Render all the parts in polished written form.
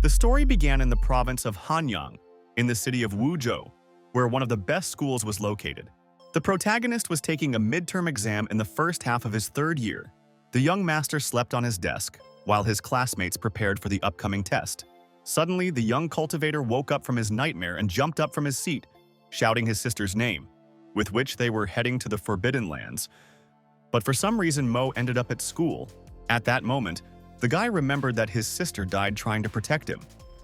The story began in the province of Hanyang, in the city of Wuzhou, where one of the best schools was located. The protagonist was taking a midterm exam in the first half of his third year. The young master slept on his desk, while his classmates prepared for the upcoming test. Suddenly, the young cultivator woke up from his nightmare and jumped up from his seat, shouting his sister's name, with which they were heading to the Forbidden Lands. But for some reason, Mo ended up at school. At that moment, the guy remembered that his sister died trying to protect him.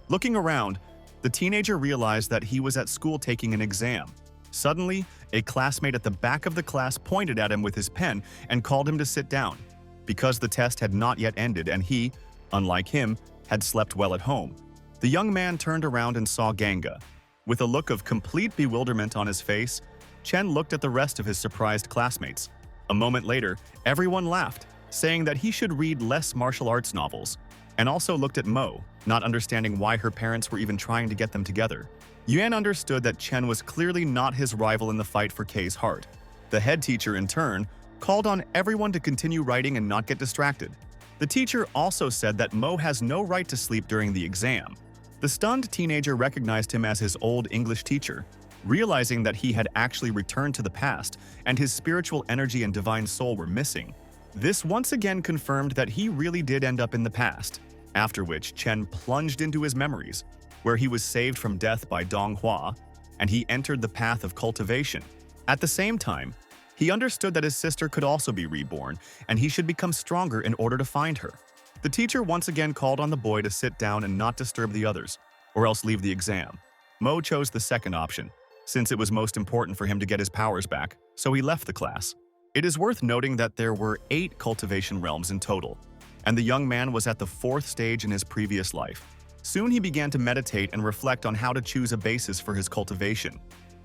Looking around, the teenager realized that he was at school taking an exam. Suddenly, a classmate at the back of the class pointed at him with his pen and called him to sit down, because the test had not yet ended and he, unlike him, had slept well at home. The young man turned around and saw Ganga. With a look of complete bewilderment on his face, Chen looked at the rest of his surprised classmates. A moment later, everyone laughed, saying that he should read less martial arts novels, and also looked at Mo, not understanding why her parents were even trying to get them together. Yuan understood that Chen was clearly not his rival in the fight for Kei's heart. The head teacher, in turn, called on everyone to continue writing and not get distracted. The teacher also said that Mo has no right to sleep during the exam. The stunned teenager recognized him as his old English teacher, realizing that he had actually returned to the past and his spiritual energy and divine soul were missing. This once again confirmed that he really did end up in the past, after which Chen plunged into his memories, where he was saved from death by Donghua, and he entered the path of cultivation. At the same time, he understood that his sister could also be reborn, and he should become stronger in order to find her. The teacher once again called on the boy to sit down and not disturb the others, or else leave the exam. Mo chose the second option, since it was most important for him to get his powers back, so he left the class. It is worth noting that there were 8 cultivation realms in total, and the young man was at the 4th stage in his previous life. Soon he began to meditate and reflect on how to choose a basis for his cultivation.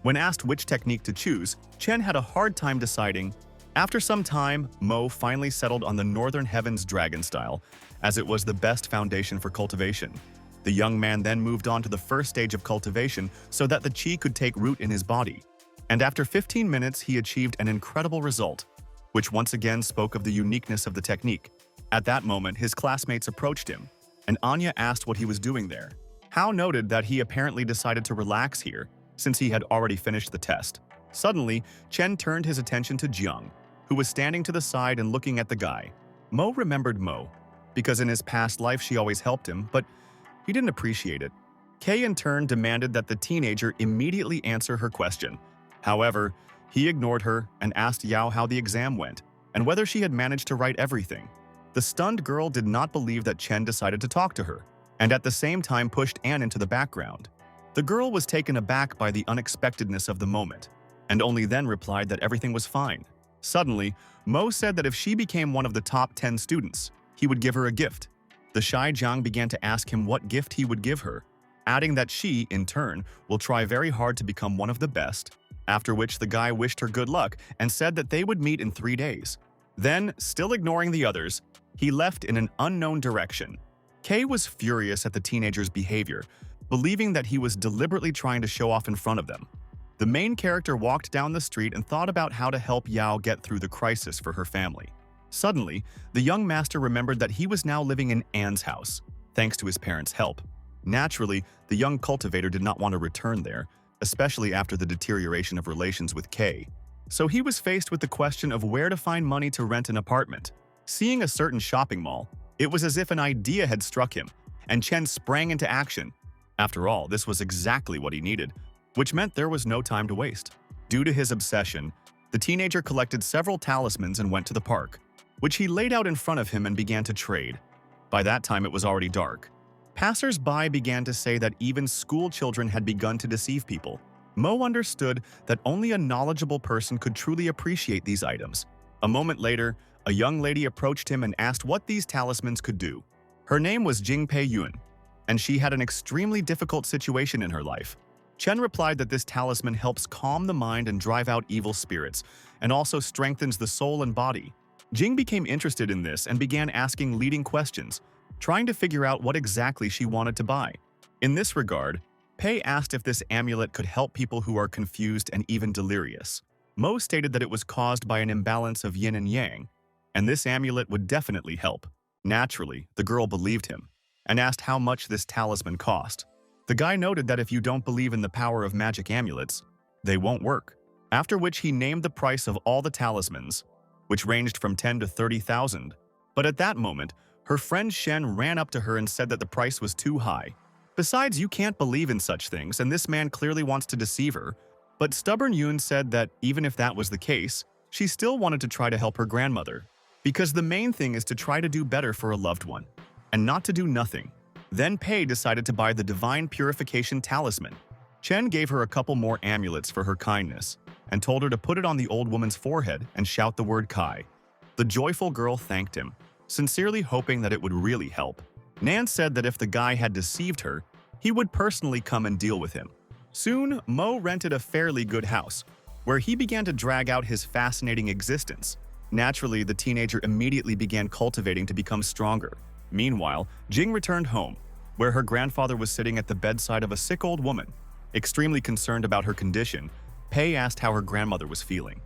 When asked which technique to choose, Chen had a hard time deciding. After some time, Mo finally settled on the Northern Heavens Dragon style, as it was the best foundation for cultivation. The young man then moved on to the first stage of cultivation so that the qi could take root in his body. And after 15 minutes, he achieved an incredible result, which once again spoke of the uniqueness of the technique. At that moment, his classmates approached him, and Anya asked what he was doing there. Hao noted that he apparently decided to relax here, since he had already finished the test. Suddenly, Chen turned his attention to Jang, who was standing to the side and looking at the guy. Mo remembered Mo, because in his past life she always helped him, but he didn't appreciate it. Kei in turn demanded that the teenager immediately answer her question. However, he ignored her and asked Yao how the exam went, and whether she had managed to write everything. The stunned girl did not believe that Chen decided to talk to her, and at the same time pushed Anne into the background. The girl was taken aback by the unexpectedness of the moment, and only then replied that everything was fine. Suddenly, Mo said that if she became one of the top 10 students, he would give her a gift. The shy Jang began to ask him what gift he would give her, adding that she, in turn, will try very hard to become one of the best, after which the guy wished her good luck and said that they would meet in 3 days. Then, still ignoring the others, he left in an unknown direction. Kei was furious at the teenager's behavior, believing that he was deliberately trying to show off in front of them. The main character walked down the street and thought about how to help Yao get through the crisis for her family. Suddenly, the young master remembered that he was now living in Anne's house, thanks to his parents' help. Naturally, the young cultivator did not want to return there, especially after the deterioration of relations with Kei. So he was faced with the question of where to find money to rent an apartment. Seeing a certain shopping mall, it was as if an idea had struck him, and Chen sprang into action. After all, this was exactly what he needed, which meant there was no time to waste. Due to his obsession, the teenager collected several talismans and went to the park, which he laid out in front of him and began to trade. By that time, it was already dark. Passers-by began to say that even school children had begun to deceive people. Mo understood that only a knowledgeable person could truly appreciate these items. A moment later, a young lady approached him and asked what these talismans could do. Her name was Jingpei Yun, and she had an extremely difficult situation in her life. Chen replied that this talisman helps calm the mind and drive out evil spirits, and also strengthens the soul and body. Jing became interested in this and began asking leading questions, trying to figure out what exactly she wanted to buy. In this regard, Pei asked if this amulet could help people who are confused and even delirious. Mo stated that it was caused by an imbalance of yin and yang, and this amulet would definitely help. Naturally, the girl believed him. and asked how much this talisman cost. The guy noted that if you don't believe in the power of magic amulets, they won't work. After which he named the price of all the talismans, which ranged from 10 to 30,000. But at that moment, her friend Shen ran up to her and said that the price was too high. Besides, you can't believe in such things, and this man clearly wants to deceive her. But stubborn Yun said that even if that was the case, she still wanted to try to help her grandmother. Because the main thing is to try to do better for a loved one, and not to do nothing. Then Pei decided to buy the Divine Purification Talisman. Chen gave her a couple more amulets for her kindness, and told her to put it on the old woman's forehead and shout the word Kai. The joyful girl thanked him, sincerely hoping that it would really help. Nan said that if the guy had deceived her, he would personally come and deal with him. Soon, Mo rented a fairly good house, where he began to drag out his fascinating existence. Naturally, the teenager immediately began cultivating to become stronger. Meanwhile, Jing returned home, where her grandfather was sitting at the bedside of a sick old woman. Extremely concerned about her condition, Pei asked how her grandmother was feeling.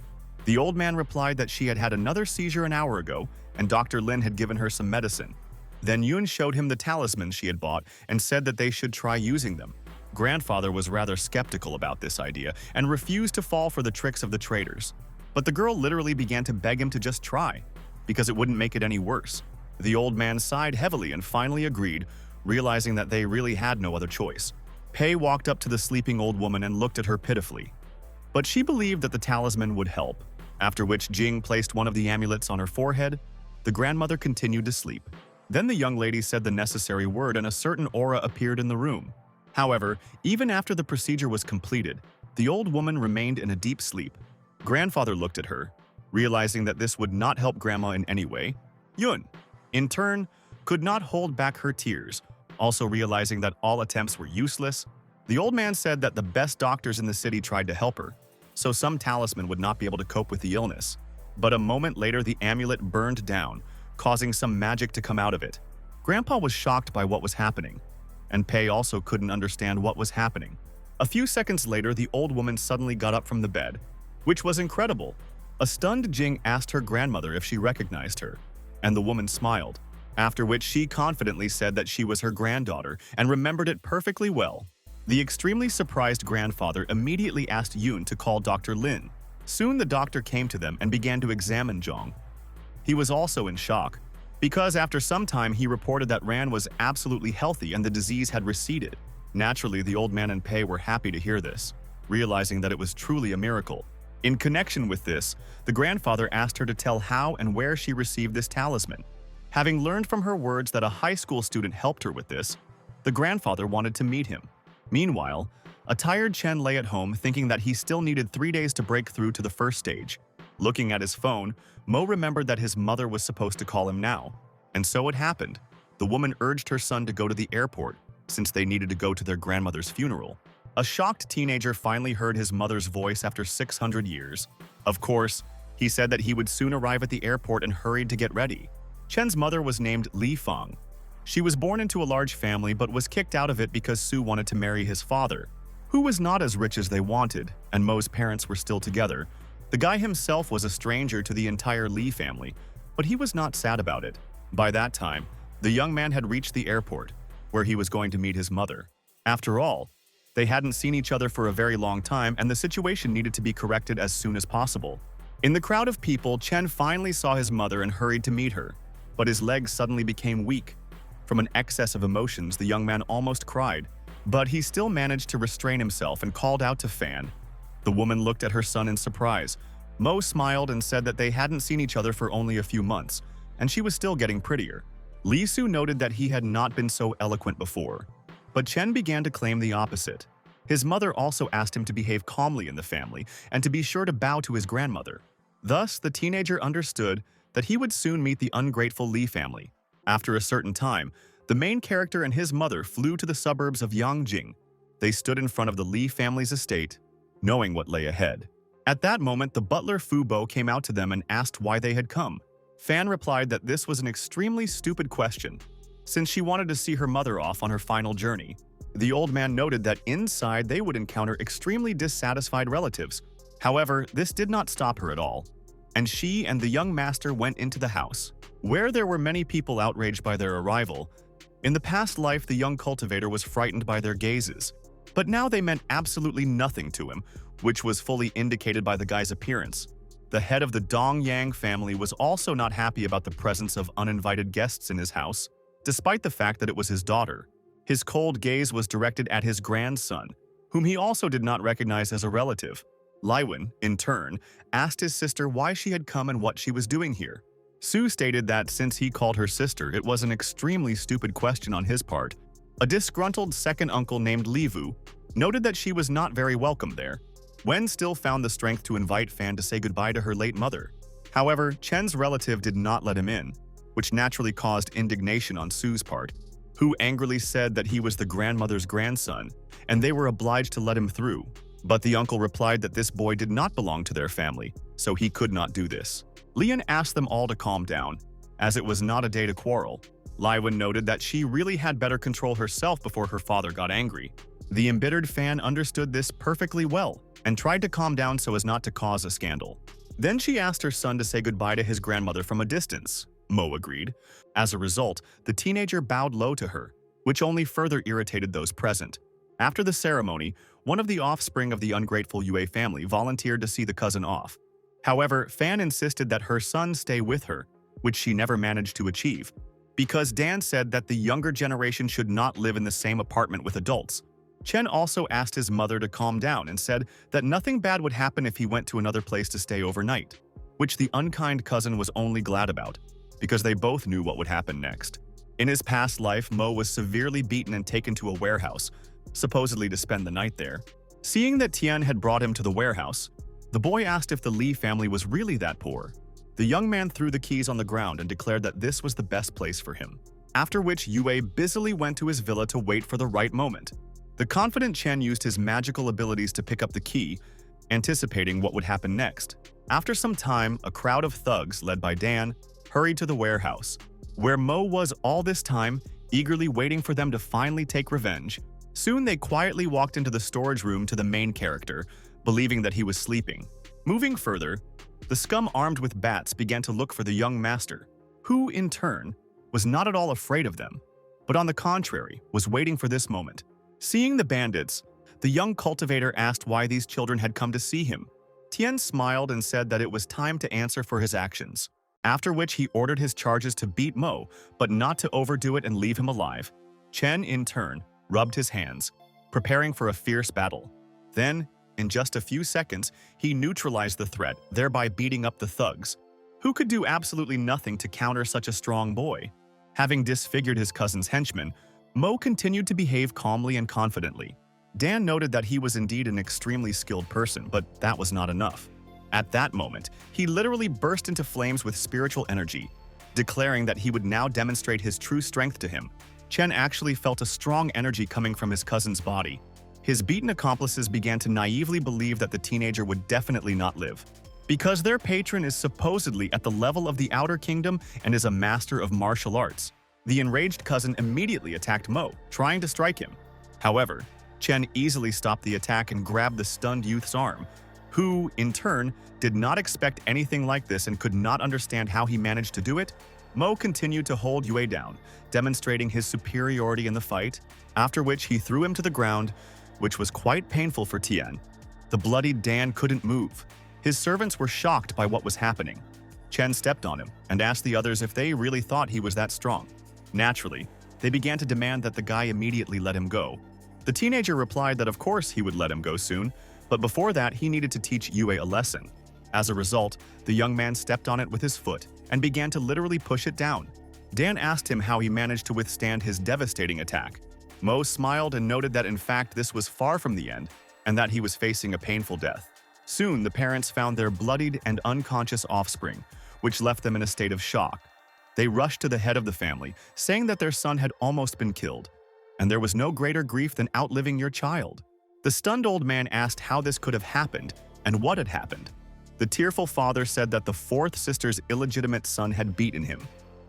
The old man replied that she had had another seizure an hour ago, and Dr. Lin had given her some medicine. Then Yun showed him the talismans she had bought and said that they should try using them. Grandfather was rather skeptical about this idea and refused to fall for the tricks of the traders. But the girl literally began to beg him to just try, because it wouldn't make it any worse. The old man sighed heavily and finally agreed, realizing that they really had no other choice. Pei walked up to the sleeping old woman and looked at her pitifully. But she believed that the talisman would help, after which Jing placed one of the amulets on her forehead. The grandmother continued to sleep. Then the young lady said the necessary word and a certain aura appeared in the room. However, even after the procedure was completed, the old woman remained in a deep sleep. Grandfather looked at her, realizing that this would not help Grandma in any way. Yun, in turn, could not hold back her tears, also realizing that all attempts were useless. The old man said that the best doctors in the city tried to help her, so some talisman would not be able to cope with the illness. But a moment later, the amulet burned down, causing some magic to come out of it. Grandpa was shocked by what was happening, and Pei also couldn't understand what was happening. A few seconds later, the old woman suddenly got up from the bed, which was incredible. A stunned Jing asked her grandmother if she recognized her, and the woman smiled, after which she confidently said that she was her granddaughter and remembered it perfectly well. The extremely surprised grandfather immediately asked Yun to call Dr. Lin. Soon the doctor came to them and began to examine Jang. He was also in shock, because after some time he reported that Ran was absolutely healthy and the disease had receded. Naturally, the old man and Pei were happy to hear this, realizing that it was truly a miracle. In connection with this, the grandfather asked her to tell how and where she received this talisman. Having learned from her words that a high school student helped her with this, the grandfather wanted to meet him. Meanwhile, a tired Chen lay at home thinking that he still needed 3 days to break through to the first stage. Looking at his phone, Mo remembered that his mother was supposed to call him now. And so it happened. The woman urged her son to go to the airport, since they needed to go to their grandmother's funeral. A shocked teenager finally heard his mother's voice after 600 years. Of course, he said that he would soon arrive at the airport and hurried to get ready. Chen's mother was named Li Feng. She was born into a large family but was kicked out of it because Su wanted to marry his father, who was not as rich as they wanted, and Mo's parents were still together. The guy himself was a stranger to the entire Li family, but he was not sad about it. By that time, the young man had reached the airport, where he was going to meet his mother. After all, they hadn't seen each other for a very long time and the situation needed to be corrected as soon as possible. In the crowd of people, Chen finally saw his mother and hurried to meet her, but his legs suddenly became weak. From an excess of emotions, the young man almost cried, but he still managed to restrain himself and called out to Fan. The woman looked at her son in surprise. Mo smiled and said that they hadn't seen each other for only a few months, and she was still getting prettier. Li Su noted that he had not been so eloquent before, but Chen began to claim the opposite. His mother also asked him to behave calmly in the family and to be sure to bow to his grandmother. Thus, the teenager understood that he would soon meet the ungrateful Li family. After a certain time, the main character and his mother flew to the suburbs of Yangjing. They stood in front of the Li family's estate, knowing what lay ahead. At that moment, the butler Fu Bo came out to them and asked why they had come. Fan replied that this was an extremely stupid question, since she wanted to see her mother off on her final journey. The old man noted that inside they would encounter extremely dissatisfied relatives. However, this did not stop her at all, and she and the young master went into the house, where there were many people outraged by their arrival. In the past life, the young cultivator was frightened by their gazes, but now they meant absolutely nothing to him, which was fully indicated by the guy's appearance. The head of the Dong Yang family was also not happy about the presence of uninvited guests in his house, despite the fact that it was his daughter. His cold gaze was directed at his grandson, whom he also did not recognize as a relative. Laiwen, in turn, asked his sister why she had come and what she was doing here. Su stated that since he called her sister, it was an extremely stupid question on his part. A disgruntled second uncle named Livu noted that she was not very welcome there. Wen still found the strength to invite Fan to say goodbye to her late mother. However, Chen's relative did not let him in, which naturally caused indignation on Su's part, who angrily said that he was the grandmother's grandson, and they were obliged to let him through. But the uncle replied that this boy did not belong to their family, so he could not do this. Lian asked them all to calm down, as it was not a day to quarrel. Laiwen noted that she really had better control herself before her father got angry. The embittered Fan understood this perfectly well and tried to calm down so as not to cause a scandal. Then she asked her son to say goodbye to his grandmother from a distance. Mo agreed. As a result, the teenager bowed low to her, which only further irritated those present. After the ceremony, one of the offspring of the ungrateful Yue family volunteered to see the cousin off. However, Fan insisted that her son stay with her, which she never managed to achieve, because Dan said that the younger generation should not live in the same apartment with adults. Chen also asked his mother to calm down and said that nothing bad would happen if he went to another place to stay overnight, which the unkind cousin was only glad about, because they both knew what would happen next. In his past life, Mo was severely beaten and taken to a warehouse, supposedly to spend the night there. Seeing that Tian had brought him to the warehouse, the boy asked if the Li family was really that poor. The young man threw the keys on the ground and declared that this was the best place for him, after which Yue busily went to his villa to wait for the right moment. The confident Chen used his magical abilities to pick up the key, anticipating what would happen next. After some time, a crowd of thugs, led by Dan, hurried to the warehouse, where Mo was all this time, eagerly waiting for them to finally take revenge. Soon they quietly walked into the storage room to the main character, believing that he was sleeping. Moving further, the scum armed with bats began to look for the young master, who, in turn, was not at all afraid of them, but on the contrary, was waiting for this moment. Seeing the bandits, the young cultivator asked why these children had come to see him. Tian smiled and said that it was time to answer for his actions, after which he ordered his charges to beat Mo, but not to overdo it and leave him alive. Chen, in turn, rubbed his hands, preparing for a fierce battle. Then, in just a few seconds, he neutralized the threat, thereby beating up the thugs, who could do absolutely nothing to counter such a strong boy. Having disfigured his cousin's henchmen, Mo continued to behave calmly and confidently. Dan noted that he was indeed an extremely skilled person, but that was not enough. At that moment, he literally burst into flames with spiritual energy, declaring that he would now demonstrate his true strength to him. Chen actually felt a strong energy coming from his cousin's body. His beaten accomplices began to naively believe that the teenager would definitely not live, because their patron is supposedly at the level of the Outer Kingdom and is a master of martial arts. The enraged cousin immediately attacked Mo, trying to strike him. However, Chen easily stopped the attack and grabbed the stunned youth's arm, who, in turn, did not expect anything like this and could not understand how he managed to do it. Mo continued to hold Yue down, demonstrating his superiority in the fight, after which he threw him to the ground, which was quite painful for Tian. The bloodied Dan couldn't move. His servants were shocked by what was happening. Chen stepped on him and asked the others if they really thought he was that strong. Naturally, they began to demand that the guy immediately let him go. The teenager replied that of course he would let him go soon, but before that he needed to teach Yue a lesson. As a result, the young man stepped on it with his foot and began to literally push it down. Dan asked him how he managed to withstand his devastating attack. Mo smiled and noted that in fact this was far from the end and that he was facing a painful death. Soon the parents found their bloodied and unconscious offspring, which left them in a state of shock. They rushed to the head of the family, saying that their son had almost been killed, and there was no greater grief than outliving your child. The stunned old man asked how this could have happened and what had happened. The tearful father said that the fourth sister's illegitimate son had beaten him.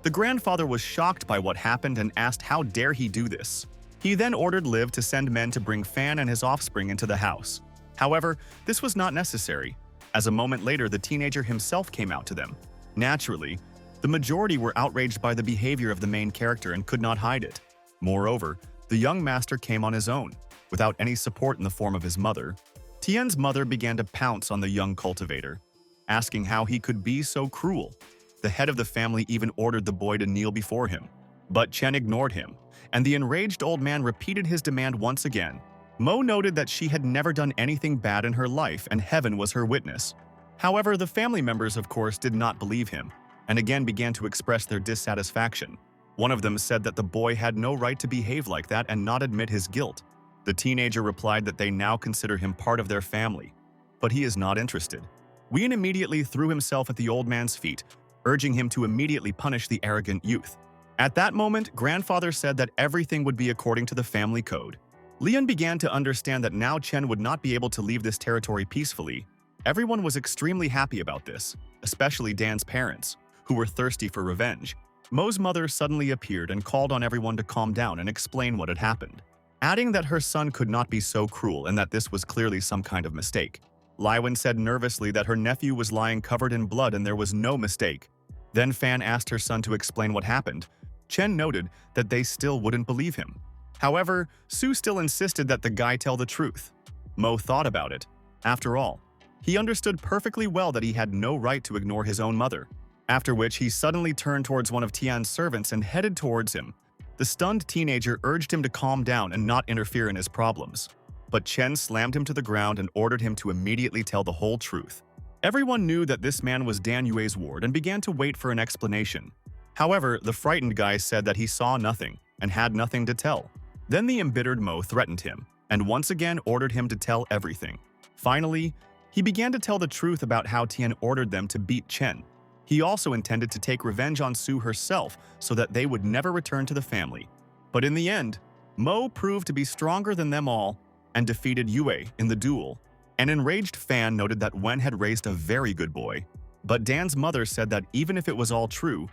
The grandfather was shocked by what happened and asked how dare he do this. He then ordered Liv to send men to bring Fan and his offspring into the house. However, this was not necessary, as a moment later the teenager himself came out to them. Naturally, the majority were outraged by the behavior of the main character and could not hide it. Moreover, the young master came on his own, without any support in the form of his mother. Tian's mother began to pounce on the young cultivator, asking how he could be so cruel. The head of the family even ordered the boy to kneel before him. But Chen ignored him, and the enraged old man repeated his demand once again. Mo noted that she had never done anything bad in her life and heaven was her witness. However, the family members, of course, did not believe him, and again began to express their dissatisfaction. One of them said that the boy had no right to behave like that and not admit his guilt. The teenager replied that they now consider him part of their family, but he is not interested. Wien immediately threw himself at the old man's feet, urging him to immediately punish the arrogant youth. At that moment, grandfather said that everything would be according to the family code. Lian began to understand that now Chen would not be able to leave this territory peacefully. Everyone was extremely happy about this, especially Dan's parents, who were thirsty for revenge. Mo's mother suddenly appeared and called on everyone to calm down and explain what had happened, adding that her son could not be so cruel and that this was clearly some kind of mistake. Liwen said nervously that her nephew was lying covered in blood and there was no mistake. Then Fan asked her son to explain what happened. Chen noted that they still wouldn't believe him. However, Su still insisted that the guy tell the truth. Mo thought about it. After all, he understood perfectly well that he had no right to ignore his own mother. After which, he suddenly turned towards one of Tian's servants and headed towards him. The stunned teenager urged him to calm down and not interfere in his problems. But Chen slammed him to the ground and ordered him to immediately tell the whole truth. Everyone knew that this man was Dan Yue's ward and began to wait for an explanation. However, the frightened guy said that he saw nothing and had nothing to tell. Then the embittered Mo threatened him and once again ordered him to tell everything. Finally, he began to tell the truth about how Tian ordered them to beat Chen. He also intended to take revenge on Su herself so that they would never return to the family. But in the end, Mo proved to be stronger than them all and defeated Yue in the duel. An enraged Fan noted that Wen had raised a very good boy, but Dan's mother said that even if it was all true,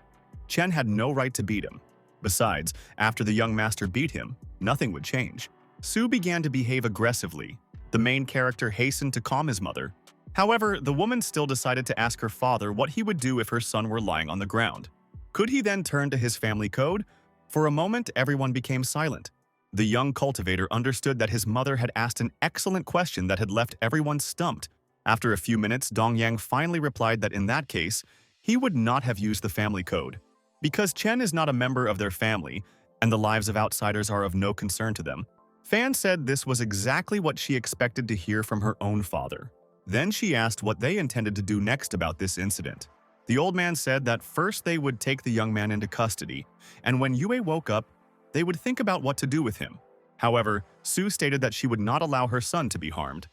Chen had no right to beat him. Besides, after the young master beat him, nothing would change. Su began to behave aggressively. The main character hastened to calm his mother. However, the woman still decided to ask her father what he would do if her son were lying on the ground. Could he then turn to his family code? For a moment, everyone became silent. The young cultivator understood that his mother had asked an excellent question that had left everyone stumped. After a few minutes, Dongyang finally replied that in that case, he would not have used the family code. Because Chen is not a member of their family, and the lives of outsiders are of no concern to them, Fan said this was exactly what she expected to hear from her own father. Then she asked what they intended to do next about this incident. The old man said that first they would take the young man into custody, and when Yue woke up, they would think about what to do with him. However, Su stated that she would not allow her son to be harmed.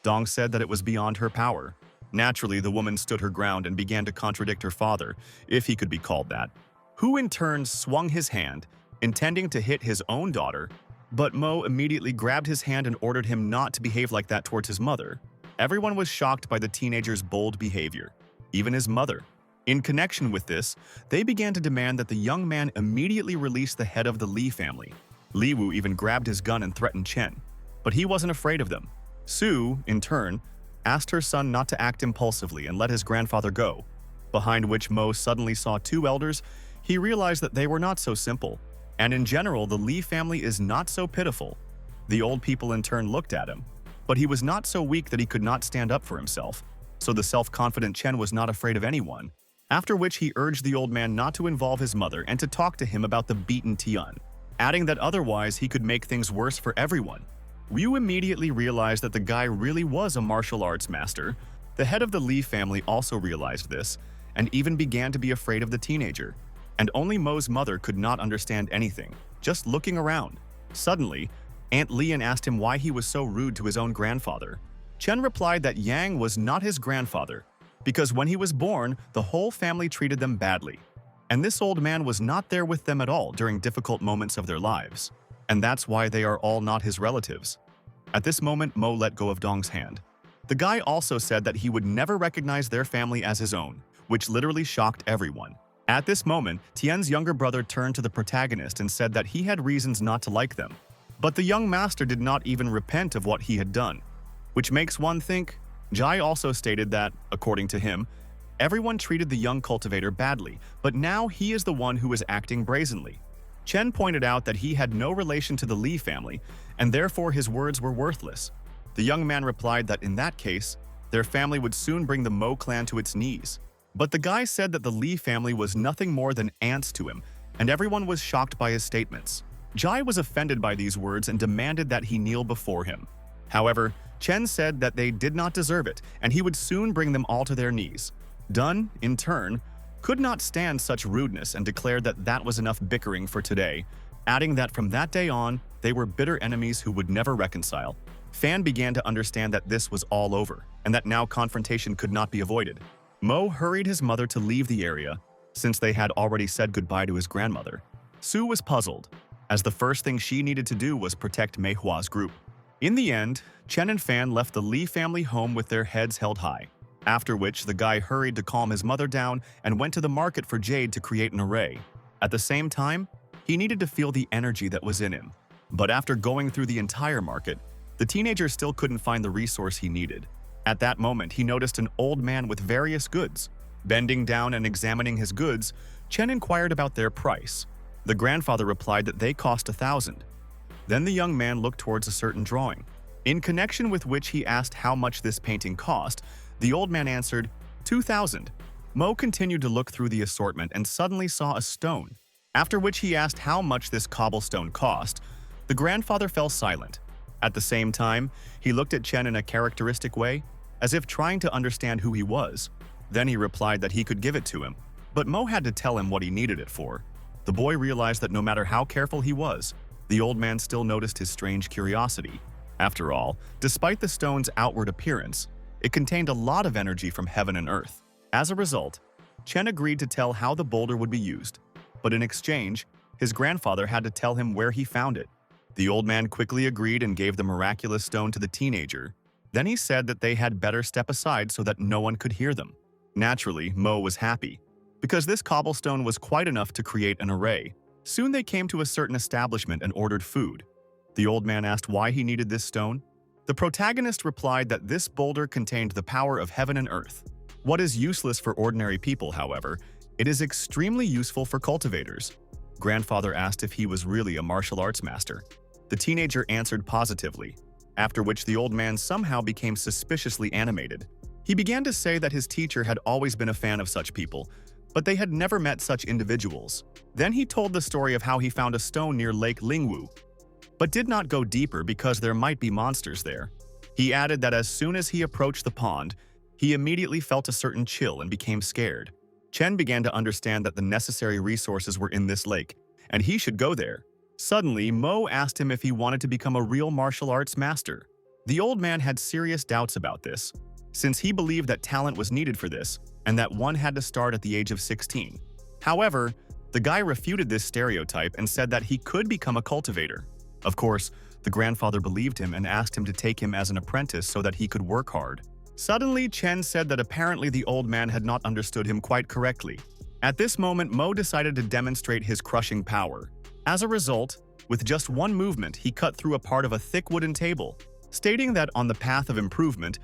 Dong said that it was beyond her power. Naturally, the woman stood her ground and began to contradict her father, if he could be called that, who in turn swung his hand, intending to hit his own daughter, but Mo immediately grabbed his hand and ordered him not to behave like that towards his mother. Everyone was shocked by the teenager's bold behavior, even his mother. In connection with this, they began to demand that the young man immediately release the head of the Li family. Li Wu even grabbed his gun and threatened Chen, but he wasn't afraid of them. Su, in turn, asked her son not to act impulsively and let his grandfather go, behind which Mo suddenly saw two elders. He realized that they were not so simple, and in general, the Li family is not so pitiful. The old people in turn looked at him, but he was not so weak that he could not stand up for himself, so the self-confident Chen was not afraid of anyone, after which he urged the old man not to involve his mother and to talk to him about the beaten Tian, adding that otherwise he could make things worse for everyone. Ryu immediately realized that the guy really was a martial arts master. The head of the Li family also realized this, and even began to be afraid of the teenager. And only Mo's mother could not understand anything, just looking around. Suddenly, Aunt Lian asked him why he was so rude to his own grandfather. Chen replied that Yang was not his grandfather, because when he was born, the whole family treated them badly. And this old man was not there with them at all during difficult moments of their lives. And that's why they are all not his relatives. At this moment, Mo let go of Dong's hand. The guy also said that he would never recognize their family as his own, which literally shocked everyone. At this moment, Tian's younger brother turned to the protagonist and said that he had reasons not to like them. But the young master did not even repent of what he had done, which makes one think. Jai also stated that, according to him, everyone treated the young cultivator badly, but now he is the one who is acting brazenly. Chen pointed out that he had no relation to the Li family, and therefore his words were worthless. The young man replied that in that case, their family would soon bring the Mo clan to its knees. But the guy said that the Li family was nothing more than ants to him, and everyone was shocked by his statements. Jai was offended by these words and demanded that he kneel before him. However, Chen said that they did not deserve it, and he would soon bring them all to their knees. Dun, in turn, could not stand such rudeness and declared that that was enough bickering for today, adding that from that day on, they were bitter enemies who would never reconcile. Fan began to understand that this was all over, and that now confrontation could not be avoided. Mo hurried his mother to leave the area, since they had already said goodbye to his grandmother. Su was puzzled, as the first thing she needed to do was protect Manhwa's group. In the end, Chen and Fan left the Li family home with their heads held high, after which the guy hurried to calm his mother down and went to the market for jade to create an array. At the same time, he needed to feel the energy that was in him. But after going through the entire market, the teenager still couldn't find the resource he needed. At that moment, he noticed an old man with various goods. Bending down and examining his goods, Chen inquired about their price. The grandfather replied that they cost 1,000. Then the young man looked towards a certain drawing, in connection with which he asked how much this painting cost. The old man answered, 2,000. Mo continued to look through the assortment and suddenly saw a stone, after which he asked how much this cobblestone cost. The grandfather fell silent. At the same time, he looked at Chen in a characteristic way, as if trying to understand who he was. Then he replied that he could give it to him, but Mo had to tell him what he needed it for. The boy realized that no matter how careful he was, the old man still noticed his strange curiosity. After all, despite the stone's outward appearance, it contained a lot of energy from heaven and earth. As a result, Chen agreed to tell how the boulder would be used, but in exchange, his grandfather had to tell him where he found it. The old man quickly agreed and gave the miraculous stone to the teenager. Then he said that they had better step aside so that no one could hear them. Naturally, Mo was happy, because this cobblestone was quite enough to create an array. Soon they came to a certain establishment and ordered food. The old man asked why he needed this stone. The protagonist replied that this boulder contained the power of heaven and earth. What is useless for ordinary people, however, it is extremely useful for cultivators. Grandfather asked if he was really a martial arts master. The teenager answered positively, after which the old man somehow became suspiciously animated. He began to say that his teacher had always been a fan of such people, but they had never met such individuals. Then he told the story of how he found a stone near Lake Lingwu, but did not go deeper because there might be monsters there. He added that as soon as he approached the pond, he immediately felt a certain chill and became scared. Chen began to understand that the necessary resources were in this lake, and he should go there. Suddenly, Mo asked him if he wanted to become a real martial arts master. The old man had serious doubts about this, since he believed that talent was needed for this, and that one had to start at the age of 16. However, the guy refuted this stereotype and said that he could become a cultivator. Of course, the grandfather believed him and asked him to take him as an apprentice so that he could work hard. Suddenly, Chen said that apparently the old man had not understood him quite correctly. At this moment, Mo decided to demonstrate his crushing power. As a result, with just one movement, he cut through a part of a thick wooden table, stating that on the path of improvement,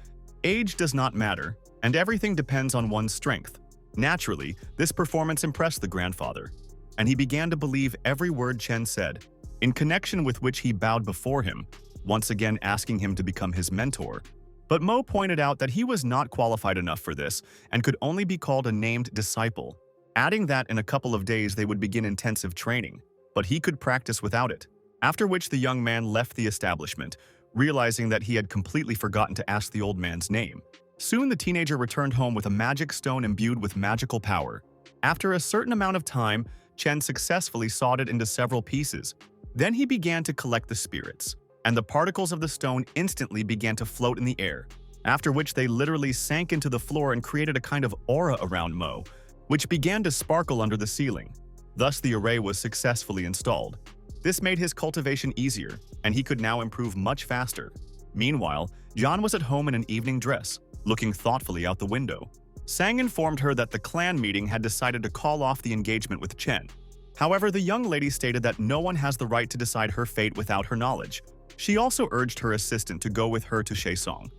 age does not matter, and everything depends on one's strength. Naturally, this performance impressed the grandfather, and he began to believe every word Chen said, in connection with which he bowed before him, once again asking him to become his mentor. But Mo pointed out that he was not qualified enough for this and could only be called a named disciple, adding that in a couple of days they would begin intensive training, but he could practice without it. After which the young man left the establishment, realizing that he had completely forgotten to ask the old man's name. Soon the teenager returned home with a magic stone imbued with magical power. After a certain amount of time, Chen successfully sawed it into several pieces. Then he began to collect the spirits, and the particles of the stone instantly began to float in the air, after which they literally sank into the floor and created a kind of aura around Mo, which began to sparkle under the ceiling. Thus the array was successfully installed. This made his cultivation easier, and he could now improve much faster. Meanwhile, John was at home in an evening dress, looking thoughtfully out the window. Sang informed her that the clan meeting had decided to call off the engagement with Chen. However, the young lady stated that no one has the right to decide her fate without her knowledge. She also urged her assistant to go with her to Shaesong.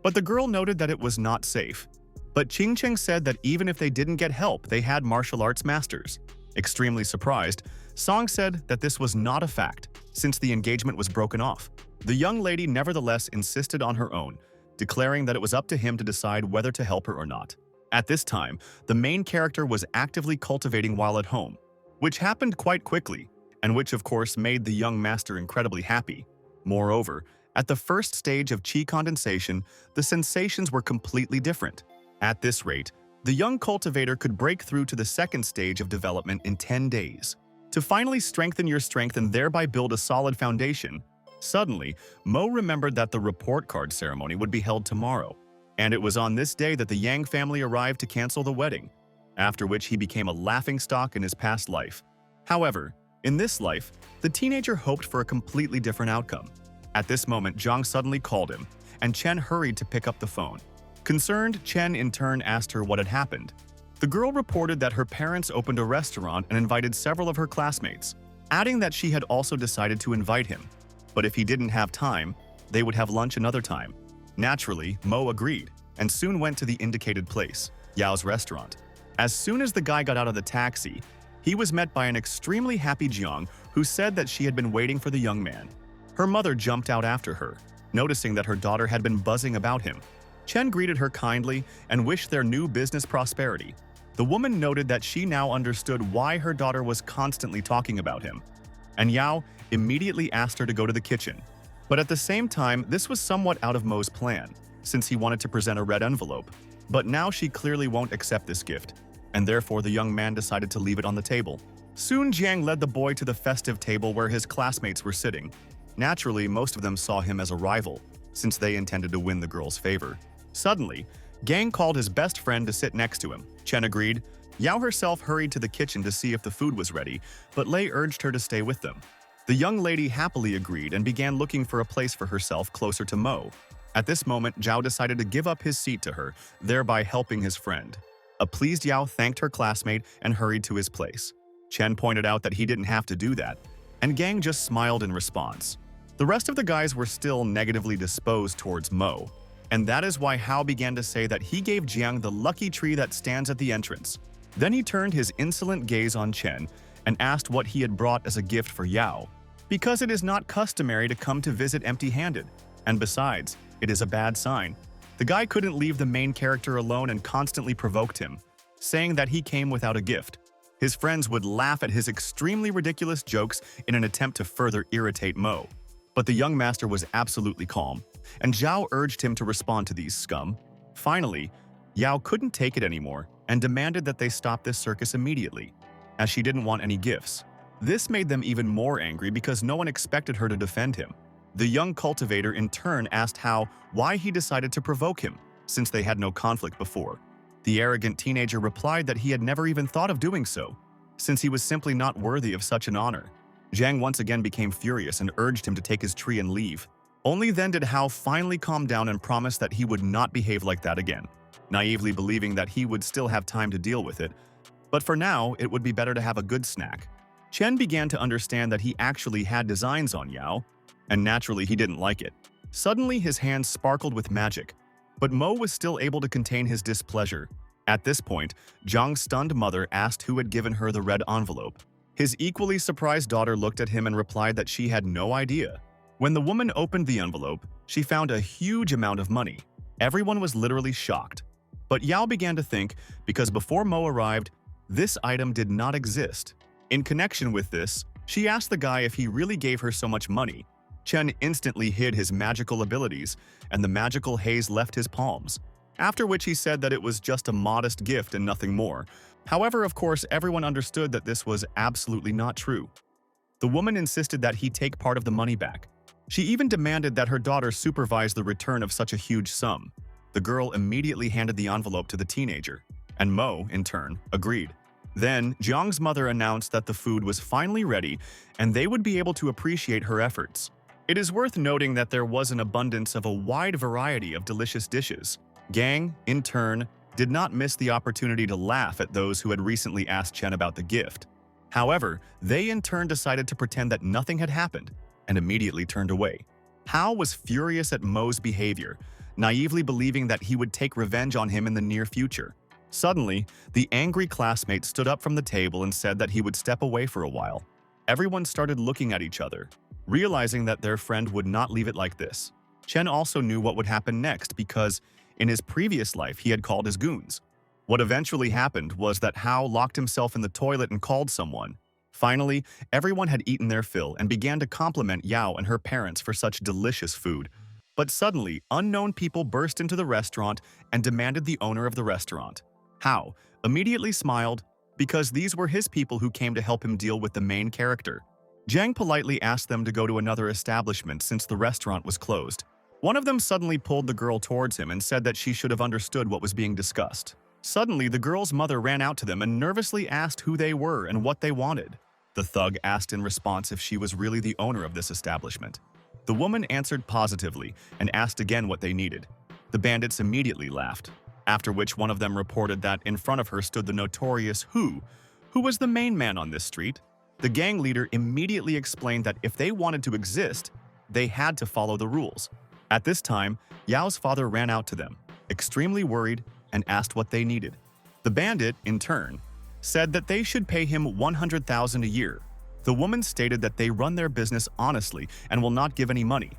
But the girl noted that it was not safe. But Qingcheng said that even if they didn't get help, they had martial arts masters. Extremely surprised, Song said that this was not a fact, since the engagement was broken off. The young lady nevertheless insisted on her own, declaring that it was up to him to decide whether to help her or not. At this time, the main character was actively cultivating while at home, which happened quite quickly, and which of course made the young master incredibly happy. Moreover, at the first stage of chi condensation, the sensations were completely different. At this rate, the young cultivator could break through to the second stage of development in 10 days. To finally strengthen your strength and thereby build a solid foundation, suddenly, Mo remembered that the report card ceremony would be held tomorrow, and it was on this day that the Yang family arrived to cancel the wedding, after which he became a laughingstock in his past life. However, in this life, the teenager hoped for a completely different outcome. At this moment, Jang suddenly called him, and Chen hurried to pick up the phone. Concerned, Chen in turn asked her what had happened. The girl reported that her parents opened a restaurant and invited several of her classmates, adding that she had also decided to invite him. But if he didn't have time, they would have lunch another time. Naturally, Mo agreed, and soon went to the indicated place, Yao's restaurant. As soon as the guy got out of the taxi, he was met by an extremely happy Jiang who said that she had been waiting for the young man. Her mother jumped out after her, noticing that her daughter had been buzzing about him. Chen greeted her kindly and wished their new business prosperity. The woman noted that she now understood why her daughter was constantly talking about him, and Yao immediately asked her to go to the kitchen. But at the same time, this was somewhat out of Mo's plan, since he wanted to present a red envelope. But now she clearly won't accept this gift, and therefore the young man decided to leave it on the table. Soon Jiang led the boy to the festive table where his classmates were sitting. Naturally, most of them saw him as a rival, since they intended to win the girl's favor. Suddenly, Gang called his best friend to sit next to him. Chen agreed. Yao herself hurried to the kitchen to see if the food was ready, but Lei urged her to stay with them. The young lady happily agreed and began looking for a place for herself closer to Mo. At this moment, Zhao decided to give up his seat to her, thereby helping his friend. A pleased Yao thanked her classmate and hurried to his place. Chen pointed out that he didn't have to do that, and Gang just smiled in response. The rest of the guys were still negatively disposed towards Mo, and that is why Hao began to say that he gave Jiang the lucky tree that stands at the entrance. Then he turned his insolent gaze on Chen and asked what he had brought as a gift for Yao. Because it is not customary to come to visit empty-handed, and besides, it is a bad sign. The guy couldn't leave the main character alone and constantly provoked him, saying that he came without a gift. His friends would laugh at his extremely ridiculous jokes in an attempt to further irritate Mo. But the young master was absolutely calm, and Zhao urged him to respond to these scum. Finally, Yao couldn't take it anymore and demanded that they stop this circus immediately, as she didn't want any gifts. This made them even more angry because no one expected her to defend him. The young cultivator in turn asked Hao why he decided to provoke him, since they had no conflict before. The arrogant teenager replied that he had never even thought of doing so, since he was simply not worthy of such an honor. Jang once again became furious and urged him to take his tree and leave. Only then did Hao finally calm down and promise that he would not behave like that again, naively believing that he would still have time to deal with it. But for now, it would be better to have a good snack. Chen began to understand that he actually had designs on Yao, and naturally he didn't like it. Suddenly his hands sparkled with magic, but Mo was still able to contain his displeasure. At this point, Zhang's stunned mother asked who had given her the red envelope. His equally surprised daughter looked at him and replied that she had no idea. When the woman opened the envelope, she found a huge amount of money. Everyone was literally shocked. But Yao began to think, because before Mo arrived, this item did not exist. In connection with this, she asked the guy if he really gave her so much money. Chen instantly hid his magical abilities, and the magical haze left his palms. After which he said that it was just a modest gift and nothing more. However, of course, everyone understood that this was absolutely not true. The woman insisted that he take part of the money back. She even demanded that her daughter supervise the return of such a huge sum. The girl immediately handed the envelope to the teenager, and Mo, in turn, agreed. Then, Jiang's mother announced that the food was finally ready and they would be able to appreciate her efforts. It is worth noting that there was an abundance of a wide variety of delicious dishes. Gang, in turn, did not miss the opportunity to laugh at those who had recently asked Chen about the gift. However, they in turn decided to pretend that nothing had happened and immediately turned away. Hao was furious at Mo's behavior, naively believing that he would take revenge on him in the near future. Suddenly, the angry classmate stood up from the table and said that he would step away for a while. Everyone started looking at each other, realizing that their friend would not leave it like this. Chen also knew what would happen next because, in his previous life, he had called his goons. What eventually happened was that Hao locked himself in the toilet and called someone. Finally, everyone had eaten their fill and began to compliment Yao and her parents for such delicious food. But suddenly, unknown people burst into the restaurant and demanded the owner of the restaurant. Hao immediately smiled because these were his people who came to help him deal with the main character. Jang politely asked them to go to another establishment since the restaurant was closed. One of them suddenly pulled the girl towards him and said that she should have understood what was being discussed. Suddenly, the girl's mother ran out to them and nervously asked who they were and what they wanted. The thug asked in response if she was really the owner of this establishment. The woman answered positively and asked again what they needed. The bandits immediately laughed, after which one of them reported that in front of her stood the notorious who was the main man on this street. The gang leader immediately explained that if they wanted to exist, they had to follow the rules. At this time, Yao's father ran out to them, extremely worried, and asked what they needed. The bandit, in turn, said that they should pay him 100,000 a year. The woman stated that they run their business honestly and will not give any money.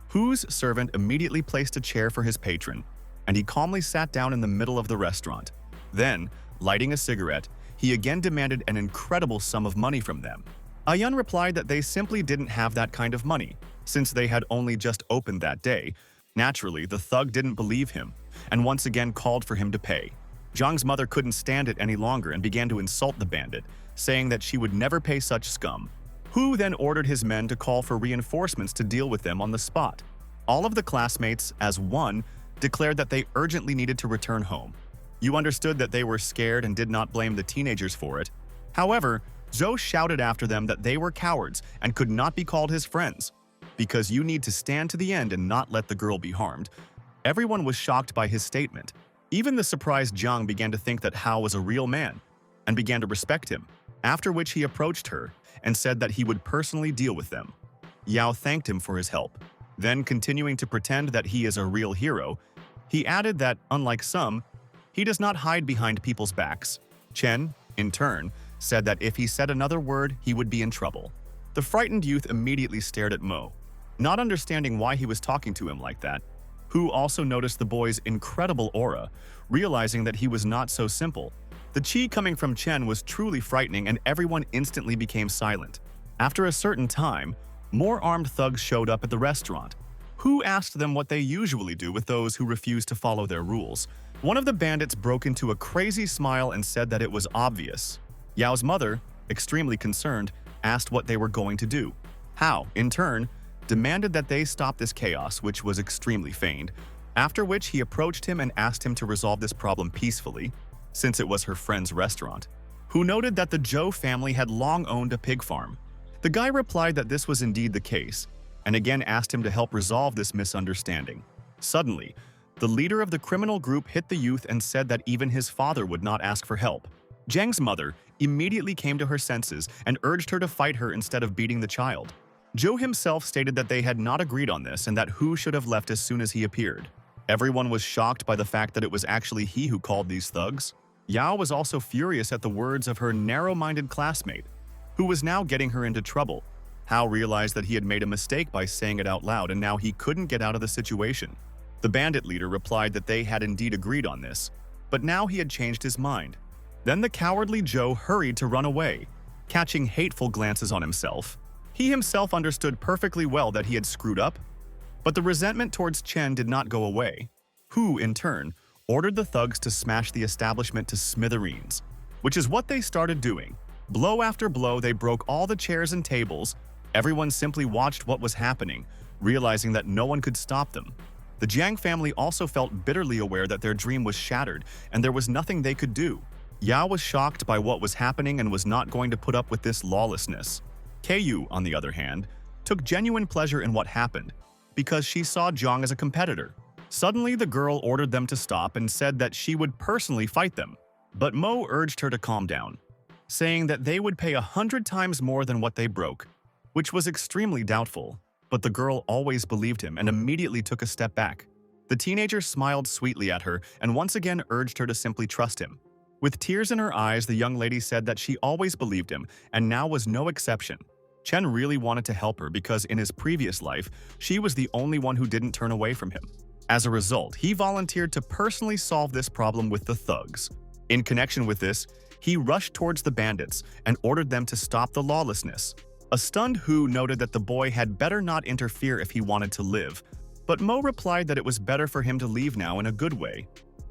Hu's servant immediately placed a chair for his patron, and he calmly sat down in the middle of the restaurant. Then, lighting a cigarette, he again demanded an incredible sum of money from them. Ayun replied that they simply didn't have that kind of money, since they had only just opened that day. Naturally, the thug didn't believe him, and once again called for him to pay. Zhang's mother couldn't stand it any longer and began to insult the bandit, saying that she would never pay such scum. Hu then ordered his men to call for reinforcements to deal with them on the spot. All of the classmates, as one, declared that they urgently needed to return home. You understood that they were scared and did not blame the teenagers for it. However, Zhou shouted after them that they were cowards and could not be called his friends, because you need to stand to the end and not let the girl be harmed. Everyone was shocked by his statement. Even the surprised Jang began to think that Hao was a real man and began to respect him, after which he approached her and said that he would personally deal with them. Yao thanked him for his help. Then, continuing to pretend that he is a real hero, he added that, unlike some, he does not hide behind people's backs. Chen, in turn, said that if he said another word, he would be in trouble. The frightened youth immediately stared at Mo, not understanding why he was talking to him like that. Hu also noticed the boy's incredible aura, realizing that he was not so simple. The chi coming from Chen was truly frightening and everyone instantly became silent. After a certain time, more armed thugs showed up at the restaurant. Hu asked them what they usually do with those who refuse to follow their rules. One of the bandits broke into a crazy smile and said that it was obvious. Yao's mother, extremely concerned, asked what they were going to do. Hao, in turn, demanded that they stop this chaos, which was extremely feigned, after which he approached him and asked him to resolve this problem peacefully, since it was her friend's restaurant. Hu noted that the Zhou family had long owned a pig farm. The guy replied that this was indeed the case, and again asked him to help resolve this misunderstanding. Suddenly, the leader of the criminal group hit the youth and said that even his father would not ask for help. Jang's mother immediately came to her senses and urged her to fight her instead of beating the child. Zhou himself stated that they had not agreed on this and that Hu should have left as soon as he appeared. Everyone was shocked by the fact that it was actually he who called these thugs. Yao was also furious at the words of her narrow-minded classmate, who was now getting her into trouble. Hao realized that he had made a mistake by saying it out loud and now he couldn't get out of the situation. The bandit leader replied that they had indeed agreed on this, but now he had changed his mind. Then the cowardly Zhou hurried to run away, catching hateful glances on himself. He himself understood perfectly well that he had screwed up, but the resentment towards Chen did not go away. Hu, in turn, ordered the thugs to smash the establishment to smithereens, which is what they started doing. Blow after blow, they broke all the chairs and tables. Everyone simply watched what was happening, realizing that no one could stop them. The Jang family also felt bitterly aware that their dream was shattered and there was nothing they could do. Yao was shocked by what was happening and was not going to put up with this lawlessness. Keiyu, on the other hand, took genuine pleasure in what happened, because she saw Zhang as a competitor. Suddenly, the girl ordered them to stop and said that she would personally fight them, but Mo urged her to calm down, saying that they would pay 100 times more than what they broke, which was extremely doubtful, but the girl always believed him and immediately took a step back. The teenager smiled sweetly at her and once again urged her to simply trust him. With tears in her eyes, the young lady said that she always believed him, and now was no exception. Chen really wanted to help her because in his previous life, she was the only one who didn't turn away from him. As a result, he volunteered to personally solve this problem with the thugs. In connection with this, he rushed towards the bandits and ordered them to stop the lawlessness. A stunned Hu noted that the boy had better not interfere if he wanted to live, but Mo replied that it was better for him to leave now in a good way,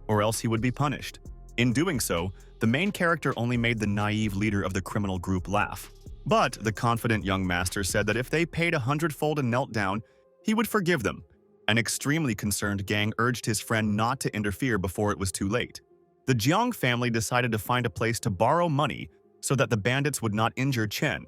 or else he would be punished. In doing so, the main character only made the naive leader of the criminal group laugh. But the confident young master said that if they paid 100-fold and knelt down, he would forgive them. An extremely concerned Gang urged his friend not to interfere before it was too late. The Jiang family decided to find a place to borrow money so that the bandits would not injure Chen.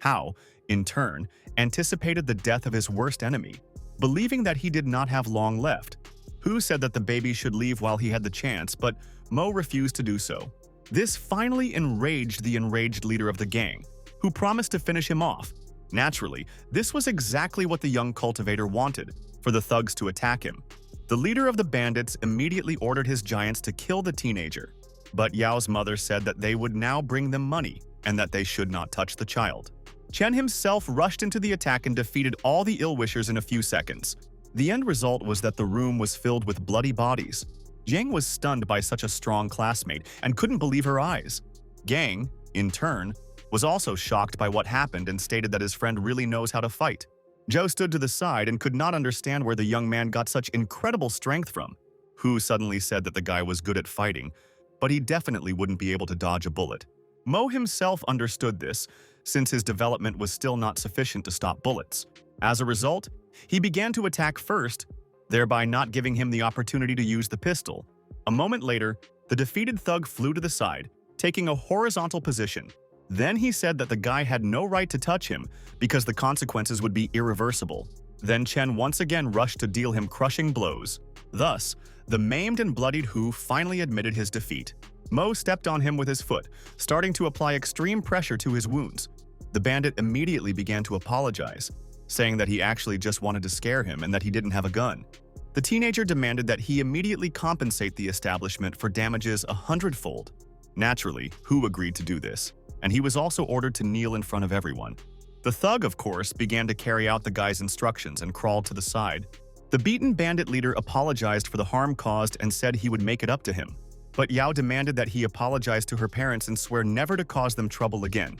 Hao, in turn, anticipated the death of his worst enemy, believing that he did not have long left. Hu said that the baby should leave while he had the chance, but Mo refused to do so. This finally enraged the enraged leader of the gang, who promised to finish him off. Naturally, this was exactly what the young cultivator wanted, for the thugs to attack him. The leader of the bandits immediately ordered his giants to kill the teenager, but Yao's mother said that they would now bring them money and that they should not touch the child. Chen himself rushed into the attack and defeated all the ill-wishers in a few seconds. The end result was that the room was filled with bloody bodies. Jang was stunned by such a strong classmate and couldn't believe her eyes. Gang, in turn, was also shocked by what happened and stated that his friend really knows how to fight. Zhou stood to the side and could not understand where the young man got such incredible strength from. Hu suddenly said that the guy was good at fighting, but he definitely wouldn't be able to dodge a bullet. Mo himself understood this, since his development was still not sufficient to stop bullets. As a result, he began to attack first, thereby not giving him the opportunity to use the pistol. A moment later, the defeated thug flew to the side, taking a horizontal position. Then he said that the guy had no right to touch him because the consequences would be irreversible. Then Chen once again rushed to deal him crushing blows. Thus, the maimed and bloodied Hu finally admitted his defeat. Mo stepped on him with his foot, starting to apply extreme pressure to his wounds. The bandit immediately began to apologize, saying that he actually just wanted to scare him and that he didn't have a gun. The teenager demanded that he immediately compensate the establishment for damages 100-fold. Naturally, Hu agreed to do this, and he was also ordered to kneel in front of everyone. The thug, of course, began to carry out the guy's instructions and crawled to the side. The beaten bandit leader apologized for the harm caused and said he would make it up to him. But Yao demanded that he apologize to her parents and swear never to cause them trouble again.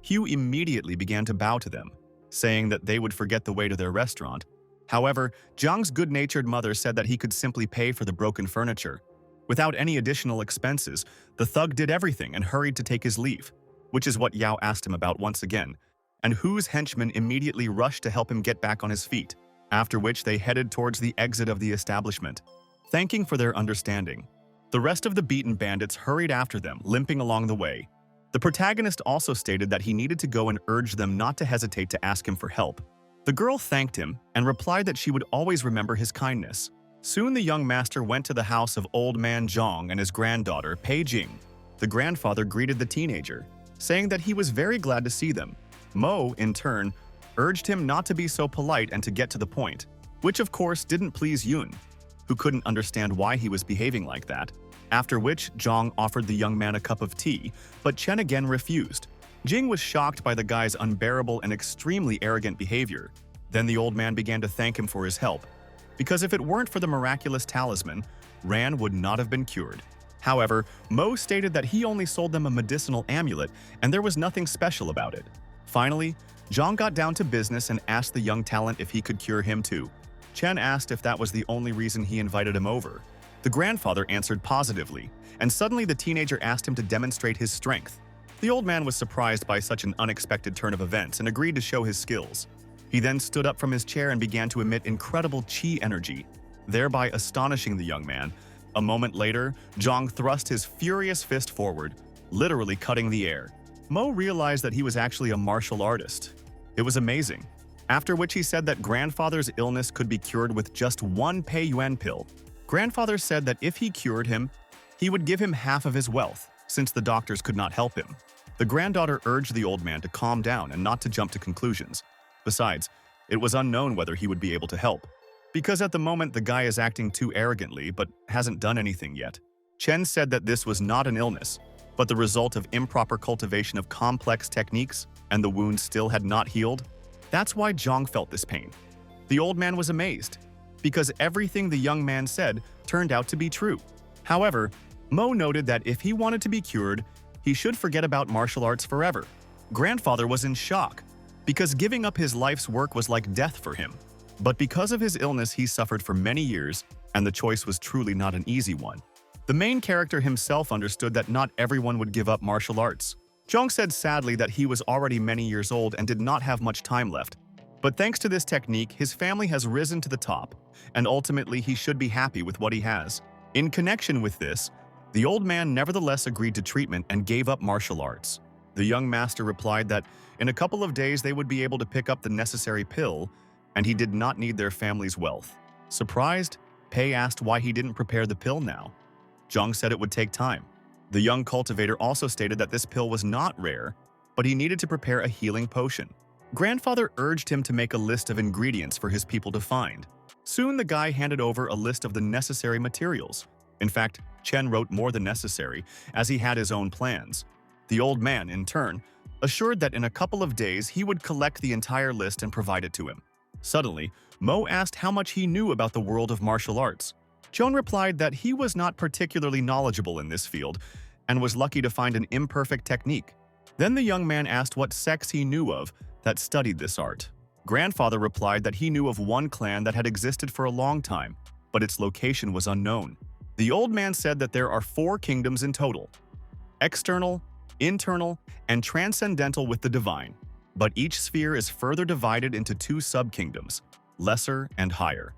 Hu immediately began to bow to them, saying that they would forget the way to their restaurant. However, Zhang's good-natured mother said that he could simply pay for the broken furniture. Without any additional expenses, the thug did everything and hurried to take his leave, which is what Yao asked him about once again, and Hu's henchmen immediately rushed to help him get back on his feet, after which they headed towards the exit of the establishment, thanking for their understanding. The rest of the beaten bandits hurried after them, limping along the way. The protagonist also stated that he needed to go and urge them not to hesitate to ask him for help. The girl thanked him and replied that she would always remember his kindness. Soon the young master went to the house of old man Zhang and his granddaughter, Pei Jing. The grandfather greeted the teenager, saying that he was very glad to see them. Mo, in turn, urged him not to be so polite and to get to the point, which of course didn't please Yun, who couldn't understand why he was behaving like that. After which, Zhang offered the young man a cup of tea, but Chen again refused. Jing was shocked by the guy's unbearable and extremely arrogant behavior. Then the old man began to thank him for his help, because if it weren't for the miraculous talisman, Ran would not have been cured. However, Mo stated that he only sold them a medicinal amulet and there was nothing special about it. Finally, Zhang got down to business and asked the young talent if he could cure him too. Chen asked if that was the only reason he invited him over. The grandfather answered positively, and suddenly the teenager asked him to demonstrate his strength. The old man was surprised by such an unexpected turn of events and agreed to show his skills. He then stood up from his chair and began to emit incredible qi energy, thereby astonishing the young man. A moment later, Zhang thrust his furious fist forward, literally cutting the air. Mo realized that he was actually a martial artist. It was amazing. After which he said that grandfather's illness could be cured with just one Pei Yuan pill. Grandfather said that if he cured him, he would give him half of his wealth, since the doctors could not help him. The granddaughter urged the old man to calm down and not to jump to conclusions. Besides, it was unknown whether he would be able to help, because at the moment the guy is acting too arrogantly but hasn't done anything yet. Chen said that this was not an illness, but the result of improper cultivation of complex techniques, and the wound still had not healed. That's why Jang felt this pain. The old man was amazed, because everything the young man said turned out to be true. However, Mo noted that if he wanted to be cured, he should forget about martial arts forever. Grandfather was in shock, because giving up his life's work was like death for him. But because of his illness, he suffered for many years, and the choice was truly not an easy one. The main character himself understood that not everyone would give up martial arts. Jang said sadly that he was already many years old and did not have much time left. But thanks to this technique, his family has risen to the top, and ultimately he should be happy with what he has. In connection with this, the old man nevertheless agreed to treatment and gave up martial arts. The young master replied that in a couple of days they would be able to pick up the necessary pill, and he did not need their family's wealth. Surprised, Pei asked why he didn't prepare the pill now. Jang said it would take time. The young cultivator also stated that this pill was not rare, but he needed to prepare a healing potion. Grandfather urged him to make a list of ingredients for his people to find. Soon the guy handed over a list of the necessary materials. In fact, Chen wrote more than necessary, as he had his own plans. The old man, in turn, assured that in a couple of days he would collect the entire list and provide it to him. Suddenly, Mo asked how much he knew about the world of martial arts. Joan replied that he was not particularly knowledgeable in this field and was lucky to find an imperfect technique. Then the young man asked what sects he knew of that studied this art. Grandfather replied that he knew of one clan that had existed for a long time, but its location was unknown. The old man said that there are 4 kingdoms in total: external, internal, and transcendental with the divine. But each sphere is further divided into 2 sub-kingdoms, lesser and higher.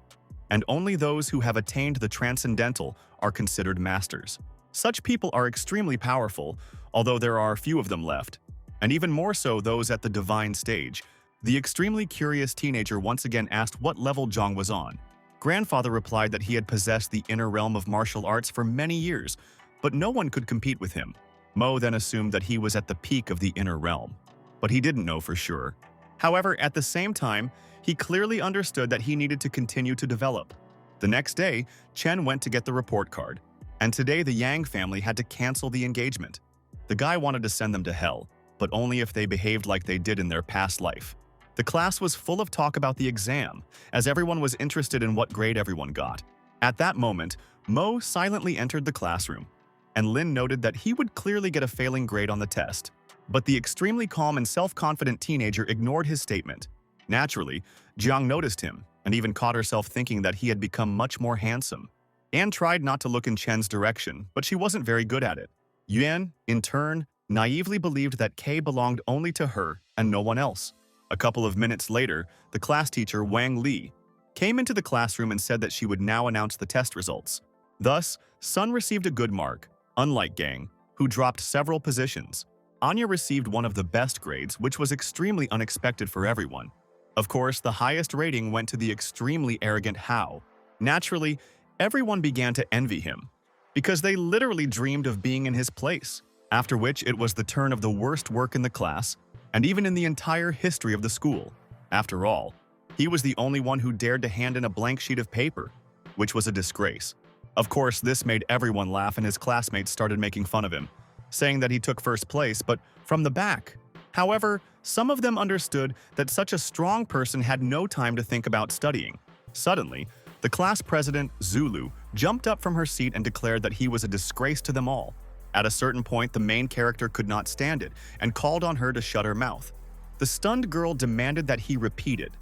And only those who have attained the transcendental are considered masters. Such people are extremely powerful, although there are few of them left, and even more so those at the divine stage. The extremely curious teenager once again asked what level Jang was on. Grandfather replied that he had possessed the inner realm of martial arts for many years, but no one could compete with him. Mo then assumed that he was at the peak of the inner realm, but he didn't know for sure. However, at the same time, he clearly understood that he needed to continue to develop. The next day, Chen went to get the report card, and today the Yang family had to cancel the engagement. The guy wanted to send them to hell, but only if they behaved like they did in their past life. The class was full of talk about the exam, as everyone was interested in what grade everyone got. At that moment, Mo silently entered the classroom, and Lin noted that he would clearly get a failing grade on the test. But the extremely calm and self-confident teenager ignored his statement. Naturally, Jiang noticed him and even caught herself thinking that he had become much more handsome. Anne tried not to look in Chen's direction, but she wasn't very good at it. Yuan, in turn, naively believed that Kei belonged only to her and no one else. A couple of minutes later, the class teacher, Wang Li, came into the classroom and said that she would now announce the test results. Thus, Sun received a good mark, unlike Gang, who dropped several positions. Anya received one of the best grades, which was extremely unexpected for everyone. Of course, the highest rating went to the extremely arrogant Hao. Naturally, everyone began to envy him, because they literally dreamed of being in his place. After which, it was the turn of the worst work in the class, and even in the entire history of the school. After all, he was the only one who dared to hand in a blank sheet of paper, which was a disgrace. Of course, this made everyone laugh and his classmates started making fun of him, saying that he took first place, but from the back. However, some of them understood that such a strong person had no time to think about studying. Suddenly, the class president, Zulu, jumped up from her seat and declared that he was a disgrace to them all. At a certain point, the main character could not stand it and called on her to shut her mouth. The stunned girl demanded that he repeated,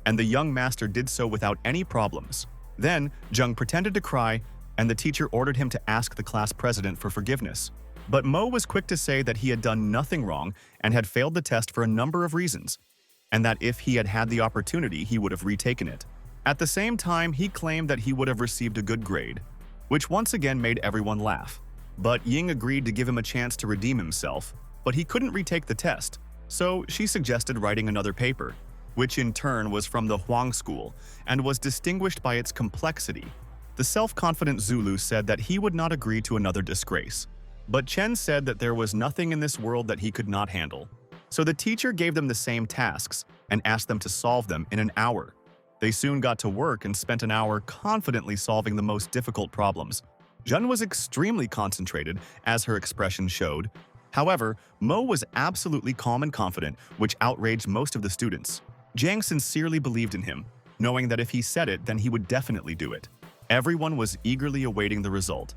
and the young master did so without any problems. Then, Jung pretended to cry, and the teacher ordered him to ask the class president for forgiveness. But Mo was quick to say that he had done nothing wrong and had failed the test for a number of reasons, and that if he had had the opportunity, he would have retaken it. At the same time, he claimed that he would have received a good grade, which once again made everyone laugh. But Ying agreed to give him a chance to redeem himself, but he couldn't retake the test, so she suggested writing another paper, which in turn was from the Huang school and was distinguished by its complexity. The self-confident Zulu said that he would not agree to another disgrace. But Chen said that there was nothing in this world that he could not handle. So the teacher gave them the same tasks and asked them to solve them in an hour. They soon got to work and spent an hour confidently solving the most difficult problems. Jun was extremely concentrated, as her expression showed. However, Mo was absolutely calm and confident, which outraged most of the students. Jang sincerely believed in him, knowing that if he said it, then he would definitely do it. Everyone was eagerly awaiting the result.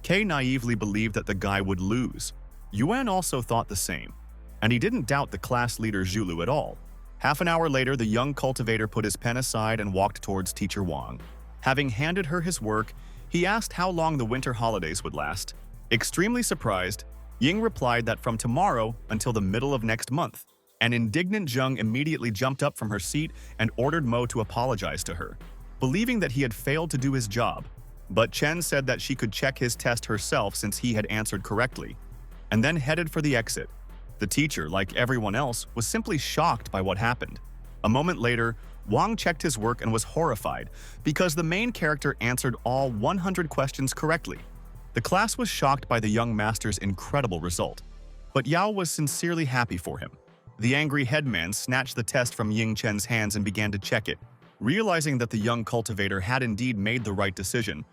Kei naively believed that the guy would lose. Yuan also thought the same, and he didn't doubt the class leader Zhulu at all. Half an hour later, the young cultivator put his pen aside and walked towards Teacher Wang. Having handed her his work, he asked how long the winter holidays would last. Extremely surprised, Ying replied that from tomorrow until the middle of next month. An indignant Jung immediately jumped up from her seat and ordered Mo to apologize to her, believing that he had failed to do his job. But Chen said that she could check his test herself since he had answered correctly, and then headed for the exit. The teacher, like everyone else, was simply shocked by what happened. A moment later, Wang checked his work and was horrified because the main character answered all 100 questions correctly. The class was shocked by the young master's incredible result, but Yao was sincerely happy for him. The angry headman snatched the test from Ying Chen's hands and began to check it. Realizing that the young cultivator had indeed made the right decision,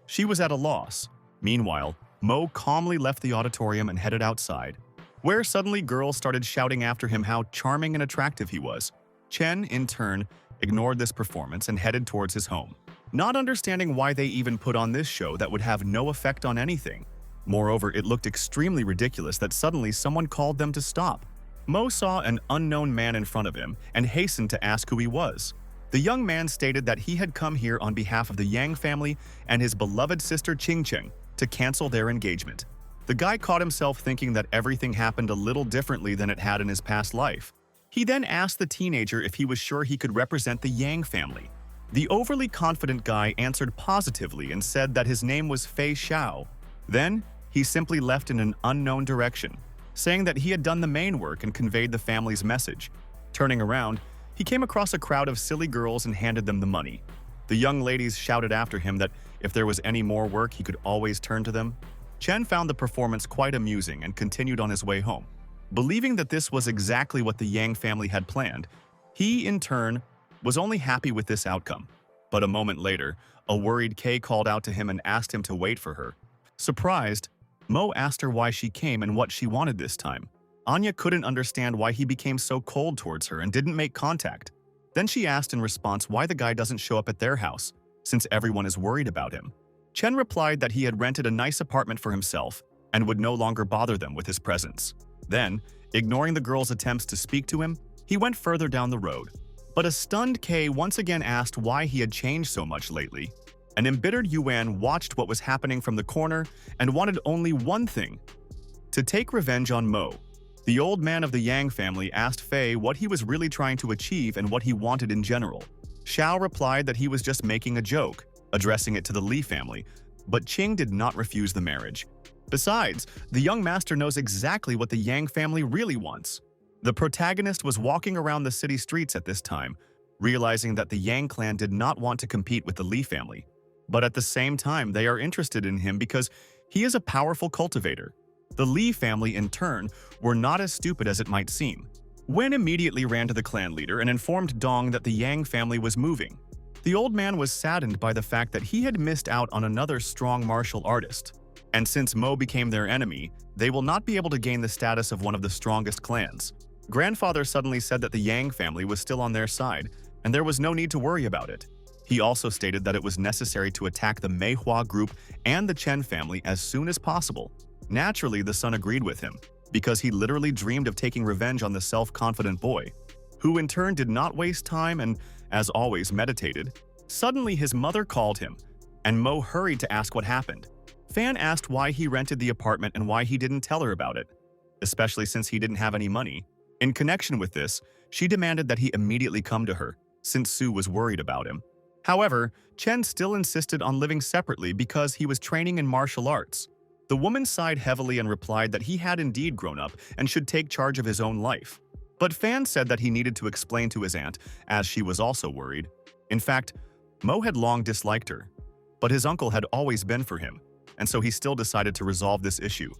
she was at a loss. Meanwhile, Mo calmly left the auditorium and headed outside, where suddenly girls started shouting after him how charming and attractive he was. Chen, in turn, ignored this performance and headed towards his home, not understanding why they even put on this show that would have no effect on anything. Moreover, it looked extremely ridiculous that suddenly someone called them to stop. Mo saw an unknown man in front of him and hastened to ask who he was. The young man stated that he had come here on behalf of the Yang family and his beloved sister Qingcheng to cancel their engagement. The guy caught himself thinking that everything happened a little differently than it had in his past life. He then asked the teenager if he was sure he could represent the Yang family. The overly confident guy answered positively and said that his name was Fei Xiao. Then, he simply left in an unknown direction, saying that he had done the main work and conveyed the family's message. Turning around, he came across a crowd of silly girls and handed them the money. The young ladies shouted after him that if there was any more work, he could always turn to them. Chen found the performance quite amusing and continued on his way home. Believing that this was exactly what the Yang family had planned, he, in turn, was only happy with this outcome. But a moment later, a worried Kei called out to him and asked him to wait for her. Surprised, Mo asked her why she came and what she wanted this time. Anya couldn't understand why he became so cold towards her and didn't make contact. Then she asked in response why the guy doesn't show up at their house, since everyone is worried about him. Chen replied that he had rented a nice apartment for himself and would no longer bother them with his presence. Then, ignoring the girl's attempts to speak to him, he went further down the road. But a stunned Kei once again asked why he had changed so much lately. An embittered Yuan watched what was happening from the corner and wanted only one thing: to take revenge on Mo. The old man of the Yang family asked Fei what he was really trying to achieve and what he wanted in general. Xiao replied that he was just making a joke, addressing it to the Li family, but Qing did not refuse the marriage. Besides, the young master knows exactly what the Yang family really wants. The protagonist was walking around the city streets at this time, realizing that the Yang clan did not want to compete with the Li family. But at the same time, they are interested in him because he is a powerful cultivator. The Li family, in turn, were not as stupid as it might seem. Wen immediately ran to the clan leader and informed Dong that the Yang family was moving. The old man was saddened by the fact that he had missed out on another strong martial artist. And since Mo became their enemy, they will not be able to gain the status of one of the strongest clans. Grandfather suddenly said that the Yang family was still on their side, and there was no need to worry about it. He also stated that it was necessary to attack the Manhwa group and the Chen family as soon as possible. Naturally, the son agreed with him, because he literally dreamed of taking revenge on the self-confident boy, who in turn did not waste time and, as always, meditated. Suddenly, his mother called him, and Mo hurried to ask what happened. Fan asked why he rented the apartment and why he didn't tell her about it, especially since he didn't have any money. In connection with this, she demanded that he immediately come to her, since Sue was worried about him. However, Chen still insisted on living separately because he was training in martial arts. The woman sighed heavily and replied that he had indeed grown up and should take charge of his own life. But Fan said that he needed to explain to his aunt, as she was also worried. In fact, Mo had long disliked her, but his uncle had always been for him, and so he still decided to resolve this issue.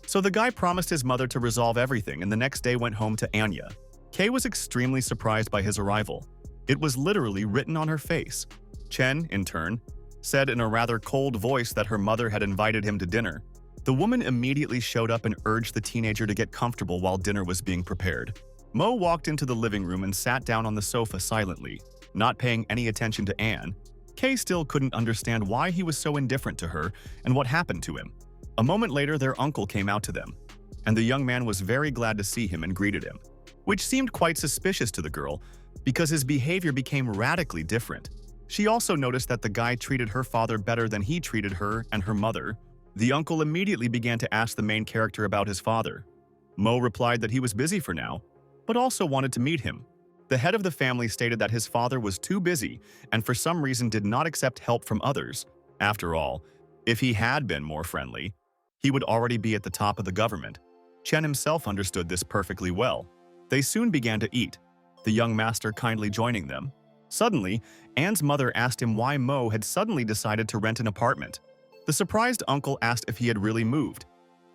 So the guy promised his mother to resolve everything and the next day went home to Anya. Kei was extremely surprised by his arrival. It was literally written on her face. Chen, in turn, said in a rather cold voice that her mother had invited him to dinner. The woman immediately showed up and urged the teenager to get comfortable while dinner was being prepared. Mo walked into the living room and sat down on the sofa silently, not paying any attention to Anne. Kay still couldn't understand why he was so indifferent to her and what happened to him. A moment later, their uncle came out to them, and the young man was very glad to see him and greeted him, which seemed quite suspicious to the girl because his behavior became radically different. She also noticed that the guy treated her father better than he treated her and her mother. The uncle immediately began to ask the main character about his father. Mo replied that he was busy for now, but also wanted to meet him. The head of the family stated that his father was too busy and for some reason did not accept help from others. After all, if he had been more friendly, he would already be at the top of the government. Chen himself understood this perfectly well. They soon began to eat, the young master kindly joining them. Suddenly, Anne's mother asked him why Mo had suddenly decided to rent an apartment. The surprised uncle asked if he had really moved,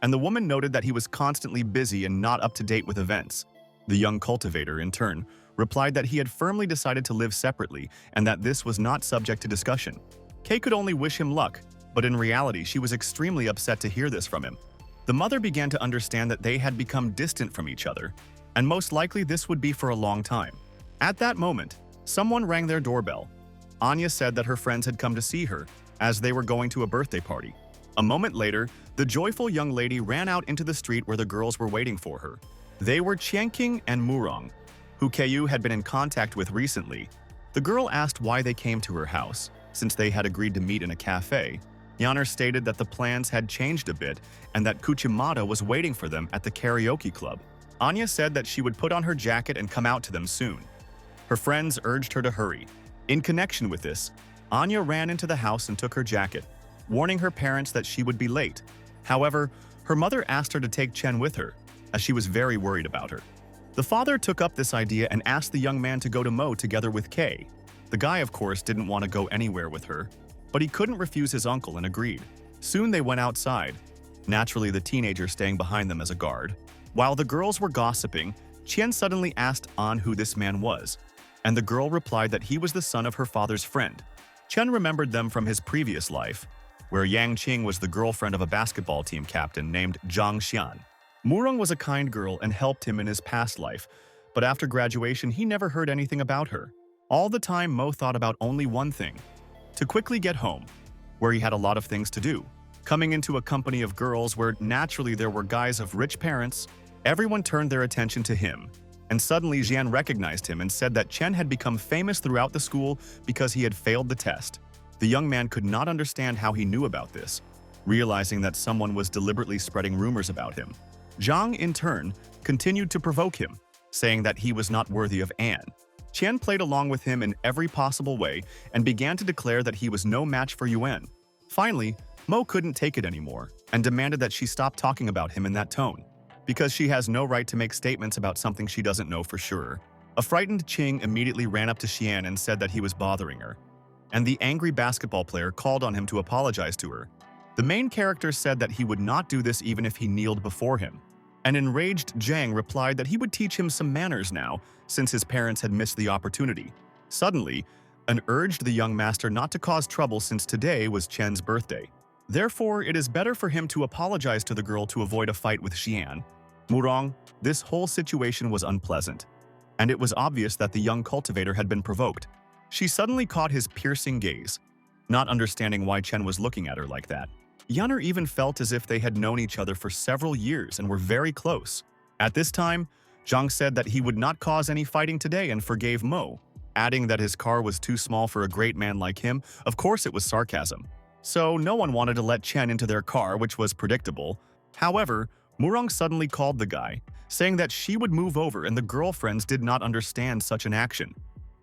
and the woman noted that he was constantly busy and not up to date with events. The young cultivator, in turn, replied that he had firmly decided to live separately and that this was not subject to discussion. Kay could only wish him luck, but in reality she was extremely upset to hear this from him. The mother began to understand that they had become distant from each other, and most likely this would be for a long time. At that moment, someone rang their doorbell. Anya said that her friends had come to see her, as they were going to a birthday party. A moment later, the joyful young lady ran out into the street where the girls were waiting for her. They were Qianqing and Murong, who Keiyu had been in contact with recently. The girl asked why they came to her house, since they had agreed to meet in a cafe. Yaner stated that the plans had changed a bit and that Kuchimata was waiting for them at the karaoke club. Anya said that she would put on her jacket and come out to them soon. Her friends urged her to hurry. In connection with this, Anya ran into the house and took her jacket, warning her parents that she would be late. However, her mother asked her to take Chen with her, as she was very worried about her. The father took up this idea and asked the young man to go to Mo together with Kay. The guy, of course, didn't want to go anywhere with her, but he couldn't refuse his uncle and agreed. Soon they went outside, naturally the teenager staying behind them as a guard. While the girls were gossiping, Qian suddenly asked An who this man was, and the girl replied that he was the son of her father's friend. Chen remembered them from his previous life, where Yang Qing was the girlfriend of a basketball team captain named Zhang Xian. Murong was a kind girl and helped him in his past life, but after graduation he never heard anything about her. All the time Mo thought about only one thing: to quickly get home, where he had a lot of things to do. Coming into a company of girls where naturally there were guys of rich parents, everyone turned their attention to him. And suddenly Jian recognized him and said that Chen had become famous throughout the school because he had failed the test. The young man could not understand how he knew about this, realizing that someone was deliberately spreading rumors about him. Jang, in turn, continued to provoke him, saying that he was not worthy of Anne. Qian played along with him in every possible way and began to declare that he was no match for Yuan. Finally, Mo couldn't take it anymore and demanded that she stop talking about him in that tone, because she has no right to make statements about something she doesn't know for sure. A frightened Qing immediately ran up to Xian and said that he was bothering her, and the angry basketball player called on him to apologize to her. The main character said that he would not do this even if he kneeled before him. An enraged Jang replied that he would teach him some manners now, since his parents had missed the opportunity. Suddenly, An urged the young master not to cause trouble since today was Chen's birthday. Therefore, it is better for him to apologize to the girl to avoid a fight with Xian. Murong, this whole situation was unpleasant, and it was obvious that the young cultivator had been provoked. She suddenly caught his piercing gaze, not understanding why Chen was looking at her like that. Yaner even felt as if they had known each other for several years and were very close. At this time, Zhang said that he would not cause any fighting today and forgave Mo, adding that his car was too small for a great man like him. Of course, it was sarcasm. So no one wanted to let Chen into their car, which was predictable. However, Murong suddenly called the guy, saying that she would move over and the girlfriends did not understand such an action.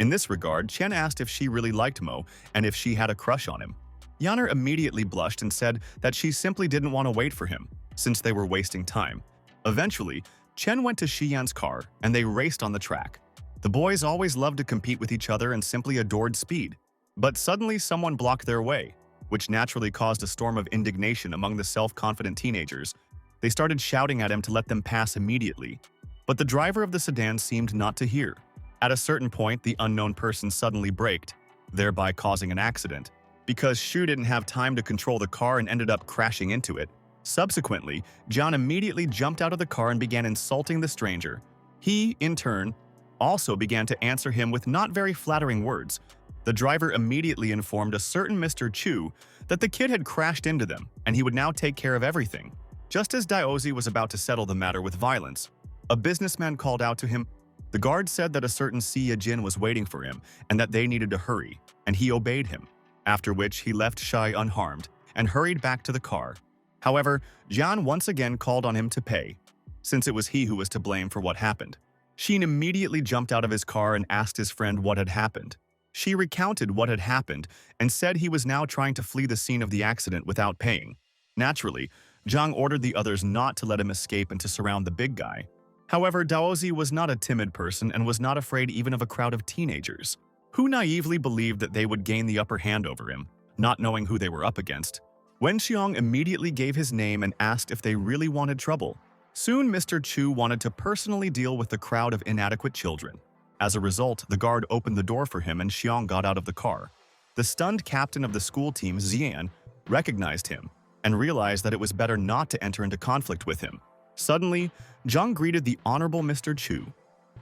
In this regard, Chen asked if she really liked Mo and if she had a crush on him. Yaner immediately blushed and said that she simply didn't want to wait for him, since they were wasting time. Eventually, Chen went to Xian's car and they raced on the track. The boys always loved to compete with each other and simply adored speed. But suddenly someone blocked their way, which naturally caused a storm of indignation among the self-confident teenagers. They started shouting at him to let them pass immediately. But the driver of the sedan seemed not to hear. At a certain point, the unknown person suddenly braked, thereby causing an accident. because Shu didn't have time to control the car and ended up crashing into it. Subsequently, John immediately jumped out of the car and began insulting the stranger. He, in turn, also began to answer him with not very flattering words. The driver immediately informed a certain Mr. Chu that the kid had crashed into them and he would now take care of everything. Just as Daozi was about to settle the matter with violence, a businessman called out to him. The guard said that a certain Siya Jin was waiting for him and that they needed to hurry, and he obeyed him, after which he left Shai unharmed and hurried back to the car. However, Jian once again called on him to pay, since it was he who was to blame for what happened. Sheen immediately jumped out of his car and asked his friend what had happened. She recounted what had happened and said he was now trying to flee the scene of the accident without paying. Naturally, Jang ordered the others not to let him escape and to surround the big guy. However, Daozi was not a timid person and was not afraid even of a crowd of teenagers, who naively believed that they would gain the upper hand over him, not knowing who they were up against. Wen Xiong immediately gave his name and asked if they really wanted trouble. Soon, Mr. Chu wanted to personally deal with the crowd of inadequate children. As a result, the guard opened the door for him and Xiong got out of the car. The stunned captain of the school team, Xian, recognized him and realized that it was better not to enter into conflict with him. Suddenly, Zhang greeted the Honorable Mr. Chu.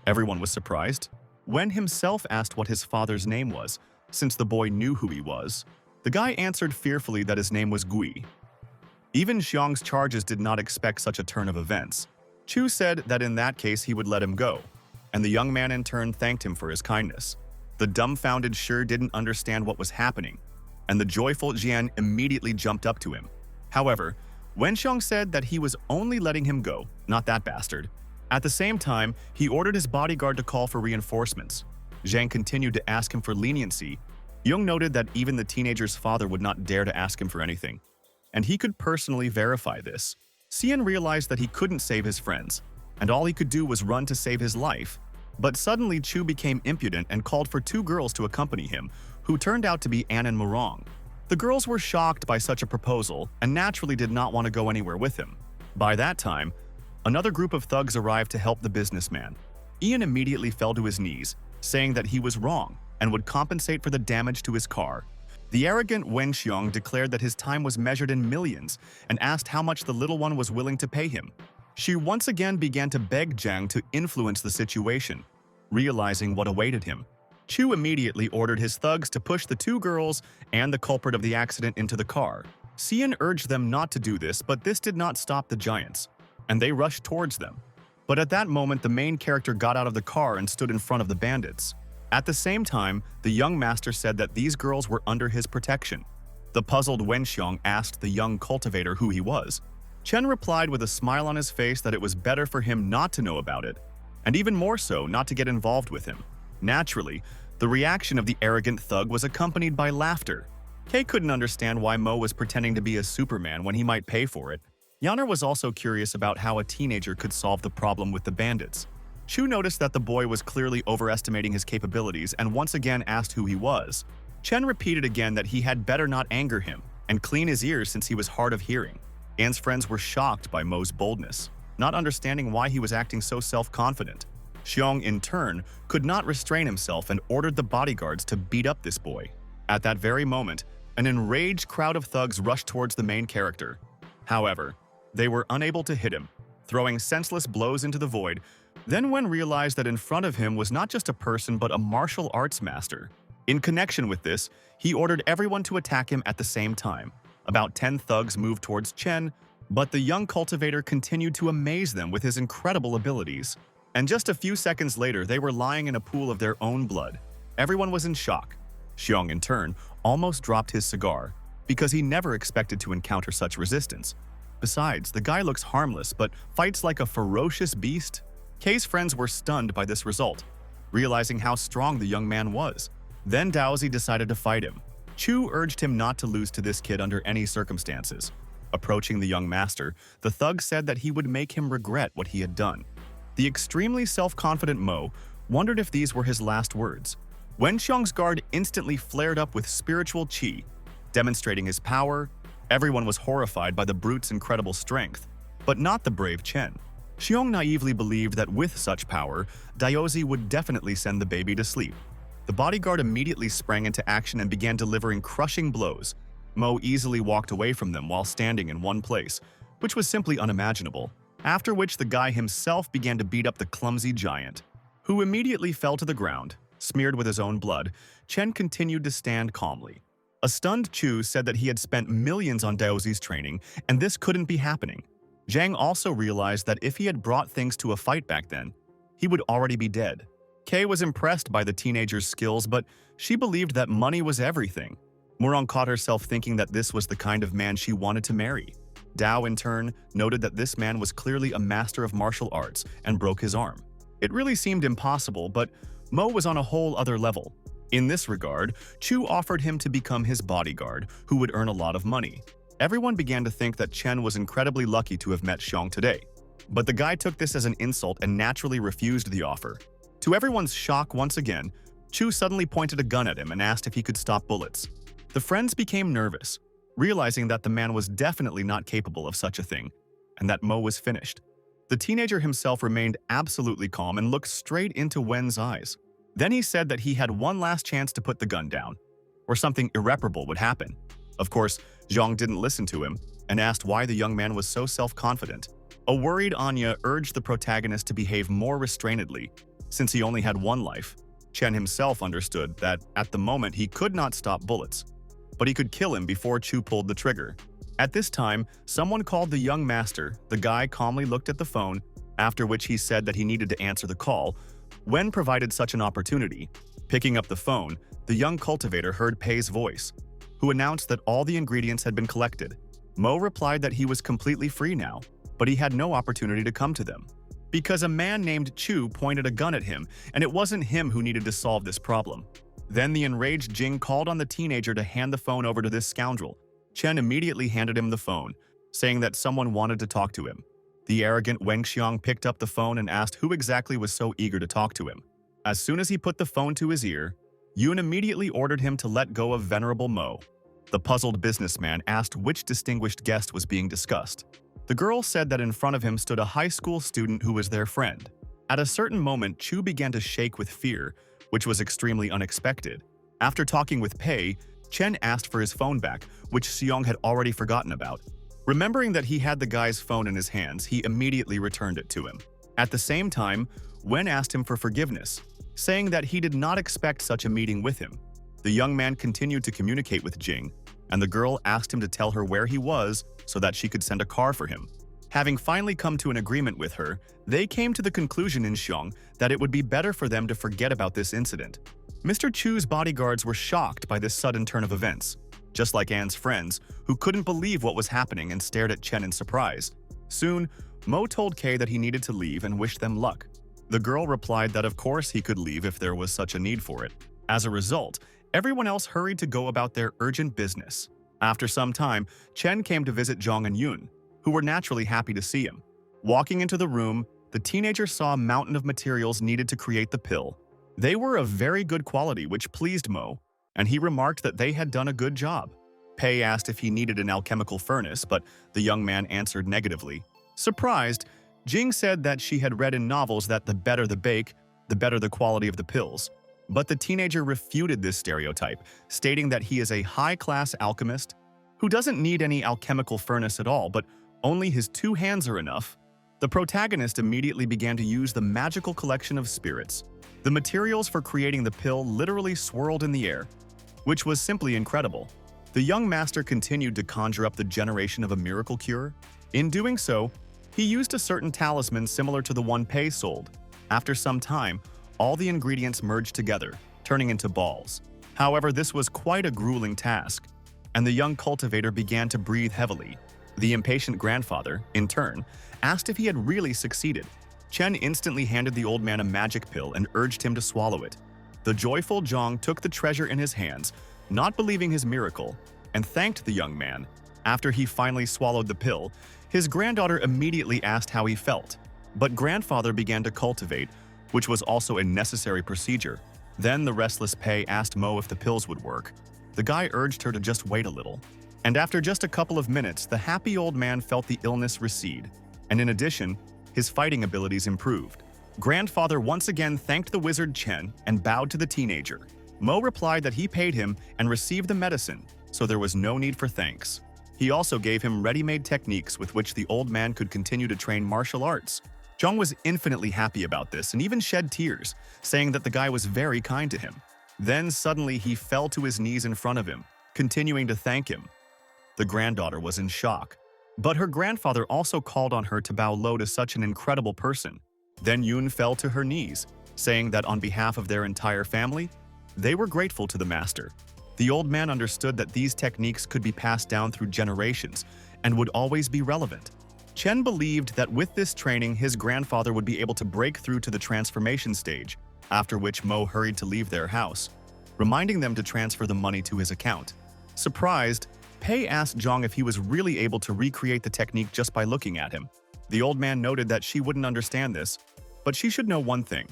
Everyone was surprised. Wen himself asked what his father's name was, since the boy knew who he was. The guy answered fearfully that his name was Gui. Even Xiong's charges did not expect such a turn of events. Chu said that in that case he would let him go, and the young man in turn thanked him for his kindness. The dumbfounded Shi didn't understand what was happening, and the joyful Jian immediately jumped up to him. However, Wen Xiong said that he was only letting him go, not that bastard. At the same time, he ordered his bodyguard to call for reinforcements. Zhang continued to ask him for leniency. Jung noted that even the teenager's father would not dare to ask him for anything, and he could personally verify this. Xian realized that he couldn't save his friends, and all he could do was run to save his life. But suddenly Chu became impudent and called for two girls to accompany him, who turned out to be An and Murong. The girls were shocked by such a proposal and naturally did not want to go anywhere with him. By that time, another group of thugs arrived to help the businessman. Ian immediately fell to his knees, saying that he was wrong and would compensate for the damage to his car. The arrogant Wen Xiong declared that his time was measured in millions and asked how much the little one was willing to pay him. She once again began to beg Jang to influence the situation. Realizing what awaited him, Chu immediately ordered his thugs to push the two girls and the culprit of the accident into the car. Xian urged them not to do this, but this did not stop the giants, and they rushed towards them. But at that moment, the main character got out of the car and stood in front of the bandits. At the same time, the young master said that these girls were under his protection. The puzzled Wen Xiong asked the young cultivator who he was. Chen replied with a smile on his face that it was better for him not to know about it, and even more so not to get involved with him. Naturally, the reaction of the arrogant thug was accompanied by laughter. Kei couldn't understand why Mo was pretending to be a Superman when he might pay for it. Yaner was also curious about how a teenager could solve the problem with the bandits. Chu noticed that the boy was clearly overestimating his capabilities and once again asked who he was. Chen repeated again that he had better not anger him and clean his ears since he was hard of hearing. Anne's friends were shocked by Mo's boldness, not understanding why he was acting so self-confident. Xiong, in turn, could not restrain himself and ordered the bodyguards to beat up this boy. At that very moment, an enraged crowd of thugs rushed towards the main character. However, they were unable to hit him, throwing senseless blows into the void. Then Wen realized that in front of him was not just a person but a martial arts master. In connection with this, he ordered everyone to attack him at the same time. About 10 thugs moved towards Chen, but the young cultivator continued to amaze them with his incredible abilities. And just a few seconds later, they were lying in a pool of their own blood. Everyone was in shock. Xiong, in turn, almost dropped his cigar, because he never expected to encounter such resistance. Besides, the guy looks harmless but fights like a ferocious beast. Kei's friends were stunned by this result, realizing how strong the young man was. Then Daozi decided to fight him. Chu urged him not to lose to this kid under any circumstances. Approaching the young master, the thug said that he would make him regret what he had done. The extremely self-confident Mo wondered if these were his last words. Wen Xiong's guard instantly flared up with spiritual qi, demonstrating his power. Everyone was horrified by the brute's incredible strength, but not the brave Chen. Xiong naively believed that with such power, Daozi would definitely send the baby to sleep. The bodyguard immediately sprang into action and began delivering crushing blows. Mo easily walked away from them while standing in one place, which was simply unimaginable, after which the guy himself began to beat up the clumsy giant, who immediately fell to the ground. Smeared with his own blood, Chen continued to stand calmly. A stunned Chu said that he had spent millions on Daozi's training, and this couldn't be happening. Jang also realized that if he had brought things to a fight back then, he would already be dead. Kay was impressed by the teenager's skills, but she believed that money was everything. Murong caught herself thinking that this was the kind of man she wanted to marry. Dao, in turn, noted that this man was clearly a master of martial arts and broke his arm. It really seemed impossible, but Mo was on a whole other level. In this regard, Chu offered him to become his bodyguard, who would earn a lot of money. Everyone began to think that Chen was incredibly lucky to have met Xiong today. But the guy took this as an insult and naturally refused the offer. To everyone's shock once again, Chu suddenly pointed a gun at him and asked if he could stop bullets. The friends became nervous, realizing that the man was definitely not capable of such a thing, and that Mo was finished. The teenager himself remained absolutely calm and looked straight into Wen's eyes. Then he said that he had one last chance to put the gun down, or something irreparable would happen. Of course, Zhang didn't listen to him and asked why the young man was so self-confident. A worried Anya urged the protagonist to behave more restrainedly, since he only had one life. Chen himself understood that at the moment he could not stop bullets, but he could kill him before Chu pulled the trigger. At this time, someone called the young master. The guy calmly looked at the phone, after which he said that he needed to answer the call. Wen provided such an opportunity. Picking up the phone, the young cultivator heard Pei's voice, who announced that all the ingredients had been collected. Mo replied that he was completely free now, but he had no opportunity to come to them, because a man named Chu pointed a gun at him, and it wasn't him who needed to solve this problem. Then the enraged Jing called on the teenager to hand the phone over to this scoundrel. Chen immediately handed him the phone, saying that someone wanted to talk to him. The arrogant Wang Xiang picked up the phone and asked who exactly was so eager to talk to him. As soon as he put the phone to his ear, Yun immediately ordered him to let go of Venerable Mo. The puzzled businessman asked which distinguished guest was being discussed. The girl said that in front of him stood a high school student who was their friend. At a certain moment, Chu began to shake with fear, which was extremely unexpected. After talking with Pei, Chen asked for his phone back, which Xiong had already forgotten about. Remembering that he had the guy's phone in his hands, he immediately returned it to him. At the same time, Wen asked him for forgiveness, saying that he did not expect such a meeting with him. The young man continued to communicate with Jing, and the girl asked him to tell her where he was so that she could send a car for him. Having finally come to an agreement with her, they came to the conclusion in Xiong that it would be better for them to forget about this incident. Mr. Chu's bodyguards were shocked by this sudden turn of events, just like Anne's friends, who couldn't believe what was happening and stared at Chen in surprise. Soon, Mo told Kay that he needed to leave and wished them luck. The girl replied that of course he could leave if there was such a need for it. As a result, everyone else hurried to go about their urgent business. After some time, Chen came to visit Zhang and Yun, who were naturally happy to see him. Walking into the room, the teenager saw a mountain of materials needed to create the pill. They were of very good quality, which pleased Mo, and he remarked that they had done a good job. Pei asked if he needed an alchemical furnace, but the young man answered negatively. Surprised, Jing said that she had read in novels that the better the bake, the better the quality of the pills. But the teenager refuted this stereotype, stating that he is a high-class alchemist who doesn't need any alchemical furnace at all, but only his 2 hands are enough. The protagonist immediately began to use the magical collection of spirits. The materials for creating the pill literally swirled in the air, which was simply incredible. The young master continued to conjure up the generation of a miracle cure. In doing so, he used a certain talisman similar to the one Pei sold. After some time, all the ingredients merged together, turning into balls. However, this was quite a grueling task, and the young cultivator began to breathe heavily. The impatient grandfather, in turn, asked if he had really succeeded. Chen instantly handed the old man a magic pill and urged him to swallow it. The joyful Zhang took the treasure in his hands, not believing his miracle, and thanked the young man. After he finally swallowed the pill, his granddaughter immediately asked how he felt, but grandfather began to cultivate, which was also a necessary procedure. Then the restless Pei asked Mo if the pills would work. The guy urged her to just wait a little. And after just a couple of minutes, the happy old man felt the illness recede, and in addition, his fighting abilities improved. Grandfather once again thanked the wizard Chen and bowed to the teenager. Mo replied that he paid him and received the medicine, so there was no need for thanks. He also gave him ready-made techniques with which the old man could continue to train martial arts. Jang was infinitely happy about this and even shed tears, saying that the guy was very kind to him. Then suddenly he fell to his knees in front of him, continuing to thank him. The granddaughter was in shock, but her grandfather also called on her to bow low to such an incredible person. Then Yoon fell to her knees, saying that on behalf of their entire family, they were grateful to the master. The old man understood that these techniques could be passed down through generations and would always be relevant. Chen believed that with this training, his grandfather would be able to break through to the transformation stage, after which Mo hurried to leave their house, reminding them to transfer the money to his account. Surprised, Pei asked Jang if he was really able to recreate the technique just by looking at him. The old man noted that she wouldn't understand this, but she should know one thing.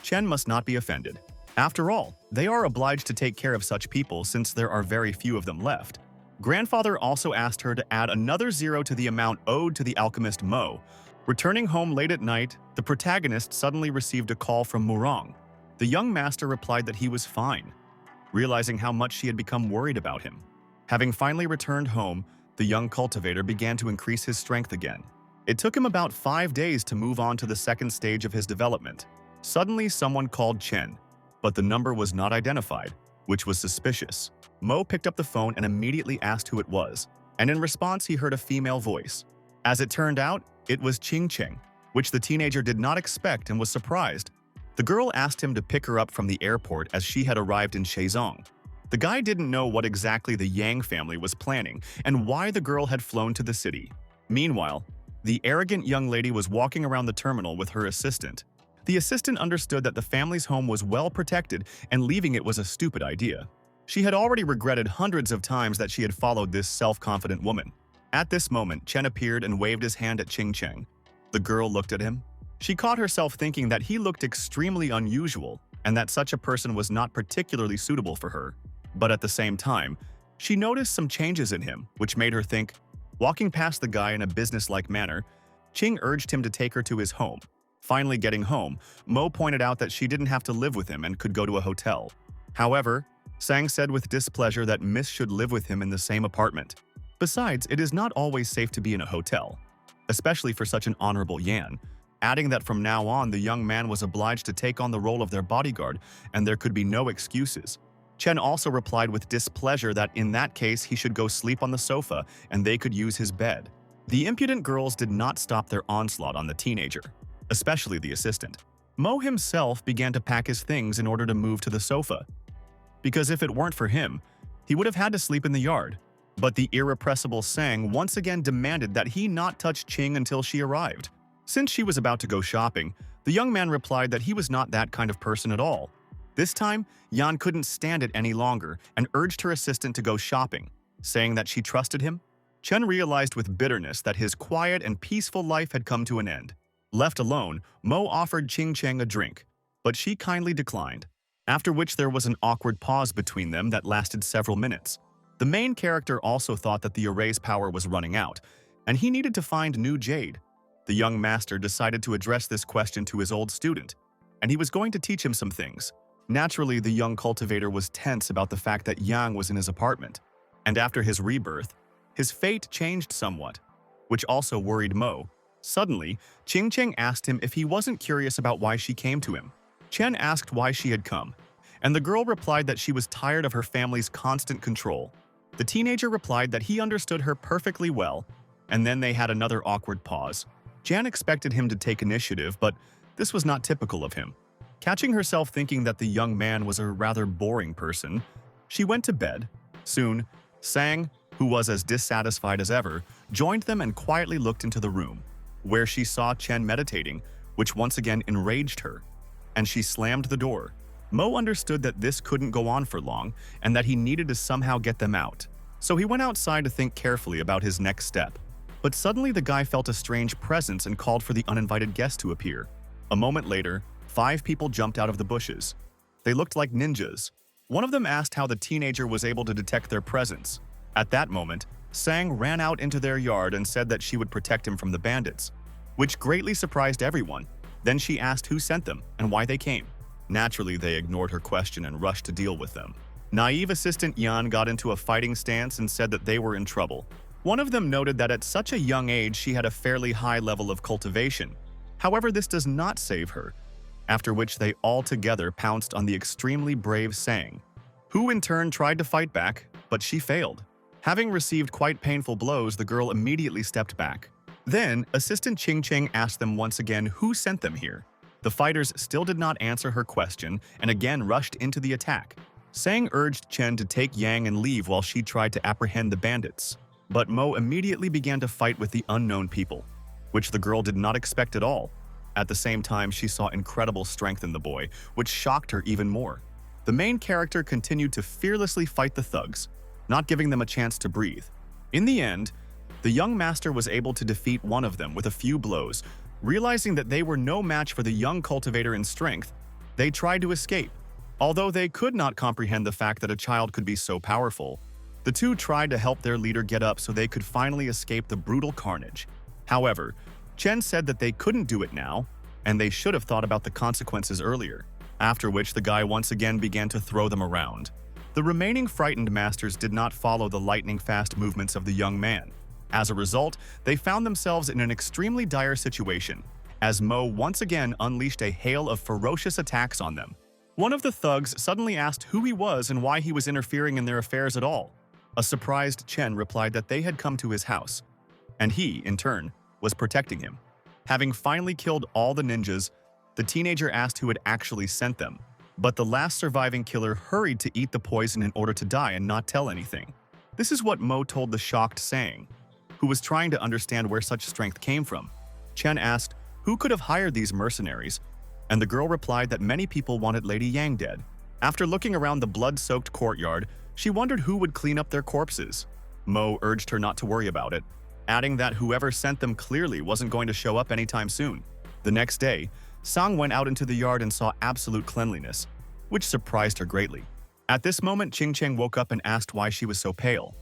Chen must not be offended. After all, they are obliged to take care of such people since there are very few of them left. Grandfather also asked her to add another 0 to the amount owed to the alchemist Mo. Returning home late at night, the protagonist suddenly received a call from Murong. The young master replied that he was fine, realizing how much she had become worried about him. Having finally returned home, the young cultivator began to increase his strength again. It took him about 5 days to move on to the second stage of his development. Suddenly, someone called Chen, but the number was not identified, which was suspicious. Mo picked up the phone and immediately asked who it was, and in response he heard a female voice. As it turned out, it was Ching Cheng, which the teenager did not expect and was surprised. The girl asked him to pick her up from the airport as she had arrived in Shezong. The guy didn't know what exactly the Yang family was planning and why the girl had flown to the city. Meanwhile, the arrogant young lady was walking around the terminal with her assistant. The assistant understood that the family's home was well protected and leaving it was a stupid idea. She had already regretted hundreds of times that she had followed this self-confident woman. At this moment, Chen appeared and waved his hand at Ching Cheng. The girl looked at him. She caught herself thinking that he looked extremely unusual and that such a person was not particularly suitable for her. But at the same time, she noticed some changes in him, which made her think. Walking past the guy in a businesslike manner, Ching urged him to take her to his home. Finally getting home, Mo pointed out that she didn't have to live with him and could go to a hotel. However, Sang said with displeasure that Miss should live with him in the same apartment. Besides, it is not always safe to be in a hotel, especially for such an honorable Yan, adding that from now on the young man was obliged to take on the role of their bodyguard and there could be no excuses. Chen also replied with displeasure that in that case he should go sleep on the sofa and they could use his bed. The impudent girls did not stop their onslaught on the teenager, especially the assistant. Mo himself began to pack his things in order to move to the sofa, because if it weren't for him, he would have had to sleep in the yard. But the irrepressible Sang once again demanded that he not touch Ching until she arrived. Since she was about to go shopping, the young man replied that he was not that kind of person at all. This time, Yan couldn't stand it any longer and urged her assistant to go shopping, saying that she trusted him. Chen realized with bitterness that his quiet and peaceful life had come to an end. Left alone, Mo offered Ching Cheng a drink, but she kindly declined, after which there was an awkward pause between them that lasted several minutes. The main character also thought that the erase power was running out, and he needed to find new jade. The young master decided to address this question to his old student, and he was going to teach him some things. Naturally, the young cultivator was tense about the fact that Yang was in his apartment, and after his rebirth, his fate changed somewhat, which also worried Mo. Suddenly, Ching Cheng asked him if he wasn't curious about why she came to him. Chen asked why she had come, and the girl replied that she was tired of her family's constant control. The teenager replied that he understood her perfectly well, and then they had another awkward pause. Jan expected him to take initiative, but this was not typical of him. Catching herself thinking that the young man was a rather boring person, she went to bed. Soon, Sang, who was as dissatisfied as ever, joined them and quietly looked into the room, where she saw Chen meditating, which once again enraged her, and she slammed the door. Mo understood that this couldn't go on for long and that he needed to somehow get them out. So he went outside to think carefully about his next step. But suddenly the guy felt a strange presence and called for the uninvited guest to appear. A moment later, 5 people jumped out of the bushes. They looked like ninjas. One of them asked how the teenager was able to detect their presence. At that moment, Sang ran out into their yard and said that she would protect him from the bandits, which greatly surprised everyone. Then she asked who sent them and why they came. Naturally, they ignored her question and rushed to deal with them. Naive assistant Yan got into a fighting stance and said that they were in trouble. One of them noted that at such a young age she had a fairly high level of cultivation. However, this does not save her, after which they all together pounced on the extremely brave Sang, who in turn tried to fight back, but she failed. Having received quite painful blows, the girl immediately stepped back. Then, Assistant Ching Ching asked them once again who sent them here. The fighters still did not answer her question and again rushed into the attack. Sang urged Chen to take Yang and leave while she tried to apprehend the bandits. But Mo immediately began to fight with the unknown people, which the girl did not expect at all. At the same time, she saw incredible strength in the boy, which shocked her even more. The main character continued to fearlessly fight the thugs, not giving them a chance to breathe. In the end, the young master was able to defeat one of them with a few blows. Realizing that they were no match for the young cultivator in strength, they tried to escape. Although they could not comprehend the fact that a child could be so powerful, the two tried to help their leader get up so they could finally escape the brutal carnage. However, Chen said that they couldn't do it now, and they should have thought about the consequences earlier, after which the guy once again began to throw them around. The remaining frightened masters did not follow the lightning-fast movements of the young man. As a result, they found themselves in an extremely dire situation, as Mo once again unleashed a hail of ferocious attacks on them. One of the thugs suddenly asked who he was and why he was interfering in their affairs at all. A surprised Chen replied that they had come to his house, and he, in turn, was protecting him. Having finally killed all the ninjas, the teenager asked who had actually sent them, but the last surviving killer hurried to eat the poison in order to die and not tell anything. This is what Mo told the shocked Sang, who was trying to understand where such strength came from. Chen asked who could have hired these mercenaries, and the girl replied that many people wanted Lady Yang dead. After looking around the blood-soaked courtyard, she wondered who would clean up their corpses. Mo urged her not to worry about it, adding that whoever sent them clearly wasn't going to show up anytime soon. The next day, Sang went out into the yard and saw absolute cleanliness, which surprised her greatly. At this moment, Ching Cheng woke up and asked why she was so pale.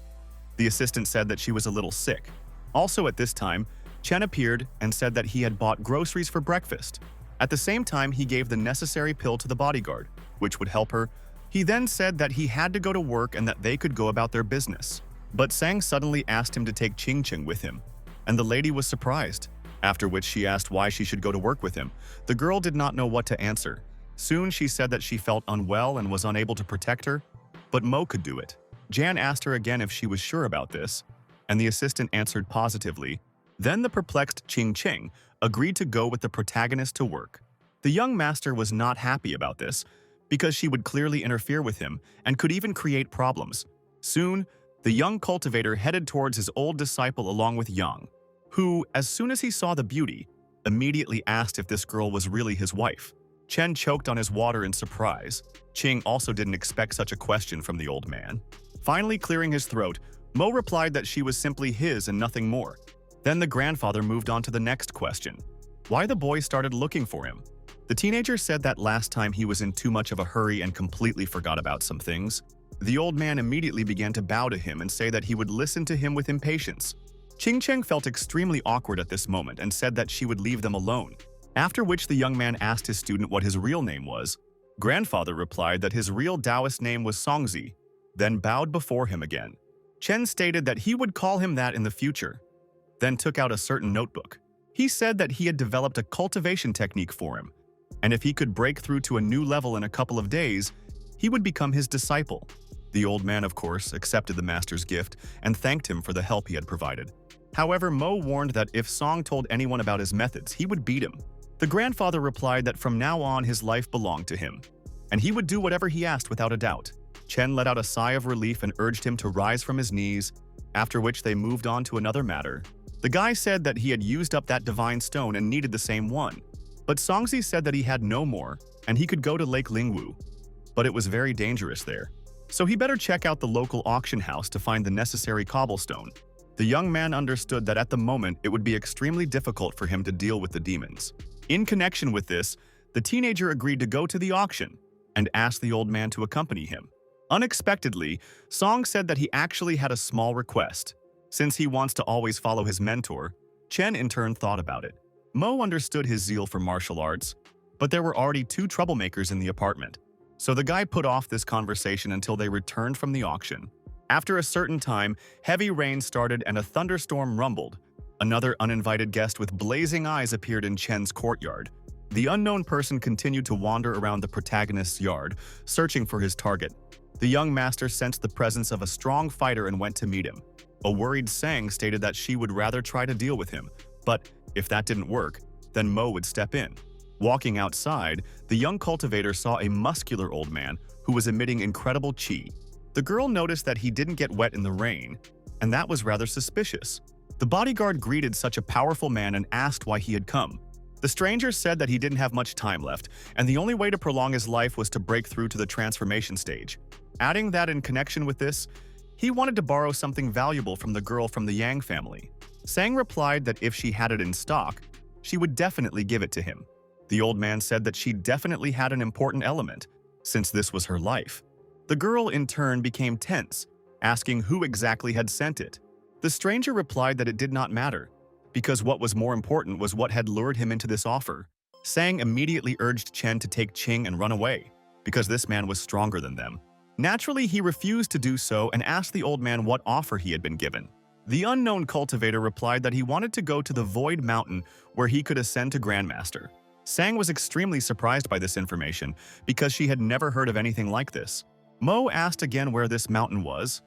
The assistant said that she was a little sick. Also at this time, Chen appeared and said that he had bought groceries for breakfast. At the same time, he gave the necessary pill to the bodyguard, which would help her. He then said that he had to go to work and that they could go about their business. But Sang suddenly asked him to take Ching Cheng with him, and the lady was surprised, after which she asked why she should go to work with him. The girl did not know what to answer. Soon she said that she felt unwell and was unable to protect her, but Mo could do it. Jan asked her again if she was sure about this, and the assistant answered positively. Then the perplexed Ching Cheng agreed to go with the protagonist to work. The young master was not happy about this, because she would clearly interfere with him and could even create problems. Soon, the young cultivator headed towards his old disciple along with Yang, who, as soon as he saw the beauty, immediately asked if this girl was really his wife. Chen choked on his water in surprise. Ching also didn't expect such a question from the old man. Finally clearing his throat, Mo replied that she was simply his and nothing more. Then the grandfather moved on to the next question: why the boy started looking for him. The teenager said that last time he was in too much of a hurry and completely forgot about some things. The old man immediately began to bow to him and say that he would listen to him with impatience. Ching Cheng felt extremely awkward at this moment and said that she would leave them alone, after which the young man asked his student what his real name was. Grandfather replied that his real Taoist name was Songzi, then bowed before him again. Chen stated that he would call him that in the future, then took out a certain notebook. He said that he had developed a cultivation technique for him, and if he could break through to a new level in a couple of days, he would become his disciple. The old man, of course, accepted the master's gift and thanked him for the help he had provided. However, Mo warned that if Song told anyone about his methods, he would beat him. The grandfather replied that from now on his life belonged to him, and he would do whatever he asked without a doubt. Chen let out a sigh of relief and urged him to rise from his knees, after which they moved on to another matter. The guy said that he had used up that divine stone and needed the same one, but Songzi said that he had no more and he could go to Lake Lingwu, but it was very dangerous there, so he better check out the local auction house to find the necessary cobblestone. The young man understood that at the moment it would be extremely difficult for him to deal with the demons. In connection with this, the teenager agreed to go to the auction and asked the old man to accompany him. Unexpectedly, Song said that he actually had a small request. Since he wants to always follow his mentor, Chen in turn thought about it. Mo understood his zeal for martial arts, but there were already two troublemakers in the apartment. So the guy put off this conversation until they returned from the auction. After a certain time, heavy rain started and a thunderstorm rumbled. Another uninvited guest with blazing eyes appeared in Chen's courtyard. The unknown person continued to wander around the protagonist's yard, searching for his target. The young master sensed the presence of a strong fighter and went to meet him. A worried Sang stated that she would rather try to deal with him, but if that didn't work, then Mo would step in. Walking outside, the young cultivator saw a muscular old man who was emitting incredible chi. The girl noticed that he didn't get wet in the rain, and that was rather suspicious. The bodyguard greeted such a powerful man and asked why he had come. The stranger said that he didn't have much time left, and the only way to prolong his life was to break through to the transformation stage. Adding that in connection with this, he wanted to borrow something valuable from the girl from the Yang family. Sang replied that if she had it in stock, she would definitely give it to him. The old man said that she definitely had an important element, since this was her life. The girl in turn became tense, asking who exactly had sent it. The stranger replied that it did not matter, because what was more important was what had lured him into this offer. Sang immediately urged Chen to take Qing and run away, because this man was stronger than them. Naturally, he refused to do so and asked the old man what offer he had been given. The unknown cultivator replied that he wanted to go to the Void Mountain where he could ascend to Grandmaster. Sang was extremely surprised by this information because she had never heard of anything like this. Mo asked again where this mountain was.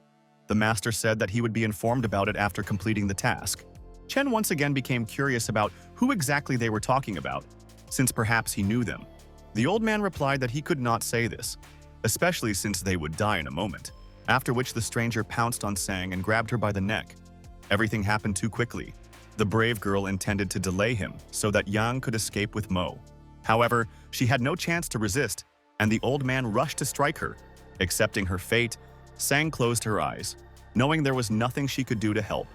The master said that he would be informed about it after completing the task. Chen once again became curious about who exactly they were talking about, since perhaps he knew them. The old man replied that he could not say this, especially since they would die in a moment, after which the stranger pounced on Sang and grabbed her by the neck. Everything happened too quickly. The brave girl intended to delay him so that Yang could escape with Mo. However, she had no chance to resist, and the old man rushed to strike her. Accepting her fate, Sang closed her eyes, knowing there was nothing she could do to help.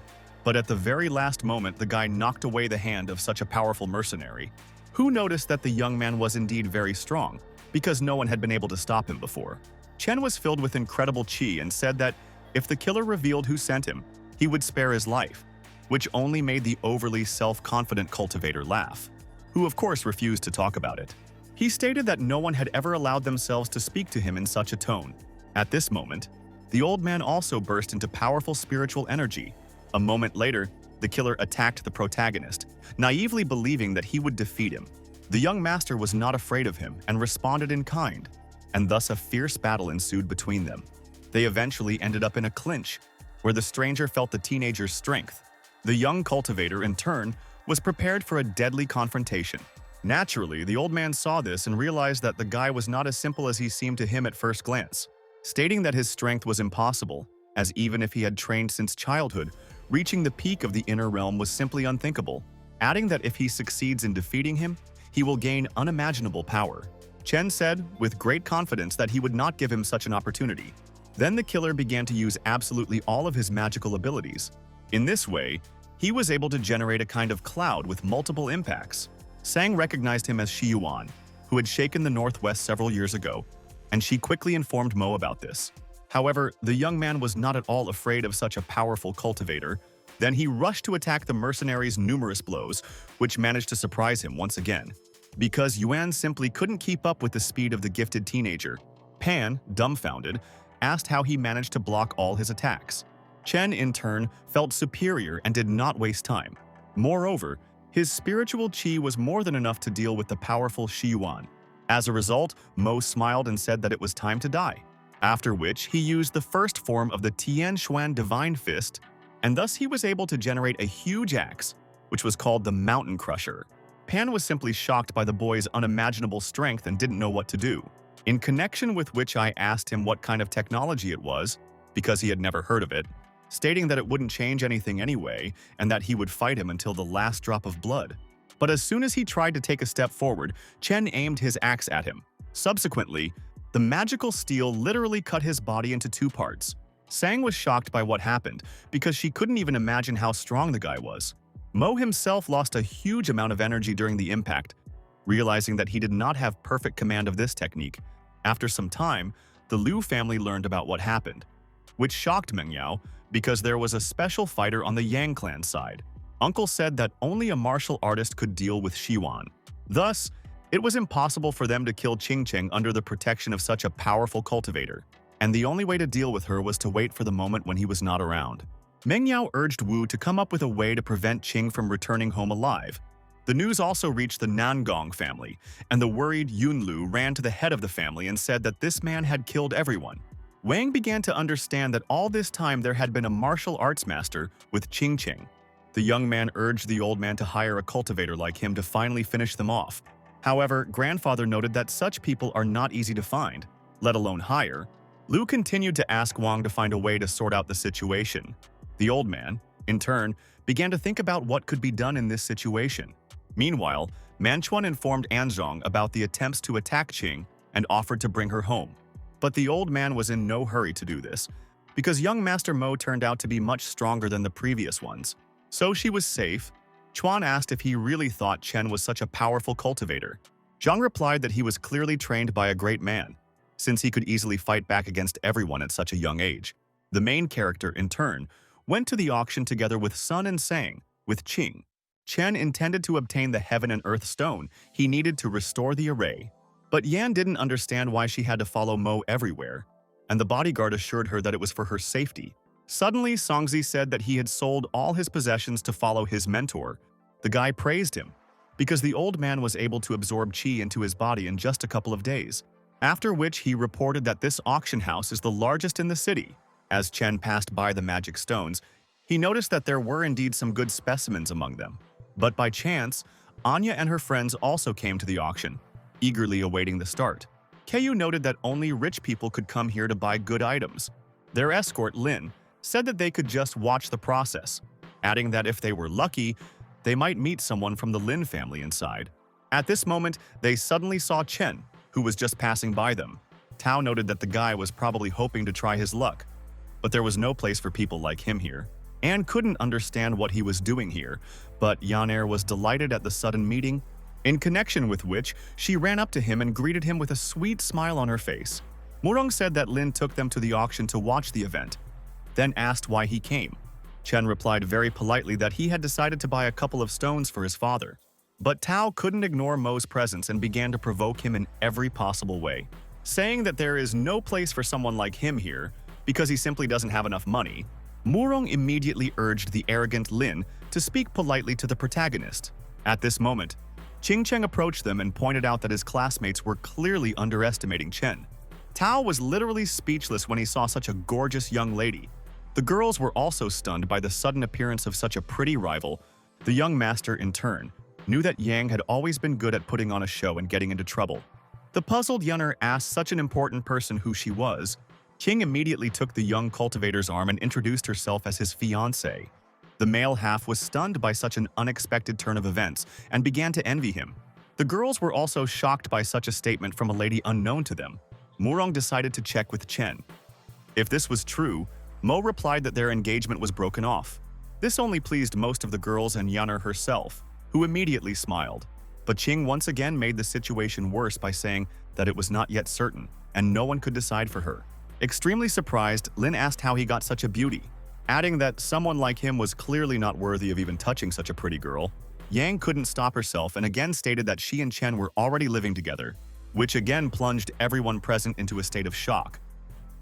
But at the very last moment, the guy knocked away the hand of such a powerful mercenary, who noticed that the young man was indeed very strong, because no one had been able to stop him before. Chen was filled with incredible chi and said that if the killer revealed who sent him, he would spare his life, which only made the overly self-confident cultivator laugh, who of course refused to talk about it. He stated that no one had ever allowed themselves to speak to him in such a tone. At this moment, the old man also burst into powerful spiritual energy. A moment later, the killer attacked the protagonist, naively believing that he would defeat him. The young master was not afraid of him and responded in kind, and thus a fierce battle ensued between them. They eventually ended up in a clinch, where the stranger felt the teenager's strength. The young cultivator, in turn, was prepared for a deadly confrontation. Naturally, the old man saw this and realized that the guy was not as simple as he seemed to him at first glance, stating that his strength was impossible, as even if he had trained since childhood, reaching the peak of the inner realm was simply unthinkable, adding that if he succeeds in defeating him, he will gain unimaginable power. Chen said with great confidence that he would not give him such an opportunity. Then the killer began to use absolutely all of his magical abilities. In this way, he was able to generate a kind of cloud with multiple impacts. Sang recognized him as Shiuan, who had shaken the Northwest several years ago, and she quickly informed Mo about this. However, the young man was not at all afraid of such a powerful cultivator. Then he rushed to attack the mercenaries' numerous blows, which managed to surprise him once again. Because Yuan simply couldn't keep up with the speed of the gifted teenager, Pan, dumbfounded, asked how he managed to block all his attacks. Chen, in turn, felt superior and did not waste time. Moreover, his spiritual chi was more than enough to deal with the powerful Shiuan. As a result, Mo smiled and said that it was time to die, after which he used the first form of the Tian Xuan Divine Fist, and thus he was able to generate a huge axe, which was called the Mountain Crusher. Pan was simply shocked by the boy's unimaginable strength and didn't know what to do. In connection with which I asked him what kind of technology it was, because he had never heard of it, stating that it wouldn't change anything anyway and that he would fight him until the last drop of blood. But as soon as he tried to take a step forward, Chen aimed his axe at him. Subsequently, the magical steel literally cut his body into two parts. Sang was shocked by what happened because she couldn't even imagine how strong the guy was. Mo himself lost a huge amount of energy during the impact, realizing that he did not have perfect command of this technique. After some time, the Liu family learned about what happened, which shocked Meng Yao because there was a special fighter on the Yang clan side. Uncle said that only a martial artist could deal with Shiuan. Thus, It was impossible for them to kill Qingcheng under the protection of such a powerful cultivator, and the only way to deal with her was to wait for the moment when he was not around. Mengyao urged Wu to come up with a way to prevent Qing from returning home alive. The news also reached the Nangong family, and the worried Yunlu ran to the head of the family and said that this man had killed everyone. Wang began to understand that all this time there had been a martial arts master with Qingcheng. The young man urged the old man to hire a cultivator like him to finally finish them off. However, grandfather noted that such people are not easy to find, let alone hire. Lu continued to ask Wang to find a way to sort out the situation. The old man, in turn, began to think about what could be done in this situation. Meanwhile, Manchuan informed Anzhong about the attempts to attack Qing and offered to bring her home. But the old man was in no hurry to do this, because young Master Mo turned out to be much stronger than the previous ones. So she was safe. Chuan asked if he really thought Chen was such a powerful cultivator. Zhang replied that he was clearly trained by a great man, since he could easily fight back against everyone at such a young age. The main character, in turn, went to the auction together with Sun and sang, with Qing. Chen intended to obtain the Heaven and Earth Stone he needed to restore the array. But Yan didn't understand why she had to follow Mo everywhere, and the bodyguard assured her that it was for her safety. Suddenly, Songzi said that he had sold all his possessions to follow his mentor. The guy praised him, because the old man was able to absorb qi into his body in just a couple of days. After which he reported that this auction house is the largest in the city. As Chen passed by the magic stones, he noticed that there were indeed some good specimens among them. But by chance, Anya and her friends also came to the auction, eagerly awaiting the start. Keiyu noted that only rich people could come here to buy good items. Their escort, Lin, said that they could just watch the process, adding that if they were lucky, they might meet someone from the Lin family inside. At this moment, they suddenly saw Chen, who was just passing by them. Tao noted that the guy was probably hoping to try his luck, but there was no place for people like him here. Anne couldn't understand what he was doing here, but Yaner was delighted at the sudden meeting, in connection with which she ran up to him and greeted him with a sweet smile on her face. Murong said that Lin took them to the auction to watch the event, then asked why he came. Chen replied very politely that he had decided to buy a couple of stones for his father. But Tao couldn't ignore Mo's presence and began to provoke him in every possible way, saying that there is no place for someone like him here because he simply doesn't have enough money. Murong immediately urged the arrogant Lin to speak politely to the protagonist. At this moment, Qingcheng approached them and pointed out that his classmates were clearly underestimating Chen. Tao was literally speechless when he saw such a gorgeous young lady. The girls were also stunned by the sudden appearance of such a pretty rival. The young master, in turn, knew that Yang had always been good at putting on a show and getting into trouble. The puzzled Yunner asked such an important person who she was. Qing immediately took the young cultivator's arm and introduced herself as his fiancée. The male half was stunned by such an unexpected turn of events and began to envy him. The girls were also shocked by such a statement from a lady unknown to them. Murong decided to check with Chen. If this was true, Mo replied that their engagement was broken off. This only pleased most of the girls and Yunner herself, who immediately smiled. But Qing once again made the situation worse by saying that it was not yet certain, and no one could decide for her. Extremely surprised, Lin asked how he got such a beauty, adding that someone like him was clearly not worthy of even touching such a pretty girl. Yang couldn't stop herself and again stated that she and Chen were already living together, which again plunged everyone present into a state of shock.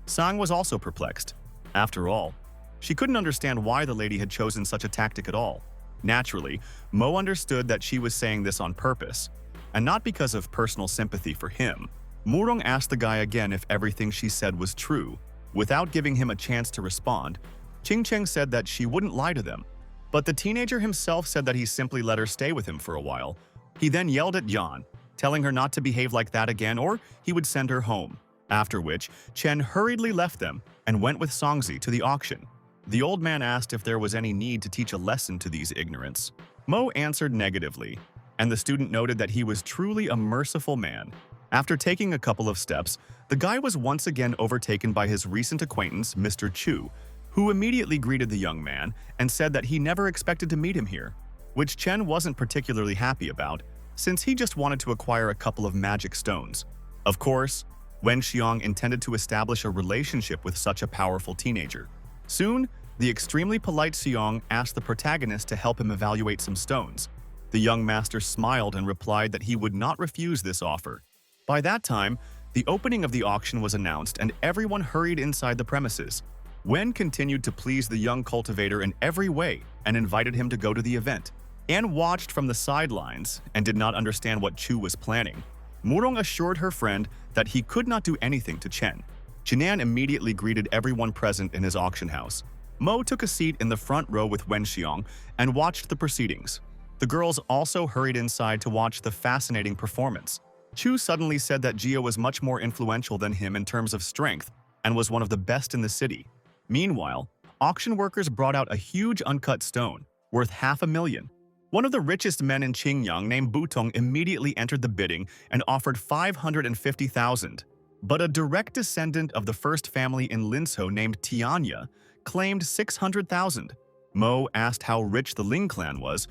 Sang was also perplexed. After all, she couldn't understand why the lady had chosen such a tactic at all. Naturally, Mo understood that she was saying this on purpose, and not because of personal sympathy for him. Murong asked the guy again if everything she said was true. Without giving him a chance to respond, Qingcheng said that she wouldn't lie to them. But the teenager himself said that he simply let her stay with him for a while. He then yelled at Yan, telling her not to behave like that again or he would send her home. After which, Chen hurriedly left them and went with Songzi to the auction. The old man asked if there was any need to teach a lesson to these ignorants. Mo answered negatively, and the student noted that he was truly a merciful man. After taking a couple of steps, the guy was once again overtaken by his recent acquaintance, Mr. Chu, who immediately greeted the young man and said that he never expected to meet him here, which Chen wasn't particularly happy about, since he just wanted to acquire a couple of magic stones. Of course, Wen Xiong intended to establish a relationship with such a powerful teenager. Soon, the extremely polite Xiong asked the protagonist to help him evaluate some stones. The young master smiled and replied that he would not refuse this offer. By that time, the opening of the auction was announced and everyone hurried inside the premises. Wen continued to please the young cultivator in every way and invited him to go to the event. Anne watched from the sidelines and did not understand what Chu was planning. Murong assured her friend that he could not do anything to Chen. Jinan immediately greeted everyone present in his auction house. Mo took a seat in the front row with Wenxiong and watched the proceedings. The girls also hurried inside to watch the fascinating performance. Chu suddenly said that Jia was much more influential than him in terms of strength and was one of the best in the city. Meanwhile, auction workers brought out a huge uncut stone, worth $500,000. One of the richest men in Qingyang named Butong immediately entered the bidding and offered $550,000. But a direct descendant of the first family in Linzhou named Tianya claimed $600,000. Mo asked how rich the Ling clan was.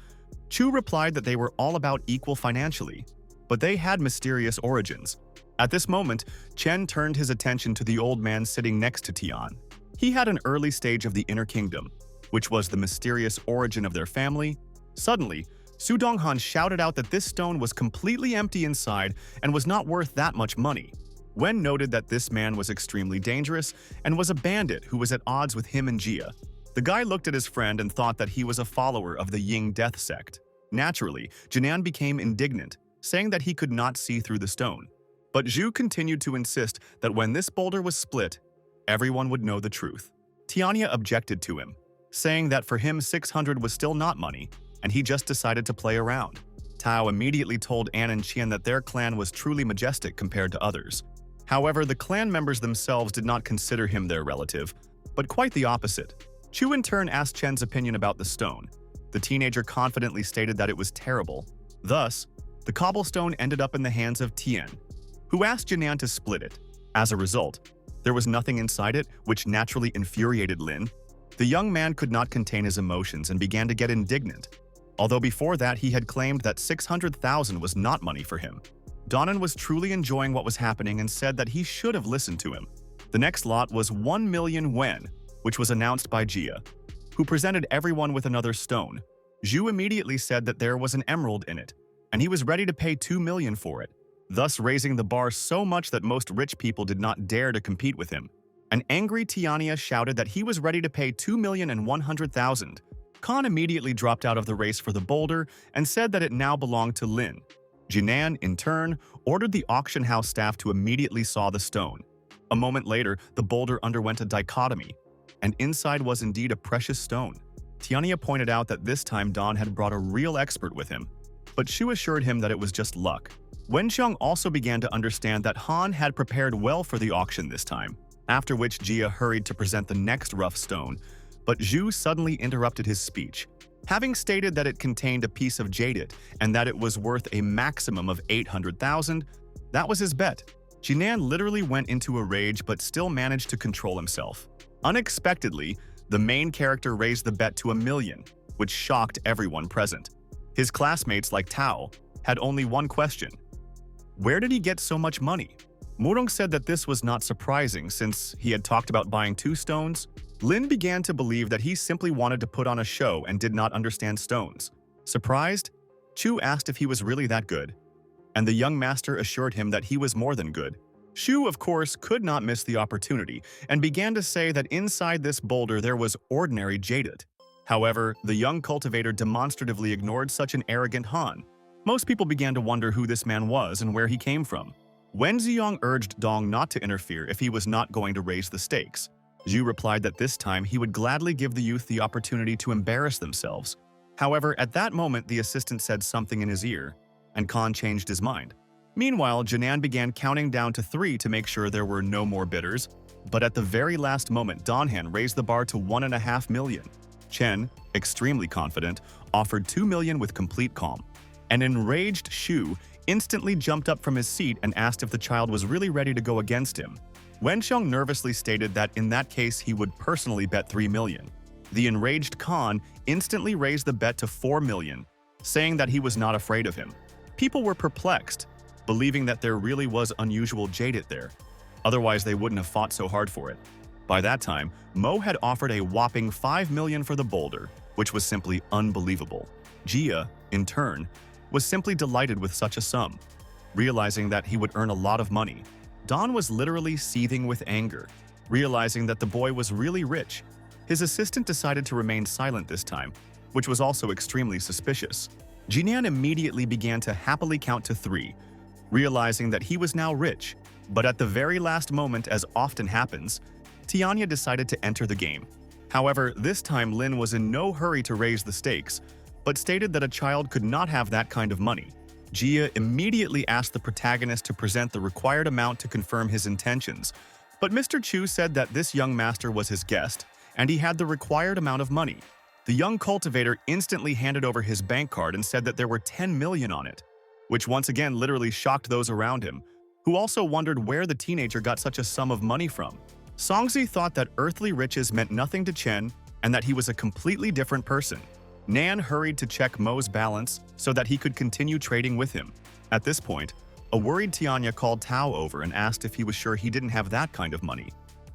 Chu replied that they were all about equal financially, but they had mysterious origins. At this moment, Chen turned his attention to the old man sitting next to Tian. He had an early stage of the Inner Kingdom, which was the mysterious origin of their family. Suddenly, Su Donghan shouted out that this stone was completely empty inside and was not worth that much money. Wen noted that this man was extremely dangerous and was a bandit who was at odds with him and Jia. The guy looked at his friend and thought that he was a follower of the Ying death sect. Naturally, Jinan became indignant, saying that he could not see through the stone. But Zhu continued to insist that when this boulder was split, everyone would know the truth. Tianya objected to him, saying that for him 600 was still not money, and he just decided to play around. Tao immediately told An and Qian that their clan was truly majestic compared to others. However, the clan members themselves did not consider him their relative, but quite the opposite. Chu in turn asked Chen's opinion about the stone. The teenager confidently stated that it was terrible. Thus, the cobblestone ended up in the hands of Tian, who asked Jinan to split it. As a result, there was nothing inside it, which naturally infuriated Lin. The young man could not contain his emotions and began to get indignant. Although before that he had claimed that 600,000 was not money for him. Donan was truly enjoying what was happening and said that he should have listened to him. The next lot was 1 million wen, which was announced by Jia, who presented everyone with another stone. Zhu immediately said that there was an emerald in it, and he was ready to pay 2 million for it, thus raising the bar so much that most rich people did not dare to compete with him. An angry Tiania shouted that he was ready to pay 2,100,000. Khan immediately dropped out of the race for the boulder and said that it now belonged to Lin. Jinan, in turn, ordered the auction house staff to immediately saw the stone. A moment later, the boulder underwent a dichotomy, and inside was indeed a precious stone. Tiania pointed out that this time Don had brought a real expert with him, but Shu assured him that it was just luck. Wenxiong also began to understand that Han had prepared well for the auction this time, after which Jia hurried to present the next rough stone, but Zhu suddenly interrupted his speech. Having stated that it contained a piece of jaded and that it was worth a maximum of 800,000, that was his bet. Jinan literally went into a rage but still managed to control himself. Unexpectedly, the main character raised the bet to 1 million, which shocked everyone present. His classmates like Tao had only one question: where did he get so much money? Murong said that this was not surprising since he had talked about buying 2 stones. Lin began to believe that he simply wanted to put on a show and did not understand stones. Surprised, Chu asked if he was really that good, and the young master assured him that he was more than good. Shu, of course, could not miss the opportunity and began to say that inside this boulder there was ordinary jaded. However, the young cultivator demonstratively ignored such an arrogant Han. Most people began to wonder who this man was and where he came from. Wen Ziyong urged Dong not to interfere if he was not going to raise the stakes. Zhu replied that this time he would gladly give the youth the opportunity to embarrass themselves. However, at that moment the assistant said something in his ear, and Khan changed his mind. Meanwhile, Jinan began counting down to 3 to make sure there were no more bidders, but at the very last moment Donhan raised the bar to 1.5 million. Chen, extremely confident, offered 2 million with complete calm. An enraged Shu instantly jumped up from his seat and asked if the child was really ready to go against him. Wenxiong nervously stated that in that case he would personally bet 3 million. The enraged Khan instantly raised the bet to 4 million, saying that he was not afraid of him. People were perplexed, believing that there really was unusual jaded there. Otherwise, they wouldn't have fought so hard for it. By that time, Mo had offered a whopping 5 million for the boulder, which was simply unbelievable. Jia, in turn, was simply delighted with such a sum, realizing that he would earn a lot of money. Don was literally seething with anger, realizing that the boy was really rich. His assistant decided to remain silent this time, which was also extremely suspicious. Jinan immediately began to happily count to 3, realizing that he was now rich. But at the very last moment, as often happens, Tianya decided to enter the game. However, this time Lin was in no hurry to raise the stakes, but stated that a child could not have that kind of money. Jia immediately asked the protagonist to present the required amount to confirm his intentions, but Mr. Chu said that this young master was his guest, and he had the required amount of money. The young cultivator instantly handed over his bank card and said that there were 10 million on it, which once again literally shocked those around him, who also wondered where the teenager got such a sum of money from. Songzi thought that earthly riches meant nothing to Chen and that he was a completely different person. Nan hurried to check Mo's balance so that he could continue trading with him. At this point, a worried Tianya called Tao over and asked if he was sure he didn't have that kind of money.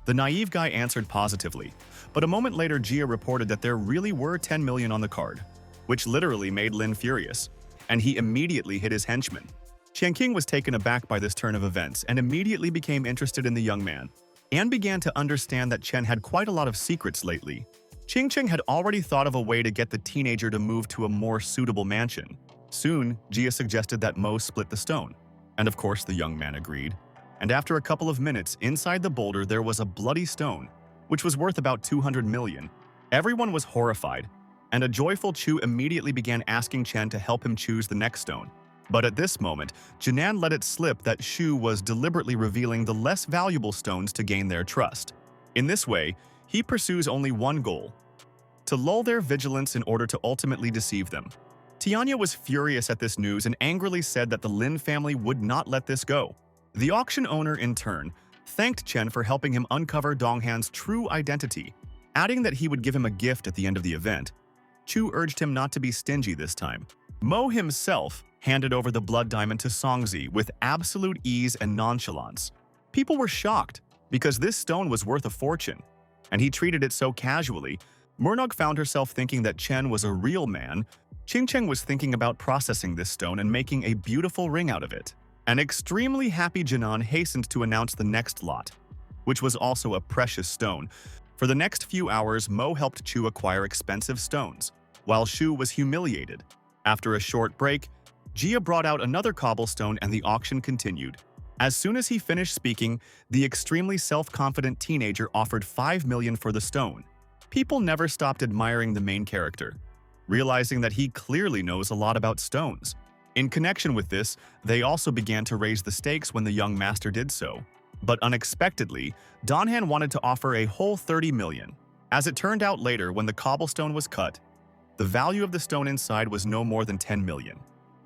The naive guy answered positively, but a moment later Jia reported that there really were 10 million on the card, which literally made Lin furious, and he immediately hit his henchman. Qiang was taken aback by this turn of events and immediately became interested in the young man, and began to understand that Chen had quite a lot of secrets lately. Qing had already thought of a way to get the teenager to move to a more suitable mansion. Soon, Jia suggested that Mo split the stone, and of course the young man agreed. And after a couple of minutes, inside the boulder there was a bloody stone, which was worth about 200 million. Everyone was horrified, and a joyful Chu immediately began asking Chen to help him choose the next stone. But at this moment, Jinan let it slip that Shu was deliberately revealing the less valuable stones to gain their trust. In this way, he pursues only one goal: to lull their vigilance in order to ultimately deceive them. Tianya was furious at this news and angrily said that the Lin family would not let this go. The auction owner, in turn, thanked Chen for helping him uncover Donghan's true identity, adding that he would give him a gift at the end of the event. Chu urged him not to be stingy this time. Mo himself handed over the blood diamond to Songzi with absolute ease and nonchalance. People were shocked because this stone was worth a fortune, and he treated it so casually. Murnog found herself thinking that Chen was a real man. Qingcheng was thinking about processing this stone and making a beautiful ring out of it. An extremely happy Jinan hastened to announce the next lot, which was also a precious stone. For the next few hours, Mo helped Chu acquire expensive stones, while Shu was humiliated. After a short break, Jia brought out another cobblestone and the auction continued. As soon as he finished speaking, the extremely self-confident teenager offered 5 million for the stone. People never stopped admiring the main character, realizing that he clearly knows a lot about stones. In connection with this, they also began to raise the stakes when the young master did so. But unexpectedly, Donhan wanted to offer a whole 30 million. As it turned out later, when the cobblestone was cut, the value of the stone inside was no more than 10 million,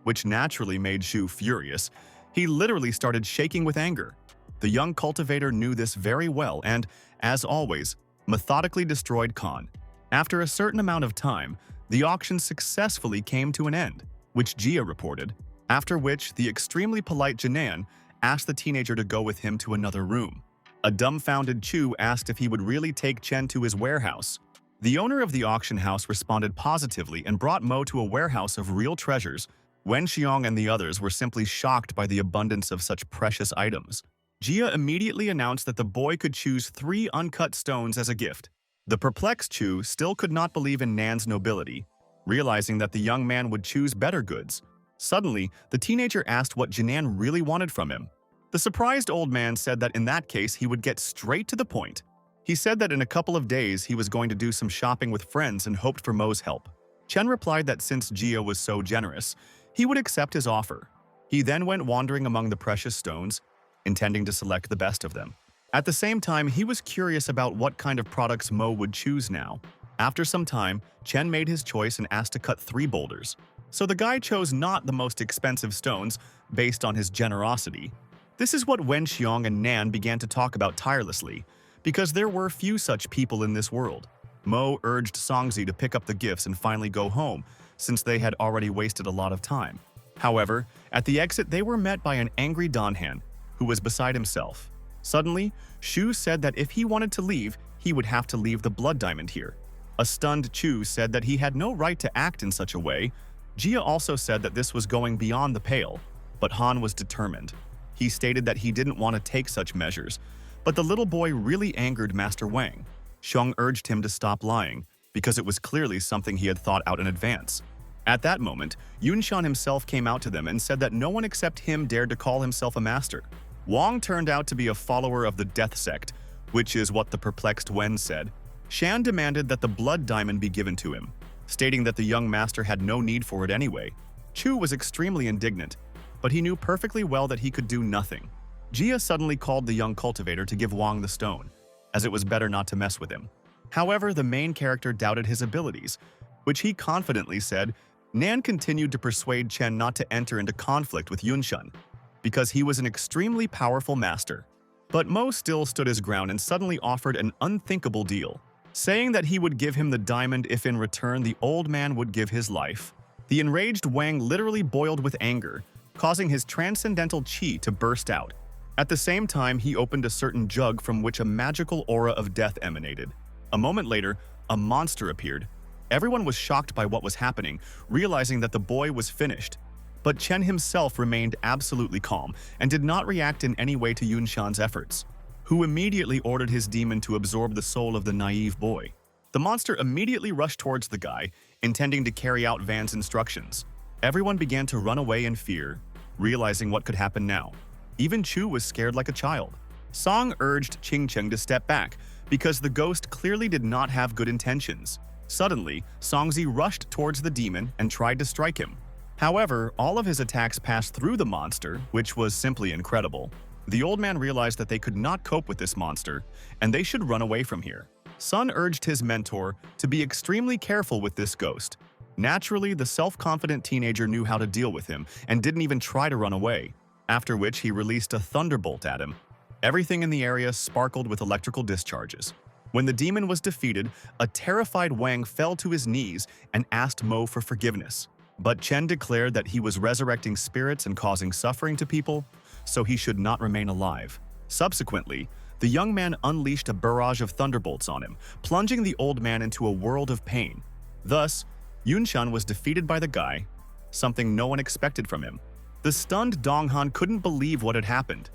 which naturally made Shu furious. He literally started shaking with anger. The young cultivator knew this very well and, as always, methodically destroyed Khan. After a certain amount of time, the auction successfully came to an end, which Jia reported, after which the extremely polite Jinan asked the teenager to go with him to another room. A dumbfounded Chu asked if he would really take Chen to his warehouse. The owner of the auction house responded positively and brought Mo to a warehouse of real treasures. Wen Xiong and the others were simply shocked by the abundance of such precious items. Jia immediately announced that the boy could choose 3 uncut stones as a gift. The perplexed Chu still could not believe in Nan's nobility, realizing that the young man would choose better goods. Suddenly, the teenager asked what Jinan really wanted from him. The surprised old man said that in that case he would get straight to the point. He said that in a couple of days he was going to do some shopping with friends and hoped for Mo's help. Chen replied that since Jia was so generous, he would accept his offer. He then went wandering among the precious stones, intending to select the best of them. At the same time, he was curious about what kind of products Mo would choose now. After some time, Chen made his choice and asked to cut 3 boulders. So the guy chose not the most expensive stones based on his generosity. This is what Wen Xiong and Nan began to talk about tirelessly, because there were few such people in this world. Mo urged Songzi to pick up the gifts and finally go home, since they had already wasted a lot of time. However, at the exit they were met by an angry Donhan, who was beside himself. Suddenly, Shu said that if he wanted to leave, he would have to leave the blood diamond here. A stunned Chu said that he had no right to act in such a way. Jia also said that this was going beyond the pale, but Han was determined. He stated that he didn't want to take such measures, but the little boy really angered Master Wang. Xiong urged him to stop lying, because it was clearly something he had thought out in advance. At that moment, Yunshan himself came out to them and said that no one except him dared to call himself a master. Wang turned out to be a follower of the Death Sect, which is what the perplexed Wen said. Shan demanded that the blood diamond be given to him, stating that the young master had no need for it anyway. Chu was extremely indignant, but he knew perfectly well that he could do nothing. Jia suddenly called the young cultivator to give Wang the stone, as it was better not to mess with him. However, the main character doubted his abilities, which he confidently said. Nan continued to persuade Chen not to enter into conflict with Yunshan, because he was an extremely powerful master. But Mo still stood his ground and suddenly offered an unthinkable deal, saying that he would give him the diamond if in return the old man would give his life. The enraged Wang literally boiled with anger, causing his transcendental qi to burst out. At the same time, he opened a certain jug from which a magical aura of death emanated. A moment later, a monster appeared. Everyone was shocked by what was happening, realizing that the boy was finished. But Chen himself remained absolutely calm and did not react in any way to Yunshan's efforts, who immediately ordered his demon to absorb the soul of the naive boy. The monster immediately rushed towards the guy, intending to carry out Van's instructions. Everyone began to run away in fear, realizing what could happen now. Even Chu was scared like a child. Song urged Qingcheng to step back, because the ghost clearly did not have good intentions. Suddenly, Songzi rushed towards the demon and tried to strike him. However, all of his attacks passed through the monster, which was simply incredible. The old man realized that they could not cope with this monster, and they should run away from here. Sun urged his mentor to be extremely careful with this ghost. Naturally, the self-confident teenager knew how to deal with him and didn't even try to run away, after which he released a thunderbolt at him. Everything in the area sparkled with electrical discharges. When the demon was defeated, a terrified Wang fell to his knees and asked Mo for forgiveness. But Chen declared that he was resurrecting spirits and causing suffering to people, so he should not remain alive. Subsequently, the young man unleashed a barrage of thunderbolts on him, plunging the old man into a world of pain. Thus, Yunshan was defeated by the guy, something no one expected from him. The stunned Donghan couldn't believe what had happened.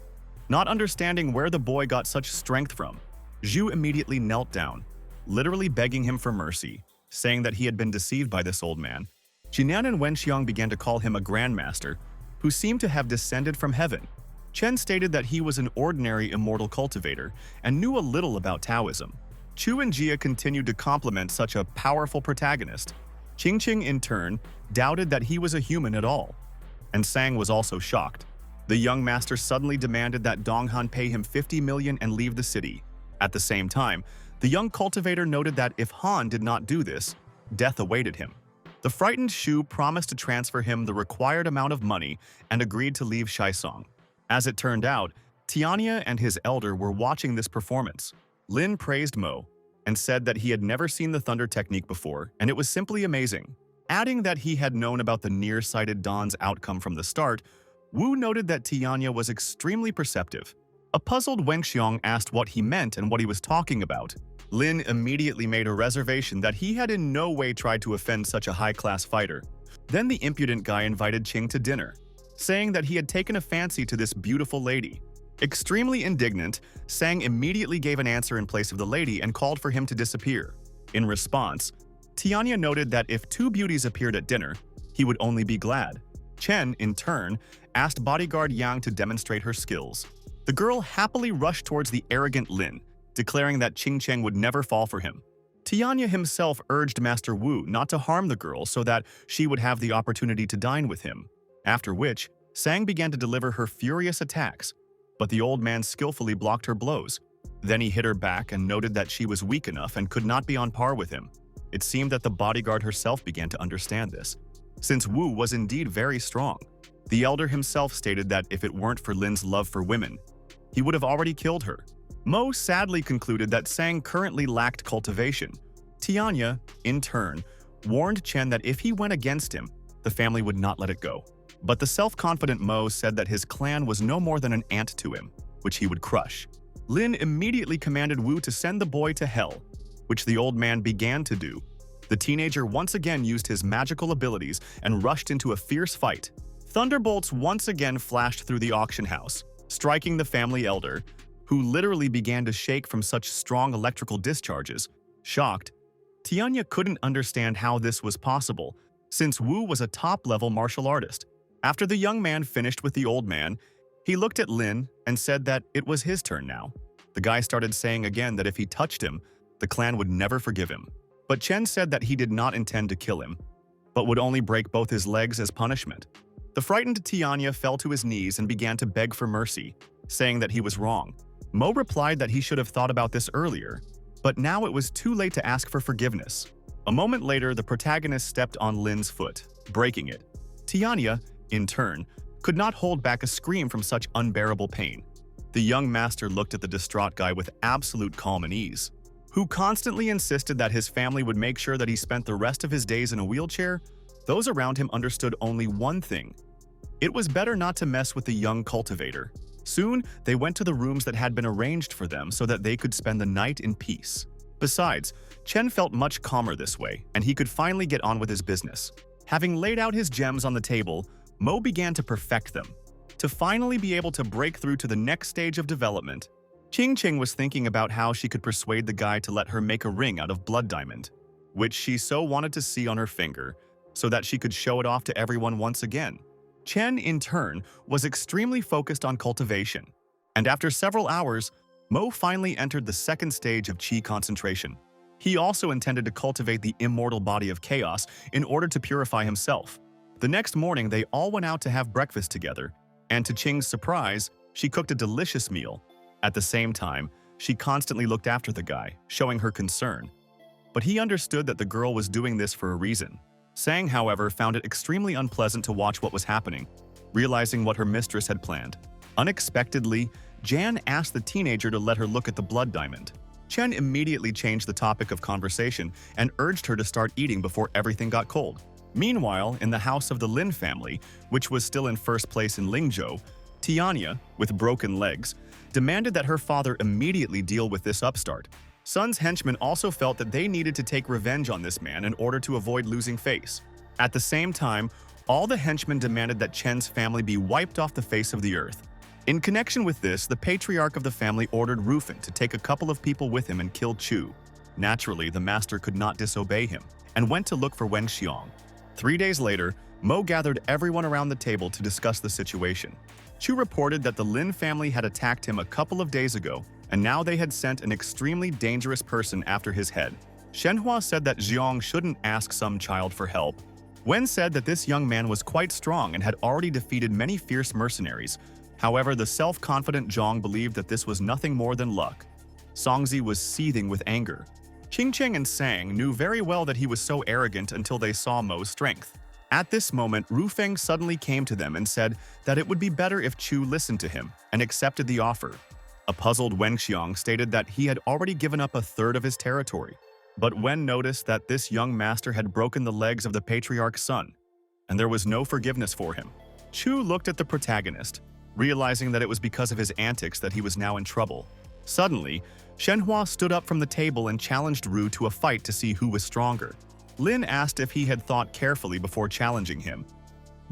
Not understanding where the boy got such strength from, Zhu immediately knelt down, literally begging him for mercy, saying that he had been deceived by this old man. Jinan and Wenxiang began to call him a grandmaster, who seemed to have descended from heaven. Chen stated that he was an ordinary immortal cultivator and knew a little about Taoism. Chu and Jia continued to compliment such a powerful protagonist. Qingqing, in turn, doubted that he was a human at all, and Sang was also shocked. The young master suddenly demanded that Donghan pay him 50 million and leave the city. At the same time, the young cultivator noted that if Han did not do this, death awaited him. The frightened Shu promised to transfer him the required amount of money and agreed to leave Shaisong. As it turned out, Tianya and his elder were watching this performance. Lin praised Mo and said that he had never seen the thunder technique before, and it was simply amazing. Adding that he had known about the nearsighted Dawn's outcome from the start, Wu noted that Tianya was extremely perceptive. A puzzled Wenxiang asked what he meant and what he was talking about. Lin immediately made a reservation that he had in no way tried to offend such a high-class fighter. Then the impudent guy invited Qing to dinner, saying that he had taken a fancy to this beautiful lady. Extremely indignant, Sang immediately gave an answer in place of the lady and called for him to disappear. In response, Tianya noted that if two beauties appeared at dinner, he would only be glad. Chen, in turn, asked bodyguard Yang to demonstrate her skills. The girl happily rushed towards the arrogant Lin, declaring that Qingcheng would never fall for him. Tianya himself urged Master Wu not to harm the girl so that she would have the opportunity to dine with him, after which Sang began to deliver her furious attacks, but the old man skillfully blocked her blows. Then he hit her back and noted that she was weak enough and could not be on par with him. It seemed that the bodyguard herself began to understand this, since Wu was indeed very strong. The elder himself stated that if it weren't for Lin's love for women, he would have already killed her. Mo sadly concluded that Sang currently lacked cultivation. Tianya, in turn, warned Chen that if he went against him, the family would not let it go. But the self-confident Mo said that his clan was no more than an ant to him, which he would crush. Lin immediately commanded Wu to send the boy to hell, which the old man began to do. The The teenager once again used his magical abilities and rushed into a fierce fight. Thunderbolts once again flashed through the auction house, striking the family elder, who literally began to shake from such strong electrical discharges. Shocked, Tianya couldn't understand how this was possible, since Wu was a top-level martial artist. After the young man finished with the old man, he looked at Lin and said that it was his turn now. The guy started saying again that if he touched him, the clan would never forgive him. But Chen said that he did not intend to kill him, but would only break both his legs as punishment. The frightened Tianya fell to his knees and began to beg for mercy, saying that he was wrong. Mo replied that he should have thought about this earlier, but now it was too late to ask for forgiveness. A moment later, the protagonist stepped on Lin's foot, breaking it. Tianya, in turn, could not hold back a scream from such unbearable pain. The young master looked at the distraught guy with absolute calm and ease, who constantly insisted that his family would make sure that he spent the rest of his days in a wheelchair. Those around him understood only one thing. It was better not to mess with the young cultivator. Soon, they went to the rooms that had been arranged for them so that they could spend the night in peace. Besides, Chen felt much calmer this way, and he could finally get on with his business. Having laid out his gems on the table, Mo began to perfect them, to finally be able to break through to the next stage of development. Qing was thinking about how she could persuade the guy to let her make a ring out of blood diamond, which she so wanted to see on her finger, so that she could show it off to everyone once again. Chen, in turn, was extremely focused on cultivation, and after several hours, Mo finally entered the second stage of Qi concentration. He also intended to cultivate the immortal body of chaos in order to purify himself. The next morning, they all went out to have breakfast together, and to Qing's surprise, she cooked a delicious meal. At the same time, she constantly looked after the guy, showing her concern. But he understood that the girl was doing this for a reason. Sang, however, found it extremely unpleasant to watch what was happening, realizing what her mistress had planned. Unexpectedly, Jan asked the teenager to let her look at the blood diamond. Chen immediately changed the topic of conversation and urged her to start eating before everything got cold. Meanwhile, in the house of the Lin family, which was still in first place in Lingzhou, Tianya, with broken legs, demanded that her father immediately deal with this upstart. Sun's henchmen also felt that they needed to take revenge on this man in order to avoid losing face. At the same time, all the henchmen demanded that Chen's family be wiped off the face of the earth. In connection with this, the patriarch of the family ordered Rufin to take a couple of people with him and kill Chu. Naturally, the master could not disobey him, and went to look for Wen Xiong. 3 days later, Mo gathered everyone around the table to discuss the situation. Chu reported that the Lin family had attacked him a couple of days ago, and now they had sent an extremely dangerous person after his head. Shenhua said that Xiong shouldn't ask some child for help. Wen said that this young man was quite strong and had already defeated many fierce mercenaries. However, the self-confident Zhang believed that this was nothing more than luck. Songzi was seething with anger. Qingcheng and Sang knew very well that he was so arrogant until they saw Mo's strength. At this moment, Rufeng suddenly came to them and said that it would be better if Chu listened to him and accepted the offer. A puzzled Wen Xiong stated that he had already given up a third of his territory. But Wen noticed that this young master had broken the legs of the Patriarch's son, and there was no forgiveness for him. Chu looked at the protagonist, realizing that it was because of his antics that he was now in trouble. Suddenly, Shenhua stood up from the table and challenged Ru to a fight to see who was stronger. Lin asked if he had thought carefully before challenging him.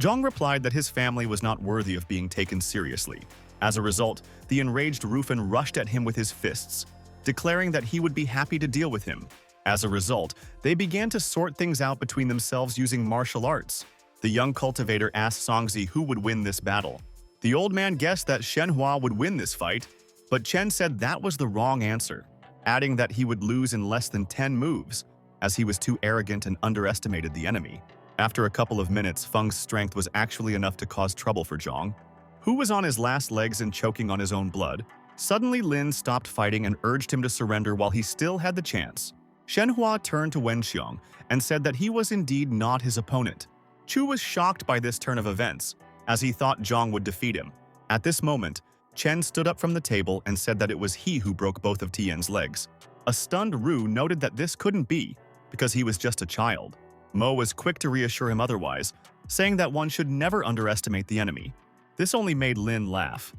Zhang replied that his family was not worthy of being taken seriously. As a result, the enraged Rufin rushed at him with his fists, declaring that he would be happy to deal with him. As a result, they began to sort things out between themselves using martial arts. The young cultivator asked Songzi who would win this battle. The old man guessed that Shenhua would win this fight, but Chen said that was the wrong answer, adding that he would lose in less than 10 moves, as he was too arrogant and underestimated the enemy. After a couple of minutes, Feng's strength was actually enough to cause trouble for Zhang, who was on his last legs and choking on his own blood. Suddenly, Lin stopped fighting and urged him to surrender while he still had the chance. Shenhua turned to Wen Xiong and said that he was indeed not his opponent. Chu was shocked by this turn of events, as he thought Zhang would defeat him. At this moment, Chen stood up from the table and said that it was he who broke both of Tian's legs. A stunned Ru noted that this couldn't be, because he was just a child. Mo was quick to reassure him otherwise, saying that one should never underestimate the enemy. This only made Lin laugh,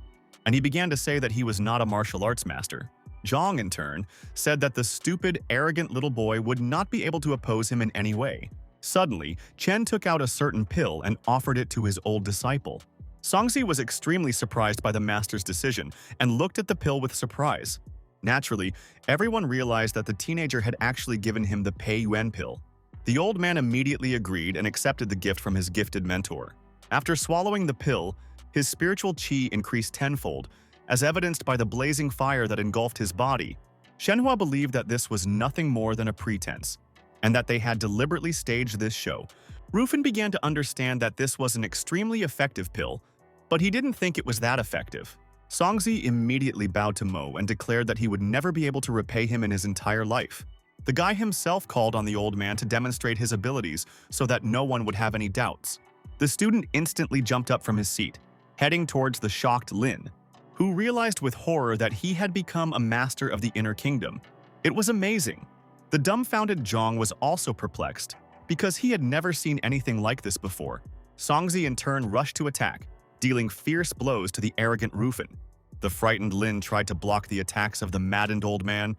and he began to say that he was not a martial arts master. Jang, in turn, said that the stupid, arrogant little boy would not be able to oppose him in any way. Suddenly, Chen took out a certain pill and offered it to his old disciple. Songzi was extremely surprised by the master's decision and looked at the pill with surprise. Naturally, everyone realized that the teenager had actually given him the Pei Yuan pill. The old man immediately agreed and accepted the gift from his gifted mentor. After swallowing the pill, his spiritual qi increased tenfold, as evidenced by the blazing fire that engulfed his body. Shenhua believed that this was nothing more than a pretense, and that they had deliberately staged this show. Rufin began to understand that this was an extremely effective pill, but he didn't think it was that effective. Songzi immediately bowed to Mo and declared that he would never be able to repay him in his entire life. The guy himself called on the old man to demonstrate his abilities so that no one would have any doubts. The student instantly jumped up from his seat, heading towards the shocked Lin, who realized with horror that he had become a master of the Inner Kingdom. It was amazing. The dumbfounded Zhang was also perplexed, because he had never seen anything like this before. Songzi in turn rushed to attack, dealing fierce blows to the arrogant Rufin. The frightened Lin tried to block the attacks of the maddened old man,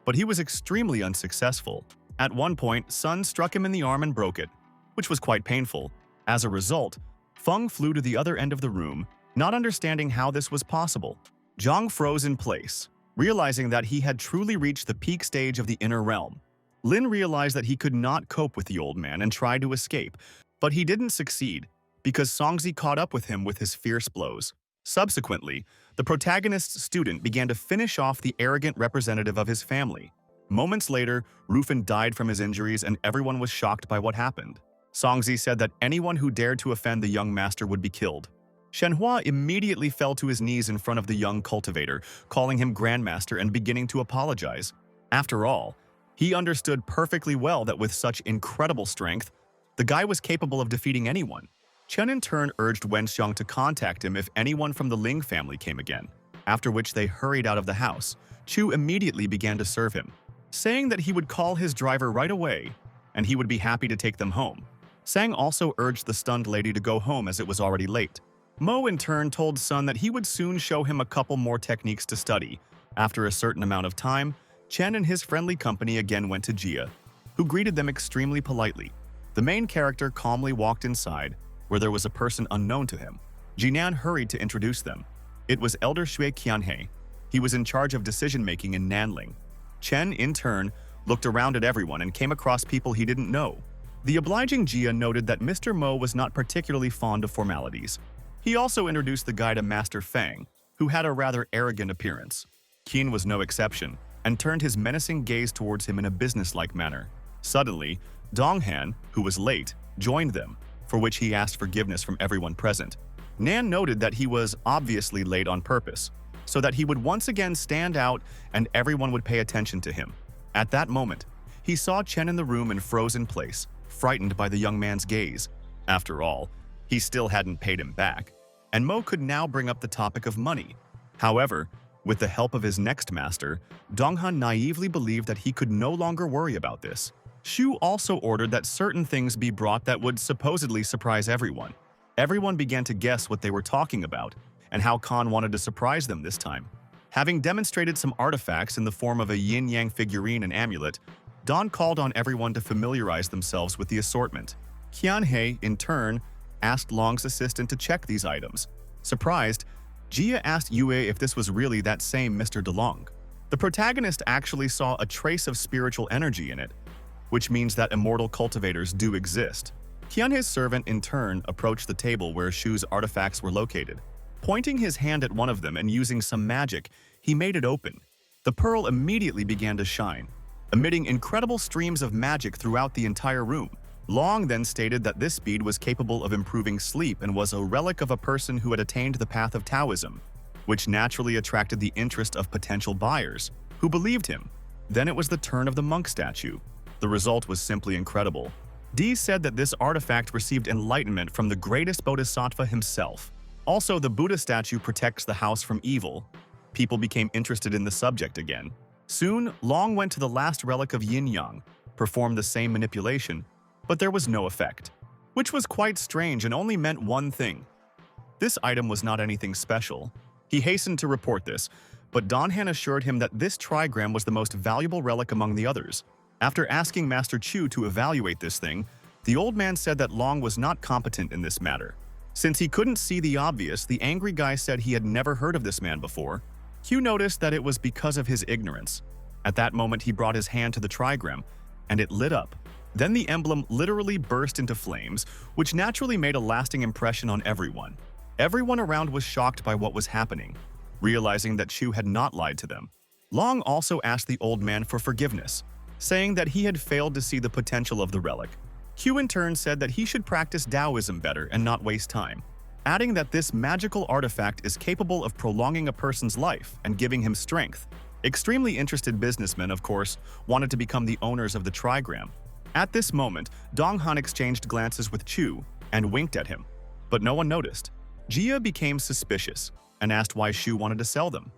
but he was extremely unsuccessful. At one point, Sun struck him in the arm and broke it, which was quite painful. As a result, Feng flew to the other end of the room, not understanding how this was possible. Zhang froze in place, realizing that he had truly reached the peak stage of the inner realm. Lin realized that he could not cope with the old man and tried to escape, but he didn't succeed, because Songzi caught up with him with his fierce blows. Subsequently, the protagonist's student began to finish off the arrogant representative of his family. Moments later, Rufin died from his injuries and everyone was shocked by what happened. Songzi said that anyone who dared to offend the young master would be killed. Shenhua immediately fell to his knees in front of the young cultivator, calling him Grandmaster and beginning to apologize. After all, he understood perfectly well that with such incredible strength, the guy was capable of defeating anyone. Chen in turn urged Wenxiang to contact him if anyone from the Ling family came again, after which they hurried out of the house. Chu immediately began to serve him, saying that he would call his driver right away and he would be happy to take them home. Sang also urged the stunned lady to go home as it was already late. Mo in turn told Sun that he would soon show him a couple more techniques to study. After a certain amount of time, Chen and his friendly company again went to Jia, who greeted them extremely politely. The main character calmly walked inside, where there was a person unknown to him. Jinan hurried to introduce them. It was Elder Shui Qianhe. He was in charge of decision-making in Nanling. Chen, in turn, looked around at everyone and came across people he didn't know. The obliging Jia noted that Mr. Mo was not particularly fond of formalities. He also introduced the guy to Master Fang, who had a rather arrogant appearance. Qin was no exception, and turned his menacing gaze towards him in a businesslike manner. Suddenly, Donghan, who was late, joined them, for which he asked forgiveness from everyone present. Nan noted that he was obviously late on purpose, so that he would once again stand out and everyone would pay attention to him. At that moment, he saw Chen in the room and froze in place, frightened by the young man's gaze. After all, he still hadn't paid him back, and Mo could now bring up the topic of money. However, with the help of his next master, Donghan naively believed that he could no longer worry about this. Shu also ordered that certain things be brought that would supposedly surprise everyone. Everyone began to guess what they were talking about, and how Khan wanted to surprise them this time. Having demonstrated some artifacts in the form of a yin-yang figurine and amulet, Don called on everyone to familiarize themselves with the assortment. Qianhe, in turn, asked Long's assistant to check these items. Surprised, Jia asked Yue if this was really that same Mr. DeLong. The protagonist actually saw a trace of spiritual energy in it, which means that immortal cultivators do exist. Qianhe's servant, in turn, approached the table where Shu's artifacts were located. Pointing his hand at one of them and using some magic, he made it open. The pearl immediately began to shine, emitting incredible streams of magic throughout the entire room. Long then stated that this bead was capable of improving sleep and was a relic of a person who had attained the path of Taoism, which naturally attracted the interest of potential buyers, who believed him. Then it was the turn of the monk statue. The result was simply incredible. Dee said that this artifact received enlightenment from the greatest bodhisattva himself. Also, the Buddha statue protects the house from evil. People became interested in the subject again. Soon, Long went to the last relic of Yin-Yang, performed the same manipulation, but there was no effect, which was quite strange and only meant one thing. This item was not anything special. He hastened to report this, but Donhan assured him that this trigram was the most valuable relic among the others. After asking Master Chu to evaluate this thing, the old man said that Long was not competent in this matter. Since he couldn't see the obvious, the angry guy said he had never heard of this man before. Q noticed that it was because of his ignorance. At that moment, he brought his hand to the trigram, and it lit up. Then the emblem literally burst into flames, which naturally made a lasting impression on everyone. Everyone around was shocked by what was happening, realizing that Chu had not lied to them. Long also asked the old man for forgiveness, saying that he had failed to see the potential of the relic. Q in turn said that he should practice Taoism better and not waste time, adding that this magical artifact is capable of prolonging a person's life and giving him strength. Extremely interested businessmen, of course, wanted to become the owners of the trigram. At this moment, Dong Han exchanged glances with Chu and winked at him, but no one noticed. Jia became suspicious and asked why Shu wanted to sell them.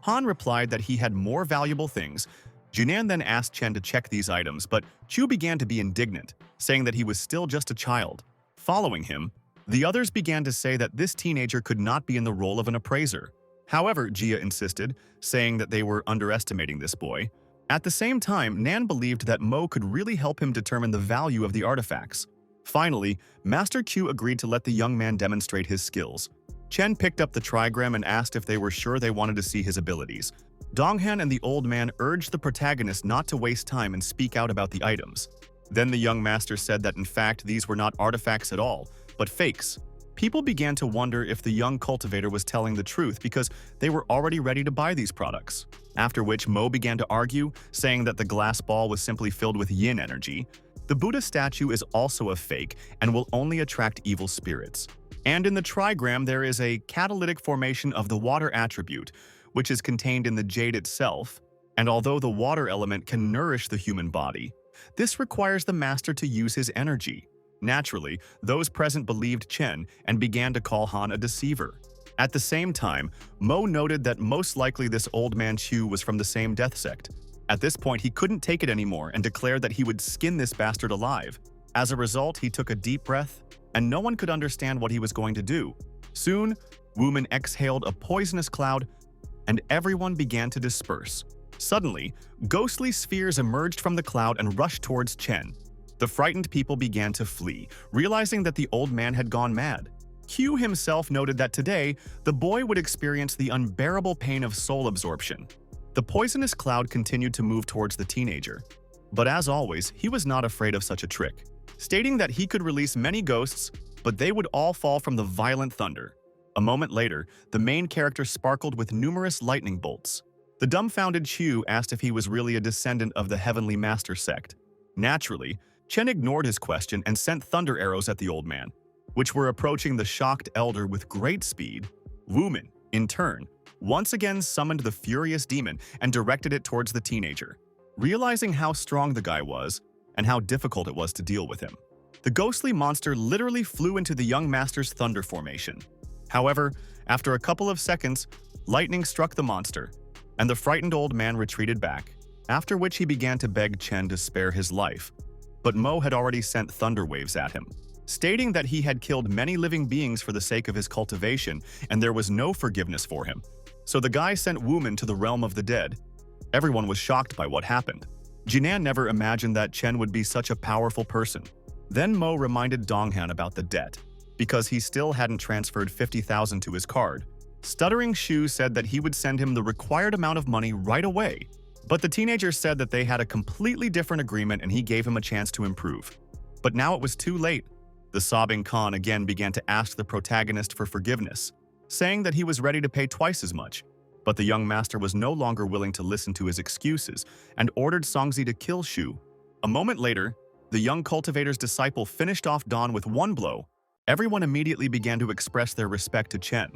Han replied that he had more valuable things. Junan then asked Chen to check these items, but Chu began to be indignant, saying that he was still just a child. Following him, the others began to say that this teenager could not be in the role of an appraiser. However, Jia insisted, saying that they were underestimating this boy. At the same time, Nan believed that Mo could really help him determine the value of the artifacts. Finally, Master Q agreed to let the young man demonstrate his skills. Chen picked up the trigram and asked if they were sure they wanted to see his abilities. Donghan and the old man urged the protagonist not to waste time and speak out about the items. Then the young master said that in fact these were not artifacts at all, but fakes. People began to wonder if the young cultivator was telling the truth because they were already ready to buy these products. After which Mo began to argue, saying that the glass ball was simply filled with yin energy. The Buddha statue is also a fake and will only attract evil spirits. And in the trigram there is a catalytic formation of the water attribute, which is contained in the jade itself, and although the water element can nourish the human body, this requires the master to use his energy. Naturally, those present believed Chen and began to call Han a deceiver. At the same time, Mo noted that most likely this old man Chu was from the same death sect. At this point, he couldn't take it anymore and declared that he would skin this bastard alive. As a result, he took a deep breath, and no one could understand what he was going to do. Soon, Wuman exhaled a poisonous cloud, and everyone began to disperse. Suddenly, ghostly spheres emerged from the cloud and rushed towards Chen. The frightened people began to flee, realizing that the old man had gone mad. Q himself noted that today, the boy would experience the unbearable pain of soul absorption. The poisonous cloud continued to move towards the teenager. But as always, he was not afraid of such a trick, stating that he could release many ghosts, but they would all fall from the violent thunder. A moment later, the main character sparkled with numerous lightning bolts. The dumbfounded Chu asked if he was really a descendant of the Heavenly Master Sect. Naturally, Chen ignored his question and sent thunder arrows at the old man, which were approaching the shocked elder with great speed. Wuman, in turn, once again summoned the furious demon and directed it towards the teenager. Realizing how strong the guy was and how difficult it was to deal with him, the ghostly monster literally flew into the young master's thunder formation. However, after a couple of seconds, lightning struck the monster, and the frightened old man retreated back, after which he began to beg Chen to spare his life. But Mo had already sent thunder waves at him, stating that he had killed many living beings for the sake of his cultivation and there was no forgiveness for him. So the guy sent Wuman to the realm of the dead. Everyone was shocked by what happened. Jinan never imagined that Chen would be such a powerful person. Then Mo reminded Donghan about the debt, because he still hadn't transferred 50,000 to his card. Stuttering Shu said that he would send him the required amount of money right away, but the teenager said that they had a completely different agreement and he gave him a chance to improve. But now it was too late. The sobbing Khan again began to ask the protagonist for forgiveness, saying that he was ready to pay twice as much. But the young master was no longer willing to listen to his excuses and ordered Songzi to kill Shu. A moment later, the young cultivator's disciple finished off Dawn with one blow. Everyone immediately began to express their respect to Chen.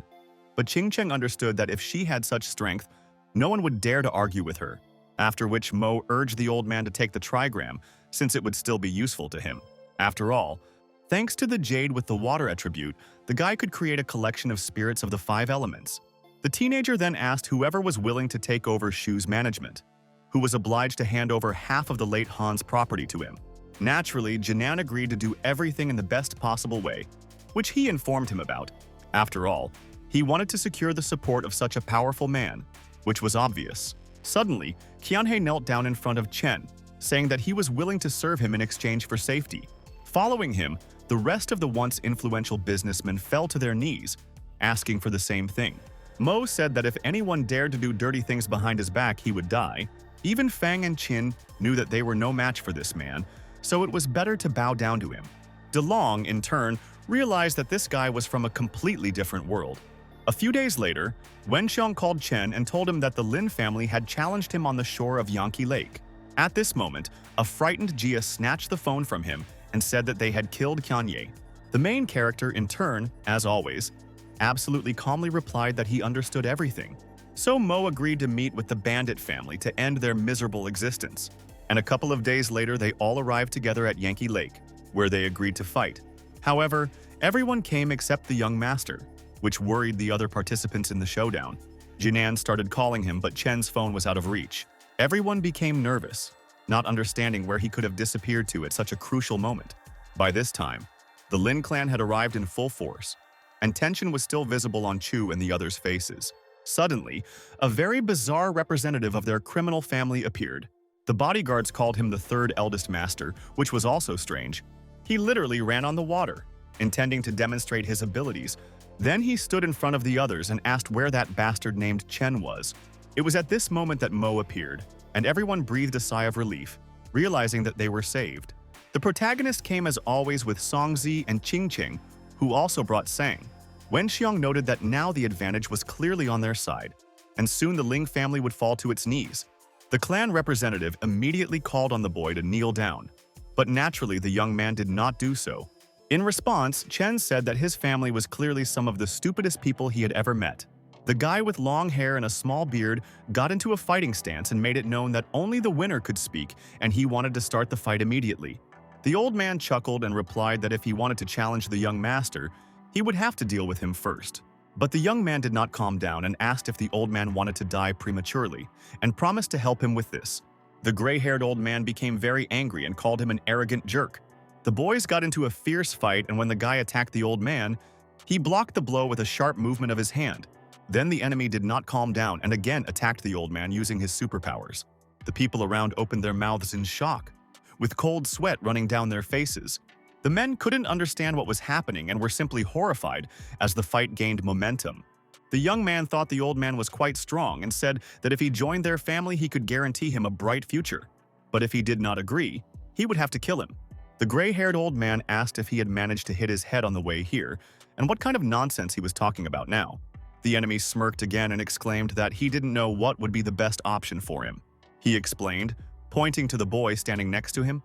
But Qingcheng understood that if she had such strength, no one would dare to argue with her, after which Mo urged the old man to take the trigram, since it would still be useful to him. After all, thanks to the jade with the water attribute, the guy could create a collection of spirits of the 5 elements. The teenager then asked whoever was willing to take over Shu's management, who was obliged to hand over half of the late Han's property to him. Naturally, Jinan agreed to do everything in the best possible way, which he informed him about. After all, he wanted to secure the support of such a powerful man. which was obvious. Suddenly, Qianhe knelt down in front of Chen, saying that he was willing to serve him in exchange for safety. Following him, the rest of the once influential businessmen fell to their knees, asking for the same thing. Mo said that if anyone dared to do dirty things behind his back, he would die. Even Fang and Qin knew that they were no match for this man, so it was better to bow down to him. DeLong, in turn, realized that this guy was from a completely different world. A few days later, Wenxiong called Chen and told him that the Lin family had challenged him on the shore of Yangqi Lake. At this moment, a frightened Jia snatched the phone from him and said that they had killed Qianye. The main character, in turn, as always, absolutely calmly replied that he understood everything. So Mo agreed to meet with the bandit family to end their miserable existence. And a couple of days later, they all arrived together at Yangqi Lake, where they agreed to fight. However, everyone came except the young master, which worried the other participants in the showdown. Jinan started calling him, but Chen's phone was out of reach. Everyone became nervous, not understanding where he could have disappeared to at such a crucial moment. By this time, the Lin clan had arrived in full force, and tension was still visible on Chu and the others' faces. Suddenly, a very bizarre representative of their criminal family appeared. The bodyguards called him the third eldest master, which was also strange. He literally ran on the water, intending to demonstrate his abilities. Then he stood in front of the others and asked where that bastard named Chen was. It was at this moment that Mo appeared, and everyone breathed a sigh of relief, realizing that they were saved. The protagonist came as always with Songzi and Qingqing, who also brought Sang. Wenxiong noted that now the advantage was clearly on their side, and soon the Ling family would fall to its knees. The clan representative immediately called on the boy to kneel down, but naturally the young man did not do so. In response, Chen said that his family was clearly some of the stupidest people he had ever met. The guy with long hair and a small beard got into a fighting stance and made it known that only the winner could speak, and he wanted to start the fight immediately. The old man chuckled and replied that if he wanted to challenge the young master, he would have to deal with him first. But the young man did not calm down and asked if the old man wanted to die prematurely, and promised to help him with this. The gray-haired old man became very angry and called him an arrogant jerk. The boys got into a fierce fight, and when the guy attacked the old man, he blocked the blow with a sharp movement of his hand. Then the enemy did not calm down and again attacked the old man using his superpowers. The people around opened their mouths in shock, with cold sweat running down their faces. The men couldn't understand what was happening and were simply horrified as the fight gained momentum. The young man thought the old man was quite strong and said that if he joined their family, he could guarantee him a bright future. But if he did not agree, he would have to kill him. The gray-haired old man asked if he had managed to hit his head on the way here, and what kind of nonsense he was talking about now. The enemy smirked again and exclaimed that he didn't know what would be the best option for him. He explained, pointing to the boy standing next to him,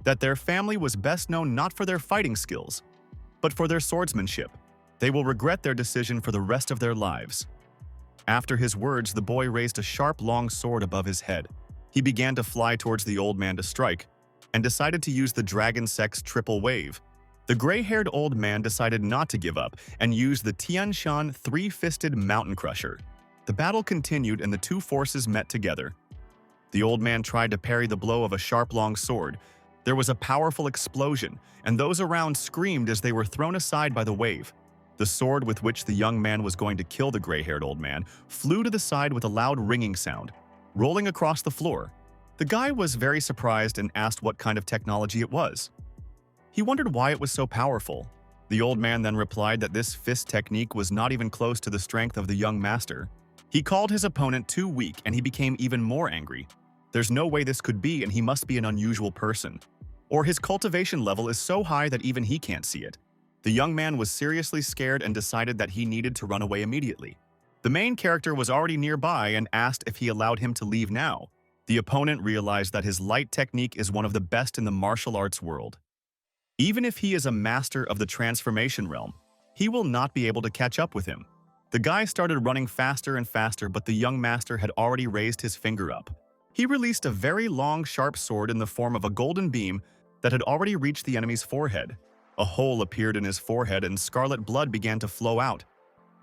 that their family was best known not for their fighting skills, but for their swordsmanship. They will regret their decision for the rest of their lives. After his words, the boy raised a sharp, long sword above his head. He began to fly towards the old man to strike, and decided to use the Dragon Sect's triple wave. The gray-haired old man decided not to give up and used the Tianshan three-fisted mountain crusher. The battle continued and the two forces met together. The old man tried to parry the blow of a sharp, long sword. There was a powerful explosion, and those around screamed as they were thrown aside by the wave. The sword with which the young man was going to kill the gray-haired old man flew to the side with a loud ringing sound, rolling across the floor. The guy was very surprised and asked what kind of technology it was. He wondered why it was so powerful. The old man then replied that this fist technique was not even close to the strength of the young master. He called his opponent too weak and he became even more angry. There's no way this could be, and he must be an unusual person. Or his cultivation level is so high that even he can't see it. The young man was seriously scared and decided that he needed to run away immediately. The main character was already nearby and asked if he allowed him to leave now. The opponent realized that his light technique is one of the best in the martial arts world. Even if he is a master of the transformation realm, he will not be able to catch up with him. The guy started running faster and faster, but the young master had already raised his finger up. He released a very long, sharp sword in the form of a golden beam that had already reached the enemy's forehead. A hole appeared in his forehead and scarlet blood began to flow out.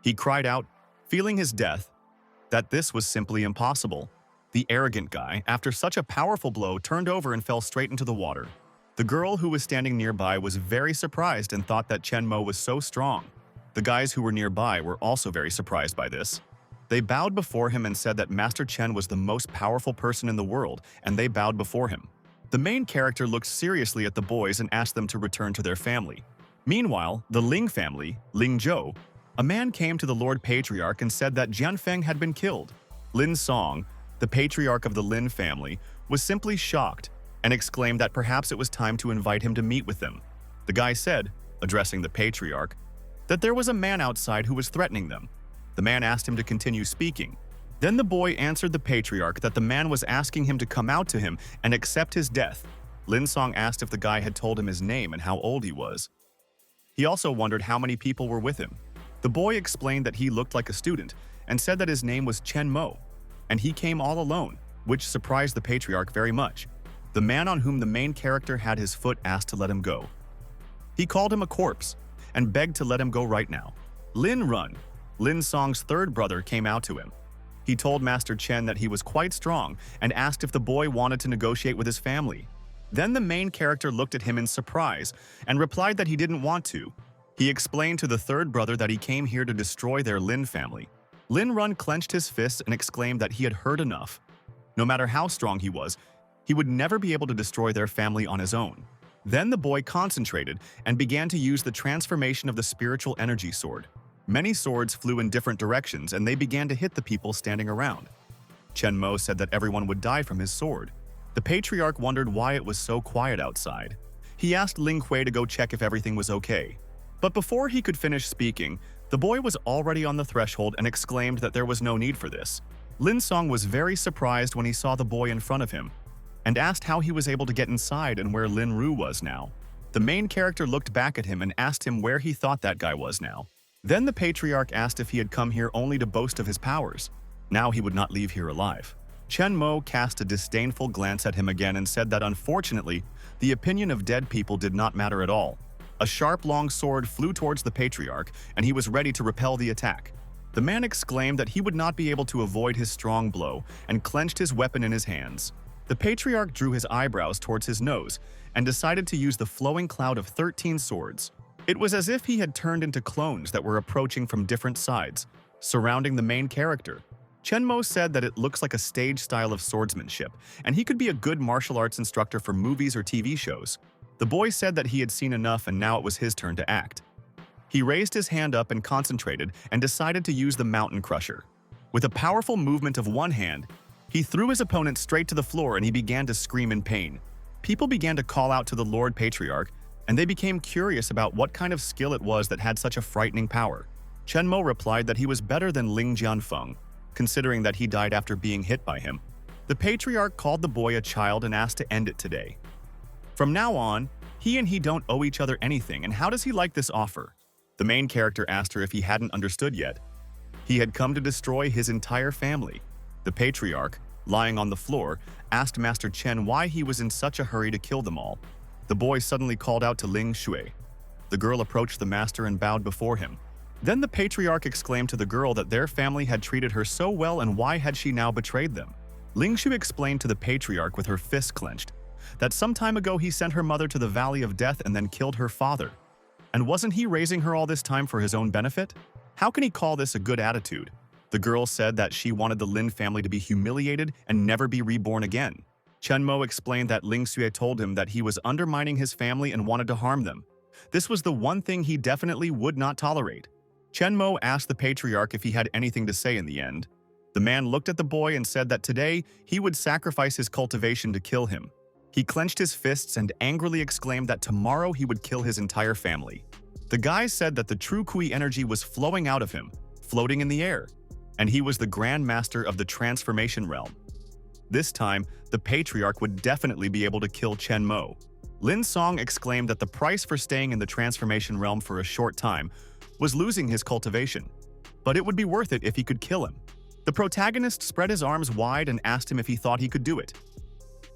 He cried out, feeling his death, that this was simply impossible. The arrogant guy, after such a powerful blow, turned over and fell straight into the water. The girl who was standing nearby was very surprised and thought that Chen Mo was so strong. The guys who were nearby were also very surprised by this. They bowed before him and said that Master Chen was the most powerful person in the world, and they bowed before him. The main character looked seriously at the boys and asked them to return to their family. Meanwhile, the Ling family, Ling Zhou, a man came to the Lord Patriarch and said that Jianfeng had been killed. Lin Song, the patriarch of the Lin family, was simply shocked and exclaimed that perhaps it was time to invite him to meet with them. The guy said, addressing the patriarch, that there was a man outside who was threatening them. The man asked him to continue speaking. Then the boy answered the patriarch that the man was asking him to come out to him and accept his death. Lin Song asked if the guy had told him his name and how old he was. He also wondered how many people were with him. The boy explained that he looked like a student and said that his name was Chen Mo, and he came all alone, which surprised the patriarch very much. The man on whom the main character had his foot asked to let him go. He called him a corpse and begged to let him go right now. Lin Run, Lin Song's third brother, came out to him. He told Master Chen that he was quite strong and asked if the boy wanted to negotiate with his family. Then the main character looked at him in surprise and replied that he didn't want to. He explained to the third brother that he came here to destroy their Lin family. Lin Run clenched his fists and exclaimed that he had heard enough. No matter how strong he was, he would never be able to destroy their family on his own. Then the boy concentrated and began to use the transformation of the spiritual energy sword. Many swords flew in different directions and they began to hit the people standing around. Chen Mo said that everyone would die from his sword. The patriarch wondered why it was so quiet outside. He asked Ling Hui to go check if everything was okay. But before he could finish speaking, the boy was already on the threshold and exclaimed that there was no need for this. Lin Song was very surprised when he saw the boy in front of him and asked how he was able to get inside and where Lin Ru was now. The main character looked back at him and asked him where he thought that guy was now. Then the patriarch asked if he had come here only to boast of his powers. Now he would not leave here alive. Chen Mo cast a disdainful glance at him again and said that unfortunately, the opinion of dead people did not matter at all. A sharp long sword flew towards the patriarch and he was ready to repel the attack. The man exclaimed that he would not be able to avoid his strong blow and clenched his weapon in his hands. The patriarch drew his eyebrows towards his nose and decided to use the flowing cloud of 13 swords. It was as if he had turned into clones that were approaching from different sides, surrounding the main character. Chen Mo said that it looks like a stage style of swordsmanship, and he could be a good martial arts instructor for movies or TV shows. The boy said that he had seen enough and now it was his turn to act. He raised his hand up and concentrated and decided to use the Mountain Crusher. With a powerful movement of one hand, he threw his opponent straight to the floor and he began to scream in pain. People began to call out to the Lord Patriarch, and they became curious about what kind of skill it was that had such a frightening power. Chen Mo replied that he was better than Ling Jianfeng, considering that he died after being hit by him. The Patriarch called the boy a child and asked to end it today. From now on, he and he don't owe each other anything, and how does he like this offer? The main character asked her if he hadn't understood yet. He had come to destroy his entire family. The Patriarch, lying on the floor, asked Master Chen why he was in such a hurry to kill them all. The boy suddenly called out to Ling Shui. The girl approached the master and bowed before him. Then the Patriarch exclaimed to the girl that their family had treated her so well and why had she now betrayed them. Ling Shui explained to the Patriarch with her fists clenched that some time ago he sent her mother to the Valley of Death and then killed her father. And wasn't he raising her all this time for his own benefit? How can he call this a good attitude? The girl said that she wanted the Lin family to be humiliated and never be reborn again. Chen Mo explained that Ling Sui told him that he was undermining his family and wanted to harm them. This was the one thing he definitely would not tolerate. Chen Mo asked the Patriarch if he had anything to say in the end. The man looked at the boy and said that today he would sacrifice his cultivation to kill him. He clenched his fists and angrily exclaimed that tomorrow he would kill his entire family. The guy said that the true Kui energy was flowing out of him, floating in the air, and he was the Grand Master of the Transformation Realm. This time, the Patriarch would definitely be able to kill Chen Mo. Lin Song exclaimed that the price for staying in the Transformation Realm for a short time was losing his cultivation, but it would be worth it if he could kill him. The protagonist spread his arms wide and asked him if he thought he could do it.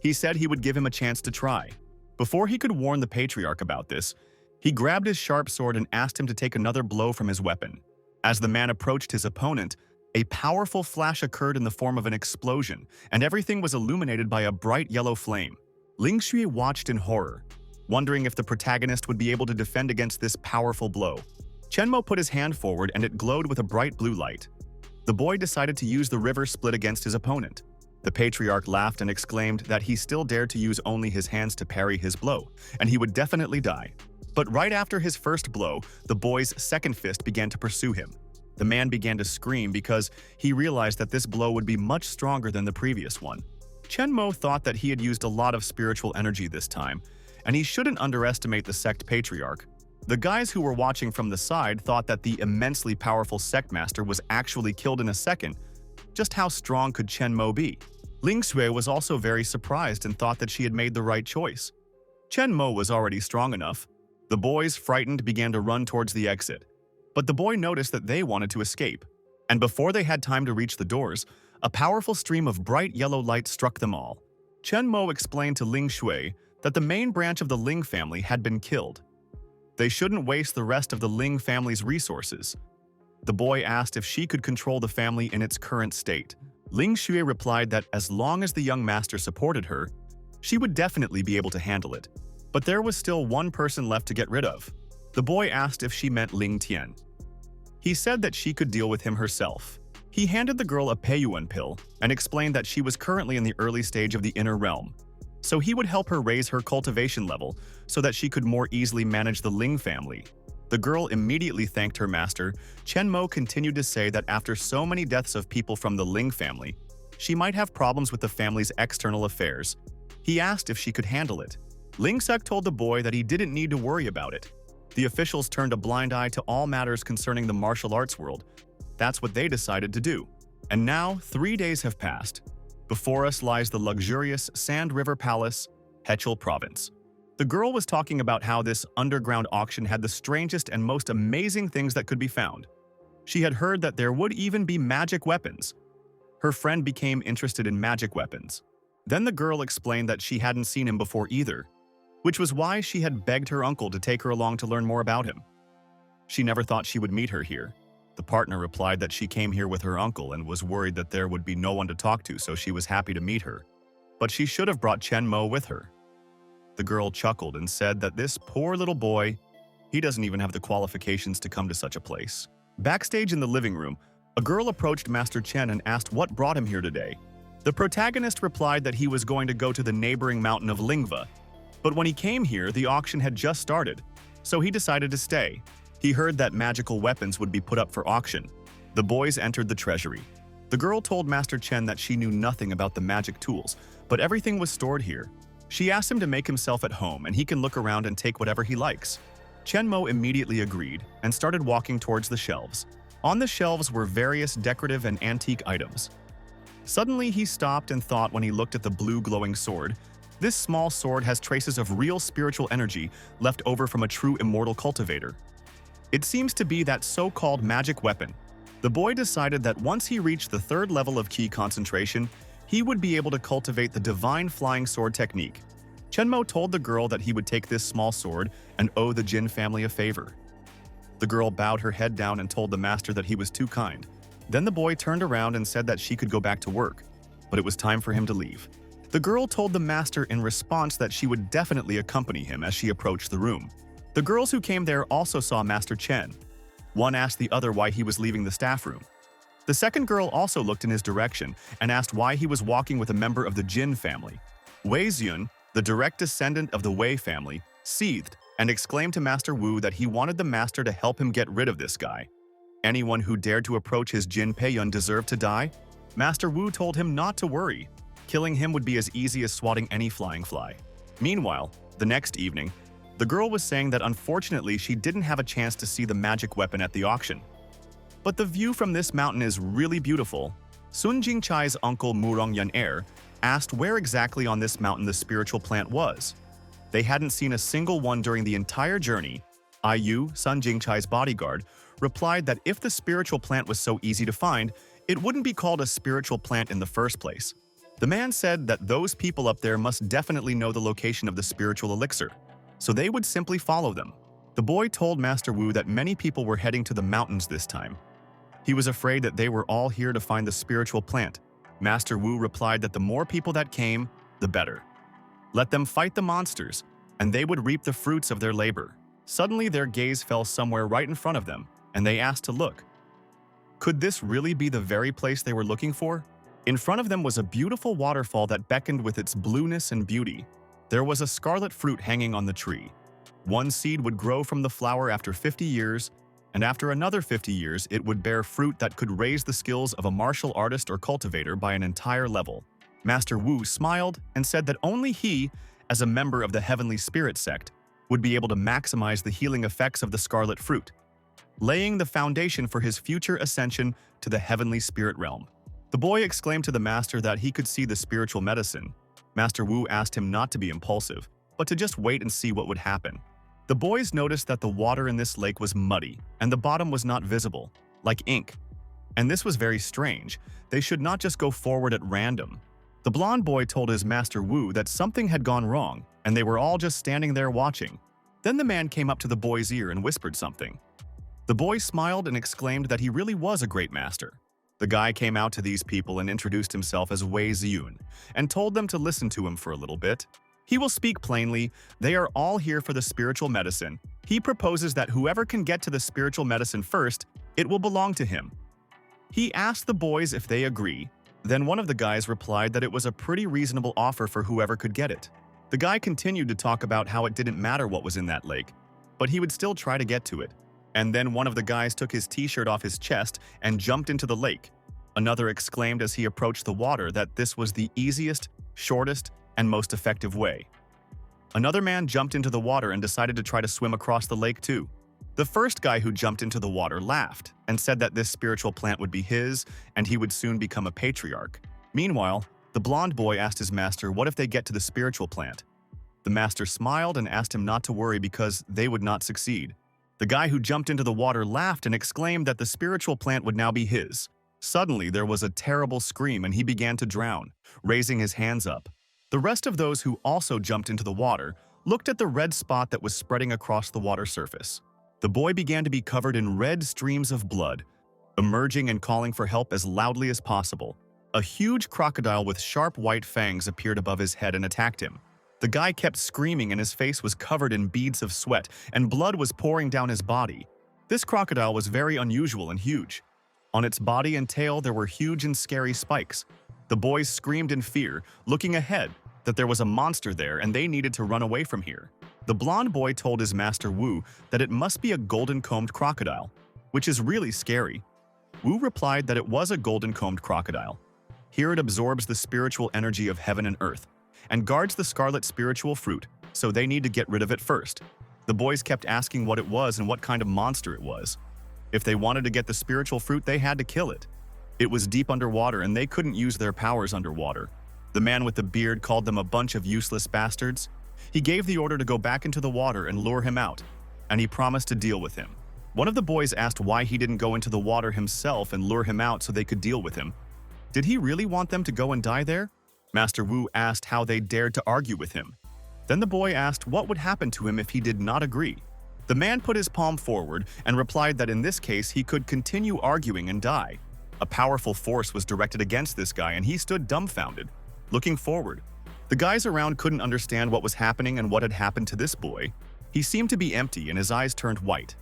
He said he would give him a chance to try. Before he could warn the Patriarch about this, he grabbed his sharp sword and asked him to take another blow from his weapon. As the man approached his opponent, a powerful flash occurred in the form of an explosion, and everything was illuminated by a bright yellow flame. Ling Shui watched in horror, wondering if the protagonist would be able to defend against this powerful blow. Chen Mo put his hand forward and it glowed with a bright blue light. The boy decided to use the river split against his opponent. The Patriarch laughed and exclaimed that he still dared to use only his hands to parry his blow, and he would definitely die. But right after his first blow, the boy's second fist began to pursue him. The man began to scream because he realized that this blow would be much stronger than the previous one. Chen Mo thought that he had used a lot of spiritual energy this time, and he shouldn't underestimate the Sect Patriarch. The guys who were watching from the side thought that the immensely powerful Sect Master was actually killed in a second. Just how strong could Chen Mo be? Ling Xue was also very surprised and thought that she had made the right choice. Chen Mo was already strong enough. The boys, frightened, began to run towards the exit. But the boy noticed that they wanted to escape. And before they had time to reach the doors, a powerful stream of bright yellow light struck them all. Chen Mo explained to Ling Xue that the main branch of the Ling family had been killed. They shouldn't waste the rest of the Ling family's resources. The boy asked if she could control the family in its current state. Ling Xue replied that as long as the young master supported her, she would definitely be able to handle it. But there was still one person left to get rid of. The boy asked if she meant Ling Tian. He said that she could deal with him herself. He handed the girl a Peiyuan pill and explained that she was currently in the early stage of the inner realm, so he would help her raise her cultivation level so that she could more easily manage the Ling family. The girl immediately thanked her master. Chen Mo continued to say that after so many deaths of people from the Ling family, she might have problems with the family's external affairs. He asked if she could handle it. Ling Sek told the boy that he didn't need to worry about it. The officials turned a blind eye to all matters concerning the martial arts world. That's what they decided to do. And now, 3 days have passed. Before us lies the luxurious Sand River Palace, Hechel Province. The girl was talking about how this underground auction had the strangest and most amazing things that could be found. She had heard that there would even be magic weapons. Her friend became interested in magic weapons. Then the girl explained that she hadn't seen him before either, which was why she had begged her uncle to take her along to learn more about him. She never thought she would meet her here. The partner replied that she came here with her uncle and was worried that there would be no one to talk to, so she was happy to meet her. But she should have brought Chen Mo with her. The girl chuckled and said that this poor little boy, he doesn't even have the qualifications to come to such a place. Backstage in the living room, a girl approached Master Chen and asked what brought him here today. The protagonist replied that he was going to go to the neighboring mountain of Lingva. But when he came here, the auction had just started, so he decided to stay. He heard that magical weapons would be put up for auction. The boys entered the treasury. The girl told Master Chen that she knew nothing about the magic tools, but everything was stored here. She asked him to make himself at home and he can look around and take whatever he likes. Chen Mo immediately agreed and started walking towards the shelves. On the shelves were various decorative and antique items. Suddenly he stopped and thought when he looked at the blue glowing sword. This small sword has traces of real spiritual energy left over from a true immortal cultivator. It seems to be that so-called magic weapon. The boy decided that once he reached the 3rd level of Qi concentration, he would be able to cultivate the divine flying sword technique. Chen Mo told the girl that he would take this small sword and owe the Jin family a favor. The girl bowed her head down and told the master that he was too kind. Then the boy turned around and said that she could go back to work, but it was time for him to leave. The girl told the master in response that she would definitely accompany him as she approached the room. The girls who came there also saw Master Chen. One asked the other why he was leaving the staff room. The second girl also looked in his direction and asked why he was walking with a member of the Jin family. Wei Xun, the direct descendant of the Wei family, seethed and exclaimed to Master Wu that he wanted the master to help him get rid of this guy. Anyone who dared to approach his Jin Peiyun deserved to die? Master Wu told him not to worry. Killing him would be as easy as swatting any flying fly. Meanwhile, the next evening, the girl was saying that unfortunately she didn't have a chance to see the magic weapon at the auction. But the view from this mountain is really beautiful. Sun Jingchai's uncle Murong Yan asked where exactly on this mountain the spiritual plant was. They hadn't seen a single one during the entire journey. Ai Sun Jingchai's bodyguard, replied that if the spiritual plant was so easy to find, it wouldn't be called a spiritual plant in the first place. The man said that those people up there must definitely know the location of the spiritual elixir, so they would simply follow them. The boy told Master Wu that many people were heading to the mountains this time. He was afraid that they were all here to find the spiritual plant. Master Wu replied that the more people that came, the better. Let them fight the monsters, and they would reap the fruits of their labor. Suddenly their gaze fell somewhere right in front of them, and they asked to look. Could this really be the very place they were looking for? In front of them was a beautiful waterfall that beckoned with its blueness and beauty. There was a scarlet fruit hanging on the tree. One seed would grow from the flower after 50 years, and after another 50 years, it would bear fruit that could raise the skills of a martial artist or cultivator by an entire level. Master Wu smiled and said that only he, as a member of the Heavenly Spirit Sect, would be able to maximize the healing effects of the scarlet fruit, laying the foundation for his future ascension to the Heavenly Spirit Realm. The boy exclaimed to the master that he could see the spiritual medicine. Master Wu asked him not to be impulsive, but to just wait and see what would happen. The boys noticed that the water in this lake was muddy, and the bottom was not visible, like ink. And this was very strange. They should not just go forward at random. The blonde boy told his Master Wu that something had gone wrong, and they were all just standing there watching. Then the man came up to the boy's ear and whispered something. The boy smiled and exclaimed that he really was a great master. The guy came out to these people and introduced himself as Wei Ziyun, and told them to listen to him for a little bit. He will speak plainly. They are all here for the spiritual medicine. He proposes that whoever can get to the spiritual medicine first, it will belong to him. He asked the boys if they agree. Then one of the guys replied that it was a pretty reasonable offer for whoever could get it. The guy continued to talk about how it didn't matter what was in that lake, but he would still try to get to it. And then one of the guys took his t-shirt off his chest and jumped into the lake. Another exclaimed as he approached the water that this was the easiest, shortest, and most effective way. Another man jumped into the water and decided to try to swim across the lake too. The first guy who jumped into the water laughed and said that this spiritual plant would be his and he would soon become a patriarch. Meanwhile, the blonde boy asked his master what if they get to the spiritual plant. The master smiled and asked him not to worry because they would not succeed. The guy who jumped into the water laughed and exclaimed that the spiritual plant would now be his. Suddenly, there was a terrible scream and he began to drown, raising his hands up. The rest of those who also jumped into the water looked at the red spot that was spreading across the water surface. The boy began to be covered in red streams of blood, emerging and calling for help as loudly as possible. A huge crocodile with sharp white fangs appeared above his head and attacked him. The guy kept screaming and his face was covered in beads of sweat and blood was pouring down his body. This crocodile was very unusual and huge. On its body and tail there were huge and scary spikes. The boys screamed in fear, looking ahead, that there was a monster there and they needed to run away from here. The blonde boy told his Master Wu that it must be a golden-combed crocodile, which is really scary. Wu replied that it was a golden-combed crocodile. Here it absorbs the spiritual energy of heaven and earth, and guards the scarlet spiritual fruit, so they need to get rid of it first. The boys kept asking what it was and what kind of monster it was. If they wanted to get the spiritual fruit, they had to kill it. It was deep underwater and they couldn't use their powers underwater. The man with the beard called them a bunch of useless bastards. He gave the order to go back into the water and lure him out, and he promised to deal with him. One of the boys asked why he didn't go into the water himself and lure him out so they could deal with him. Did he really want them to go and die there? Master Wu asked how they dared to argue with him. Then the boy asked what would happen to him if he did not agree. The man put his palm forward and replied that in this case he could continue arguing and die. A powerful force was directed against this guy and he stood dumbfounded, looking forward. The guys around couldn't understand what was happening and what had happened to this boy. He seemed to be empty and his eyes turned white.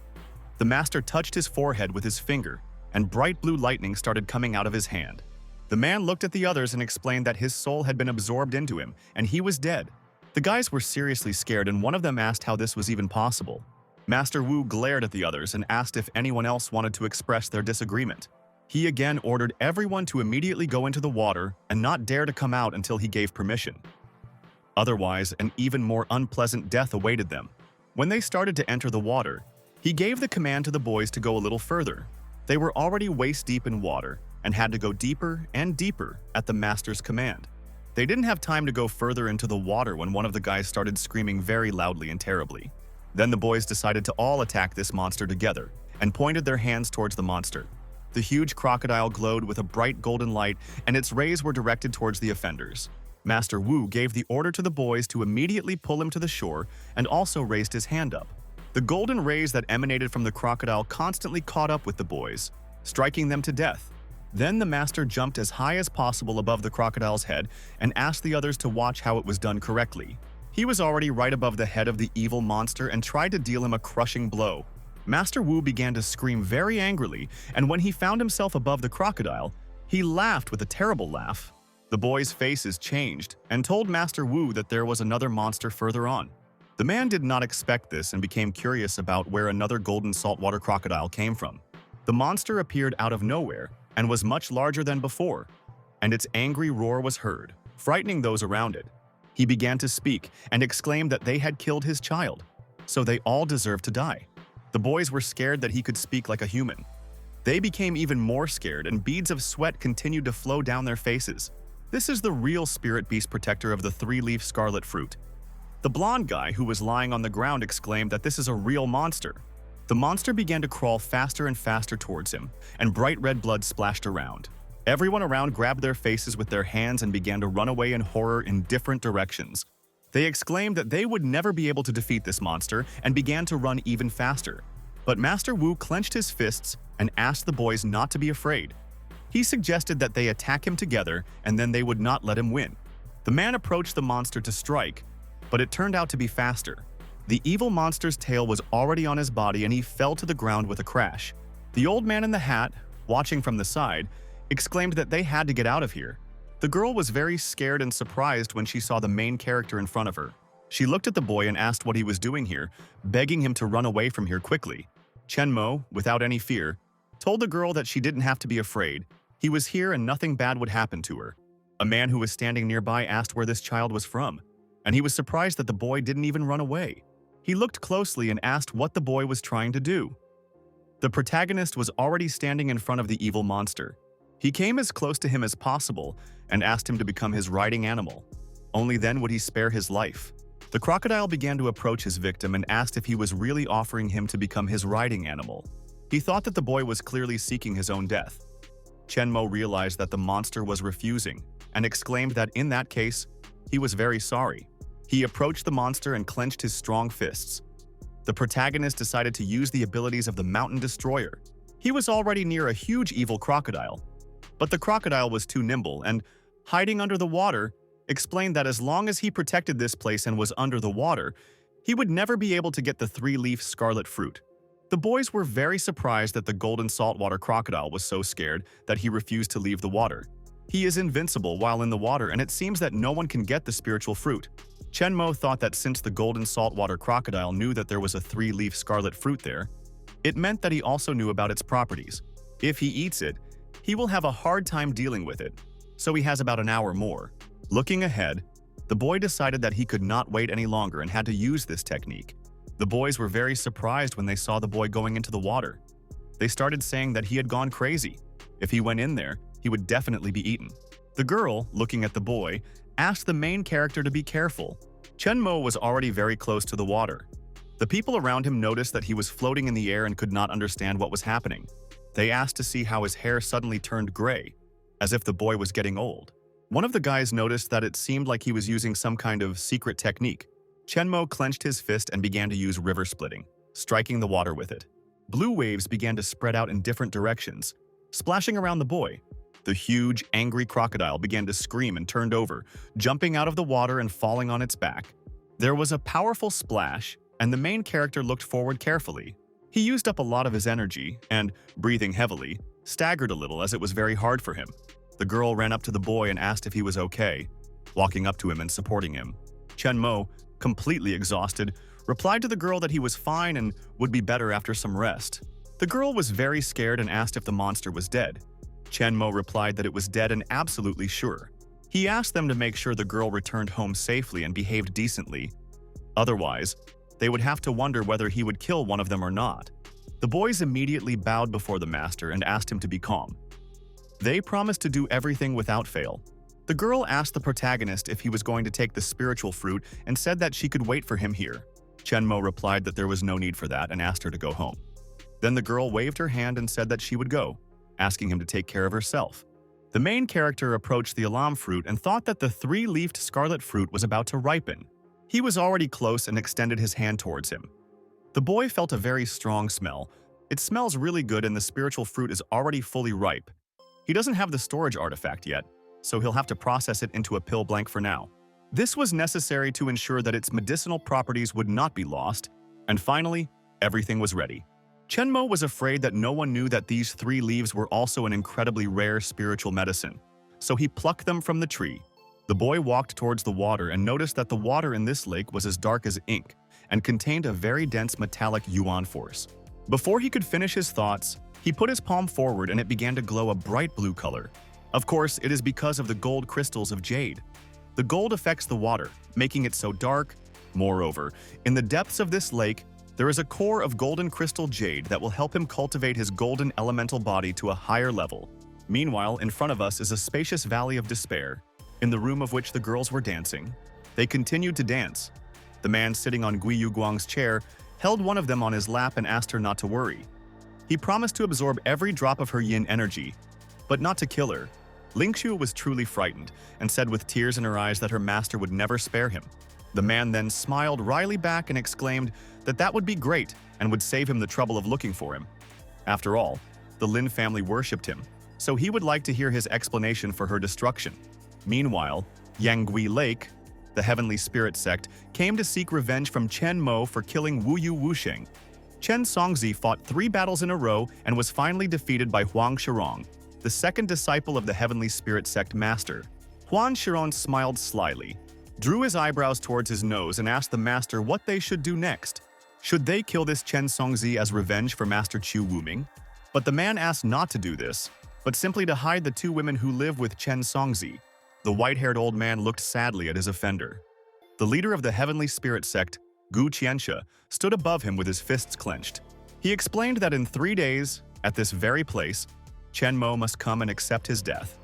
The master touched his forehead with his finger and bright blue lightning started coming out of his hand. The man looked at the others and explained that his soul had been absorbed into him and he was dead. The guys were seriously scared and one of them asked how this was even possible. Master Wu glared at the others and asked if anyone else wanted to express their disagreement. He again ordered everyone to immediately go into the water and not dare to come out until he gave permission. Otherwise, an even more unpleasant death awaited them. When they started to enter the water, he gave the command to the boys to go a little further. They were already waist-deep in water and had to go deeper and deeper at the master's command. They didn't have time to go further into the water when one of the guys started screaming very loudly and terribly. Then the boys decided to all attack this monster together and pointed their hands towards the monster. The huge crocodile glowed with a bright golden light and its rays were directed towards the offenders. Master Wu gave the order to the boys to immediately pull him to the shore and also raised his hand up. The golden rays that emanated from the crocodile constantly caught up with the boys, striking them to death. Then the master jumped as high as possible above the crocodile's head and asked the others to watch how it was done correctly. He was already right above the head of the evil monster and tried to deal him a crushing blow. Master Wu began to scream very angrily, and when he found himself above the crocodile, he laughed with a terrible laugh. The boys' faces changed and told Master Wu that there was another monster further on. The man did not expect this and became curious about where another golden saltwater crocodile came from. The monster appeared out of nowhere and was much larger than before, and its angry roar was heard, frightening those around it. He began to speak and exclaimed that they had killed his child, so they all deserved to die. The boys were scared that he could speak like a human. They became even more scared, and beads of sweat continued to flow down their faces. This is the real spirit beast protector of the three-leaf scarlet fruit. The blonde guy who was lying on the ground exclaimed that this is a real monster. The monster began to crawl faster and faster towards him, and bright red blood splashed around. Everyone around grabbed their faces with their hands and began to run away in horror in different directions. They exclaimed that they would never be able to defeat this monster and began to run even faster. But Master Wu clenched his fists and asked the boys not to be afraid. He suggested that they attack him together and then they would not let him win. The man approached the monster to strike, but it turned out to be faster. The evil monster's tail was already on his body and he fell to the ground with a crash. The old man in the hat, watching from the side, exclaimed that they had to get out of here. The girl was very scared and surprised when she saw the main character in front of her. She looked at the boy and asked what he was doing here, begging him to run away from here quickly. Chen Mo, without any fear, told the girl that she didn't have to be afraid. He was here and nothing bad would happen to her. A man who was standing nearby asked where this child was from, and he was surprised that the boy didn't even run away. He looked closely and asked what the boy was trying to do. The protagonist was already standing in front of the evil monster. He came as close to him as possible and asked him to become his riding animal. Only then would he spare his life. The crocodile began to approach his victim and asked if he was really offering him to become his riding animal. He thought that the boy was clearly seeking his own death. Chen Mo realized that the monster was refusing and exclaimed that in that case, he was very sorry. He approached the monster and clenched his strong fists. The protagonist decided to use the abilities of the Mountain Destroyer. He was already near a huge evil crocodile, but the crocodile was too nimble and, hiding under the water, explained that as long as he protected this place and was under the water, he would never be able to get the three-leaf scarlet fruit. The boys were very surprised that the golden saltwater crocodile was so scared that he refused to leave the water. He is invincible while in the water, and it seems that no one can get the spiritual fruit. Chen Mo thought that since the golden saltwater crocodile knew that there was a three-leaf scarlet fruit there, it meant that he also knew about its properties. If he eats it, he will have a hard time dealing with it, so he has about an hour more. Looking ahead, the boy decided that he could not wait any longer and had to use this technique. The boys were very surprised when they saw the boy going into the water. They started saying that he had gone crazy. If he went in there, he would definitely be eaten. The girl, looking at the boy, asked the main character to be careful. Chen Mo was already very close to the water. The people around him noticed that he was floating in the air and could not understand what was happening. They asked to see how his hair suddenly turned gray, as if the boy was getting old. One of the guys noticed that it seemed like he was using some kind of secret technique. Chen Mo clenched his fist and began to use river splitting, striking the water with it. Blue waves began to spread out in different directions, splashing around the boy. The huge, angry crocodile began to scream and turned over, jumping out of the water and falling on its back. There was a powerful splash, and the main character looked forward carefully. He used up a lot of his energy and, breathing heavily, staggered a little as it was very hard for him. The girl ran up to the boy and asked if he was okay, walking up to him and supporting him. Chen Mo, completely exhausted, replied to the girl that he was fine and would be better after some rest. The girl was very scared and asked if the monster was dead. Chen Mo replied that it was dead and absolutely sure. He asked them to make sure the girl returned home safely and behaved decently. Otherwise, they would have to wonder whether he would kill one of them or not. The boys immediately bowed before the master and asked him to be calm. They promised to do everything without fail. The girl asked the protagonist if he was going to take the spiritual fruit and said that she could wait for him here. Chen Mo replied that there was no need for that and asked her to go home. Then the girl waved her hand and said that she would go, asking him to take care of herself. The main character approached the alam fruit and thought that the three-leafed scarlet fruit was about to ripen. He was already close and extended his hand towards him. The boy felt a very strong smell. It smells really good and the spiritual fruit is already fully ripe. He doesn't have the storage artifact yet, so he'll have to process it into a pill blank for now. This was necessary to ensure that its medicinal properties would not be lost, and finally, everything was ready. Chen Mo was afraid that no one knew that these 3 leaves were also an incredibly rare spiritual medicine, so he plucked them from the tree. The boy walked towards the water and noticed that the water in this lake was as dark as ink and contained a very dense metallic yuan force. Before he could finish his thoughts, he put his palm forward and it began to glow a bright blue color. Of course, it is because of the gold crystals of jade. The gold affects the water, making it so dark. Moreover, in the depths of this lake, there is a core of golden crystal jade that will help him cultivate his golden elemental body to a higher level. Meanwhile, in front of us is a spacious valley of despair, in the room of which the girls were dancing. They continued to dance. The man sitting on Gui Yuguang's chair held one of them on his lap and asked her not to worry. He promised to absorb every drop of her yin energy, but not to kill her. Lingshu was truly frightened and said with tears in her eyes that her master would never spare him. The man then smiled wryly back and exclaimed that that would be great and would save him the trouble of looking for him. After all, the Lin family worshipped him, so he would like to hear his explanation for her destruction. Meanwhile, Yangu Lake, the Heavenly Spirit Sect, came to seek revenge from Chen Mo for killing Wu Yu Wusheng. Chen Songzi fought 3 battles in a row and was finally defeated by Huang Shirong, the second disciple of the Heavenly Spirit Sect master. Huang Shirong smiled slyly, drew his eyebrows towards his nose and asked the master what they should do next. Should they kill this Chen Songzi as revenge for Master Chu Wuming? But the man asked not to do this, but simply to hide the 2 women who live with Chen Songzi. The white-haired old man looked sadly at his offender. The leader of the Heavenly Spirit Sect, Gu Qianxia, stood above him with his fists clenched. He explained that in 3 days, at this very place, Chen Mo must come and accept his death.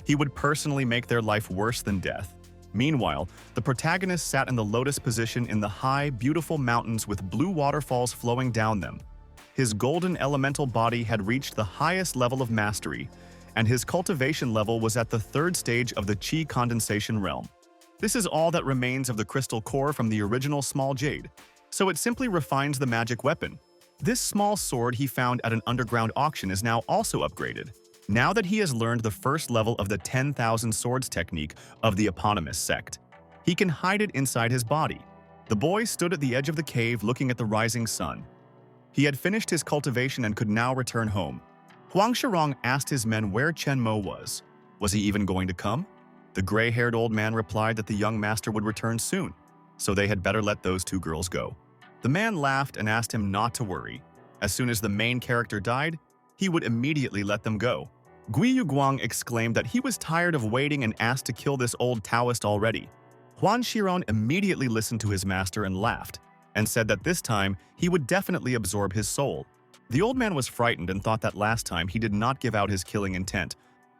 He would personally make their life worse than death. Meanwhile, the protagonist sat in the lotus position in the high, beautiful mountains with blue waterfalls flowing down them. His golden elemental body had reached the highest level of mastery, and his cultivation level was at the 3rd stage of the Qi condensation realm. This is all that remains of the crystal core from the original small jade, so it simply refines the magic weapon. This small sword he found at an underground auction is now also upgraded. Now that he has learned the first level of the 10,000 swords technique of the eponymous sect, he can hide it inside his body. The boy stood at the edge of the cave looking at the rising sun. He had finished his cultivation and could now return home. Huang Shirong asked his men where Chen Mo was. Was he even going to come? The gray-haired old man replied that the young master would return soon, so they had better let those 2 girls go. The man laughed and asked him not to worry. As soon as the main character died, he would immediately let them go. Gui Yuguang exclaimed that he was tired of waiting and asked to kill this old Taoist already. Huan Shiron immediately listened to his master and laughed, and said that this time he would definitely absorb his soul. The old man was frightened and thought that last time he did not give out his killing intent,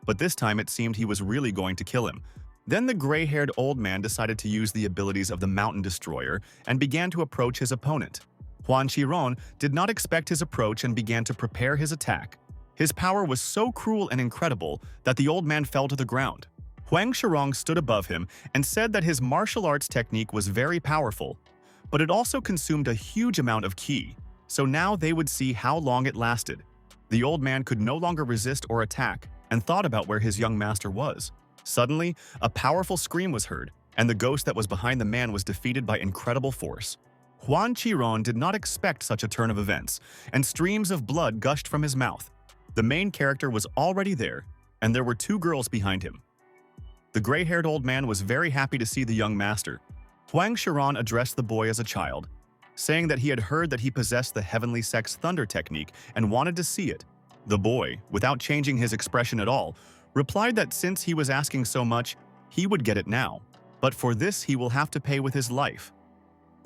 but this time it seemed he was really going to kill him. Then the gray-haired old man decided to use the abilities of the Mountain Destroyer and began to approach his opponent. Huan Shiron did not expect his approach and began to prepare his attack. His power was so cruel and incredible that the old man fell to the ground. Huang Shirong stood above him and said that his martial arts technique was very powerful, but it also consumed a huge amount of qi, so now they would see how long it lasted. The old man could no longer resist or attack and thought about where his young master was. Suddenly, a powerful scream was heard, and the ghost that was behind the man was defeated by incredible force. Huan Chiron did not expect such a turn of events, and streams of blood gushed from his mouth. The main character was already there, and there were 2 girls behind him. The gray-haired old man was very happy to see the young master. Huang Shiran addressed the boy as a child, saying that he had heard that he possessed the Heavenly Sect's thunder technique and wanted to see it. The boy, without changing his expression at all, replied that since he was asking so much, he would get it now, but for this he will have to pay with his life.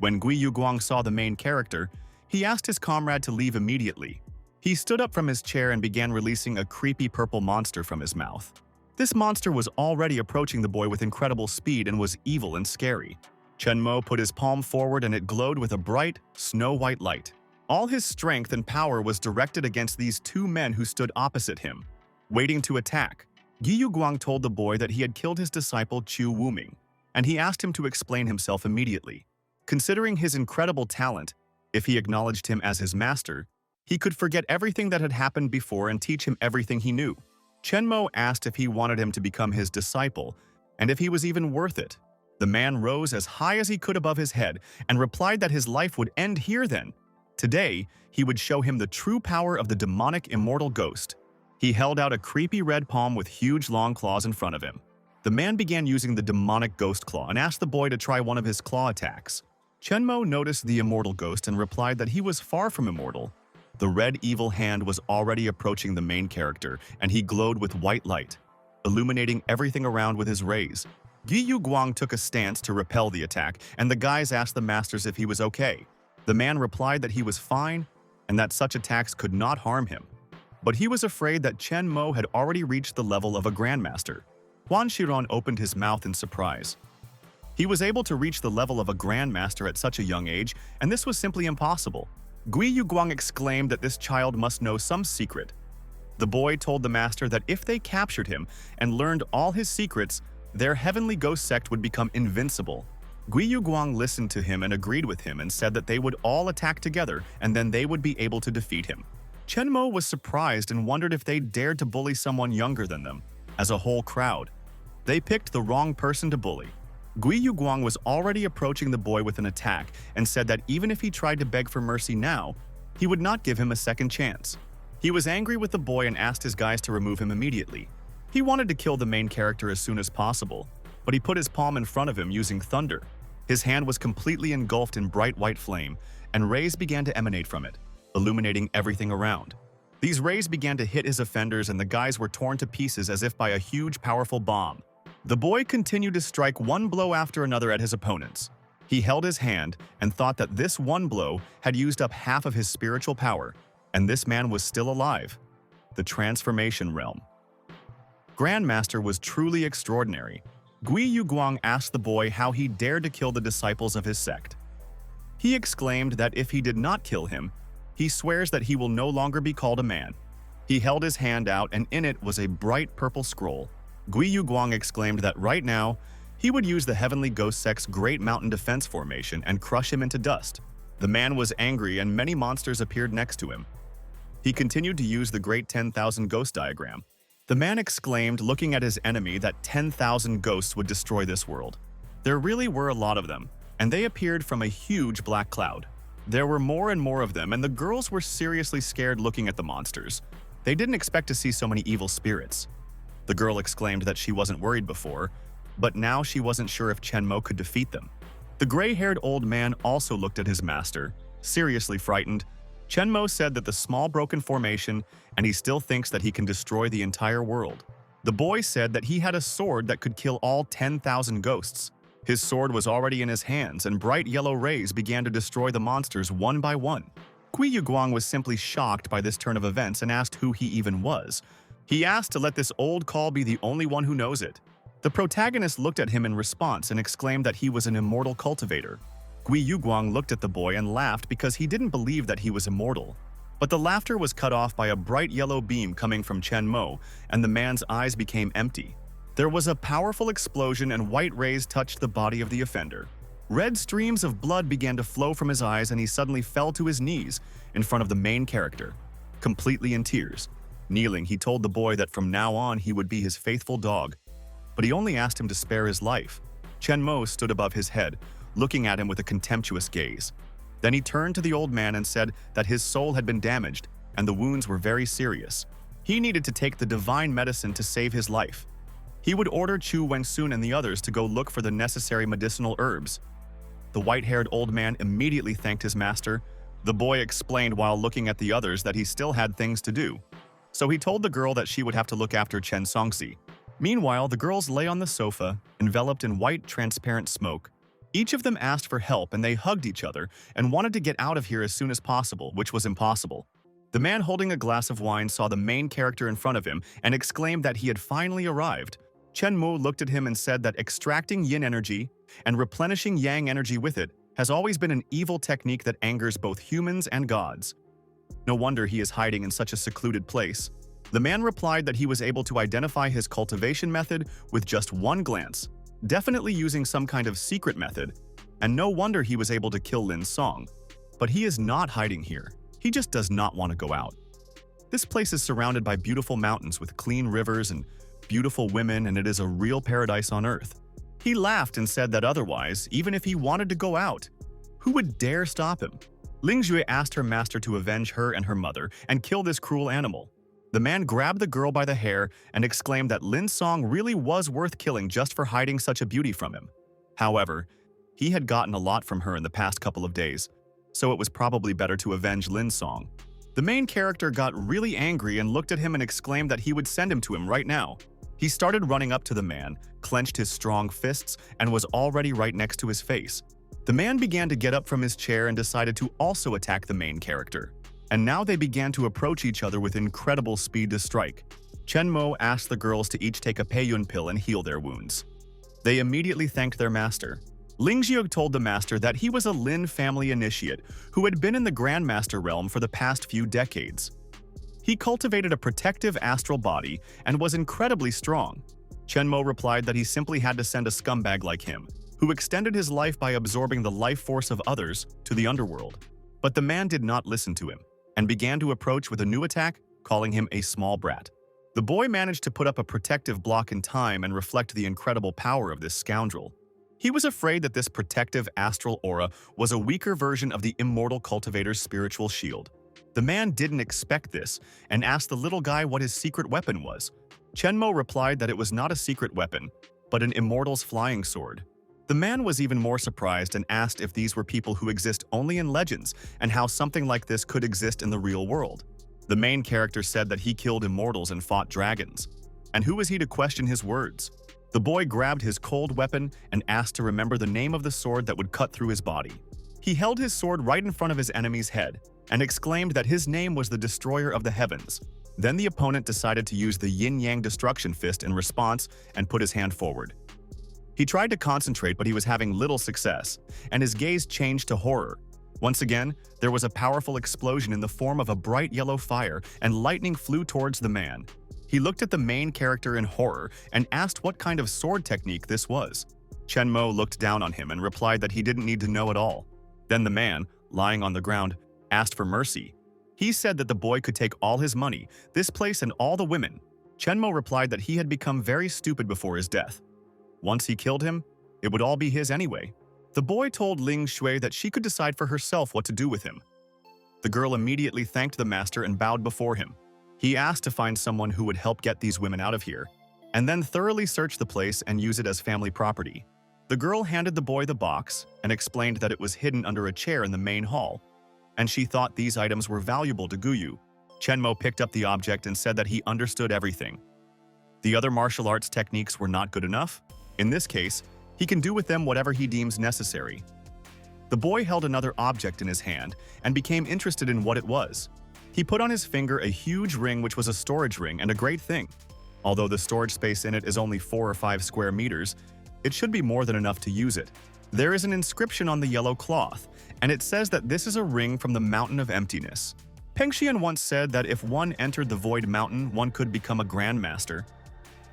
When Gui Yuguang saw the main character, he asked his comrade to leave immediately. He stood up from his chair and began releasing a creepy purple monster from his mouth. This monster was already approaching the boy with incredible speed and was evil and scary. Chen Mo put his palm forward and it glowed with a bright, snow-white light. All his strength and power was directed against these 2 men who stood opposite him, waiting to attack. Yi Yuguang told the boy that he had killed his disciple Chu Wuming, and he asked him to explain himself immediately. Considering his incredible talent, if he acknowledged him as his master, he could forget everything that had happened before and teach him everything he knew. Chen Mo asked if he wanted him to become his disciple, and if he was even worth it. The man rose as high as he could above his head and replied that his life would end here then. Today, he would show him the true power of the demonic immortal ghost. He held out a creepy red palm with huge long claws in front of him. The man began using the demonic ghost claw and asked the boy to try one of his claw attacks. Chenmo noticed the immortal ghost and replied that he was far from immortal. The red evil hand was already approaching the main character, and he glowed with white light, illuminating everything around with his rays. Yu Guang took a stance to repel the attack, and the guys asked the masters if he was okay. The man replied that he was fine and that such attacks could not harm him. But he was afraid that Chen Mo had already reached the level of a grandmaster. Huan Shiran opened his mouth in surprise. He was able to reach the level of a grandmaster at such a young age, and this was simply impossible. Gui Yuguang exclaimed that this child must know some secret. The boy told the master that if they captured him and learned all his secrets, their heavenly ghost sect would become invincible. Gui Yuguang listened to him and agreed with him and said that they would all attack together and then they would be able to defeat him. Chen Mo was surprised and wondered if they dared to bully someone younger than them. As a whole crowd, they picked the wrong person to bully. Gui Yuguang was already approaching the boy with an attack and said that even if he tried to beg for mercy now, he would not give him a second chance. He was angry with the boy and asked his guys to remove him immediately. He wanted to kill the main character as soon as possible, but he put his palm in front of him using thunder. His hand was completely engulfed in bright white flame, and rays began to emanate from it, illuminating everything around. These rays began to hit his offenders and the guys were torn to pieces as if by a huge, powerful bomb. The boy continued to strike one blow after another at his opponents. He held his hand and thought that this one blow had used up half of his spiritual power, and this man was still alive. The Transformation Realm. Grandmaster was truly extraordinary. Gui Yuguang asked the boy how he dared to kill the disciples of his sect. He exclaimed that if he did not kill him, he swears that he will no longer be called a man. He held his hand out and in it was a bright purple scroll. Gui Yuguang exclaimed that right now, he would use the Heavenly Ghost Sect's Great Mountain Defense Formation and crush him into dust. The man was angry and many monsters appeared next to him. He continued to use the Great 10,000 Ghost Diagram. The man exclaimed, looking at his enemy, that 10,000 ghosts would destroy this world. There really were a lot of them, and they appeared from a huge black cloud. There were more and more of them, and the girls were seriously scared looking at the monsters. They didn't expect to see so many evil spirits. The girl exclaimed that she wasn't worried before, but now she wasn't sure if Chen Mo could defeat them. The gray-haired old man also looked at his master, seriously frightened. Chen Mo said that the small broken formation, and he still thinks that he can destroy the entire world. The boy said that he had a sword that could kill all 10,000 ghosts. His sword was already in his hands, and bright yellow rays began to destroy the monsters one by one. Gui Yuguang was simply shocked by this turn of events and asked who he even was. He asked to let this old call be the only one who knows it. The protagonist looked at him in response and exclaimed that he was an immortal cultivator. Gui Yuguang looked at the boy and laughed because he didn't believe that he was immortal. But the laughter was cut off by a bright yellow beam coming from Chen Mo, and the man's eyes became empty. There was a powerful explosion and white rays touched the body of the offender. Red streams of blood began to flow from his eyes and he suddenly fell to his knees in front of the main character, completely in tears. Kneeling, he told the boy that from now on he would be his faithful dog, but he only asked him to spare his life. Chen Mo stood above his head, looking at him with a contemptuous gaze. Then he turned to the old man and said that his soul had been damaged and the wounds were very serious. He needed to take the divine medicine to save his life. He would order Chu Wengsun and the others to go look for the necessary medicinal herbs. The white-haired old man immediately thanked his master. The boy explained while looking at the others that he still had things to do. So he told the girl that she would have to look after Chen Songxi. Meanwhile, the girls lay on the sofa, enveloped in white, transparent smoke. Each of them asked for help and they hugged each other and wanted to get out of here as soon as possible, which was impossible. The man holding a glass of wine saw the main character in front of him and exclaimed that he had finally arrived. Chen Mo looked at him and said that extracting yin energy and replenishing yang energy with it has always been an evil technique that angers both humans and gods. No wonder he is hiding in such a secluded place. The man replied that he was able to identify his cultivation method with just one glance, definitely using some kind of secret method, and no wonder he was able to kill Lin's Song. But he is not hiding here. He just does not want to go out. This place is surrounded by beautiful mountains with clean rivers and beautiful women, and it is a real paradise on earth. He laughed and said that otherwise, even if he wanted to go out, who would dare stop him? Ling Jue asked her master to avenge her and her mother and kill this cruel animal. The man grabbed the girl by the hair and exclaimed that Lin Song really was worth killing just for hiding such a beauty from him. However, he had gotten a lot from her in the past couple of days, so it was probably better to avenge Lin Song. The main character got really angry and looked at him and exclaimed that he would send him to him right now. He started running up to the man, clenched his strong fists, and was already right next to his face. The man began to get up from his chair and decided to also attack the main character. And now they began to approach each other with incredible speed to strike. Chen Mo asked the girls to each take a Peiyun pill and heal their wounds. They immediately thanked their master. Ling Xiu told the master that he was a Lin family initiate who had been in the Grandmaster realm for the past few decades. He cultivated a protective astral body and was incredibly strong. Chen Mo replied that he simply had to send a scumbag like him, who extended his life by absorbing the life force of others, to the underworld. But the man did not listen to him, and began to approach with a new attack, calling him a small brat. The boy managed to put up a protective block in time and reflect the incredible power of this scoundrel. He was afraid that this protective astral aura was a weaker version of the Immortal Cultivator's spiritual shield. The man didn't expect this, and asked the little guy what his secret weapon was. Chen Mo replied that it was not a secret weapon, but an Immortal's flying sword. The man was even more surprised and asked if these were people who exist only in legends and how something like this could exist in the real world. The main character said that he killed immortals and fought dragons. And who was he to question his words? The boy grabbed his cold weapon and asked to remember the name of the sword that would cut through his body. He held his sword right in front of his enemy's head and exclaimed that his name was the Destroyer of the Heavens. Then the opponent decided to use the Yin-Yang Destruction Fist in response and put his hand forward. He tried to concentrate, but he was having little success, and his gaze changed to horror. Once again, there was a powerful explosion in the form of a bright yellow fire, and lightning flew towards the man. He looked at the main character in horror and asked what kind of sword technique this was. Chen Mo looked down on him and replied that he didn't need to know at all. Then the man, lying on the ground, asked for mercy. He said that the boy could take all his money, this place and all the women. Chen Mo replied that he had become very stupid before his death. Once he killed him, it would all be his anyway. The boy told Ling Shui that she could decide for herself what to do with him. The girl immediately thanked the master and bowed before him. He asked to find someone who would help get these women out of here, and then thoroughly search the place and use it as family property. The girl handed the boy the box and explained that it was hidden under a chair in the main hall, and she thought these items were valuable to Guyu. Chen Mo picked up the object and said that he understood everything. The other martial arts techniques were not good enough. In this case, he can do with them whatever he deems necessary. The boy held another object in his hand and became interested in what it was. He put on his finger a huge ring, which was a storage ring and a great thing. Although the storage space in it is only 4 or 5 square meters, it should be more than enough to use it. There is an inscription on the yellow cloth, and it says that this is a ring from the Mountain of Emptiness. Peng Xian once said that if one entered the Void Mountain, one could become a Grandmaster.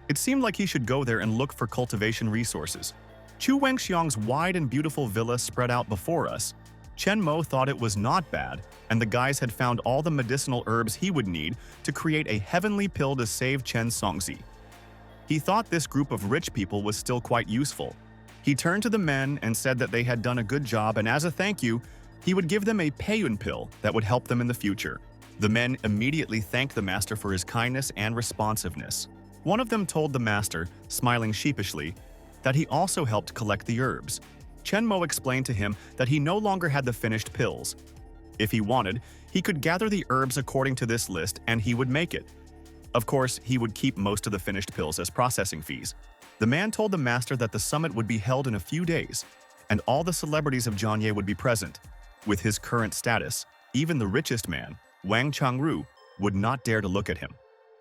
It seemed like he should go there and look for cultivation resources. Chu Wengxiang's wide and beautiful villa spread out before us. Chen Mo thought it was not bad, and the guys had found all the medicinal herbs he would need to create a heavenly pill to save Chen Songzi. He thought this group of rich people was still quite useful. He turned to the men and said that they had done a good job, and as a thank you, he would give them a Peiyun pill that would help them in the future. The men immediately thanked the master for his kindness and responsiveness. One of them told the master, smiling sheepishly, that he also helped collect the herbs. Chen Mo explained to him that he no longer had the finished pills. If he wanted, he could gather the herbs according to this list and he would make it. Of course, he would keep most of the finished pills as processing fees. The man told the master that the summit would be held in a few days, and all the celebrities of Johnhai would be present. With his current status, even the richest man, Wang Changru, would not dare to look at him.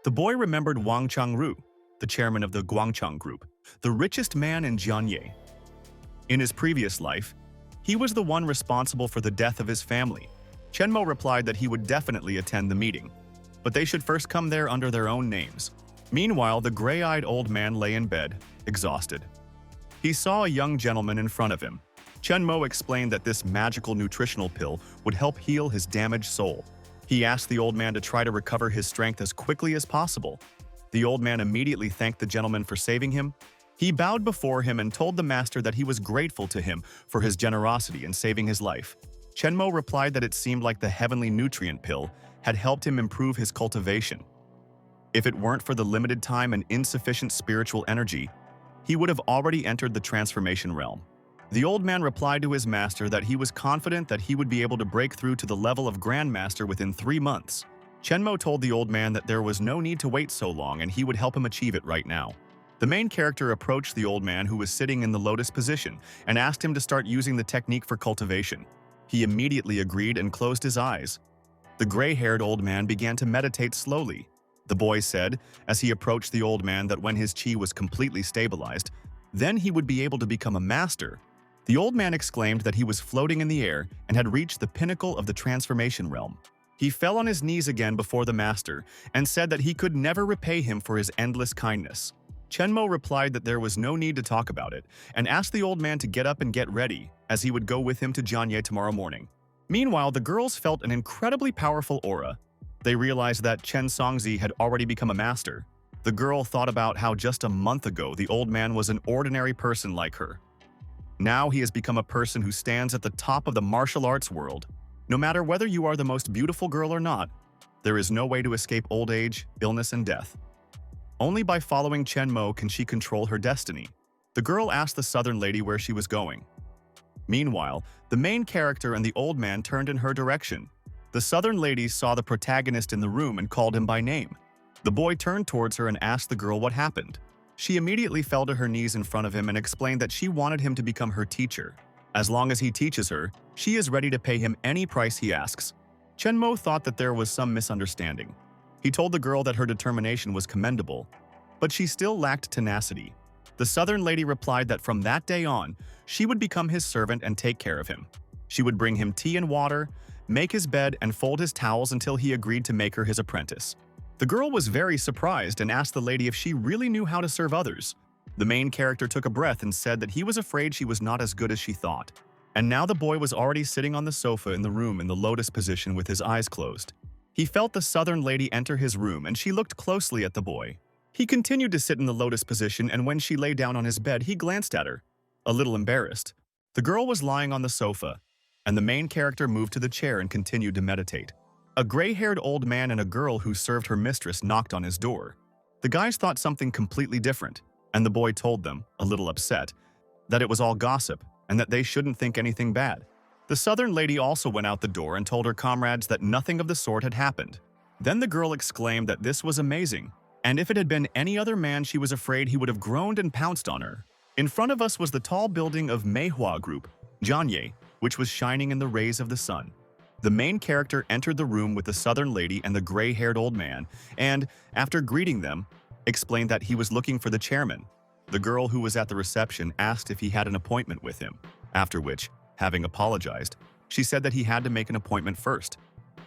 The boy remembered Wang Changru, the chairman of the Guangchang Group, the richest man in Jianye. In his previous life, he was the one responsible for the death of his family. Chen Mo replied that he would definitely attend the meeting, but they should first come there under their own names. Meanwhile, the gray-eyed old man lay in bed, exhausted. He saw a young gentleman in front of him. Chen Mo explained that this magical nutritional pill would help heal his damaged soul. He asked the old man to try to recover his strength as quickly as possible. The old man immediately thanked the gentleman for saving him. He bowed before him and told the master that he was grateful to him for his generosity in saving his life. Chenmo replied that it seemed like the heavenly nutrient pill had helped him improve his cultivation. If it weren't for the limited time and insufficient spiritual energy, he would have already entered the transformation realm. The old man replied to his master that he was confident that he would be able to break through to the level of Grandmaster within 3 months. Chenmo told the old man that there was no need to wait so long and he would help him achieve it right now. The main character approached the old man who was sitting in the lotus position and asked him to start using the technique for cultivation. He immediately agreed and closed his eyes. The gray-haired old man began to meditate slowly. The boy said, as he approached the old man, that when his chi was completely stabilized, then he would be able to become a master. The old man exclaimed that he was floating in the air and had reached the pinnacle of the transformation realm. He fell on his knees again before the master and said that he could never repay him for his endless kindness. Chenmo replied that there was no need to talk about it and asked the old man to get up and get ready, as he would go with him to Johnhai tomorrow morning. Meanwhile, the girls felt an incredibly powerful aura. They realized that Chen Songzi had already become a master. The girl thought about how just a month ago the old man was an ordinary person like her. Now he has become a person who stands at the top of the martial arts world. No matter whether you are the most beautiful girl or not, there is no way to escape old age, illness, and death. Only by following Chenmo can she control her destiny. The girl asked the southern lady where she was going. Meanwhile, the main character and the old man turned in her direction. The southern lady saw the protagonist in the room and called him by name. The boy turned towards her and asked the girl what happened. She immediately fell to her knees in front of him and explained that she wanted him to become her teacher. As long as he teaches her, she is ready to pay him any price he asks. Chenmo thought that there was some misunderstanding. He told the girl that her determination was commendable, but she still lacked tenacity. The southern lady replied that from that day on, she would become his servant and take care of him. She would bring him tea and water, make his bed, and fold his towels until he agreed to make her his apprentice. The girl was very surprised and asked the lady if she really knew how to serve others. The main character took a breath and said that he was afraid she was not as good as she thought. And now the boy was already sitting on the sofa in the room in the lotus position with his eyes closed. He felt the southern lady enter his room and she looked closely at the boy. He continued to sit in the lotus position, and when she lay down on his bed, he glanced at her, a little embarrassed. The girl was lying on the sofa, and the main character moved to the chair and continued to meditate. A gray-haired old man and a girl who served her mistress knocked on his door. The guys thought something completely different, and the boy told them, a little upset, that it was all gossip and that they shouldn't think anything bad. The southern lady also went out the door and told her comrades that nothing of the sort had happened. Then the girl exclaimed that this was amazing, and if it had been any other man, she was afraid he would have groaned and pounced on her. In front of us was the tall building of Manhwa Group, Johnhai, which was shining in the rays of the sun. The main character entered the room with the southern lady and the gray-haired old man, and, after greeting them, explained that he was looking for the chairman. The girl who was at the reception asked if he had an appointment with him, after which, having apologized, she said that he had to make an appointment first.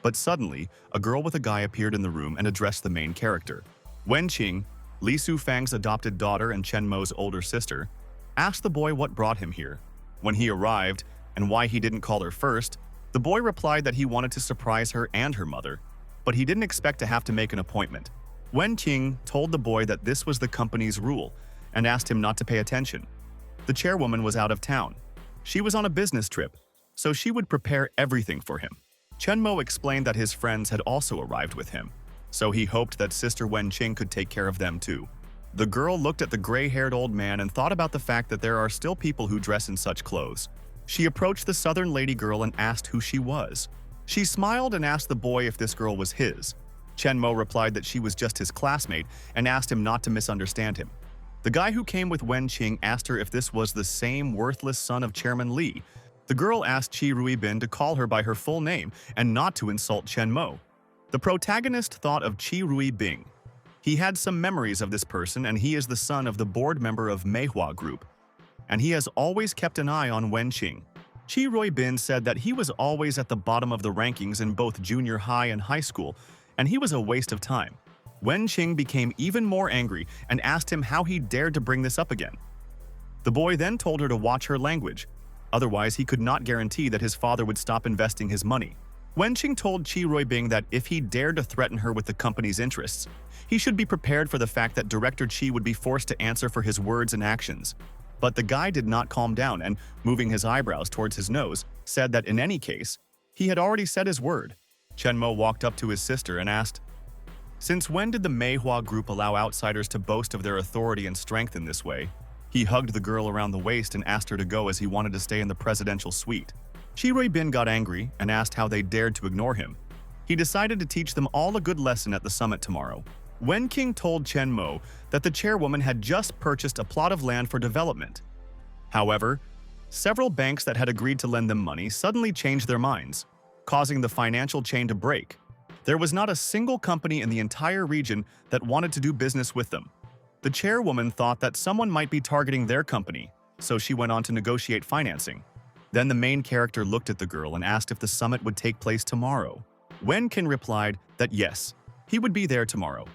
But suddenly, a girl with a guy appeared in the room and addressed the main character. Wenqing, Li Sufang's adopted daughter and Chenmo's older sister, asked the boy what brought him here. When he arrived, and why he didn't call her first, the boy replied that he wanted to surprise her and her mother, but he didn't expect to have to make an appointment. Wenqing told the boy that this was the company's rule and asked him not to pay attention. The chairwoman was out of town. She was on a business trip, so she would prepare everything for him. Chenmo explained that his friends had also arrived with him, so he hoped that Sister Wenqing could take care of them too. The girl looked at the gray-haired old man and thought about the fact that there are still people who dress in such clothes. She approached the southern lady girl and asked who she was. She smiled and asked the boy if this girl was his. Chenmo replied that she was just his classmate and asked him not to misunderstand him. The guy who came with Wenqing asked her if this was the same worthless son of Chairman Li. The girl asked Qi Ruibin to call her by her full name and not to insult Chenmo. The protagonist thought of Qi Ruibing. He had some memories of this person, and he is the son of the board member of Manhwa Group, and he has always kept an eye on Wenqing. Qi Ruibin said that he was always at the bottom of the rankings in both junior high and high school, and he was a waste of time. Wenqing became even more angry and asked him how he dared to bring this up again. The boy then told her to watch her language, otherwise he could not guarantee that his father would stop investing his money. Wenqing told Qi Ruibing that if he dared to threaten her with the company's interests, he should be prepared for the fact that Director Qi would be forced to answer for his words and actions. But the guy did not calm down and, moving his eyebrows towards his nose, said that in any case, he had already said his word. Chen Mo walked up to his sister and asked, "Since when did the Manhwa group allow outsiders to boast of their authority and strength in this way?" He hugged the girl around the waist and asked her to go as he wanted to stay in the presidential suite. Shi Bin got angry and asked how they dared to ignore him. He decided to teach them all a good lesson at the summit tomorrow. Wen King told Chen Mo that the chairwoman had just purchased a plot of land for development. However, several banks that had agreed to lend them money suddenly changed their minds, causing the financial chain to break. There was not a single company in the entire region that wanted to do business with them. The chairwoman thought that someone might be targeting their company, so she went on to negotiate financing. Then the main character looked at the girl and asked if the summit would take place tomorrow. Wen Kin replied that yes, he would be there tomorrow.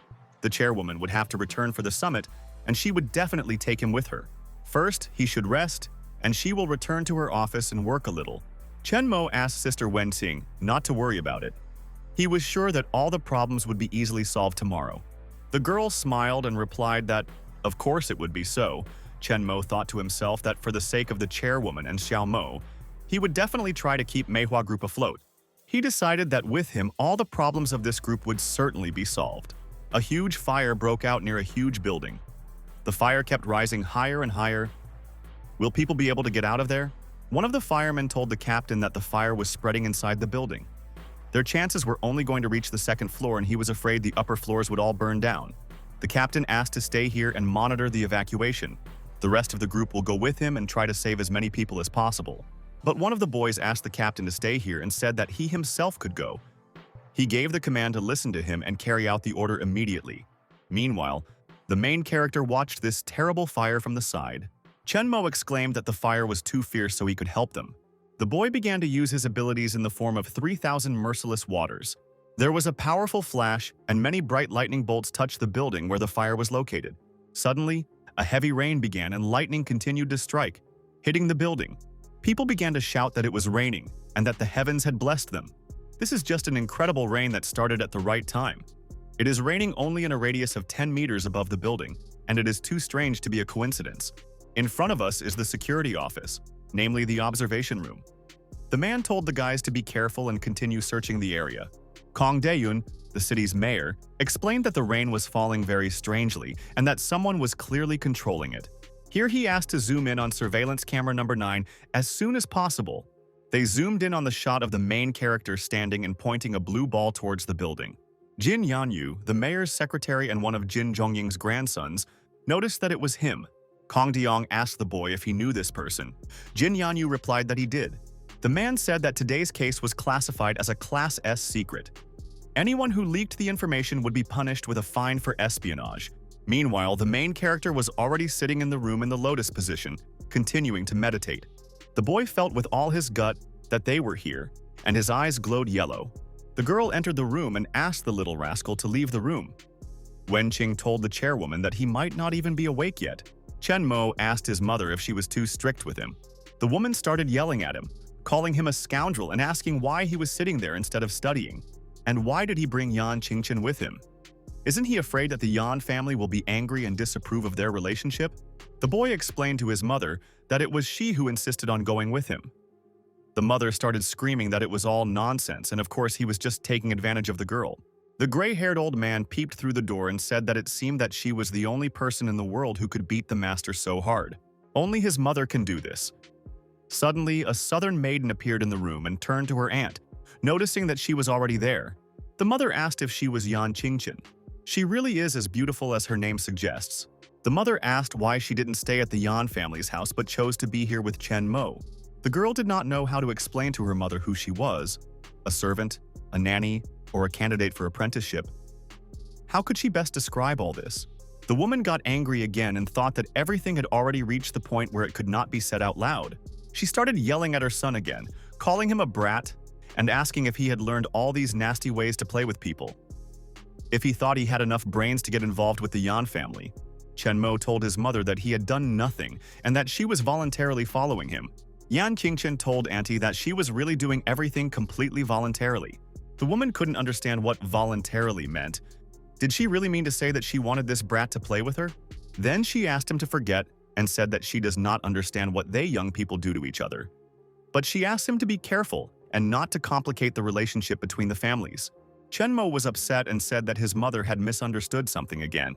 The chairwoman would have to return for the summit, and she would definitely take him with her. First, he should rest, and she will return to her office and work a little. Chen Mo asked Sister Wen Ting not to worry about it. He was sure that all the problems would be easily solved tomorrow. The girl smiled and replied that, of course it would be so. Chen Mo thought to himself that for the sake of the chairwoman and Xiao Mo, he would definitely try to keep Manhwa group afloat. He decided that with him, all the problems of this group would certainly be solved. A huge fire broke out near a huge building. The fire kept rising higher and higher. Will people be able to get out of there? One of the firemen told the captain that the fire was spreading inside the building. Their chances were only going to reach the second floor, and he was afraid the upper floors would all burn down. The captain asked to stay here and monitor the evacuation. The rest of the group will go with him and try to save as many people as possible. But one of the boys asked the captain to stay here and said that he himself could go. He gave the command to listen to him and carry out the order immediately. Meanwhile, the main character watched this terrible fire from the side. Chen Mo exclaimed that the fire was too fierce so he could help them. The boy began to use his abilities in the form of 3,000 merciless waters. There was a powerful flash, and many bright lightning bolts touched the building where the fire was located. Suddenly, a heavy rain began and lightning continued to strike, hitting the building. People began to shout that it was raining and that the heavens had blessed them. This is just an incredible rain that started at the right time. It is raining only in a radius of 10 meters above the building, and it is too strange to be a coincidence. In front of us is the security office, namely the observation room. The man told the guys to be careful and continue searching the area. Kong Daeyun, the city's mayor, explained that the rain was falling very strangely and that someone was clearly controlling it. Here he asked to zoom in on surveillance camera number 9 as soon as possible. They zoomed in on the shot of the main character standing and pointing a blue ball towards the building. Jin Yanyu, the mayor's secretary and one of Jin Zhongying's grandsons, noticed that it was him. Kong Diong asked the boy if he knew this person. Jin Yanyu replied that he did. The man said that today's case was classified as a Class S secret. Anyone who leaked the information would be punished with a fine for espionage. Meanwhile, the main character was already sitting in the room in the lotus position, continuing to meditate. The boy felt with all his gut that they were here, and his eyes glowed yellow. The girl entered the room and asked the little rascal to leave the room. Wen Qing told the chairwoman that he might not even be awake yet. Chen Mo asked his mother if she was too strict with him. The woman started yelling at him, calling him a scoundrel and asking why he was sitting there instead of studying. And why did he bring Yan Qingchen with him? Isn't he afraid that the Yan family will be angry and disapprove of their relationship? The boy explained to his mother that it was she who insisted on going with him. The mother started screaming that it was all nonsense, and of course he was just taking advantage of the girl. The gray-haired old man peeped through the door and said that it seemed that she was the only person in the world who could beat the master so hard. Only his mother can do this. Suddenly, a southern maiden appeared in the room and turned to her aunt, noticing that she was already there. The mother asked if she was Yan Qingchen. She really is as beautiful as her name suggests. The mother asked why she didn't stay at the Yan family's house but chose to be here with Chen Mo. The girl did not know how to explain to her mother who she was, a servant, a nanny, or a candidate for apprenticeship. How could she best describe all this? The woman got angry again and thought that everything had already reached the point where it could not be said out loud. She started yelling at her son again, calling him a brat, and asking if he had learned all these nasty ways to play with people. If he thought he had enough brains to get involved with the Yan family. Chen Mo told his mother that he had done nothing and that she was voluntarily following him. Yan Qingchen told Auntie that she was really doing everything completely voluntarily. The woman couldn't understand what voluntarily meant. Did she really mean to say that she wanted this brat to play with her? Then she asked him to forget and said that she does not understand what they young people do to each other. But she asked him to be careful and not to complicate the relationship between the families. Chenmo was upset and said that his mother had misunderstood something again.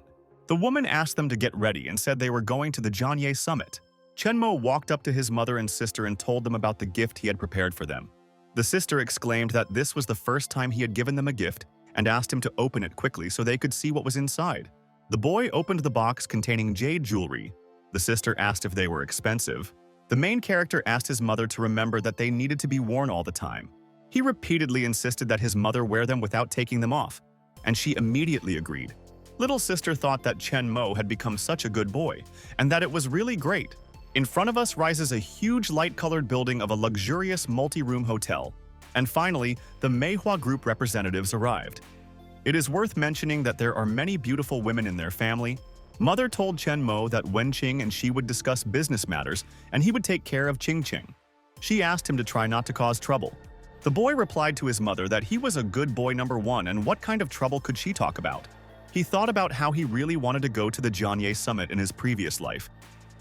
The woman asked them to get ready and said they were going to the Johnhai summit. Chenmo walked up to his mother and sister and told them about the gift he had prepared for them. The sister exclaimed that this was the first time he had given them a gift and asked him to open it quickly so they could see what was inside. The boy opened the box containing jade jewelry. The sister asked if they were expensive. The main character asked his mother to remember that they needed to be worn all the time. He repeatedly insisted that his mother wear them without taking them off, and she immediately agreed. Little sister thought that Chen Mo had become such a good boy, and that it was really great. In front of us rises a huge light-colored building of a luxurious multi-room hotel. And finally, the Manhwa group representatives arrived. It is worth mentioning that there are many beautiful women in their family. Mother told Chen Mo that Wen Qing and she would discuss business matters and he would take care of Qing Qing. She asked him to try not to cause trouble. The boy replied to his mother that he was a good boy number one and what kind of trouble could she talk about. He thought about how he really wanted to go to the Johnhai summit in his previous life,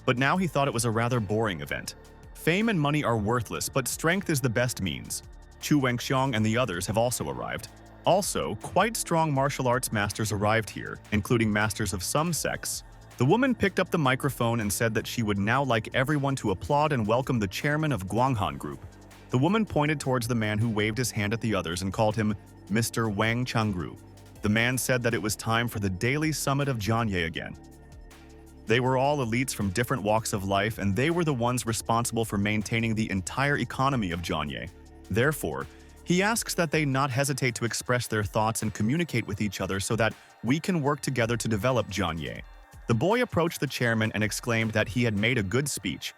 but now he thought it was a rather boring event. Fame and money are worthless, but strength is the best means. Chu Wenxiang and the others have also arrived. Also, quite strong martial arts masters arrived here, including masters of some sects. The woman picked up the microphone and said that she would now like everyone to applaud and welcome the chairman of Guanghan Group. The woman pointed towards the man who waved his hand at the others and called him Mr. Wang Changru. The man said that it was time for the daily summit of Johnhai again. They were all elites from different walks of life, and they were the ones responsible for maintaining the entire economy of Johnhai. Therefore, he asks that they not hesitate to express their thoughts and communicate with each other so that we can work together to develop Johnhai. The boy approached the chairman and exclaimed that he had made a good speech.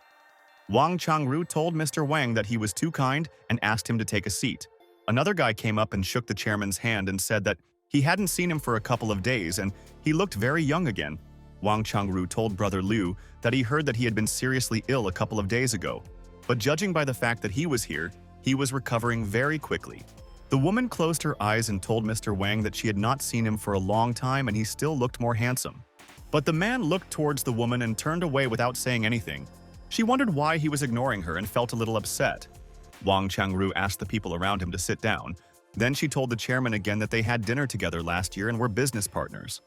Wang Changru told Mr. Wang that he was too kind and asked him to take a seat. Another guy came up and shook the chairman's hand and said that he hadn't seen him for a couple of days and he looked very young again. Wang Changru told Brother Liu that he heard that he had been seriously ill a couple of days ago, but judging by the fact that he was here, he was recovering very quickly. The woman closed her eyes and told Mr. Wang that she had not seen him for a long time and he still looked more handsome. But the man looked towards the woman and turned away without saying anything. She wondered why he was ignoring her and felt a little upset. Wang Changru asked the people around him to sit down. Then she told the chairman again that they had dinner together last year and were business partners.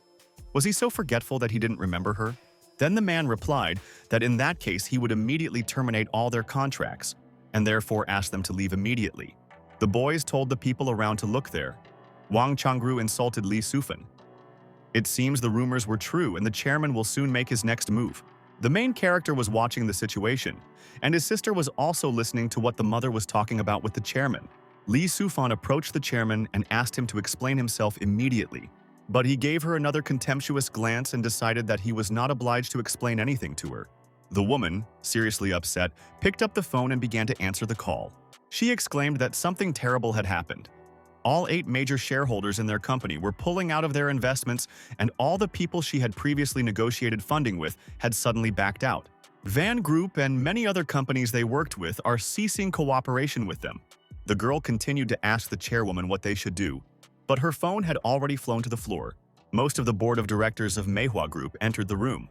Was he so forgetful that he didn't remember her? Then the man replied that in that case he would immediately terminate all their contracts, and therefore asked them to leave immediately. The boys told the people around to look there. Wang Changru insulted Li Sufan. It seems the rumors were true and the chairman will soon make his next move. The main character was watching the situation, and his sister was also listening to what the mother was talking about with the chairman. Li Sufan approached the chairman and asked him to explain himself immediately, but he gave her another contemptuous glance and decided that he was not obliged to explain anything to her. The woman, seriously upset, picked up the phone and began to answer the call. She exclaimed that something terrible had happened. All 8 major shareholders in their company were pulling out of their investments, and all the people she had previously negotiated funding with had suddenly backed out. Van Group and many other companies they worked with are ceasing cooperation with them. The girl continued to ask the chairwoman what they should do, but her phone had already flown to the floor. Most of the board of directors of Manhwa Group entered the room.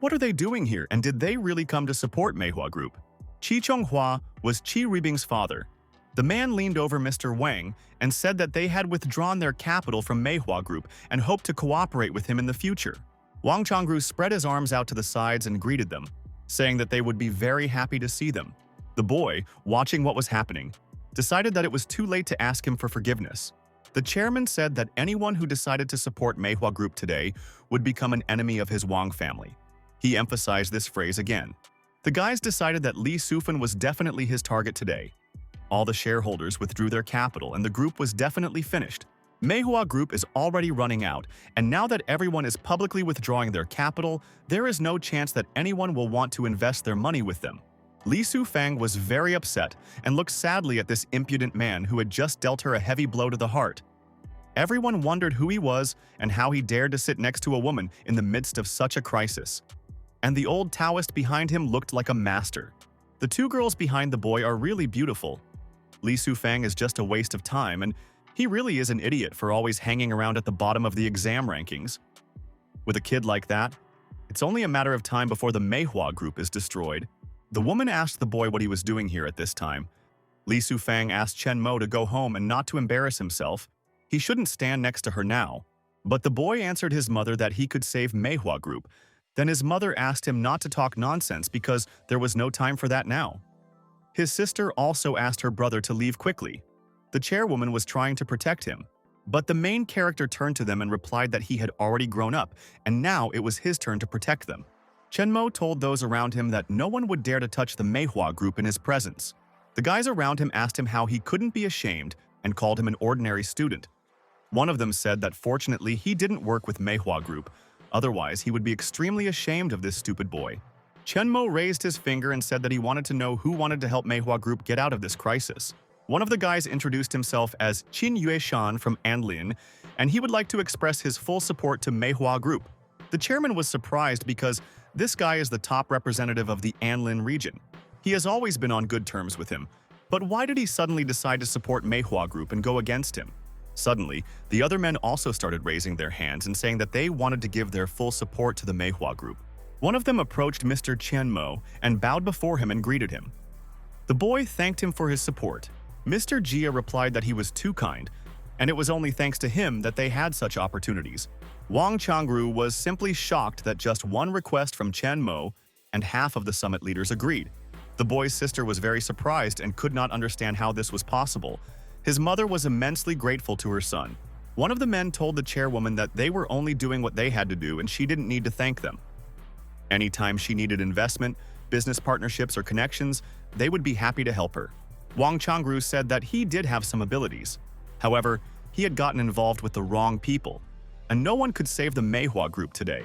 What are they doing here, and did they really come to support Manhwa Group? Qi Chonghua was Qi Ribing's father. The man leaned over Mr. Wang and said that they had withdrawn their capital from Manhwa Group and hoped to cooperate with him in the future. Wang Changru spread his arms out to the sides and greeted them, saying that they would be very happy to see them. The boy, watching what was happening, decided that it was too late to ask him for forgiveness. The chairman said that anyone who decided to support Manhwa Group today would become an enemy of his Wang family. He emphasized this phrase again. The guys decided that Li Sufan was definitely his target today. All the shareholders withdrew their capital and the group was definitely finished. Manhwa Group is already running out, and now that everyone is publicly withdrawing their capital, there is no chance that anyone will want to invest their money with them. Li Sufang was very upset and looked sadly at this impudent man who had just dealt her a heavy blow to the heart. Everyone wondered who he was and how he dared to sit next to a woman in the midst of such a crisis. And the old Taoist behind him looked like a master. The 2 girls behind the boy are really beautiful. Li Sufang is just a waste of time, and he really is an idiot for always hanging around at the bottom of the exam rankings. With a kid like that, It's only a matter of time before the Manhwa group is destroyed. The woman asked the boy what he was doing here at this time. Li Sufang asked Chen Mo to go home and not to embarrass himself. He shouldn't stand next to her now. But the boy answered his mother that he could save Manhwa group. Then his mother asked him not to talk nonsense because there was no time for that now. His sister also asked her brother to leave quickly. The chairwoman was trying to protect him. But the main character turned to them and replied that he had already grown up, and now it was his turn to protect them. Chen Mo told those around him that no one would dare to touch the Manhwa group in his presence. The guys around him asked him how he couldn't be ashamed and called him an ordinary student. One of them said that fortunately he didn't work with Manhwa group, otherwise he would be extremely ashamed of this stupid boy. Chen Mo raised his finger and said that he wanted to know who wanted to help Manhwa group get out of this crisis. One of the guys introduced himself as Qin Yueshan from Anlin, and he would like to express his full support to Manhwa group. The chairman was surprised because this guy is the top representative of the Anlin region. He has always been on good terms with him, but why did he suddenly decide to support Manhwa group and go against him? Suddenly, the other men also started raising their hands and saying that they wanted to give their full support to the Manhwa group. One of them approached Mr. Chen Mo and bowed before him and greeted him. The boy thanked him for his support. Mr. Jia replied that he was too kind, and it was only thanks to him that they had such opportunities. Wang Changru was simply shocked that just one request from Chen Mo and half of the summit leaders agreed. The boy's sister was very surprised and could not understand how this was possible. His mother was immensely grateful to her son. One of the men told the chairwoman that they were only doing what they had to do and she didn't need to thank them. Anytime she needed investment, business partnerships, or connections, they would be happy to help her. Wang Changru said that he did have some abilities. However, he had gotten involved with the wrong people, and no one could save the Manhwa group today.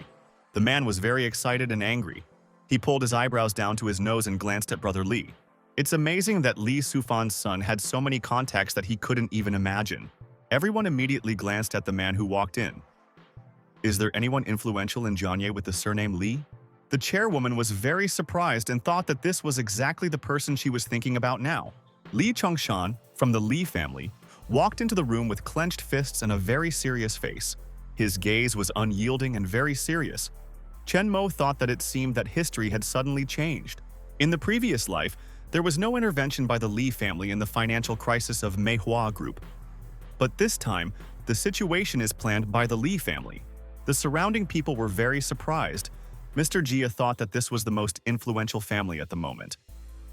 The man was very excited and angry. He pulled his eyebrows down to his nose and glanced at Brother Li. It's amazing that Li Sufan's son had so many contacts that he couldn't even imagine. Everyone immediately glanced at the man who walked in. Is there anyone influential in Johnhai with the surname Li? The chairwoman was very surprised and thought that this was exactly the person she was thinking about now. Li Chongshan, from the Li family, walked into the room with clenched fists and a very serious face. His gaze was unyielding and very serious. Chen Mo thought that it seemed that history had suddenly changed. In the previous life, there was no intervention by the Li family in the financial crisis of Manhwa group. But this time, the situation is planned by the Li family. The surrounding people were very surprised. Mr. Jia thought that this was the most influential family at the moment.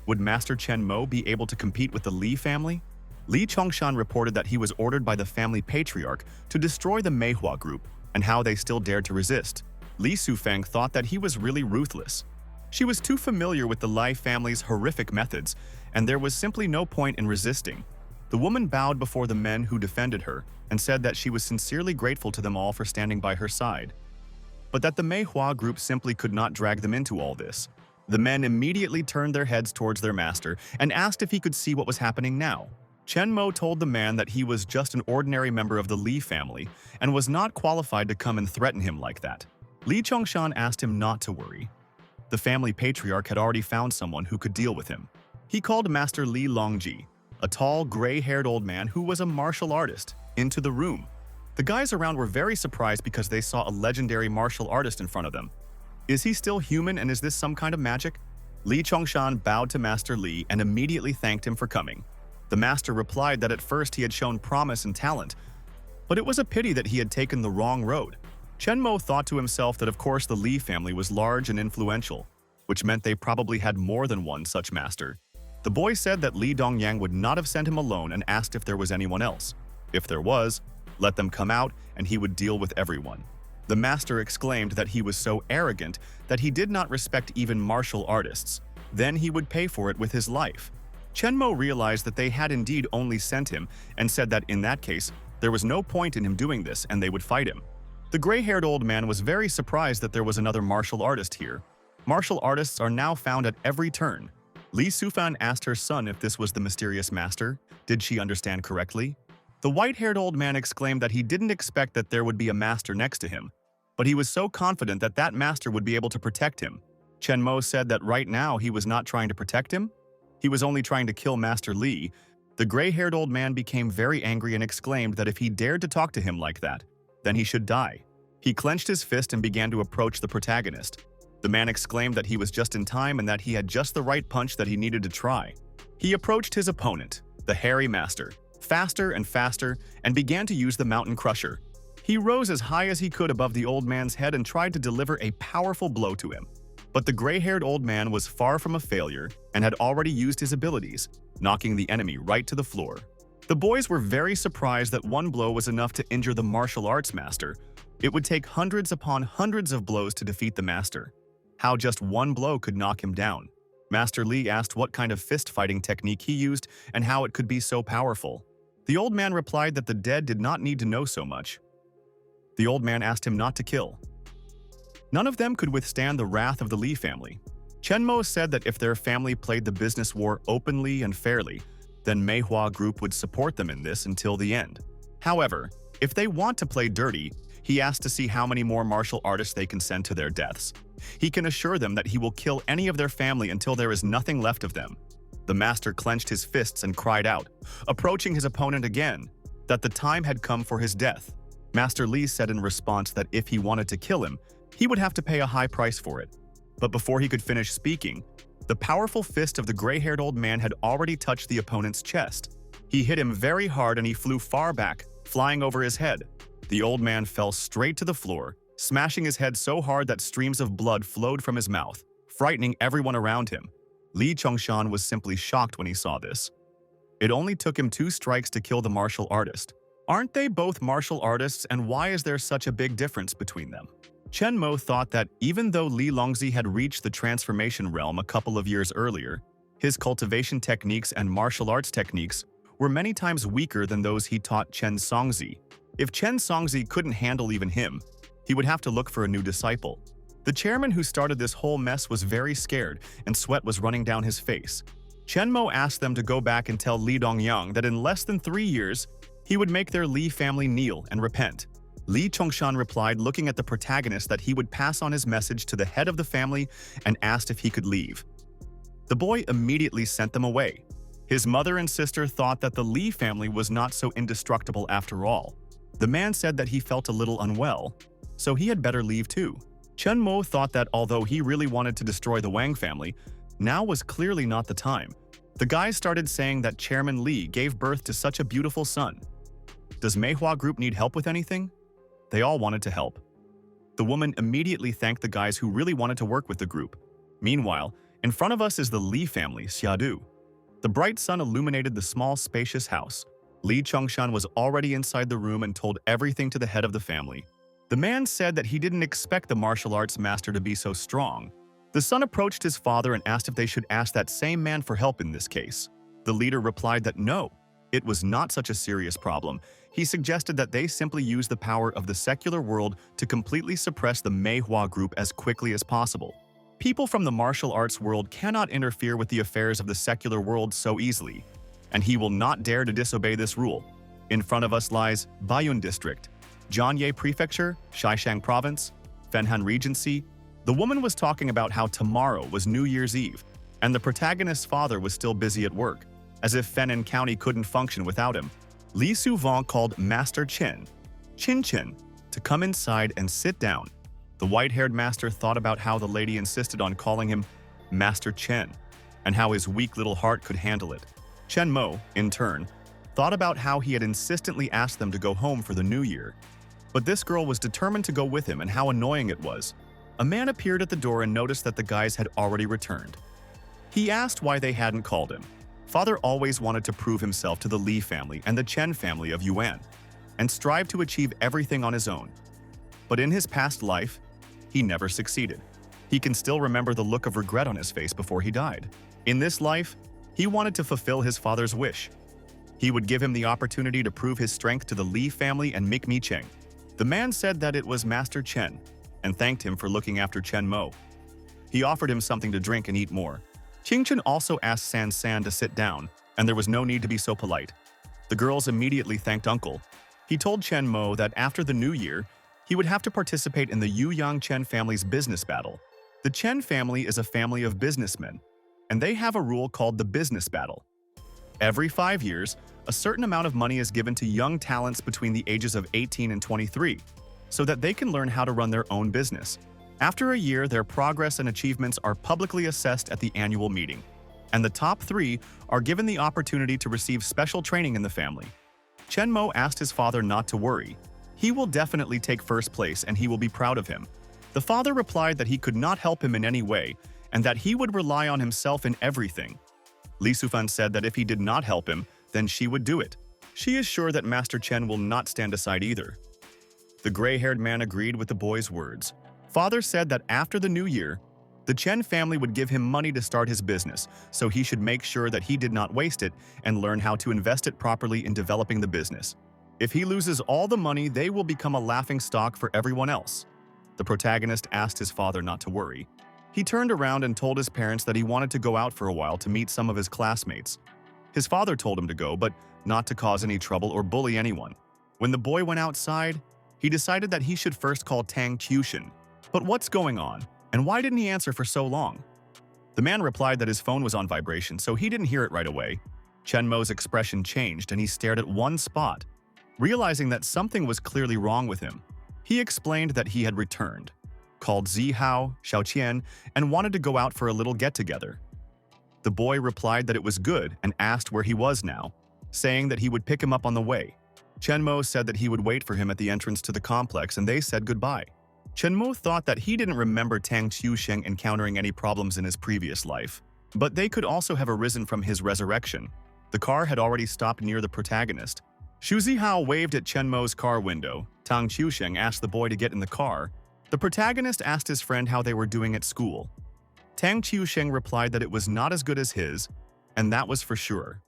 Would Master Chen Mo be able to compete with the Li family? Li Chongshan reported that he was ordered by the family Patriarch to destroy the Manhwa group and how they still dared to resist. Li Sufang thought that he was really ruthless. She was too familiar with the Li family's horrific methods, and there was simply no point in resisting. The woman bowed before the men who defended her and said that she was sincerely grateful to them all for standing by her side, but that the Manhwa group simply could not drag them into all this. The men immediately turned their heads towards their master and asked if he could see what was happening now. Chen Mo told the man that he was just an ordinary member of the Li family and was not qualified to come and threaten him like that. Li Chongshan asked him not to worry. The family patriarch had already found someone who could deal with him. He called Master Li Longji, a tall, gray-haired old man who was a martial artist, into the room. The guys around were very surprised because they saw a legendary martial artist in front of them. Is he still human and is this some kind of magic? Li Chongshan bowed to Master Li and immediately thanked him for coming. The master replied that at first he had shown promise and talent, but it was a pity that he had taken the wrong road. Chen Mo thought to himself that of course the Li family was large and influential, which meant they probably had more than one such master. The boy said that Li Dongyang would not have sent him alone and asked if there was anyone else. If there was, let them come out and he would deal with everyone. The master exclaimed that he was so arrogant that he did not respect even martial artists. Then he would pay for it with his life. Chen Mo realized that they had indeed only sent him and said that in that case, there was no point in him doing this and they would fight him. The gray-haired old man was very surprised that there was another martial artist here. Martial artists are now found at every turn. Li Sufan asked her son if this was the mysterious master. Did she understand correctly? The white-haired old man exclaimed that he didn't expect that there would be a master next to him, but he was so confident that that master would be able to protect him. Chen Mo said that right now he was not trying to protect him. He was only trying to kill Master Li. The gray-haired old man became very angry and exclaimed that if he dared to talk to him like that, then he should die. He clenched his fist and began to approach the protagonist. The man exclaimed that he was just in time and that he had just the right punch that he needed to try. He approached his opponent, the hairy master, faster and faster, and began to use the mountain crusher. He rose as high as he could above the old man's head and tried to deliver a powerful blow to him. But the gray-haired old man was far from a failure and had already used his abilities, knocking the enemy right to the floor. The boys were very surprised that one blow was enough to injure the martial arts master. It would take hundreds upon hundreds of blows to defeat the master. How just one blow could knock him down? Master Li asked what kind of fist-fighting technique he used and how it could be so powerful. The old man replied that the dead did not need to know so much. The old man asked him not to kill. None of them could withstand the wrath of the Li family. Chen Mo said that if their family played the business war openly and fairly, then Manhwa Group would support them in this until the end. However, if they want to play dirty, he asked to see how many more martial artists they can send to their deaths. He can assure them that he will kill any of their family until there is nothing left of them. The master clenched his fists and cried out, approaching his opponent again, that the time had come for his death. Master Li said in response that if he wanted to kill him, he would have to pay a high price for it. But before he could finish speaking, the powerful fist of the gray-haired old man had already touched the opponent's chest. He hit him very hard and he flew far back, flying over his head. The old man fell straight to the floor, smashing his head so hard that streams of blood flowed from his mouth, frightening everyone around him. Li Chongshan was simply shocked when he saw this. It only took him 2 strikes to kill the martial artist. Aren't they both martial artists, and why is there such a big difference between them? Chen Mo thought that even though Li Longzi had reached the transformation realm a couple of years earlier, his cultivation techniques and martial arts techniques were many times weaker than those he taught Chen Songzi. If Chen Songzi couldn't handle even him, he would have to look for a new disciple. The chairman who started this whole mess was very scared, and sweat was running down his face. Chen Mo asked them to go back and tell Li Dongyang that in less than 3 years, he would make their Li family kneel and repent. Li Chongshan replied, looking at the protagonist, that he would pass on his message to the head of the family and asked if he could leave. The boy immediately sent them away. His mother and sister thought that the Li family was not so indestructible after all. The man said that he felt a little unwell, so he had better leave too. Chen Mo thought that although he really wanted to destroy the Wang family, now was clearly not the time. The guys started saying that Chairman Li gave birth to such a beautiful son. Does Manhwa Group need help with anything? They all wanted to help. The woman immediately thanked the guys who really wanted to work with the group. Meanwhile, in front of us is the Li family, Xiadu. The bright sun illuminated the small, spacious house. Li Chongshan was already inside the room and told everything to the head of the family. The man said that he didn't expect the martial arts master to be so strong. The son approached his father and asked if they should ask that same man for help in this case. The leader replied that no, it was not such a serious problem. He suggested that they simply use the power of the secular world to completely suppress the Manhwa Group as quickly as possible. People from the martial arts world cannot interfere with the affairs of the secular world so easily, and he will not dare to disobey this rule. In front of us lies Baiyun District, Johnhai Prefecture, Shaishang Province, Fenhan Regency. The woman was talking about how tomorrow was New Year's Eve, and the protagonist's father was still busy at work, as if Fenhan County couldn't function without him. Li Suvong called Master Chen, Chin, to come inside and sit down. The white-haired master thought about how the lady insisted on calling him Master Chen, and how his weak little heart could handle it. Chen Mo, in turn, thought about how he had insistently asked them to go home for the new year. But this girl was determined to go with him, and how annoying it was. A man appeared at the door and noticed that the guys had already returned. He asked why they hadn't called him. Father always wanted to prove himself to the Li family and the Chen family of Yuan, and strive to achieve everything on his own. But in his past life, he never succeeded. He can still remember the look of regret on his face before he died. In this life, he wanted to fulfill his father's wish. He would give him the opportunity to prove his strength to the Li family and Mik Mi Cheng. The man said that it was Master Chen, and thanked him for looking after Chen Mo. He offered him something to drink and eat more. Qingchen also asked San San to sit down, and there was no need to be so polite. The girls immediately thanked Uncle. He told Chen Mo that after the new year, he would have to participate in the Yu Yang Chen family's business battle. The Chen family is a family of businessmen, and they have a rule called the business battle. Every 5 years, a certain amount of money is given to young talents between the ages of 18 and 23. so that they can learn how to run their own business. After a year, their progress and achievements are publicly assessed at the annual meeting, and the top 3 are given the opportunity to receive special training in the family. Chen Mo asked his father not to worry. He will definitely take first place and he will be proud of him. The father replied that he could not help him in any way and that he would rely on himself in everything. Li Sufan said that if he did not help him, then she would do it. She is sure that Master Chen will not stand aside either. The gray-haired man agreed with the boy's words. Father said that after the new year, the Chen family would give him money to start his business, so he should make sure that he did not waste it and learn how to invest it properly in developing the business. If he loses all the money, they will become a laughingstock for everyone else. The protagonist asked his father not to worry. He turned around and told his parents that he wanted to go out for a while to meet some of his classmates. His father told him to go, but not to cause any trouble or bully anyone. When the boy went outside, he decided that he should first call Tang Qiushan. But what's going on? And why didn't he answer for so long? The man replied that his phone was on vibration, so he didn't hear it right away. Chen Mo's expression changed and he stared at one spot. Realizing that something was clearly wrong with him, he explained that he had returned, called Zihao, Xiaoqian, and wanted to go out for a little get-together. The boy replied that it was good and asked where he was now, saying that he would pick him up on the way. Chen Mo said that he would wait for him at the entrance to the complex and they said goodbye. Chen Mo thought that he didn't remember Tang Qiushan encountering any problems in his previous life, but they could also have arisen from his resurrection. The car had already stopped near the protagonist. Xu Zihao waved at Chen Mo's car window. Tang Qiushan asked the boy to get in the car. The protagonist asked his friend how they were doing at school. Tang Qiushan replied that it was not as good as his, and that was for sure.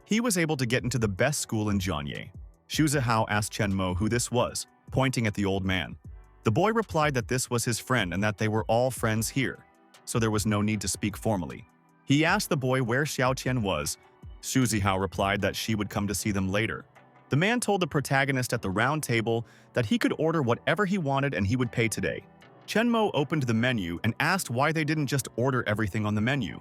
He was able to get into the best school in Johnhai. Xu Zihao asked Chen Mo who this was, pointing at the old man. The boy replied that this was his friend and that they were all friends here, so there was no need to speak formally. He asked the boy where Xiaoqian was. Xu Zihao replied that she would come to see them later. The man told the protagonist at the round table that he could order whatever he wanted and he would pay today. Chen Mo opened the menu and asked why they didn't just order everything on the menu.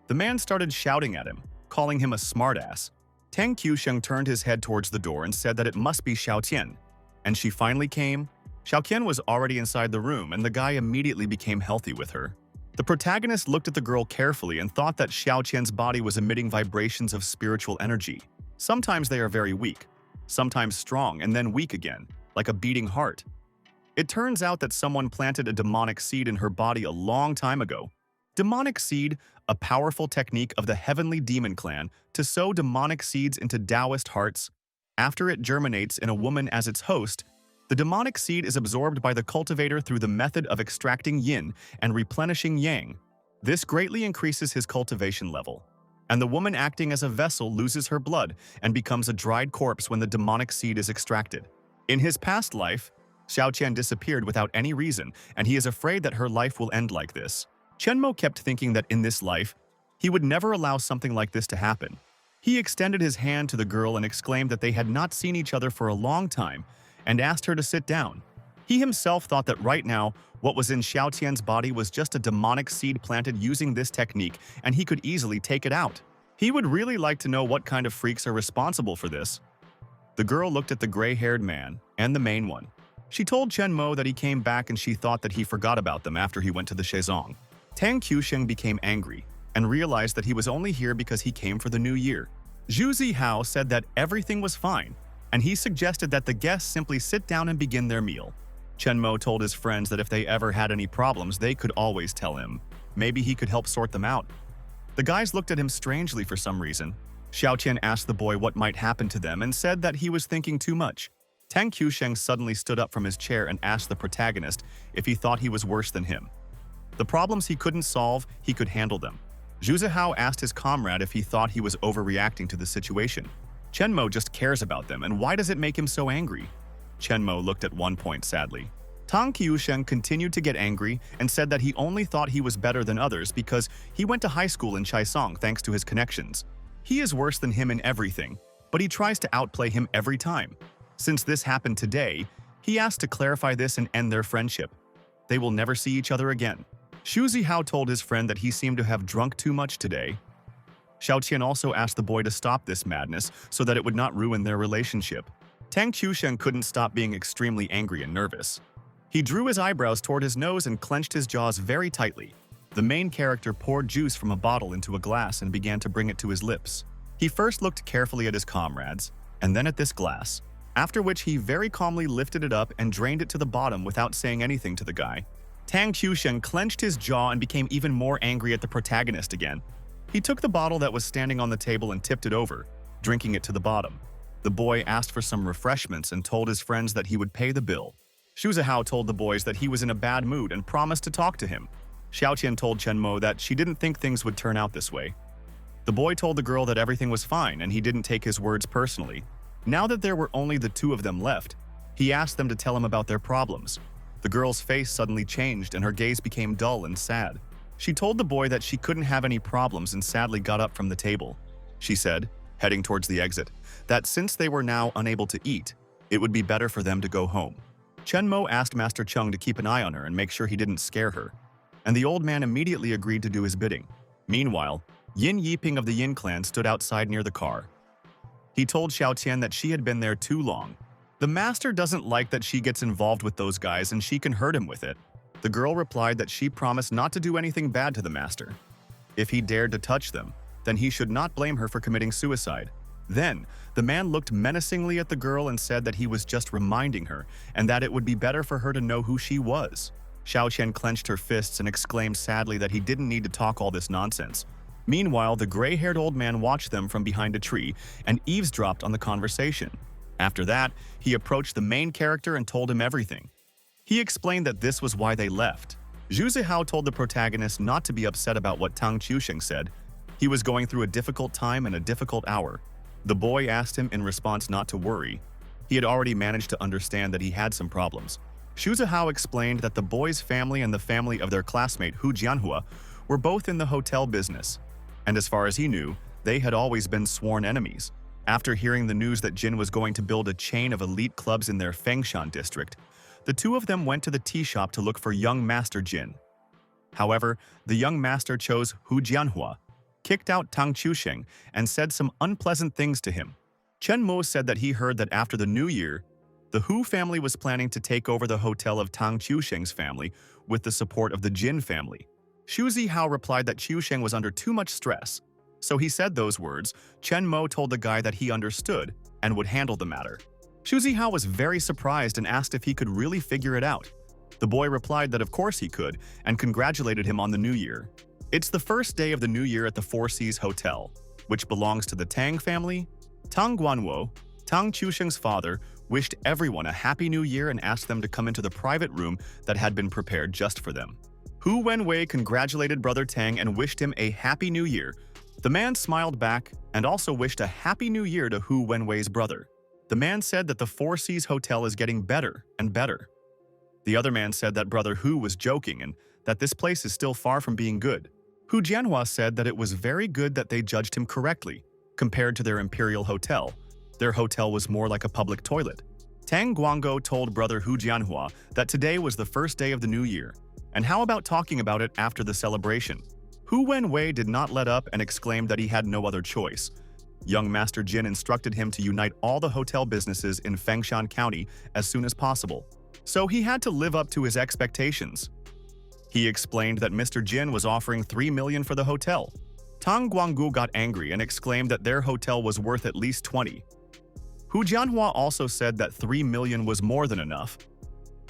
The man started shouting at him, calling him a smartass. Tang Qiushan turned his head towards the door and said that it must be Xiaoqian. And she finally came. Xiaoqian was already inside the room and the guy immediately became healthy with her. The protagonist looked at the girl carefully and thought that Xiaoqian's body was emitting vibrations of spiritual energy. Sometimes they are very weak, sometimes strong and then weak again, like a beating heart. It turns out that someone planted a demonic seed in her body a long time ago. Demonic seed, a powerful technique of the heavenly demon clan to sow demonic seeds into Taoist hearts. After it germinates in a woman as its host, the demonic seed is absorbed by the cultivator through the method of extracting yin and replenishing yang. This greatly increases his cultivation level, and the woman acting as a vessel loses her blood and becomes a dried corpse when the demonic seed is extracted. In his past life, Xiaoqian disappeared without any reason, and he is afraid that her life will end like this. Chen Mo kept thinking that in this life, he would never allow something like this to happen. He extended his hand to the girl and exclaimed that they had not seen each other for a long time, and asked her to sit down. He himself thought that right now, what was in Xiaoqian's body was just a demonic seed planted using this technique, and he could easily take it out. He would really like to know what kind of freaks are responsible for this. The girl looked at the gray-haired man and the main one. She told Chen Mo that he came back and she thought that he forgot about them after he went to the Shezong. Tang Qiushan became angry and realized that he was only here because he came for the new year. Xu Zihao said that everything was fine, and he suggested that the guests simply sit down and begin their meal. Chen Mo told his friends that if they ever had any problems, they could always tell him. Maybe he could help sort them out. The guys looked at him strangely for some reason. Xiaoqian asked the boy what might happen to them and said that he was thinking too much. Tang Qiushan suddenly stood up from his chair and asked the protagonist if he thought he was worse than him. The problems he couldn't solve, he could handle them. Xu Zihao asked his comrade if he thought he was overreacting to the situation. Chen Mo just cares about them, and why does it make him so angry? Chen Mo looked at one point sadly. Tang Qiushan continued to get angry and said that he only thought he was better than others because he went to high school in Chaisong thanks to his connections. He is worse than him in everything, but he tries to outplay him every time. Since this happened today, he asked to clarify this and end their friendship. They will never see each other again. Xu Zihao told his friend that he seemed to have drunk too much today. Xiaoqian also asked the boy to stop this madness so that it would not ruin their relationship. Tang Qiusheng couldn't stop being extremely angry and nervous. He drew his eyebrows toward his nose and clenched his jaws very tightly. The main character poured juice from a bottle into a glass and began to bring it to his lips. He first looked carefully at his comrades, and then at this glass, after which he very calmly lifted it up and drained it to the bottom without saying anything to the guy. Tang Qiusheng clenched his jaw and became even more angry at the protagonist again. He took the bottle that was standing on the table and tipped it over, drinking it to the bottom. The boy asked for some refreshments and told his friends that he would pay the bill. Xu Zihao told the boys that he was in a bad mood and promised to talk to him. Xiaoqian told Chen Mo that she didn't think things would turn out this way. The boy told the girl that everything was fine and he didn't take his words personally. Now that there were only the two of them left, he asked them to tell him about their problems. The girl's face suddenly changed and her gaze became dull and sad. She told the boy that she couldn't have any problems and sadly got up from the table. She said, heading towards the exit, that since they were now unable to eat, it would be better for them to go home. Chen Mo asked Master Chung to keep an eye on her and make sure he didn't scare her, and the old man immediately agreed to do his bidding. Meanwhile, Yin Yiping of the Yin clan stood outside near the car. He told Xiaotian that she had been there too long. The master doesn't like that she gets involved with those guys and she can hurt him with it. The girl replied that she promised not to do anything bad to the master. If he dared to touch them, then he should not blame her for committing suicide. Then, the man looked menacingly at the girl and said that he was just reminding her and that it would be better for her to know who she was. Xiaoqian clenched her fists and exclaimed sadly that he didn't need to talk all this nonsense. Meanwhile, the gray-haired old man watched them from behind a tree and eavesdropped on the conversation. After that, he approached the main character and told him everything. He explained that this was why they left. Xu Zihao told the protagonist not to be upset about what Tang Qiusheng said. He was going through a difficult time and a difficult hour. The boy asked him in response not to worry. He had already managed to understand that he had some problems. Xu Zihao explained that the boy's family and the family of their classmate Hu Jianhua were both in the hotel business, and as far as he knew, they had always been sworn enemies. After hearing the news that Jin was going to build a chain of elite clubs in their Fengshan district, the two of them went to the tea shop to look for young Master Jin. However, the young master chose Hu Jianhua, kicked out Tang Qiusheng, and said some unpleasant things to him. Chen Mo said that he heard that after the new year, the Hu family was planning to take over the hotel of Tang Qiusheng's family with the support of the Jin family. Xu Zihao replied that Qiusheng was under too much stress. So he said those words. Chen Mo told the guy that he understood and would handle the matter. Xu Zihao was very surprised and asked if he could really figure it out. The boy replied that of course he could and congratulated him on the new year. It's the first day of the new year at the Four Seas Hotel, which belongs to the Tang family. Tang Guanwo, Tang Qiusheng's father, wished everyone a happy new year and asked them to come into the private room that had been prepared just for them. Hu Wenwei congratulated Brother Tang and wished him a happy new year. The man smiled back and also wished a happy new year to Hu Wenwei's brother. The man said that the Four Seas Hotel is getting better and better. The other man said that Brother Hu was joking and that this place is still far from being good. Hu Jianhua said that it was very good that they judged him correctly. Compared to their imperial hotel, their hotel was more like a public toilet. Tang Guanggo told Brother Hu Jianhua that today was the first day of the new year, and how about talking about it after the celebration? Hu Wenwei did not let up and exclaimed that he had no other choice. Young Master Jin instructed him to unite all the hotel businesses in Fengshan County as soon as possible, so he had to live up to his expectations. He explained that Mr. Jin was offering 3 million for the hotel. Tang Guanggu got angry and exclaimed that their hotel was worth at least 20. Hu Jianhua also said that 3 million was more than enough.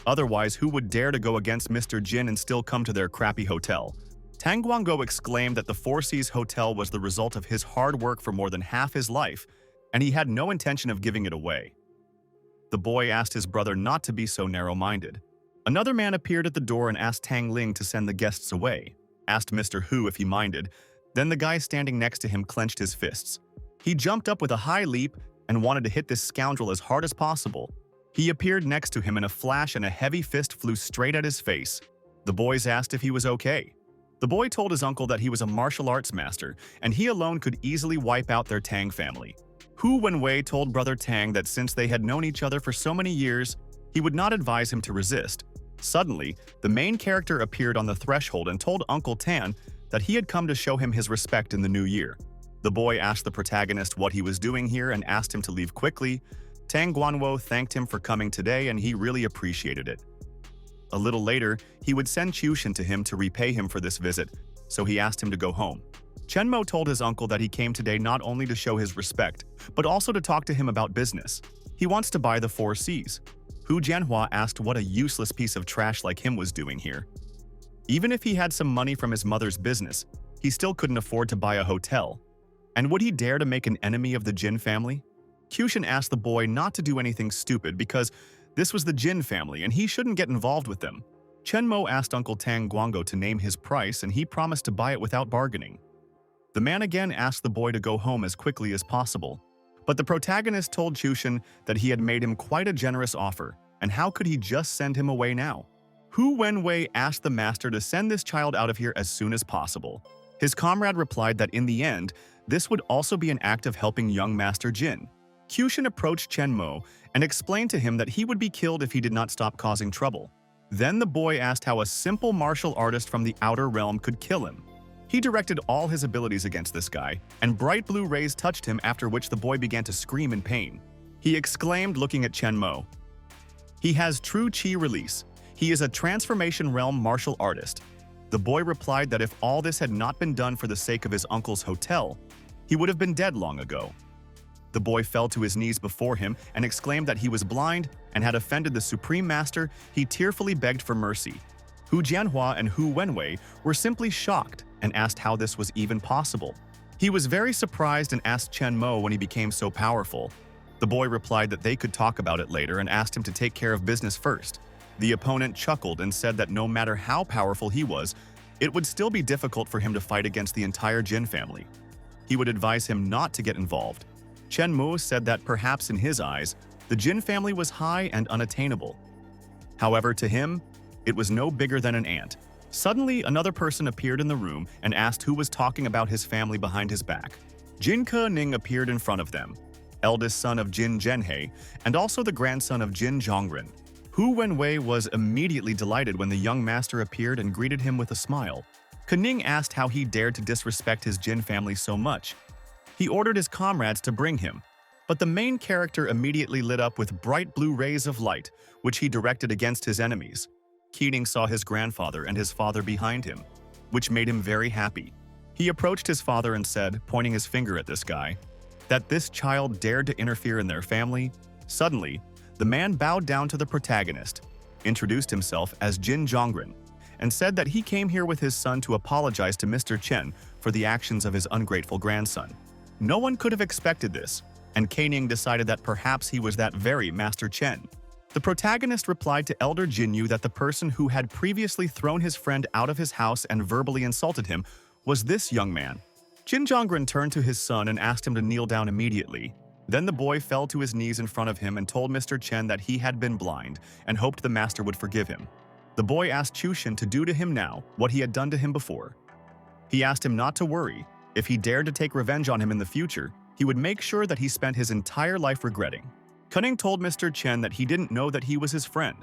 Otherwise, who would dare to go against Mr. Jin and still come to their crappy hotel? Tang Guanggo exclaimed that the Four Seas Hotel was the result of his hard work for more than half his life, and he had no intention of giving it away. The boy asked his brother not to be so narrow-minded. Another man appeared at the door and asked Tang Ling to send the guests away, asked Mr. Hu if he minded. Then the guy standing next to him clenched his fists. He jumped up with a high leap and wanted to hit this scoundrel as hard as possible. He appeared next to him in a flash and a heavy fist flew straight at his face. The boys asked if he was okay. The boy told his uncle that he was a martial arts master and he alone could easily wipe out their Tang family. Hu Wenwei told Brother Tang that since they had known each other for so many years, he would not advise him to resist. Suddenly, the main character appeared on the threshold and told Uncle Tan that he had come to show him his respect in the new year. The boy asked the protagonist what he was doing here and asked him to leave quickly. Tang Guanwo thanked him for coming today and he really appreciated it. A little later, he would send Qiushan to him to repay him for this visit, so he asked him to go home. Chenmo told his uncle that he came today not only to show his respect, but also to talk to him about business. He wants to buy the 4 Cs. Hu Jianhua asked what a useless piece of trash like him was doing here. Even if he had some money from his mother's business, he still couldn't afford to buy a hotel. And would he dare to make an enemy of the Jin family? Qiushan asked the boy not to do anything stupid because this was the Jin family and he shouldn't get involved with them. Chenmo asked Uncle Tang Guango to name his price and he promised to buy it without bargaining. The man again asked the boy to go home as quickly as possible. But the protagonist told Qiushan that he had made him quite a generous offer, and how could he just send him away now? Hu Wenwei asked the master to send this child out of here as soon as possible. His comrade replied that in the end, this would also be an act of helping young Master Jin. Qiushan approached Chenmo and explained to him that he would be killed if he did not stop causing trouble. Then the boy asked how a simple martial artist from the outer realm could kill him. He directed all his abilities against this guy, and bright blue rays touched him, after which the boy began to scream in pain. He exclaimed, looking at Chenmo, "He has true Qi release. He is a transformation realm martial artist." The boy replied that if all this had not been done for the sake of his uncle's hotel, he would have been dead long ago. The boy fell to his knees before him and exclaimed that he was blind and had offended the Supreme Master. He tearfully begged for mercy. Hu Jianhua and Hu Wenwei were simply shocked and asked how this was even possible. He was very surprised and asked Chenmo when he became so powerful. The boy replied that they could talk about it later and asked him to take care of business first. The opponent chuckled and said that no matter how powerful he was, it would still be difficult for him to fight against the entire Jin family. He would advise him not to get involved. Chenmo said that perhaps in his eyes, the Jin family was high and unattainable. However, to him, it was no bigger than an ant. Suddenly, another person appeared in the room and asked who was talking about his family behind his back. Jin Ke-ning appeared in front of them, eldest son of Jin Zhenhei, and also the grandson of Jin Zhongren. Hu Wenwei was immediately delighted when the young master appeared and greeted him with a smile. Ke-ning asked how he dared to disrespect his Jin family so much. He ordered his comrades to bring him, but the main character immediately lit up with bright blue rays of light, which he directed against his enemies. Ke-ning saw his grandfather and his father behind him, which made him very happy. He approached his father and said, pointing his finger at this guy, that this child dared to interfere in their family. Suddenly, the man bowed down to the protagonist, introduced himself as Jin Zhongren, and said that he came here with his son to apologize to Mr. Chen for the actions of his ungrateful grandson. No one could have expected this, and Ke-ning decided that perhaps he was that very Master Chen. The protagonist replied to Elder Jinyu that the person who had previously thrown his friend out of his house and verbally insulted him was this young man. Jin Zhongren turned to his son and asked him to kneel down immediately. Then the boy fell to his knees in front of him and told Mr. Chen that he had been blind and hoped the master would forgive him. The boy asked Qiushan to do to him now what he had done to him before. He asked him not to worry. If he dared to take revenge on him in the future, he would make sure that he spent his entire life regretting. Ke-ning told Mr. Chen that he didn't know that he was his friend.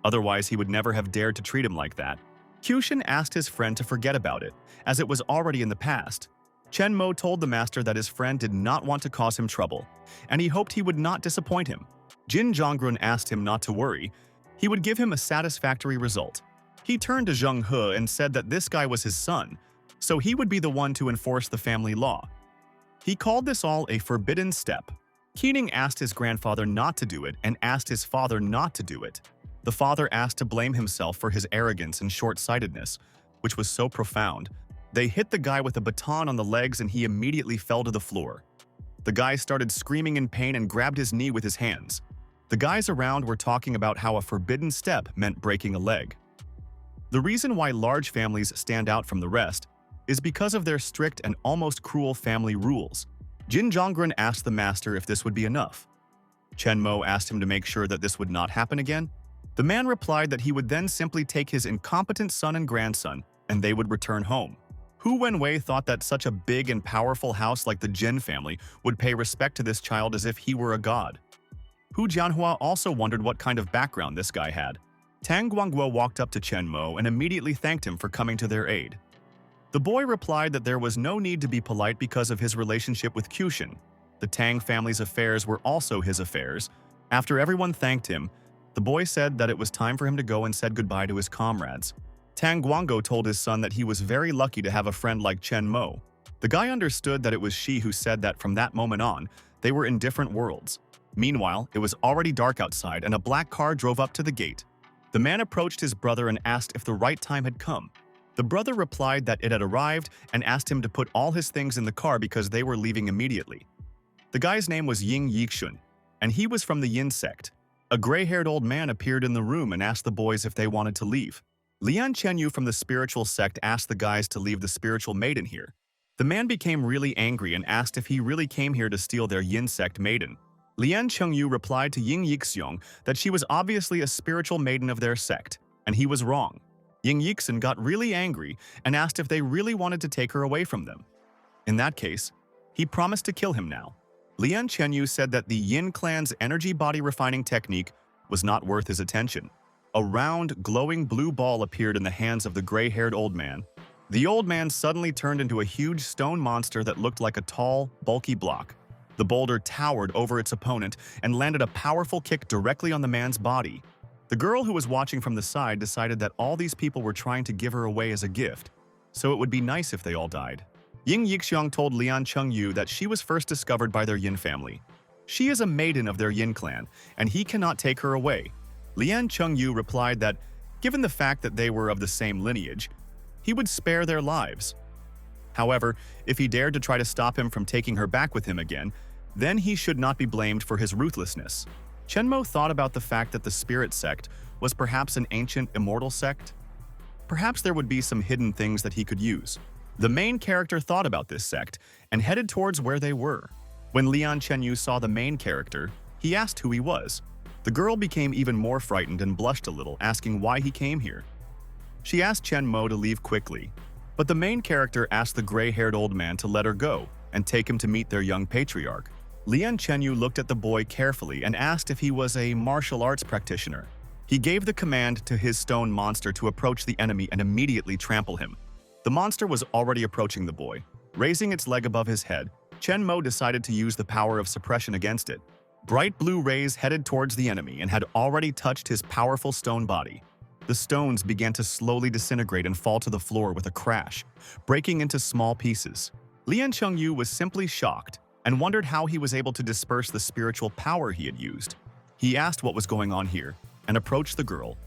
Otherwise, he would never have dared to treat him like that. Qiushan asked his friend to forget about it, as it was already in the past. Chenmo told the master that his friend did not want to cause him trouble, and he hoped he would not disappoint him. Jin Zhongren asked him not to worry. He would give him a satisfactory result. He turned to Zheng He and said that this guy was his son, so he would be the one to enforce the family law. He called this all a forbidden step. Ke-ning asked his grandfather not to do it and asked his father not to do it. The father asked to blame himself for his arrogance and short-sightedness, which was so profound. They hit the guy with a baton on the legs and he immediately fell to the floor. The guy started screaming in pain and grabbed his knee with his hands. The guys around were talking about how a forbidden step meant breaking a leg. The reason why large families stand out from the rest is because of their strict and almost cruel family rules. Jin Zhongren asked the master if this would be enough. Chenmo asked him to make sure that this would not happen again. The man replied that he would then simply take his incompetent son and grandson, and they would return home. Hu Wenwei thought that such a big and powerful house like the Jin family would pay respect to this child as if he were a god. Hu Jianhua also wondered what kind of background this guy had. Tang Guangguo walked up to Chenmo and immediately thanked him for coming to their aid. The boy replied that there was no need to be polite because of his relationship with Qiushan. The The Tang family's affairs were also his affairs. After everyone thanked him, the boy said that it was time for him to go and said goodbye to his comrades. Tang Guanggo told his son that he was very lucky to have a friend like Chen Mo. The guy understood that it was she who said that from that moment on, they were in different worlds. Meanwhile, it was already dark outside and a black car drove up to the gate. The man approached his brother and asked if the right time had come. The brother replied that it had arrived and asked him to put all his things in the car because they were leaving immediately. The guy's name was Ying Yixun, and he was from the Yin sect. A gray-haired old man appeared in the room and asked the boys if they wanted to leave. Lian Chenyu from the spiritual sect asked the guys to leave the spiritual maiden here. The man became really angry and asked if he really came here to steal their Yin sect maiden. Lian Chengyu replied to Ying Yixiong that she was obviously a spiritual maiden of their sect, and he was wrong. Ying Yixin got really angry and asked if they really wanted to take her away from them. In that case, he promised to kill him now. Lian Chenyu said that the Yin clan's energy body refining technique was not worth his attention. A round, glowing blue ball appeared in the hands of the gray-haired old man. The old man suddenly turned into a huge stone monster that looked like a tall, bulky block. The boulder towered over its opponent and landed a powerful kick directly on the man's body. The girl who was watching from the side decided that all these people were trying to give her away as a gift, so it would be nice if they all died. Ying Yixiong told Lian Chengyu that she was first discovered by their Yin family. She is a maiden of their Yin clan, and he cannot take her away. Lian Chengyu replied that, given the fact that they were of the same lineage, he would spare their lives. However, if he dared to try to stop him from taking her back with him again, then he should not be blamed for his ruthlessness. Chenmo thought about the fact that the spirit sect was perhaps an ancient immortal sect. Perhaps there would be some hidden things that he could use. The main character thought about this sect and headed towards where they were. When Lian Chenyu saw the main character, he asked who he was. The girl became even more frightened and blushed a little, asking why he came here. She asked Chen Mo to leave quickly, but the main character asked the gray-haired old man to let her go and take him to meet their young patriarch. Lian Chenyu looked at the boy carefully and asked if he was a martial arts practitioner. He gave the command to his stone monster to approach the enemy and immediately trample him. The monster was already approaching the boy. Raising its leg above his head, Chen Mo decided to use the power of suppression against it. Bright blue rays headed towards the enemy and had already touched his powerful stone body. The stones began to slowly disintegrate and fall to the floor with a crash, breaking into small pieces. Lian Chengyu was simply shocked and wondered how he was able to disperse the spiritual power he had used. He asked what was going on here and approached the girl.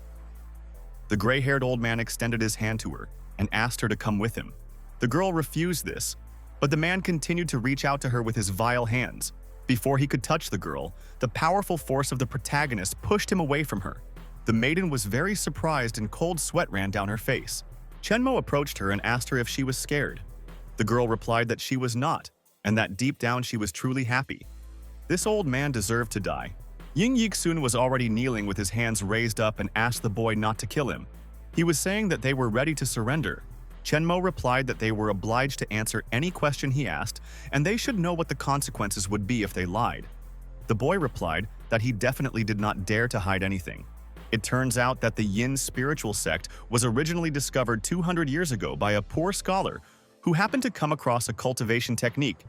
The gray-haired old man extended his hand to her and asked her to come with him. The girl refused this, but the man continued to reach out to her with his vile hands. Before he could touch the girl, the powerful force of the protagonist pushed him away from her. The maiden was very surprised and cold sweat ran down her face. Chenmo approached her and asked her if she was scared. The girl replied that she was not, and that deep down she was truly happy. This old man deserved to die. Ying Yixun was already kneeling with his hands raised up and asked the boy not to kill him. He was saying that they were ready to surrender. Chenmo replied that they were obliged to answer any question he asked, and they should know what the consequences would be if they lied. The boy replied that he definitely did not dare to hide anything. It turns out that the Yin spiritual sect was originally discovered 200 years ago by a poor scholar who happened to come across a cultivation technique.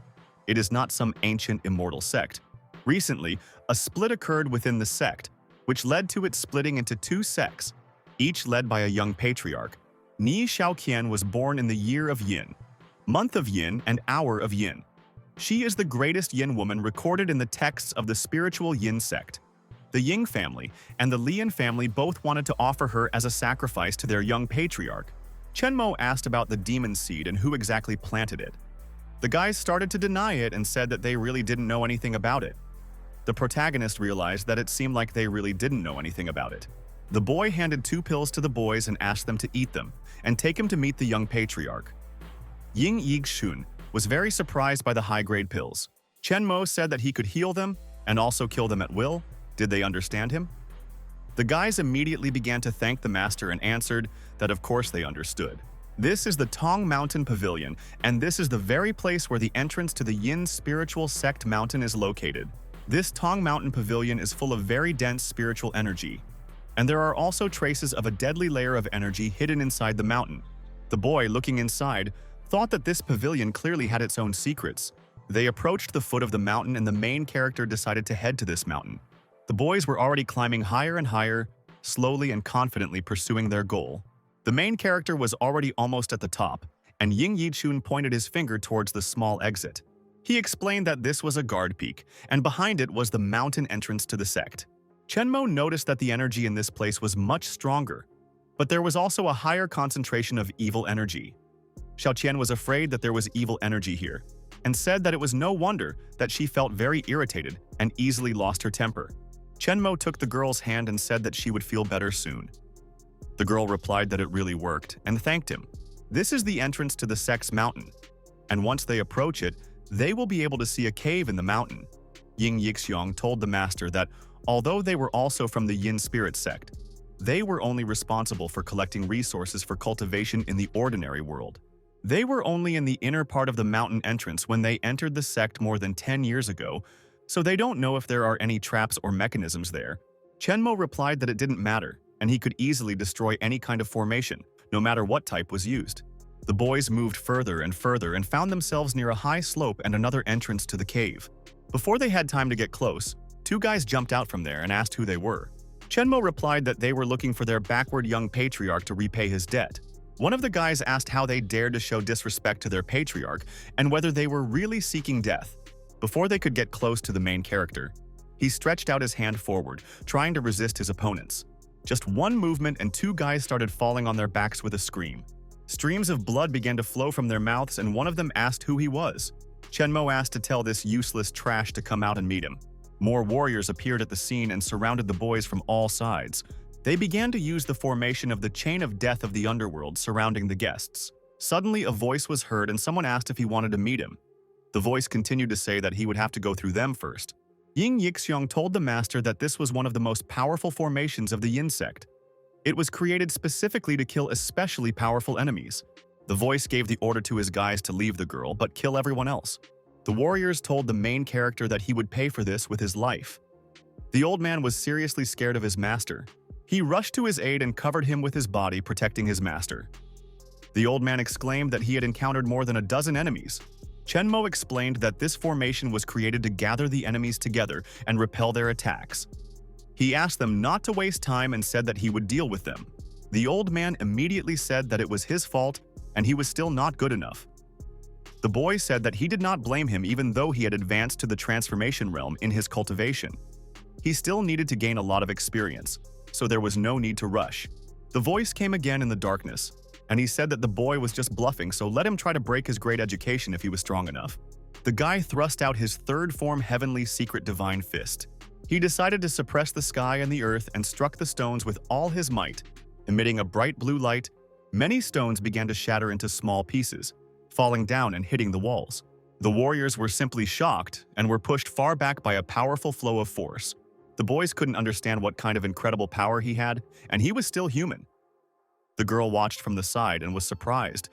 It is not some ancient immortal sect. Recently, a split occurred within the sect, which led to it splitting into two sects, each led by a young patriarch. Ni Shaoqian was born in the year of Yin, month of Yin, and hour of Yin. She is the greatest Yin woman recorded in the texts of the spiritual Yin sect. The Ying family and the Lian family both wanted to offer her as a sacrifice to their young patriarch. Chenmo asked about the demon seed and who exactly planted it. The guys started to deny it and said that they really didn't know anything about it. The protagonist realized that it seemed like they really didn't know anything about it. The boy handed 2 pills to the boys and asked them to eat them and take him to meet the young patriarch. Ying Yixun was very surprised by the high-grade pills. Chenmo said that he could heal them and also kill them at will. Did they understand him? The guys immediately began to thank the master and answered that of course they understood. This is the Tong Mountain Pavilion, and this is the very place where the entrance to the Yin spiritual sect mountain is located. This Tong Mountain Pavilion is full of very dense spiritual energy, and there are also traces of a deadly layer of energy hidden inside the mountain. The boy, looking inside, thought that this pavilion clearly had its own secrets. They approached the foot of the mountain and the main character decided to head to this mountain. The boys were already climbing higher and higher, slowly and confidently pursuing their goal. The main character was already almost at the top, and Ying Yichun pointed his finger towards the small exit. He explained that this was a guard peak, and behind it was the mountain entrance to the sect. Chenmo noticed that the energy in this place was much stronger, but there was also a higher concentration of evil energy. Xiaoqian was afraid that there was evil energy here, and said that it was no wonder that she felt very irritated and easily lost her temper. Chenmo took the girl's hand and said that she would feel better soon. The girl replied that it really worked and thanked him. This is the entrance to the sect's mountain, and once they approach it, they will be able to see a cave in the mountain. Ying Yixiong told the master that although they were also from the Yin spirit sect, they were only responsible for collecting resources for cultivation in the ordinary world. They were only in the inner part of the mountain entrance when they entered the sect more than 10 years ago, so they don't know if there are any traps or mechanisms there. Chenmo replied that it didn't matter, and he could easily destroy any kind of formation, no matter what type was used. The boys moved further and further and found themselves near a high slope and another entrance to the cave. Before they had time to get close, two guys jumped out from there and asked who they were. Chenmo replied that they were looking for their backward young patriarch to repay his debt. One of the guys asked how they dared to show disrespect to their patriarch and whether they were really seeking death. Before they could get close to the main character, he stretched out his hand forward, trying to resist his opponents. Just one movement and two guys started falling on their backs with a scream. Streams of blood began to flow from their mouths and one of them asked who he was. Chenmo asked to tell this useless trash to come out and meet him. More warriors appeared at the scene and surrounded the boys from all sides. They began to use the formation of the chain of death of the underworld surrounding the guests. Suddenly a voice was heard and someone asked if he wanted to meet him. The voice continued to say that he would have to go through them first. Ying Yixiong told the master that this was one of the most powerful formations of the Yin sect. It was created specifically to kill especially powerful enemies. The voice gave the order to his guys to leave the girl, but kill everyone else. The warriors told the main character that he would pay for this with his life. The old man was seriously scared of his master. He rushed to his aid and covered him with his body, protecting his master. The old man exclaimed that he had encountered more than a dozen enemies. Chenmo explained that this formation was created to gather the enemies together and repel their attacks. He asked them not to waste time and said that he would deal with them. The old man immediately said that it was his fault and he was still not good enough. The boy said that he did not blame him even though he had advanced to the transformation realm in his cultivation. He still needed to gain a lot of experience, so there was no need to rush. The voice came again in the darkness, and he said that the boy was just bluffing, so let him try to break his great education if he was strong enough. The guy thrust out his third form heavenly secret divine fist. He decided to suppress the sky and the earth and struck the stones with all his might. Emitting a bright blue light, many stones began to shatter into small pieces, falling down and hitting the walls. The warriors were simply shocked and were pushed far back by a powerful flow of force. The boys couldn't understand what kind of incredible power he had, and he was still human. The girl watched from the side and was surprised.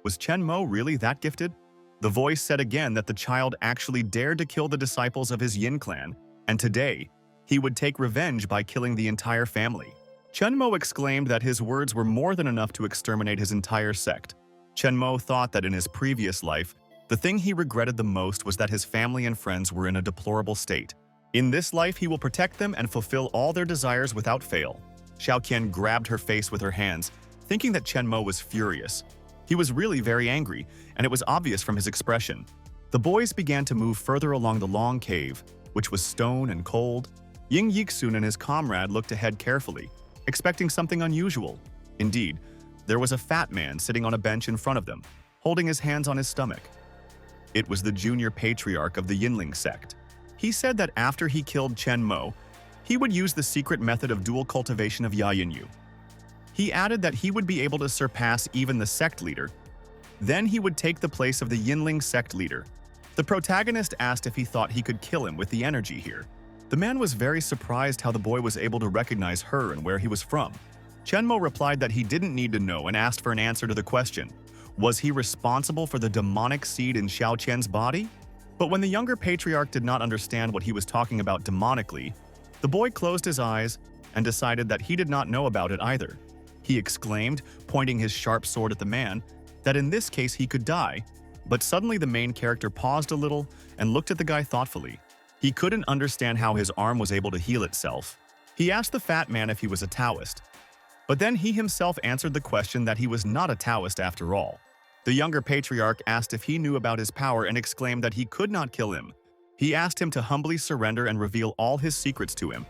Was Chenmo really that gifted? The voice said again that the child actually dared to kill the disciples of his Yin clan, and today, he would take revenge by killing the entire family. Chenmo exclaimed that his words were more than enough to exterminate his entire sect. Chenmo thought that in his previous life, the thing he regretted the most was that his family and friends were in a deplorable state. In this life, he will protect them and fulfill all their desires without fail. Xiaoqian grabbed her face with her hands, thinking that Chenmo was furious. He was really very angry, and it was obvious from his expression. The boys began to move further along the long cave, which was stone and cold. Ying Yixun and his comrade looked ahead carefully, expecting something unusual. Indeed, there was a fat man sitting on a bench in front of them, holding his hands on his stomach. It was the junior patriarch of the Yinling sect. He said that after he killed Chenmo, he would use the secret method of dual cultivation of Yangu. He added that he would be able to surpass even the sect leader. Then he would take the place of the Yinling sect leader. The protagonist asked if he thought he could kill him with the energy here. The man was very surprised how the boy was able to recognize her and where he was from. Chenmo replied that he didn't need to know and asked for an answer to the question. Was he responsible for the demonic seed in Xiaoqian's body? But when the younger patriarch did not understand what he was talking about demonically, the boy closed his eyes and decided that he did not know about it either. He exclaimed, pointing his sharp sword at the man, that in this case he could die. But suddenly the main character paused a little and looked at the guy thoughtfully. He couldn't understand how his arm was able to heal itself. He asked the fat man if he was a Taoist. But then he himself answered the question that he was not a Taoist after all. The younger Patriarch asked if he knew about his power and exclaimed that he could not kill him. He asked him to humbly surrender and reveal all his secrets to him,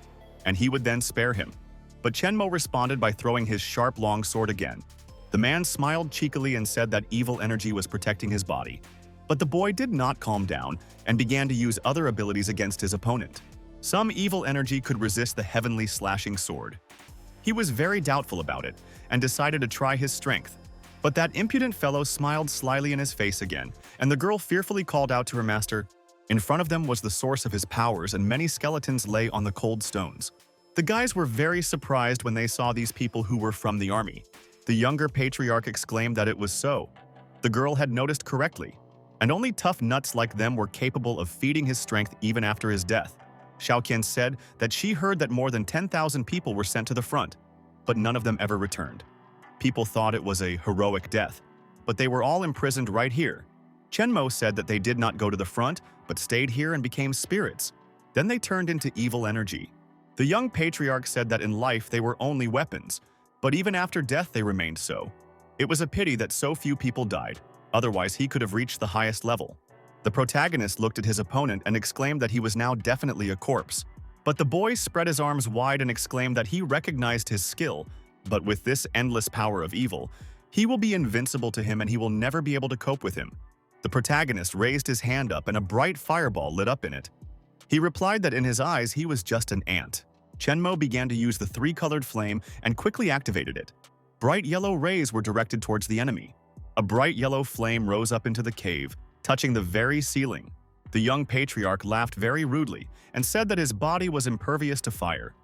and he would then spare him. But Chenmo responded by throwing his sharp long sword again. The man smiled cheekily and said that evil energy was protecting his body. But the boy did not calm down and began to use other abilities against his opponent. Some evil energy could resist the heavenly slashing sword. He was very doubtful about it and decided to try his strength. But that impudent fellow smiled slyly in his face again, and the girl fearfully called out to her master. In front of them was the source of his powers, and many skeletons lay on the cold stones. The guys were very surprised when they saw these people who were from the army. The younger Patriarch exclaimed that it was so. The girl had noticed correctly, and only tough nuts like them were capable of feeding his strength even after his death. Xiaoqian said that she heard that more than 10,000 people were sent to the front, but none of them ever returned. People thought it was a heroic death, but they were all imprisoned right here. Chenmo said that they did not go to the front, but stayed here and became spirits. Then they turned into evil energy. The young Patriarch said that in life they were only weapons, but even after death they remained so. It was a pity that so few people died, otherwise he could have reached the highest level. The protagonist looked at his opponent and exclaimed that he was now definitely a corpse. But the boy spread his arms wide and exclaimed that he recognized his skill, but with this endless power of evil, he will be invincible to him and he will never be able to cope with him. The protagonist raised his hand up and a bright fireball lit up in it. He replied that in his eyes he was just an ant. Chenmo began to use the three-colored flame and quickly activated it. Bright yellow rays were directed towards the enemy. A bright yellow flame rose up into the cave, touching the very ceiling. The young Patriarch laughed very rudely and said that his body was impervious to fire.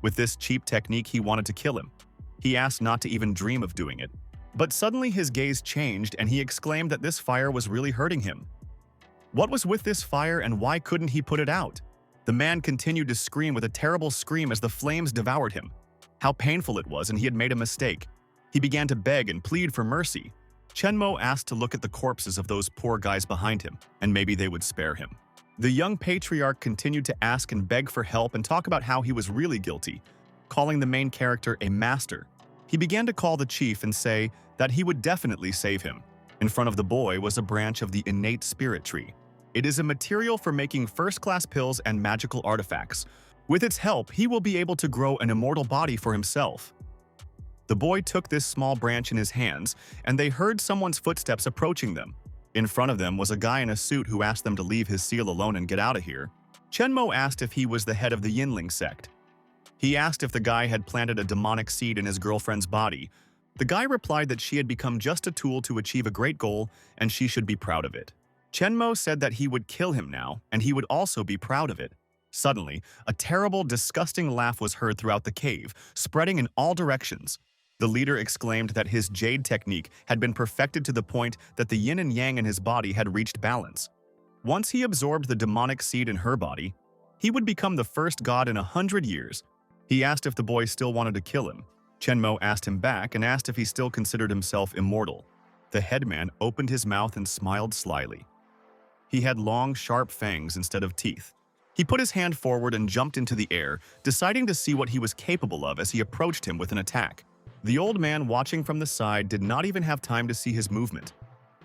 With this cheap technique he wanted to kill him. He asked not to even dream of doing it. But suddenly his gaze changed and he exclaimed that this fire was really hurting him. What was with this fire and why couldn't he put it out? The man continued to scream with a terrible scream as the flames devoured him. How painful it was, and he had made a mistake. He began to beg and plead for mercy. Chenmo asked to look at the corpses of those poor guys behind him, and maybe they would spare him. The young Patriarch continued to ask and beg for help and talk about how he was really guilty, calling the main character a master. He began to call the chief and say that he would definitely save him. In front of the boy was a branch of the innate spirit tree. It is a material for making first-class pills and magical artifacts. With its help, he will be able to grow an immortal body for himself. The boy took this small branch in his hands, and they heard someone's footsteps approaching them. In front of them was a guy in a suit who asked them to leave his seal alone and get out of here. Chenmo asked if he was the head of the Yinling sect. He asked if the guy had planted a demonic seed in his girlfriend's body. The guy replied that she had become just a tool to achieve a great goal, and she should be proud of it. Chenmo said that he would kill him now, and he would also be proud of it. Suddenly, a terrible, disgusting laugh was heard throughout the cave, spreading in all directions. The leader exclaimed that his jade technique had been perfected to the point that the yin and yang in his body had reached balance. Once he absorbed the demonic seed in her body, he would become the first god in 100 years. He asked if the boy still wanted to kill him. Chenmo asked him back and asked if he still considered himself immortal. The headman opened his mouth and smiled slyly. He had long, sharp fangs instead of teeth. He put his hand forward and jumped into the air, deciding to see what he was capable of as he approached him with an attack. The old man watching from the side did not even have time to see his movement.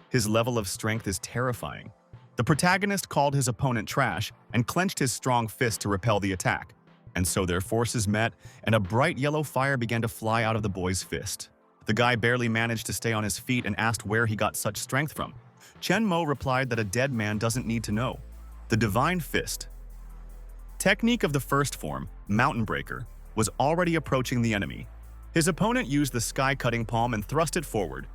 His level of strength is terrifying. The protagonist called his opponent trash and clenched his strong fist to repel the attack. And so their forces met, and a bright yellow fire began to fly out of the boy's fist. The guy barely managed to stay on his feet and asked where he got such strength from. Chenmo replied that a dead man doesn't need to know. The Divine Fist. Technique of the first form, Mountain Breaker, was already approaching the enemy. His opponent used the sky-cutting palm and thrust it forward.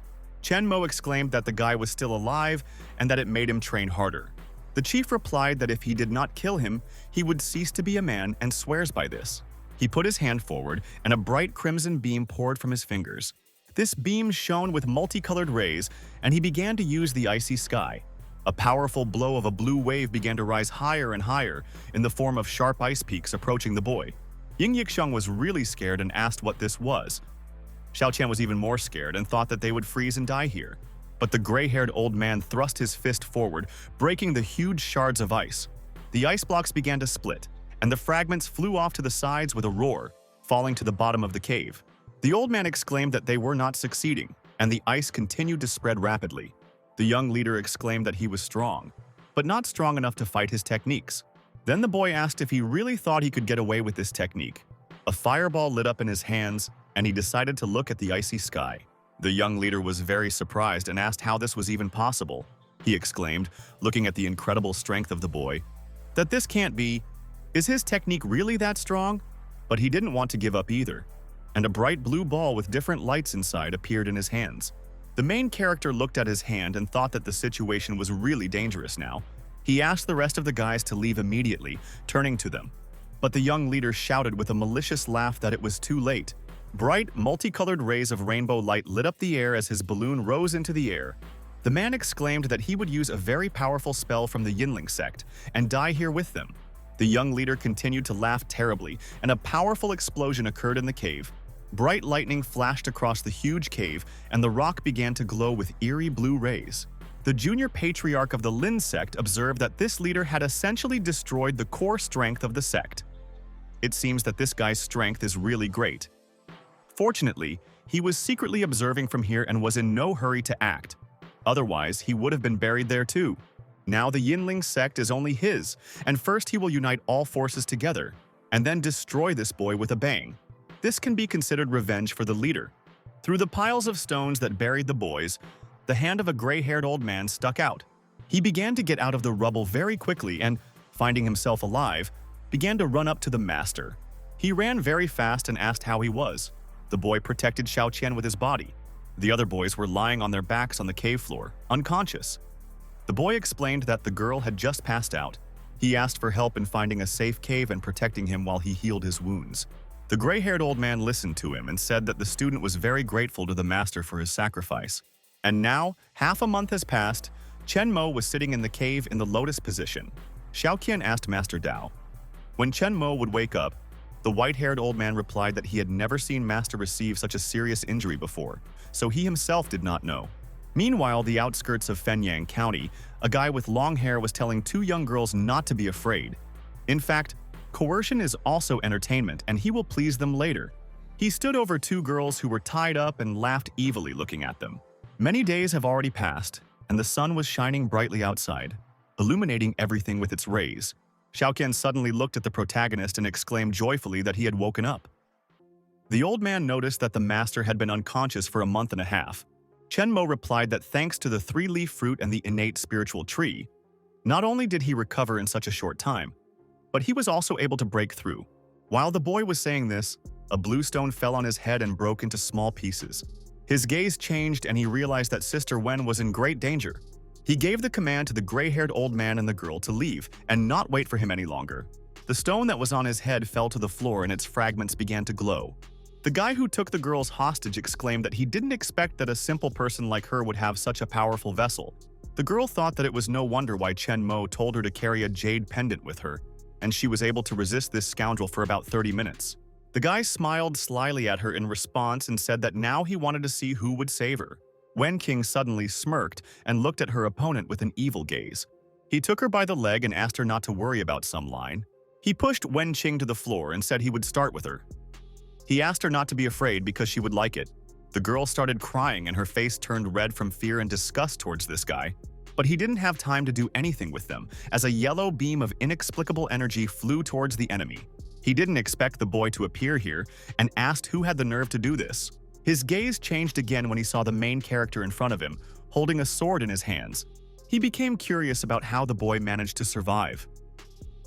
Chenmo exclaimed that the guy was still alive and that it made him train harder. The chief replied that if he did not kill him, he would cease to be a man and swears by this. He put his hand forward and a bright crimson beam poured from his fingers. This beam shone with multicolored rays and he began to use the icy sky. A powerful blow of a blue wave began to rise higher and higher in the form of sharp ice peaks approaching the boy. Ying Yixing was really scared and asked what this was. Xiaoqian was even more scared and thought that they would freeze and die here. but the gray-haired old man thrust his fist forward, breaking the huge shards of ice. The ice blocks began to split, and the fragments flew off to the sides with a roar, falling to the bottom of the cave. The old man exclaimed that they were not succeeding, and the ice continued to spread rapidly. The young leader exclaimed that he was strong, but not strong enough to fight his techniques. Then the boy asked if he really thought he could get away with this technique. A fireball lit up in his hands, and he decided to look at the icy sky. The young leader was very surprised and asked how this was even possible. He exclaimed, looking at the incredible strength of the boy, that this can't be. Is his technique really that strong? But he didn't want to give up either, and a bright blue ball with different lights inside appeared in his hands. The main character looked at his hand and thought that the situation was really dangerous now. He asked the rest of the guys to leave immediately, turning to them. But the young leader shouted with a malicious laugh that it was too late. Bright, multicolored rays of rainbow light lit up the air as his balloon rose into the air. The man exclaimed that he would use a very powerful spell from the Yinling sect and die here with them. The young leader continued to laugh terribly, and a powerful explosion occurred in the cave. Bright lightning flashed across the huge cave, and the rock began to glow with eerie blue rays. The junior patriarch of the Lin sect observed that this leader had essentially destroyed the core strength of the sect. It seems that this guy's strength is really great. Fortunately, he was secretly observing from here and was in no hurry to act. Otherwise, he would have been buried there too. Now the Yinling sect is only his, and first he will unite all forces together, and then destroy this boy with a bang. This can be considered revenge for the leader. Through the piles of stones that buried the boys, the hand of a gray-haired old man stuck out. He began to get out of the rubble very quickly and, finding himself alive, began to run up to the master. He ran very fast and asked how he was. The boy protected Xiaoqian with his body. The other boys were lying on their backs on the cave floor, unconscious. The boy explained that the girl had just passed out. He asked for help in finding a safe cave and protecting him while he healed his wounds. The gray-haired old man listened to him and said that the student was very grateful to the master for his sacrifice. And now, half a month has passed, Chen Mo was sitting in the cave in the lotus position. Xiaoqian asked Master Dao. When Chen Mo would wake up, the white-haired old man replied that he had never seen Master receive such a serious injury before, so he himself did not know. Meanwhile, the outskirts of Fenyang County, a guy with long hair was telling two young girls not to be afraid. In fact, coercion is also entertainment, and he will please them later. He stood over two girls who were tied up and laughed evilly looking at them. Many days have already passed, and the sun was shining brightly outside, illuminating everything with its rays. Xiaoqian suddenly looked at the protagonist and exclaimed joyfully that he had woken up. The old man noticed that the master had been unconscious for a month and a half. Chen Mo replied that thanks to the three-leaf fruit and the innate spiritual tree, not only did he recover in such a short time, but he was also able to break through. While the boy was saying this, a blue stone fell on his head and broke into small pieces. His gaze changed and he realized that Sister Wen was in great danger. He gave the command to the gray-haired old man and the girl to leave and not wait for him any longer. The stone that was on his head fell to the floor and its fragments began to glow. The guy who took the girls hostage exclaimed that he didn't expect that a simple person like her would have such a powerful vessel. The girl thought that it was no wonder why Chen Mo told her to carry a jade pendant with her, and she was able to resist this scoundrel for about 30 minutes. The guy smiled slyly at her in response and said that now he wanted to see who would save her. Wen King suddenly smirked and looked at her opponent with an evil gaze. He took her by the leg and asked her not to worry about some line. He pushed Wen Qing to the floor and said he would start with her. He asked her not to be afraid because she would like it. The girl started crying and her face turned red from fear and disgust towards this guy. But he didn't have time to do anything with them, as a yellow beam of inexplicable energy flew towards the enemy. He didn't expect the boy to appear here and asked who had the nerve to do this. His gaze changed again when he saw the main character in front of him, holding a sword in his hands. He became curious about how the boy managed to survive.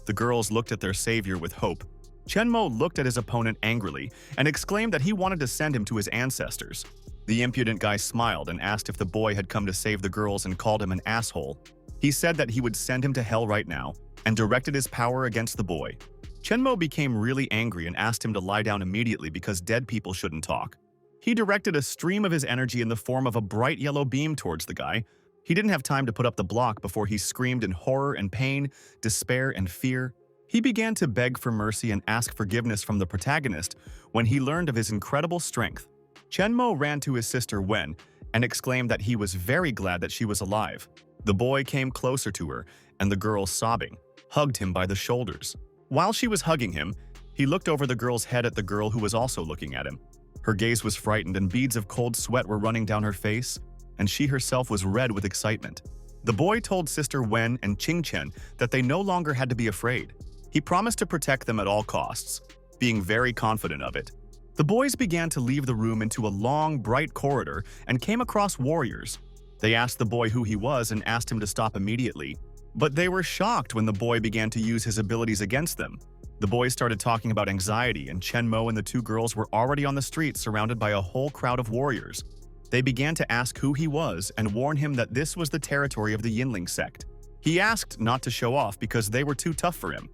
The girls looked at their savior with hope. Chen Mo looked at his opponent angrily and exclaimed that he wanted to send him to his ancestors. The impudent guy smiled and asked if the boy had come to save the girls and called him an asshole. He said that he would send him to hell right now and directed his power against the boy. Chen Mo became really angry and asked him to lie down immediately because dead people shouldn't talk. He directed a stream of his energy in the form of a bright yellow beam towards the guy. He didn't have time to put up the block before he screamed in horror and pain, despair and fear. He began to beg for mercy and ask forgiveness from the protagonist when he learned of his incredible strength. Chen Mo ran to his sister Wen and exclaimed that he was very glad that she was alive. The boy came closer to her, and the girl, sobbing, hugged him by the shoulders. While she was hugging him, he looked over the girl's head at the girl who was also looking at him. Her gaze was frightened and beads of cold sweat were running down her face, and she herself was red with excitement. The boy told Sister Wen and Qingchen that they no longer had to be afraid. He promised to protect them at all costs, being very confident of it. The boys began to leave the room into a long, bright corridor and came across warriors. They asked the boy who he was and asked him to stop immediately, but they were shocked when the boy began to use his abilities against them. The boys started talking about anxiety, and Chen Mo and the two girls were already on the street surrounded by a whole crowd of warriors. They began to ask who he was and warn him that this was the territory of the Yinling sect. He asked not to show off because they were too tough for him.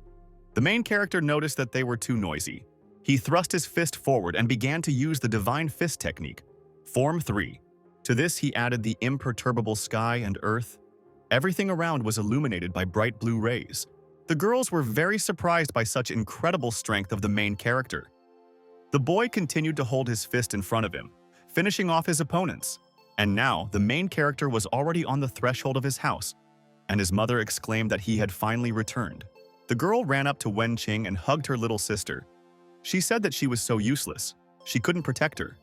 The main character noticed that they were too noisy. He thrust his fist forward and began to use the Divine Fist technique, Form 3. To this he added the imperturbable sky and earth. Everything around was illuminated by bright blue rays. The girls were very surprised by such incredible strength of the main character. The boy continued to hold his fist in front of him, finishing off his opponents. And now, the main character was already on the threshold of his house, and his mother exclaimed that he had finally returned. The girl ran up to Wen Qing and hugged her little sister. She said that she was so useless, she couldn't protect her.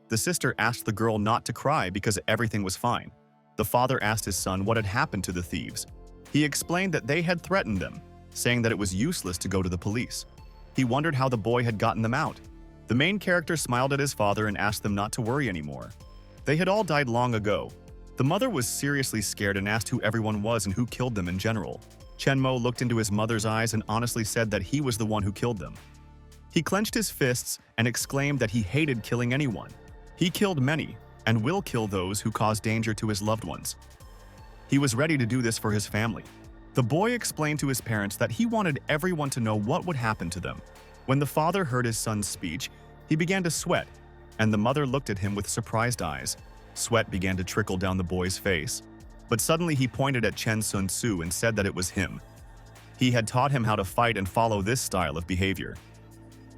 The sister asked the girl not to cry because everything was fine. The father asked his son what had happened to the thieves. He explained that they had threatened them, saying that it was useless to go to the police. He wondered how the boy had gotten them out. The main character smiled at his father and asked them not to worry anymore. They had all died long ago. The mother was seriously scared and asked who everyone was and who killed them in general. Chen Mo looked into his mother's eyes and honestly said that he was the one who killed them. He clenched his fists and exclaimed that he hated killing anyone. He killed many and will kill those who cause danger to his loved ones. He was ready to do this for his family. The boy explained to his parents that he wanted everyone to know what would happen to them. When the father heard his son's speech, he began to sweat, and the mother looked at him with surprised eyes. Sweat began to trickle down the boy's face. But suddenly he pointed at Chen Sun Tzu and said that it was him. He had taught him how to fight and follow this style of behavior.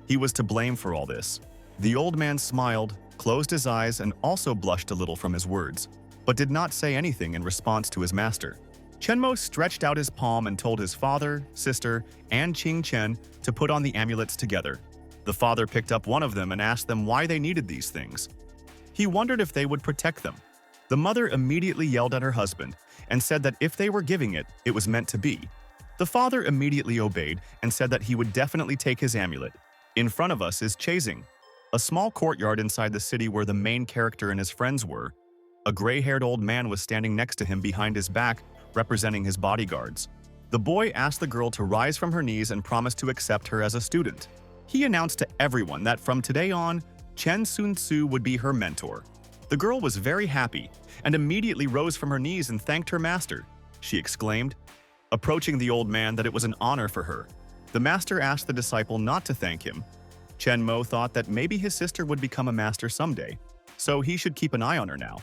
He was to blame for all this. The old man smiled, closed his eyes, and also blushed a little from his words, but did not say anything in response to his master. Chen Mo stretched out his palm and told his father, sister, and Qing Chen to put on the amulets together. The father picked up one of them and asked them why they needed these things. He wondered if they would protect them. The mother immediately yelled at her husband and said that if they were giving it, it was meant to be. The father immediately obeyed and said that he would definitely take his amulet. In front of us is Chasing, a small courtyard inside the city where the main character and his friends were. A gray-haired old man was standing next to him behind his back, representing his bodyguards. The boy asked the girl to rise from her knees and promised to accept her as a student. He announced to everyone that from today on, Chen Sun Tzu would be her mentor. The girl was very happy and immediately rose from her knees and thanked her master. She exclaimed, approaching the old man, that it was an honor for her. The master asked the disciple not to thank him. Chen Mo thought that maybe his sister would become a master someday, so he should keep an eye on her now.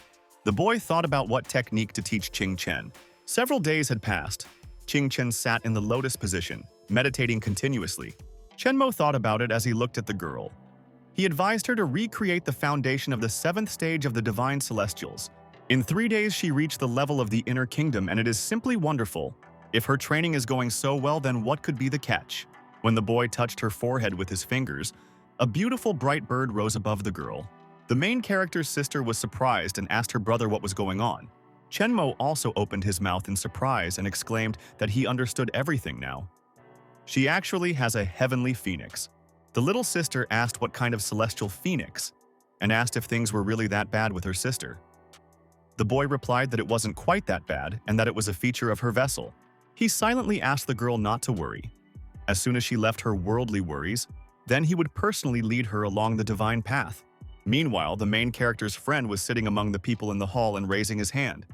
The boy thought about what technique to teach Qing Chen. Several days had passed. Qing Chen sat in the lotus position, meditating continuously. Chen Mo thought about it as he looked at the girl. He advised her to recreate the foundation of the 7th stage of the Divine Celestials. In 3 days, she reached the level of the Inner Kingdom, and it is simply wonderful. If her training is going so well, then what could be the catch? When the boy touched her forehead with his fingers, a beautiful bright bird rose above the girl. The main character's sister was surprised and asked her brother what was going on. Chen Mo also opened his mouth in surprise and exclaimed that he understood everything now. She actually has a heavenly phoenix. The little sister asked what kind of celestial phoenix, and asked if things were really that bad with her sister. The boy replied that it wasn't quite that bad and that it was a feature of her vessel. He silently asked the girl not to worry. As soon as she left her worldly worries, then he would personally lead her along the divine path. Meanwhile, the main character's friend was sitting among the people in the hall and raising his hand.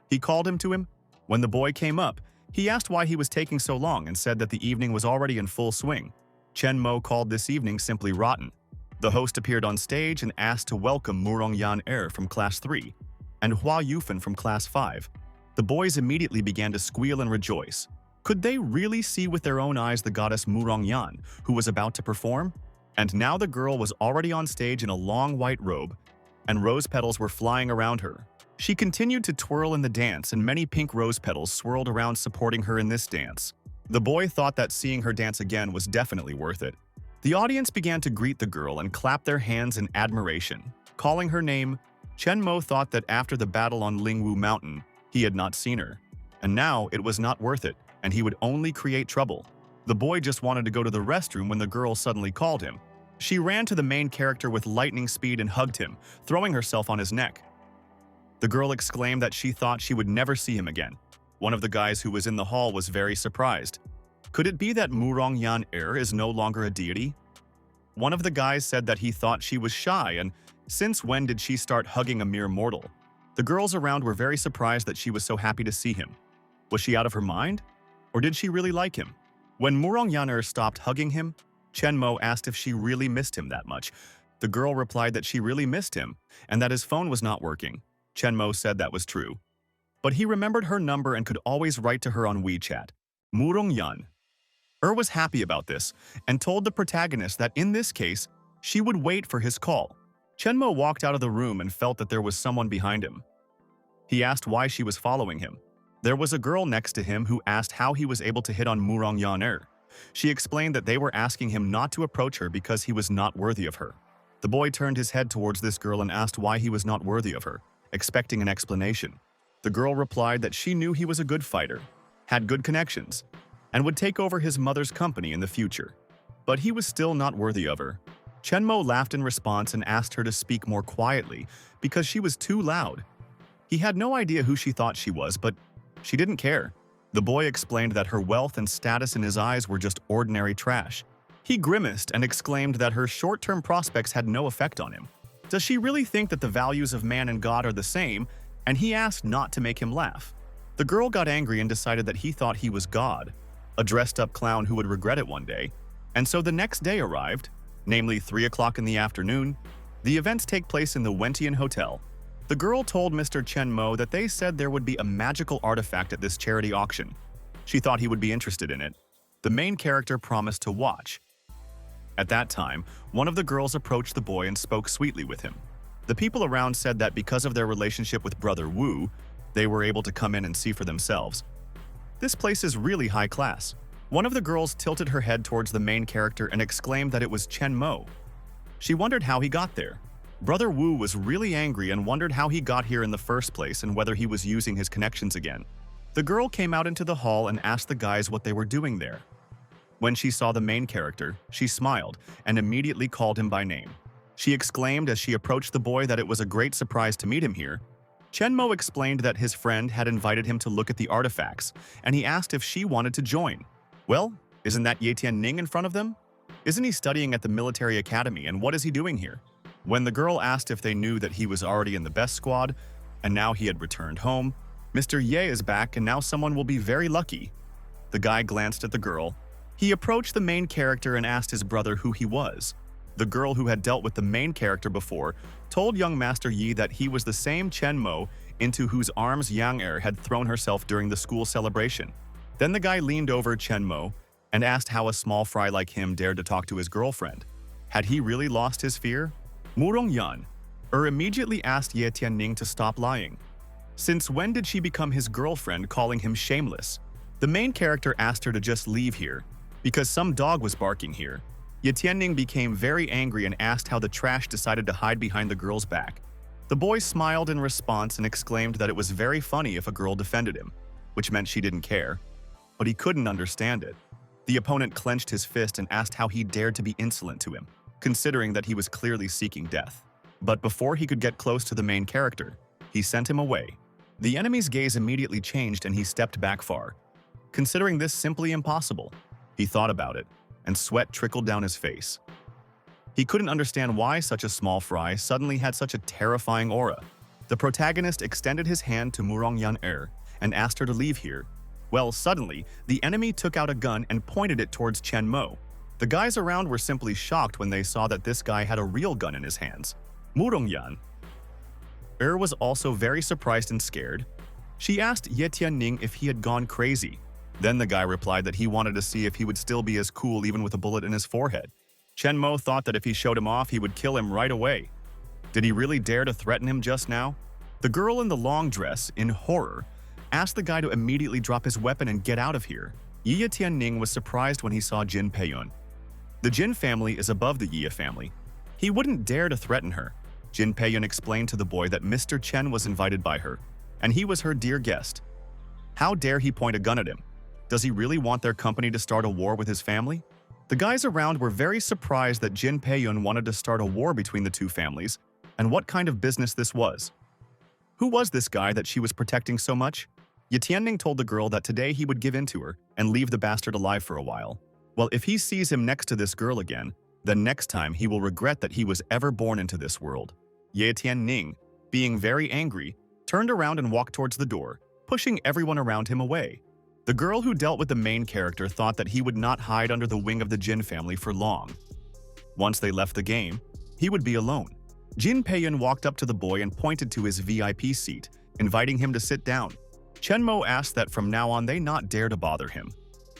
He called him to him. When the boy came up, he asked why he was taking so long and said that the evening was already in full swing. Chen Mo called this evening simply rotten. The host appeared on stage and asked to welcome Murong Yan Er from Class 3 and Hua Yufan from Class 5. The boys immediately began to squeal and rejoice. Could they really see with their own eyes the goddess Murong Yan, who was about to perform? And now the girl was already on stage in a long white robe. and rose petals were flying around her. She continued to twirl in the dance, and many pink rose petals swirled around supporting her in this dance. The boy thought that seeing her dance again was definitely worth it. The audience began to greet the girl and clap their hands in admiration. Calling her name, Chen Mo thought that after the battle on Lingwu Mountain, he had not seen her. And now it was not worth it, and he would only create trouble. The boy just wanted to go to the restroom when the girl suddenly called him. She ran to the main character with lightning speed and hugged him, throwing herself on his neck. The girl exclaimed that she thought she would never see him again. One of the guys who was in the hall was very surprised. Could it be that Murong is no longer a deity? One of the guys said that he thought she was shy, and since when did she start hugging a mere mortal? The girls around were very surprised that she was so happy to see him. Was she out of her mind? Or did she really like him? When Murong stopped hugging him, Chen Mo asked if she really missed him that much. The girl replied that she really missed him, and that his phone was not working. Chen Mo said that was true. But he remembered her number and could always write to her on WeChat. Murong was happy about this and told the protagonist that in this case, she would wait for his call. Chen Mo walked out of the room and felt that there was someone behind him. He asked why she was following him. There was a girl next to him who asked how he was able to hit on Murong. She explained that they were asking him not to approach her because he was not worthy of her. The boy turned his head towards this girl and asked why he was not worthy of her, expecting an explanation. The girl replied that she knew he was a good fighter, had good connections, and would take over his mother's company in the future. But he was still not worthy of her. Chen Mo laughed in response and asked her to speak more quietly because she was too loud. He had no idea who she thought she was, but she didn't care. The boy explained that her wealth and status in his eyes were just ordinary trash. He grimaced and exclaimed that her short-term prospects had no effect on him. Does she really think that the values of man and God are the same? And he asked not to make him laugh. The girl got angry and decided that he thought he was God, a dressed-up clown who would regret it one day. And so the next day arrived, namely 3 o'clock in the afternoon. The events take place in the Wentian Hotel. The girl told Mr. Chen Mo that they said there would be a magical artifact at this charity auction. She thought he would be interested in it. The main character promised to watch. At that time, one of the girls approached the boy and spoke sweetly with him. The people around said that because of their relationship with Brother Wu, they were able to come in and see for themselves. This place is really high class. One of the girls tilted her head towards the main character and exclaimed that it was Chen Mo. She wondered how he got there. Brother Wu was really angry and wondered how he got here in the first place and whether he was using his connections again. The girl came out into the hall and asked the guys what they were doing there. When she saw the main character, she smiled and immediately called him by name. She exclaimed as she approached the boy that it was a great surprise to meet him here. Chen Mo explained that his friend had invited him to look at the artifacts, and he asked if she wanted to join. Well, isn't that Tianning in front of them? Isn't he studying at the military academy, and what is he doing here? When the girl asked if they knew that he was already in the best squad, and now he had returned home, Mr. Ye is back and now someone will be very lucky. The guy glanced at the girl. He approached the main character and asked his brother who he was. The girl who had dealt with the main character before told young Master Yi that he was the same Chen Mo into whose arms Yang had thrown herself during the school celebration. Then the guy leaned over Chen Mo and asked how a small fry like him dared to talk to his girlfriend. Had he really lost his fear? Murong immediately asked Ye Tianning to stop lying. Since when did she become his girlfriend, calling him shameless? The main character asked her to just leave here, because some dog was barking here. Ye Tianning became very angry and asked how the trash decided to hide behind the girl's back. The boy smiled in response and exclaimed that it was very funny if a girl defended him, which meant she didn't care. But he couldn't understand it. The opponent clenched his fist and asked how he dared to be insolent to him, considering that he was clearly seeking death. But before he could get close to the main character, he sent him away. The enemy's gaze immediately changed and he stepped back far. Considering this simply impossible, he thought about it, and sweat trickled down his face. He couldn't understand why such a small fry suddenly had such a terrifying aura. The protagonist extended his hand to Murong and asked her to leave here. Well, suddenly, the enemy took out a gun and pointed it towards Chen Mo. The guys around were simply shocked when they saw that this guy had a real gun in his hands. Murong was also very surprised and scared. She asked Ye Tianning if he had gone crazy. Then the guy replied that he wanted to see if he would still be as cool even with a bullet in his forehead. Chen Mo thought that if he showed him off, he would kill him right away. Did he really dare to threaten him just now? The girl in the long dress, in horror, asked the guy to immediately drop his weapon and get out of here. Yi Tianning was surprised when he saw Jin Peiyun. The Jin family is above the Yi family. He wouldn't dare to threaten her. Jin Peiyun explained to the boy that Mr. Chen was invited by her, and he was her dear guest. How dare he point a gun at him? Does he really want their company to start a war with his family? The guys around were very surprised that Jin Peiyun wanted to start a war between the two families, and what kind of business this was. Who was this guy that she was protecting so much? Yi Tianning told the girl that today he would give in to her and leave the bastard alive for a while. Well, if he sees him next to this girl again, then next time he will regret that he was ever born into this world. Yi Tianning, being very angry, turned around and walked towards the door, pushing everyone around him away. The girl who dealt with the main character thought that he would not hide under the wing of the Jin family for long. Once they left the game, he would be alone. Jin Peiyun walked up to the boy and pointed to his VIP seat, inviting him to sit down. Chen Mo asked that from now on they not dare to bother him.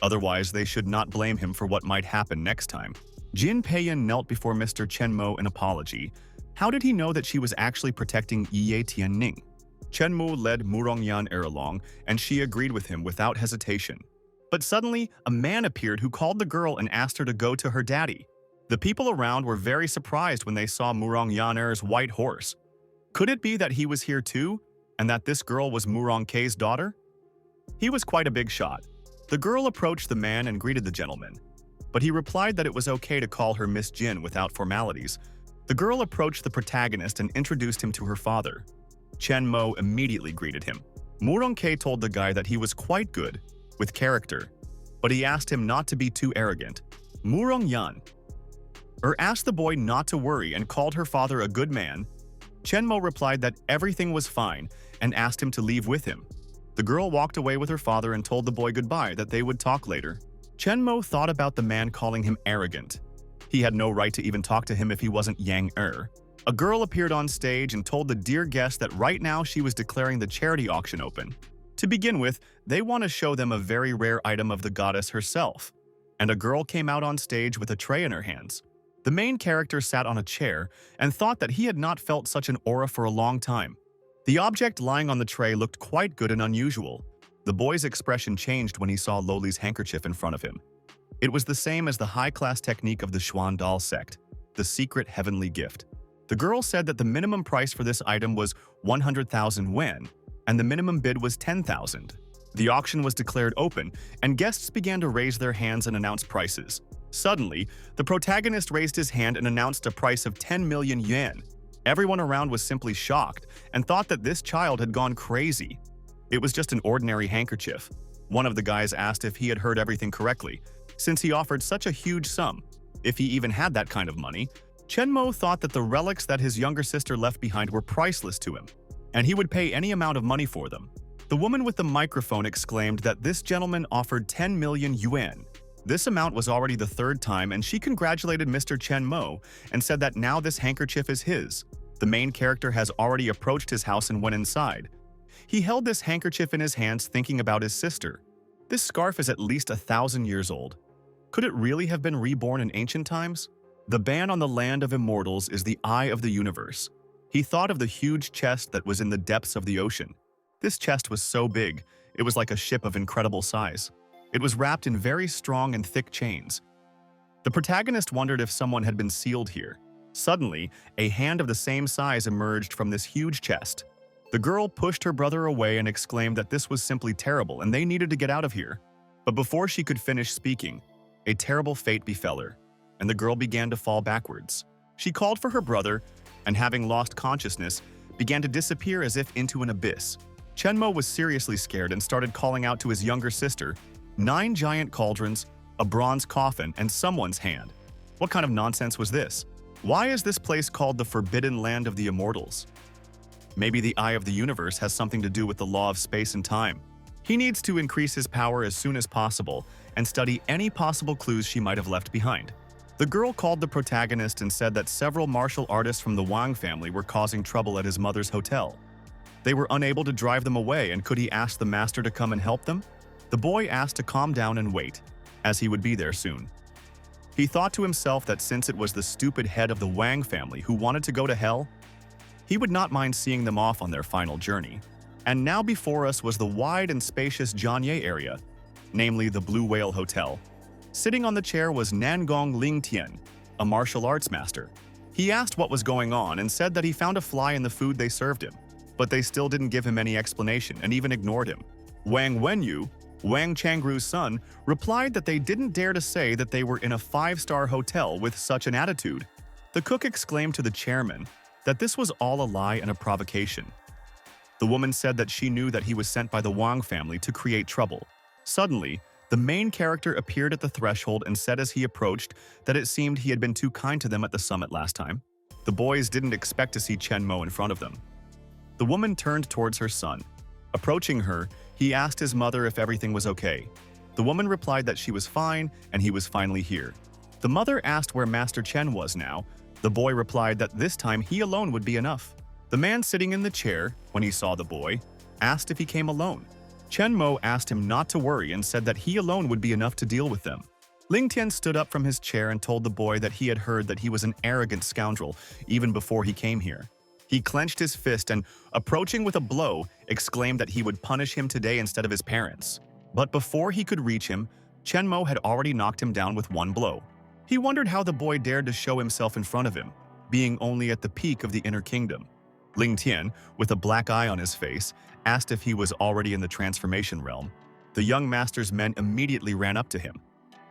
Otherwise, they should not blame him for what might happen next time. Jin Peiyun knelt before Mr. Chen Mo in apology. How did he know that she was actually protecting Yi Tianning? Chen Mo led Murongyan along, and she agreed with him without hesitation. But suddenly, a man appeared who called the girl and asked her to go to her daddy. The people around were very surprised when they saw Murongyan's white horse. Could it be that he was here too, and that this girl was Murong Kei's daughter? He was quite a big shot. The girl approached the man and greeted the gentleman, but he replied that it was okay to call her Miss Jin without formalities. The girl approached the protagonist and introduced him to her father. Chen Mo immediately greeted him. Murong Kei told the guy that he was quite good, with character, but he asked him not to be too arrogant. Murongyan asked the boy not to worry and called her father a good man. Chen Mo replied that everything was fine and asked him to leave with him. The girl walked away with her father and told the boy goodbye, that they would talk later. Chen Mo thought about the man calling him arrogant. He had no right to even talk to him if he wasn't Yang. A girl appeared on stage and told the dear guest that right now she was declaring the charity auction open. To begin with, they want to show them a very rare item of the goddess herself. And a girl came out on stage with a tray in her hands. The main character sat on a chair and thought that he had not felt such an aura for a long time. The object lying on the tray looked quite good and unusual. The boy's expression changed when he saw Loli's handkerchief in front of him. It was the same as the high-class technique of the Shiuan doll sect, the secret heavenly gift. The girl said that the minimum price for this item was 100,000 yuan, and the minimum bid was 10,000. The auction was declared open, and guests began to raise their hands and announce prices. Suddenly, the protagonist raised his hand and announced a price of 10 million yuan. Everyone around was simply shocked and thought that this child had gone crazy. It was just an ordinary handkerchief. One of the guys asked if he had heard everything correctly, since he offered such a huge sum. If he even had that kind of money, Chen Mo thought that the relics that his younger sister left behind were priceless to him, and he would pay any amount of money for them. The woman with the microphone exclaimed that this gentleman offered 10 million yuan. This amount was already the third time, and she congratulated Mr. Chen Mo and said that now this handkerchief is his. The main character has already approached his house and went inside. He held this handkerchief in his hands thinking about his sister. This scarf is at least 1,000 years old. Could it really have been reborn in ancient times? The ban on the land of immortals is the eye of the universe. He thought of the huge chest that was in the depths of the ocean. This chest was so big, it was like a ship of incredible size. It was wrapped in very strong and thick chains. The protagonist wondered if someone had been sealed here. Suddenly, a hand of the same size emerged from this huge chest. The girl pushed her brother away and exclaimed that this was simply terrible and they needed to get out of here. But before she could finish speaking, a terrible fate befell her, and the girl began to fall backwards. She called for her brother, and having lost consciousness, began to disappear as if into an abyss. Chen Mo was seriously scared and started calling out to his younger sister. 9 giant cauldrons, a bronze coffin, and someone's hand. What kind of nonsense was this? Why is this place called the Forbidden Land of the Immortals? Maybe the Eye of the Universe has something to do with the law of space and time. He needs to increase his power as soon as possible and study any possible clues she might have left behind. The girl called the protagonist and said that several martial artists from the Wang family were causing trouble at his mother's hotel. They were unable to drive them away, and could he ask the master to come and help them? The boy asked to calm down and wait, as he would be there soon. He thought to himself that since it was the stupid head of the Wang family who wanted to go to hell, He would not mind seeing them off on their final journey. And now before us was the wide and spacious Johnhai area, namely the Blue Whale Hotel. Sitting on the chair was Nangong Lingtian, a martial arts master. He asked what was going on and said that he found a fly in the food they served him, but they still didn't give him any explanation and even ignored him. Wang Wenyu, Wang Changru's son, replied that they didn't dare to say that they were in a 5-star hotel with such an attitude. The cook exclaimed to the chairman that this was all a lie and a provocation. The woman said that she knew that he was sent by the Wang family to create trouble. Suddenly, the main character appeared at the threshold and said as he approached that it seemed he had been too kind to them at the summit last time. The boys didn't expect to see Chen Mo in front of them. The woman turned towards her son. Approaching her, he asked his mother if everything was okay. The woman replied that she was fine and he was finally here. The mother asked where Master Chen was now. The boy replied that this time he alone would be enough. The man sitting in the chair, when he saw the boy, asked if he came alone. Chen Mo asked him not to worry and said that he alone would be enough to deal with them. Ling Tian stood up from his chair and told the boy that he had heard that he was an arrogant scoundrel even before he came here. He clenched his fist and, approaching with a blow, exclaimed that he would punish him today instead of his parents. But before he could reach him, Chen Mo had already knocked him down with one blow. He wondered how the boy dared to show himself in front of him, being only at the peak of the inner kingdom. Ling Tian, with a black eye on his face, asked if he was already in the transformation realm. The young master's men immediately ran up to him.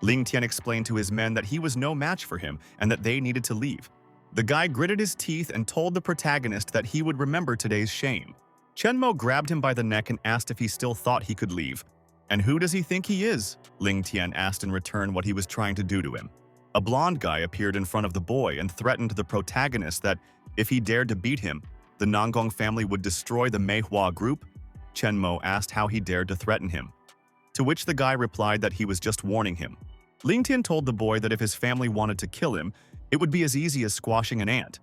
Ling Tian explained to his men that he was no match for him and that they needed to leave. The guy gritted his teeth and told the protagonist that he would remember today's shame. Chen Mo grabbed him by the neck and asked if he still thought he could leave. "And who does he think he is?" Ling Tian asked in return what he was trying to do to him. A blonde guy appeared in front of the boy and threatened the protagonist that if he dared to beat him, the Nangong family would destroy the Manhwa group. Chen Mo asked how he dared to threaten him, to which the guy replied that he was just warning him. Ling Tian told the boy that if his family wanted to kill him, it would be as easy as squashing an ant.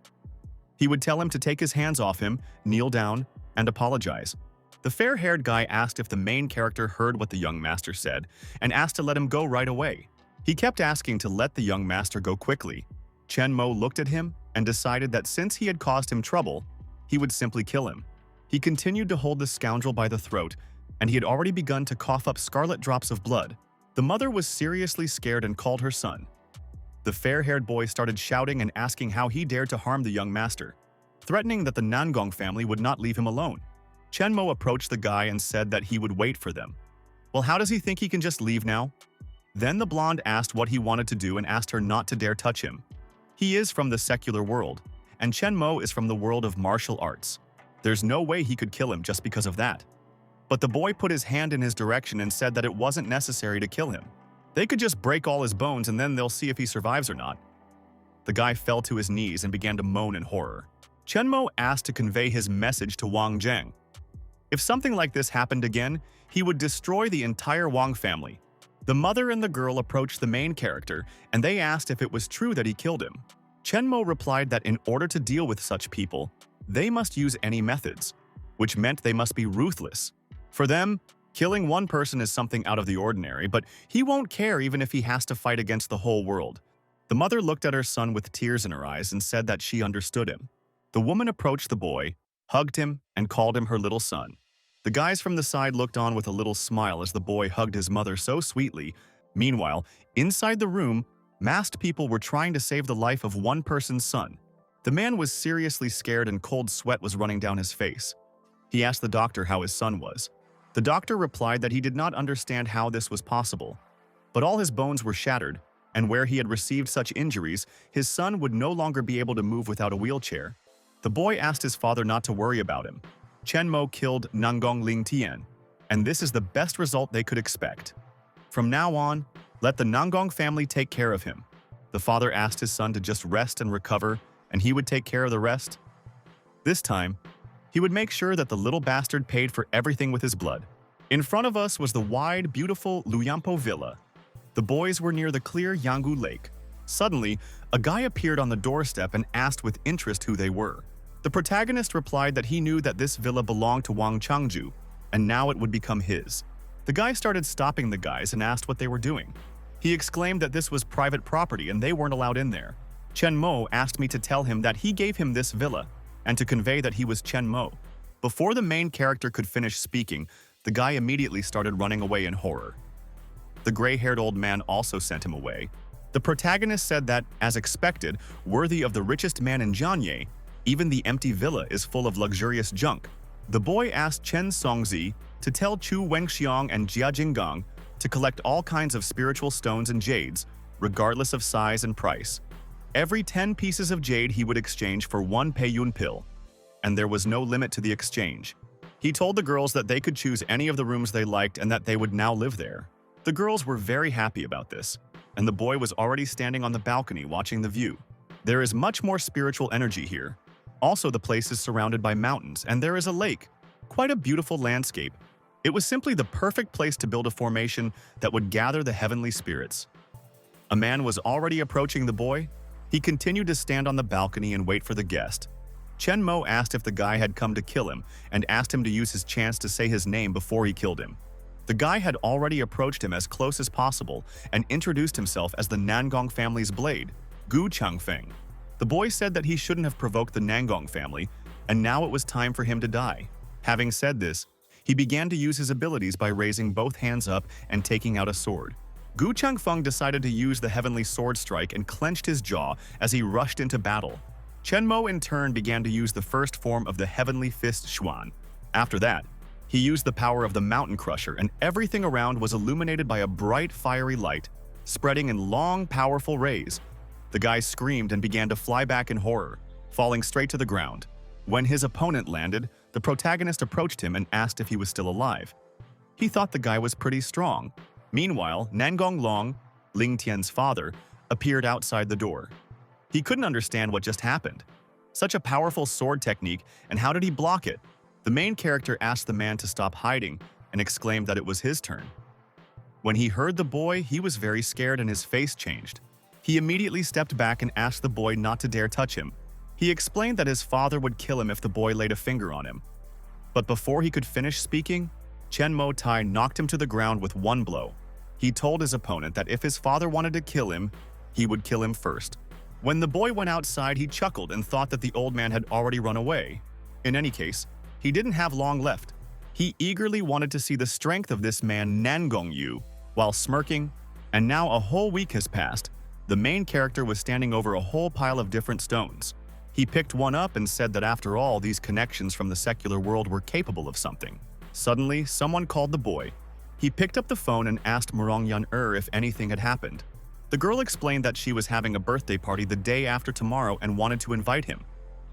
He would tell him to take his hands off him, kneel down, and apologize. The fair-haired guy asked if the main character heard what the young master said and asked to let him go right away. He kept asking to let the young master go quickly. Chen Mo looked at him and decided that since he had caused him trouble, he would simply kill him. He continued to hold the scoundrel by the throat, and he had already begun to cough up scarlet drops of blood. The mother was seriously scared and called her son. The fair-haired boy started shouting and asking how he dared to harm the young master, threatening that the Nangong family would not leave him alone. Chen Mo approached the guy and said that he would wait for them. Well, how does he think he can just leave now? Then the blonde asked what he wanted to do and asked her not to dare touch him. He is from the secular world, and Chen Mo is from the world of martial arts. There's no way he could kill him just because of that. But the boy put his hand in his direction and said that it wasn't necessary to kill him. They could just break all his bones and then they'll see if he survives or not. The guy fell to his knees and began to moan in horror. Chen Mo asked to convey his message to Wang Zhang. If something like this happened again, he would destroy the entire Wang family. The mother and the girl approached the main character and they asked if it was true that he killed him. Chen Mo replied that in order to deal with such people, they must use any methods, which meant they must be ruthless. For them, killing one person is something out of the ordinary, but he won't care even if he has to fight against the whole world. The mother looked at her son with tears in her eyes and said that she understood him. The woman approached the boy, hugged him, and called him her little son. The guys from the side looked on with a little smile as the boy hugged his mother so sweetly. Meanwhile, inside the room, masked people were trying to save the life of one person's son. The man was seriously scared and cold sweat was running down his face. He asked the doctor how his son was. The doctor replied that he did not understand how this was possible, but all his bones were shattered, and where he had received such injuries, his son would no longer be able to move without a wheelchair. The boy asked his father not to worry about him. Chen Mo killed Nangong Lingtian, and this is the best result they could expect. From now on, let the Nangong family take care of him. The father asked his son to just rest and recover, and he would take care of the rest. This time, he would make sure that the little bastard paid for everything with his blood. In front of us was the wide, beautiful Luyampo Villa. The boys were near the clear Yangu lake. Suddenly, a guy appeared on the doorstep and asked with interest who they were. The protagonist replied that he knew that this villa belonged to Wang Changju, and now it would become his. The guy started stopping the guys and asked what they were doing. He exclaimed that this was private property and they weren't allowed in there. Chen Mo asked me to tell him that he gave him this villa, and to convey that he was Chen Mo. Before the main character could finish speaking, the guy immediately started running away in horror. The gray-haired old man also sent him away. The protagonist said that, as expected, worthy of the richest man in Johnhai, even the empty villa is full of luxurious junk. The boy asked Chen Songzi to tell Chu Wenxiang and Jia Jinggang to collect all kinds of spiritual stones and jades, regardless of size and price. Every 10 pieces of jade he would exchange for 1 Peiyun pill, and there was no limit to the exchange. He told the girls that they could choose any of the rooms they liked and that they would now live there. The girls were very happy about this, and the boy was already standing on the balcony watching the view. There is much more spiritual energy here. Also, the place is surrounded by mountains, and there is a lake. Quite a beautiful landscape. It was simply the perfect place to build a formation that would gather the heavenly spirits. A man was already approaching the boy. He continued to stand on the balcony and wait for the guest. Chen Mo asked if the guy had come to kill him and asked him to use his chance to say his name before he killed him. The guy had already approached him as close as possible and introduced himself as the Nangong family's blade, Gu Changfeng. The boy said that he shouldn't have provoked the Nangong family, and now it was time for him to die. Having said this, he began to use his abilities by raising both hands up and taking out a sword. Gu Changfeng decided to use the heavenly sword strike and clenched his jaw as he rushed into battle. Chen Mo in turn began to use the first form of the heavenly fist Shiuan. After that, he used the power of the mountain crusher, and everything around was illuminated by a bright fiery light, spreading in long, powerful rays. The guy screamed and began to fly back in horror, falling straight to the ground. When his opponent landed, the protagonist approached him and asked if he was still alive. He thought the guy was pretty strong. Meanwhile, Nangong Long, Ling Tian's father, appeared outside the door. He couldn't understand what just happened. Such a powerful sword technique, and how did he block it? The main character asked the man to stop hiding and exclaimed that it was his turn. When he heard the boy, he was very scared and his face changed. He immediately stepped back and asked the boy not to dare touch him. He explained that his father would kill him if the boy laid a finger on him. But before he could finish speaking, Chen Mo Tai knocked him to the ground with one blow. He told his opponent that if his father wanted to kill him, he would kill him first. When the boy went outside, he chuckled and thought that the old man had already run away. In any case, he didn't have long left. He eagerly wanted to see the strength of this man Nangong Yu, while smirking, and now a whole week has passed. The main character was standing over a whole pile of different stones. He picked one up and said that after all, these connections from the secular world were capable of something. Suddenly, someone called the boy. He picked up the phone and asked Murongyan if anything had happened. The girl explained that she was having a birthday party the day after tomorrow and wanted to invite him.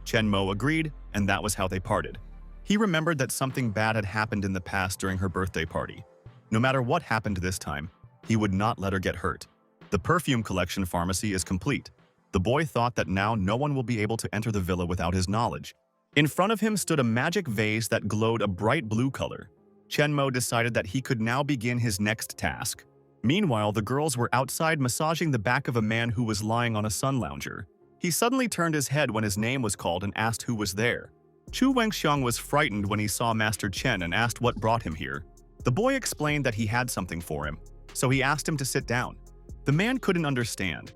Chen Mo agreed, and that was how they parted. He remembered that something bad had happened in the past during her birthday party. No matter what happened this time, he would not let her get hurt. The perfume collection pharmacy is complete. The boy thought that now no one will be able to enter the villa without his knowledge. In front of him stood a magic vase that glowed a bright blue color. Chen Mo decided that he could now begin his next task. Meanwhile, the girls were outside massaging the back of a man who was lying on a sun lounger. He suddenly turned his head when his name was called and asked who was there. Chu Wenxiang was frightened when he saw Master Chen and asked what brought him here. The boy explained that he had something for him, so he asked him to sit down. The man couldn't understand,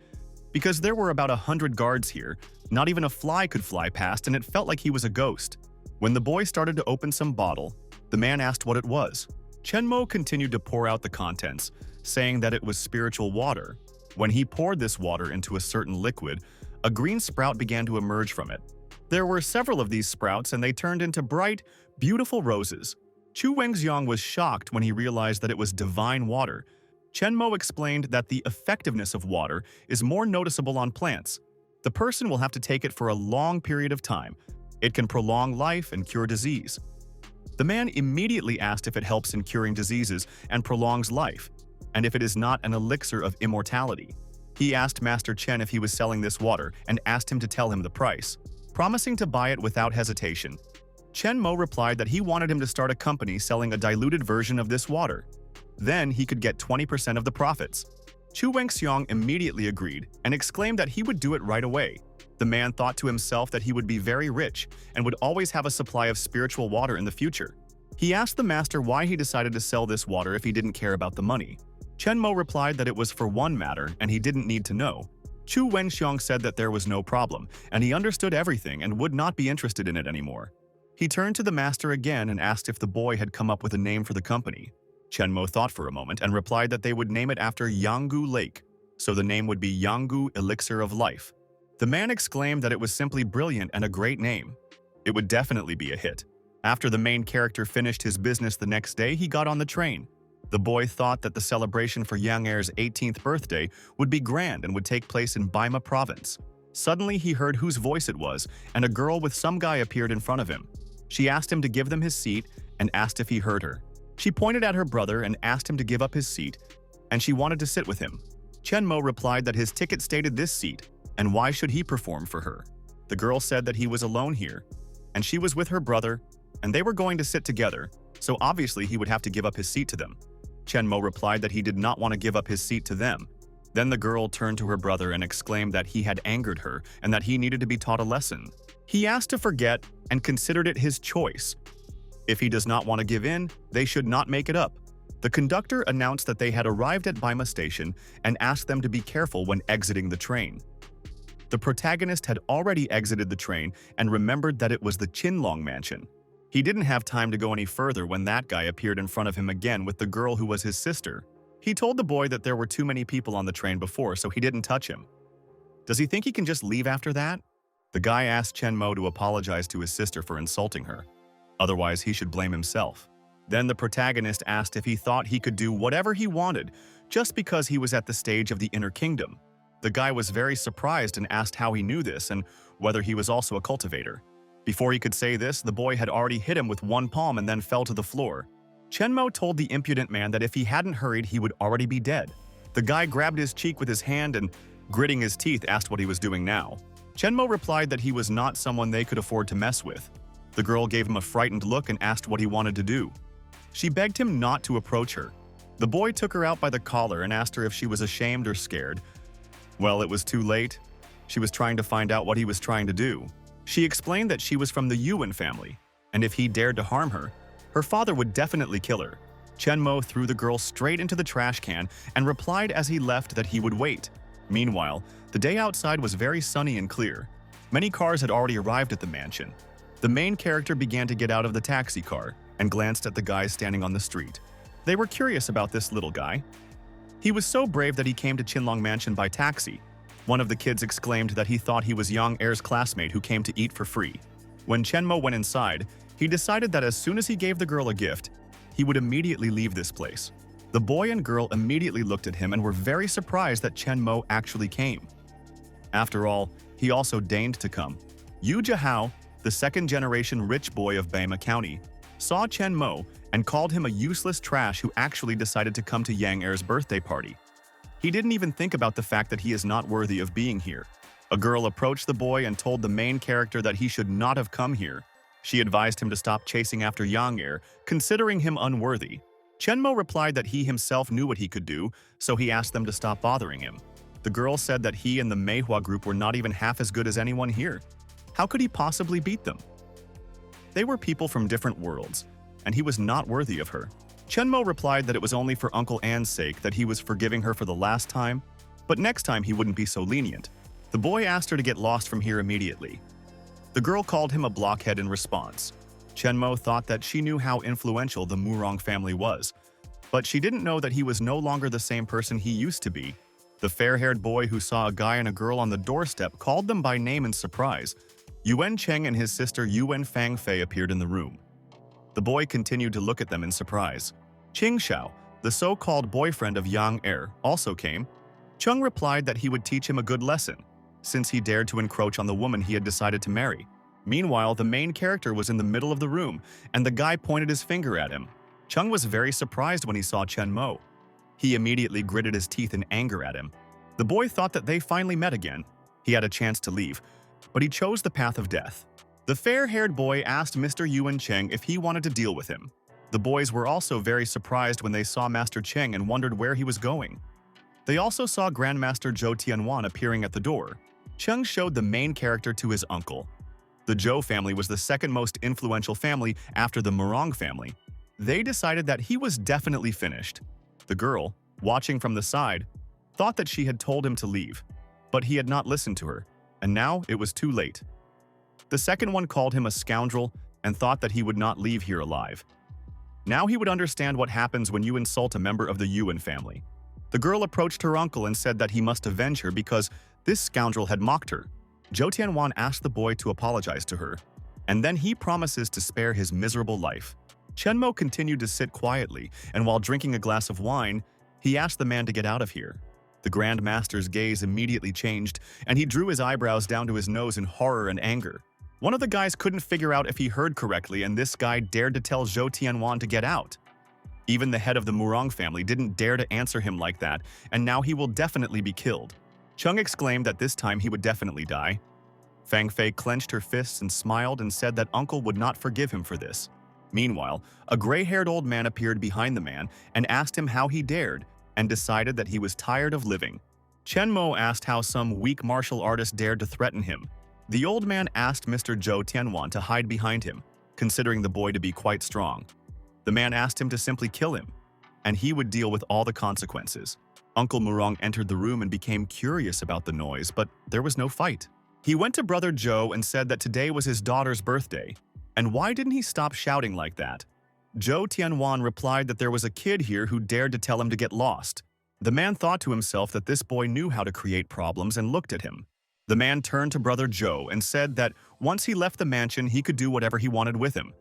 because there were about 100 guards here. Not even a fly could fly past, and it felt like he was a ghost. When the boy started to open some bottle, the man asked what it was. Chen Mo continued to pour out the contents, saying that it was spiritual water. When he poured this water into a certain liquid, a green sprout began to emerge from it. There were several of these sprouts, and they turned into bright, beautiful roses. Chu Wenxiang was shocked when he realized that it was divine water. Chen Mo explained that the effectiveness of water is more noticeable on plants. The person will have to take it for a long period of time. It can prolong life and cure disease. The man immediately asked if it helps in curing diseases and prolongs life, and if it is not an elixir of immortality. He asked Master Chen if he was selling this water and asked him to tell him the price, promising to buy it without hesitation. Chen Mo replied that he wanted him to start a company selling a diluted version of this water. Then he could get 20% of the profits. Chu Wenxiang immediately agreed and exclaimed that he would do it right away. The man thought to himself that he would be very rich and would always have a supply of spiritual water in the future. He asked the master why he decided to sell this water if he didn't care about the money. Chen Mo replied that it was for one matter and he didn't need to know. Chu Wenxiang said that there was no problem, and he understood everything and would not be interested in it anymore. He turned to the master again and asked if the boy had come up with a name for the company. Chen Mo thought for a moment and replied that they would name it after Yangu Lake, so the name would be Yangu Elixir of Life. The man exclaimed that it was simply brilliant and a great name. It would definitely be a hit. After the main character finished his business the next day, he got on the train. The boy thought that the celebration for Yang Er's 18th birthday would be grand and would take place in Baima province. Suddenly, he heard whose voice it was, and a girl with some guy appeared in front of him. She asked him to give them his seat and asked if he heard her. She pointed at her brother and asked him to give up his seat, and she wanted to sit with him. Chen Mo replied that his ticket stated this seat, and why should he perform for her? The girl said that he was alone here, and she was with her brother, and they were going to sit together, so obviously he would have to give up his seat to them. Chen Mo replied that he did not want to give up his seat to them. Then the girl turned to her brother and exclaimed that he had angered her and that he needed to be taught a lesson. He asked to forget and considered it his choice. If he does not want to give in, they should not make it up. The conductor announced that they had arrived at Baima Station and asked them to be careful when exiting the train. The protagonist had already exited the train and remembered that it was the Qinlong mansion. He didn't have time to go any further when that guy appeared in front of him again with the girl who was his sister. He told the boy that there were too many people on the train before, so he didn't touch him. Does he think he can just leave after that? The guy asked Chen Mo to apologize to his sister for insulting her. Otherwise, he should blame himself. Then the protagonist asked if he thought he could do whatever he wanted just because he was at the stage of the Inner Kingdom. The guy was very surprised and asked how he knew this and whether he was also a cultivator. Before he could say this, the boy had already hit him with one palm and then fell to the floor. Chen Mo told the impudent man that if he hadn't hurried, he would already be dead. The guy grabbed his cheek with his hand and, gritting his teeth, asked what he was doing now. Chen Mo replied that he was not someone they could afford to mess with. The girl gave him a frightened look and asked what he wanted to do. She begged him not to approach her. The boy took her out by the collar and asked her if she was ashamed or scared. Well, it was too late. She was trying to find out what he was trying to do. She explained that she was from the Yuan family, and if he dared to harm her, her father would definitely kill her. Chen Mo threw the girl straight into the trash can and replied as he left that he would wait. Meanwhile, the day outside was very sunny and clear. Many cars had already arrived at the mansion. The main character began to get out of the taxi car and glanced at the guys standing on the street. They were curious about this little guy. He was so brave that he came to Qinlong Mansion by taxi. One of the kids exclaimed that he thought he was Yang Er's classmate who came to eat for free. When Chen Mo went inside, he decided that as soon as he gave the girl a gift, he would immediately leave this place. The boy and girl immediately looked at him and were very surprised that Chen Mo actually came. After all, he also deigned to come. Yu Jihao, the second-generation rich boy of Baima County, saw Chen Mo and called him a useless trash who actually decided to come to Yang Er's birthday party. He didn't even think about the fact that he is not worthy of being here. A girl approached the boy and told the main character that he should not have come here. She advised him to stop chasing after Yang Er, considering him unworthy. Chen Mo replied that he himself knew what he could do, so he asked them to stop bothering him. The girl said that he and the Manhwa group were not even half as good as anyone here. How could he possibly beat them? They were people from different worlds, and he was not worthy of her. Chen Mo replied that it was only for Uncle Anne's sake that he was forgiving her for the last time, but next time he wouldn't be so lenient. The boy asked her to get lost from here immediately. The girl called him a blockhead in response. Chen Mo thought that she knew how influential the Murong family was, but she didn't know that he was no longer the same person he used to be. The fair-haired boy who saw a guy and a girl on the doorstep called them by name in surprise. Yuan Cheng and his sister Yuan Fang Fei appeared in the room. The boy continued to look at them in surprise. Qing Xiao, the so-called boyfriend of Yang Er, also came. Cheng replied that he would teach him a good lesson, since he dared to encroach on the woman he had decided to marry. Meanwhile, the main character was in the middle of the room, and the guy pointed his finger at him. Cheng was very surprised when he saw Chen Mo. He immediately gritted his teeth in anger at him. The boy thought that they finally met again. He had a chance to leave, but he chose the path of death. The fair-haired boy asked Mr. Yuan Cheng if he wanted to deal with him. The boys were also very surprised when they saw Master Cheng and wondered where he was going. They also saw Grandmaster Zhou Tianwan appearing at the door. Cheng showed the main character to his uncle. The Zhou family was the second most influential family after the Murong family. They decided that he was definitely finished. The girl, watching from the side, thought that she had told him to leave. But he had not listened to her, and now it was too late. The second one called him a scoundrel and thought that he would not leave here alive. Now he would understand what happens when you insult a member of the Yuan family. The girl approached her uncle and said that he must avenge her because this scoundrel had mocked her. Zhou Tianwan asked the boy to apologize to her, and then he promises to spare his miserable life. Chen Mo continued to sit quietly, and while drinking a glass of wine, he asked the man to get out of here. The Grand Master's gaze immediately changed, and he drew his eyebrows down to his nose in horror and anger. One of the guys couldn't figure out if he heard correctly, and this guy dared to tell Zhou Tianwan to get out. Even the head of the Murong family didn't dare to answer him like that, and now he will definitely be killed. Cheng exclaimed that this time he would definitely die. Fang Fei clenched her fists and smiled and said that uncle would not forgive him for this. Meanwhile, a gray-haired old man appeared behind the man and asked him how he dared, and decided that he was tired of living. Chen Mo asked how some weak martial artist dared to threaten him. The old man asked Mr. Zhou Tianwan to hide behind him, considering the boy to be quite strong. The man asked him to simply kill him, and he would deal with all the consequences. Uncle Murong entered the room and became curious about the noise, but there was no fight. He went to Brother Zhou and said that today was his daughter's birthday, and why didn't he stop shouting like that? Zhou Tianwan replied that there was a kid here who dared to tell him to get lost. The man thought to himself that this boy knew how to create problems and looked at him. The man turned to Brother Zhou and said that once he left the mansion, he could do whatever he wanted with him.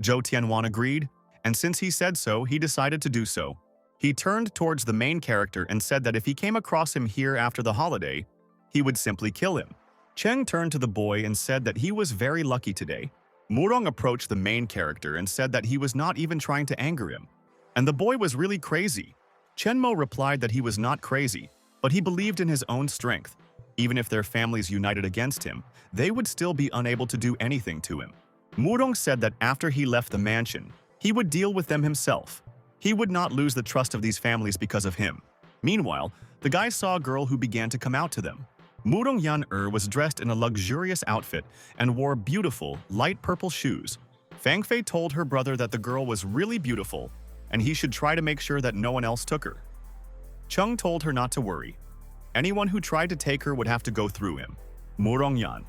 Zhou Tianwan agreed, and since he said so, he decided to do so. He turned towards the main character and said that if he came across him here after the holiday, he would simply kill him. Cheng turned to the boy and said that he was very lucky today. Murong approached the main character and said that he was not even trying to anger him, and the boy was really crazy. Chen Mo replied that he was not crazy, but he believed in his own strength. Even if their families united against him, they would still be unable to do anything to him. Murong said that after he left the mansion, he would deal with them himself. He would not lose the trust of these families because of him. Meanwhile, the guys saw a girl who began to come out to them. Murong Yan was dressed in a luxurious outfit and wore beautiful, light purple shoes. Fang Fei told her brother that the girl was really beautiful and he should try to make sure that no one else took her. Cheng told her not to worry. Anyone who tried to take her would have to go through him. Murong Yan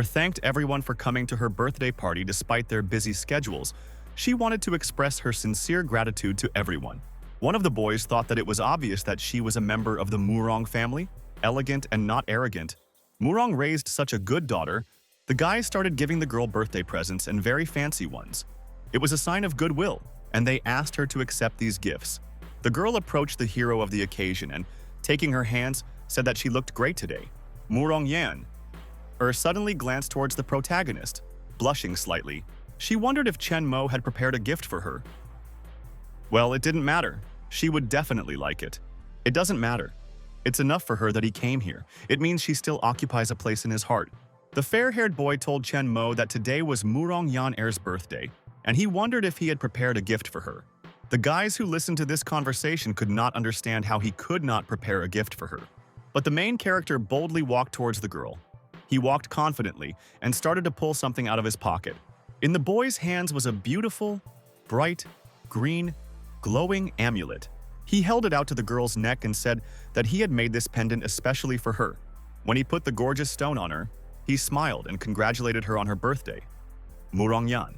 thanked everyone for coming to her birthday party despite their busy schedules. She wanted to express her sincere gratitude to everyone. One of the boys thought that it was obvious that she was a member of the Murong family, elegant and not arrogant. Murong raised such a good daughter. The guys started giving the girl birthday presents and very fancy ones. It was a sign of goodwill, and they asked her to accept these gifts. The girl approached the hero of the occasion and, taking her hands, said that she looked great today. Murong Yan suddenly glanced towards the protagonist, blushing slightly. She wondered if Chen Mo had prepared a gift for her. Well, it didn't matter. She would definitely like it. It doesn't matter. It's enough for her that he came here. It means she still occupies a place in his heart. The fair-haired boy told Chen Mo that today was Murong Yan birthday, and he wondered if he had prepared a gift for her. The guys who listened to this conversation could not understand how he could not prepare a gift for her. But the main character boldly walked towards the girl. He walked confidently and started to pull something out of his pocket. In the boy's hands was a beautiful, bright, green, glowing amulet. He held it out to the girl's neck and said that he had made this pendant especially for her. When he put the gorgeous stone on her, he smiled and congratulated her on her birthday. Murong Yan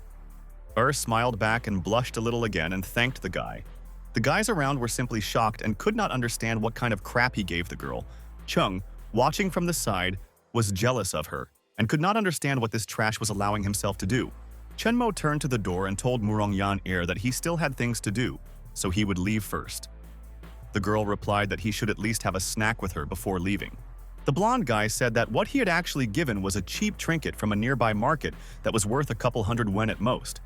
smiled back and blushed a little again and thanked the guy. The guys around were simply shocked and could not understand what kind of crap he gave the girl. Cheng, watching from the side, was jealous of her and could not understand what this trash was allowing himself to do. Chen Mo turned to the door and told Murong Yan that he still had things to do, so he would leave first. The girl replied that he should at least have a snack with her before leaving. The blonde guy said that what he had actually given was a cheap trinket from a nearby market that was worth a couple hundred wen at most.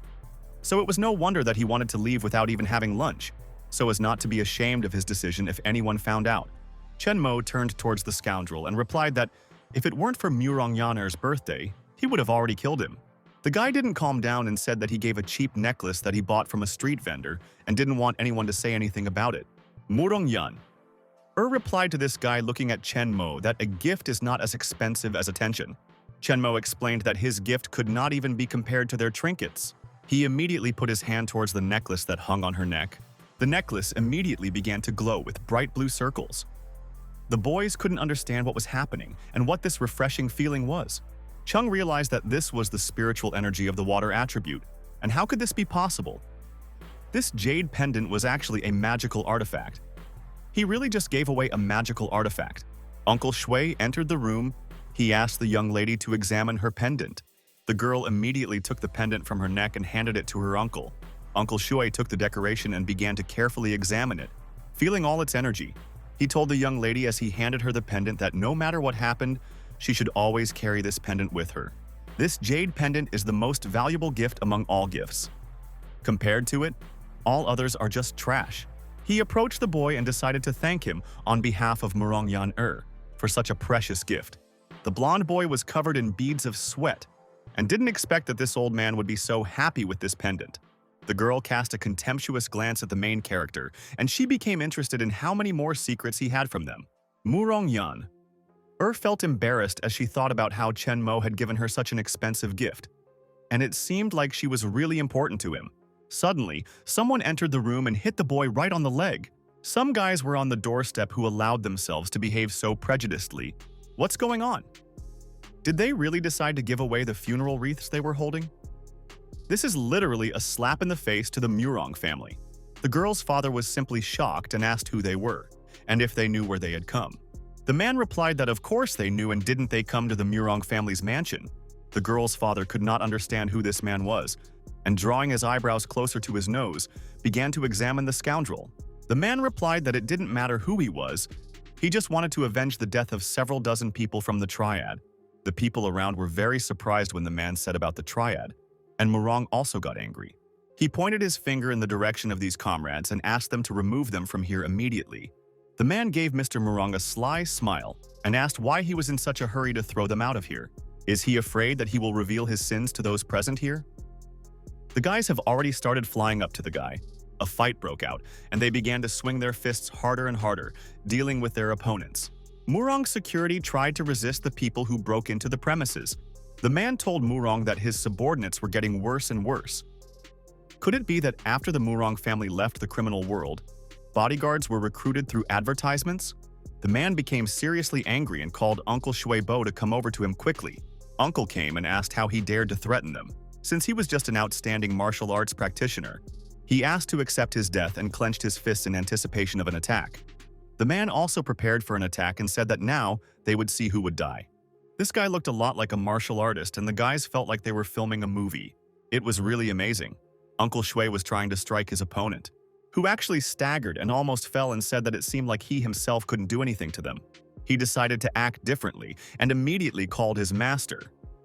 So it was no wonder that he wanted to leave without even having lunch, so as not to be ashamed of his decision if anyone found out. Chen Mo turned towards the scoundrel and replied that if it weren't for Murong Yan's birthday, he would have already killed him. The guy didn't calm down and said that he gave a cheap necklace that he bought from a street vendor and didn't want anyone to say anything about it. Murong Yan replied to this guy looking at Chen Mo that a gift is not as expensive as attention. Chen Mo explained that his gift could not even be compared to their trinkets. He immediately put his hand towards the necklace that hung on her neck. The necklace immediately began to glow with bright blue circles. The boys couldn't understand what was happening and what this refreshing feeling was. Chung realized that this was the spiritual energy of the water attribute, and how could this be possible? This jade pendant was actually a magical artifact. He really just gave away a magical artifact. Uncle Shui entered the room. He asked the young lady to examine her pendant. The girl immediately took the pendant from her neck and handed it to her uncle. Uncle Shui took the decoration and began to carefully examine it. Feeling all its energy, he told the young lady as he handed her the pendant that no matter what happened, she should always carry this pendant with her. This jade pendant is the most valuable gift among all gifts. Compared to it, all others are just trash. He approached the boy and decided to thank him on behalf of Murong Yan for such a precious gift. The blonde boy was covered in beads of sweat and didn't expect that this old man would be so happy with this pendant. The girl cast a contemptuous glance at the main character, and she became interested in how many more secrets he had from them. Murong Yan felt embarrassed as she thought about how Chen Mo had given her such an expensive gift, and it seemed like she was really important to him. Suddenly, someone entered the room and hit the boy right on the leg. Some guys were on the doorstep who allowed themselves to behave so prejudicedly. What's going on? Did they really decide to give away the funeral wreaths they were holding? This is literally a slap in the face to the Murong family. The girl's father was simply shocked and asked who they were, and if they knew where they had come. The man replied that of course they knew, and didn't they come to the Murong family's mansion? The girl's father could not understand who this man was, and drawing his eyebrows closer to his nose, began to examine the scoundrel. The man replied that it didn't matter who he was, he just wanted to avenge the death of several dozen people from the Triad. The people around were very surprised when the man said about the Triad, and Murong also got angry. He pointed his finger in the direction of these comrades and asked them to remove them from here immediately. The man gave Mr. Murong a sly smile and asked why he was in such a hurry to throw them out of here. Is he afraid that he will reveal his sins to those present here? The guys have already started flying up to the guy. A fight broke out, and they began to swing their fists harder and harder, dealing with their opponents. Murong's security tried to resist the people who broke into the premises. The man told Murong that his subordinates were getting worse and worse. Could it be that after the Murong family left the criminal world, bodyguards were recruited through advertisements? The man became seriously angry and called Uncle Shui Bo to come over to him quickly. Uncle came and asked how he dared to threaten them. Since he was just an outstanding martial arts practitioner, he asked to accept his death and clenched his fists in anticipation of an attack. The man also prepared for an attack and said that now they would see who would die. This guy looked a lot like a martial artist, and the guys felt like they were filming a movie. It was really amazing. Uncle Shui was trying to strike his opponent, who actually staggered and almost fell, and said that it seemed like he himself couldn't do anything to them. He decided to act differently and immediately called his master,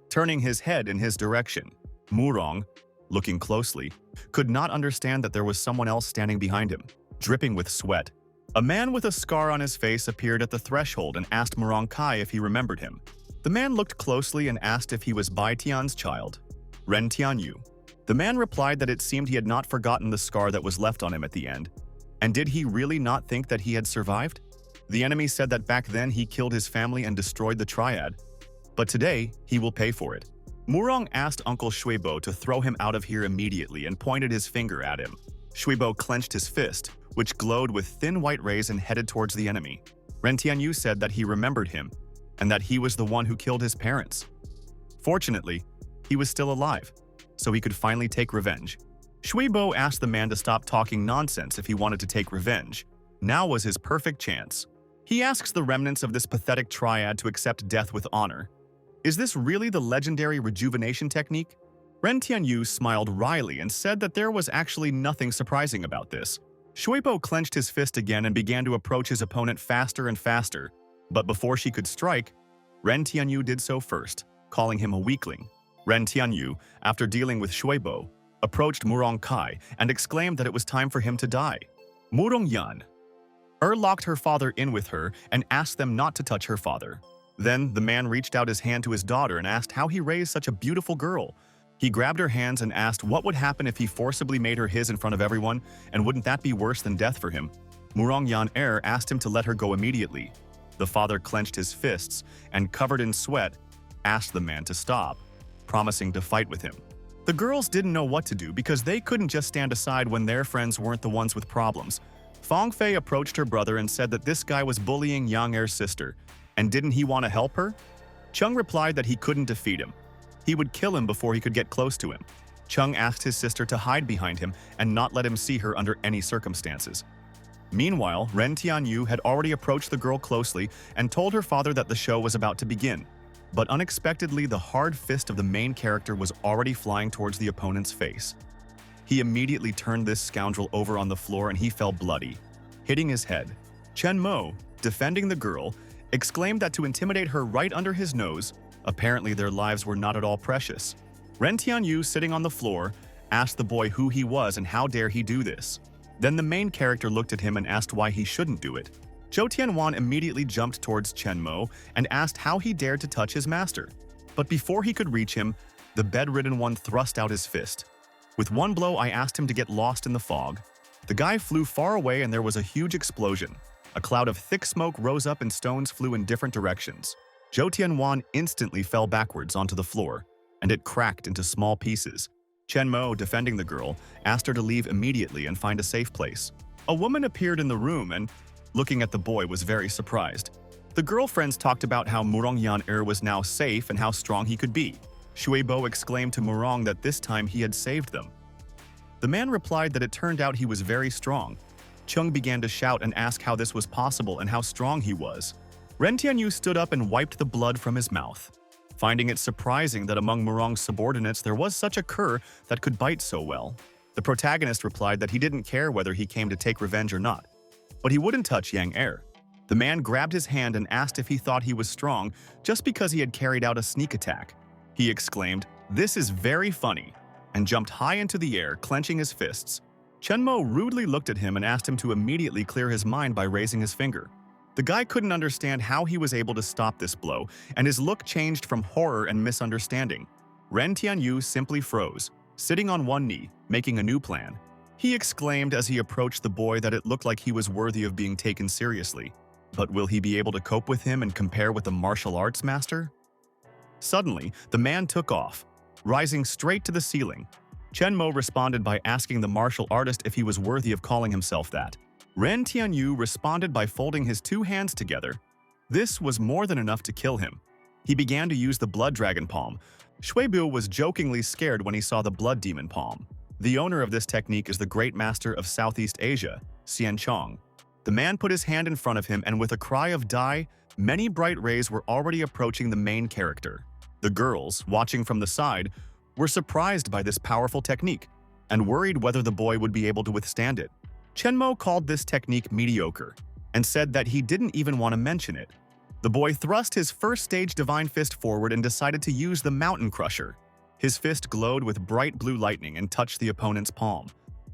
turning his head in his direction. Murong, looking closely, could not understand that there was someone else standing behind him, dripping with sweat. A man with a scar on his face appeared at the threshold and asked Murong Kai if he remembered him. The man looked closely and asked if he was Bai Tian's child, Ren Tianyu. The man replied that it seemed he had not forgotten the scar that was left on him at the end. And did he really not think that he had survived? The enemy said that back then he killed his family and destroyed the Triad, but today he will pay for it. Murong asked Uncle Shuibo to throw him out of here immediately and pointed his finger at him. Shuibo clenched his fist, which glowed with thin white rays, and headed towards the enemy. Ren Tianyu said that he remembered him, and that he was the one who killed his parents. Fortunately, he was still alive, so he could finally take revenge. Shuibo asked the man to stop talking nonsense if he wanted to take revenge. Now was his perfect chance. He asks the remnants of this pathetic triad to accept death with honor. Is this really the legendary rejuvenation technique? Ren Tianyu smiled wryly and said that there was actually nothing surprising about this. Shuibo clenched his fist again and began to approach his opponent faster and faster. But before she could strike, Ren Tianyu did so first, calling him a weakling. Ren Tianyu, after dealing with Shuibo, approached Murong Kai and exclaimed that it was time for him to die. Murong Yan locked her father in with her and asked them not to touch her father. Then the man reached out his hand to his daughter and asked how he raised such a beautiful girl. He grabbed her hands and asked what would happen if he forcibly made her his in front of everyone, and wouldn't that be worse than death for him? Murong Yan asked him to let her go immediately. The father clenched his fists and, covered in sweat, asked the man to stop, promising to fight with him. The girls didn't know what to do because they couldn't just stand aside when their friends weren't the ones with problems. Fong Fei approached her brother and said that this guy was bullying Yang Er's sister, and didn't he want to help her? Chung replied that he couldn't defeat him. He would kill him before he could get close to him. Chung asked his sister to hide behind him and not let him see her under any circumstances. Meanwhile, Ren Tianyu had already approached the girl closely and told her father that the show was about to begin. But unexpectedly, the hard fist of the main character was already flying towards the opponent's face. He immediately turned this scoundrel over on the floor and he fell bloody, hitting his head. Chen Mo, defending the girl, exclaimed that to intimidate her right under his nose, apparently their lives were not at all precious. Ren Tianyu, sitting on the floor, asked the boy who he was and how dare he do this. Then the main character looked at him and asked why he shouldn't do it. Zhou Tianwan immediately jumped towards Chen Mo and asked how he dared to touch his master. But before he could reach him, the bedridden one thrust out his fist. With one blow, I asked him to get lost in the fog. The guy flew far away and there was a huge explosion. A cloud of thick smoke rose up and stones flew in different directions. Zhou Tianwan instantly fell backwards onto the floor, and it cracked into small pieces. Chen Mo, defending the girl, asked her to leave immediately and find a safe place. A woman appeared in the room and, looking at the boy, was very surprised. The girlfriends talked about how Murong Yan was now safe and how strong he could be. Shuibo exclaimed to Murong that this time he had saved them. The man replied that it turned out he was very strong. Chung began to shout and ask how this was possible and how strong he was. Ren Tianyu stood up and wiped the blood from his mouth. Finding it surprising that among Murong's subordinates there was such a cur that could bite so well. The protagonist replied that he didn't care whether he came to take revenge or not, but he wouldn't touch Yang Er. The man grabbed his hand and asked if he thought he was strong just because he had carried out a sneak attack. He exclaimed, "This is very funny," and jumped high into the air, clenching his fists. Chen Mo rudely looked at him and asked him to immediately clear his mind by raising his finger. The guy couldn't understand how he was able to stop this blow, and his look changed from horror and misunderstanding. Ren Tianyu simply froze, sitting on one knee, making a new plan. He exclaimed as he approached the boy that it looked like he was worthy of being taken seriously. But will he be able to cope with him and compare with the martial arts master? Suddenly, the man took off, rising straight to the ceiling. Chen Mo responded by asking the martial artist if he was worthy of calling himself that. Ren Tianyu responded by folding his two hands together. This was more than enough to kill him. He began to use the Blood Dragon Palm. Shuibu was jokingly scared when he saw the Blood Demon Palm. The owner of this technique is the Great Master of Southeast Asia, Xian Chong. The man put his hand in front of him and with a cry of "Die!" many bright rays were already approaching the main character. The girls, watching from the side, were surprised by this powerful technique and worried whether the boy would be able to withstand it. Chen Mo called this technique mediocre and said that he didn't even want to mention it. The boy thrust his first stage divine fist forward and decided to use the Mountain Crusher. His fist glowed with bright blue lightning and touched the opponent's palm.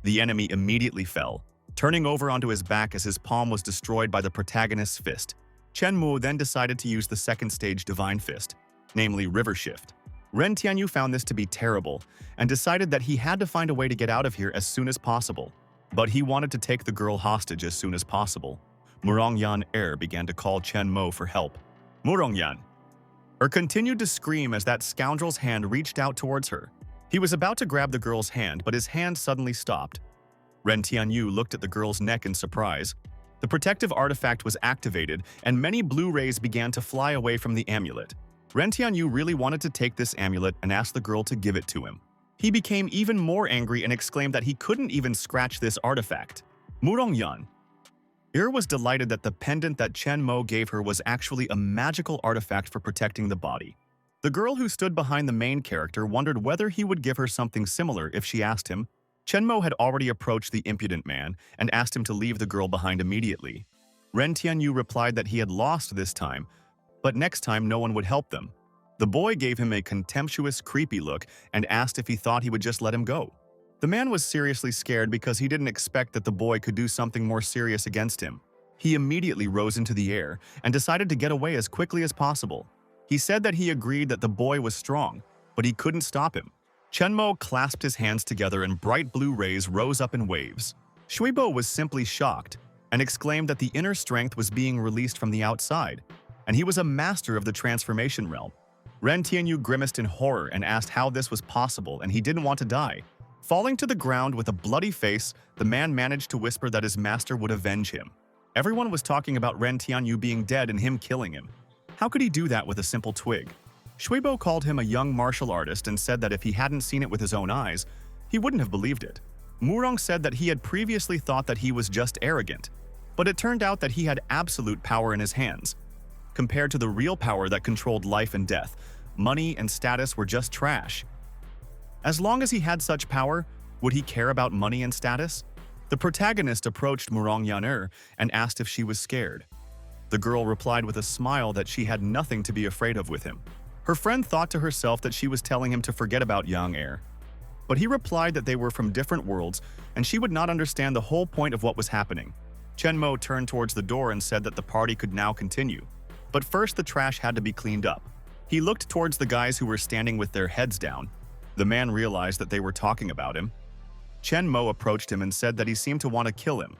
The enemy immediately fell, turning over onto his back as his palm was destroyed by the protagonist's fist. Chen Mu then decided to use the second stage divine fist, namely River Shift. Ren Tianyu found this to be terrible and decided that he had to find a way to get out of here as soon as possible. But he wanted to take the girl hostage as soon as possible. Murong Yan began to call Chen Mo for help. Murong Yan continued to scream as that scoundrel's hand reached out towards her. He was about to grab the girl's hand, but his hand suddenly stopped. Ren Tianyu looked at the girl's neck in surprise. The protective artifact was activated, and many blue rays began to fly away from the amulet. Ren Tianyu really wanted to take this amulet and asked the girl to give it to him. He became even more angry and exclaimed that he couldn't even scratch this artifact. Murong Yan was delighted that the pendant that Chen Mo gave her was actually a magical artifact for protecting the body. The girl who stood behind the main character wondered whether he would give her something similar if she asked him. Chen Mo had already approached the impudent man and asked him to leave the girl behind immediately. Ren Tianyu replied that he had lost this time, but next time no one would help them. The boy gave him a contemptuous, creepy look and asked if he thought he would just let him go. The man was seriously scared because he didn't expect that the boy could do something more serious against him. He immediately rose into the air and decided to get away as quickly as possible. He said that he agreed that the boy was strong, but he couldn't stop him. Chen Mo clasped his hands together and bright blue rays rose up in waves. Shuibo was simply shocked and exclaimed that the inner strength was being released from the outside, and he was a master of the transformation realm. Ren Tianyu grimaced in horror and asked how this was possible, and he didn't want to die. Falling to the ground with a bloody face, the man managed to whisper that his master would avenge him. Everyone was talking about Ren Tianyu being dead and him killing him. How could he do that with a simple twig? Shuibo called him a young martial artist and said that if he hadn't seen it with his own eyes, he wouldn't have believed it. Murong said that he had previously thought that he was just arrogant, but it turned out that he had absolute power in his hands. Compared to the real power that controlled life and death, money and status were just trash. As long as he had such power, would he care about money and status? The protagonist approached Murong Yaner and asked if she was scared. The girl replied with a smile that she had nothing to be afraid of with him. Her friend thought to herself that she was telling him to forget about Yang Er. But he replied that they were from different worlds and she would not understand the whole point of what was happening. Chen Mo turned towards the door and said that the party could now continue. But first the trash had to be cleaned up. He looked towards the guys who were standing with their heads down. The man realized that they were talking about him. Chen Mo approached him and said that he seemed to want to kill him.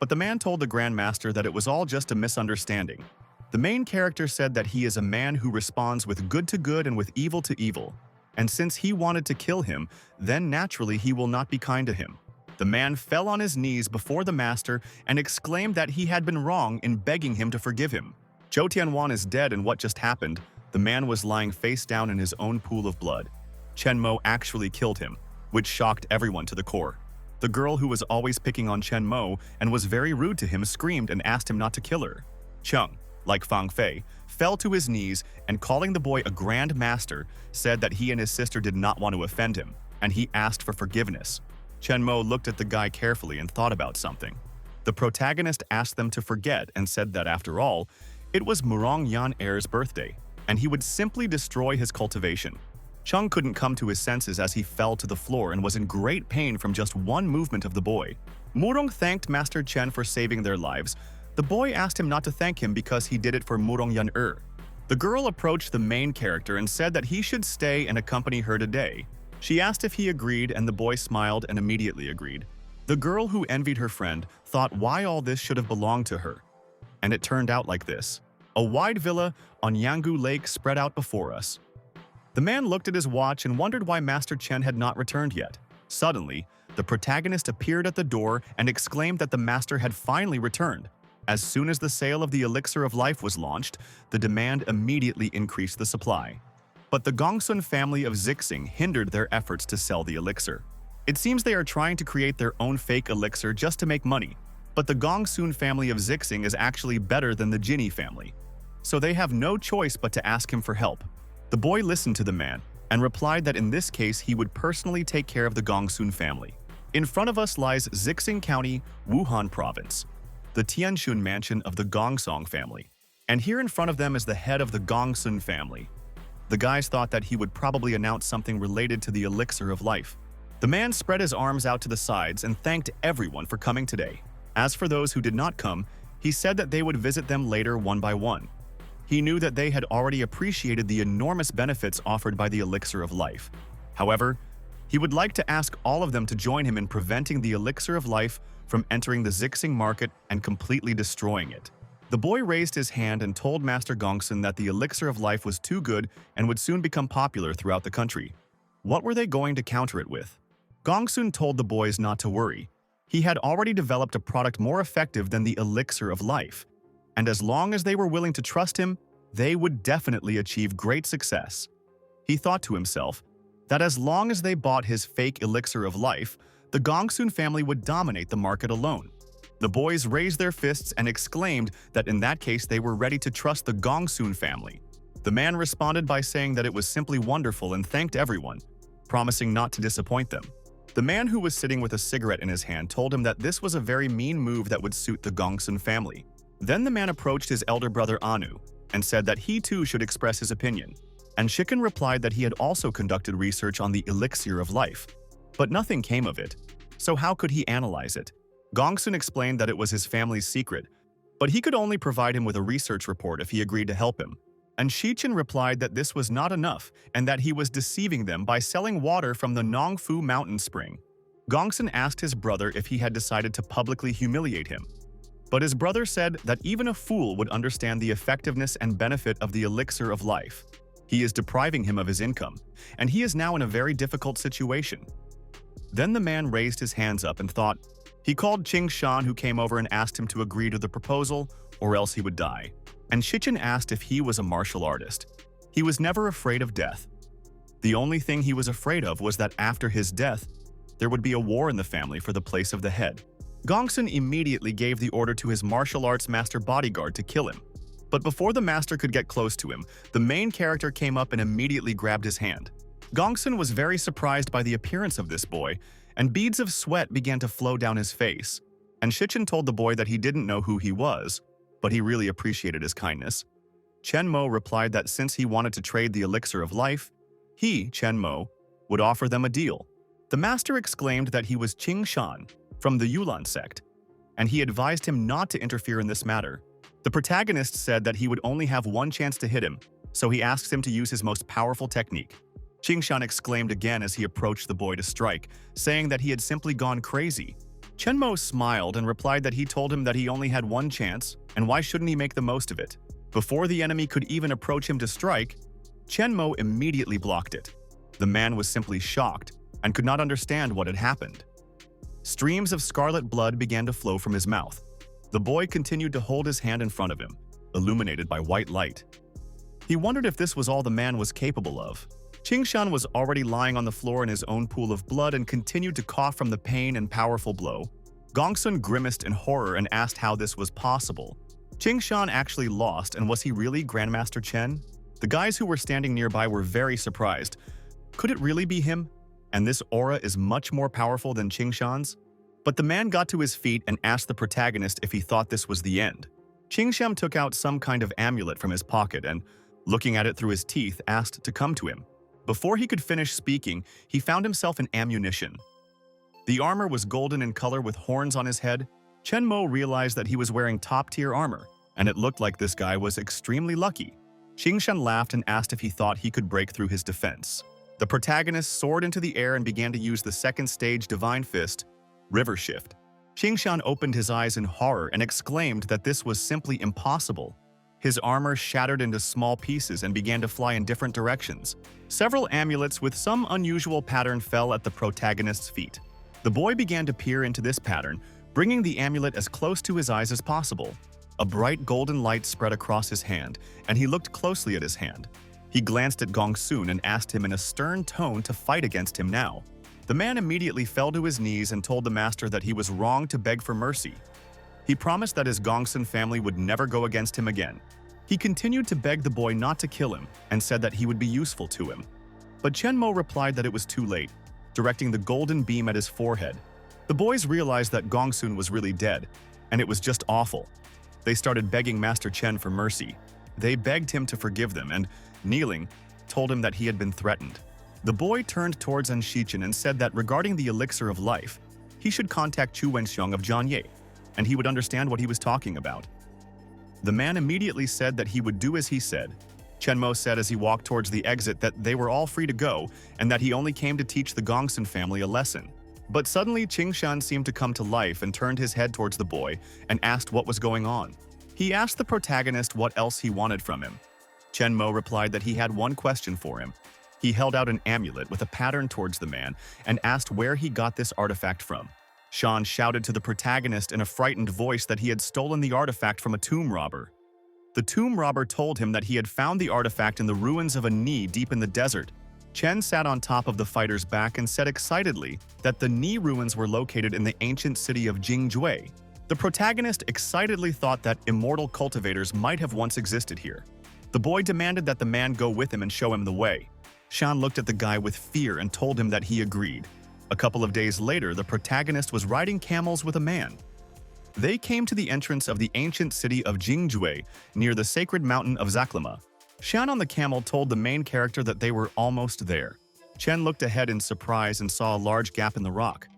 But the man told the Grand Master that it was all just a misunderstanding. The main character said that he is a man who responds with good to good and with evil to evil. And since he wanted to kill him, then naturally he will not be kind to him. The man fell on his knees before the master and exclaimed that he had been wrong in begging him to forgive him. Zhou Tianwan is dead and what just happened? The man was lying face down in his own pool of blood. Chen Mo actually killed him, which shocked everyone to the core. The girl who was always picking on Chen Mo and was very rude to him screamed and asked him not to kill her. Cheng, like Fang Fei, fell to his knees and calling the boy a Grand Master, said that he and his sister did not want to offend him, and he asked for forgiveness. Chen Mo looked at the guy carefully and thought about something. The protagonist asked them to forget and said that after all, it was Murong Yan Er's birthday, and he would simply destroy his cultivation. Cheng couldn't come to his senses as he fell to the floor and was in great pain from just one movement of the boy. Murong thanked Master Chen for saving their lives. The boy asked him not to thank him because he did it for Murong Yan Er. The girl approached the main character and said that he should stay and accompany her today. She asked if he agreed and the boy smiled and immediately agreed. The girl who envied her friend thought why all this should have belonged to her. And it turned out like this. A wide villa on Yangu Lake spread out before us. The man looked at his watch and wondered why Master Chen had not returned yet. Suddenly, the protagonist appeared at the door and exclaimed that the master had finally returned. As soon as the sale of the Elixir of Life was launched, the demand immediately increased the supply. But the Gongsun family of Zixing hindered their efforts to sell the elixir. It seems they are trying to create their own fake elixir just to make money. But the Gongsun family of Zixing is actually better than the Jinni family. So they have no choice but to ask him for help. The boy listened to the man and replied that in this case he would personally take care of the Gongsun family. In front of us lies Zixing County, Wuhan Province, the Tianshun mansion of the Gongsong family. And here in front of them is the head of the Gongsun family. The guys thought that he would probably announce something related to the Elixir of Life. The man spread his arms out to the sides and thanked everyone for coming today. As for those who did not come, he said that they would visit them later one by one. He knew that they had already appreciated the enormous benefits offered by the Elixir of Life. However, he would like to ask all of them to join him in preventing the Elixir of Life from entering the Zixing market and completely destroying it. The boy raised his hand and told Master Gongsun that the Elixir of Life was too good and would soon become popular throughout the country. What were they going to counter it with? Gongsun told the boys not to worry. He had already developed a product more effective than the Elixir of Life. And as long as they were willing to trust him, they would definitely achieve great success. He thought to himself that as long as they bought his fake Elixir of Life, the Gongsun family would dominate the market alone. The boys raised their fists and exclaimed that in that case they were ready to trust the Gongsun family. The man responded by saying that it was simply wonderful and thanked everyone, promising not to disappoint them. The man who was sitting with a cigarette in his hand told him that this was a very mean move that would suit the Gongsun family. Then the man approached his elder brother Anu and said that he too should express his opinion. And Shikan replied that he had also conducted research on the Elixir of Life. But nothing came of it. So how could he analyze it? Gongsun explained that it was his family's secret, but he could only provide him with a research report if he agreed to help him. And Shichen replied that this was not enough and that he was deceiving them by selling water from the Nongfu mountain spring. Gongsun asked his brother if he had decided to publicly humiliate him. But his brother said that even a fool would understand the effectiveness and benefit of the Elixir of Life. He is depriving him of his income, and he is now in a very difficult situation. Then the man raised his hands up and thought. He called Qing Shan, who came over and asked him to agree to the proposal or else he would die. And Shichen asked if he was a martial artist. He was never afraid of death. The only thing he was afraid of was that after his death, there would be a war in the family for the place of the head. Gongsun immediately gave the order to his martial arts master bodyguard to kill him. But before the master could get close to him, the main character came up and immediately grabbed his hand. Gongsun was very surprised by the appearance of this boy, and beads of sweat began to flow down his face. And Shichen told the boy that he didn't know who he was, but he really appreciated his kindness. Chen Mo replied that since he wanted to trade the elixir of life, he, Chen Mo, would offer them a deal. The master exclaimed that he was Qing Shan from the Yulan sect, and he advised him not to interfere in this matter. The protagonist said that he would only have one chance to hit him, so he asked him to use his most powerful technique. Qing Shan exclaimed again as he approached the boy to strike, saying that he had simply gone crazy. Chen Mo smiled and replied that he told him that he only had one chance, and why shouldn't he make the most of it? Before the enemy could even approach him to strike, Chen Mo immediately blocked it. The man was simply shocked and could not understand what had happened. Streams of scarlet blood began to flow from his mouth. The boy continued to hold his hand in front of him, illuminated by white light. He wondered if this was all the man was capable of. Qing Shan was already lying on the floor in his own pool of blood and continued to cough from the pain and powerful blow. Gongsun grimaced in horror and asked how this was possible. Qing Shan actually lost, and was he really Grandmaster Chen? The guys who were standing nearby were very surprised. Could it really be him? And this aura is much more powerful than Qing Shan's? But the man got to his feet and asked the protagonist if he thought this was the end. Qing Shan took out some kind of amulet from his pocket and, looking at it through his teeth, asked to come to him. Before he could finish speaking, he found himself an ammunition. The armor was golden in color with horns on his head. Chen Mo realized that he was wearing top-tier armor, and it looked like this guy was extremely lucky. Qing Shan laughed and asked if he thought he could break through his defense. The protagonist soared into the air and began to use the second stage Divine Fist, River Shift. Qing Shan opened his eyes in horror and exclaimed that this was simply impossible. His armor shattered into small pieces and began to fly in different directions. Several amulets with some unusual pattern fell at the protagonist's feet. The boy began to peer into this pattern, bringing the amulet as close to his eyes as possible. A bright golden light spread across his hand, and he looked closely at his hand. He glanced at Gongsun and asked him in a stern tone to fight against him now. The man immediately fell to his knees and told the master that he was wrong to beg for mercy. He promised that his Gongsun family would never go against him again. He continued to beg the boy not to kill him and said that he would be useful to him. But Chen Mo replied that it was too late, directing the golden beam at his forehead. The boys realized that Gongsun was really dead, and it was just awful. They started begging Master Chen for mercy. They begged him to forgive them and, kneeling, told him that he had been threatened. The boy turned towards Shichen and said that regarding the elixir of life, he should contact Chu Wenxiong of Johnhai, and he would understand what he was talking about. The man immediately said that he would do as he said. Chen Mo said as he walked towards the exit that they were all free to go and that he only came to teach the Gongsun family a lesson. But suddenly Qing Shan seemed to come to life and turned his head towards the boy and asked what was going on. He asked the protagonist what else he wanted from him. Chen Mo replied that he had one question for him. He held out an amulet with a pattern towards the man and asked where he got this artifact from. Shan shouted to the protagonist in a frightened voice that he had stolen the artifact from a tomb robber. The tomb robber told him that he had found the artifact in the ruins of a Ni deep in the desert. Chen sat on top of the fighter's back and said excitedly that the Ni ruins were located in the ancient city of Jingjue. The protagonist excitedly thought that immortal cultivators might have once existed here. The boy demanded that the man go with him and show him the way. Shan looked at the guy with fear and told him that he agreed. A couple of days later, the protagonist was riding camels with a man. They came to the entrance of the ancient city of Jingjue, near the sacred mountain of Zaklama. Shan on the camel told the main character that they were almost there. Chen looked ahead in surprise and saw a large gap in the rock.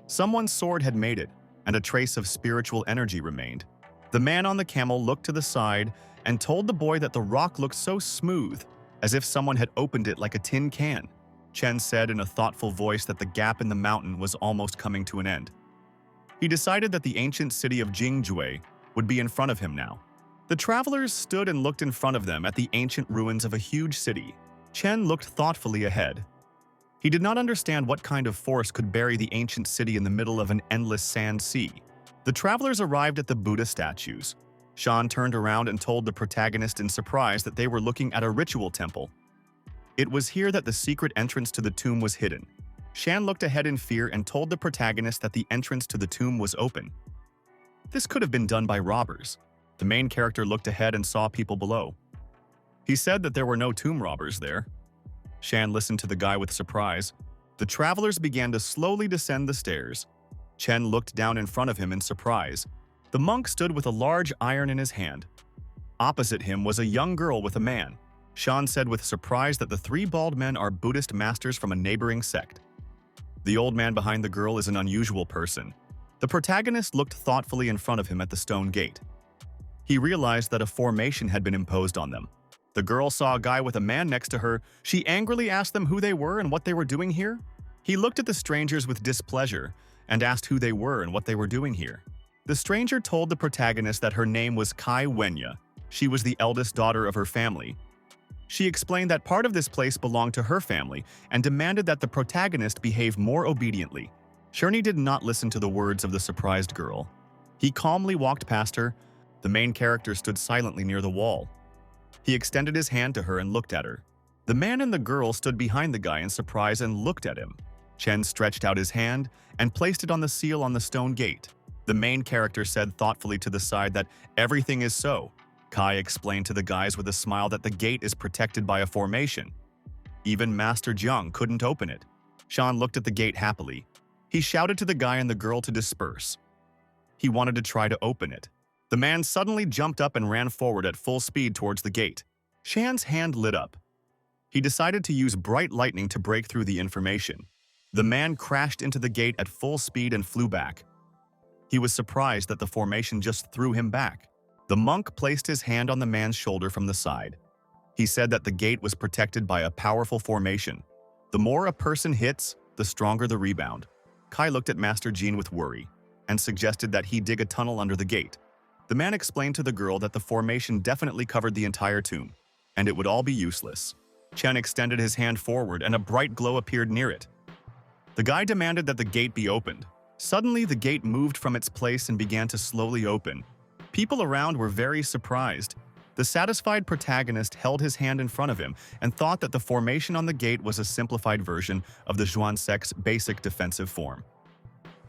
Someone's sword had made it, and a trace of spiritual energy remained. The man on the camel looked to the side and told the boy that the rock looked so smooth, as if someone had opened it like a tin can. Chen said in a thoughtful voice that the gap in the mountain was almost coming to an end. He decided that the ancient city of Jingjue would be in front of him now. The travelers stood and looked in front of them at the ancient ruins of a huge city. Chen looked thoughtfully ahead. He did not understand what kind of force could bury the ancient city in the middle of an endless sand sea. The travelers arrived at the Buddha statues. Shiuan turned around and told the protagonist in surprise that they were looking at a ritual temple. It was here that the secret entrance to the tomb was hidden. Shiuan looked ahead in fear and told the protagonist that the entrance to the tomb was open. This could have been done by robbers. The main character looked ahead and saw people below. He said that there were no tomb robbers there. Shiuan listened to the guy with surprise. The travelers began to slowly descend the stairs. Chen looked down in front of him in surprise. The monk stood with a large iron in his hand. Opposite him was a young girl with a man. Shiuan said with surprise that the three bald men are Buddhist masters from a neighboring sect. The old man behind the girl is an unusual person. The protagonist looked thoughtfully in front of him at the stone gate. He realized that a formation had been imposed on them. The girl saw a guy with a man next to her. She angrily asked them who they were and what they were doing here. He looked at the strangers with displeasure and asked who they were and what they were doing here. The stranger told the protagonist that her name was Kai Wenya. She was the eldest daughter of her family. She explained that part of this place belonged to her family and demanded that the protagonist behave more obediently. Sherney did not listen to the words of the surprised girl. He calmly walked past her. The main character stood silently near the wall. He extended his hand to her and looked at her. The man and the girl stood behind the guy in surprise and looked at him. Chen stretched out his hand and placed it on the seal on the stone gate. The main character said thoughtfully to the side that everything is so. Kai explained to the guys with a smile that the gate is protected by a formation. Even Master Jang couldn't open it. Shiuan looked at the gate happily. He shouted to the guy and the girl to disperse. He wanted to try to open it. The man suddenly jumped up and ran forward at full speed towards the gate. Shiuan's hand lit up. He decided to use bright lightning to break through the information. The man crashed into the gate at full speed and flew back. He was surprised that the formation just threw him back. The monk placed his hand on the man's shoulder from the side. He said that the gate was protected by a powerful formation. The more a person hits, the stronger the rebound. Kai looked at Master Jean with worry and suggested that he dig a tunnel under the gate. The man explained to the girl that the formation definitely covered the entire tomb, and it would all be useless. Chen extended his hand forward and a bright glow appeared near it. The guy demanded that the gate be opened. Suddenly, the gate moved from its place and began to slowly open. People around were very surprised. The satisfied protagonist held his hand in front of him and thought that the formation on the gate was a simplified version of the Zhuan sect's basic defensive form.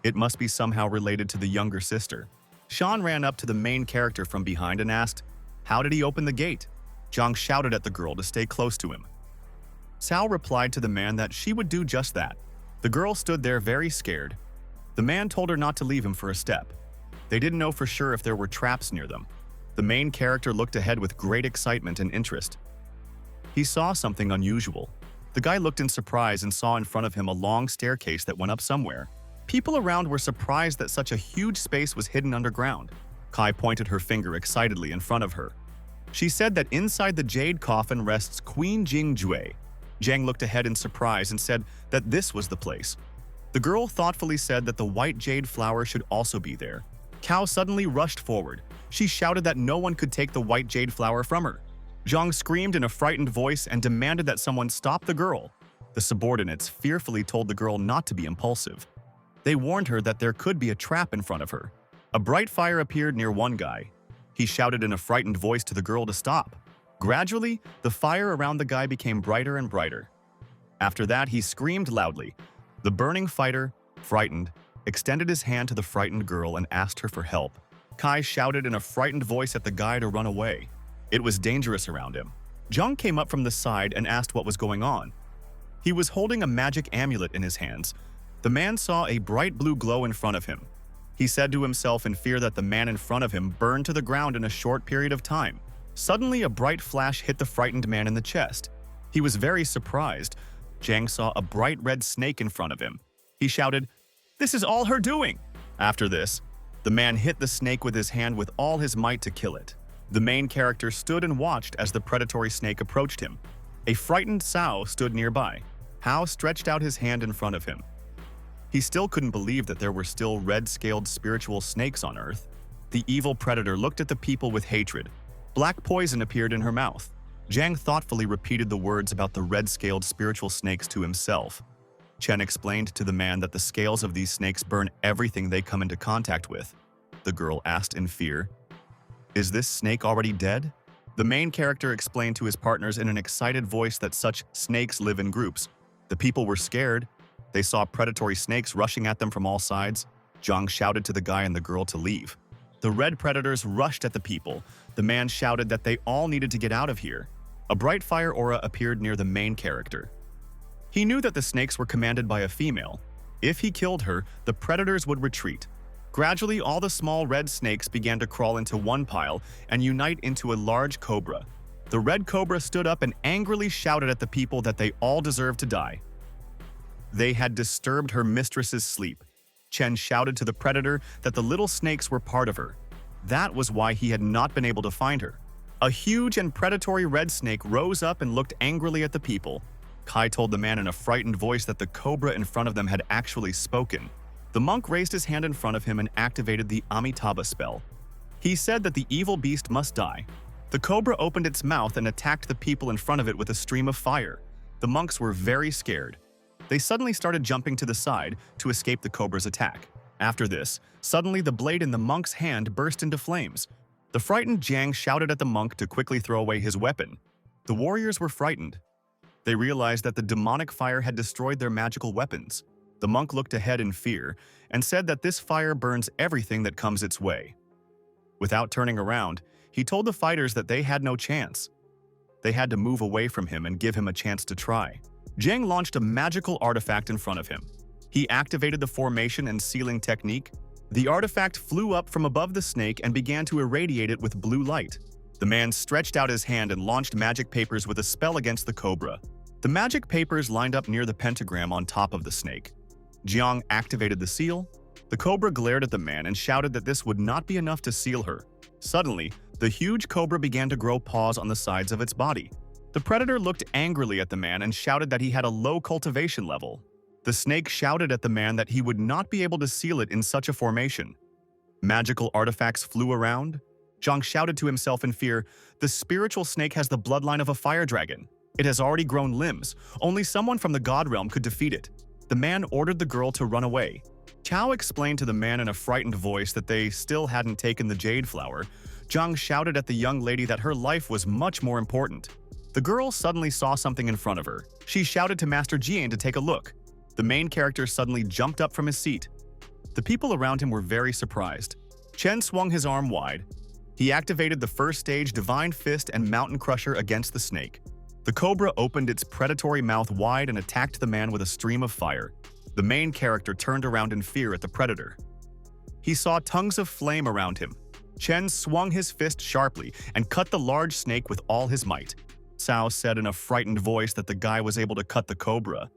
It must be somehow related to the younger sister. Shiuan ran up to the main character from behind and asked, "How did he open the gate?" Jang shouted at the girl to stay close to him. Cao replied to the man that she would do just that. The girl stood there very scared. The man told her not to leave him for a step. They didn't know for sure if there were traps near them. The main character looked ahead with great excitement and interest. He saw something unusual. The guy looked in surprise and saw in front of him a long staircase that went up somewhere. People around were surprised that such a huge space was hidden underground. Kai pointed her finger excitedly in front of her. She said that inside the jade coffin rests Queen Jingjue. Jang looked ahead in surprise and said that this was the place. The girl thoughtfully said that the white jade flower should also be there. Cao suddenly rushed forward. She shouted that no one could take the white jade flower from her. Zhang screamed in a frightened voice and demanded that someone stop the girl. The subordinates fearfully told the girl not to be impulsive. They warned her that there could be a trap in front of her. A bright fire appeared near one guy. He shouted in a frightened voice to the girl to stop. Gradually, the fire around the guy became brighter and brighter. After that, he screamed loudly. The burning fighter, frightened, extended his hand to the frightened girl and asked her for help. Kai shouted in a frightened voice at the guy to run away. It was dangerous around him. Zhang came up from the side and asked what was going on. He was holding a magic amulet in his hands. The man saw a bright blue glow in front of him. He said to himself in fear that the man in front of him burned to the ground in a short period of time. Suddenly, a bright flash hit the frightened man in the chest. He was very surprised. Jang saw a bright red snake in front of him. He shouted, "This is all her doing!" After this, the man hit the snake with his hand with all his might to kill it. The main character stood and watched as the predatory snake approached him. A frightened Cao stood nearby. Hao stretched out his hand in front of him. He still couldn't believe that there were still red-scaled spiritual snakes on Earth. The evil predator looked at the people with hatred. Black poison appeared in her mouth. Jang thoughtfully repeated the words about the red-scaled spiritual snakes to himself. Chen explained to the man that the scales of these snakes burn everything they come into contact with. The girl asked in fear, "Is this snake already dead?" The main character explained to his partners in an excited voice that such snakes live in groups. The people were scared. They saw predatory snakes rushing at them from all sides. Jang shouted to the guy and the girl to leave. The red predators rushed at the people. The man shouted that they all needed to get out of here. A bright fire aura appeared near the main character. He knew that the snakes were commanded by a female. If he killed her, the predators would retreat. Gradually, all the small red snakes began to crawl into one pile and unite into a large cobra. The red cobra stood up and angrily shouted at the people that they all deserved to die. They had disturbed her mistress's sleep. Chen shouted to the predator that the little snakes were part of her. That was why he had not been able to find her. A huge and predatory red snake rose up and looked angrily at the people. Kai told the man in a frightened voice that the cobra in front of them had actually spoken. The monk raised his hand in front of him and activated the Amitabha spell. He said that the evil beast must die. The cobra opened its mouth and attacked the people in front of it with a stream of fire. The monks were very scared. They suddenly started jumping to the side to escape the cobra's attack. After this, suddenly the blade in the monk's hand burst into flames. The frightened Jang shouted at the monk to quickly throw away his weapon. The warriors were frightened. They realized that the demonic fire had destroyed their magical weapons. The monk looked ahead in fear and said that this fire burns everything that comes its way. Without turning around, he told the fighters that they had no chance. They had to move away from him and give him a chance to try. Jang launched a magical artifact in front of him. He activated the formation and sealing technique. The artifact flew up from above the snake and began to irradiate it with blue light. The man stretched out his hand and launched magic papers with a spell against the cobra. The magic papers lined up near the pentagram on top of the snake. Jiang activated the seal. The cobra glared at the man and shouted that this would not be enough to seal her. Suddenly, the huge cobra began to grow paws on the sides of its body. The predator looked angrily at the man and shouted that he had a low cultivation level. The snake shouted at the man that he would not be able to seal it in such a formation. Magical artifacts flew around. Zhang shouted to himself in fear, "The spiritual snake has the bloodline of a fire dragon. It has already grown limbs. Only someone from the god realm could defeat it." The man ordered the girl to run away. Chao explained to the man in a frightened voice that they still hadn't taken the jade flower. Zhang shouted at the young lady that her life was much more important. The girl suddenly saw something in front of her. She shouted to Master Jian to take a look. The main character suddenly jumped up from his seat. The people around him were very surprised. Chen swung his arm wide. He activated the first stage Divine Fist and Mountain Crusher against the snake. The cobra opened its predatory mouth wide and attacked the man with a stream of fire. The main character turned around in fear at the predator. He saw tongues of flame around him. Chen swung his fist sharply and cut the large snake with all his might. Cao said in a frightened voice that the guy was able to cut the cobra.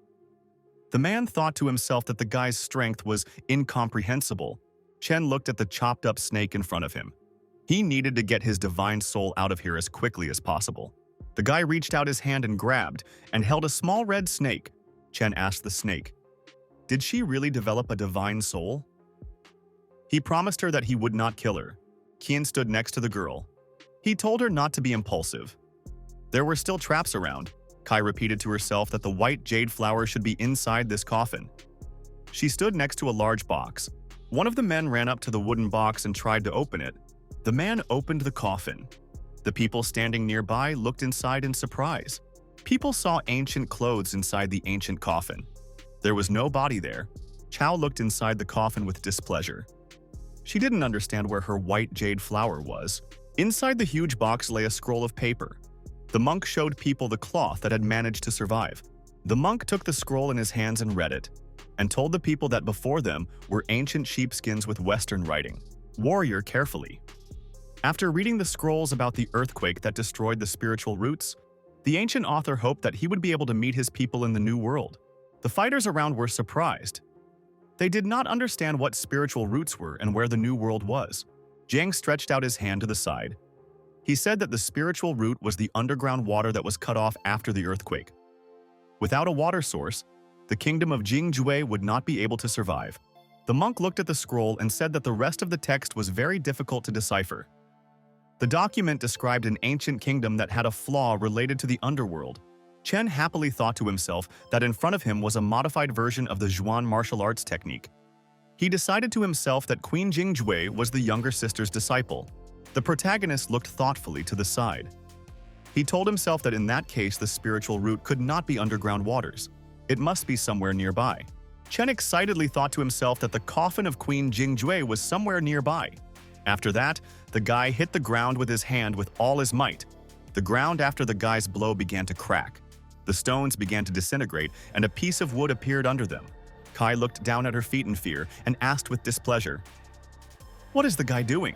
The man thought to himself that the guy's strength was incomprehensible. Chen looked at the chopped-up snake in front of him. He needed to get his divine soul out of here as quickly as possible. The guy reached out his hand and grabbed and held a small red snake. Chen asked the snake, "Did she really develop a divine soul?" He promised her that he would not kill her. Qian stood next to the girl. He told her not to be impulsive. There were still traps around. Kai repeated to herself that the white jade flower should be inside this coffin. She stood next to a large box. One of the men ran up to the wooden box and tried to open it. The man opened the coffin. The people standing nearby looked inside in surprise. People saw ancient clothes inside the ancient coffin. There was no body there. Chao looked inside the coffin with displeasure. She didn't understand where her white jade flower was. Inside the huge box lay a scroll of paper. The monk showed people the cloth that had managed to survive. The monk took the scroll in his hands and read it, and told the people that before them were ancient sheepskins with Western writing. Warrior carefully. After reading the scrolls about the earthquake that destroyed the spiritual roots, the ancient author hoped that he would be able to meet his people in the new world. The fighters around were surprised. They did not understand what spiritual roots were and where the new world was. Jang stretched out his hand to the side. He said that the spiritual root was the underground water that was cut off after the earthquake. Without a water source, the kingdom of Jingjue would not be able to survive. The monk looked at the scroll and said that the rest of the text was very difficult to decipher. The document described an ancient kingdom that had a flaw related to the underworld. Chen happily thought to himself that in front of him was a modified version of the Zhuan martial arts technique. He decided to himself that Queen Jingjue was the younger sister's disciple. The protagonist looked thoughtfully to the side. He told himself that in that case the spiritual root could not be underground waters. It must be somewhere nearby. Chen excitedly thought to himself that the coffin of Queen Jingjue was somewhere nearby. After that, the guy hit the ground with his hand with all his might. The ground after the guy's blow began to crack. The stones began to disintegrate, and a piece of wood appeared under them. Kai looked down at her feet in fear and asked with displeasure, "What is the guy doing?"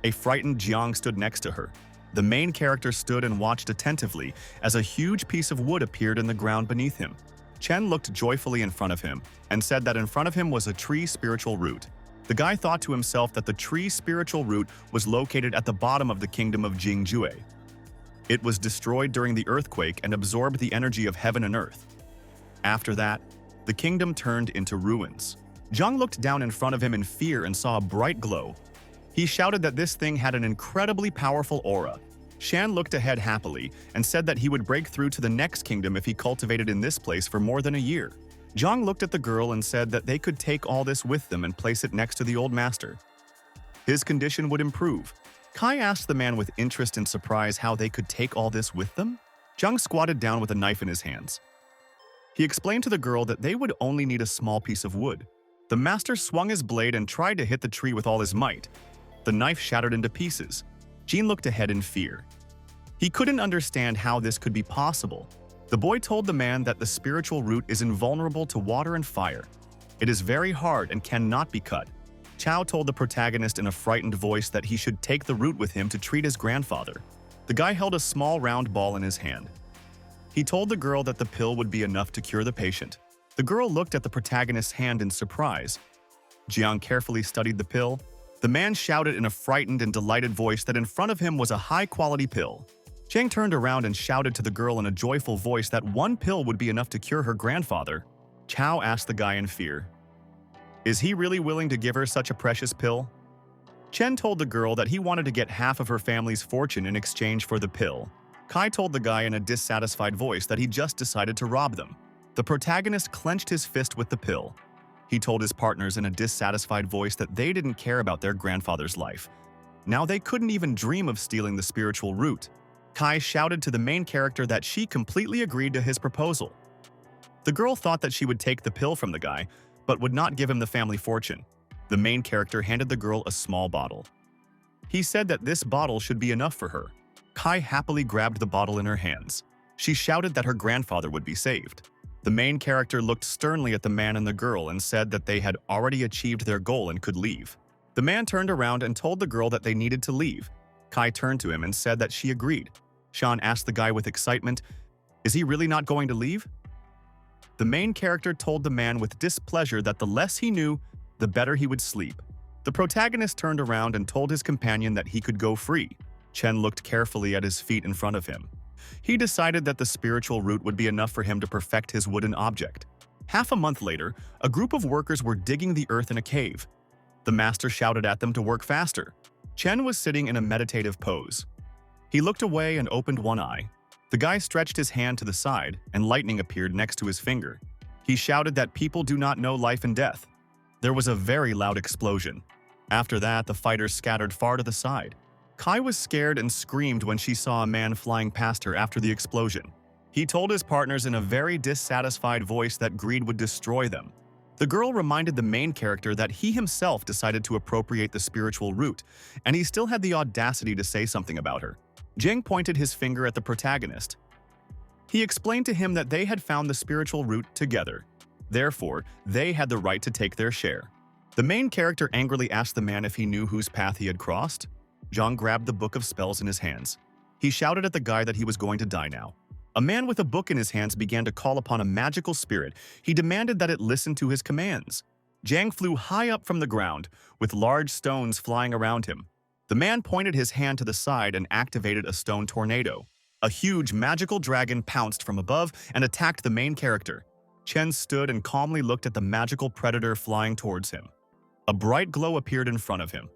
A frightened Jiang stood next to her. The main character stood and watched attentively as a huge piece of wood appeared in the ground beneath him. Chen looked joyfully in front of him and said that in front of him was a tree spiritual root. The guy thought to himself that the tree spiritual root was located at the bottom of the kingdom of Jingjue. It was destroyed during the earthquake and absorbed the energy of heaven and earth. After that, the kingdom turned into ruins. Zhang looked down in front of him in fear and saw a bright glow. He shouted that this thing had an incredibly powerful aura. Shan looked ahead happily and said that he would break through to the next kingdom if he cultivated in this place for more than a year. Zhang looked at the girl and said that they could take all this with them and place it next to the old master. His condition would improve. Kai asked the man with interest and surprise how they could take all this with them. Zhang squatted down with a knife in his hands. He explained to the girl that they would only need a small piece of wood. The master swung his blade and tried to hit the tree with all his might. The knife shattered into pieces. Jean looked ahead in fear. He couldn't understand how this could be possible. The boy told the man that the spiritual root is invulnerable to water and fire. It is very hard and cannot be cut. Chao told the protagonist in a frightened voice that he should take the root with him to treat his grandfather. The guy held a small round ball in his hand. He told the girl that the pill would be enough to cure the patient. The girl looked at the protagonist's hand in surprise. Jiang carefully studied the pill. The man shouted in a frightened and delighted voice that in front of him was a high-quality pill. Zhang turned around and shouted to the girl in a joyful voice that one pill would be enough to cure her grandfather. Chao asked the guy in fear, "Is he really willing to give her such a precious pill?" Chen told the girl that he wanted to get half of her family's fortune in exchange for the pill. Kai told the guy in a dissatisfied voice that he just decided to rob them. The protagonist clenched his fist with the pill. He told his partners in a dissatisfied voice that they didn't care about their grandfather's life. Now they couldn't even dream of stealing the spiritual root. Kai shouted to the main character that she completely agreed to his proposal. The girl thought that she would take the pill from the guy, but would not give him the family fortune. The main character handed the girl a small bottle. He said that this bottle should be enough for her. Kai happily grabbed the bottle in her hands. She shouted that her grandfather would be saved. The main character looked sternly at the man and the girl and said that they had already achieved their goal and could leave. The man turned around and told the girl that they needed to leave. Kai turned to him and said that she agreed. Shan asked the guy with excitement, "Is he really not going to leave?" The main character told the man with displeasure that the less he knew, the better he would sleep. The protagonist turned around and told his companion that he could go free. Chen looked carefully at his feet in front of him. He decided that the spiritual root would be enough for him to perfect his wooden object. Half a month later, a group of workers were digging the earth in a cave. The master shouted at them to work faster. Chen was sitting in a meditative pose. He looked away and opened one eye. The guy stretched his hand to the side, and lightning appeared next to his finger. He shouted that people do not know life and death. There was a very loud explosion. After that, the fighters scattered far to the side. Kai was scared and screamed when she saw a man flying past her after the explosion. He told his partners in a very dissatisfied voice that greed would destroy them. The girl reminded the main character that he himself decided to appropriate the spiritual root, and he still had the audacity to say something about her. Jang pointed his finger at the protagonist. He explained to him that they had found the spiritual root together. Therefore, they had the right to take their share. The main character angrily asked the man if he knew whose path he had crossed. Zhang grabbed the book of spells in his hands. He shouted at the guy that he was going to die now. A man with a book in his hands began to call upon a magical spirit. He demanded that it listen to his commands. Jang flew high up from the ground, with large stones flying around him. The man pointed his hand to the side and activated a stone tornado. A huge magical dragon pounced from above and attacked the main character. Chen stood and calmly looked at the magical predator flying towards him. A bright glow appeared in front of him.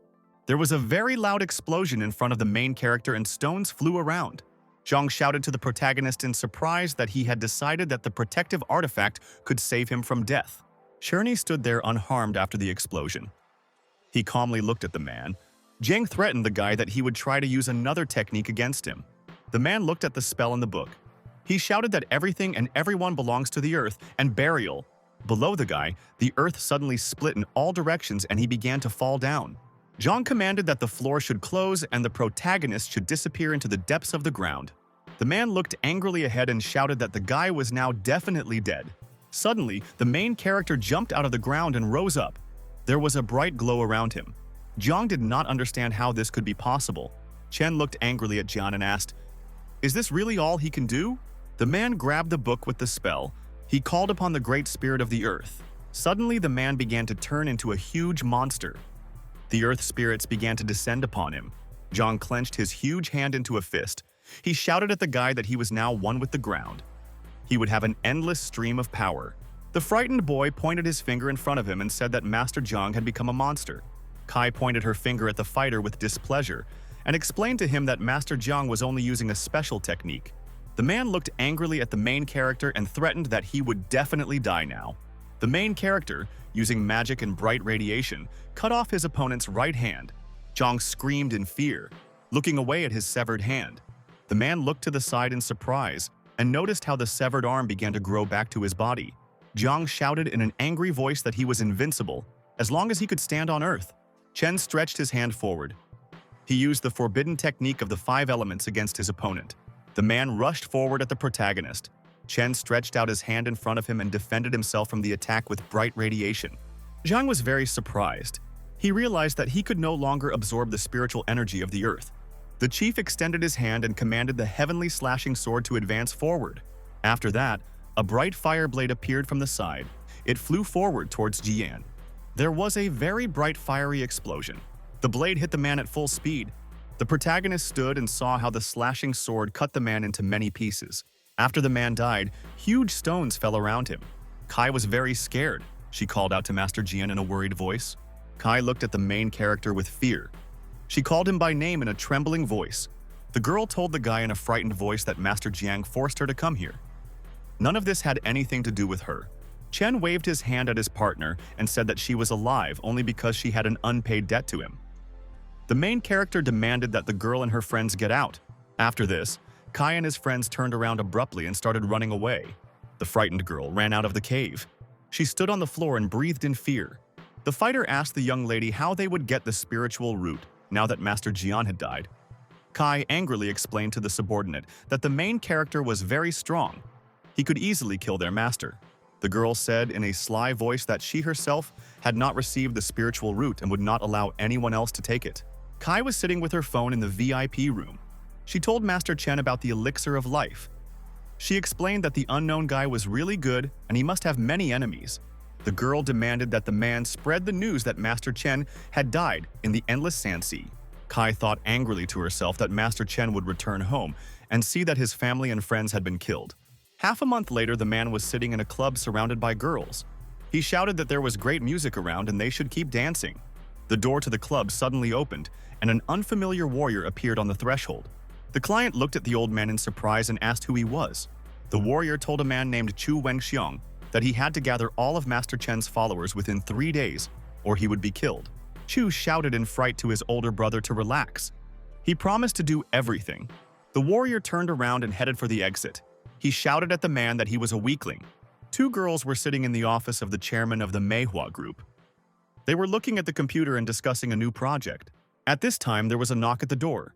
There was a very loud explosion in front of the main character and stones flew around. Jang shouted to the protagonist in surprise that he had decided that the protective artifact could save him from death. Shiuan stood there unharmed after the explosion. He calmly looked at the man. Jang threatened the guy that he would try to use another technique against him. The man looked at the spell in the book. He shouted that everything and everyone belongs to the earth and burial. Below the guy, the earth suddenly split in all directions and he began to fall down. Jang commanded that the floor should close and the protagonist should disappear into the depths of the ground. The man looked angrily ahead and shouted that the guy was now definitely dead. Suddenly, the main character jumped out of the ground and rose up. There was a bright glow around him. Jang did not understand how this could be possible. Chen looked angrily at Jian and asked, "Is this really all he can do?" The man grabbed the book with the spell. He called upon the great spirit of the earth. Suddenly, the man began to turn into a huge monster. The earth spirits began to descend upon him. Jang clenched his huge hand into a fist. He shouted at the guy that he was now one with the ground. He would have an endless stream of power. The frightened boy pointed his finger in front of him and said that Master Jang had become a monster. Kai pointed her finger at the fighter with displeasure and explained to him that Master Jang was only using a special technique. The man looked angrily at the main character and threatened that he would definitely die now. The main character, using magic and bright radiation, cut off his opponent's right hand. Jang screamed in fear, looking away at his severed hand. The man looked to the side in surprise and noticed how the severed arm began to grow back to his body. Jang shouted in an angry voice that he was invincible, as long as he could stand on earth. Chen stretched his hand forward. He used the forbidden technique of the 5 elements against his opponent. The man rushed forward at the protagonist. Chen stretched out his hand in front of him and defended himself from the attack with bright radiation. Jang was very surprised. He realized that he could no longer absorb the spiritual energy of the earth. The chief extended his hand and commanded the heavenly slashing sword to advance forward. After that, a bright fire blade appeared from the side. It flew forward towards Jian. There was a very bright fiery explosion. The blade hit the man at full speed. The protagonist stood and saw how the slashing sword cut the man into many pieces. After the man died, huge stones fell around him. Kai was very scared. She called out to Master Jian in a worried voice. Kai looked at the main character with fear. She called him by name in a trembling voice. The girl told the guy in a frightened voice that Master Jiang forced her to come here. None of this had anything to do with her. Chen waved his hand at his partner and said that she was alive only because she had an unpaid debt to him. The main character demanded that the girl and her friends get out. After this, Kai and his friends turned around abruptly and started running away. The frightened girl ran out of the cave. She stood on the floor and breathed in fear. The fighter asked the young lady how they would get the spiritual root now that Master Jian had died. Kai angrily explained to the subordinate that the main character was very strong. He could easily kill their master. The girl said in a sly voice that she herself had not received the spiritual root and would not allow anyone else to take it. Kai was sitting with her phone in the VIP room. She told Master Chen about the elixir of life. She explained that the unknown guy was really good and he must have many enemies. The girl demanded that the man spread the news that Master Chen had died in the Endless Sand Sea. Kai thought angrily to herself that Master Chen would return home and see that his family and friends had been killed. Half a month later, the man was sitting in a club surrounded by girls. He shouted that there was great music around and they should keep dancing. The door to the club suddenly opened and an unfamiliar warrior appeared on the threshold. The client looked at the old man in surprise and asked who he was. The warrior told a man named Chu Wenxiang that he had to gather all of Master Chen's followers within 3 days, or he would be killed. Chu shouted in fright to his older brother to relax. He promised to do everything. The warrior turned around and headed for the exit. He shouted at the man that he was a weakling. 2 girls were sitting in the office of the chairman of the Manhwa group. They were looking at the computer and discussing a new project. At this time, there was a knock at the door.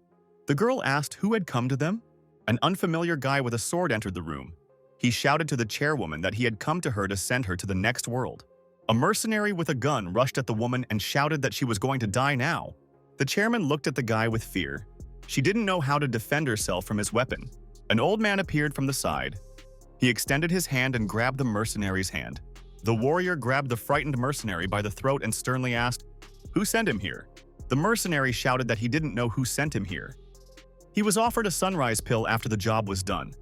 The girl asked who had come to them. An unfamiliar guy with a sword entered the room. He shouted to the chairwoman that he had come to her to send her to the next world. A mercenary with a gun rushed at the woman and shouted that she was going to die now. The chairman looked at the guy with fear. She didn't know how to defend herself from his weapon. An old man appeared from the side. He extended his hand and grabbed the mercenary's hand. The warrior grabbed the frightened mercenary by the throat and sternly asked, "Who sent him here?" The mercenary shouted that he didn't know who sent him here. He was offered a sunrise pill after the job was done.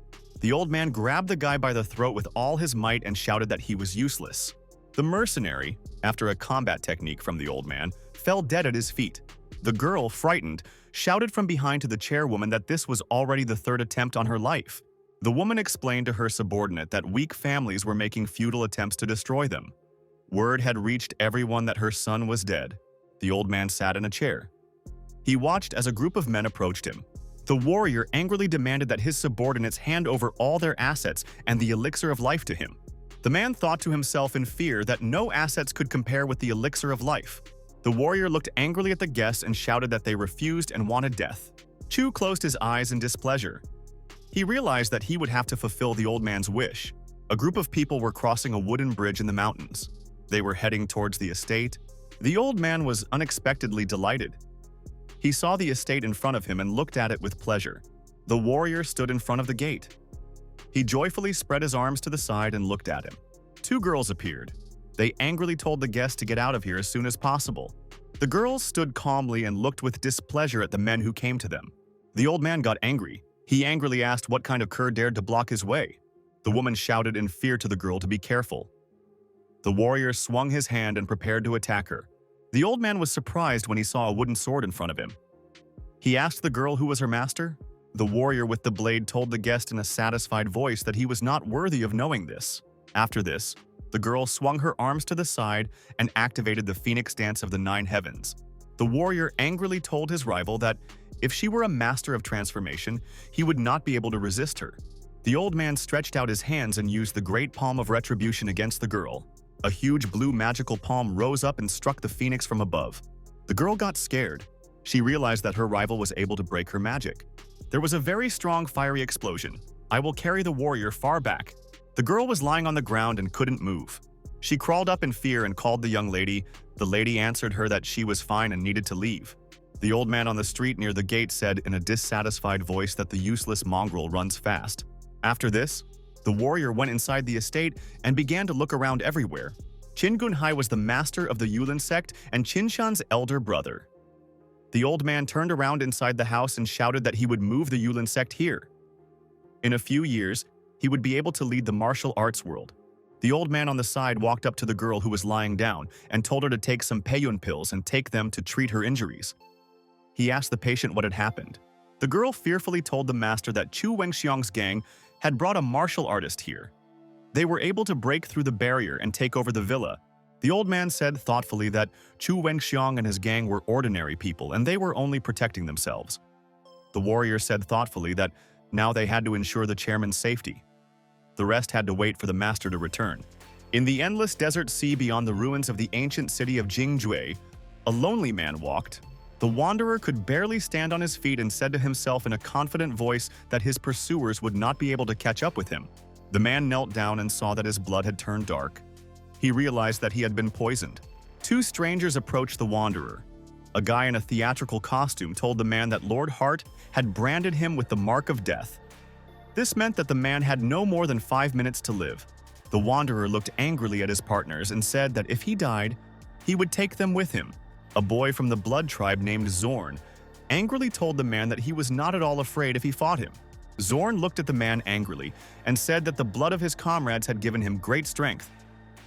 The old man grabbed the guy by the throat with all his might and shouted that he was useless. The mercenary, after a combat technique from the old man, fell dead at his feet. The girl, frightened, shouted from behind to the chairwoman that this was already the third attempt on her life. The woman explained to her subordinate that weak families were making futile attempts to destroy them. Word had reached everyone that her son was dead. The old man sat in a chair. He watched as a group of men approached him. The warrior angrily demanded that his subordinates hand over all their assets and the elixir of life to him. The man thought to himself in fear that no assets could compare with the elixir of life. The warrior looked angrily at the guests and shouted that they refused and wanted death. Chu closed his eyes in displeasure. He realized that he would have to fulfill the old man's wish. A group of people were crossing a wooden bridge in the mountains. They were heading towards the estate. The old man was unexpectedly delighted. He saw the estate in front of him and looked at it with pleasure. The warrior stood in front of the gate. He joyfully spread his arms to the side and looked at him. Two girls appeared. They angrily told the guests to get out of here as soon as possible. The girls stood calmly and looked with displeasure at the men who came to them. The old man got angry. He angrily asked what kind of cur dared to block his way. The woman shouted in fear to the girl to be careful. The warrior swung his hand and prepared to attack her. The old man was surprised when he saw a wooden sword in front of him. He asked the girl who was her master. The warrior with the blade told the guest in a satisfied voice that he was not worthy of knowing this. After this, the girl swung her arms to the side and activated the phoenix dance of the 9 heavens. The warrior angrily told his rival that if she were a master of transformation, he would not be able to resist her. The old man stretched out his hands and used the great palm of retribution against the girl. A huge blue magical palm rose up and struck the phoenix from above. The girl got scared. She realized that her rival was able to break her magic. There was a very strong fiery explosion. I will carry the warrior far back. The girl was lying on the ground and couldn't move. She crawled up in fear and called the young lady. The lady answered her that she was fine and needed to leave. The old man on the street near the gate said in a dissatisfied voice that the useless mongrel runs fast. After this, the warrior went inside the estate and began to look around everywhere. Johnhai was the master of the Yinling sect and Qinshan's elder brother. The old man turned around inside the house and shouted that he would move the Yinling sect here. In a few years, he would be able to lead the martial arts world. The old man on the side walked up to the girl who was lying down and told her to take some Peiyun pills and take them to treat her injuries. He asked the patient what had happened. The girl fearfully told the master that Chu Wengxiang's gang had brought a martial artist here. They were able to break through the barrier and take over the villa. The old man said thoughtfully that Chu Wengxiang and his gang were ordinary people and they were only protecting themselves. The warrior said thoughtfully that now they had to ensure the chairman's safety. The rest had to wait for the master to return. In the endless desert sea beyond the ruins of the ancient city of Jingjue, a lonely man walked. The wanderer could barely stand on his feet and said to himself in a confident voice that his pursuers would not be able to catch up with him. The man knelt down and saw that his blood had turned dark. He realized that he had been poisoned. Two strangers approached the wanderer. A guy in a theatrical costume told the man that Lord Hart had branded him with the mark of death. This meant that the man had no more than 5 minutes to live. The wanderer looked angrily at his partners and said that if he died, he would take them with him. A boy from the blood tribe named Zorn angrily told the man that he was not at all afraid if he fought him. Zorn looked at the man angrily and said that the blood of his comrades had given him great strength.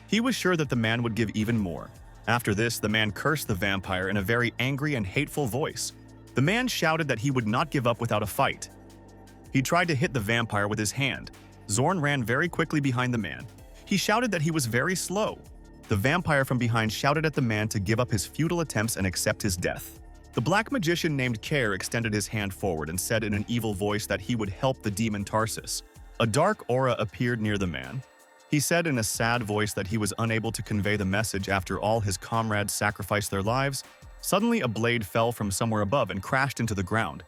He was sure that the man would give even more. After this, the man cursed the vampire in a very angry and hateful voice. The man shouted that he would not give up without a fight. He tried to hit the vampire with his hand. Zorn ran very quickly behind the man. He shouted that he was very slow. The vampire from behind shouted at the man to give up his futile attempts and accept his death. The black magician named Care extended his hand forward and said in an evil voice that he would help the demon Tarsus. A dark aura appeared near the man. He said in a sad voice that he was unable to convey the message after all his comrades sacrificed their lives. Suddenly, a blade fell from somewhere above and crashed into the ground.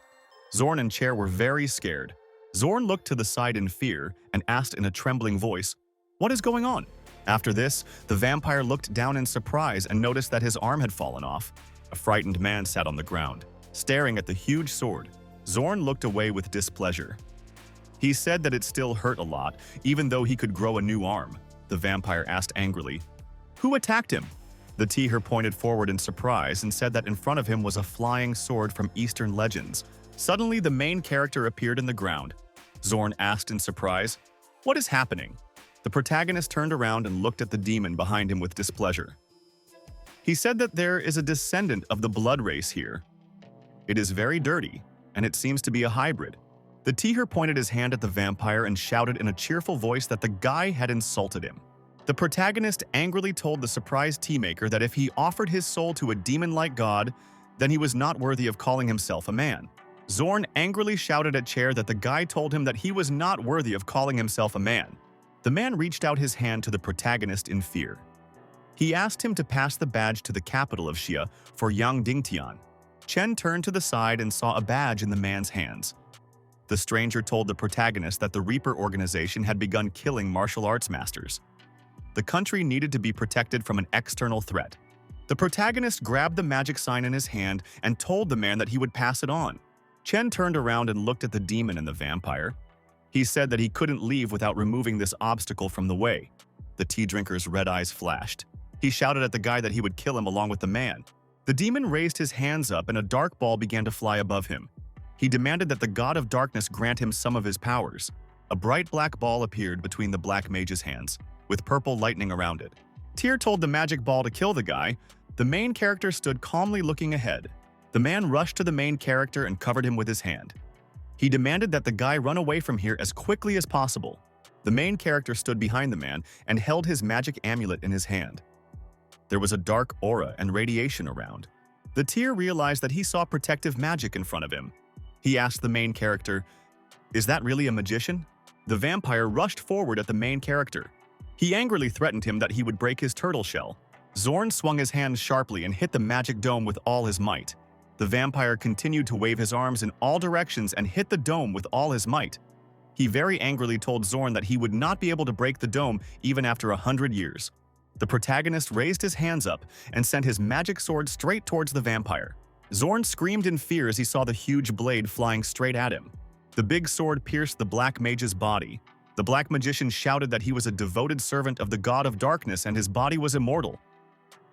Zorn and Chair were very scared. Zorn looked to the side in fear and asked in a trembling voice, "What is going on?" After this, the vampire looked down in surprise and noticed that his arm had fallen off. A frightened man sat on the ground, staring at the huge sword. Zorn looked away with displeasure. He said that it still hurt a lot, even though he could grow a new arm. The vampire asked angrily, "Who attacked him?" The Teher pointed forward in surprise and said that in front of him was a flying sword from Eastern legends. Suddenly, the main character appeared in the ground. Zorn asked in surprise, "What is happening?" The protagonist turned around and looked at the demon behind him with displeasure. He said that there is a descendant of the blood race here. It is very dirty, and it seems to be a hybrid. The teacher pointed his hand at the vampire and shouted in a cheerful voice that the guy had insulted him. The protagonist angrily told the surprised tea maker that if he offered his soul to a demon-like god, then he was not worthy of calling himself a man. Zorn angrily shouted at Chair that the guy told him that he was not worthy of calling himself a man. The man reached out his hand to the protagonist in fear. He asked him to pass the badge to the capital of Xia for Yang Dingtian. Chen turned to the side and saw a badge in the man's hands. The stranger told the protagonist that the Reaper organization had begun killing martial arts masters. The country needed to be protected from an external threat. The protagonist grabbed the magic sign in his hand and told the man that he would pass it on. Chen turned around and looked at the demon and the vampire. He said that he couldn't leave without removing this obstacle from the way. The tea drinker's red eyes flashed. He shouted at the guy that he would kill him along with the man. The demon raised his hands up and a dark ball began to fly above him. He demanded that the god of darkness grant him some of his powers. A bright black ball appeared between the black mage's hands, with purple lightning around it. Tyr told the magic ball to kill the guy. The main character stood calmly looking ahead. The man rushed to the main character and covered him with his hand. He demanded that the guy run away from here as quickly as possible. The main character stood behind the man and held his magic amulet in his hand. There was a dark aura and radiation around. The Tyr realized that he saw protective magic in front of him. He asked the main character, "Is that really a magician?" The vampire rushed forward at the main character. He angrily threatened him that he would break his turtle shell. Zorn swung his hand sharply and hit the magic dome with all his might. The vampire continued to wave his arms in all directions and hit the dome with all his might. He very angrily told Zorn that he would not be able to break the dome even after 100 years. The protagonist raised his hands up and sent his magic sword straight towards the vampire. Zorn screamed in fear as he saw the huge blade flying straight at him. The big sword pierced the black mage's body. The black magician shouted that he was a devoted servant of the god of darkness and his body was immortal.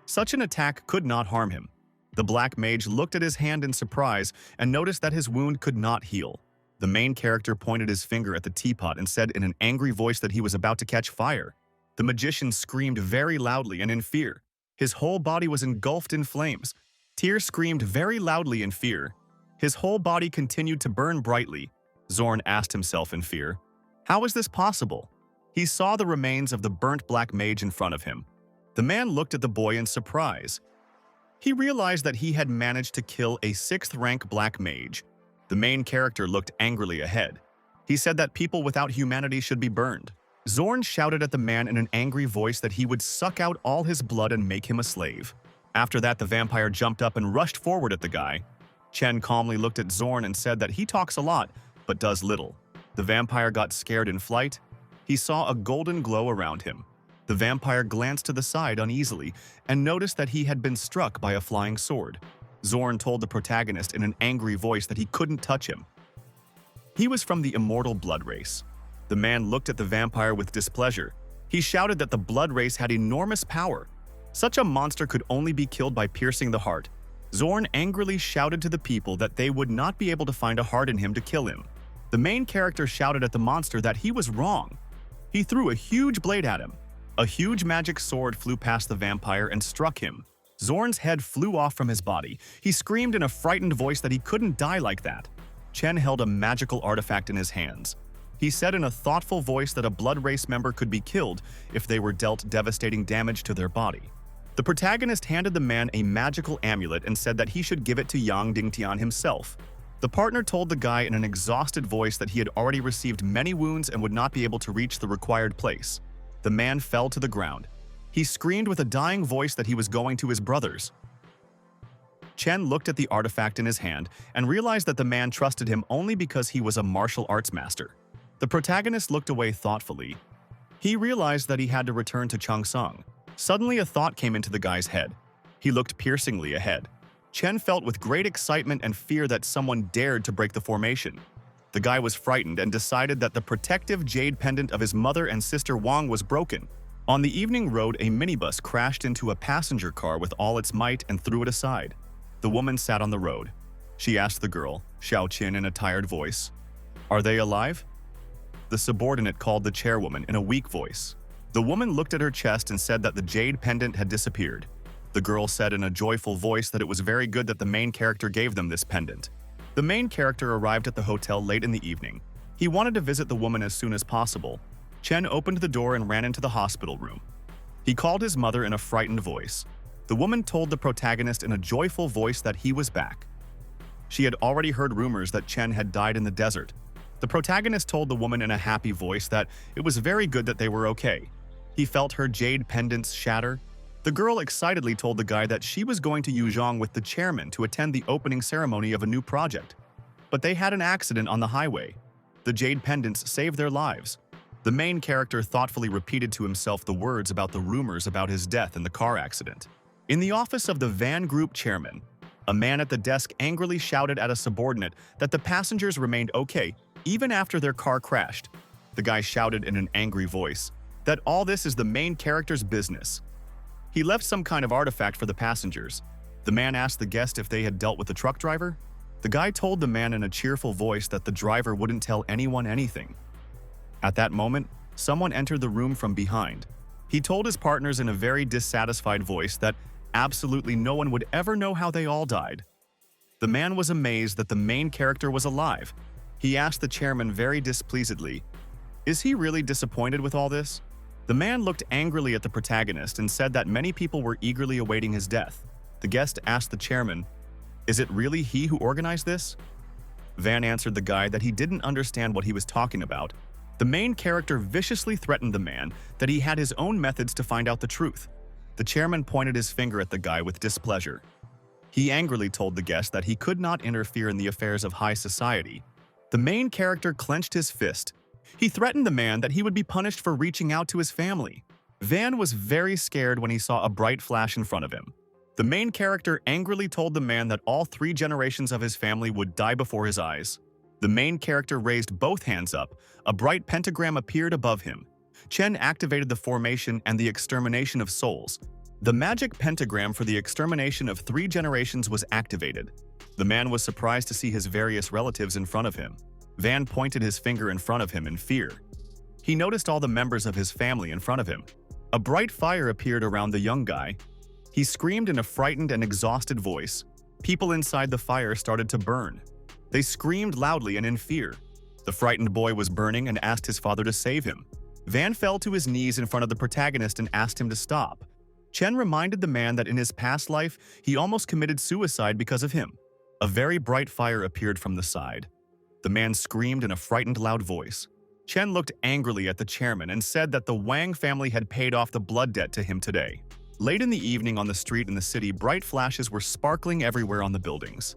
Such an attack could not harm him. The black mage looked at his hand in surprise and noticed that his wound could not heal. The main character pointed his finger at the teapot and said in an angry voice that he was about to catch fire. The magician screamed very loudly and in fear. His whole body was engulfed in flames. Tyr screamed very loudly in fear. His whole body continued to burn brightly. Zorn asked himself in fear, "How is this possible?" He saw the remains of the burnt black mage in front of him. The man looked at the boy in surprise. He realized that he had managed to kill a 6th-rank black mage. The main character looked angrily ahead. He said that people without humanity should be burned. Zorn shouted at the man in an angry voice that he would suck out all his blood and make him a slave. After that, the vampire jumped up and rushed forward at the guy. Chen calmly looked at Zorn and said that he talks a lot, but does little. The vampire got scared in flight. He saw a golden glow around him. The vampire glanced to the side uneasily and noticed that he had been struck by a flying sword. Zorn told the protagonist in an angry voice that he couldn't touch him. He was from the Immortal blood race. The man looked at the vampire with displeasure. He shouted that the blood race had enormous power. Such a monster could only be killed by piercing the heart. Zorn angrily shouted to the people that they would not be able to find a heart in him to kill him. The main character shouted at the monster that he was wrong. He threw a huge blade at him. A huge magic sword flew past the vampire and struck him. Zorn's head flew off from his body. He screamed in a frightened voice that he couldn't die like that. Chen held a magical artifact in his hands. He said in a thoughtful voice that a blood race member could be killed if they were dealt devastating damage to their body. The protagonist handed the man a magical amulet and said that he should give it to Yang Dingtian himself. The partner told the guy in an exhausted voice that he had already received many wounds and would not be able to reach the required place. The man fell to the ground. He screamed with a dying voice that he was going to his brothers. Chen looked at the artifact in his hand and realized that the man trusted him only because he was a martial arts master. The protagonist looked away thoughtfully. He realized that he had to return to Cheongsang. Suddenly a thought came into the guy's head. He looked piercingly ahead. Chen felt with great excitement and fear that someone dared to break the formation. The guy was frightened and decided that the protective jade pendant of his mother and sister Wang was broken. On the evening road, a minibus crashed into a passenger car with all its might and threw it aside. The woman sat on the road. She asked the girl, Xiao Qin, in a tired voice, "Are they alive?" The subordinate called the chairwoman in a weak voice. The woman looked at her chest and said that the jade pendant had disappeared. The girl said in a joyful voice that it was very good that the main character gave them this pendant. The main character arrived at the hotel late in the evening. He wanted to visit the woman as soon as possible. Chen opened the door and ran into the hospital room. He called his mother in a frightened voice. The woman told the protagonist in a joyful voice that he was back. She had already heard rumors that Chen had died in the desert. The protagonist told the woman in a happy voice that it was very good that they were okay. He felt her jade pendants shatter. The girl excitedly told the guy that she was going to Yuzhong with the chairman to attend the opening ceremony of a new project. But they had an accident on the highway. The jade pendants saved their lives. The main character thoughtfully repeated to himself the words about the rumors about his death in the car accident. In the office of the van group chairman, a man at the desk angrily shouted at a subordinate that the passengers remained okay even after their car crashed. The guy shouted in an angry voice that all this is the main character's business. He left some kind of artifact for the passengers. The man asked the guest if they had dealt with the truck driver. The guy told the man in a cheerful voice that the driver wouldn't tell anyone anything. At that moment, someone entered the room from behind. He told his partners in a very dissatisfied voice that absolutely no one would ever know how they all died. The man was amazed that the main character was alive. He asked the chairman very displeasedly, "Is he really disappointed with all this?" The man looked angrily at the protagonist and said that many people were eagerly awaiting his death. The guest asked the chairman, "Is it really he who organized this?" Van answered the guy that he didn't understand what he was talking about. The main character viciously threatened the man that he had his own methods to find out the truth. The chairman pointed his finger at the guy with displeasure. He angrily told the guest that he could not interfere in the affairs of high society. The main character clenched his fist. He threatened the man that he would be punished for reaching out to his family. Van was very scared when he saw a bright flash in front of him. The main character angrily told the man that all 3 generations of his family would die before his eyes. The main character raised both hands up. A bright pentagram appeared above him. Chen activated the formation and the extermination of souls. The magic pentagram for the extermination of 3 generations was activated. The man was surprised to see his various relatives in front of him. Van pointed his finger in front of him in fear. He noticed all the members of his family in front of him. A bright fire appeared around the young guy. He screamed in a frightened and exhausted voice. People inside the fire started to burn. They screamed loudly and in fear. The frightened boy was burning and asked his father to save him. Van fell to his knees in front of the protagonist and asked him to stop. Chen reminded the man that in his past life, he almost committed suicide because of him. A very bright fire appeared from the side. The man screamed in a frightened, loud voice. Chen looked angrily at the chairman and said that the Wang family had paid off the blood debt to him today. Late in the evening on the street in the city, bright flashes were sparkling everywhere on the buildings.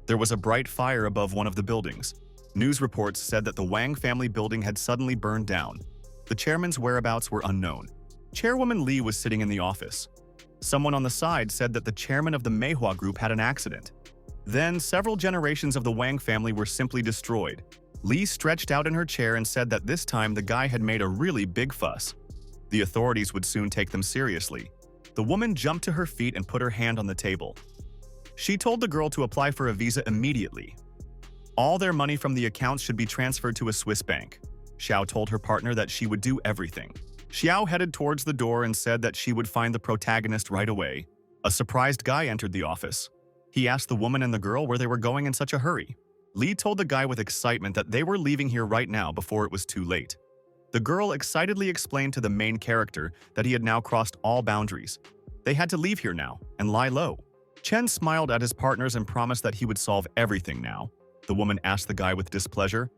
There was a bright fire above one of the buildings. News reports said that the Wang family building had suddenly burned down. The chairman's whereabouts were unknown. Chairwoman Li was sitting in the office. Someone on the side said that the chairman of the Manhwa group had an accident. Then, several generations of the Wang family were simply destroyed. Li stretched out in her chair and said that this time the guy had made a really big fuss. The authorities would soon take them seriously. The woman jumped to her feet and put her hand on the table. She told the girl to apply for a visa immediately. All their money from the accounts should be transferred to a Swiss bank. Xiao told her partner that she would do everything. Xiao headed towards the door and said that she would find the protagonist right away. A surprised guy entered the office. He asked the woman and the girl where they were going in such a hurry. Li told the guy with excitement that they were leaving here right now before it was too late. The girl excitedly explained to the main character that he had now crossed all boundaries. They had to leave here now and lie low. Chen smiled at his partners and promised that he would solve everything now. The woman asked the guy with displeasure,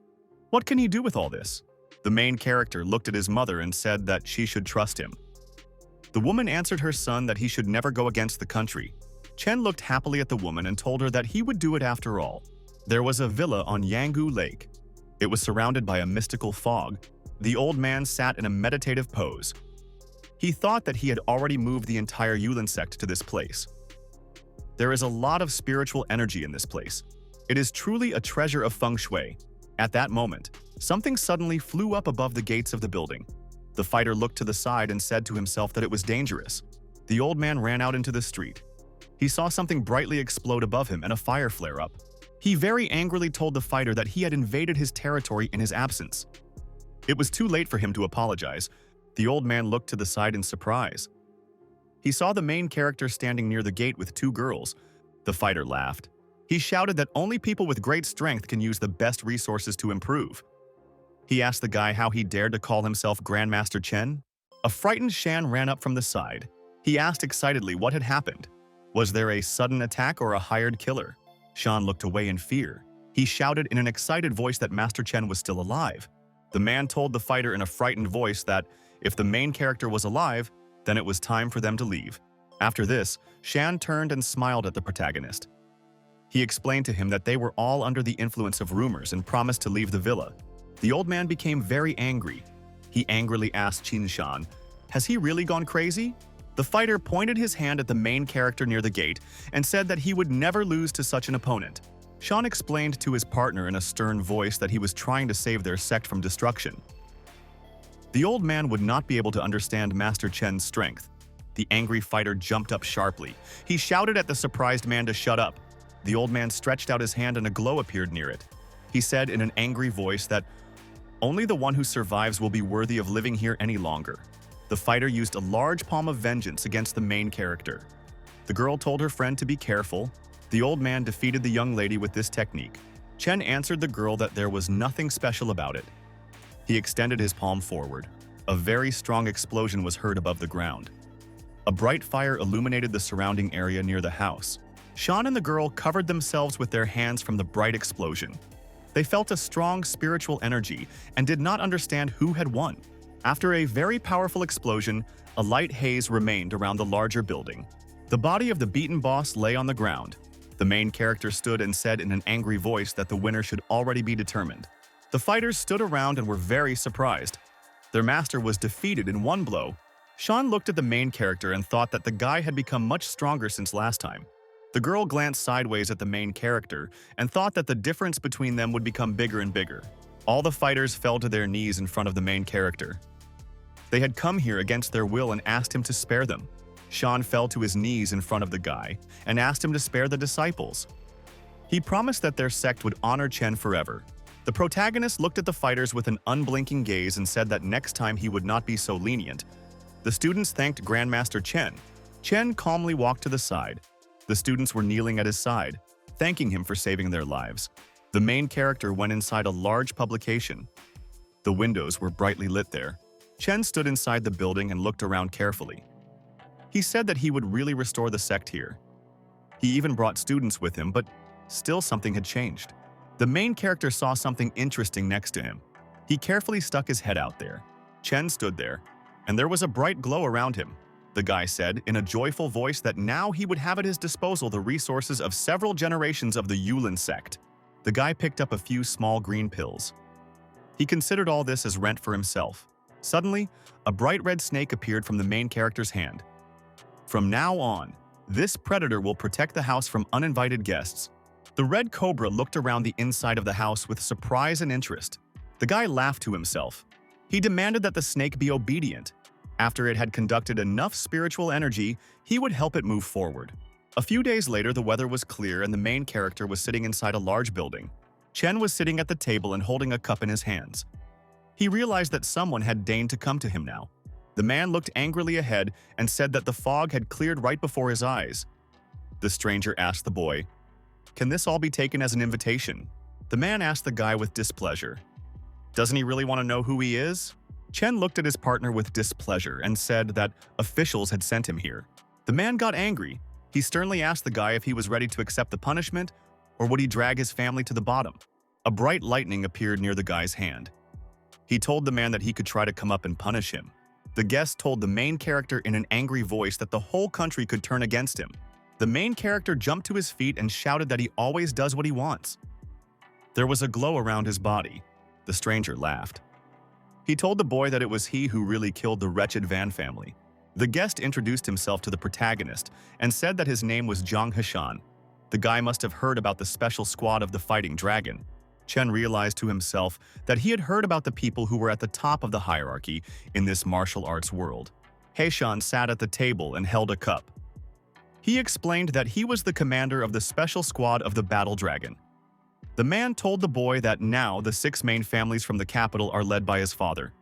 "What can he do with all this?" The main character looked at his mother and said that she should trust him. The woman answered her son that he should never go against the country. Chen looked happily at the woman and told her that he would do it after all. There was a villa on Yangu Lake. It was surrounded by a mystical fog. The old man sat in a meditative pose. He thought that he had already moved the entire Yulin sect to this place. There is a lot of spiritual energy in this place. It is truly a treasure of feng shui. At that moment, something suddenly flew up above the gates of the building. The fighter looked to the side and said to himself that it was dangerous. The old man ran out into the street. He saw something brightly explode above him and a fire flare up. He very angrily told the fighter that he had invaded his territory in his absence. It was too late for him to apologize. The old man looked to the side in surprise. He saw the main character standing near the gate with two girls. The fighter laughed. He shouted that only people with great strength can use the best resources to improve. He asked the guy how he dared to call himself Grandmaster Chen. A frightened Shan ran up from the side. He asked excitedly what had happened. Was there a sudden attack or a hired killer? Shan looked away in fear. He shouted in an excited voice that Master Chen was still alive. The man told the fighter in a frightened voice that if the main character was alive, then it was time for them to leave. After this, Shan turned and smiled at the protagonist. He explained to him that they were all under the influence of rumors and promised to leave the villa. The old man became very angry. He angrily asked Qin Shan, "Has he really gone crazy?" The fighter pointed his hand at the main character near the gate and said that he would never lose to such an opponent. Shan explained to his partner in a stern voice that he was trying to save their sect from destruction. The old man would not be able to understand Master Chen's strength. The angry fighter jumped up sharply. He shouted at the surprised man to shut up. The old man stretched out his hand and a glow appeared near it. He said in an angry voice that only the one who survives will be worthy of living here any longer. The fighter used a large palm of vengeance against the main character. The girl told her friend to be careful. The old man defeated the young lady with this technique. Chen answered the girl that there was nothing special about it. He extended his palm forward. A very strong explosion was heard above the ground. A bright fire illuminated the surrounding area near the house. Shan and the girl covered themselves with their hands from the bright explosion. They felt a strong spiritual energy and did not understand who had won. After a very powerful explosion, a light haze remained around the larger building. The body of the beaten boss lay on the ground. The main character stood and said in an angry voice that the winner should already be determined. The fighters stood around and were very surprised. Their master was defeated in one blow. Shan looked at the main character and thought that the guy had become much stronger since last time. The girl glanced sideways at the main character and thought that the difference between them would become bigger and bigger. All the fighters fell to their knees in front of the main character. They had come here against their will and asked him to spare them. Shan fell to his knees in front of the guy and asked him to spare the disciples. He promised that their sect would honor Chen forever. The protagonist looked at the fighters with an unblinking gaze and said that next time he would not be so lenient. The students thanked Grandmaster Chen. Chen calmly walked to the side. The students were kneeling at his side, thanking him for saving their lives. The main character went inside a large publication. The windows were brightly lit there. Chen stood inside the building and looked around carefully. He said that he would really restore the sect here. He even brought students with him, but still something had changed. The main character saw something interesting next to him. He carefully stuck his head out there. Chen stood there, and there was a bright glow around him. The guy said in a joyful voice that now he would have at his disposal the resources of several generations of the Yulin sect. The guy picked up a few small green pills. He considered all this as rent for himself. Suddenly, a bright red snake appeared from the main character's hand. From now on, this predator will protect the house from uninvited guests. The red cobra looked around the inside of the house with surprise and interest. The guy laughed to himself. He demanded that the snake be obedient. After it had conducted enough spiritual energy, he would help it move forward. A few days later, the weather was clear and the main character was sitting inside a large building. Chen was sitting at the table and holding a cup in his hands. He realized that someone had deigned to come to him now. The man looked angrily ahead and said that the fog had cleared right before his eyes. The stranger asked the boy, "Can this all be taken as an invitation?" The man asked the guy with displeasure, "Doesn't he really want to know who he is?" Chen looked at his partner with displeasure and said that officials had sent him here. The man got angry. He sternly asked the guy if he was ready to accept the punishment or would he drag his family to the bottom. A bright lightning appeared near the guy's hand. He told the man that he could try to come up and punish him. The guest told the main character in an angry voice that the whole country could turn against him. The main character jumped to his feet and shouted that he always does what he wants. There was a glow around his body. The stranger laughed. He told the boy that it was he who really killed the wretched Van family. The guest introduced himself to the protagonist and said that his name was Johnhai. The guy must have heard about the special squad of the Fighting Dragon. Chen realized to himself that he had heard about the people who were at the top of the hierarchy in this martial arts world. Haishan sat at the table and held a cup. He explained that he was the commander of the special squad of the Battle Dragon. The man told the boy that now the 6 main families from the capital are led by his father.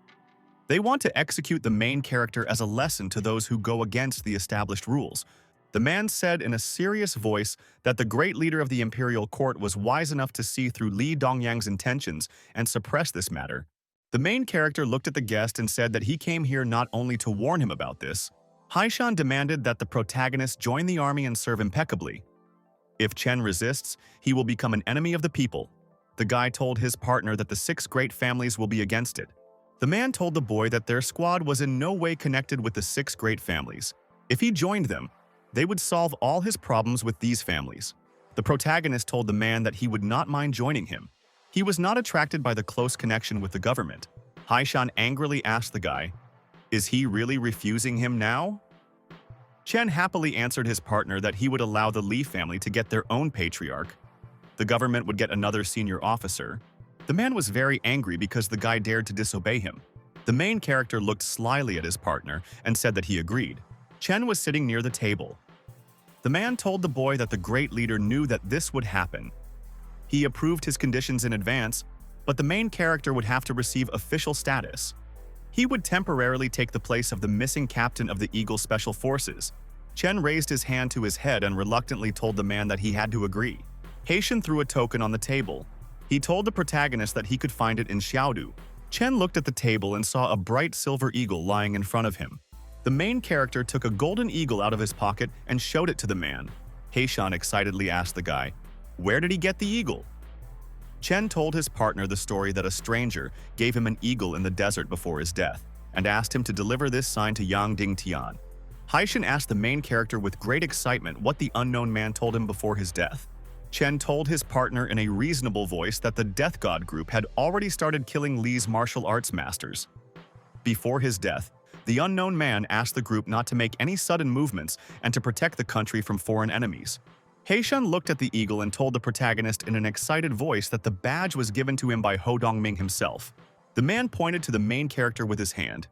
They want to execute the main character as a lesson to those who go against the established rules. The man said in a serious voice that the great leader of the imperial court was wise enough to see through Li Dongyang's intentions and suppress this matter. The main character looked at the guest and said that he came here not only to warn him about this. Haishan demanded that the protagonist join the army and serve impeccably. If Chen resists, he will become an enemy of the people. The guy told his partner that the 6 great families will be against it. The man told the boy that their squad was in no way connected with the 6 great families. If he joined them, they would solve all his problems with these families. The protagonist told the man that he would not mind joining him. He was not attracted by the close connection with the government. Haishan angrily asked the guy, "Is he really refusing him now?" Chen happily answered his partner that he would allow the Li family to get their own patriarch. The government would get another senior officer. The man was very angry because the guy dared to disobey him. The main character looked slyly at his partner and said that he agreed. Chen was sitting near the table. The man told the boy that the great leader knew that this would happen. He approved his conditions in advance, but the main character would have to receive official status. He would temporarily take the place of the missing captain of the Eagle Special Forces. Chen raised his hand to his head and reluctantly told the man that he had to agree. Haishan threw a token on the table. He told the protagonist that he could find it in Xiaodu. Chen looked at the table and saw a bright silver eagle lying in front of him. The main character took a golden eagle out of his pocket and showed it to the man. Haishan excitedly asked the guy, "Where did he get the eagle?" Chen told his partner the story that a stranger gave him an eagle in the desert before his death and asked him to deliver this sign to Yang Dingtian. Haishan asked the main character with great excitement what the unknown man told him before his death. Chen told his partner in a reasonable voice that the Death God group had already started killing Li's martial arts masters. Before his death, the unknown man asked the group not to make any sudden movements and to protect the country from foreign enemies. Haishan looked at the eagle and told the protagonist in an excited voice that the badge was given to him by Ho Dongming himself. The man pointed to the main character with his hand.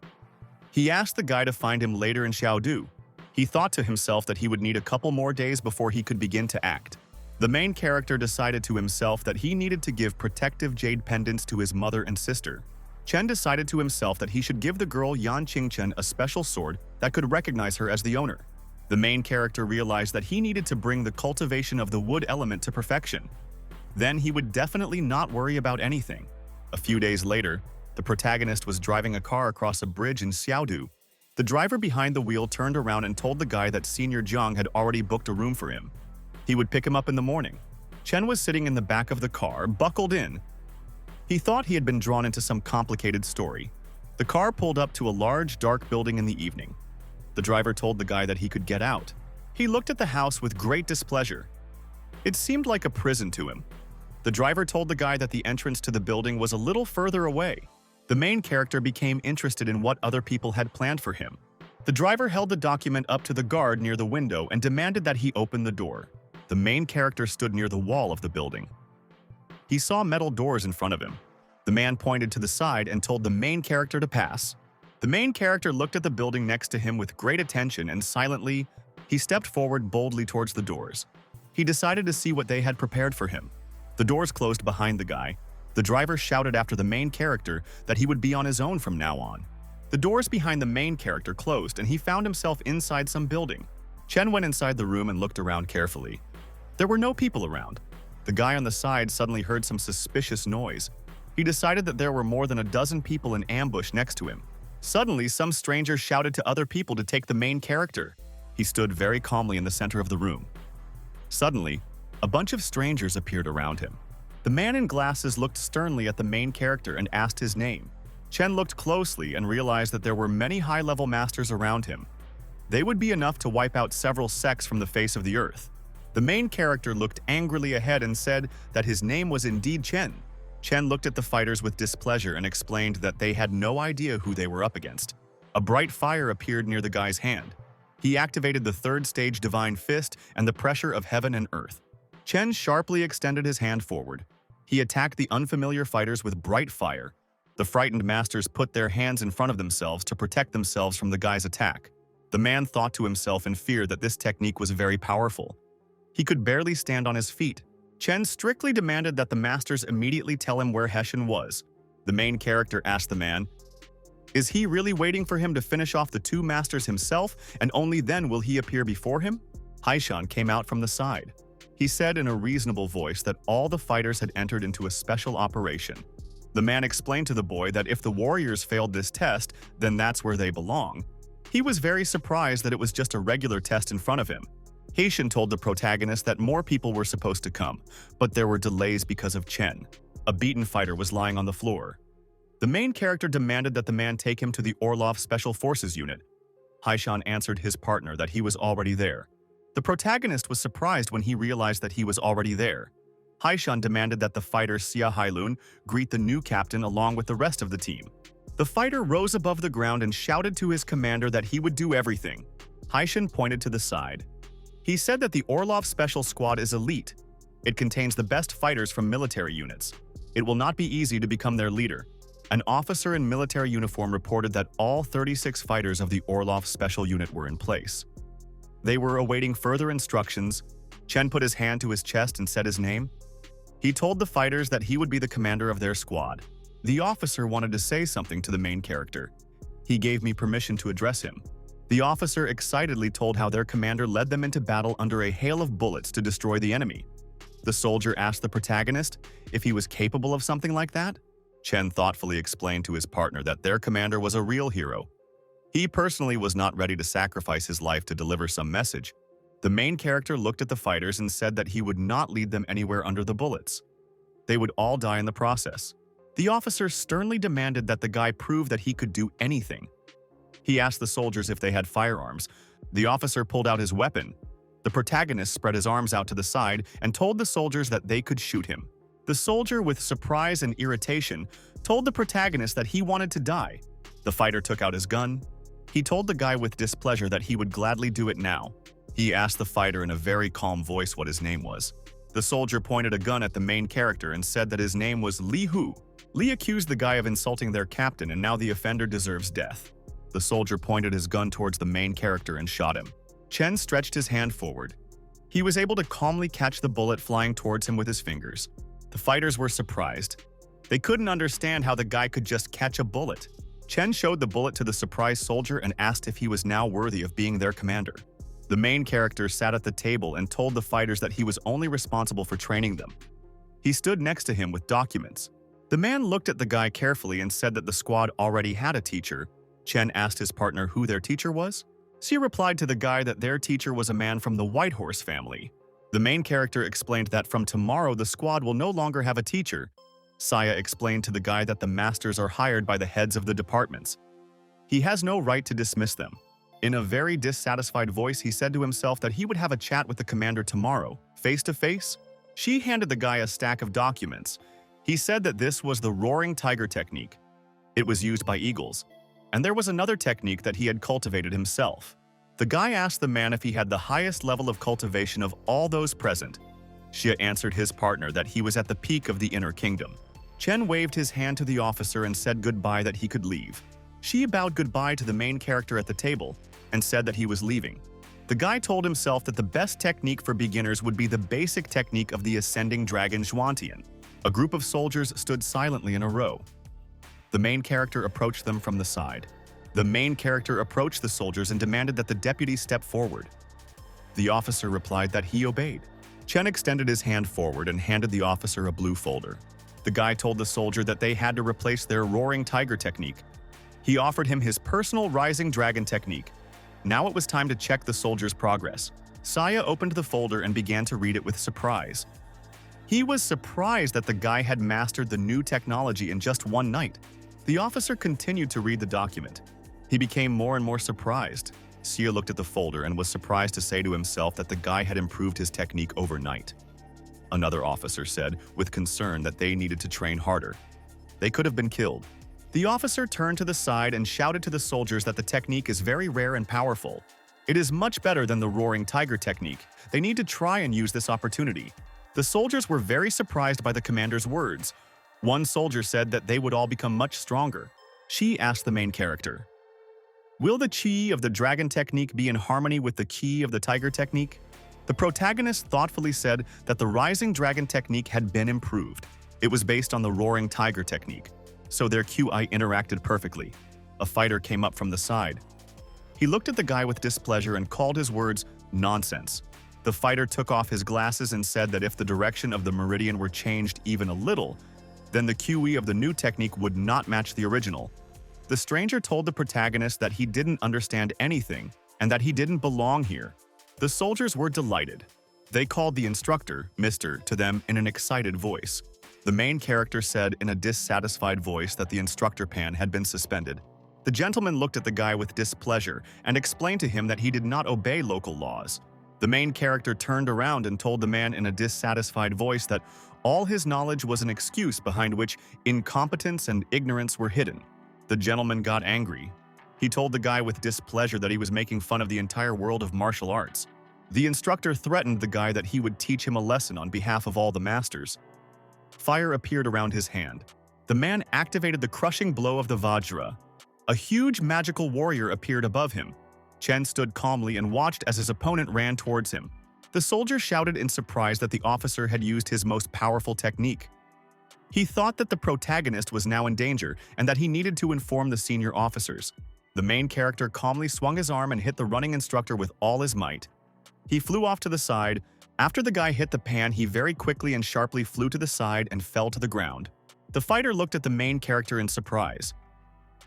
He asked the guy to find him later in Xiaodu. He thought to himself that he would need a couple more days before he could begin to act. The main character decided to himself that he needed to give protective jade pendants to his mother and sister. Chen decided to himself that he should give the girl Yan Qingchen a special sword that could recognize her as the owner. The main character realized that he needed to bring the cultivation of the wood element to perfection. Then he would definitely not worry about anything. A few days later, the protagonist was driving a car across a bridge in Xiaodu. The driver behind the wheel turned around and told the guy that Senior Jang had already booked a room for him. He would pick him up in the morning. Chen was sitting in the back of the car, buckled in. He thought he had been drawn into some complicated story. The car pulled up to a large, dark building in the evening. The driver told the guy that he could get out. He looked at the house with great displeasure. It seemed like a prison to him. The driver told the guy that the entrance to the building was a little further away. The main character became interested in what other people had planned for him. The driver held the document up to the guard near the window and demanded that he open the door. The main character stood near the wall of the building. He saw metal doors in front of him. The man pointed to the side and told the main character to pass. The main character looked at the building next to him with great attention and silently, he stepped forward boldly towards the doors. He decided to see what they had prepared for him. The doors closed behind the guy. The driver shouted after the main character that he would be on his own from now on. The doors behind the main character closed and he found himself inside some building. Chen went inside the room and looked around carefully. There were no people around. The guy on the side suddenly heard some suspicious noise. He decided that there were more than a dozen people in ambush next to him. Suddenly, some stranger shouted to other people to take the main character. He stood very calmly in the center of the room. Suddenly, a bunch of strangers appeared around him. The man in glasses looked sternly at the main character and asked his name. Chen looked closely and realized that there were many high-level masters around him. They would be enough to wipe out several sects from the face of the earth. The main character looked angrily ahead and said that his name was indeed Chen. Chen looked at the fighters with displeasure and explained that they had no idea who they were up against. A bright fire appeared near the guy's hand. He activated the third stage Divine Fist and the pressure of heaven and earth. Chen sharply extended his hand forward. He attacked the unfamiliar fighters with bright fire. The frightened masters put their hands in front of themselves to protect themselves from the guy's attack. The man thought to himself in fear that this technique was very powerful. He could barely stand on his feet. Chen strictly demanded that the masters immediately tell him where Hessian was. The main character asked the man, Is he really waiting for him to finish off the two masters himself, and only then will he appear before him? Shiuan came out from the side. He said in a reasonable voice that all the fighters had entered into a special operation. The man explained to the boy that if the warriors failed this test, then that's where they belong. He was very surprised that it was just a regular test in front of him. Shiuan told the protagonist that more people were supposed to come, but there were delays because of Chen. A beaten fighter was lying on the floor. The main character demanded that the man take him to the Orlov Special Forces unit. Shiuan answered his partner that he was already there. The protagonist was surprised when he realized that he was already there. Shiuan demanded that the fighter Xia Hailun greet the new captain along with the rest of the team. The fighter rose above the ground and shouted to his commander that he would do everything. Shiuan pointed to the side. He said that the Orlov Special Squad is elite. It contains the best fighters from military units. It will not be easy to become their leader. An officer in military uniform reported that all 36 fighters of the Orlov Special Unit were in place. They were awaiting further instructions. Chen put his hand to his chest and said his name. He told the fighters that he would be the commander of their squad. The officer wanted to say something to the main character. He gave me permission to address him. The officer excitedly told how their commander led them into battle under a hail of bullets to destroy the enemy. The soldier asked the protagonist if he was capable of something like that. Chen thoughtfully explained to his partner that their commander was a real hero. He personally was not ready to sacrifice his life to deliver some message. The main character looked at the fighters and said that he would not lead them anywhere under the bullets. They would all die in the process. The officer sternly demanded that the guy prove that he could do anything. He asked the soldiers if they had firearms. The officer pulled out his weapon. The protagonist spread his arms out to the side and told the soldiers that they could shoot him. The soldier, with surprise and irritation, told the protagonist that he wanted to die. The fighter took out his gun. He told the guy with displeasure that he would gladly do it now. He asked the fighter in a very calm voice what his name was. The soldier pointed a gun at the main character and said that his name was Li Hu. Li accused the guy of insulting their captain, and now the offender deserves death. The soldier pointed his gun towards the main character and shot him. Chen stretched his hand forward. He was able to calmly catch the bullet flying towards him with his fingers. The fighters were surprised. They couldn't understand how the guy could just catch a bullet. Chen showed the bullet to the surprised soldier and asked if he was now worthy of being their commander. The main character sat at the table and told the fighters that he was only responsible for training them. He stood next to him with documents. The man looked at the guy carefully and said that the squad already had a teacher. Chen asked his partner who their teacher was. She replied to the guy that their teacher was a man from the White Horse family. The main character explained that from tomorrow the squad will no longer have a teacher. Saya explained to the guy that the masters are hired by the heads of the departments. He has no right to dismiss them. In a very dissatisfied voice, he said to himself that he would have a chat with the commander tomorrow, face to face. She handed the guy a stack of documents. He said that this was the Roaring Tiger technique. It was used by eagles. And there was another technique that he had cultivated himself. The guy asked the man if he had the highest level of cultivation of all those present. Xia answered his partner that he was at the peak of the inner kingdom. Chen waved his hand to the officer and said goodbye that he could leave. Xia bowed goodbye to the main character at the table and said that he was leaving. The guy told himself that the best technique for beginners would be the basic technique of the ascending dragon Zhuantian. A group of soldiers stood silently in a row. The main character approached them from the side. The main character approached the soldiers and demanded that the deputy step forward. The officer replied that he obeyed. Chen extended his hand forward and handed the officer a blue folder. The guy told the soldier that they had to replace their Roaring Tiger technique. He offered him his personal Rising Dragon technique. Now it was time to check the soldier's progress. Saya opened the folder and began to read it with surprise. He was surprised that the guy had mastered the new technology in just one night. The officer continued to read the document. He became more and more surprised. Xia looked at the folder and was surprised to say to himself that the guy had improved his technique overnight. Another officer said, with concern, that they needed to train harder. They could have been killed. The officer turned to the side and shouted to the soldiers that the technique is very rare and powerful. It is much better than the Roaring Tiger technique. They need to try and use this opportunity. The soldiers were very surprised by the commander's words. One soldier said that they would all become much stronger. She asked the main character, "Will the chi of the dragon technique be in harmony with the chi of the tiger technique?" The protagonist thoughtfully said that the Rising Dragon technique had been improved. It was based on the Roaring Tiger technique, so their QI interacted perfectly. A fighter came up from the side. He looked at the guy with displeasure and called his words nonsense. The fighter took off his glasses and said that if the direction of the meridian were changed even a little, then the QE of the new technique would not match the original. The stranger told the protagonist that he didn't understand anything and that he didn't belong here. The soldiers were delighted. They called the instructor, Mr., to them in an excited voice. The main character said in a dissatisfied voice that the instructor pan had been suspended. The gentleman looked at the guy with displeasure and explained to him that he did not obey local laws. The main character turned around and told the man in a dissatisfied voice that all his knowledge was an excuse behind which incompetence and ignorance were hidden. The gentleman got angry. He told the guy with displeasure that he was making fun of the entire world of martial arts. The instructor threatened the guy that he would teach him a lesson on behalf of all the masters. Fire appeared around his hand. The man activated the crushing blow of the Vajra. A huge magical warrior appeared above him. Chen stood calmly and watched as his opponent ran towards him. The soldier shouted in surprise that the officer had used his most powerful technique. He thought that the protagonist was now in danger and that he needed to inform the senior officers. The main character calmly swung his arm and hit the running instructor with all his might. He flew off to the side. After the guy hit the pan, he very quickly and sharply flew to the side and fell to the ground. The fighter looked at the main character in surprise.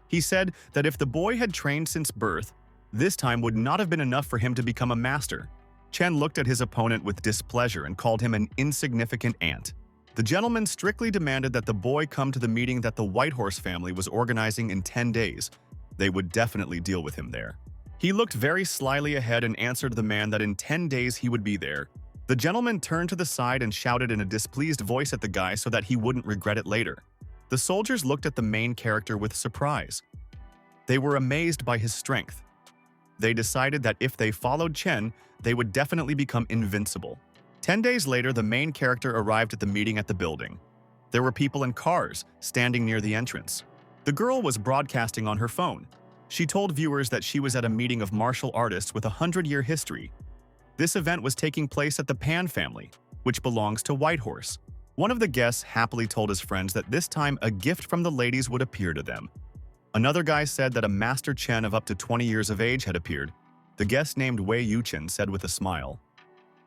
He said that if the boy had trained since birth, this time would not have been enough for him to become a master. Chen looked at his opponent with displeasure and called him an insignificant ant. The gentleman strictly demanded that the boy come to the meeting that the Whitehorse family was organizing in 10 days. They would definitely deal with him there. He looked very slyly ahead and answered the man that in 10 days he would be there. The gentleman turned to the side and shouted in a displeased voice at the guy so that he wouldn't regret it later. The soldiers looked at the main character with surprise. They were amazed by his strength. They decided that if they followed Chen, they would definitely become invincible. 10 days later, the main character arrived at the meeting at the building. There were people in cars, standing near the entrance. The girl was broadcasting on her phone. She told viewers that she was at a meeting of martial artists with a 100-year history. This event was taking place at the Pan family, which belongs to Whitehorse. One of the guests happily told his friends that this time a gift from the ladies would appear to them. Another guy said that a Master Chen of up to 20 years of age had appeared. The guest named Wei Yuchen said with a smile,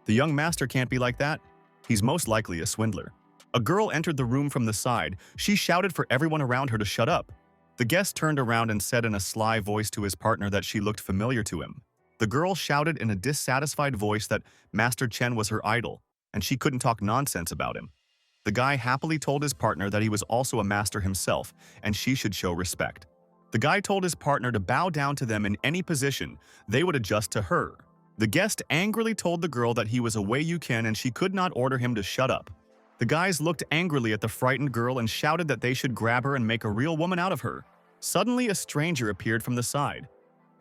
"The young master can't be like that. He's most likely a swindler." A girl entered the room from the side. She shouted for everyone around her to shut up. The guest turned around and said in a sly voice to his partner that she looked familiar to him. The girl shouted in a dissatisfied voice that Master Chen was her idol, and she couldn't talk nonsense about him. The guy happily told his partner that he was also a master himself, and she should show respect. The guy told his partner to bow down to them in any position. They would adjust to her. The guest angrily told the girl that he was a Wei Yuchen and she could not order him to shut up. The guys looked angrily at the frightened girl and shouted that they should grab her and make a real woman out of her. Suddenly, a stranger appeared from the side.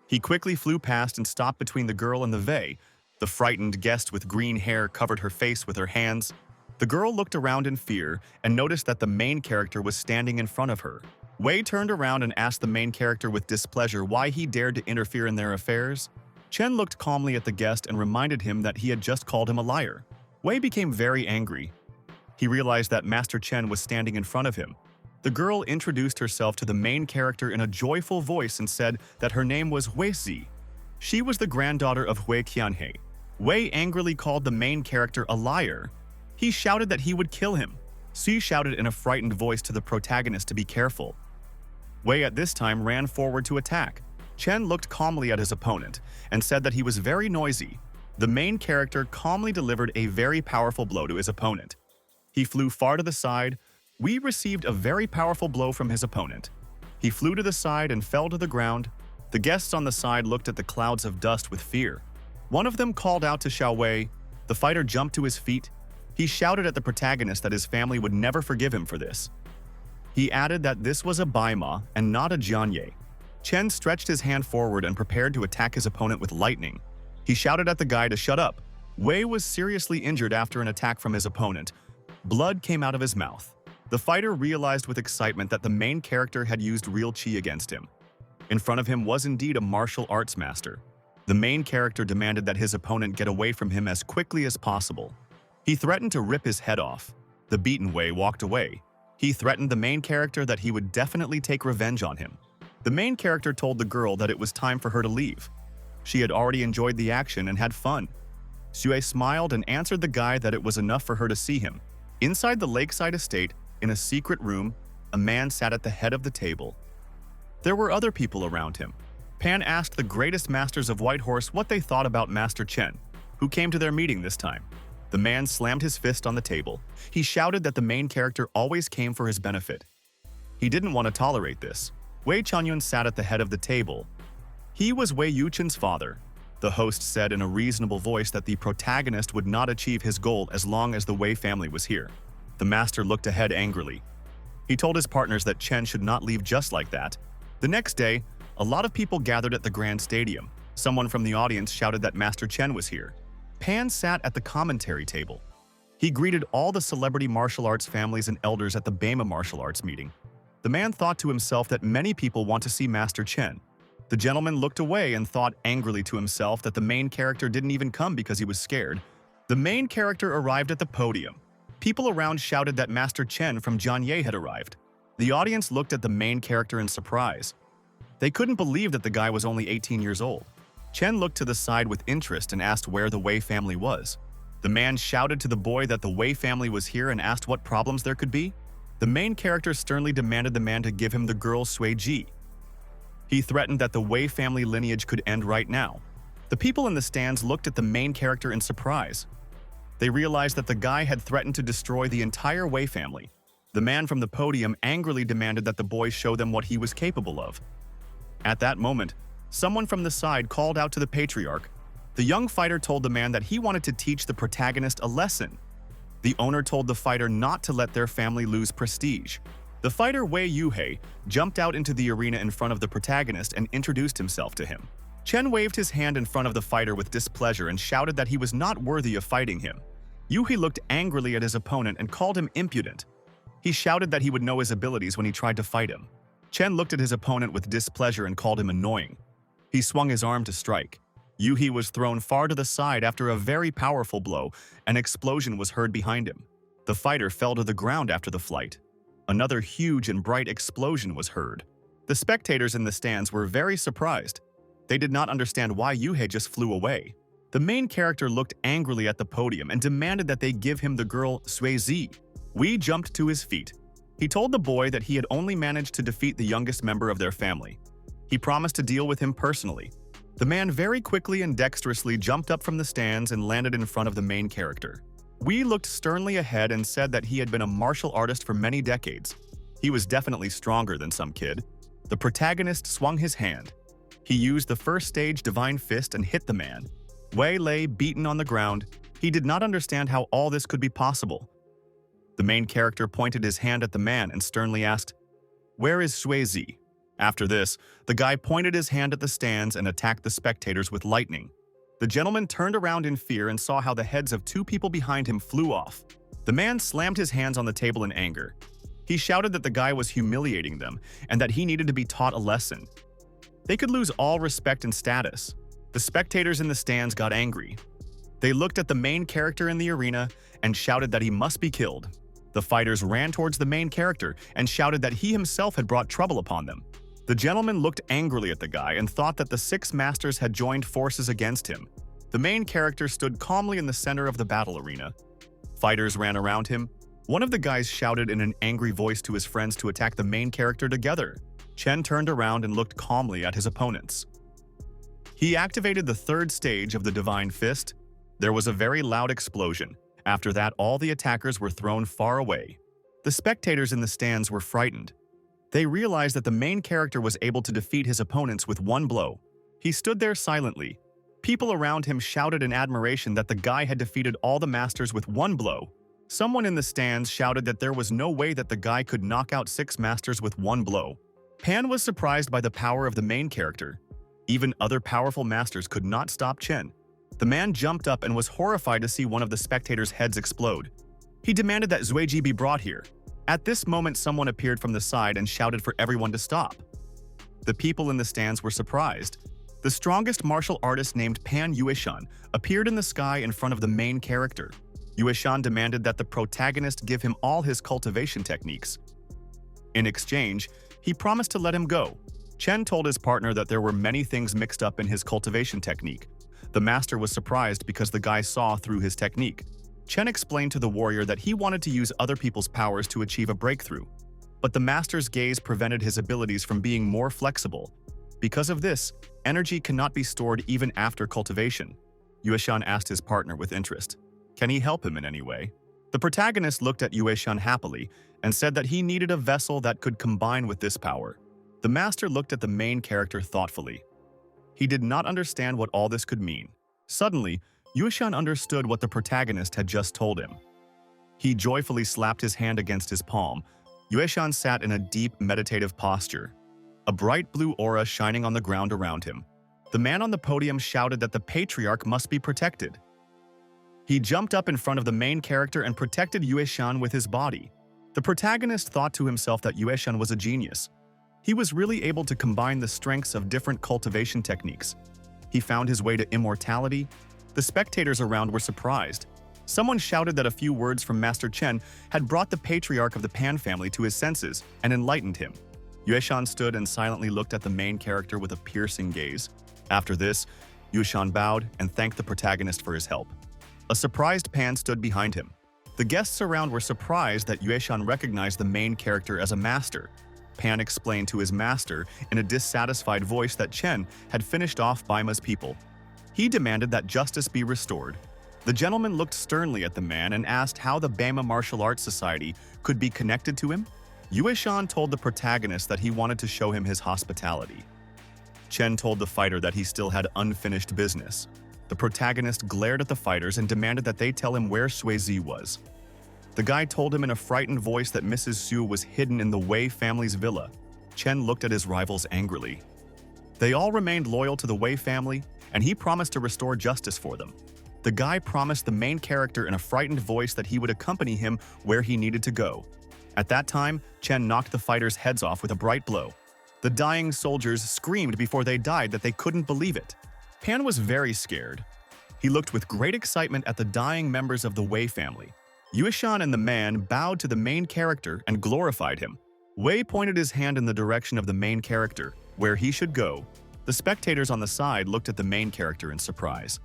He quickly flew past and stopped between the girl and the Wei. The frightened guest with green hair covered her face with her hands. The girl looked around in fear and noticed that the main character was standing in front of her. Wei turned around and asked the main character with displeasure why he dared to interfere in their affairs. Chen looked calmly at the guest and reminded him that he had just called him a liar. Wei became very angry. He realized that Master Chen was standing in front of him. The girl introduced herself to the main character in a joyful voice and said that her name was Huizi. She was the granddaughter of Hui Qianhe. Wei angrily called the main character a liar. He shouted that he would kill him. Xu shouted in a frightened voice to the protagonist to be careful. Wei at this time ran forward to attack. Chen looked calmly at his opponent and said that he was very noisy. The main character calmly delivered a very powerful blow to his opponent. He flew far to the side. Wei received a very powerful blow from his opponent. He flew to the side and fell to the ground. The guests on the side looked at the clouds of dust with fear. One of them called out to Xiao Wei. The fighter jumped to his feet. He shouted at the protagonist that his family would never forgive him for this. He added that this was a Baima and not a Jianye. Chen stretched his hand forward and prepared to attack his opponent with lightning. He shouted at the guy to shut up. Wei was seriously injured after an attack from his opponent. Blood came out of his mouth. The fighter realized with excitement that the main character had used real qi against him. In front of him was indeed a martial arts master. The main character demanded that his opponent get away from him as quickly as possible. He threatened to rip his head off. The beaten Wei walked away. He threatened the main character that he would definitely take revenge on him. The main character told the girl that it was time for her to leave. She had already enjoyed the action and had fun. Sue smiled and answered the guy that it was enough for her to see him. Inside the lakeside estate, in a secret room, a man sat at the head of the table. There were other people around him. Pan asked the greatest masters of Whitehorse what they thought about Master Chen, who came to their meeting this time. The man slammed his fist on the table. He shouted that the main character always came for his benefit. He didn't want to tolerate this. Wei Chunyun sat at the head of the table. He was Wei Yuchen's father. The host said in a reasonable voice that the protagonist would not achieve his goal as long as the Wei family was here. The master looked ahead angrily. He told his partners that Chen should not leave just like that. The next day, a lot of people gathered at the Grand Stadium. Someone from the audience shouted that Master Chen was here. Pan sat at the commentary table. He greeted all the celebrity martial arts families and elders at the Bema martial arts meeting. The man thought to himself that many people want to see Master Chen. The gentleman looked away and thought angrily to himself that the main character didn't even come because he was scared. The main character arrived at the podium. People around shouted that Master Chen from Johnhai had arrived. The audience looked at the main character in surprise. They couldn't believe that the guy was only 18 years old. Chen looked to the side with interest and asked where the Wei family was. The man shouted to the boy that the Wei family was here and asked what problems there could be. The main character sternly demanded the man to give him the girl Sui Ji. He threatened that the Wei family lineage could end right now. The people in the stands looked at the main character in surprise. They realized that the guy had threatened to destroy the entire Wei family. The man from the podium angrily demanded that the boy show them what he was capable of. At that moment, someone from the side called out to the Patriarch. The young fighter told the man that he wanted to teach the protagonist a lesson. The owner told the fighter not to let their family lose prestige. The fighter Wei Yuhei jumped out into the arena in front of the protagonist and introduced himself to him. Chen waved his hand in front of the fighter with displeasure and shouted that he was not worthy of fighting him. Yuhei looked angrily at his opponent and called him impudent. He shouted that he would know his abilities when he tried to fight him. Chen looked at his opponent with displeasure and called him annoying. He swung his arm to strike. Yuhei was thrown far to the side after a very powerful blow. An explosion was heard behind him. The fighter fell to the ground after the flight. Another huge and bright explosion was heard. The spectators in the stands were very surprised. They did not understand why Yuhei just flew away. The main character looked angrily at the podium and demanded that they give him the girl Sui Ji. Wei jumped to his feet. He told the boy that he had only managed to defeat the youngest member of their family. He promised to deal with him personally. The man very quickly and dexterously jumped up from the stands and landed in front of the main character. Wei looked sternly ahead and said that he had been a martial artist for many decades. He was definitely stronger than some kid. The protagonist swung his hand. He used the first stage Divine Fist and hit the man. Wei lay beaten on the ground. He did not understand how all this could be possible. The main character pointed his hand at the man and sternly asked, "Where is Sui Ji?" After this, the guy pointed his hand at the stands and attacked the spectators with lightning. The gentleman turned around in fear and saw how the heads of two people behind him flew off. The man slammed his hands on the table in anger. He shouted that the guy was humiliating them and that he needed to be taught a lesson. They could lose all respect and status. The spectators in the stands got angry. They looked at the main character in the arena and shouted that he must be killed. The fighters ran towards the main character and shouted that he himself had brought trouble upon them. The gentleman looked angrily at the guy and thought that the 6 masters had joined forces against him. The main character stood calmly in the center of the battle arena. Fighters ran around him. One of the guys shouted in an angry voice to his friends to attack the main character together. Chen turned around and looked calmly at his opponents. He activated the 3rd stage of the Divine Fist. There was a very loud explosion. After that, all the attackers were thrown far away. The spectators in the stands were frightened. They realized that the main character was able to defeat his opponents with one blow. He stood there silently. People around him shouted in admiration that the guy had defeated all the masters with one blow. Someone in the stands shouted that there was no way that the guy could knock out 6 masters with one blow. Pan was surprised by the power of the main character. Even other powerful masters could not stop Chen. The man jumped up and was horrified to see one of the spectators' heads explode. He demanded that Sui Ji be brought here. At this moment, someone appeared from the side and shouted for everyone to stop. The people in the stands were surprised. The strongest martial artist named Pan Yuishan appeared in the sky in front of the main character. Yuishan demanded that the protagonist give him all his cultivation techniques. In exchange, he promised to let him go. Chen told his partner that there were many things mixed up in his cultivation technique. The master was surprised because the guy saw through his technique. Chen explained to the warrior that he wanted to use other people's powers to achieve a breakthrough, but the master's gaze prevented his abilities from being more flexible. Because of this, energy cannot be stored even after cultivation. Yueshan asked his partner with interest, "Can he help him in any way?" The protagonist looked at Yueshan happily and said that he needed a vessel that could combine with this power. The master looked at the main character thoughtfully. He did not understand what all this could mean. Suddenly, Yueshan understood what the protagonist had just told him. He joyfully slapped his hand against his palm. Yueshan sat in a deep meditative posture, a bright blue aura shining on the ground around him. The man on the podium shouted that the Patriarch must be protected. He jumped up in front of the main character and protected Yueshan with his body. The protagonist thought to himself that Yueshan was a genius. He was really able to combine the strengths of different cultivation techniques. He found his way to immortality. The spectators around were surprised. Someone shouted that a few words from Master Chen had brought the Patriarch of the Pan family to his senses and enlightened him. Yueshan stood and silently looked at the main character with a piercing gaze. After this, Yueshan bowed and thanked the protagonist for his help. A surprised Pan stood behind him. The guests around were surprised that Yueshan recognized the main character as a master. Pan explained to his master in a dissatisfied voice that Chen had finished off Baima's people. He demanded that justice be restored. The gentleman looked sternly at the man and asked how the Baima Martial Arts Society could be connected to him. Yueshan told the protagonist that he wanted to show him his hospitality. Chen told the fighter that he still had unfinished business. The protagonist glared at the fighters and demanded that they tell him where Shuizi was. The guy told him in a frightened voice that Mrs. Su was hidden in the Wei family's villa. Chen looked at his rivals angrily. They all remained loyal to the Wei family, and he promised to restore justice for them. The guy promised the main character in a frightened voice that he would accompany him where he needed to go. At that time, Chen knocked the fighters' heads off with a bright blow. The dying soldiers screamed before they died that they couldn't believe it. Pan was very scared. He looked with great excitement at the dying members of the Wei family. Yueshan and the man bowed to the main character and glorified him. Wei pointed his hand in the direction of the main character, where he should go. The spectators on the side looked at the main character in surprise.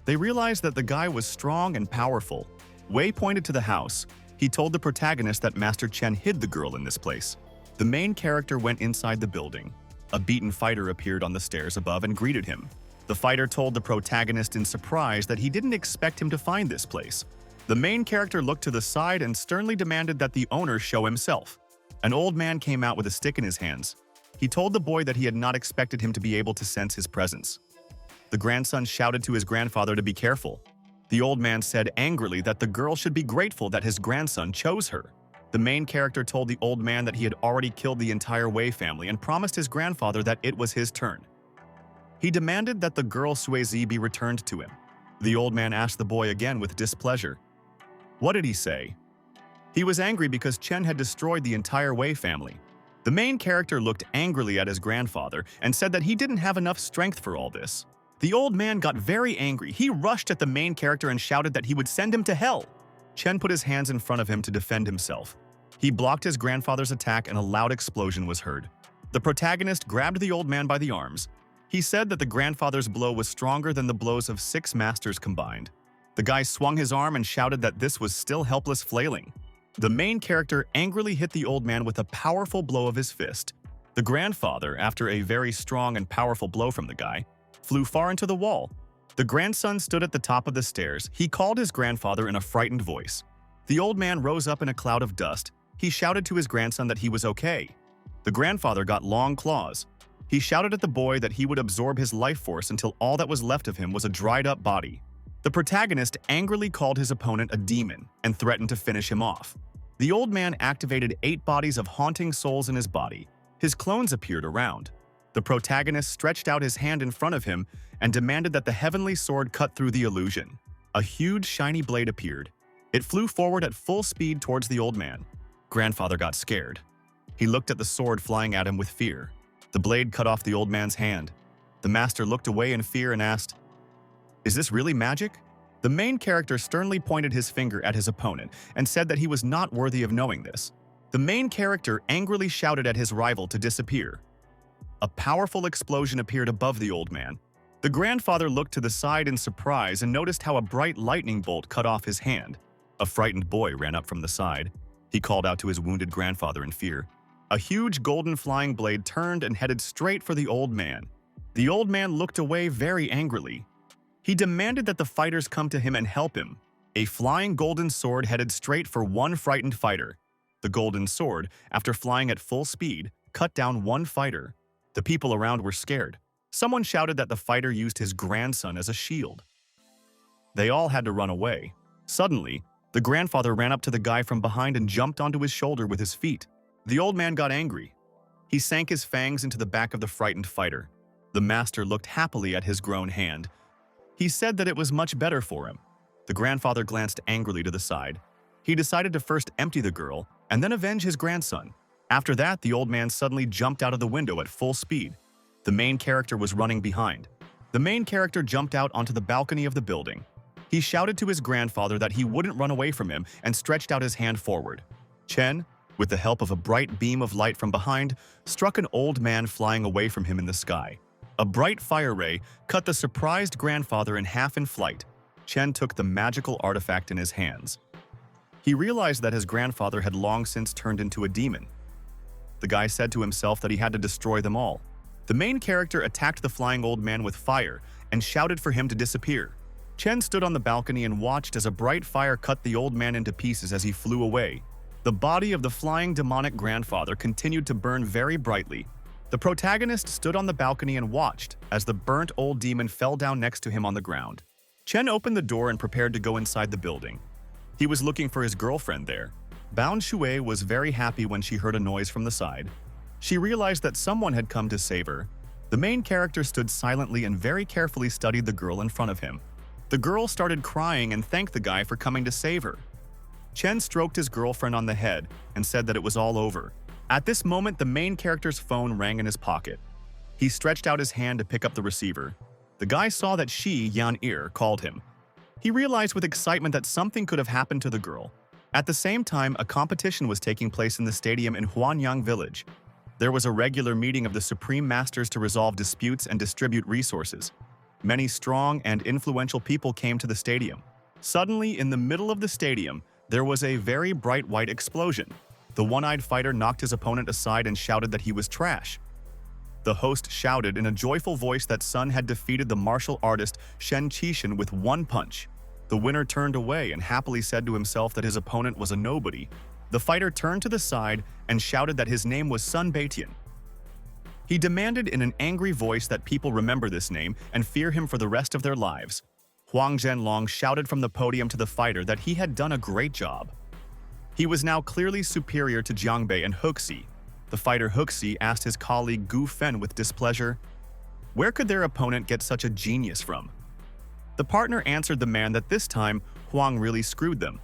They realized that the guy was strong and powerful. Wei pointed to the house. He told the protagonist that Master Chen hid the girl in this place. The main character went inside the building. A beaten fighter appeared on the stairs above and greeted him. The fighter told the protagonist in surprise that he didn't expect him to find this place. The main character looked to the side and sternly demanded that the owner show himself. An old man came out with a stick in his hands. He told the boy that he had not expected him to be able to sense his presence. The grandson shouted to his grandfather to be careful. The old man said angrily that the girl should be grateful that his grandson chose her. The main character told the old man that he had already killed the entire Wei family and promised his grandfather that it was his turn. He demanded that the girl Shuizi be returned to him. The old man asked the boy again with displeasure. What did he say? He was angry because Chen had destroyed the entire Wei family. The main character looked angrily at his grandfather and said that he didn't have enough strength for all this. The old man got very angry. He rushed at the main character and shouted that he would send him to hell. Chen put his hands in front of him to defend himself. He blocked his grandfather's attack and a loud explosion was heard. The protagonist grabbed the old man by the arms. He said that the grandfather's blow was stronger than the blows of 6 masters combined. The guy swung his arm and shouted that this was still helpless flailing. The main character angrily hit the old man with a powerful blow of his fist. The grandfather, after a very strong and powerful blow from the guy, flew far into the wall. The grandson stood at the top of the stairs. He called his grandfather in a frightened voice. The old man rose up in a cloud of dust. He shouted to his grandson that he was okay. The grandfather got long claws. He shouted at the boy that he would absorb his life force until all that was left of him was a dried-up body. The protagonist angrily called his opponent a demon and threatened to finish him off. The old man activated 8 bodies of haunting souls in his body. His clones appeared around. The protagonist stretched out his hand in front of him and demanded that the heavenly sword cut through the illusion. A huge shiny blade appeared. It flew forward at full speed towards the old man. Grandfather got scared. He looked at the sword flying at him with fear. The blade cut off the old man's hand. The master looked away in fear and asked, "Is this really magic?" The main character sternly pointed his finger at his opponent and said that he was not worthy of knowing this. The main character angrily shouted at his rival to disappear. a powerful explosion appeared above the old man. The grandfather looked to the side in surprise and noticed how a bright lightning bolt cut off his hand. A frightened boy ran up from the side. He called out to his wounded grandfather in fear. A huge golden flying blade turned and headed straight for the old man. The old man looked away very angrily. He demanded that the fighters come to him and help him. A flying golden sword headed straight for one frightened fighter. The golden sword, after flying at full speed, cut down one fighter. The people around were scared. Someone shouted that the fighter used his grandson as a shield. They all had to run away. Suddenly, the grandfather ran up to the guy from behind and jumped onto his shoulder with his feet. The old man got angry. He sank his fangs into the back of the frightened fighter. The master looked happily at his grown hand. He said that it was much better for him. The grandfather glanced angrily to the side. He decided to first empty the girl and then avenge his grandson. After that, the old man suddenly jumped out of the window at full speed. The main character was running behind. The main character jumped out onto the balcony of the building. He shouted to his grandfather that he wouldn't run away from him and stretched out his hand forward. Chen, with the help of a bright beam of light from behind, struck an old man flying away from him in the sky. A bright fire ray cut the surprised grandfather in half in flight. Chen took the magical artifact in his hands. He realized that his grandfather had long since turned into a demon. The guy said to himself that he had to destroy them all. The main character attacked the flying old man with fire and shouted for him to disappear. Chen stood on the balcony and watched as a bright fire cut the old man into pieces as he flew away. The body of the flying demonic grandfather continued to burn very brightly. The protagonist stood on the balcony and watched as the burnt old demon fell down next to him on the ground. Chen opened the door and prepared to go inside the building. He was looking for his girlfriend there. Bound Shui was very happy when she heard a noise from the side. She realized that someone had come to save her. The main character stood silently and very carefully studied the girl in front of him. The girl started crying and thanked the guy for coming to save her. Chen stroked his girlfriend on the head and said that it was all over. At this moment, the main character's phone rang in his pocket. He stretched out his hand to pick up the receiver. The guy saw that Yan called him. He realized with excitement that something could have happened to the girl. At the same time, a competition was taking place in the stadium in Huanyang Village. There was a regular meeting of the Supreme Masters to resolve disputes and distribute resources. Many strong and influential people came to the stadium. Suddenly, in the middle of the stadium, there was a very bright white explosion. The one-eyed fighter knocked his opponent aside and shouted that he was trash. The host shouted in a joyful voice that Sun had defeated the martial artist Shen Qishan with one punch. The winner turned away and happily said to himself that his opponent was a nobody. The fighter turned to the side and shouted that his name was Sun Baitian. He demanded in an angry voice that people remember this name and fear him for the rest of their lives. Huang Zhenlong shouted from the podium to the fighter that he had done a great job. He was now clearly superior to Jiangbei and Huxi. The fighter Huxi asked his colleague Gu Fen with displeasure, where could their opponent get such a genius from? The partner answered the man that this time Huang really screwed them.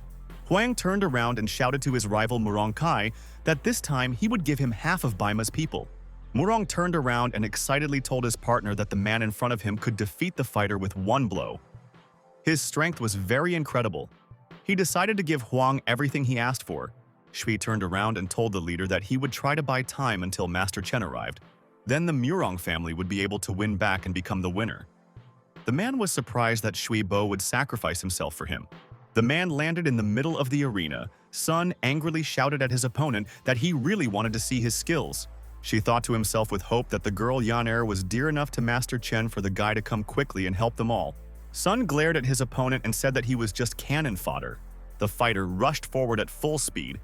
Huang turned around and shouted to his rival Murong Kai that this time he would give him half of Baima's people. Murong turned around and excitedly told his partner that the man in front of him could defeat the fighter with one blow. His strength was very incredible. He decided to give Huang everything he asked for. Shui turned around and told the leader that he would try to buy time until Master Chen arrived. Then the Murong family would be able to win back and become the winner. The man was surprised that Shui Bo would sacrifice himself for him. The man landed in the middle of the arena. Sun angrily shouted at his opponent that he really wanted to see his skills. She thought to himself with hope that the girl Yan was dear enough to Master Chen for the guy to come quickly and help them all. Sun glared at his opponent and said that he was just cannon fodder. The fighter rushed forward at full speed.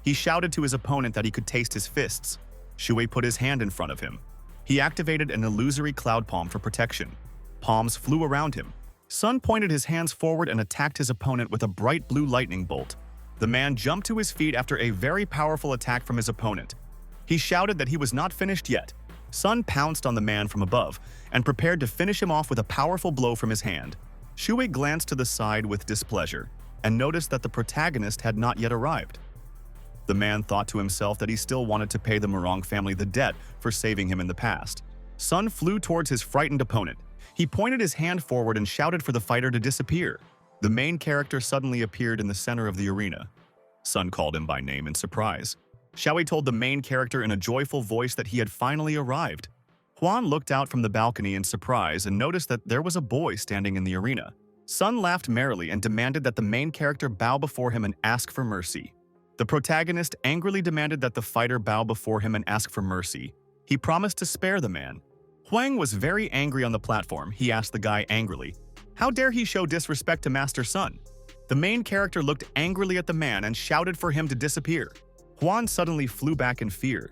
He shouted to his opponent that he could taste his fists. Shui put his hand in front of him. He activated an illusory cloud palm for protection. Palms flew around him. Sun pointed his hands forward and attacked his opponent with a bright blue lightning bolt. The man jumped to his feet after a very powerful attack from his opponent. He shouted that he was not finished yet. Sun pounced on the man from above and prepared to finish him off with a powerful blow from his hand. Shui glanced to the side with displeasure and noticed that the protagonist had not yet arrived. The man thought to himself that he still wanted to pay the Murong family the debt for saving him in the past. Sun flew towards his frightened opponent. He pointed his hand forward and shouted for the fighter to disappear. The main character suddenly appeared in the center of the arena. Sun called him by name in surprise. Shui told the main character in a joyful voice that he had finally arrived. Huan looked out from the balcony in surprise and noticed that there was a boy standing in the arena. Sun laughed merrily and demanded that the main character bow before him and ask for mercy. The protagonist angrily demanded that the fighter bow before him and ask for mercy. He promised to spare the man. Huang was very angry on the platform. He asked the guy angrily, "How dare he show disrespect to Master Sun?" The main character looked angrily at the man and shouted for him to disappear. Huan suddenly flew back in fear.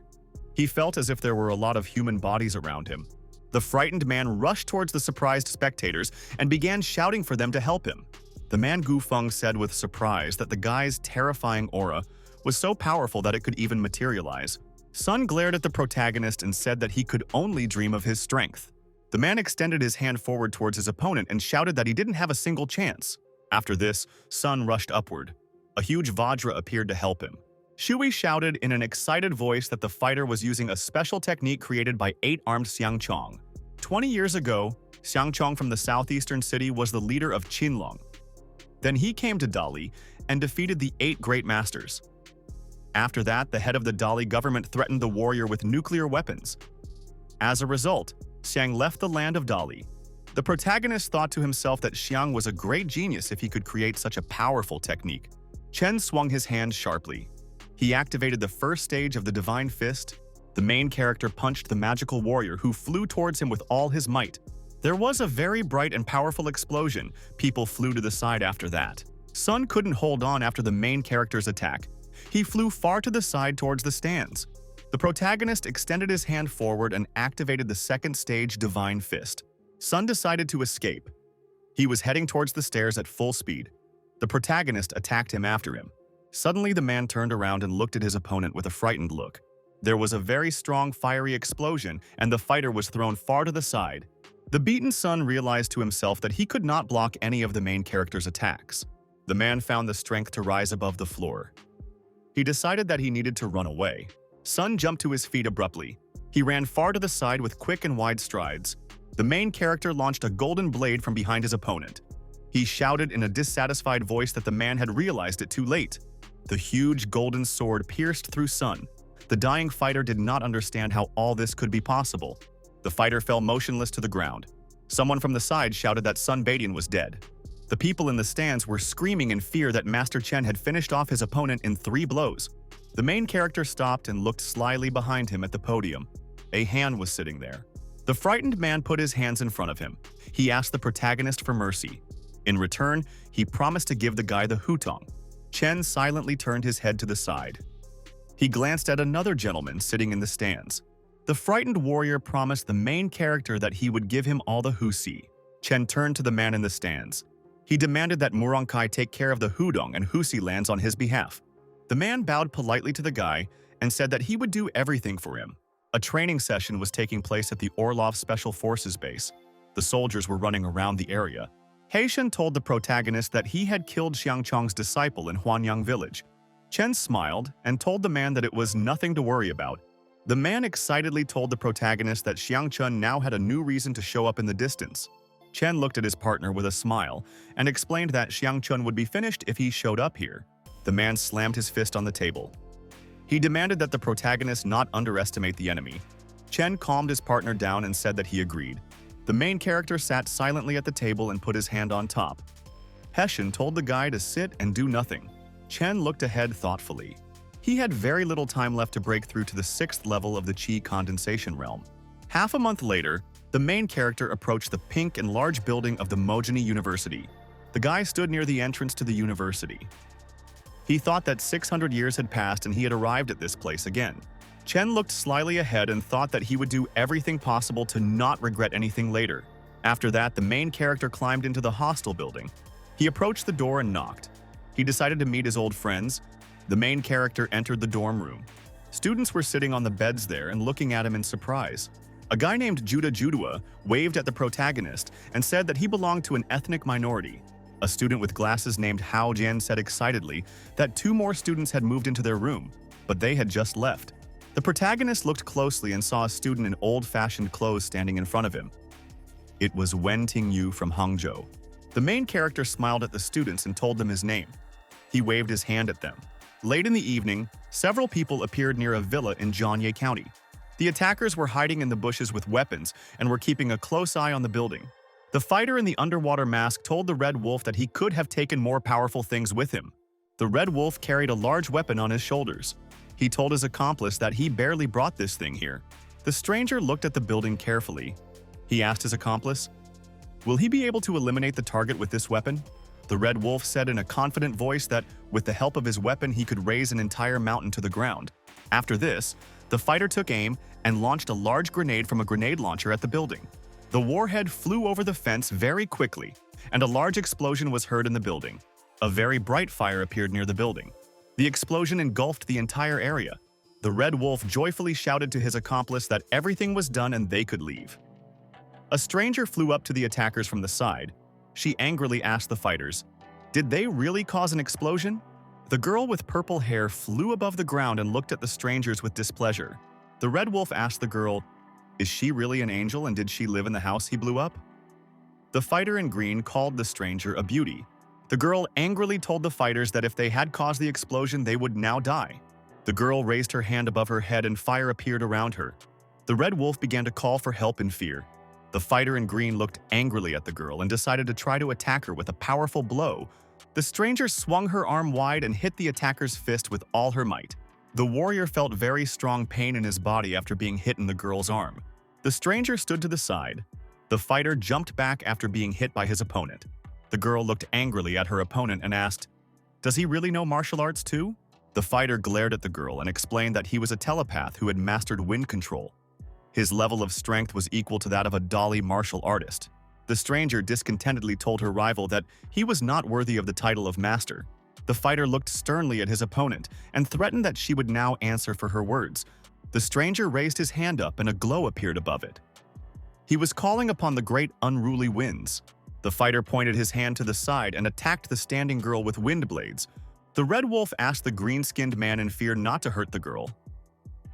He felt as if there were a lot of human bodies around him. The frightened man rushed towards the surprised spectators and began shouting for them to help him. The man Gu Feng said with surprise that the guy's terrifying aura was so powerful that it could even materialize. Sun glared at the protagonist and said that he could only dream of his strength. The man extended his hand forward towards his opponent and shouted that he didn't have a single chance. After this, Sun rushed upward. A huge Vajra appeared to help him. Shui shouted in an excited voice that the fighter was using a special technique created by 8-armed Xiangchong. 20 years ago, Xiangchong from the southeastern city was the leader of Qinlong. Then he came to Dali and defeated the 8 Great Masters. After that, the head of the Dali government threatened the warrior with nuclear weapons. As a result, Xiang left the land of Dali. The protagonist thought to himself that Xiang was a great genius if he could create such a powerful technique. Chen swung his hand sharply. He activated the first stage of the Divine Fist. The main character punched the magical warrior, who flew towards him with all his might. There was a very bright and powerful explosion. People flew to the side after that. Sun couldn't hold on after the main character's attack. He flew far to the side towards the stands. The protagonist extended his hand forward and activated the second stage Divine Fist. Sun decided to escape. He was heading towards the stairs at full speed. The protagonist attacked him after him. Suddenly, the man turned around and looked at his opponent with a frightened look. There was a very strong fiery explosion, and the fighter was thrown far to the side. The beaten Sun realized to himself that he could not block any of the main character's attacks. The man found the strength to rise above the floor. He decided that he needed to run away. Sun jumped to his feet abruptly. He ran far to the side with quick and wide strides. The main character launched a golden blade from behind his opponent. He shouted in a dissatisfied voice that the man had realized it too late. The huge golden sword pierced through Sun. The dying fighter did not understand how all this could be possible. The fighter fell motionless to the ground. Someone from the side shouted that Sun Badian was dead. The people in the stands were screaming in fear that Master Chen had finished off his opponent in 3 blows. The main character stopped and looked slyly behind him at the podium. A hand was sitting there. The frightened man put his hands in front of him. He asked the protagonist for mercy. In return, he promised to give the guy the hutong. Chen silently turned his head to the side. He glanced at another gentleman sitting in the stands. The frightened warrior promised the main character that he would give him all the husi. Chen turned to the man in the stands. He demanded that Murongkai take care of the hudong and husi lands on his behalf. The man bowed politely to the guy and said that he would do everything for him. A training session was taking place at the Orlov Special Forces base. The soldiers were running around the area. Heishan told the protagonist that he had killed Xiangchong's disciple in Huanyang village. Chen smiled and told the man that it was nothing to worry about. The man excitedly told the protagonist that Xiangchun now had a new reason to show up in the distance. Chen looked at his partner with a smile and explained that Xiangchun would be finished if he showed up here. The man slammed his fist on the table. He demanded that the protagonist not underestimate the enemy. Chen calmed his partner down and said that he agreed. The main character sat silently at the table and put his hand on top. Heishan told the guy to sit and do nothing. Chen looked ahead thoughtfully. He had very little time left to break through to the 6th level of the Qi condensation realm. Half a month later, the main character approached the pink and large building of the Mojini University. The guy stood near the entrance to the university. He thought that 600 years had passed and he had arrived at this place again. Chen looked slyly ahead and thought that he would do everything possible to not regret anything later. After that, the main character climbed into the hostel building. He approached the door and knocked. He decided to meet his old friends. The main character entered the dorm room. Students were sitting on the beds there and looking at him in surprise. A guy named Judah Judua waved at the protagonist and said that he belonged to an ethnic minority. A student with glasses named Hao Jian said excitedly that 2 more students had moved into their room, but they had just left. The protagonist looked closely and saw a student in old-fashioned clothes standing in front of him. It was Wen Tingyu from Hangzhou. The main character smiled at the students and told them his name. He waved his hand at them. Late in the evening, several people appeared near a villa in Zhangye County. The attackers were hiding in the bushes with weapons and were keeping a close eye on the building. The fighter in the underwater mask told the Red Wolf that he could have taken more powerful things with him. The Red Wolf carried a large weapon on his shoulders. He told his accomplice that he barely brought this thing here. The stranger looked at the building carefully. He asked his accomplice, "Will he be able to eliminate the target with this weapon?" The Red Wolf said in a confident voice that with the help of his weapon he could raise an entire mountain to the ground. After this, the fighter took aim and launched a large grenade from a grenade launcher at the building. The warhead flew over the fence very quickly, and a large explosion was heard in the building. A very bright fire appeared near the building. The explosion engulfed the entire area. The Red Wolf joyfully shouted to his accomplice that everything was done and they could leave. A stranger flew up to the attackers from the side. She angrily asked the fighters, "Did they really cause an explosion?" The girl with purple hair flew above the ground and looked at the strangers with displeasure. The Red Wolf asked the girl, "Is she really an angel and did she live in the house he blew up?" The fighter in green called the stranger a beauty. The girl angrily told the fighters that if they had caused the explosion, they would now die. The girl raised her hand above her head and fire appeared around her. The Red Wolf began to call for help in fear. The fighter in green looked angrily at the girl and decided to try to attack her with a powerful blow. The stranger swung her arm wide and hit the attacker's fist with all her might. The warrior felt very strong pain in his body after being hit in the girl's arm. The stranger stood to the side. The fighter jumped back after being hit by his opponent. The girl looked angrily at her opponent and asked, "Does he really know martial arts too?" The fighter glared at the girl and explained that he was a telepath who had mastered wind control. His level of strength was equal to that of a Dali martial artist. The stranger discontentedly told her rival that he was not worthy of the title of master. The fighter looked sternly at his opponent and threatened that she would now answer for her words. The stranger raised his hand up and a glow appeared above it. He was calling upon the great unruly winds. The fighter pointed his hand to the side and attacked the standing girl with wind blades. The Red Wolf asked the green-skinned man in fear not to hurt the girl.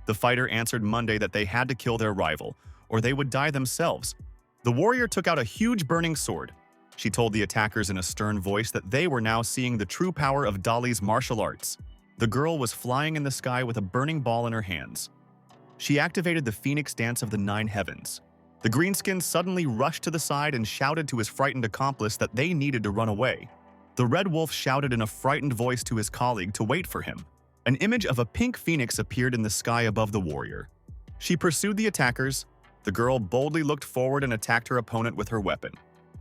The fighter answered Monday that they had to kill their rival, or they would die themselves. The warrior took out a huge burning sword. She told the attackers in a stern voice that they were now seeing the true power of Dali's martial arts. The girl was flying in the sky with a burning ball in her hands. She activated the Phoenix Dance of the Nine Heavens. The greenskin suddenly rushed to the side and shouted to his frightened accomplice that they needed to run away. The Red Wolf shouted in a frightened voice to his colleague to wait for him. An image of a pink phoenix appeared in the sky above the warrior. She pursued the attackers. The girl boldly looked forward and attacked her opponent with her weapon.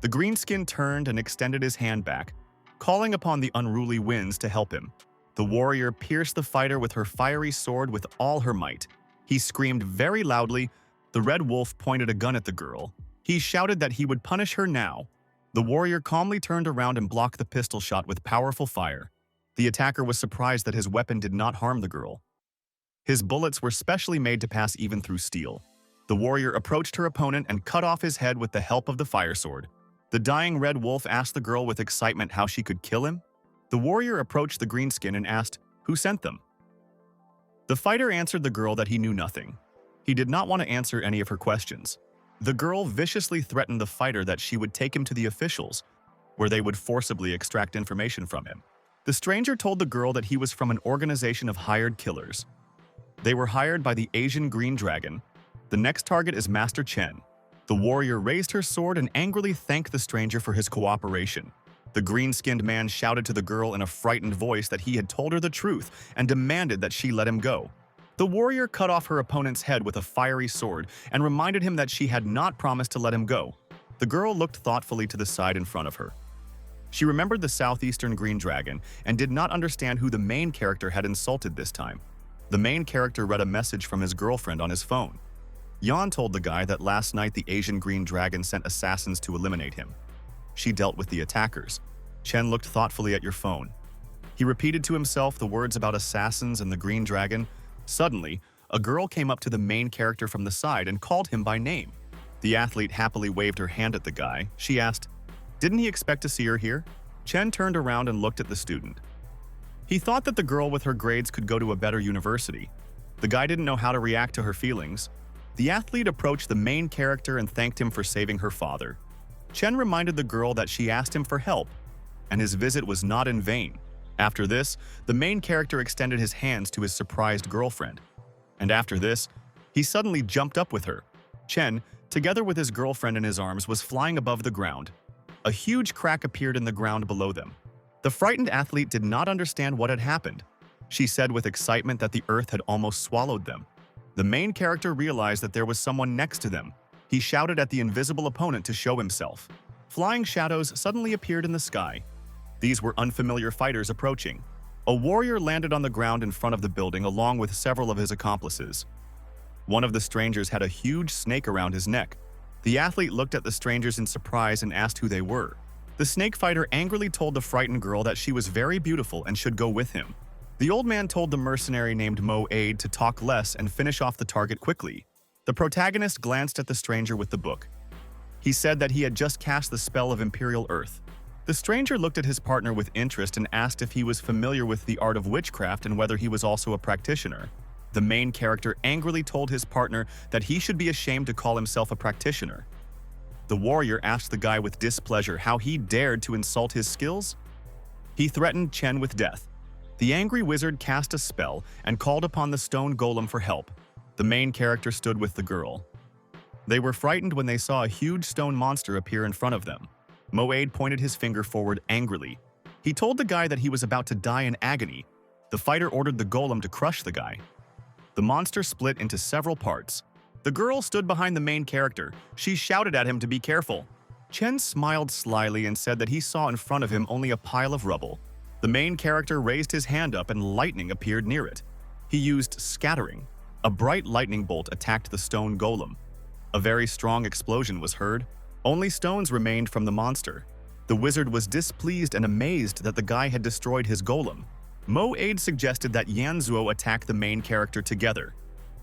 The greenskin turned and extended his hand back, calling upon the unruly winds to help him. The warrior pierced the fighter with her fiery sword with all her might. He screamed very loudly. The Red Wolf pointed a gun at the girl. He shouted that he would punish her now. The warrior calmly turned around and blocked the pistol shot with powerful fire. The attacker was surprised that his weapon did not harm the girl. His bullets were specially made to pass even through steel. The warrior approached her opponent and cut off his head with the help of the fire sword. The dying Red Wolf asked the girl with excitement how she could kill him. The warrior approached the greenskin and asked, "Who sent them?" The fighter answered the girl that he knew nothing. He did not want to answer any of her questions. The girl viciously threatened the fighter that she would take him to the officials, where they would forcibly extract information from him. The stranger told the girl that he was from an organization of hired killers. They were hired by the Asian Green Dragon. The next target is Master Chen. The warrior raised her sword and angrily thanked the stranger for his cooperation. The green-skinned man shouted to the girl in a frightened voice that he had told her the truth and demanded that she let him go. The warrior cut off her opponent's head with a fiery sword and reminded him that she had not promised to let him go. The girl looked thoughtfully to the side in front of her. She remembered the Southeastern Green Dragon and did not understand who the main character had insulted this time. The main character read a message from his girlfriend on his phone. Yan told the guy that last night the Asian Green Dragon sent assassins to eliminate him. She dealt with the attackers. Chen looked thoughtfully at your phone. He repeated to himself the words about assassins and the Green Dragon. Suddenly, a girl came up to the main character from the side and called him by name. The athlete happily waved her hand at the guy. She asked, "Didn't he expect to see her here?" Chen turned around and looked at the student. He thought that the girl with her grades could go to a better university. The guy didn't know how to react to her feelings. The athlete approached the main character and thanked him for saving her father. Chen reminded the girl that she asked him for help, and his visit was not in vain. After this, the main character extended his hands to his surprised girlfriend. And after this, He suddenly jumped up with her. Chen, together with his girlfriend in his arms, was flying above the ground. A huge crack appeared in the ground below them. The frightened athlete did not understand what had happened. She said with excitement that the earth had almost swallowed them. The main character realized that there was someone next to them. He shouted at the invisible opponent to show himself. Flying shadows suddenly appeared in the sky. These were unfamiliar fighters approaching. A warrior landed on the ground in front of the building along with several of his accomplices. One of the strangers had a huge snake around his neck. The athlete looked at the strangers in surprise and asked who they were. The snake fighter angrily told the frightened girl that she was very beautiful and should go with him. The old man told the mercenary named Mo-Aid to talk less and finish off the target quickly. The protagonist glanced at the stranger with the book. He said that he had just cast the spell of Imperial Earth. The stranger looked at his partner with interest and asked if he was familiar with the art of witchcraft and whether he was also a practitioner. The main character angrily told his partner that he should be ashamed to call himself a practitioner. The warrior asked the guy with displeasure how he dared to insult his skills. He threatened Chen with death. The angry wizard cast a spell and called upon the stone golem for help. The main character stood with the girl. They were frightened when they saw a huge stone monster appear in front of them. Mo-Aid pointed his finger forward angrily. He told the guy that he was about to die in agony. The fighter ordered the golem to crush the guy. The monster split into several parts. The girl stood behind the main character. She shouted at him to be careful. Chen smiled slyly and said that he saw in front of him only a pile of rubble. The main character raised his hand up and lightning appeared near it. He used scattering. A bright lightning bolt attacked the stone golem. A very strong explosion was heard. Only stones remained from the monster. The wizard was displeased and amazed that the guy had destroyed his golem. Mo-Aid suggested that Yanzuo attack the main character together.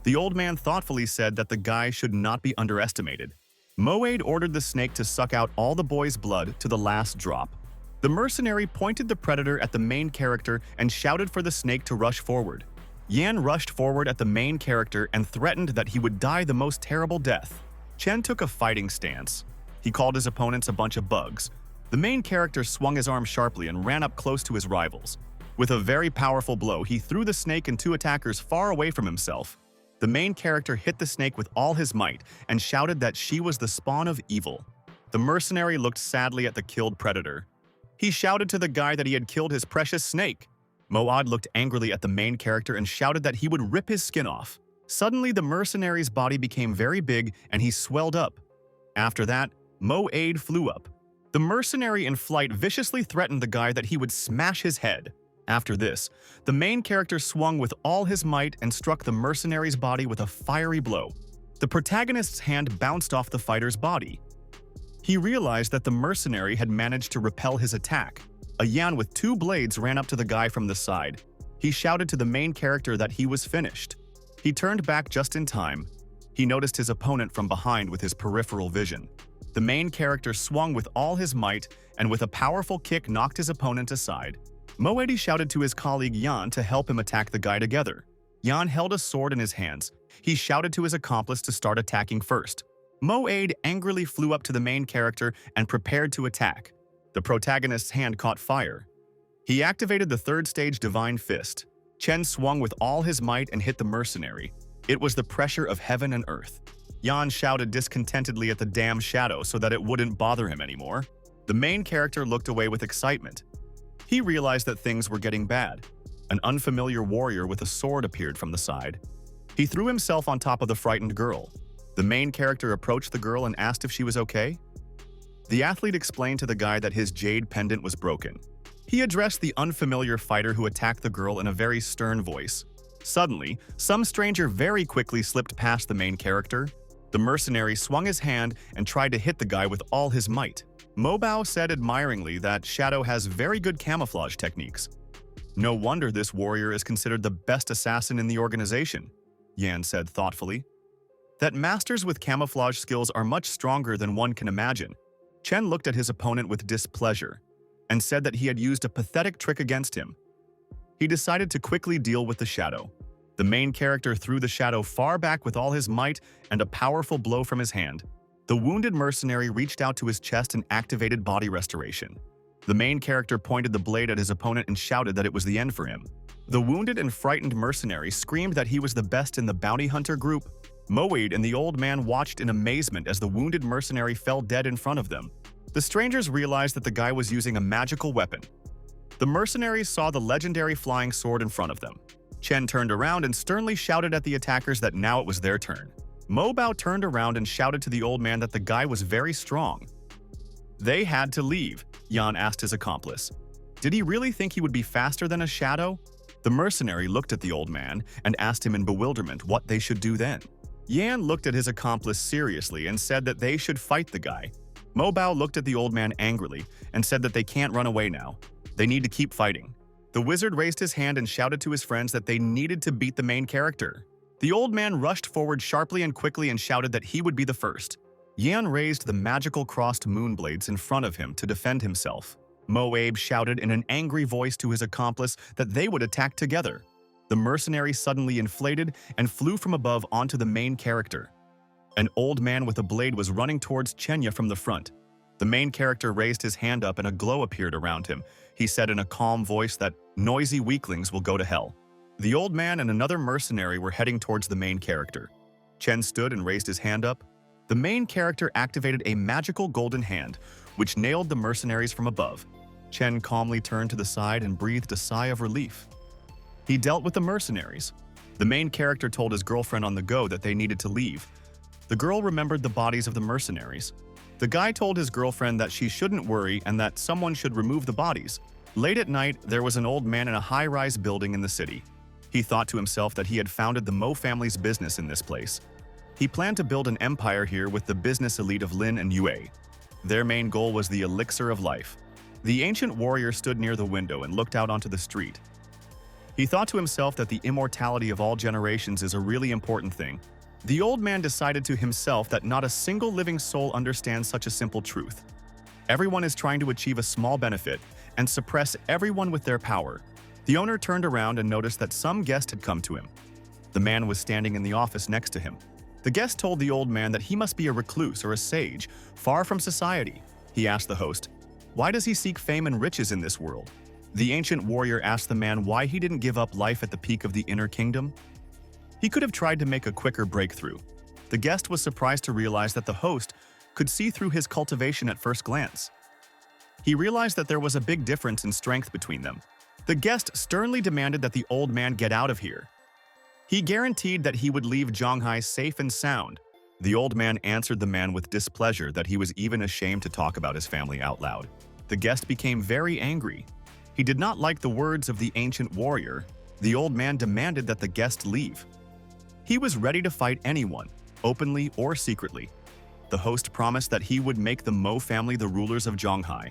The old man thoughtfully said that the guy should not be underestimated. Mo-Aid ordered the snake to suck out all the boy's blood to the last drop. The mercenary pointed the predator at the main character and shouted for the snake to rush forward. Yan rushed forward at the main character and threatened that he would die the most terrible death. Chen took a fighting stance. He called his opponents a bunch of bugs. The main character swung his arm sharply and ran up close to his rivals. With a very powerful blow, he threw the snake and two attackers far away from himself. The main character hit the snake with all his might and shouted that she was the spawn of evil. The mercenary looked sadly at the killed predator. He shouted to the guy that he had killed his precious snake. Mo-Aid looked angrily at the main character and shouted that he would rip his skin off. Suddenly, the mercenary's body became very big and he swelled up. After that, Mo-Aid flew up. The mercenary in flight viciously threatened the guy that he would smash his head. After this, the main character swung with all his might and struck the mercenary's body with a fiery blow. The protagonist's hand bounced off the fighter's body. He realized that the mercenary had managed to repel his attack. A Yan with two blades ran up to the guy from the side. He shouted to the main character that he was finished. He turned back just in time. He noticed his opponent from behind with his peripheral vision. The main character swung with all his might and with a powerful kick knocked his opponent aside. Mo-Aid shouted to his colleague Yan to help him attack the guy together. Yan held a sword in his hands. He shouted to his accomplice to start attacking first. Mo-Aid angrily flew up to the main character and prepared to attack. The protagonist's hand caught fire. He activated the third stage Divine Fist. Chen swung with all his might and hit the mercenary. It was the pressure of heaven and earth. Yan shouted discontentedly at the damn shadow so that it wouldn't bother him anymore. The main character looked away with excitement. He realized that things were getting bad. An unfamiliar warrior with a sword appeared from the side. He threw himself on top of the frightened girl. The main character approached the girl and asked if she was okay. The athlete explained to the guy that his jade pendant was broken. He addressed the unfamiliar fighter who attacked the girl in a very stern voice. Suddenly, some stranger very quickly slipped past the main character. The mercenary swung his hand and tried to hit the guy with all his might. Mobao said admiringly that Shadow has very good camouflage techniques. No wonder this warrior is considered the best assassin in the organization, Yan said thoughtfully. That masters with camouflage skills are much stronger than one can imagine. Chen looked at his opponent with displeasure and said that he had used a pathetic trick against him. He decided to quickly deal with the shadow. The main character threw the shadow far back with all his might and a powerful blow from his hand. The wounded mercenary reached out to his chest and activated body restoration. The main character pointed the blade at his opponent and shouted that it was the end for him. The wounded and frightened mercenary screamed that he was the best in the bounty hunter group. Moed and the old man watched in amazement as the wounded mercenary fell dead in front of them. The strangers realized that the guy was using a magical weapon. The mercenaries saw the legendary flying sword in front of them. Chen turned around and sternly shouted at the attackers that now it was their turn. Mo Bao turned around and shouted to the old man that the guy was very strong. They had to leave, Yan asked his accomplice. Did he really think he would be faster than a shadow? The mercenary looked at the old man and asked him in bewilderment what they should do then. Yan looked at his accomplice seriously and said that they should fight the guy. Mo Bao looked at the old man angrily and said that they can't run away now. They need to keep fighting. The wizard raised his hand and shouted to his friends that they needed to beat the main character. The old man rushed forward sharply and quickly and shouted that he would be the first. Yan raised the magical crossed moon blades in front of him to defend himself. Moab shouted in an angry voice to his accomplice that they would attack together. The mercenary suddenly inflated and flew from above onto the main character. An old man with a blade was running towards Chenya from the front. The main character raised his hand up and a glow appeared around him. He said in a calm voice that noisy weaklings will go to hell. The old man and another mercenary were heading towards the main character. Chen stood and raised his hand up. The main character activated a magical golden hand, which nailed the mercenaries from above. Chen calmly turned to the side and breathed a sigh of relief. He dealt with the mercenaries. The main character told his girlfriend on the go that they needed to leave. The girl remembered the bodies of the mercenaries. The guy told his girlfriend that she shouldn't worry and that someone should remove the bodies. Late at night, there was an old man in a high-rise building in the city. He thought to himself that he had founded the Mo family's business in this place. He planned to build an empire here with the business elite of Lin and Yue. Their main goal was the elixir of life. The ancient warrior stood near the window and looked out onto the street. He thought to himself that the immortality of all generations is a really important thing. The old man decided to himself that not a single living soul understands such a simple truth. Everyone is trying to achieve a small benefit and suppress everyone with their power. The owner turned around and noticed that some guest had come to him. The man was standing in the office next to him. The guest told the old man that he must be a recluse or a sage, far from society. He asked the host, why does he seek fame and riches in this world? The ancient warrior asked the man why he didn't give up life at the peak of the inner kingdom. He could have tried to make a quicker breakthrough. The guest was surprised to realize that the host could see through his cultivation at first glance. He realized that there was a big difference in strength between them. The guest sternly demanded that the old man get out of here. He guaranteed that he would leave Johnhai safe and sound. The old man answered the man with displeasure that he was even ashamed to talk about his family out loud. The guest became very angry. He did not like the words of the ancient warrior. The old man demanded that the guest leave. He was ready to fight anyone, openly or secretly. The host promised that he would make the Mo family the rulers of Johnhai.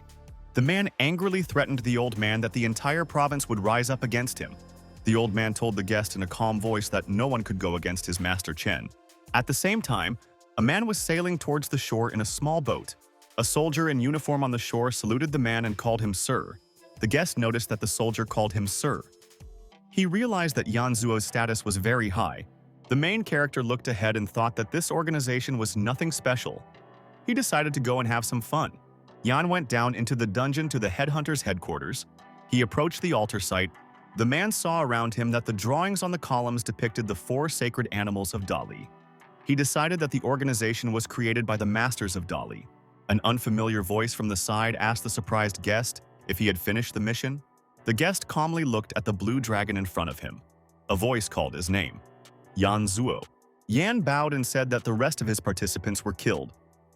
The man angrily threatened the old man that the entire province would rise up against him. The old man told the guest in a calm voice that no one could go against his master Chen. At the same time, a man was sailing towards the shore in a small boat. A soldier in uniform on the shore saluted the man and called him sir. The guest noticed that the soldier called him sir. He realized that Yanzuo's status was very high. The main character looked ahead and thought that this organization was nothing special. He decided to go and have some fun. Yan went down into the dungeon to the headhunter's headquarters. He approached the altar site. The man saw around him that the drawings on the columns depicted the 4 sacred animals of Dali. He decided that the organization was created by the masters of Dali. An unfamiliar voice from the side asked the surprised guest if he had finished the mission. The guest calmly looked at the blue dragon in front of him. A voice called his name, Yanzuo. Yan bowed and said that the rest of his participants were killed.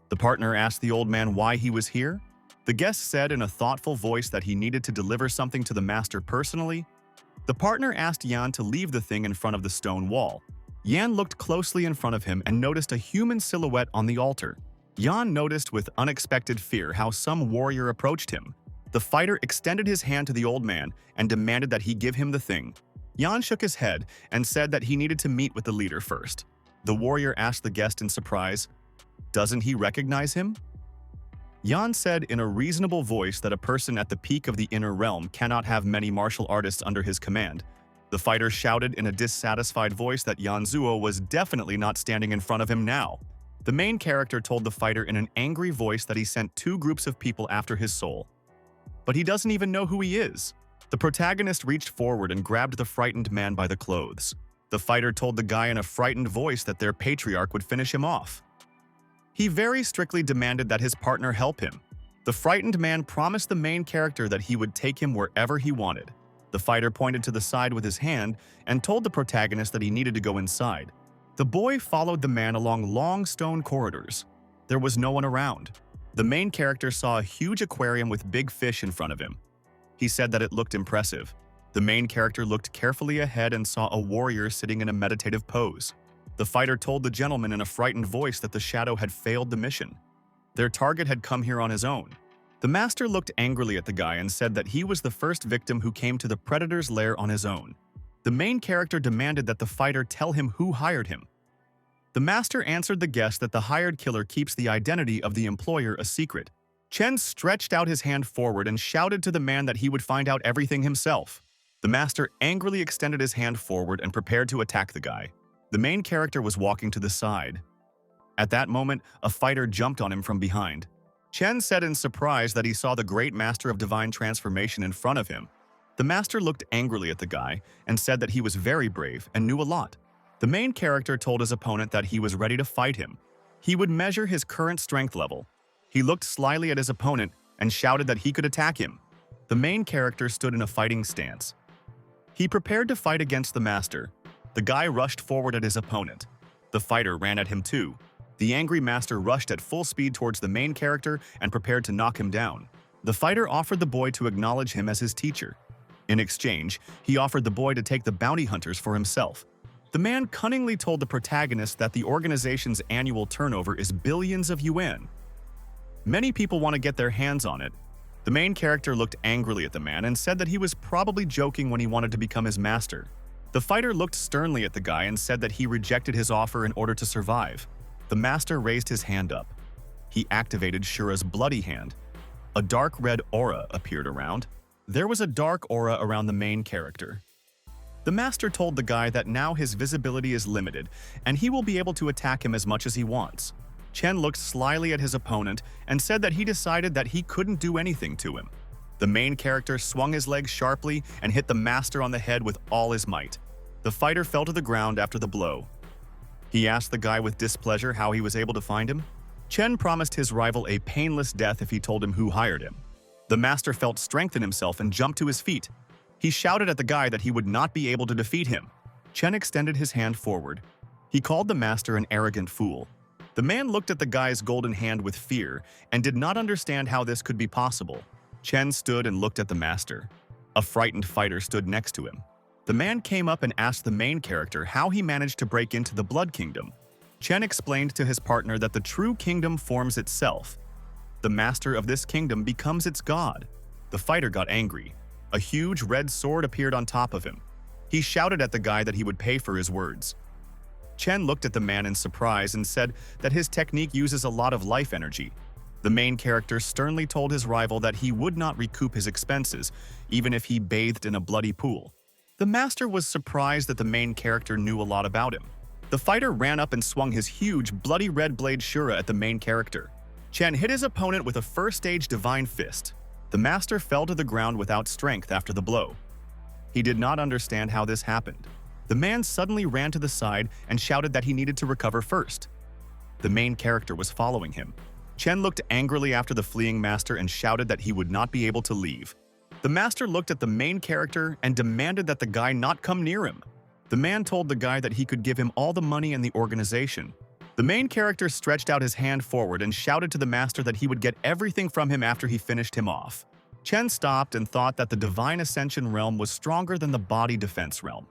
The partner asked the old man why he was here. The guest said in a thoughtful voice that he needed to deliver something to the master personally. The partner asked Yan to leave the thing in front of the stone wall. Yan looked closely in front of him and noticed a human silhouette on the altar. Yan noticed with unexpected fear how some warrior approached him. The fighter extended his hand to the old man and demanded that he give him the thing. Yan shook his head and said that he needed to meet with the leader first. The warrior asked the guest in surprise, "Doesn't he recognize him?" Yan said in a reasonable voice that a person at the peak of the inner realm cannot have many martial artists under his command. The fighter shouted in a dissatisfied voice that Yanzuo was definitely not standing in front of him now. The main character told the fighter in an angry voice that he sent 2 groups of people after his soul. But he doesn't even know who he is. The protagonist reached forward and grabbed the frightened man by the clothes. The fighter told the guy in a frightened voice that their patriarch would finish him off. He very strictly demanded that his partner help him. The frightened man promised the main character that he would take him wherever he wanted. The fighter pointed to the side with his hand and told the protagonist that he needed to go inside. The boy followed the man along long stone corridors. There was no one around. The main character saw a huge aquarium with big fish in front of him. He said that it looked impressive. The main character looked carefully ahead and saw a warrior sitting in a meditative pose. The fighter told the gentleman in a frightened voice that the shadow had failed the mission. Their target had come here on his own. The master looked angrily at the guy and said that he was the first victim who came to the predator's lair on his own. The main character demanded that the fighter tell him who hired him. The master answered the guest that the hired killer keeps the identity of the employer a secret. Chen stretched out his hand forward and shouted to the man that he would find out everything himself. The master angrily extended his hand forward and prepared to attack the guy. The main character was walking to the side. At that moment, a fighter jumped on him from behind. Chen said in surprise that he saw the great master of divine transformation in front of him. The master looked angrily at the guy and said that he was very brave and knew a lot. The main character told his opponent that he was ready to fight him. He would measure his current strength level. He looked slyly at his opponent and shouted that he could attack him. The main character stood in a fighting stance. He prepared to fight against the master. The guy rushed forward at his opponent. The fighter ran at him too. The angry master rushed at full speed towards the main character and prepared to knock him down. The fighter offered the boy to acknowledge him as his teacher. In exchange, he offered the boy to take the bounty hunters for himself. The man cunningly told the protagonist that the organization's annual turnover is billions of yuan. Many people want to get their hands on it. The main character looked angrily at the man and said that he was probably joking when he wanted to become his master. The fighter looked sternly at the guy and said that he rejected his offer in order to survive. The master raised his hand up. He activated Shura's bloody hand. A dark red aura appeared around. There was a dark aura around the main character. The master told the guy that now his visibility is limited and he will be able to attack him as much as he wants. Chen looked slyly at his opponent and said that he decided that he couldn't do anything to him. The main character swung his leg sharply and hit the master on the head with all his might. The fighter fell to the ground after the blow. He asked the guy with displeasure how he was able to find him. Chen promised his rival a painless death if he told him who hired him. The master felt strength in himself and jumped to his feet. He shouted at the guy that he would not be able to defeat him. Chen extended his hand forward. He called the master an arrogant fool. The man looked at the guy's golden hand with fear and did not understand how this could be possible. Chen stood and looked at the master. A frightened fighter stood next to him. The man came up and asked the main character how he managed to break into the Blood Kingdom. Chen explained to his partner that the true kingdom forms itself. The master of this kingdom becomes its god. The fighter got angry. A huge red sword appeared on top of him. He shouted at the guy that he would pay for his words. Chen looked at the man in surprise and said that his technique uses a lot of life energy. The main character sternly told his rival that he would not recoup his expenses, even if he bathed in a bloody pool. The master was surprised that the main character knew a lot about him. The fighter ran up and swung his huge, bloody red blade Shura at the main character. Chen hit his opponent with a first-stage divine fist. The master fell to the ground without strength after the blow. He did not understand how this happened. The man suddenly ran to the side and shouted that he needed to recover first. The main character was following him. Chen looked angrily after the fleeing master and shouted that he would not be able to leave. The master looked at the main character and demanded that the guy not come near him. The man told the guy that he could give him all the money in the organization. The main character stretched out his hand forward and shouted to the master that he would get everything from him after he finished him off. Chen stopped and thought that the Divine Ascension realm was stronger than the body defense realm.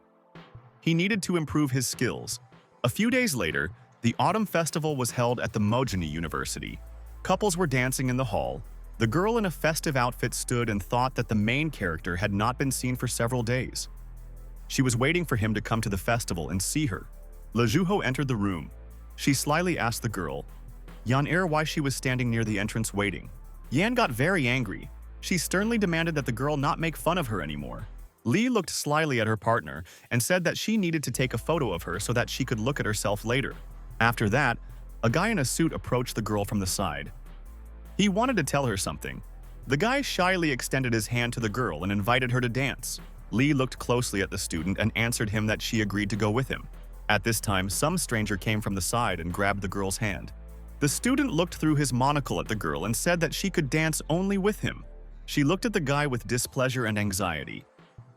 He needed to improve his skills. A few days later, the Autumn Festival was held at the Mojini University. Couples were dancing in the hall. The girl in a festive outfit stood and thought that the main character had not been seen for several days. She was waiting for him to come to the festival and see her. Lejuho entered the room. She slyly asked the girl, Yan why she was standing near the entrance waiting. Yan got very angry. She sternly demanded that the girl not make fun of her anymore. Li looked slyly at her partner and said that she needed to take a photo of her so that she could look at herself later. After that, a guy in a suit approached the girl from the side. He wanted to tell her something. The guy shyly extended his hand to the girl and invited her to dance. Lee looked closely at the student and answered him that she agreed to go with him. At this time, some stranger came from the side and grabbed the girl's hand. The student looked through his monocle at the girl and said that she could dance only with him. She looked at the guy with displeasure and anxiety.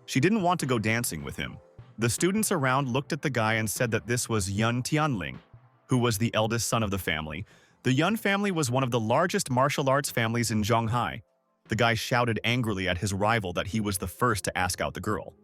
She didn't want to go dancing with him. The students around looked at the guy and said that this was Yun Tianling, who was the eldest son of the family. The Yun family was one of the largest martial arts families in Johnhai. The guy shouted angrily at his rival that he was the first to ask out the girl.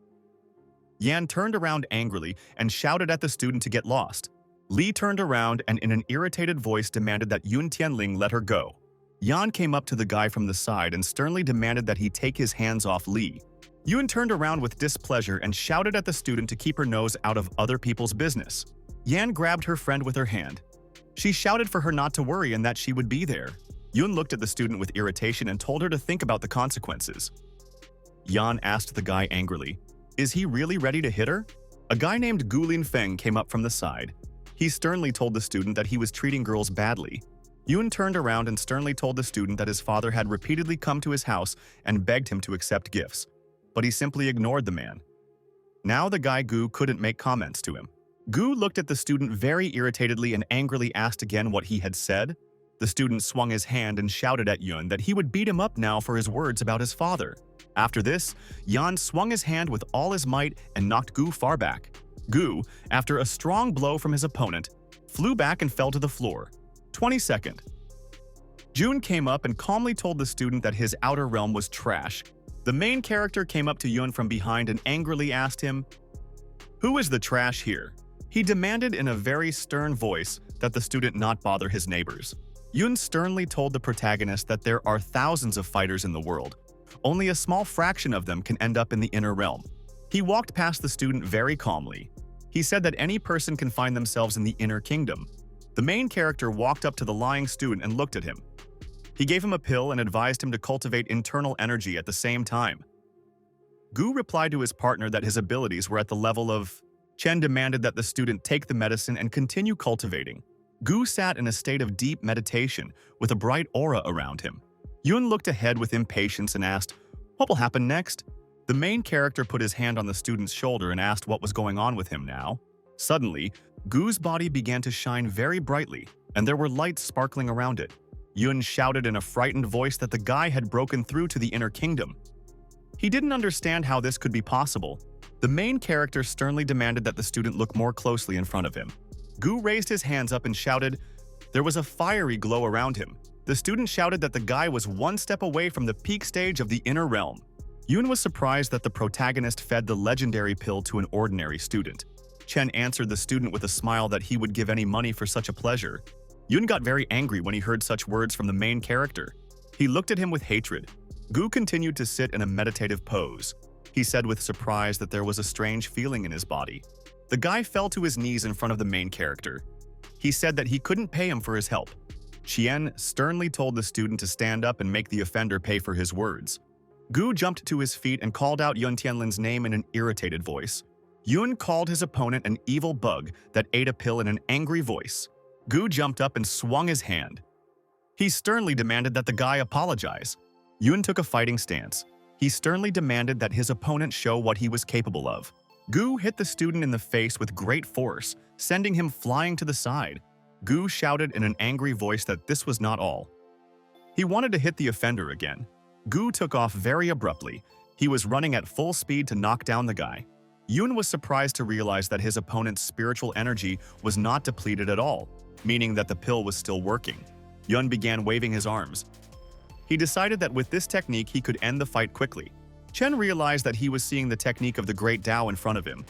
Yan turned around angrily and shouted at the student to get lost. Li turned around and in an irritated voice demanded that Yun Tianling let her go. Yan came up to the guy from the side and sternly demanded that he take his hands off Li. Yun turned around with displeasure and shouted at the student to keep her nose out of other people's business. Yan grabbed her friend with her hand. She shouted for her not to worry and that she would be there. Yun looked at the student with irritation and told her to think about the consequences. Yan asked the guy angrily, "Is he really ready to hit her?" A guy named Gulin Feng came up from the side. He sternly told the student that he was treating girls badly. Yun turned around and sternly told the student that his father had repeatedly come to his house and begged him to accept gifts, but he simply ignored the man. Now the guy Gu couldn't make comments to him. Gu looked at the student very irritatedly and angrily asked again what he had said. The student swung his hand and shouted at Yun that he would beat him up now for his words about his father. After this, Yan swung his hand with all his might and knocked Gu far back. Gu, after a strong blow from his opponent, flew back and fell to the floor. 22nd. Jun came up and calmly told the student that his outer realm was trash. The main character came up to Yun from behind and angrily asked him, "Who is the trash here?" He demanded in a very stern voice that the student not bother his neighbors. Yun sternly told the protagonist that there are thousands of fighters in the world. Only a small fraction of them can end up in the inner realm. He walked past the student very calmly. He said that any person can find themselves in the inner kingdom. The main character walked up to the lying student and looked at him. He gave him a pill and advised him to cultivate internal energy at the same time. Gu replied to his partner that his abilities were at the level of... Chen demanded that the student take the medicine and continue cultivating. Gu sat in a state of deep meditation with a bright aura around him. Yun looked ahead with impatience and asked, "What will happen next?" The main character put his hand on the student's shoulder and asked what was going on with him now. Suddenly, Gu's body began to shine very brightly, and there were lights sparkling around it. Yun shouted in a frightened voice that the guy had broken through to the inner kingdom. He didn't understand how this could be possible. The main character sternly demanded that the student look more closely in front of him. Gu raised his hands up and shouted. There was a fiery glow around him. The student shouted that the guy was one step away from the peak stage of the inner realm. Yun was surprised that the protagonist fed the legendary pill to an ordinary student. Chen answered the student with a smile that he would give any money for such a pleasure. Yun got very angry when he heard such words from the main character. He looked at him with hatred. Gu continued to sit in a meditative pose. He said with surprise that there was a strange feeling in his body. The guy fell to his knees in front of the main character. He said that he couldn't pay him for his help. Qian sternly told the student to stand up and make the offender pay for his words. Gu jumped to his feet and called out Yun Tianlin's name in an irritated voice. Yun called his opponent an evil bug that ate a pill in an angry voice. Gu jumped up and swung his hand. He sternly demanded that the guy apologize. Yun took a fighting stance. He sternly demanded that his opponent show what he was capable of. Gu hit the student in the face with great force, sending him flying to the side. Gu shouted in an angry voice that this was not all. He wanted to hit the offender again. Gu took off very abruptly. He was running at full speed to knock down the guy. Yun was surprised to realize that his opponent's spiritual energy was not depleted at all, meaning that the pill was still working. Yun began waving his arms. He decided that with this technique he could end the fight quickly. Chen realized that he was seeing the technique of the Great Tao in front of him.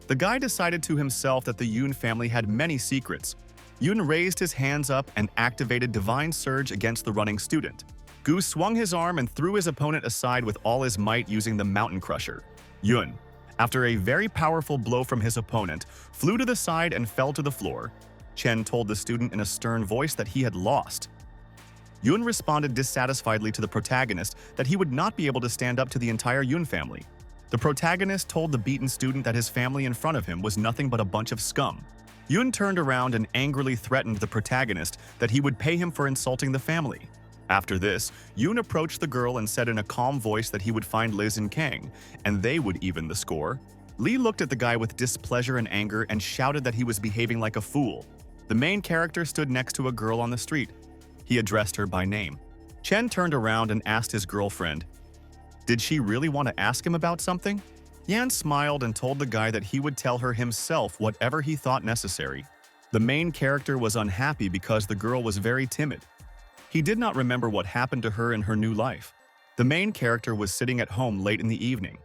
The guy decided to himself that the Yun family had many secrets. Yun raised his hands up and activated Divine Surge against the running student. Gu swung his arm and threw his opponent aside with all his might using the Mountain Crusher. Yun, after a very powerful blow from his opponent, flew to the side and fell to the floor. Chen told the student in a stern voice that he had lost. Yun responded dissatisfiedly to the protagonist that he would not be able to stand up to the entire Yun family. The protagonist told the beaten student that his family in front of him was nothing but a bunch of scum. Yun turned around and angrily threatened the protagonist that he would pay him for insulting the family. After this, Yoon approached the girl and said in a calm voice that he would find Liz and Kang, and they would even the score. Lee looked at the guy with displeasure and anger and shouted that he was behaving like a fool. The main character stood next to a girl on the street. He addressed her by name. Chen turned around and asked his girlfriend, "Did she really want to ask him about something?" Yan smiled and told the guy that he would tell her himself whatever he thought necessary. The main character was unhappy because the girl was very timid. He did not remember what happened to her in her new life. The main character was sitting at home late in the evening.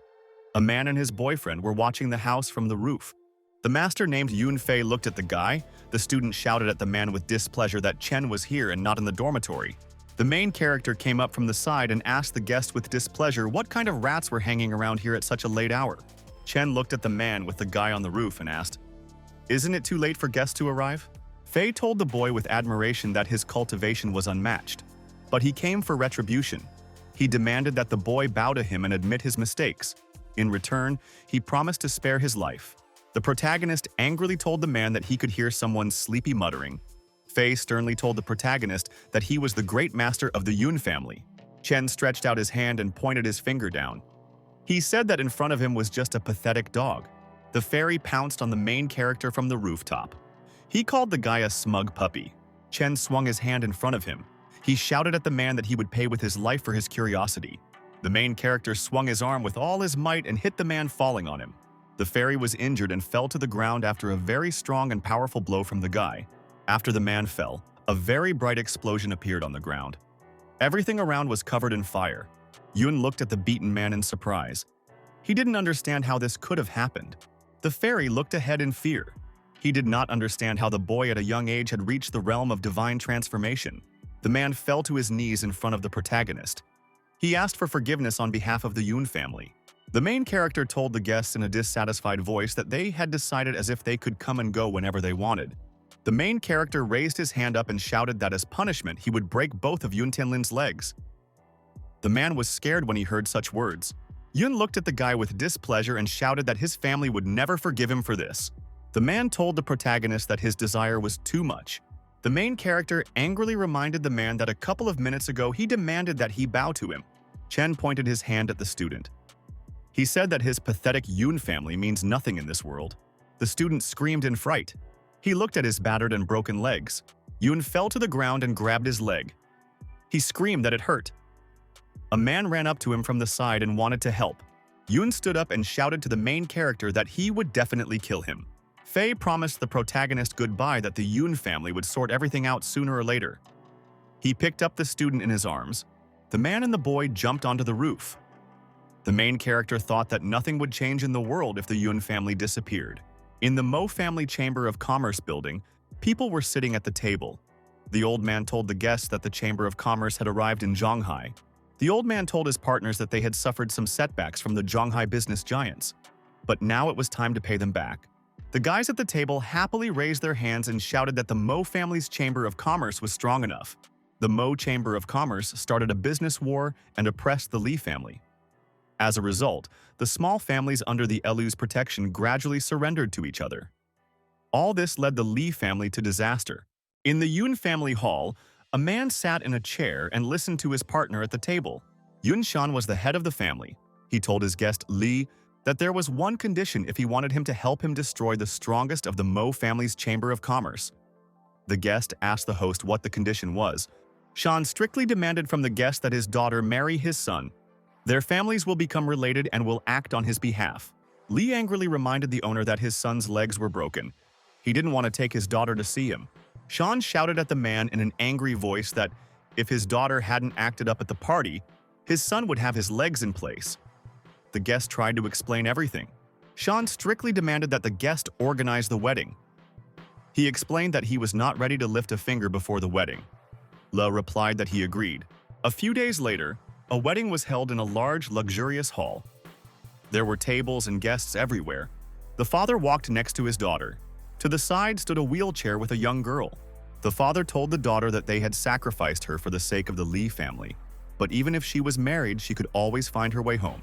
A man and his boyfriend were watching the house from the roof. The master named Yun Fei looked at the guy. The student shouted at the man with displeasure that Chen was here and not in the dormitory. The main character came up from the side and asked the guest with displeasure what kind of rats were hanging around here at such a late hour. Chen looked at the man with the guy on the roof and asked, "Isn't it too late for guests to arrive?" Fei told the boy with admiration that his cultivation was unmatched. But he came for retribution. He demanded that the boy bow to him and admit his mistakes. In return, he promised to spare his life. The protagonist angrily told the man that he could hear someone sleepy muttering. Fei sternly told the protagonist that he was the great master of the Yun family. Chen stretched out his hand and pointed his finger down. He said that in front of him was just a pathetic dog. The fairy pounced on the main character from the rooftop. He called the guy a smug puppy. Chen swung his hand in front of him. He shouted at the man that he would pay with his life for his curiosity. The main character swung his arm with all his might and hit the man, falling on him. The fairy was injured and fell to the ground after a very strong and powerful blow from the guy. After the man fell, a very bright explosion appeared on the ground. Everything around was covered in fire. Yun looked at the beaten man in surprise. He didn't understand how this could have happened. The fairy looked ahead in fear. He did not understand how the boy at a young age had reached the realm of divine transformation. The man fell to his knees in front of the protagonist. He asked for forgiveness on behalf of the Yun family. The main character told the guests in a dissatisfied voice that they had decided as if they could come and go whenever they wanted. The main character raised his hand up and shouted that as punishment he would break both of Yun Tianlin's legs. The man was scared when he heard such words. Yun looked at the guy with displeasure and shouted that his family would never forgive him for this. The man told the protagonist that his desire was too much. The main character angrily reminded the man that a couple of minutes ago he demanded that he bow to him. Chen pointed his hand at the student. He said that his pathetic Yun family means nothing in this world. The student screamed in fright. He looked at his battered and broken legs. Yun fell to the ground and grabbed his leg. He screamed that it hurt. A man ran up to him from the side and wanted to help. Yun stood up and shouted to the main character that he would definitely kill him. Fei promised the protagonist goodbye that the Yun family would sort everything out sooner or later. He picked up the student in his arms. The man and the boy jumped onto the roof. The main character thought that nothing would change in the world if the Yun family disappeared. In the Mo family Chamber of Commerce building, people were sitting at the table. The old man told the guests that the Chamber of Commerce had arrived in Johnhai. The old man told his partners that they had suffered some setbacks from the Johnhai business giants. But now it was time to pay them back. The guys at the table happily raised their hands and shouted that the Mo family's Chamber of Commerce was strong enough. The Mo Chamber of Commerce started a business war and oppressed the Li family. As a result, the small families under the Elu's protection gradually surrendered to each other. All this led the Li family to disaster. In the Yun family hall, a man sat in a chair and listened to his partner at the table. Yun Shan was the head of the family. He told his guest Li that there was one condition if he wanted him to help him destroy the strongest of the Mo family's Chamber of Commerce. The guest asked the host what the condition was. Shan strictly demanded from the guest that his daughter marry his son. Their families will become related and will act on his behalf. Li angrily reminded the owner that his son's legs were broken. He didn't want to take his daughter to see him. Shan shouted at the man in an angry voice that if his daughter hadn't acted up at the party, his son would have his legs in place. The guest tried to explain everything. Shan strictly demanded that the guest organize the wedding. He explained that he was not ready to lift a finger before the wedding. Le replied that he agreed. A few days later, a wedding was held in a large, luxurious hall. There were tables and guests everywhere. The father walked next to his daughter. To the side stood a wheelchair with a young girl. The father told the daughter that they had sacrificed her for the sake of the Li family, but even if she was married, she could always find her way home.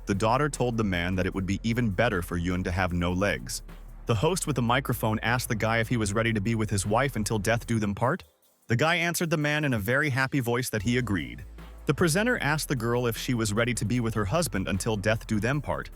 The daughter told the man that it would be even better for Yun to have no legs. The host with the microphone asked the guy if he was ready to be with his wife until death do them part. The guy answered the man in a very happy voice that he agreed. The presenter asked the girl if she was ready to be with her husband until death do them part.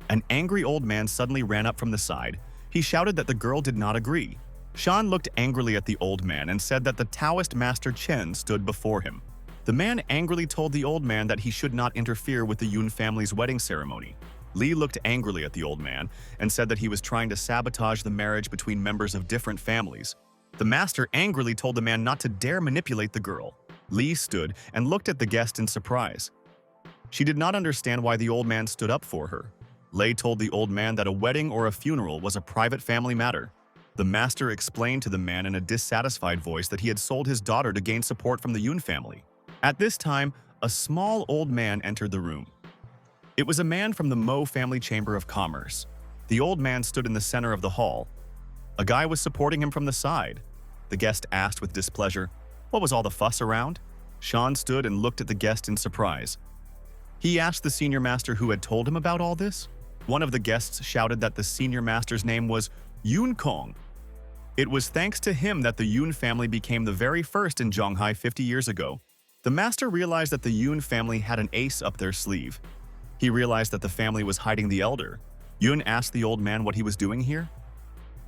An angry old man suddenly ran up from the side. He shouted that the girl did not agree. Shan looked angrily at the old man and said that the Taoist master Chen stood before him. The man angrily told the old man that he should not interfere with the Yun family's wedding ceremony. Li looked angrily at the old man and said that he was trying to sabotage the marriage between members of different families. The master angrily told the man not to dare manipulate the girl. Li stood and looked at the guest in surprise. She did not understand why the old man stood up for her. Lei told the old man that a wedding or a funeral was a private family matter. The master explained to the man in a dissatisfied voice that he had sold his daughter to gain support from the Yun family. At this time, a small old man entered the room. It was a man from the Mo family chamber of commerce. The old man stood in the center of the hall. A guy was supporting him from the side. The guest asked with displeasure, "What was all the fuss around?" Shan stood and looked at the guest in surprise. He asked the senior master who had told him about all this. One of the guests shouted that the senior master's name was Yun Kong. It was thanks to him that the Yun family became the very first in Johnhai 50 years ago. The master realized that the Yun family had an ace up their sleeve. He realized that the family was hiding the elder. Yun asked the old man what he was doing here.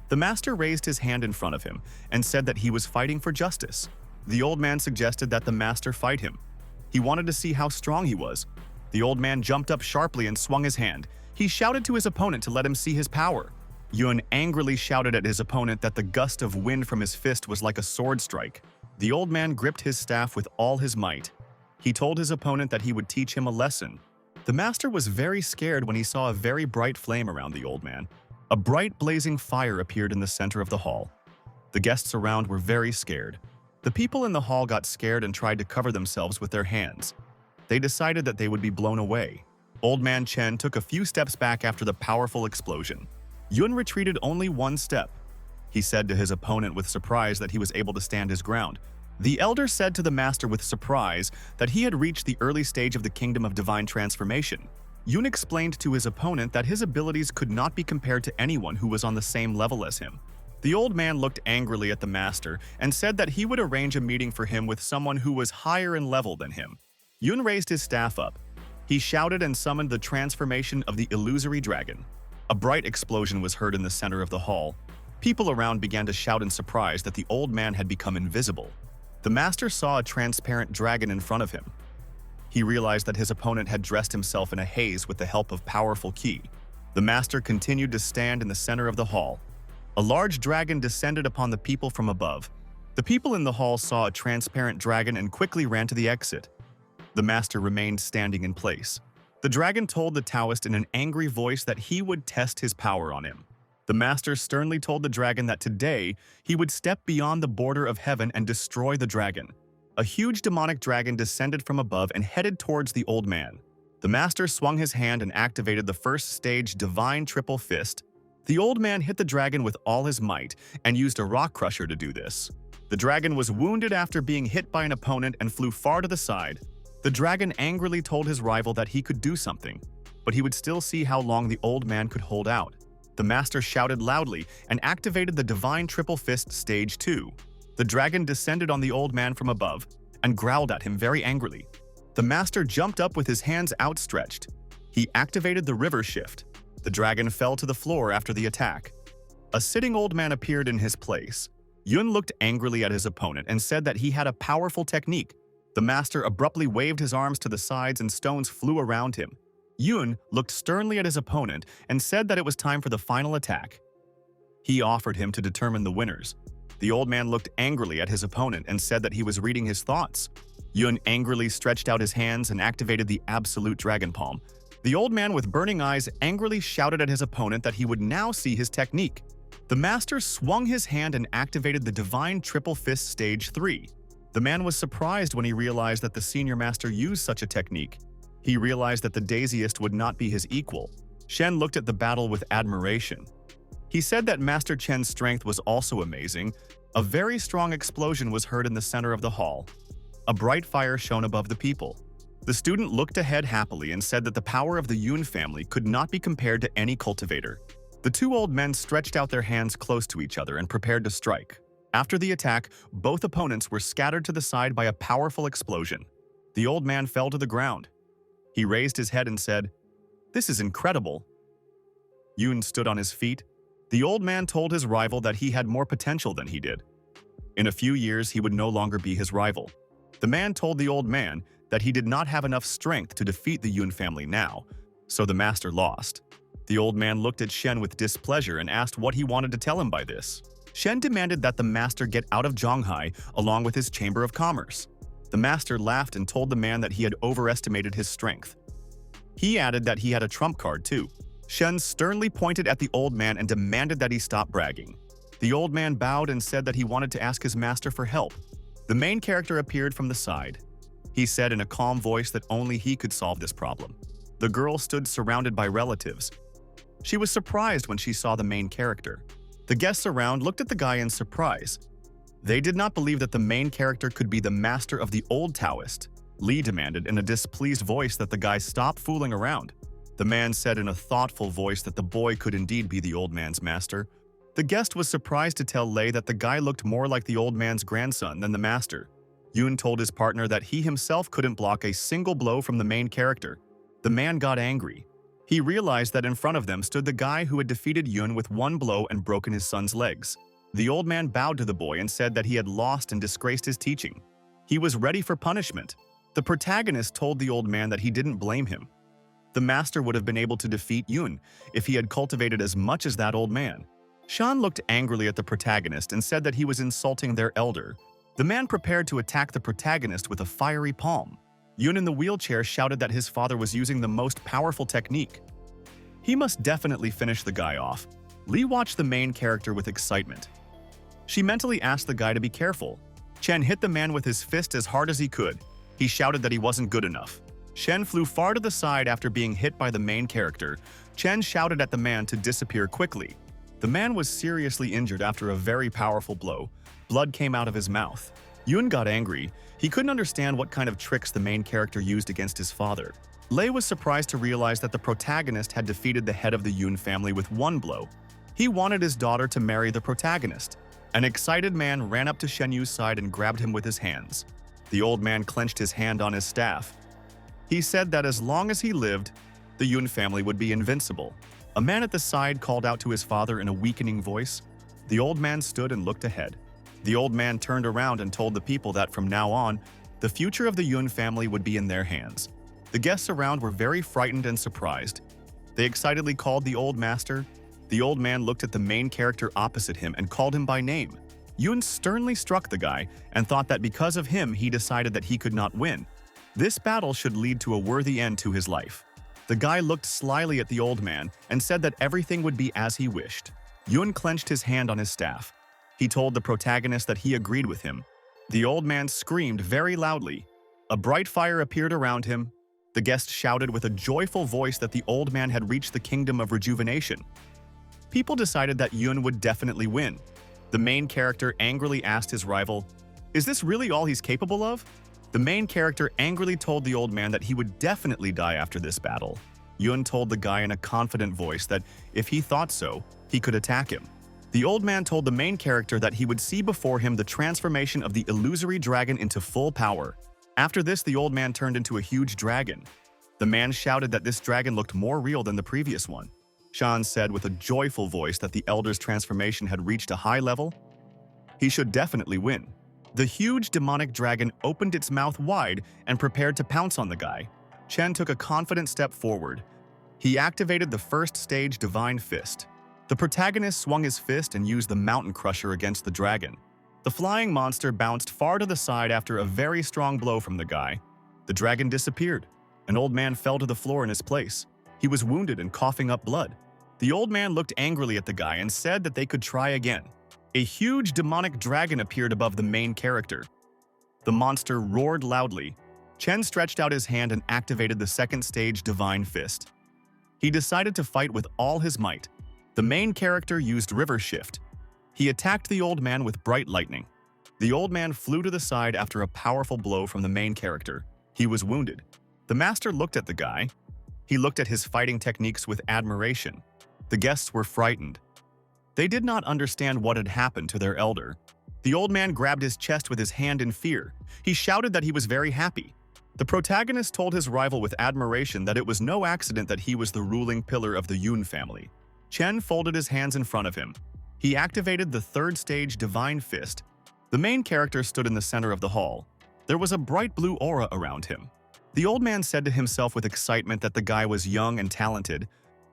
The master raised his hand in front of him and said that he was fighting for justice. The old man suggested that the master fight him. He wanted to see how strong he was. The old man jumped up sharply and swung his hand. He shouted to his opponent to let him see his power. Yun angrily shouted at his opponent that the gust of wind from his fist was like a sword strike. The old man gripped his staff with all his might. He told his opponent that he would teach him a lesson. The master was very scared when he saw a very bright flame around the old man. A bright blazing fire appeared in the center of the hall. The guests around were very scared. The people in the hall got scared and tried to cover themselves with their hands. They decided that they would be blown away. Old man Chen took a few steps back after the powerful explosion. Yun retreated only one step. He said to his opponent with surprise that he was able to stand his ground. The elder said to the master with surprise that he had reached the early stage of the kingdom of divine transformation. Yun explained to his opponent that his abilities could not be compared to anyone who was on the same level as him. The old man looked angrily at the master and said that he would arrange a meeting for him with someone who was higher in level than him. Yun raised his staff up. He shouted and summoned the transformation of the illusory dragon. A bright explosion was heard in the center of the hall. People around began to shout in surprise that the old man had become invisible. The master saw a transparent dragon in front of him. He realized that his opponent had dressed himself in a haze with the help of powerful ki. The master continued to stand in the center of the hall. A large dragon descended upon the people from above. The people in the hall saw a transparent dragon and quickly ran to the exit. The master remained standing in place. The dragon told the Taoist in an angry voice that he would test his power on him. The master sternly told the dragon that today he would step beyond the border of heaven and destroy the dragon. A huge demonic dragon descended from above and headed towards the old man. The master swung his hand and activated the first stage divine triple fist. The old man hit the dragon with all his might and used a rock crusher to do this. The dragon was wounded after being hit by an opponent and flew far to the side. The dragon angrily told his rival that he could do something, but he would still see how long the old man could hold out. The master shouted loudly and activated the divine triple fist stage 2. The dragon descended on the old man from above and growled at him very angrily. The master jumped up with his hands outstretched. He activated the river shift. The dragon fell to the floor after the attack. A sitting old man appeared in his place. Yun looked angrily at his opponent and said that he had a powerful technique. The master abruptly waved his arms to the sides and stones flew around him. Yun looked sternly at his opponent and said that it was time for the final attack. He offered him to determine the winners. The old man looked angrily at his opponent and said that he was reading his thoughts. Yun angrily stretched out his hands and activated the absolute dragon palm. The old man with burning eyes angrily shouted at his opponent that he would now see his technique. The master swung his hand and activated the divine triple fist stage 3. The man was surprised when he realized that the senior master used such a technique. He realized that the Daisyist would not be his equal. Shen looked at the battle with admiration. He said that Master Chen's strength was also amazing. A very strong explosion was heard in the center of the hall. A bright fire shone above the people. The student looked ahead happily and said that the power of the Yun family could not be compared to any cultivator. The two old men stretched out their hands close to each other and prepared to strike. After the attack, both opponents were scattered to the side by a powerful explosion. The old man fell to the ground. He raised his head and said, "This is incredible." Yun stood on his feet. The old man told his rival that he had more potential than he did. In a few years, he would no longer be his rival. The man told the old man that he did not have enough strength to defeat the Yun family now, so the master lost. The old man looked at Shen with displeasure and asked what he wanted to tell him by this. Shen demanded that the master get out of Johnhai along with his Chamber of Commerce. The master laughed and told the man that he had overestimated his strength. He added that he had a trump card too. Shen sternly pointed at the old man and demanded that he stop bragging. The old man bowed and said that he wanted to ask his master for help. The main character appeared from the side. He said in a calm voice that only he could solve this problem. The girl stood surrounded by relatives. She was surprised when she saw the main character. The guests around looked at the guy in surprise. They did not believe that the main character could be the master of the old Taoist. Li demanded in a displeased voice that the guy stop fooling around. The man said in a thoughtful voice that the boy could indeed be the old man's master. The guest was surprised to tell Lei that the guy looked more like the old man's grandson than the master. Yun told his partner that he himself couldn't block a single blow from the main character. The man got angry. He realized that in front of them stood the guy who had defeated Yun with one blow and broken his son's legs. The old man bowed to the boy and said that he had lost and disgraced his teaching. He was ready for punishment. The protagonist told the old man that he didn't blame him. The master would have been able to defeat Yun if he had cultivated as much as that old man. Shan looked angrily at the protagonist and said that he was insulting their elder. The man prepared to attack the protagonist with a fiery palm. Yun in the wheelchair shouted that his father was using the most powerful technique. He must definitely finish the guy off. Li watched the main character with excitement. She mentally asked the guy to be careful. Chen hit the man with his fist as hard as he could. He shouted that he wasn't good enough. Shen flew far to the side after being hit by the main character. Chen shouted at the man to disappear quickly. The man was seriously injured after a very powerful blow. Blood came out of his mouth. Yun got angry. He couldn't understand what kind of tricks the main character used against his father. Lei was surprised to realize that the protagonist had defeated the head of the Yun family with one blow. He wanted his daughter to marry the protagonist. An excited man ran up to Shen Yu's side and grabbed him with his hands. The old man clenched his hand on his staff. He said that as long as he lived, the Yun family would be invincible. A man at the side called out to his father in a weakening voice. The old man stood and looked ahead. The old man turned around and told the people that from now on, the future of the Yun family would be in their hands. The guests around were very frightened and surprised. They excitedly called the old master. The old man looked at the main character opposite him and called him by name. Yun sternly struck the guy and thought that because of him he decided that he could not win. This battle should lead to a worthy end to his life. The guy looked slyly at the old man and said that everything would be as he wished. Yun clenched his hand on his staff. He told the protagonist that he agreed with him. The old man screamed very loudly. A bright fire appeared around him. The guest shouted with a joyful voice that the old man had reached the kingdom of rejuvenation. People decided that Yun would definitely win. The main character angrily asked his rival, "Is this really all he's capable of?" The main character angrily told the old man that he would definitely die after this battle. Yun told the guy in a confident voice that if he thought so, he could attack him. The old man told the main character that he would see before him the transformation of the illusory dragon into full power. After this, the old man turned into a huge dragon. The man shouted that this dragon looked more real than the previous one. Shan said with a joyful voice that the elder's transformation had reached a high level. He should definitely win. The huge demonic dragon opened its mouth wide and prepared to pounce on the guy. Chen took a confident step forward. He activated the first stage Divine Fist. The protagonist swung his fist and used the Mountain Crusher against the dragon. The flying monster bounced far to the side after a very strong blow from the guy. The dragon disappeared. An old man fell to the floor in his place. He was wounded and coughing up blood. The old man looked angrily at the guy and said that they could try again. A huge demonic dragon appeared above the main character. The monster roared loudly. Chen stretched out his hand and activated the second stage Divine Fist. He decided to fight with all his might. The main character used River Shift. He attacked the old man with bright lightning. The old man flew to the side after a powerful blow from the main character. He was wounded. The master looked at the guy. He looked at his fighting techniques with admiration. The guests were frightened. They did not understand what had happened to their elder. The old man grabbed his chest with his hand in fear. He shouted that he was very happy. The protagonist told his rival with admiration that it was no accident that he was the ruling pillar of the Yun family. Chen folded his hands in front of him. He activated the third stage Divine Fist. The main character stood in the center of the hall. There was a bright blue aura around him. The old man said to himself with excitement that the guy was young and talented.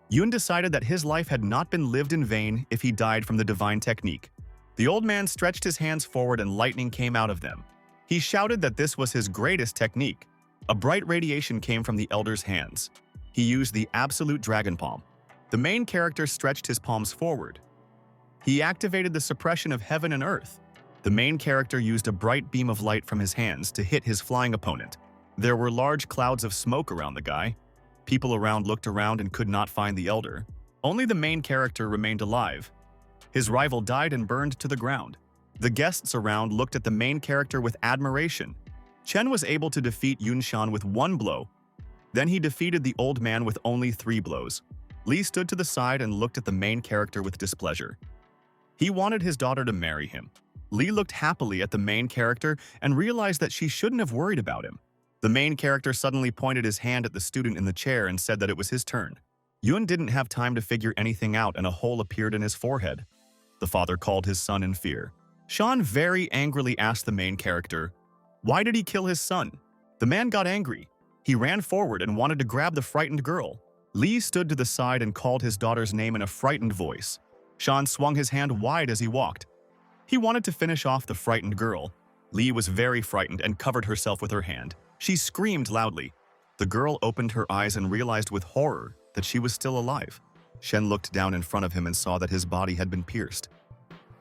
Yun decided that his life had not been lived in vain if he died from the divine technique. The old man stretched his hands forward and lightning came out of them. He shouted that this was his greatest technique. A bright radiation came from the elder's hands. He used the Absolute Dragon Palm. The main character stretched his palms forward. He activated the suppression of heaven and earth. The main character used a bright beam of light from his hands to hit his flying opponent. There were large clouds of smoke around the guy. People around looked around and could not find the elder. Only the main character remained alive. His rival died and burned to the ground. The guests around looked at the main character with admiration. Chen was able to defeat Yunshan with 1 blow. Then he defeated the old man with only 3 blows. Li stood to the side and looked at the main character with displeasure. He wanted his daughter to marry him. Li looked happily at the main character and realized that she shouldn't have worried about him. The main character suddenly pointed his hand at the student in the chair and said that it was his turn. Yun didn't have time to figure anything out and a hole appeared in his forehead. The father called his son in fear. Shan very angrily asked the main character, "Why did he kill his son?" The man got angry. He ran forward and wanted to grab the frightened girl. Li stood to the side and called his daughter's name in a frightened voice. Shan swung his hand wide as he walked. He wanted to finish off the frightened girl. Li was very frightened and covered herself with her hand. She screamed loudly. The girl opened her eyes and realized with horror that she was still alive. Shen looked down in front of him and saw that his body had been pierced.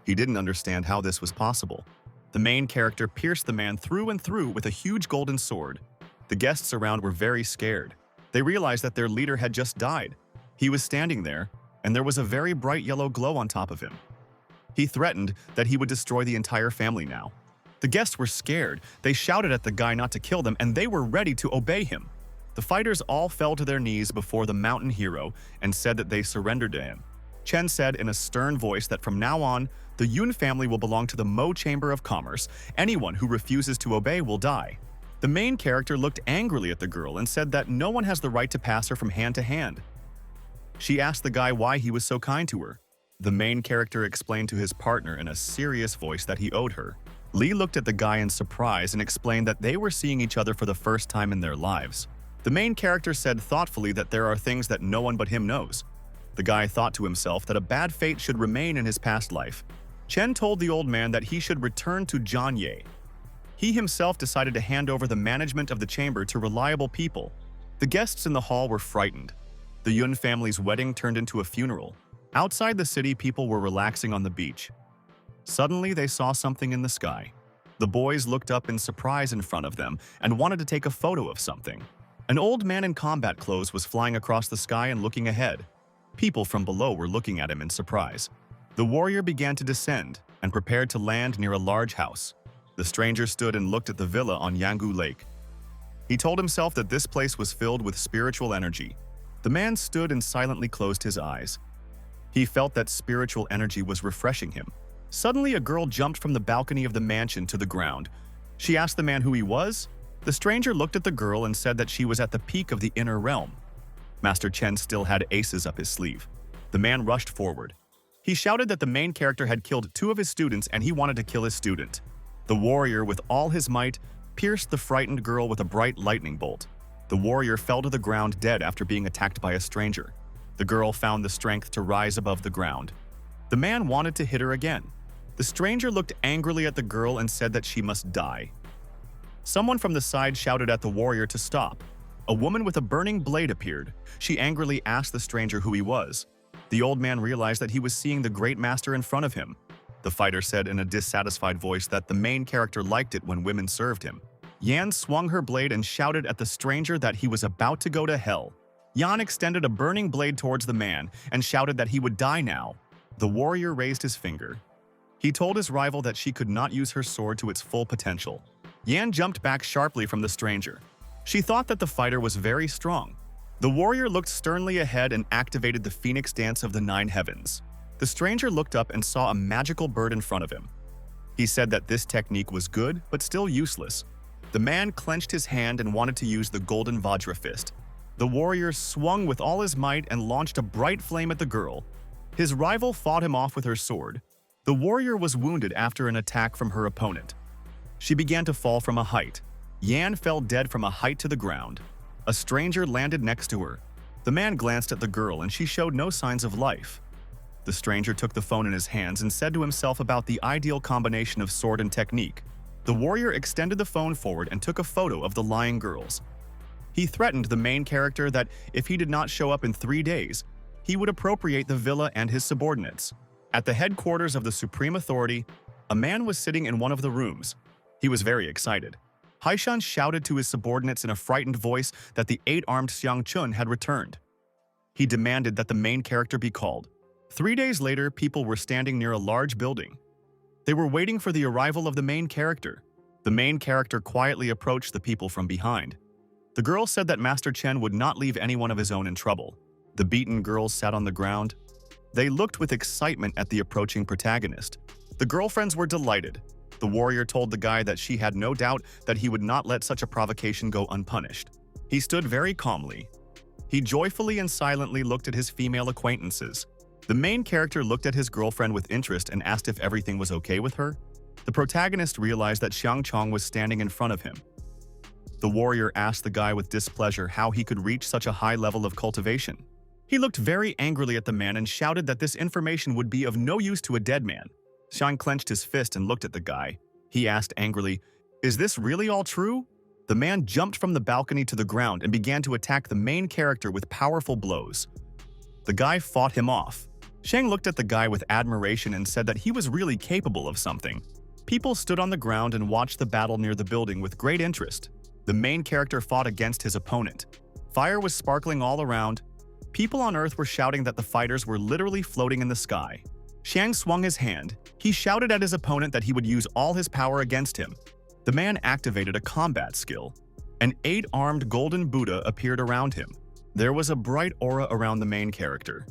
He didn't understand how this was possible. The main character pierced the man through and through with a huge golden sword. The guests around were very scared. They realized that their leader had just died. He was standing there, and there was a very bright yellow glow on top of him. He threatened that he would destroy the entire family now. The guests were scared. They shouted at the guy not to kill them, and they were ready to obey him. The fighters all fell to their knees before the mountain hero and said that they surrendered to him. Chen said in a stern voice that from now on, the Yun family will belong to the Mo Chamber of Commerce. Anyone who refuses to obey will die. The main character looked angrily at the girl and said that no one has the right to pass her from hand to hand. She asked the guy why he was so kind to her. The main character explained to his partner in a serious voice that he owed her. Li looked at the guy in surprise and explained that they were seeing each other for the first time in their lives. The main character said thoughtfully that there are things that no one but him knows. The guy thought to himself that a bad fate should remain in his past life. Chen told the old man that he should return to Johnhai. He himself decided to hand over the management of the chamber to reliable people. The guests in the hall were frightened. The Yun family's wedding turned into a funeral. Outside the city, people were relaxing on the beach. Suddenly, they saw something in the sky. The boys looked up in surprise in front of them and wanted to take a photo of something. An old man in combat clothes was flying across the sky and looking ahead. People from below were looking at him in surprise. The warrior began to descend and prepared to land near a large house. The stranger stood and looked at the villa on Yangu Lake. He told himself that this place was filled with spiritual energy. The man stood and silently closed his eyes. He felt that spiritual energy was refreshing him. Suddenly, a girl jumped from the balcony of the mansion to the ground. She asked the man who he was. The stranger looked at the girl and said that she was at the peak of the inner realm. Master Chen still had aces up his sleeve. The man rushed forward. He shouted that the main character had killed 2 of his students and he wanted to kill his student. The warrior, with all his might, pierced the frightened girl with a bright lightning bolt. The warrior fell to the ground dead after being attacked by a stranger. The girl found the strength to rise above the ground. The man wanted to hit her again. The stranger looked angrily at the girl and said that she must die. Someone from the side shouted at the warrior to stop. A woman with a burning blade appeared. She angrily asked the stranger who he was. The old man realized that he was seeing the great master in front of him. The fighter said in a dissatisfied voice that the main character liked it when women served him. Yan swung her blade and shouted at the stranger that he was about to go to hell. Yan extended a burning blade towards the man and shouted that he would die now. The warrior raised his finger. He told his rival that she could not use her sword to its full potential. Yan jumped back sharply from the stranger. She thought that the fighter was very strong. The warrior looked sternly ahead and activated the Phoenix Dance of the 9 Heavens. The stranger looked up and saw a magical bird in front of him. He said that this technique was good, but still useless. The man clenched his hand and wanted to use the golden Vajra fist. The warrior swung with all his might and launched a bright flame at the girl. His rival fought him off with her sword. The warrior was wounded after an attack from her opponent. She began to fall from a height. Yan fell dead from a height to the ground. A stranger landed next to her. The man glanced at the girl and she showed no signs of life. The stranger took the phone in his hands and said to himself about the ideal combination of sword and technique. The warrior extended the phone forward and took a photo of the lying girls. He threatened the main character that if he did not show up in 3 days, he would appropriate the villa and his subordinates. At the headquarters of the Supreme Authority, a man was sitting in one of the rooms. He was very excited. Haishan shouted to his subordinates in a frightened voice that the 8-armed Xiang Chun had returned. He demanded that the main character be called. 3 days later, people were standing near a large building. They were waiting for the arrival of the main character. The main character quietly approached the people from behind. The girl said that Master Chen would not leave anyone of his own in trouble. The beaten girls sat on the ground. They looked with excitement at the approaching protagonist. The girlfriends were delighted. The warrior told the guy that she had no doubt that he would not let such a provocation go unpunished. He stood very calmly. He joyfully and silently looked at his female acquaintances. The main character looked at his girlfriend with interest and asked if everything was okay with her. The protagonist realized that Xiang Chong was standing in front of him. The warrior asked the guy with displeasure how he could reach such a high level of cultivation. He looked very angrily at the man and shouted that this information would be of no use to a dead man. Xiang clenched his fist and looked at the guy. He asked angrily, "Is this really all true?" The man jumped from the balcony to the ground and began to attack the main character with powerful blows. The guy fought him off. Xiang looked at the guy with admiration and said that he was really capable of something. People stood on the ground and watched the battle near the building with great interest. The main character fought against his opponent. Fire was sparkling all around. People on Earth were shouting that the fighters were literally floating in the sky. Xiang swung his hand. He shouted at his opponent that he would use all his power against him. The man activated a combat skill. An 8-armed golden Buddha appeared around him. There was a bright aura around the main character.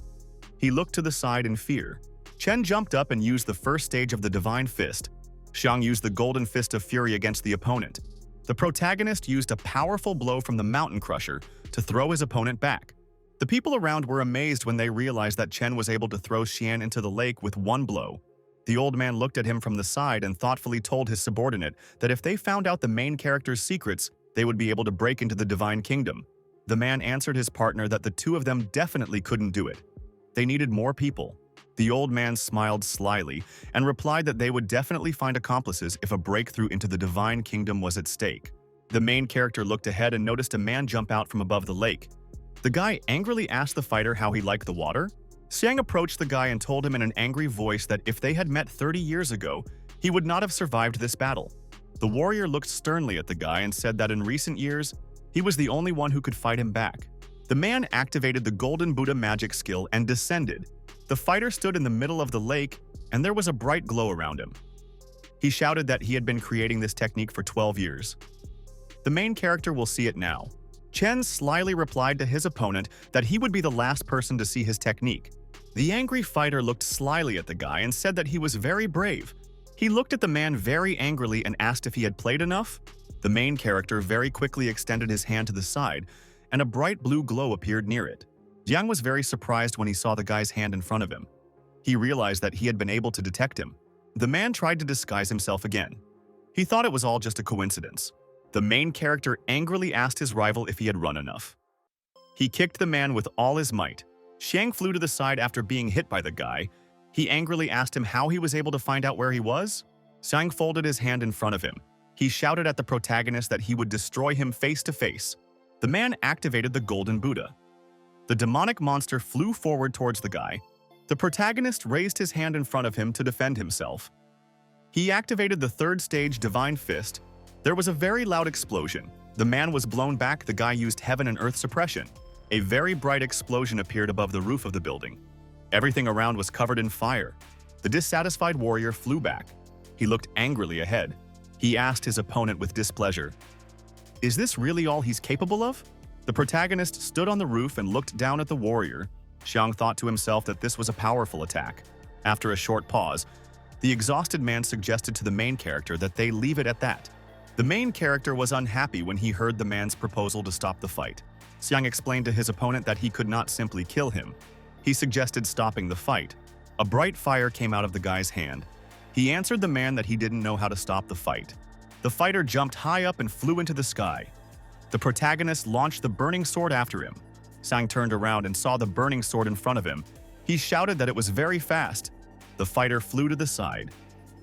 He looked to the side in fear. Chen jumped up and used the first stage of the Divine Fist. Xiang used the Golden Fist of Fury against the opponent. The protagonist used a powerful blow from the Mountain Crusher to throw his opponent back. The people around were amazed when they realized that Chen was able to throw Xian into the lake with one blow. The old man looked at him from the side and thoughtfully told his subordinate that if they found out the main character's secrets, they would be able to break into the Divine Kingdom. The man answered his partner that the two of them definitely couldn't do it. They needed more people. The old man smiled slyly and replied that they would definitely find accomplices if a breakthrough into the Divine Kingdom was at stake. The main character looked ahead and noticed a man jump out from above the lake. The guy angrily asked the fighter how he liked the water. Xiang approached the guy and told him in an angry voice that if they had met 30 years ago, he would not have survived this battle. The warrior looked sternly at the guy and said that in recent years, he was the only one who could fight him back. The man activated the Golden Buddha magic skill and descended. The fighter stood in the middle of the lake, and there was a bright glow around him. He shouted that he had been creating this technique for 12 years. The main character will see it now. Chen slyly replied to his opponent that he would be the last person to see his technique. The angry fighter looked slyly at the guy and said that he was very brave. He looked at the man very angrily and asked if he had played enough. The main character very quickly extended his hand to the side, and a bright blue glow appeared near it. Yang was very surprised when he saw the guy's hand in front of him. He realized that he had been able to detect him. The man tried to disguise himself again. He thought it was all just a coincidence. The main character angrily asked his rival if he had run enough. He kicked the man with all his might. Xiang flew to the side after being hit by the guy. He angrily asked him how he was able to find out where he was. Xiang folded his hand in front of him. He shouted at the protagonist that he would destroy him face to face. The man activated the Golden Buddha. The demonic monster flew forward towards the guy. The protagonist raised his hand in front of him to defend himself. He activated the third stage Divine Fist. There was a very loud explosion. The man was blown back. The guy used heaven and earth suppression. A very bright explosion appeared above the roof of the building. Everything around was covered in fire. The dissatisfied warrior flew back. He looked angrily ahead. He asked his opponent with displeasure, "Is this really all he's capable of?" The protagonist stood on the roof and looked down at the warrior. Xiang thought to himself that this was a powerful attack. After a short pause, The exhausted man suggested to the main character that they leave it at that. The main character was unhappy when he heard the man's proposal to stop the fight. Xiang explained to his opponent that he could not simply kill him. He suggested stopping the fight. A bright fire came out of the guy's hand. He answered the man that he didn't know how to stop the fight. The fighter jumped high up and flew into the sky. The protagonist launched the burning sword after him. Xiang turned around and saw the burning sword in front of him. He shouted that it was very fast. The fighter flew to the side.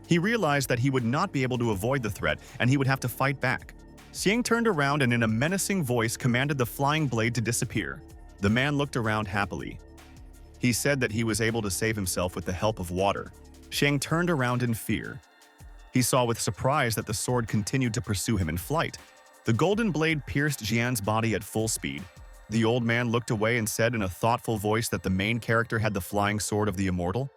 He realized that he would not be able to avoid the threat and he would have to fight back. Xiang turned around and in a menacing voice commanded the flying blade to disappear. The man looked around happily. He said that he was able to save himself with the help of water. Xiang turned around in fear. He saw with surprise that the sword continued to pursue him in flight. The golden blade pierced Jian's body at full speed. The old man looked away and said in a thoughtful voice that the main character had the flying sword of the Immortal.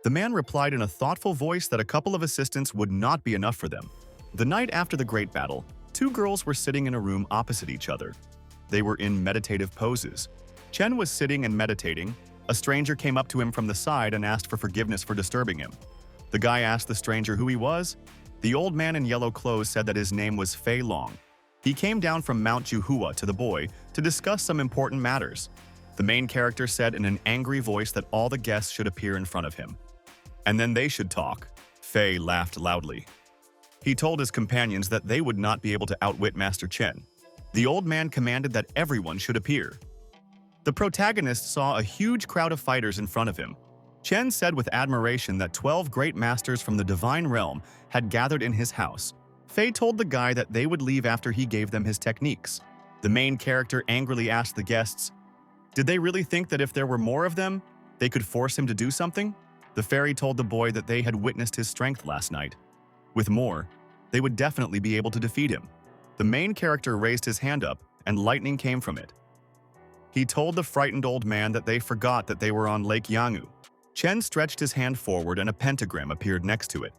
The man replied in a thoughtful voice that a couple of assistants would not be enough for them. The night after the great battle, two girls were sitting in a room opposite each other. They were in meditative poses. Chen was sitting and meditating. A stranger came up to him from the side and asked for forgiveness for disturbing him. The guy asked the stranger who he was. The old man in yellow clothes said that his name was Fei Long. He came down from Mount Juhua to the boy to discuss some important matters. The main character said in an angry voice that all the guests should appear in front of him. And then they should talk. Fei laughed loudly. He told his companions that they would not be able to outwit Master Chen. The old man commanded that everyone should appear. The protagonist saw a huge crowd of fighters in front of him. Chen said with admiration that 12 great masters from the divine realm had gathered in his house. Fei told the guy that they would leave after he gave them his techniques. The main character angrily asked the guests, did they really think that if there were more of them, they could force him to do something? The fairy told the boy that they had witnessed his strength last night. With more, they would definitely be able to defeat him. The main character raised his hand up, and lightning came from it. He told the frightened old man that they forgot that they were on Lake Yangu. Chen stretched his hand forward and a pentagram appeared next to it.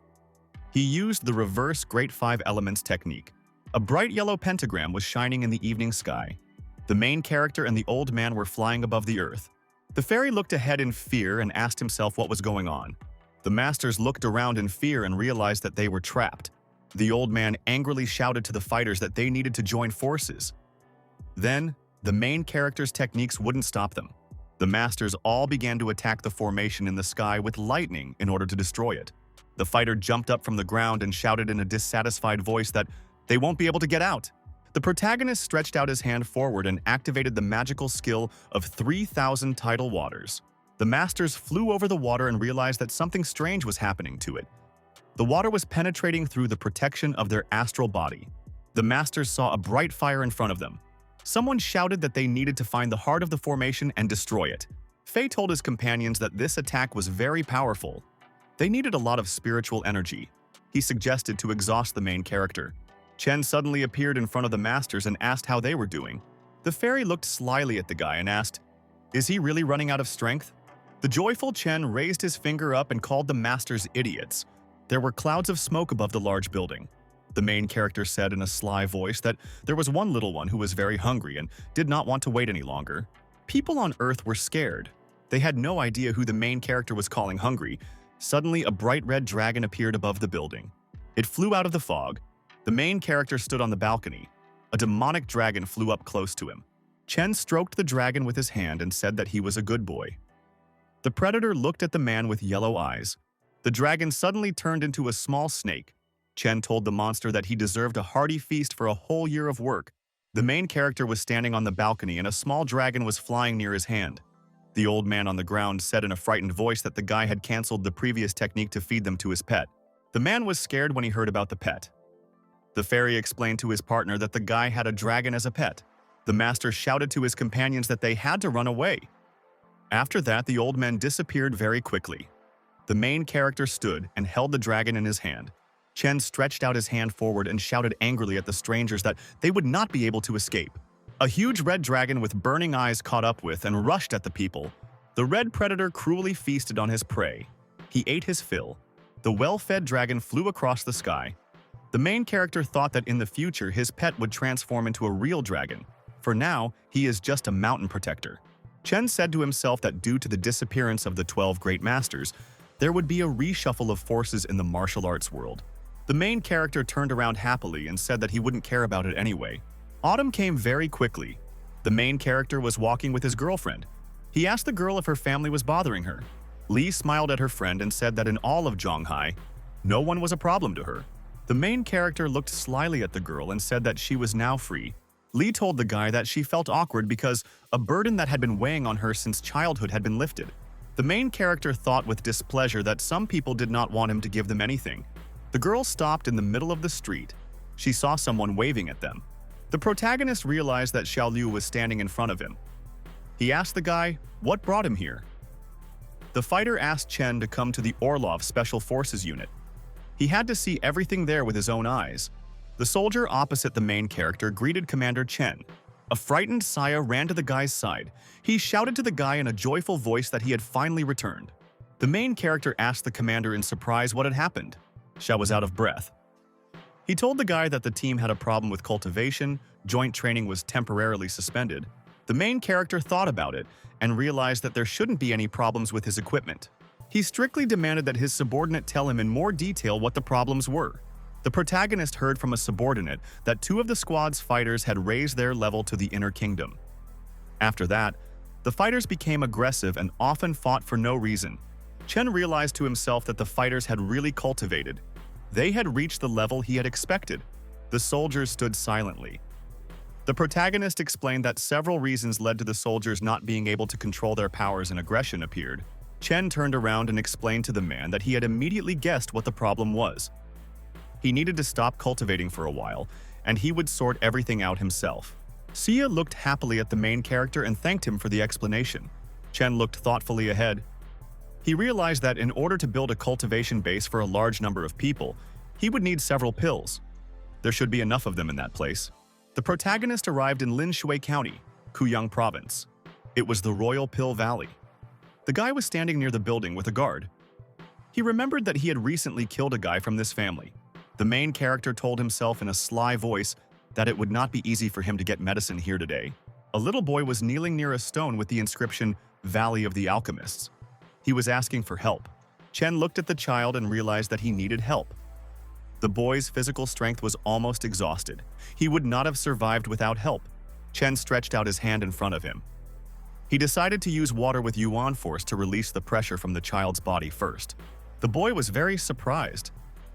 He used the reverse Great Five Elements technique. A bright yellow pentagram was shining in the evening sky. The main character and the old man were flying above the earth. The fairy looked ahead in fear and asked himself what was going on. The masters looked around in fear and realized that they were trapped. The old man angrily shouted to the fighters that they needed to join forces. Then, the main character's techniques wouldn't stop them. The masters all began to attack the formation in the sky with lightning in order to destroy it. The fighter jumped up from the ground and shouted in a dissatisfied voice that they won't be able to get out. The protagonist stretched out his hand forward and activated the magical skill of 3,000 tidal waters. The masters flew over the water and realized that something strange was happening to it. The water was penetrating through the protection of their astral body. The masters saw a bright fire in front of them. Someone shouted that they needed to find the heart of the formation and destroy it. Fei told his companions that this attack was very powerful. They needed a lot of spiritual energy. He suggested to exhaust the main character. Chen suddenly appeared in front of the masters and asked how they were doing. The fairy looked slyly at the guy and asked, is he really running out of strength? The joyful Chen raised his finger up and called the masters idiots. There were clouds of smoke above the large building. The main character said in a sly voice that there was one little one who was very hungry and did not want to wait any longer. People on Earth were scared. They had no idea who the main character was calling hungry. Suddenly, a bright red dragon appeared above the building. It flew out of the fog. The main character stood on the balcony. A demonic dragon flew up close to him. Chen stroked the dragon with his hand and said that he was a good boy. The predator looked at the man with yellow eyes. The dragon suddenly turned into a small snake. Chen told the monster that he deserved a hearty feast for a whole year of work. The main character was standing on the balcony and a small dragon was flying near his hand. The old man on the ground said in a frightened voice that the guy had cancelled the previous technique to feed them to his pet. The man was scared when he heard about the pet. The fairy explained to his partner that the guy had a dragon as a pet. The master shouted to his companions that they had to run away. After that, the old man disappeared very quickly. The main character stood and held the dragon in his hand. Chen stretched out his hand forward and shouted angrily at the strangers that they would not be able to escape. A huge red dragon with burning eyes caught up with and rushed at the people. The red predator cruelly feasted on his prey. He ate his fill. The well-fed dragon flew across the sky. The main character thought that in the future his pet would transform into a real dragon. For now, he is just a mountain protector. Chen said to himself that due to the disappearance of the 12 great masters, there would be a reshuffle of forces in the martial arts world. The main character turned around happily and said that he wouldn't care about it anyway. Autumn came very quickly. The main character was walking with his girlfriend. He asked the girl if her family was bothering her. Lee smiled at her friend and said that in all of Johnhai, no one was a problem to her. The main character looked slyly at the girl and said that she was now free. Lee told the guy that she felt awkward because a burden that had been weighing on her since childhood had been lifted. The main character thought with displeasure that some people did not want him to give them anything. The girl stopped in the middle of the street. She saw someone waving at them. The protagonist realized that Xiaoliu was standing in front of him. He asked the guy, what brought him here? The fighter asked Chen to come to the Orlov Special Forces unit. He had to see everything there with his own eyes. The soldier opposite the main character greeted Commander Chen. A frightened Saya ran to the guy's side. He shouted to the guy in a joyful voice that he had finally returned. The main character asked the commander in surprise what had happened. Xia was out of breath. He told the guy that the team had a problem with cultivation, joint training was temporarily suspended. The main character thought about it and realized that there shouldn't be any problems with his equipment. He strictly demanded that his subordinate tell him in more detail what the problems were. The protagonist heard from a subordinate that 2 of the squad's fighters had raised their level to the Inner Kingdom. After that, the fighters became aggressive and often fought for no reason. Chen realized to himself that the fighters had really cultivated. They had reached the level he had expected. The soldiers stood silently. The protagonist explained that several reasons led to the soldiers not being able to control their powers and aggression appeared. Chen turned around and explained to the man that he had immediately guessed what the problem was. He needed to stop cultivating for a while, and he would sort everything out himself. Sia looked happily at the main character and thanked him for the explanation. Chen looked thoughtfully ahead. He realized that in order to build a cultivation base for a large number of people, he would need several pills. There should be enough of them in that place. The protagonist arrived in Linshui County, Kuyang Province. It was the Royal Pill Valley. The guy was standing near the building with a guard. He remembered that he had recently killed a guy from this family. The main character told himself in a sly voice that it would not be easy for him to get medicine here today. A little boy was kneeling near a stone with the inscription, Valley of the Alchemists. He was asking for help. Chen looked at the child and realized that he needed help. The boy's physical strength was almost exhausted. He would not have survived without help. Chen stretched out his hand in front of him. He decided to use water with Yuan force to release the pressure from the child's body first. The boy was very surprised.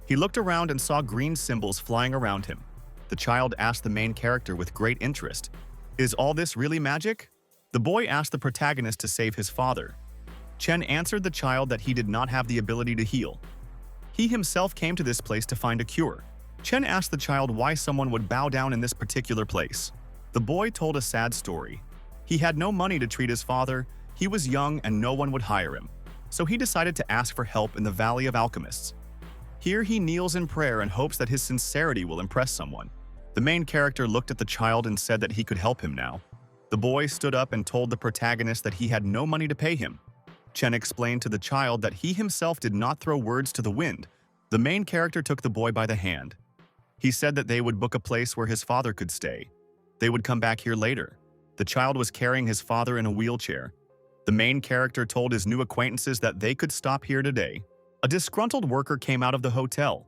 He looked around and saw green symbols flying around him. The child asked the main character with great interest, "Is all this really magic?" The boy asked the protagonist to save his father. Chen answered the child that he did not have the ability to heal. He himself came to this place to find a cure. Chen asked the child why someone would bow down in this particular place. The boy told a sad story. He had no money to treat his father, he was young and no one would hire him. So he decided to ask for help in the Valley of Alchemists. Here he kneels in prayer and hopes that his sincerity will impress someone. The main character looked at the child and said that he could help him now. The boy stood up and told the protagonist that he had no money to pay him. Chen explained to the child that he himself did not throw words to the wind. The main character took the boy by the hand. He said that they would book a place where his father could stay. They would come back here later. The child was carrying his father in a wheelchair. The main character told his new acquaintances that they could stop here today. A disgruntled worker came out of the hotel.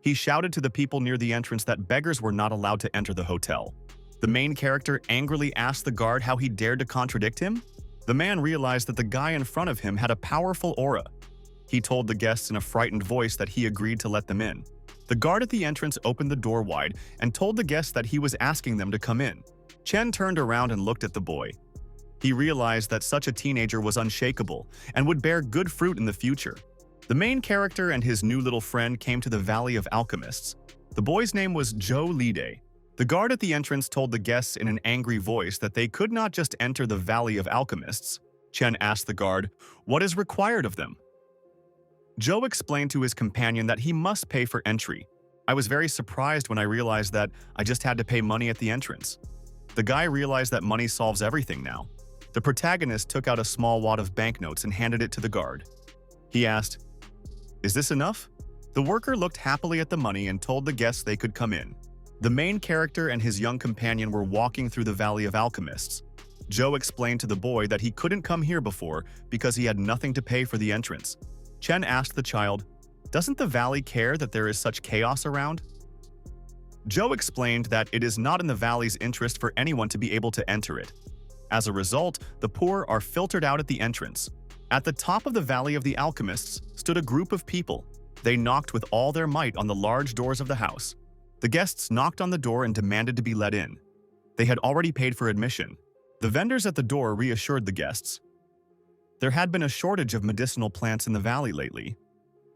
He shouted to the people near the entrance that beggars were not allowed to enter the hotel. The main character angrily asked the guard how he dared to contradict him. The man realized that the guy in front of him had a powerful aura. He told the guests in a frightened voice that he agreed to let them in. The guard at the entrance opened the door wide and told the guests that he was asking them to come in. Chen turned around and looked at the boy. He realized that such a teenager was unshakable and would bear good fruit in the future. The main character and his new little friend came to the Valley of Alchemists. The boy's name was Zhou Lide. The guard at the entrance told the guests in an angry voice that they could not just enter the Valley of Alchemists. Chen asked the guard, "What is required of them?" Zhou explained to his companion that he must pay for entry. I was very surprised when I realized that I just had to pay money at the entrance. The guy realized that money solves everything now. The protagonist took out a small wad of banknotes and handed it to the guard. He asked, "Is this enough?" The worker looked happily at the money and told the guests they could come in. The main character and his young companion were walking through the Valley of Alchemists. Zhou explained to the boy that he couldn't come here before because he had nothing to pay for the entrance. Chen asked the child, "Doesn't the valley care that there is such chaos around?" Zhou explained that it is not in the valley's interest for anyone to be able to enter it. As a result, the poor are filtered out at the entrance. At the top of the Valley of the Alchemists stood a group of people. They knocked with all their might on the large doors of the house. The guests knocked on the door and demanded to be let in. They had already paid for admission. The vendors at the door reassured the guests. There had been a shortage of medicinal plants in the valley lately.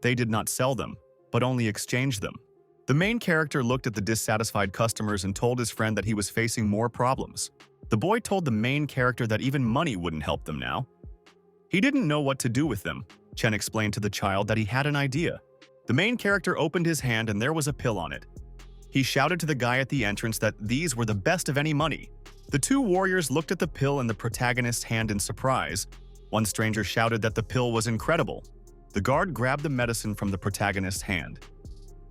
They did not sell them, but only exchanged them. The main character looked at the dissatisfied customers and told his friend that he was facing more problems. The boy told the main character that even money wouldn't help them now. He didn't know what to do with them. Chen explained to the child that he had an idea. The main character opened his hand and there was a pill on it. He shouted to the guy at the entrance that these were the best of any money. The two warriors looked at the pill in the protagonist's hand in surprise. One stranger shouted that the pill was incredible. The guard grabbed the medicine from the protagonist's hand.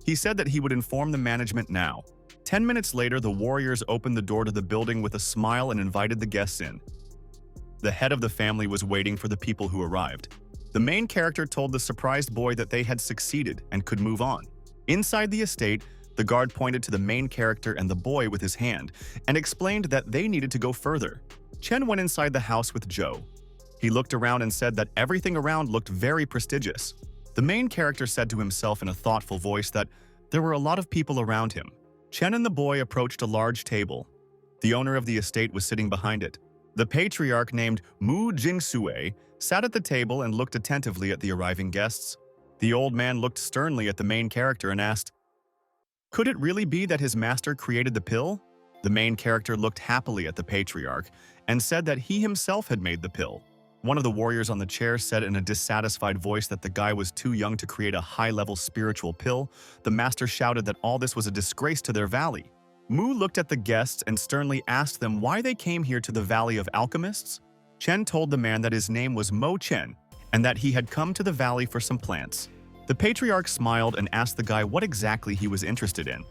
He said that he would inform the management now. 10 minutes later, the warriors opened the door to the building with a smile and invited the guests in. The head of the family was waiting for the people who arrived. The main character told the surprised boy that they had succeeded and could move on. Inside the estate, the guard pointed to the main character and the boy with his hand and explained that they needed to go further. Chen went inside the house with Zhou. He looked around and said that everything around looked very prestigious. The main character said to himself in a thoughtful voice that there were a lot of people around him. Chen and the boy approached a large table. The owner of the estate was sitting behind it. The patriarch named Mu Jingsue sat at the table and looked attentively at the arriving guests. The old man looked sternly at the main character and asked, "Could it really be that his master created the pill?" The main character looked happily at the patriarch and said that he himself had made the pill. One of the warriors on the chair said in a dissatisfied voice that the guy was too young to create a high-level spiritual pill. The master shouted that all this was a disgrace to their valley. Mu looked at the guests and sternly asked them why they came here to the Valley of Alchemists. Chen told the man that his name was Mo Chen and that he had come to the valley for some plants. The patriarch smiled and asked the guy what exactly he was interested in.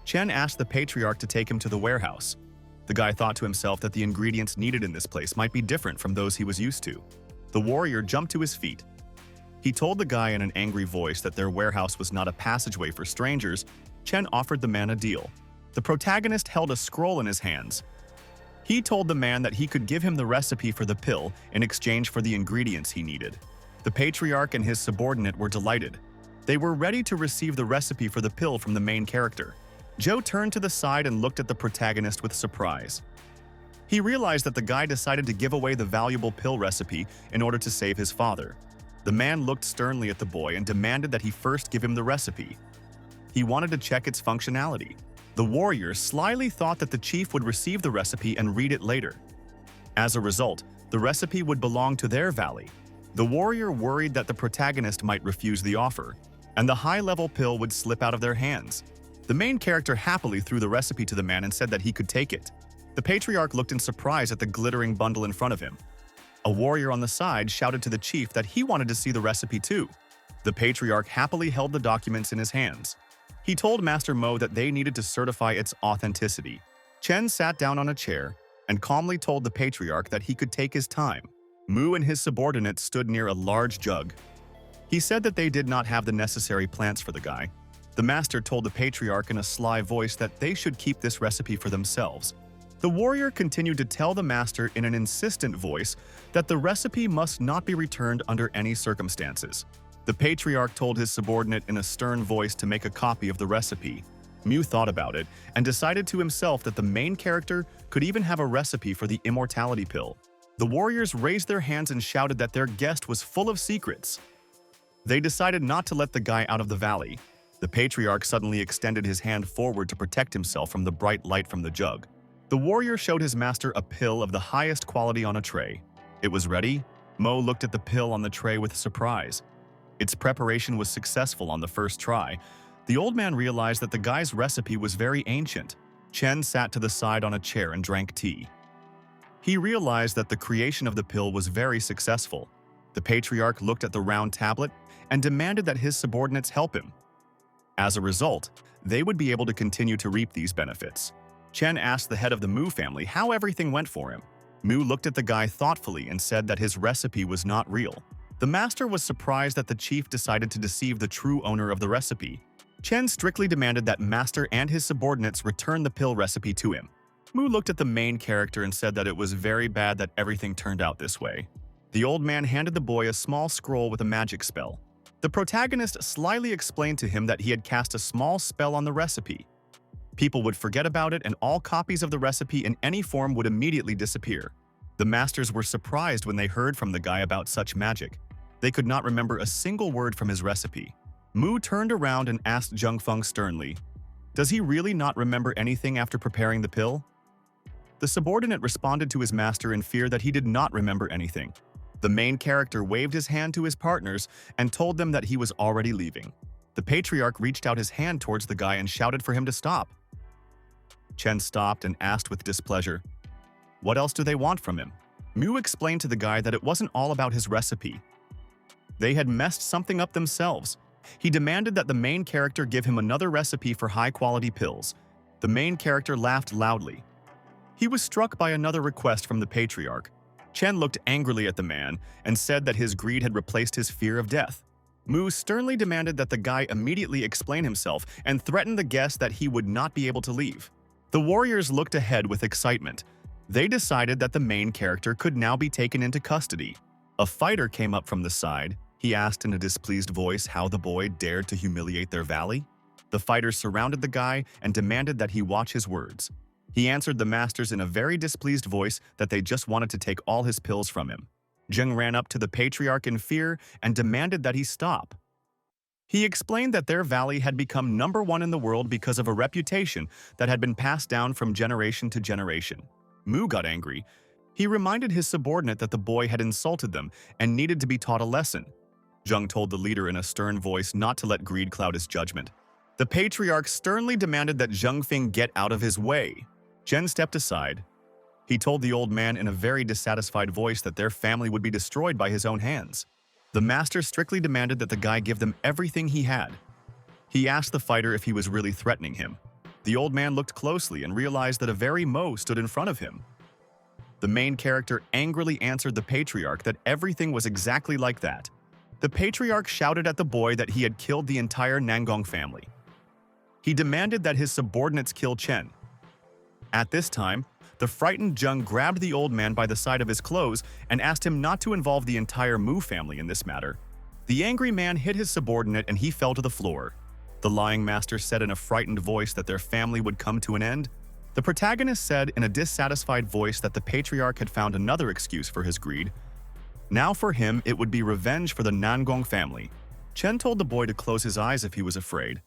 Chen asked the patriarch to take him to the warehouse. The guy thought to himself that the ingredients needed in this place might be different from those he was used to. The warrior jumped to his feet. He told the guy in an angry voice that their warehouse was not a passageway for strangers. Chen offered the man a deal. The protagonist held a scroll in his hands. He told the man that he could give him the recipe for the pill in exchange for the ingredients he needed. The patriarch and his subordinate were delighted. They were ready to receive the recipe for the pill from the main character. Zhou turned to the side and looked at the protagonist with surprise. He realized that the guy decided to give away the valuable pill recipe in order to save his father. The man looked sternly at the boy and demanded that he first give him the recipe. He wanted to check its functionality. The warrior slyly thought that the chief would receive the recipe and read it later. As a result, the recipe would belong to their valley. The warrior worried that the protagonist might refuse the offer, and the high-level pill would slip out of their hands. The main character happily threw the recipe to the man and said that he could take it. The patriarch looked in surprise at the glittering bundle in front of him. A warrior on the side shouted to the chief that he wanted to see the recipe too. The patriarch happily held the documents in his hands. He told Master Mo that they needed to certify its authenticity. Chen sat down on a chair and calmly told the patriarch that he could take his time. Mu and his subordinate stood near a large jug. He said that they did not have the necessary plants for the guy. The master told the patriarch in a sly voice that they should keep this recipe for themselves. The warrior continued to tell the master in an insistent voice that the recipe must not be returned under any circumstances. The patriarch told his subordinate in a stern voice to make a copy of the recipe. Mu thought about it and decided to himself that the main character could even have a recipe for the immortality pill. The warriors raised their hands and shouted that their guest was full of secrets. They decided not to let the guy out of the valley. The patriarch suddenly extended his hand forward to protect himself from the bright light from the jug. The warrior showed his master a pill of the highest quality on a tray. It was ready. Mo looked at the pill on the tray with surprise. Its preparation was successful on the first try. The old man realized that the guy's recipe was very ancient. Chen sat to the side on a chair and drank tea. He realized that the creation of the pill was very successful. The patriarch looked at the round tablet and demanded that his subordinates help him. As a result, they would be able to continue to reap these benefits. Chen asked the head of the Mu family how everything went for him. Mu looked at the guy thoughtfully and said that his recipe was not real. The master was surprised that the chief decided to deceive the true owner of the recipe. Chen strictly demanded that master and his subordinates return the pill recipe to him. Mu looked at the main character and said that it was very bad that everything turned out this way. The old man handed the boy a small scroll with a magic spell. The protagonist slyly explained to him that he had cast a small spell on the recipe. People would forget about it and all copies of the recipe in any form would immediately disappear. The masters were surprised when they heard from the guy about such magic. They could not remember a single word from his recipe. Mu turned around and asked Zhengfeng sternly, "Does he really not remember anything after preparing the pill?" The subordinate responded to his master in fear that he did not remember anything. The main character waved his hand to his partners and told them that he was already leaving. The Patriarch reached out his hand towards the guy and shouted for him to stop. Chen stopped and asked with displeasure, "What else do they want from him?" Mu explained to the guy that it wasn't all about his recipe. They had messed something up themselves. He demanded that the main character give him another recipe for high-quality pills. The main character laughed loudly. He was struck by another request from the Patriarch. Chen looked angrily at the man and said that his greed had replaced his fear of death. Mu sternly demanded that the guy immediately explain himself and threatened the guest that he would not be able to leave. The warriors looked ahead with excitement. They decided that the main character could now be taken into custody. A fighter came up from the side. He asked in a displeased voice how the boy dared to humiliate their valley. The fighters surrounded the guy and demanded that he watch his words. He answered the masters in a very displeased voice that they just wanted to take all his pills from him. Jang ran up to the Patriarch in fear and demanded that he stop. He explained that their valley had become #1 in the world because of a reputation that had been passed down from generation to generation. Mu got angry. He reminded his subordinate that the boy had insulted them and needed to be taught a lesson. Jang told the leader in a stern voice not to let greed cloud his judgment. The Patriarch sternly demanded that Zhengfeng get out of his way. Chen stepped aside. He told the old man in a very dissatisfied voice that their family would be destroyed by his own hands. The master strictly demanded that the guy give them everything he had. He asked the fighter if he was really threatening him. The old man looked closely and realized that a very Mo stood in front of him. The main character angrily answered the Patriarch that everything was exactly like that. The Patriarch shouted at the boy that he had killed the entire Nangong family. He demanded that his subordinates kill Chen. At this time, the frightened Jang grabbed the old man by the side of his clothes and asked him not to involve the entire Mu family in this matter. The angry man hit his subordinate and he fell to the floor. The lying master said in a frightened voice that their family would come to an end. The protagonist said in a dissatisfied voice that the Patriarch had found another excuse for his greed. Now for him, it would be revenge for the Nangong family. Chen told the boy to close his eyes if he was afraid.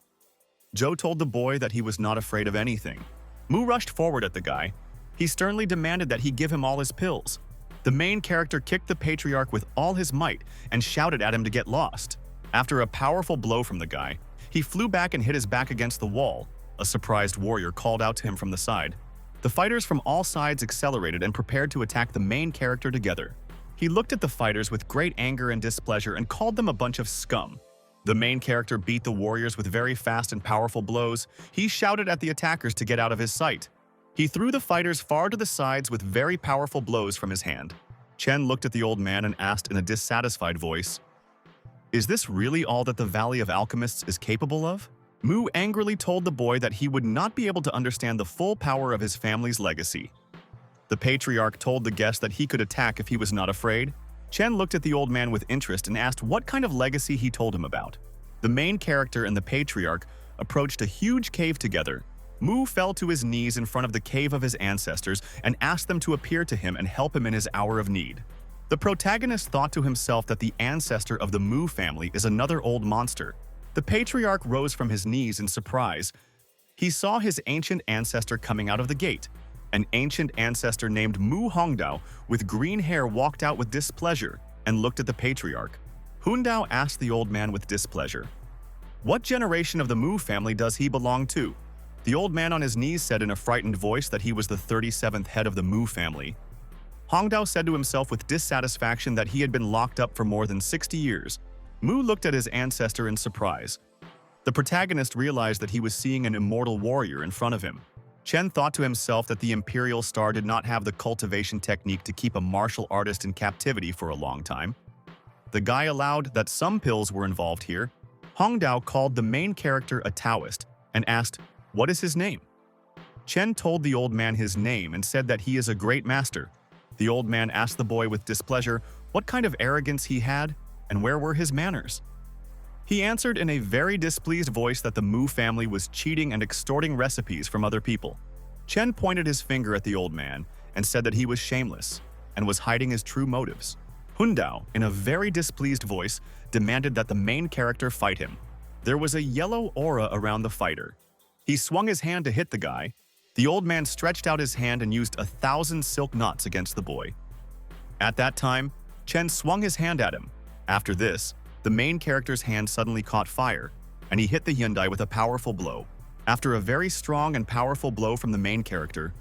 Zhou told the boy that he was not afraid of anything. Mu rushed forward at the guy. He sternly demanded that he give him all his pills. The main character kicked the Patriarch with all his might and shouted at him to get lost. After a powerful blow from the guy, he flew back and hit his back against the wall. A surprised warrior called out to him from the side. The fighters from all sides accelerated and prepared to attack the main character together. He looked at the fighters with great anger and displeasure and called them a bunch of scum. The main character beat the warriors with very fast and powerful blows. He shouted at the attackers to get out of his sight. He threw the fighters far to the sides with very powerful blows from his hand. Chen looked at the old man and asked in a dissatisfied voice, "Is this really all that the Valley of Alchemists is capable of?" Mu angrily told the boy that he would not be able to understand the full power of his family's legacy. The Patriarch told the guest that he could attack if he was not afraid. Chen looked at the old man with interest and asked what kind of legacy he told him about. The main character and the Patriarch approached a huge cave together. Mu fell to his knees in front of the cave of his ancestors and asked them to appear to him and help him in his hour of need. The protagonist thought to himself that the ancestor of the Mu family is another old monster. The Patriarch rose from his knees in surprise. He saw his ancient ancestor coming out of the gate. An ancient ancestor named Mu Hongdao with green hair walked out with displeasure and looked at the Patriarch. Hundao asked the old man with displeasure, "What generation of the Mu family does he belong to?" The old man on his knees said in a frightened voice that he was the 37th head of the Mu family. Hongdao said to himself with dissatisfaction that he had been locked up for more than 60 years. Mu looked at his ancestor in surprise. The protagonist realized that he was seeing an immortal warrior in front of him. Chen thought to himself that the Imperial Star did not have the cultivation technique to keep a martial artist in captivity for a long time. The guy allowed that some pills were involved here. Hongdao called the main character a Taoist and asked, "What is his name?" Chen told the old man his name and said that he is a great master. The old man asked the boy with displeasure what kind of arrogance he had and where were his manners. He answered in a very displeased voice that the Mu family was cheating and extorting recipes from other people. Chen pointed his finger at the old man and said that he was shameless and was hiding his true motives. Hundao, in a very displeased voice, demanded that the main character fight him. There was a yellow aura around the fighter. He swung his hand to hit the guy. The old man stretched out his hand and used 1,000 silk knots against the boy. At that time, Chen swung his hand at him. After this, the main character's hand suddenly caught fire, and he hit the Hyundai with a powerful blow. After a very strong and powerful blow from the main character,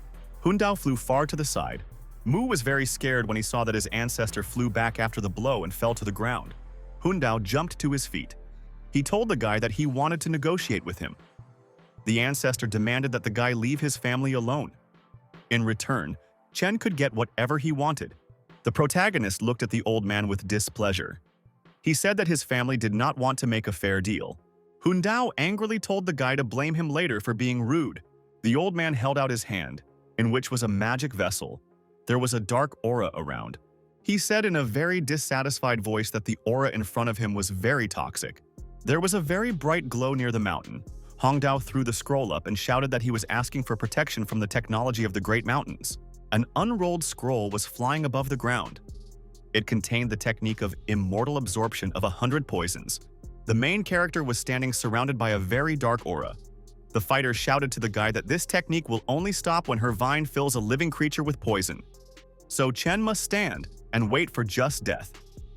Hundao flew far to the side. Mu was very scared when he saw that his ancestor flew back after the blow and fell to the ground. Hundao jumped to his feet. He told the guy that he wanted to negotiate with him. The ancestor demanded that the guy leave his family alone. In return, Chen could get whatever he wanted. The protagonist looked at the old man with displeasure. He said that his family did not want to make a fair deal. Hundao angrily told the guy to blame him later for being rude. The old man held out his hand, in which was a magic vessel. There was a dark aura around. He said in a very dissatisfied voice that the aura in front of him was very toxic. There was a very bright glow near the mountain. Hongdao threw the scroll up and shouted that he was asking for protection from the technology of the Great Mountains. An unrolled scroll was flying above the ground. It contained the technique of immortal absorption of 100 poisons. The main character was standing surrounded by a very dark aura. The fighter shouted to the guy that this technique will only stop when her vine fills a living creature with poison. So Chen must stand and wait for just death.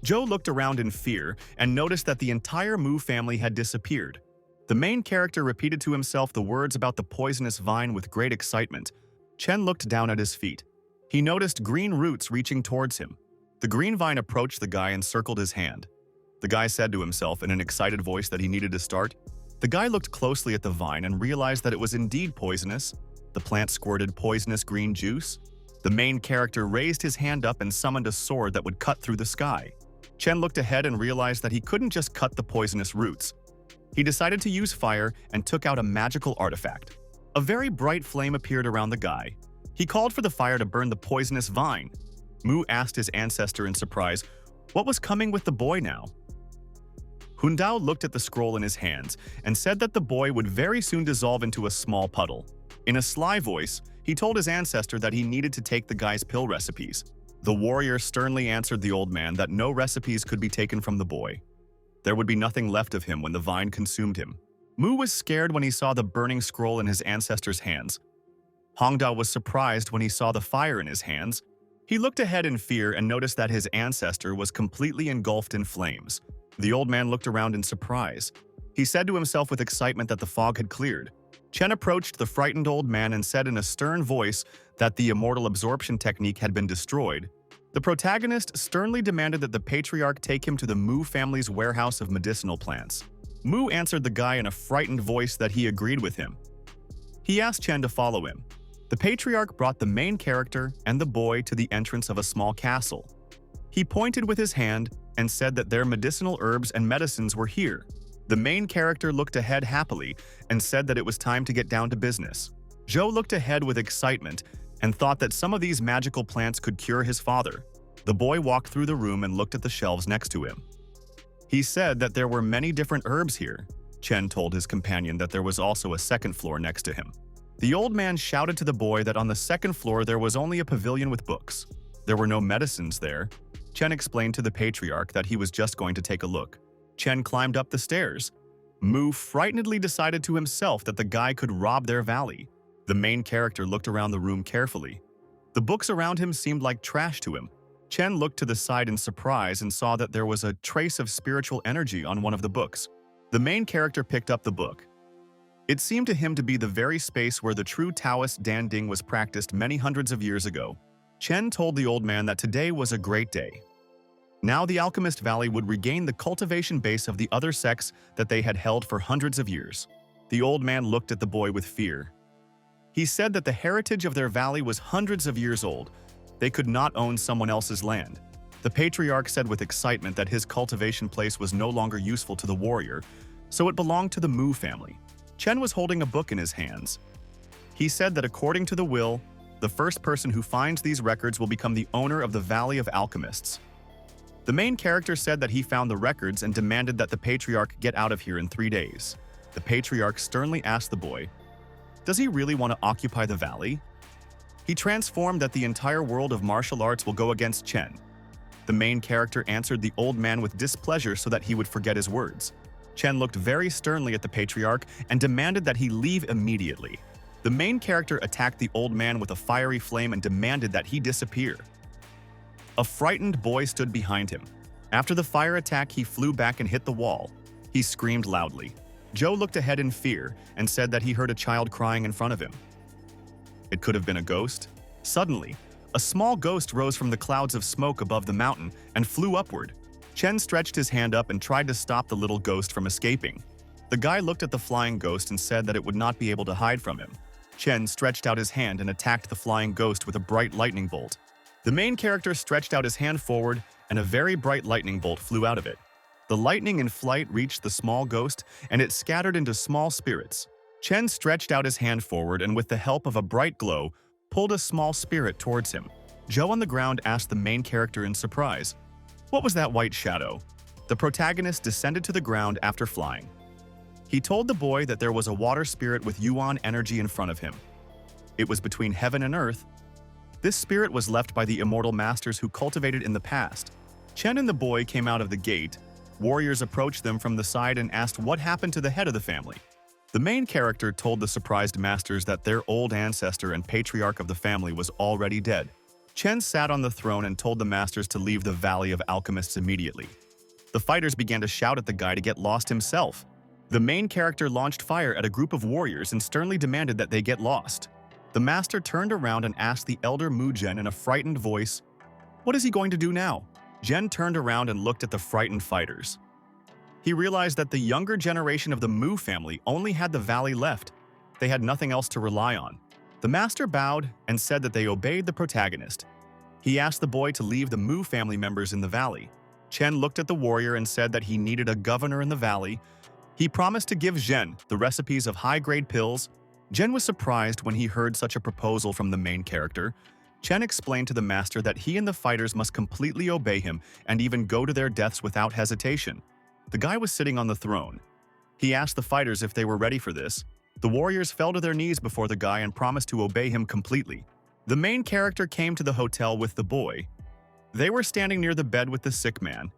Zhou looked around in fear and noticed that the entire Mu family had disappeared. The main character repeated to himself the words about the poisonous vine with great excitement. Chen looked down at his feet. He noticed green roots reaching towards him. The green vine approached the guy and circled his hand. The guy said to himself in an excited voice that he needed to start. The guy looked closely at the vine and realized that it was indeed poisonous. The plant squirted poisonous green juice. The main character raised his hand up and summoned a sword that would cut through the sky. Chen looked ahead and realized that he couldn't just cut the poisonous roots. He decided to use fire and took out a magical artifact. A very bright flame appeared around the guy. He called for the fire to burn the poisonous vine. Mu asked his ancestor in surprise, what was coming with the boy now? Hundao looked at the scroll in his hands and said that the boy would very soon dissolve into a small puddle. In a sly voice, he told his ancestor that he needed to take the guy's pill recipes. The warrior sternly answered the old man that no recipes could be taken from the boy. There would be nothing left of him when the vine consumed him. Mu was scared when he saw the burning scroll in his ancestor's hands. Hongdao was surprised when he saw the fire in his hands. He looked ahead in fear and noticed that his ancestor was completely engulfed in flames. The old man looked around in surprise. He said to himself with excitement that the fog had cleared. Chen approached the frightened old man and said in a stern voice that the immortal absorption technique had been destroyed. The protagonist sternly demanded that the Patriarch take him to the Mu family's warehouse of medicinal plants. Mu answered the guy in a frightened voice that he agreed with him. He asked Chen to follow him. The Patriarch brought the main character and the boy to the entrance of a small castle. He pointed with his hand and said that their medicinal herbs and medicines were here. The main character looked ahead happily and said that it was time to get down to business. Zhou looked ahead with excitement and thought that some of these magical plants could cure his father. The boy walked through the room and looked at the shelves next to him. He said that there were many different herbs here. Chen told his companion that there was also a second floor next to him. The old man shouted to the boy that on the second floor there was only a pavilion with books. There were no medicines there. Chen explained to the Patriarch that he was just going to take a look. Chen climbed up the stairs. Mu frightenedly decided to himself that the guy could rob their valley. The main character looked around the room carefully. The books around him seemed like trash to him. Chen looked to the side in surprise and saw that there was a trace of spiritual energy on one of the books. The main character picked up the book. It seemed to him to be the very space where the true Taoist Danding was practiced many hundreds of years ago. Chen told the old man that today was a great day. Now the Alchemist Valley would regain the cultivation base of the other sects that they had held for hundreds of years. The old man looked at the boy with fear. He said that the heritage of their valley was hundreds of years old. They could not own someone else's land. The Patriarch said with excitement that his cultivation place was no longer useful to the warrior, so it belonged to the Mu family. Chen was holding a book in his hands. He said that according to the will, the first person who finds these records will become the owner of the Valley of Alchemists. The main character said that he found the records and demanded that the Patriarch get out of here in 3 days. The Patriarch sternly asked the boy, "Does he really want to occupy the valley?" He transformed that the entire world of martial arts will go against Chen. The main character answered the old man with displeasure so that he would forget his words. Chen looked very sternly at the Patriarch and demanded that he leave immediately. The main character attacked the old man with a fiery flame and demanded that he disappear. A frightened boy stood behind him. After the fire attack, he flew back and hit the wall. He screamed loudly. Joe looked ahead in fear and said that he heard a child crying in front of him. It could have been a ghost. Suddenly, a small ghost rose from the clouds of smoke above the mountain and flew upward. Chen stretched his hand up and tried to stop the little ghost from escaping. The guy looked at the flying ghost and said that it would not be able to hide from him. Chen stretched out his hand and attacked the flying ghost with a bright lightning bolt. The main character stretched out his hand forward and a very bright lightning bolt flew out of it. The lightning in flight reached the small ghost and it scattered into small spirits. Chen stretched out his hand forward and with the help of a bright glow, pulled a small spirit towards him. Joe on the ground asked the main character in surprise, "What was that white shadow?" The protagonist descended to the ground after flying. He told the boy that there was a water spirit with Yuan energy in front of him. It was between heaven and earth. This spirit was left by the immortal masters who cultivated in the past. Chen and the boy came out of the gate. Warriors approached them from the side and asked what happened to the head of the family. The main character told the surprised masters that their old ancestor and patriarch of the family was already dead. Chen sat on the throne and told the masters to leave the Valley of Alchemists immediately. The fighters began to shout at the guy to get lost himself. The main character launched fire at a group of warriors and sternly demanded that they get lost. The master turned around and asked the elder Mu Zhen in a frightened voice, "What is he going to do now?" Zhen turned around and looked at the frightened fighters. He realized that the younger generation of the Mu family only had the valley left. They had nothing else to rely on. The master bowed and said that they obeyed the protagonist. He asked the boy to leave the Mu family members in the valley. Chen looked at the warrior and said that he needed a governor in the valley. He promised to give Zhen the recipes of high-grade pills. Zhen was surprised when he heard such a proposal from the main character. Chen explained to the master that he and the fighters must completely obey him and even go to their deaths without hesitation. The guy was sitting on the throne. He asked the fighters if they were ready for this. The warriors fell to their knees before the guy and promised to obey him completely. The main character came to the hotel with the boy. They were standing near the bed with the sick man.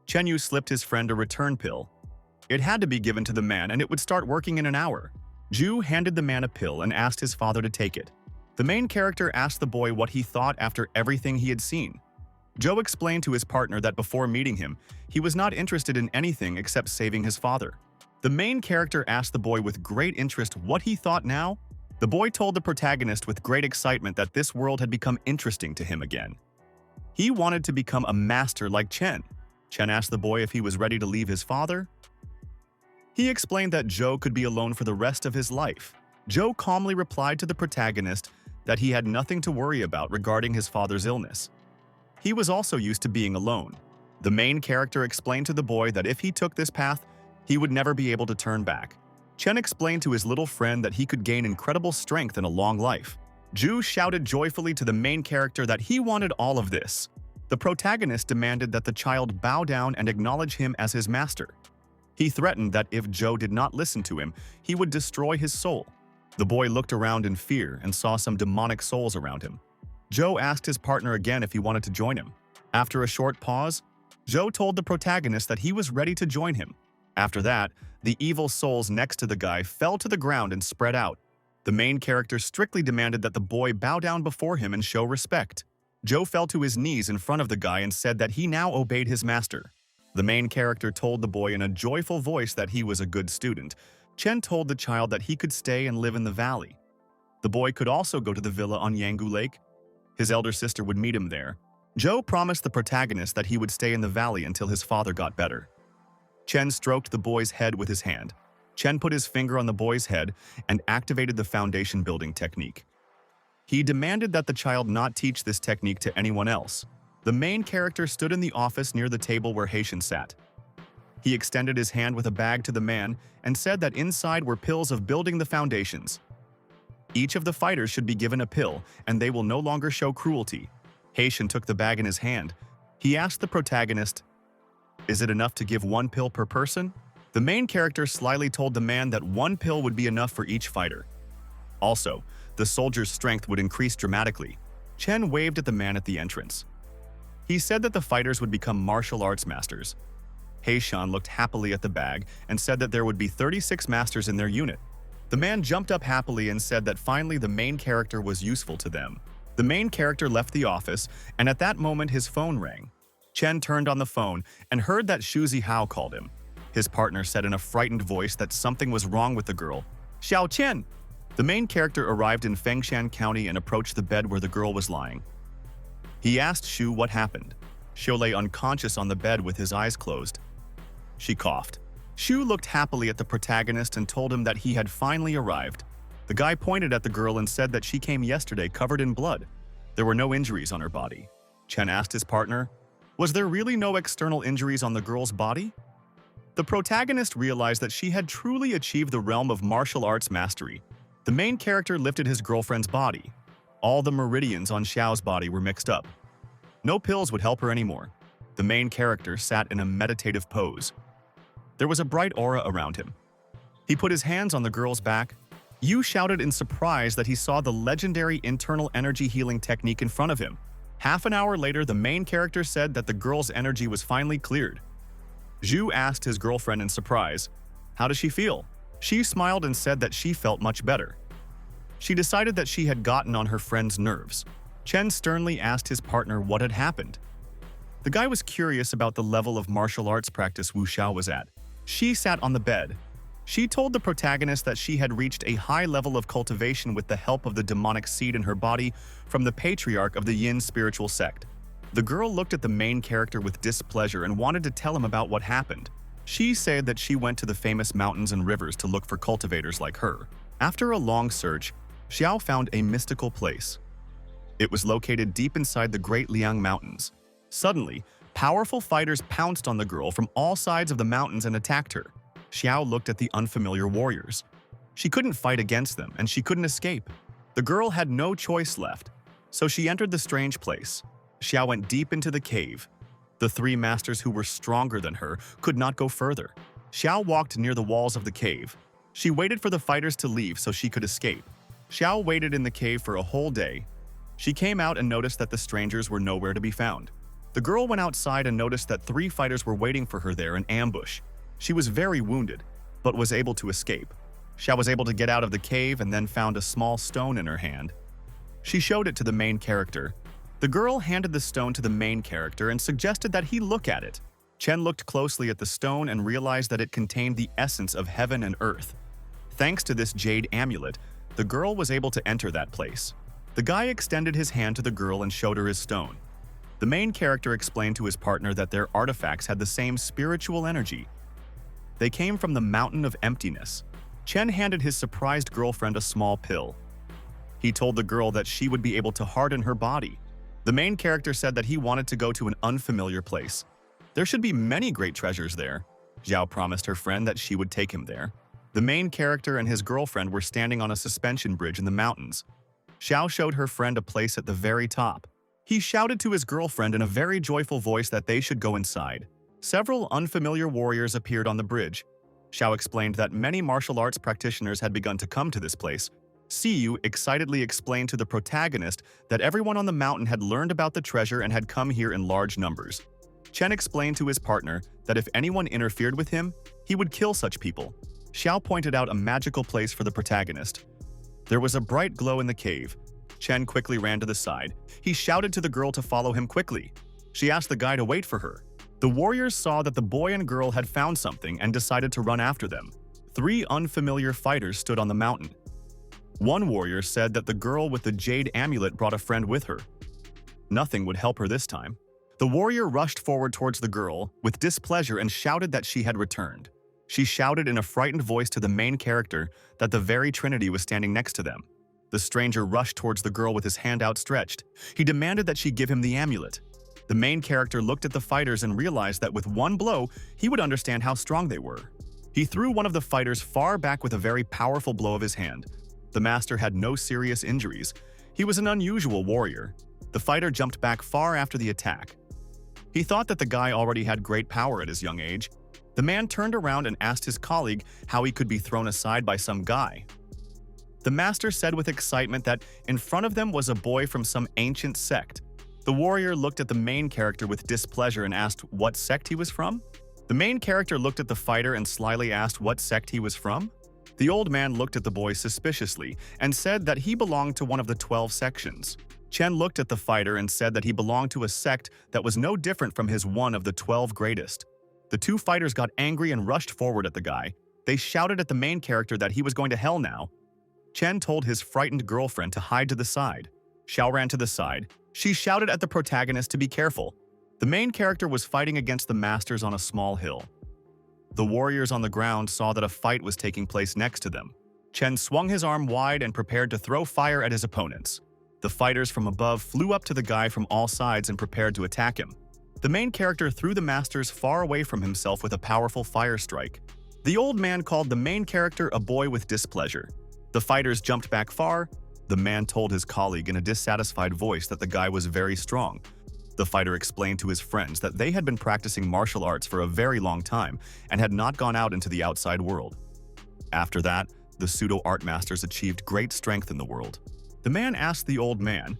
Chen Yu slipped his friend a return pill. It had to be given to the man and it would start working in an hour. Ju handed the man a pill and asked his father to take it. The main character asked the boy what he thought after everything he had seen. Joe explained to his partner that before meeting him, he was not interested in anything except saving his father. The main character asked the boy with great interest what he thought now. The boy told the protagonist with great excitement that this world had become interesting to him again. He wanted to become a master like Chen. Chen asked the boy if he was ready to leave his father. He explained that Joe could be alone for the rest of his life. Joe calmly replied to the protagonist that he had nothing to worry about regarding his father's illness. He was also used to being alone. The main character explained to the boy that if he took this path, he would never be able to turn back. Chen explained to his little friend that he could gain incredible strength and a long life. Ju shouted joyfully to the main character that he wanted all of this. The protagonist demanded that the child bow down and acknowledge him as his master. He threatened that if Joe did not listen to him, he would destroy his soul. The boy looked around in fear and saw some demonic souls around him. Joe asked his partner again if he wanted to join him. After a short pause, Joe told the protagonist that he was ready to join him. After that, the evil souls next to the guy fell to the ground and spread out. The main character strictly demanded that the boy bow down before him and show respect. Joe fell to his knees in front of the guy and said that he now obeyed his master. The main character told the boy in a joyful voice that he was a good student. Chen told the child that he could stay and live in the valley. The boy could also go to the villa on Yangu Lake. His elder sister would meet him there. Joe promised the protagonist that he would stay in the valley until his father got better. Chen stroked the boy's head with his hand. Chen put his finger on the boy's head and activated the foundation building technique. He demanded that the child not teach this technique to anyone else. The main character stood in the office near the table where Haitian sat. He extended his hand with a bag to the man and said that inside were pills of building the foundations. Each of the fighters should be given a pill, and they will no longer show cruelty. Haitian took the bag in his hand. He asked the protagonist, "Is it enough to give one pill per person?" The main character slyly told the man that one pill would be enough for each fighter. Also, the soldier's strength would increase dramatically. Chen waved at the man at the entrance. He said that the fighters would become martial arts masters. Haitian looked happily at the bag and said that there would be 36 masters in their unit. The man jumped up happily and said that finally the main character was useful to them. The main character left the office, and at that moment his phone rang. Chen turned on the phone and heard that Xu Zihao called him. His partner said in a frightened voice that something was wrong with the girl. "Xiao Qian!" The main character arrived in Fengshan County and approached the bed where the girl was lying. He asked Xu what happened. Xiu lay unconscious on the bed with his eyes closed. She coughed. Xu looked happily at the protagonist and told him that he had finally arrived. The guy pointed at the girl and said that she came yesterday covered in blood. There were no injuries on her body. Chen asked his partner, "Was there really no external injuries on the girl's body?" The protagonist realized that she had truly achieved the realm of martial arts mastery. The main character lifted his girlfriend's body. All the meridians on Xiao's body were mixed up. No pills would help her anymore. The main character sat in a meditative pose. There was a bright aura around him. He put his hands on the girl's back. Yu shouted in surprise that he saw the legendary internal energy healing technique in front of him. Half an hour later, the main character said that the girl's energy was finally cleared. Zhu asked his girlfriend in surprise, "How does she feel?" She smiled and said that she felt much better. She decided that she had gotten on her friend's nerves. Chen sternly asked his partner what had happened. The guy was curious about the level of martial arts practice Wu Xiao was at. She sat on the bed. She told the protagonist that she had reached a high level of cultivation with the help of the demonic seed in her body from the Patriarch of the Yin spiritual sect. The girl looked at the main character with displeasure and wanted to tell him about what happened. She said that she went to the famous mountains and rivers to look for cultivators like her. After a long search, Xiao found a mystical place. It was located deep inside the Great Liang Mountains. Suddenly, powerful fighters pounced on the girl from all sides of the mountains and attacked her. Xiao looked at the unfamiliar warriors. She couldn't fight against them, and she couldn't escape. The girl had no choice left, so she entered the strange place. Xiao went deep into the cave. The three masters who were stronger than her could not go further. Xiao walked near the walls of the cave. She waited for the fighters to leave so she could escape. Xiao waited in the cave for a whole day. She came out and noticed that the strangers were nowhere to be found. The girl went outside and noticed that 3 fighters were waiting for her there in ambush. She was very wounded, but was able to escape. Xiao was able to get out of the cave and then found a small stone in her hand. She showed it to the main character. The girl handed the stone to the main character and suggested that he look at it. Chen looked closely at the stone and realized that it contained the essence of heaven and earth. Thanks to this jade amulet, the girl was able to enter that place. The guy extended his hand to the girl and showed her his stone. The main character explained to his partner that their artifacts had the same spiritual energy. They came from the mountain of emptiness. Chen handed his surprised girlfriend a small pill. He told the girl that she would be able to harden her body. The main character said that he wanted to go to an unfamiliar place. There should be many great treasures there. Zhao promised her friend that she would take him there. The main character and his girlfriend were standing on a suspension bridge in the mountains. Xiao showed her friend a place at the very top. He shouted to his girlfriend in a very joyful voice that they should go inside. Several unfamiliar warriors appeared on the bridge. Xiao explained that many martial arts practitioners had begun to come to this place. Siyu excitedly explained to the protagonist that everyone on the mountain had learned about the treasure and had come here in large numbers. Chen explained to his partner that if anyone interfered with him, he would kill such people. Xiao pointed out a magical place for the protagonist. There was a bright glow in the cave. Chen quickly ran to the side. He shouted to the girl to follow him quickly. She asked the guy to wait for her. The warriors saw that the boy and girl had found something and decided to run after them. 3 unfamiliar fighters stood on the mountain. One warrior said that the girl with the jade amulet brought a friend with her. Nothing would help her this time. The warrior rushed forward towards the girl with displeasure and shouted that she had returned. She shouted in a frightened voice to the main character that the very Trinity was standing next to them. The stranger rushed towards the girl with his hand outstretched. He demanded that she give him the amulet. The main character looked at the fighters and realized that with one blow, he would understand how strong they were. He threw one of the fighters far back with a very powerful blow of his hand. The master had no serious injuries. He was an unusual warrior. The fighter jumped back far after the attack. He thought that the guy already had great power at his young age. The man turned around and asked his colleague how he could be thrown aside by some guy. The master said with excitement that in front of them was a boy from some ancient sect. The warrior looked at the main character with displeasure and asked what sect he was from. The main character looked at the fighter and slyly asked what sect he was from. The old man looked at the boy suspiciously and said that he belonged to one of the 12 sections. Chen looked at the fighter and said that he belonged to a sect that was no different from his one of the 12 greatest. The two fighters got angry and rushed forward at the guy. They shouted at the main character that he was going to hell now. Chen told his frightened girlfriend to hide to the side. Xiao ran to the side. She shouted at the protagonist to be careful. The main character was fighting against the masters on a small hill. The warriors on the ground saw that a fight was taking place next to them. Chen swung his arm wide and prepared to throw fire at his opponents. The fighters from above flew up to the guy from all sides and prepared to attack him. The main character threw the masters far away from himself with a powerful fire strike. The old man called the main character a boy with displeasure. The fighters jumped back far. The man told his colleague in a dissatisfied voice that the guy was very strong. The fighter explained to his friends that they had been practicing martial arts for a very long time and had not gone out into the outside world. After that, the pseudo-art masters achieved great strength in the world. The man asked the old man,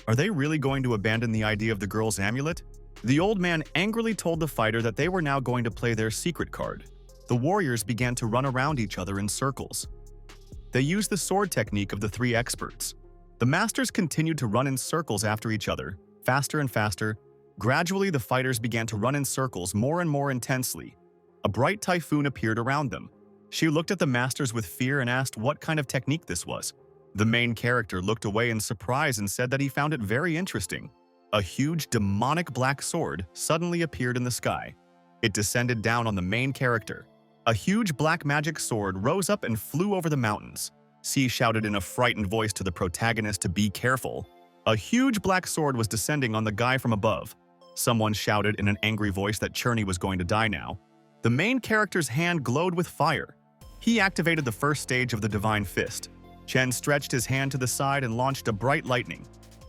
"Are they really going to abandon the idea of the girl's amulet?" The old man angrily told the fighter that they were now going to play their secret card. The warriors began to run around each other in circles. They used the sword technique of the three experts. The masters continued to run in circles after each other, faster and faster. Gradually, the fighters began to run in circles more and more intensely. A bright typhoon appeared around them. She looked at the masters with fear and asked what kind of technique this was. The main character looked away in surprise and said that he found it very interesting. A huge demonic black sword suddenly appeared in the sky. It descended down on the main character. A huge black magic sword rose up and flew over the mountains. C shouted in a frightened voice to the protagonist to be careful. A huge black sword was descending on the guy from above. Someone shouted in an angry voice that Cherney was going to die now. The main character's hand glowed with fire. He activated the first stage of the Divine Fist. Chen stretched his hand to the side and launched a bright lightning.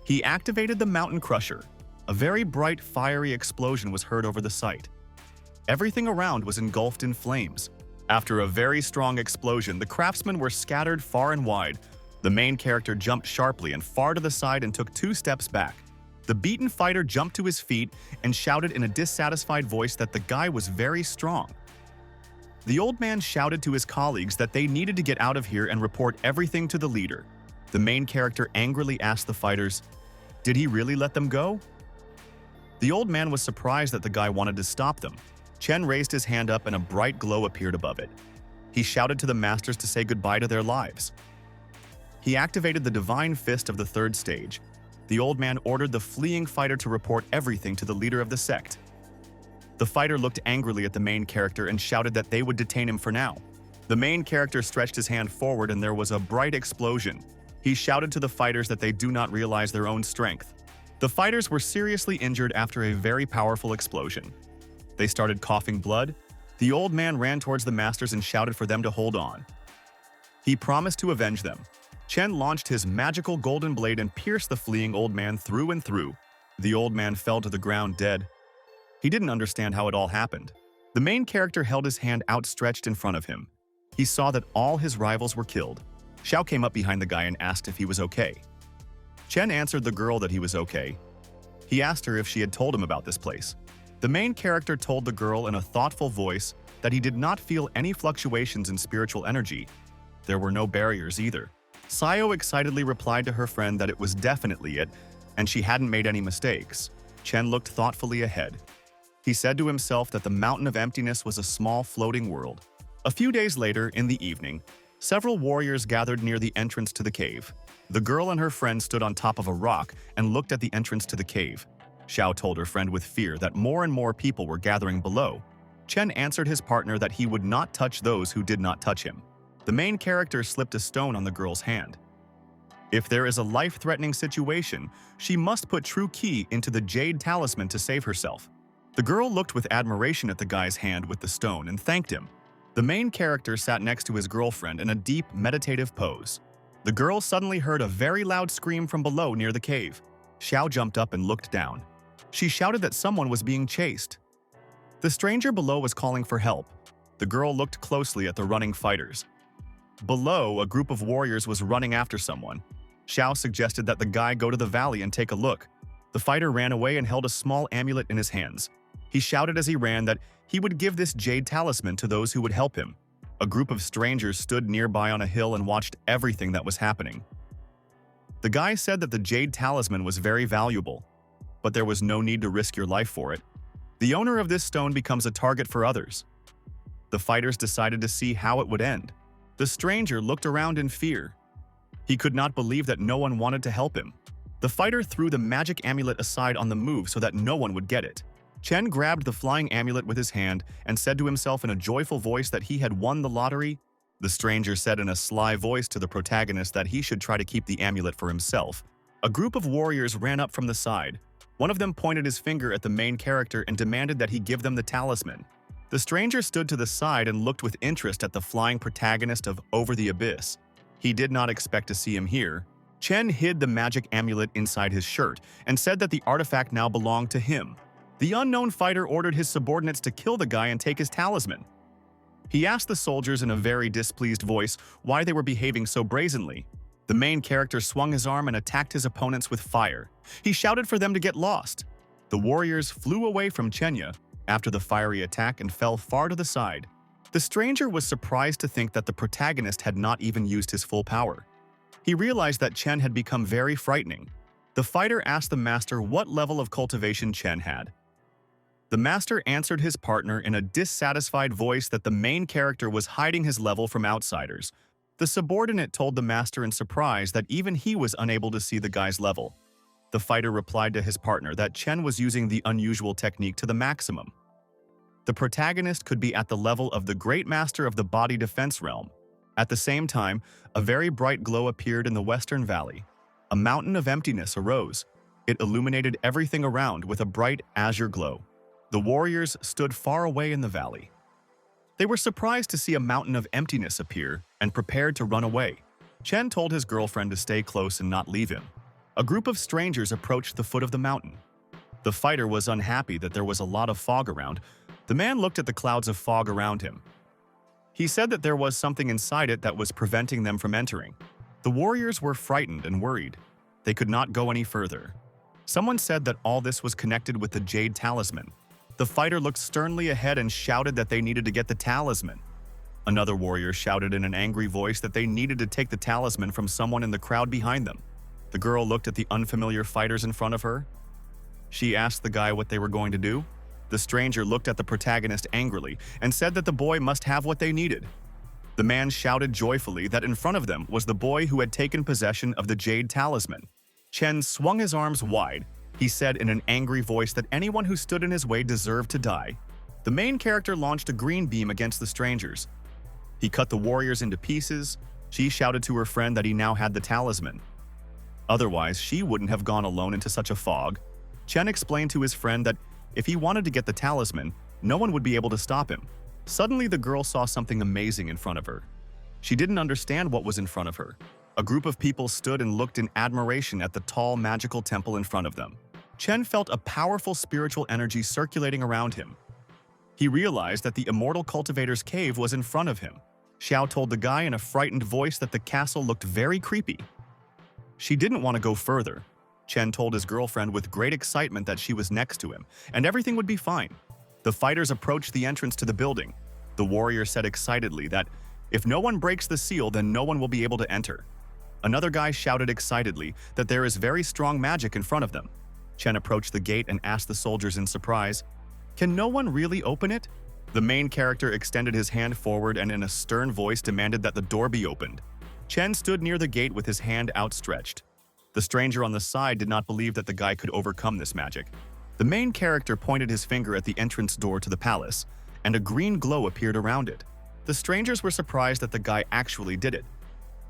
He activated the Mountain Crusher. A very bright, fiery explosion was heard over the site. Everything around was engulfed in flames. After a very strong explosion, the craftsmen were scattered far and wide. The main character jumped sharply and far to the side and took 2 steps back. The beaten fighter jumped to his feet and shouted in a dissatisfied voice that the guy was very strong. The old man shouted to his colleagues that they needed to get out of here and report everything to the leader. The main character angrily asked the fighters, "Did he really let them go?" The old man was surprised that the guy wanted to stop them. Chen raised his hand up and a bright glow appeared above it. He shouted to the masters to say goodbye to their lives. He activated the Divine Fist of the 3rd stage. The old man ordered the fleeing fighter to report everything to the leader of the sect. The fighter looked angrily at the main character and shouted that they would detain him for now. The main character stretched his hand forward and there was a bright explosion. He shouted to the fighters that they do not realize their own strength. The fighters were seriously injured after a very powerful explosion. They started coughing blood. The old man ran towards the masters and shouted for them to hold on. He promised to avenge them. Chen launched his magical golden blade and pierced the fleeing old man through and through. The old man fell to the ground dead. He didn't understand how it all happened. The main character held his hand outstretched in front of him. He saw that all his rivals were killed. Xiao came up behind the guy and asked if he was okay. Chen answered the girl that he was okay. He asked her if she had told him about this place. The main character told the girl in a thoughtful voice that he did not feel any fluctuations in spiritual energy. There were no barriers either. Sayo excitedly replied to her friend that it was definitely it, and she hadn't made any mistakes. Chen looked thoughtfully ahead. He said to himself that the mountain of emptiness was a small floating world. A few days later, in the evening, several warriors gathered near the entrance to the cave. The girl and her friend stood on top of a rock and looked at the entrance to the cave. Xiao told her friend with fear that more and more people were gathering below. Chen answered his partner that he would not touch those who did not touch him. The main character slipped a stone on the girl's hand. If there is a life-threatening situation, she must put true ki into the jade talisman to save herself. The girl looked with admiration at the guy's hand with the stone and thanked him. The main character sat next to his girlfriend in a deep, meditative pose. The girl suddenly heard a very loud scream from below near the cave. Xiao jumped up and looked down. She shouted that someone was being chased. The stranger below was calling for help. The girl looked closely at the running fighters. Below, a group of warriors was running after someone. Xiao suggested that the guy go to the valley and take a look. The fighter ran away and held a small amulet in his hands. He shouted as he ran that he would give this jade talisman to those who would help him. A group of strangers stood nearby on a hill and watched everything that was happening. The guy said that the jade talisman was very valuable, but there was no need to risk your life for it. The owner of this stone becomes a target for others. The fighters decided to see how it would end. The stranger looked around in fear. He could not believe that no one wanted to help him. The fighter threw the magic amulet aside on the move so that no one would get it. Chen grabbed the flying amulet with his hand and said to himself in a joyful voice that he had won the lottery. The stranger said in a sly voice to the protagonist that he should try to keep the amulet for himself. A group of warriors ran up from the side. One of them pointed his finger at the main character and demanded that he give them the talisman. The stranger stood to the side and looked with interest at the flying protagonist of Over the Abyss. He did not expect to see him here. Chen hid the magic amulet inside his shirt and said that the artifact now belonged to him. The unknown fighter ordered his subordinates to kill the guy and take his talisman. He asked the soldiers in a very displeased voice why they were behaving so brazenly. The main character swung his arm and attacked his opponents with fire. He shouted for them to get lost. The warriors flew away from Chenya after the fiery attack and fell far to the side. The stranger was surprised to think that the protagonist had not even used his full power. He realized that Chen had become very frightening. The fighter asked the master what level of cultivation Chen had. The master answered his partner in a dissatisfied voice that the main character was hiding his level from outsiders. The subordinate told the master in surprise that even he was unable to see the guy's level. The fighter replied to his partner that Chen was using the unusual technique to the maximum. The protagonist could be at the level of the Great Master of the Body Defense Realm. At the same time, a very bright glow appeared in the western valley. A mountain of emptiness arose. It illuminated everything around with a bright azure glow. The warriors stood far away in the valley. They were surprised to see a mountain of emptiness appear and prepared to run away. Chen told his girlfriend to stay close and not leave him. A group of strangers approached the foot of the mountain. The fighter was unhappy that there was a lot of fog around. The man looked at the clouds of fog around him. He said that there was something inside it that was preventing them from entering. The warriors were frightened and worried. They could not go any further. Someone said that all this was connected with the jade talisman. The fighter looked sternly ahead and shouted that they needed to get the talisman. Another warrior shouted in an angry voice that they needed to take the talisman from someone in the crowd behind them. The girl looked at the unfamiliar fighters in front of her. She asked the guy what they were going to do. The stranger looked at the protagonist angrily and said that the boy must have what they needed. The man shouted joyfully that in front of them was the boy who had taken possession of the jade talisman. Chen swung his arms wide. He said in an angry voice that anyone who stood in his way deserved to die. The main character launched a green beam against the strangers. He cut the warriors into pieces. She shouted to her friend that he now had the talisman. Otherwise, she wouldn't have gone alone into such a fog. Chen explained to his friend that if he wanted to get the talisman, no one would be able to stop him. Suddenly, the girl saw something amazing in front of her. She didn't understand what was in front of her. A group of people stood and looked in admiration at the tall, magical temple in front of them. Chen felt a powerful spiritual energy circulating around him. He realized that the Immortal Cultivator's cave was in front of him. Xiao told the guy in a frightened voice that the castle looked very creepy. She didn't want to go further. Chen told his girlfriend with great excitement that she was next to him, and everything would be fine. The fighters approached the entrance to the building. The warrior said excitedly that if no one breaks the seal, then no one will be able to enter. Another guy shouted excitedly that there is very strong magic in front of them. Chen approached the gate and asked the soldiers in surprise, "Can no one really open it?" The main character extended his hand forward and in a stern voice demanded that the door be opened. Chen stood near the gate with his hand outstretched. The stranger on the side did not believe that the guy could overcome this magic. The main character pointed his finger at the entrance door to the palace, and a green glow appeared around it. The strangers were surprised that the guy actually did it.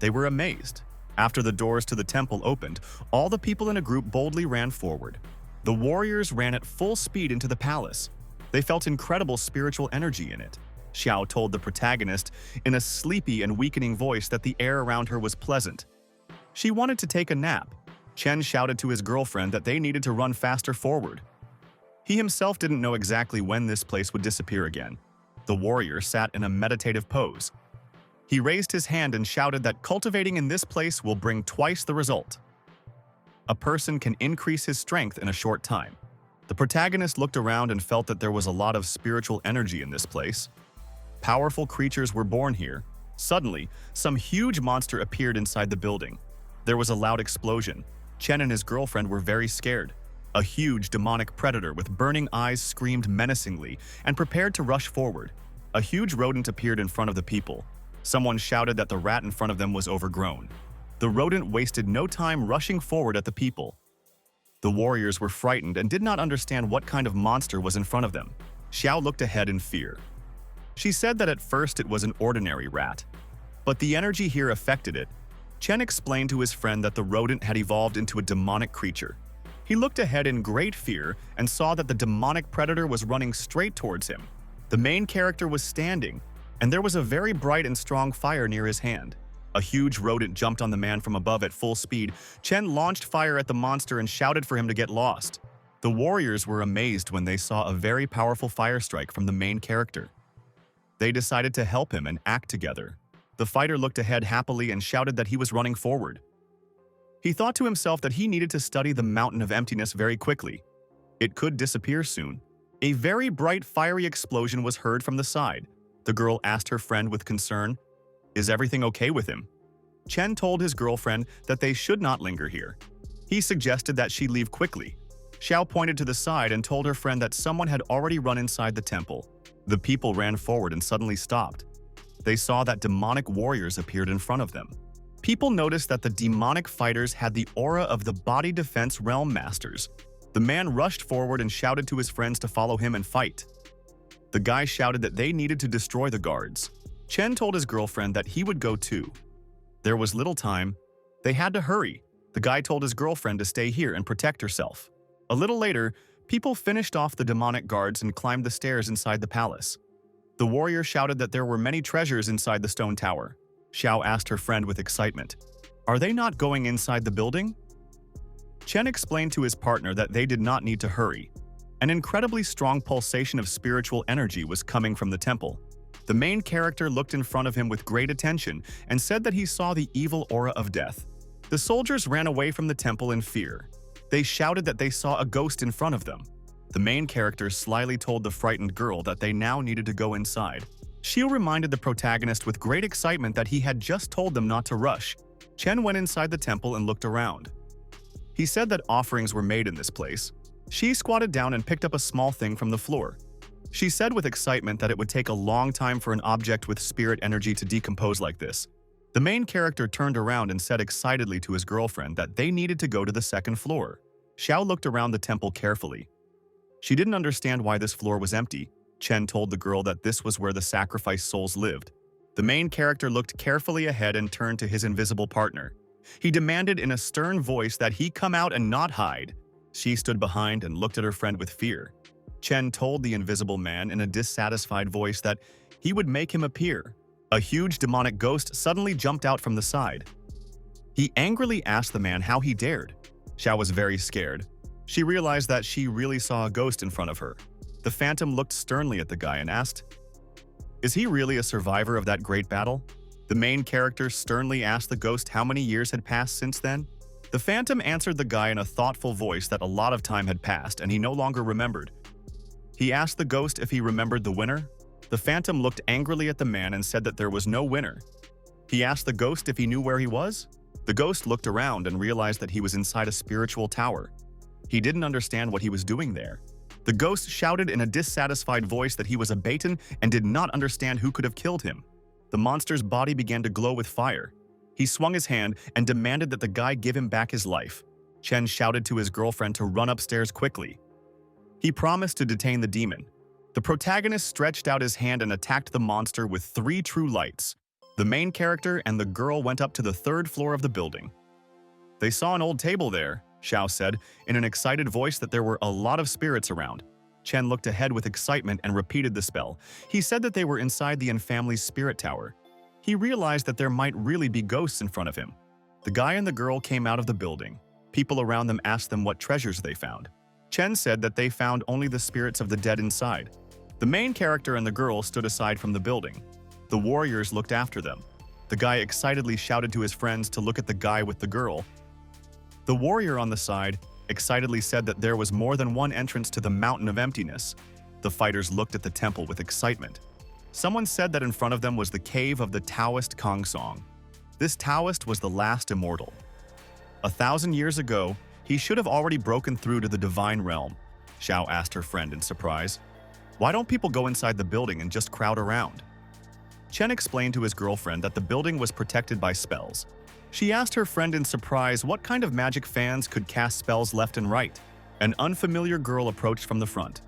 They were amazed. After the doors to the temple opened, all the people in a group boldly ran forward. The warriors ran at full speed into the palace. They felt incredible spiritual energy in it. Xiao told the protagonist in a sleepy and weakening voice that the air around her was pleasant. She wanted to take a nap. Chen shouted to his girlfriend that they needed to run faster forward. He himself didn't know exactly when this place would disappear again. The warrior sat in a meditative pose. He raised his hand and shouted that cultivating in this place will bring twice the result. A person can increase his strength in a short time. The protagonist looked around and felt that there was a lot of spiritual energy in this place. Powerful creatures were born here. Suddenly, some huge monster appeared inside the building. There was a loud explosion. Chen and his girlfriend were very scared. A huge demonic predator with burning eyes screamed menacingly and prepared to rush forward. A huge rodent appeared in front of the people. Someone shouted that the rat in front of them was overgrown. The rodent wasted no time rushing forward at the people. The warriors were frightened and did not understand what kind of monster was in front of them. Xiao looked ahead in fear. She said that at first it was an ordinary rat, but the energy here affected it. Chen explained to his friend that the rodent had evolved into a demonic creature. He looked ahead in great fear and saw that the demonic predator was running straight towards him. The main character was standing, and there was a very bright and strong fire near his hand. A huge rodent jumped on the man from above at full speed. Chen launched fire at the monster and shouted for him to get lost. The warriors were amazed when they saw a very powerful fire strike from the main character. They decided to help him and act together. The fighter looked ahead happily and shouted that he was running forward. He thought to himself that he needed to study the mountain of emptiness very quickly. It could disappear soon. A very bright fiery explosion was heard from the side. The girl asked her friend with concern, "Is everything okay with him?" Chen told his girlfriend that they should not linger here. He suggested that she leave quickly. Xiao pointed to the side and told her friend that someone had already run inside the temple. The people ran forward and suddenly stopped. They saw that demonic warriors appeared in front of them. People noticed that the demonic fighters had the aura of the body defense realm masters. The man rushed forward and shouted to his friends to follow him and fight. The guy shouted that they needed to destroy the guards. Chen told his girlfriend that he would go too. There was little time. They had to hurry. The guy told his girlfriend to stay here and protect herself. A little later, people finished off the demonic guards and climbed the stairs inside the palace. The warrior shouted that there were many treasures inside the stone tower. Xiao asked her friend with excitement, "Are they not going inside the building?" Chen explained to his partner that they did not need to hurry. An incredibly strong pulsation of spiritual energy was coming from the temple. The main character looked in front of him with great attention and said that he saw the evil aura of death. The soldiers ran away from the temple in fear. They shouted that they saw a ghost in front of them. The main character slyly told the frightened girl that they now needed to go inside. Xiu reminded the protagonist with great excitement that he had just told them not to rush. Chen went inside the temple and looked around. He said that offerings were made in this place. She squatted down and picked up a small thing from the floor. She said with excitement that it would take a long time for an object with spirit energy to decompose like this. The main character turned around and said excitedly to his girlfriend that they needed to go to the second floor. Xiao looked around the temple carefully. She didn't understand why this floor was empty. Chen told the girl that this was where the sacrificed souls lived. The main character looked carefully ahead and turned to his invisible partner. He demanded in a stern voice that he come out and not hide. She stood behind and looked at her friend with fear. Chen told the invisible man in a dissatisfied voice that he would make him appear. A huge demonic ghost suddenly jumped out from the side. He angrily asked the man how he dared. Xiao was very scared. She realized that she really saw a ghost in front of her. The phantom looked sternly at the guy and asked, "Is he really a survivor of that great battle?" The main character sternly asked the ghost how many years had passed since then. The phantom answered the guy in a thoughtful voice that a lot of time had passed and he no longer remembered. He asked the ghost if he remembered the winner. The phantom looked angrily at the man and said that there was no winner. He asked the ghost if he knew where he was. The ghost looked around and realized that he was inside a spiritual tower. He didn't understand what he was doing there. The ghost shouted in a dissatisfied voice that he was a Baton and did not understand who could have killed him. The monster's body began to glow with fire. He swung his hand and demanded that the guy give him back his life. Chen shouted to his girlfriend to run upstairs quickly. He promised to detain the demon. The protagonist stretched out his hand and attacked the monster with 3 true lights. The main character and the girl went up to the third floor of the building. They saw an old table there, Xiao said, in an excited voice that there were a lot of spirits around. Chen looked ahead with excitement and repeated the spell. He said that they were inside the Yin family's spirit tower. He realized that there might really be ghosts in front of him. The guy and the girl came out of the building. People around them asked them what treasures they found. Chen said that they found only the spirits of the dead inside. The main character and the girl stood aside from the building. The warriors looked after them. The guy excitedly shouted to his friends to look at the guy with the girl. The warrior on the side excitedly said that there was more than one entrance to the Mountain of Emptiness. The fighters looked at the temple with excitement. Someone said that in front of them was the cave of the Taoist Kong Song. This Taoist was the last immortal. 1,000 years ago, he should have already broken through to the divine realm. Xiao asked her friend in surprise. Why don't people go inside the building and just crowd around? Chen explained to his girlfriend that the building was protected by spells. She asked her friend in surprise what kind of magic fans could cast spells left and right. An unfamiliar girl approached from the front.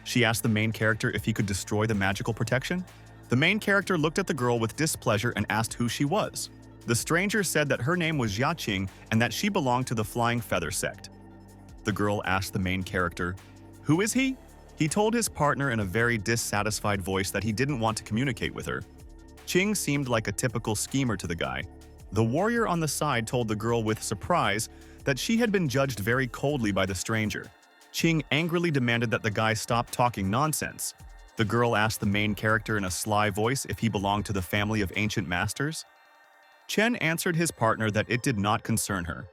She asked the main character if he could destroy the magical protection. The main character looked at the girl with displeasure and asked who she was. The stranger said that her name was Yaqing and that she belonged to the Flying Feather Sect. The girl asked the main character, "Who is he?" He told his partner in a very dissatisfied voice that he didn't want to communicate with her. Qing seemed like a typical schemer to the guy. The warrior on the side told the girl with surprise that she had been judged very coldly by the stranger. Qing angrily demanded that the guy stop talking nonsense. The girl asked the main character in a sly voice if he belonged to the family of ancient masters. Chen answered his partner that it did not concern her.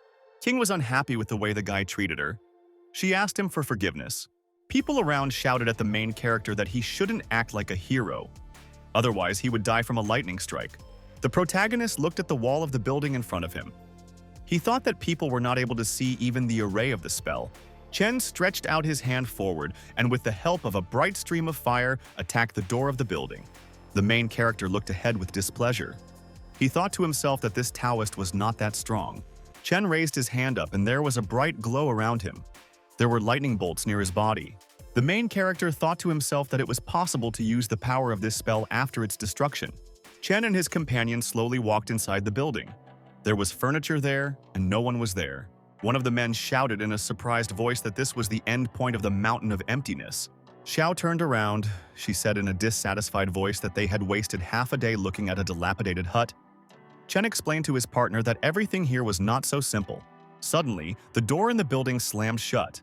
Qing was unhappy with the way the guy treated her. She asked him for forgiveness. People around shouted at the main character that he shouldn't act like a hero. Otherwise, he would die from a lightning strike. The protagonist looked at the wall of the building in front of him. He thought that people were not able to see even the array of the spell. Chen stretched out his hand forward and with the help of a bright stream of fire, attacked the door of the building. The main character looked ahead with displeasure. He thought to himself that this Taoist was not that strong. Chen raised his hand up and there was a bright glow around him. There were lightning bolts near his body. The main character thought to himself that it was possible to use the power of this spell after its destruction. Chen and his companion slowly walked inside the building. There was furniture there, and no one was there. One of the men shouted in a surprised voice that this was the end point of the Mountain of Emptiness. Xiao turned around. She said in a dissatisfied voice that they had wasted half a day looking at a dilapidated hut. Chen explained to his partner that everything here was not so simple. Suddenly, the door in the building slammed shut.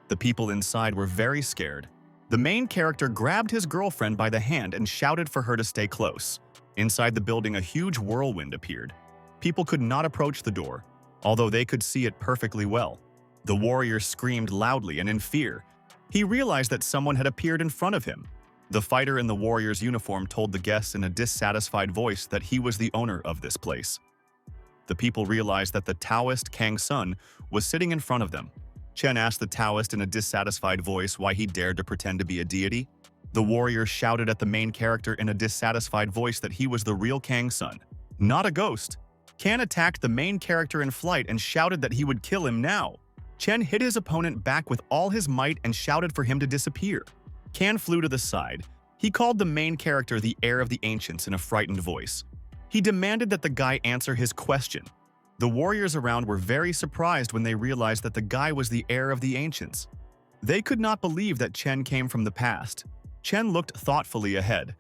The people inside were very scared. The main character grabbed his girlfriend by the hand and shouted for her to stay close. Inside the building, a huge whirlwind appeared. People could not approach the door, although they could see it perfectly well. The warrior screamed loudly and in fear. He realized that someone had appeared in front of him. The fighter in the warrior's uniform told the guests in a dissatisfied voice that he was the owner of this place. The people realized that the Taoist Kang Sun was sitting in front of them. Chen asked the Taoist in a dissatisfied voice why he dared to pretend to be a deity. The warrior shouted at the main character in a dissatisfied voice that he was the real Kang Sun, not a ghost. Kan attacked the main character in flight and shouted that he would kill him now. Chen hit his opponent back with all his might and shouted for him to disappear. Kan flew to the side. He called the main character the heir of the ancients in a frightened voice. He demanded that the guy answer his question. The warriors around were very surprised when they realized that the guy was the heir of the ancients. They could not believe that Chen came from the past. Chen looked thoughtfully ahead.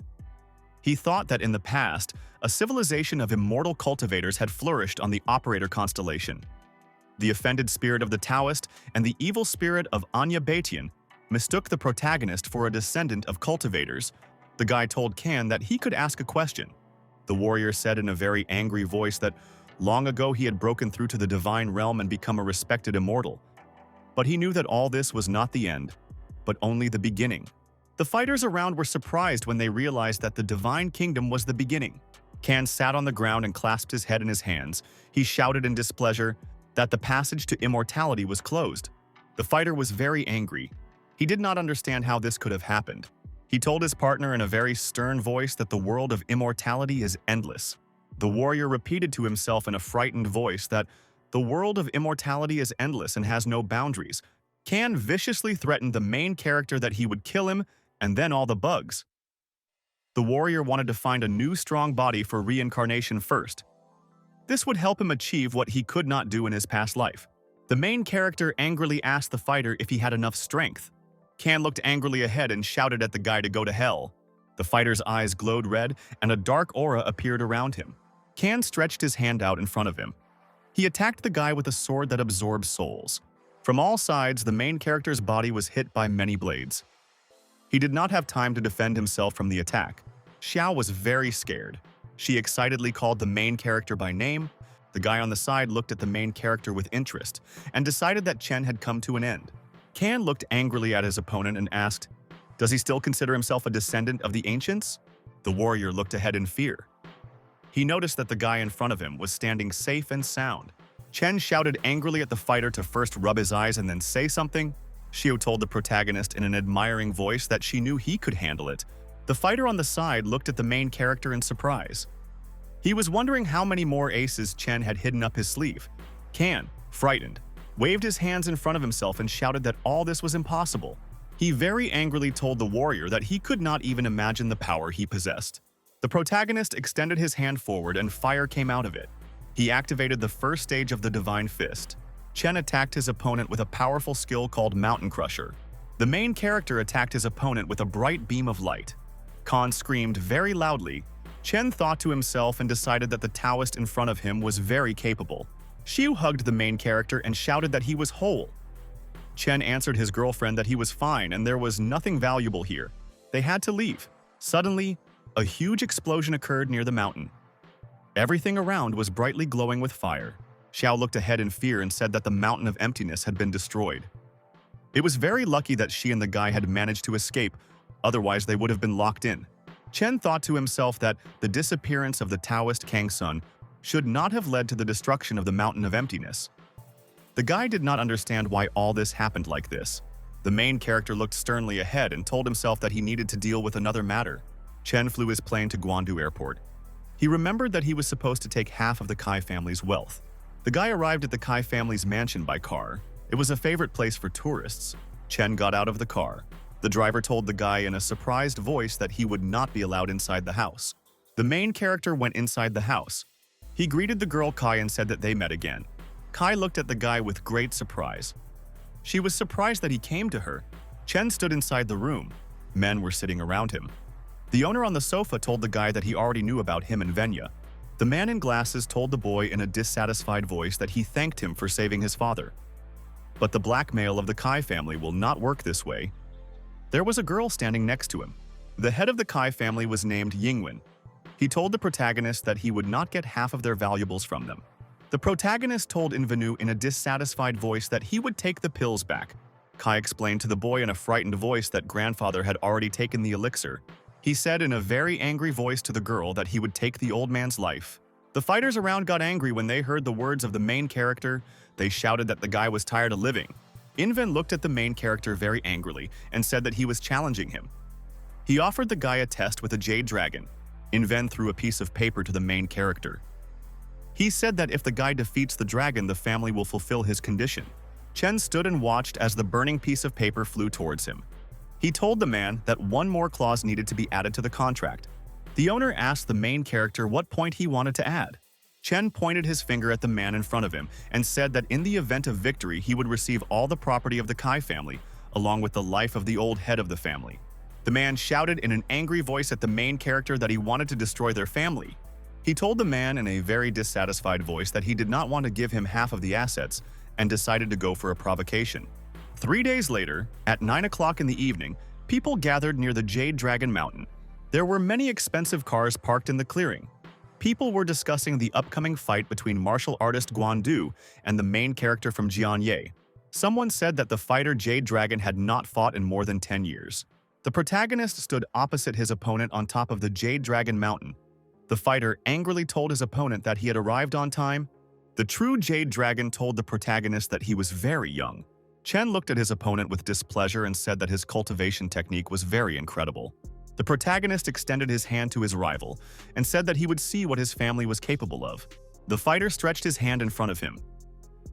He thought that in the past, a civilization of immortal cultivators had flourished on the Operator constellation. The offended spirit of the Taoist and the evil spirit of Anya Batian mistook the protagonist for a descendant of cultivators. The guy told Kan that he could ask a question. The warrior said in a very angry voice that long ago he had broken through to the divine realm and become a respected immortal. But he knew that all this was not the end, but only the beginning. The fighters around were surprised when they realized that the divine kingdom was the beginning. Kan sat on the ground and clasped his head in his hands. He shouted in displeasure that the passage to immortality was closed. The fighter was very angry. He did not understand how this could have happened. He told his partner in a very stern voice that the world of immortality is endless. The warrior repeated to himself in a frightened voice that the world of immortality is endless and has no boundaries. Kan viciously threatened the main character that he would kill him and then all the bugs. The warrior wanted to find a new strong body for reincarnation first. This would help him achieve what he could not do in his past life. The main character angrily asked the fighter if he had enough strength. Can looked angrily ahead and shouted at the guy to go to hell. The fighter's eyes glowed red and a dark aura appeared around him. Can stretched his hand out in front of him. He attacked the guy with a sword that absorbs souls. From all sides, the main character's body was hit by many blades. He did not have time to defend himself from the attack. Xiao was very scared. She excitedly called the main character by name. The guy on the side looked at the main character with interest and decided that Chen had come to an end. Can looked angrily at his opponent and asked, "Does he still consider himself a descendant of the ancients?" The warrior looked ahead in fear. He noticed that the guy in front of him was standing safe and sound. Chen shouted angrily at the fighter to first rub his eyes and then say something. Xiu told the protagonist in an admiring voice that she knew he could handle it. The fighter on the side looked at the main character in surprise. He was wondering how many more aces Chen had hidden up his sleeve. Can, frightened, waved his hands in front of himself and shouted that all this was impossible. He very angrily told the warrior that he could not even imagine the power he possessed. The protagonist extended his hand forward and fire came out of it. He activated the first stage of the Divine Fist. Chen attacked his opponent with a powerful skill called Mountain Crusher. The main character attacked his opponent with a bright beam of light. Khan screamed very loudly. Chen thought to himself and decided that the Taoist in front of him was very capable. Xiu hugged the main character and shouted that he was whole. Chen answered his girlfriend that he was fine and there was nothing valuable here. They had to leave. Suddenly, a huge explosion occurred near the mountain. Everything around was brightly glowing with fire. Xiao looked ahead in fear and said that the mountain of emptiness had been destroyed. It was very lucky that she and the guy had managed to escape, otherwise they would have been locked in. Chen thought to himself that the disappearance of the Taoist Kang Sun should not have led to the destruction of the mountain of emptiness. The guy did not understand why all this happened like this. The main character looked sternly ahead and told himself that he needed to deal with another matter. Chen flew his plane to Guandu Airport. He remembered that he was supposed to take half of the Kai family's wealth. The guy arrived at the Kai family's mansion by car. It was a favorite place for tourists. Chen got out of the car. The driver told the guy in a surprised voice that he would not be allowed inside the house. The main character went inside the house. He greeted the girl Kai and said that they met again. Kai looked at the guy with great surprise. She was surprised that he came to her. Chen stood inside the room. Men were sitting around him. The owner on the sofa told the guy that he already knew about him and Venya. The man in glasses told the boy in a dissatisfied voice that he thanked him for saving his father. But the blackmail of the Kai family will not work this way. There was a girl standing next to him. The head of the Kai family was named Yingwen. He told the protagonist that he would not get half of their valuables from them. The protagonist told Invenu in a dissatisfied voice that he would take the pills back. Kai explained to the boy in a frightened voice that grandfather had already taken the elixir. He said in a very angry voice to the girl that he would take the old man's life. The fighters around got angry when they heard the words of the main character. They shouted that the guy was tired of living. Inven looked at the main character very angrily and said that he was challenging him. He offered the guy a test with a jade dragon. Inven threw a piece of paper to the main character. He said that if the guy defeats the dragon, the family will fulfill his condition. Chen stood and watched as the burning piece of paper flew towards him. He told the man that one more clause needed to be added to the contract. The owner asked the main character what point he wanted to add. Chen pointed his finger at the man in front of him and said that in the event of victory, he would receive all the property of the Kai family, along with the life of the old head of the family. The man shouted in an angry voice at the main character that he wanted to destroy their family. He told the man in a very dissatisfied voice that he did not want to give him half of the assets and decided to go for a provocation. 3 days later, at 9 o'clock in the evening, people gathered near the Jade Dragon Mountain. There were many expensive cars parked in the clearing. People were discussing the upcoming fight between martial artist Guandu and the main character from Jianye. Someone said that the fighter Jade Dragon had not fought in more than 10 years. The protagonist stood opposite his opponent on top of the Jade Dragon Mountain. The fighter angrily told his opponent that he had arrived on time. The true Jade Dragon told the protagonist that he was very young. Chen looked at his opponent with displeasure and said that his cultivation technique was very incredible. The protagonist extended his hand to his rival and said that he would see what his family was capable of. The fighter stretched his hand in front of him.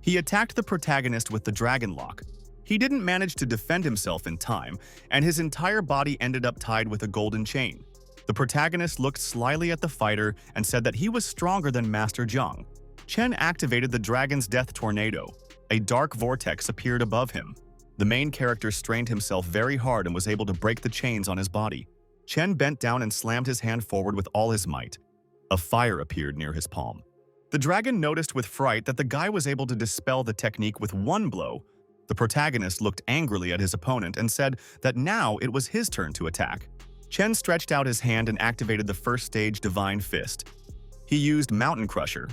He attacked the protagonist with the Dragon Lock. He didn't manage to defend himself in time, and his entire body ended up tied with a golden chain. The protagonist looked slyly at the fighter and said that he was stronger than Master Jang. Chen activated the dragon's death tornado. A dark vortex appeared above him. The main character strained himself very hard and was able to break the chains on his body. Chen bent down and slammed his hand forward with all his might. A fire appeared near his palm. The dragon noticed with fright that the guy was able to dispel the technique with one blow. The protagonist looked angrily at his opponent and said that now it was his turn to attack. Chen stretched out his hand and activated the first stage Divine Fist. He used Mountain Crusher.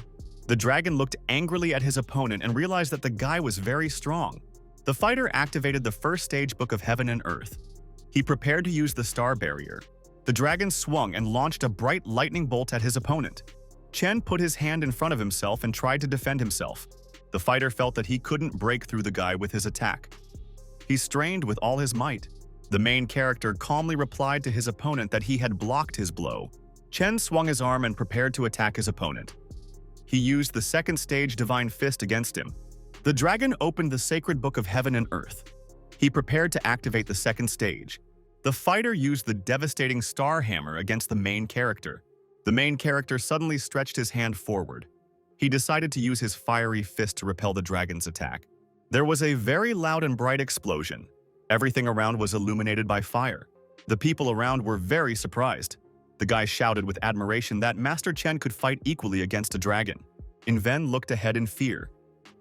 The dragon looked angrily at his opponent and realized that the guy was very strong. The fighter activated the first stage Book of Heaven and Earth. He prepared to use the Star Barrier. The dragon swung and launched a bright lightning bolt at his opponent. Chen put his hand in front of himself and tried to defend himself. The fighter felt that he couldn't break through the guy with his attack. He strained with all his might. The main character calmly replied to his opponent that he had blocked his blow. Chen swung his arm and prepared to attack his opponent. He used the second stage Divine Fist against him. The dragon opened the sacred Book of Heaven and Earth. He prepared to activate the second stage. The fighter used the devastating Star Hammer against the main character. The main character suddenly stretched his hand forward. He decided to use his fiery fist to repel the dragon's attack. There was a very loud and bright explosion. Everything around was illuminated by fire. The people around were very surprised. The guy shouted with admiration that Master Chen could fight equally against a dragon. Inven looked ahead in fear.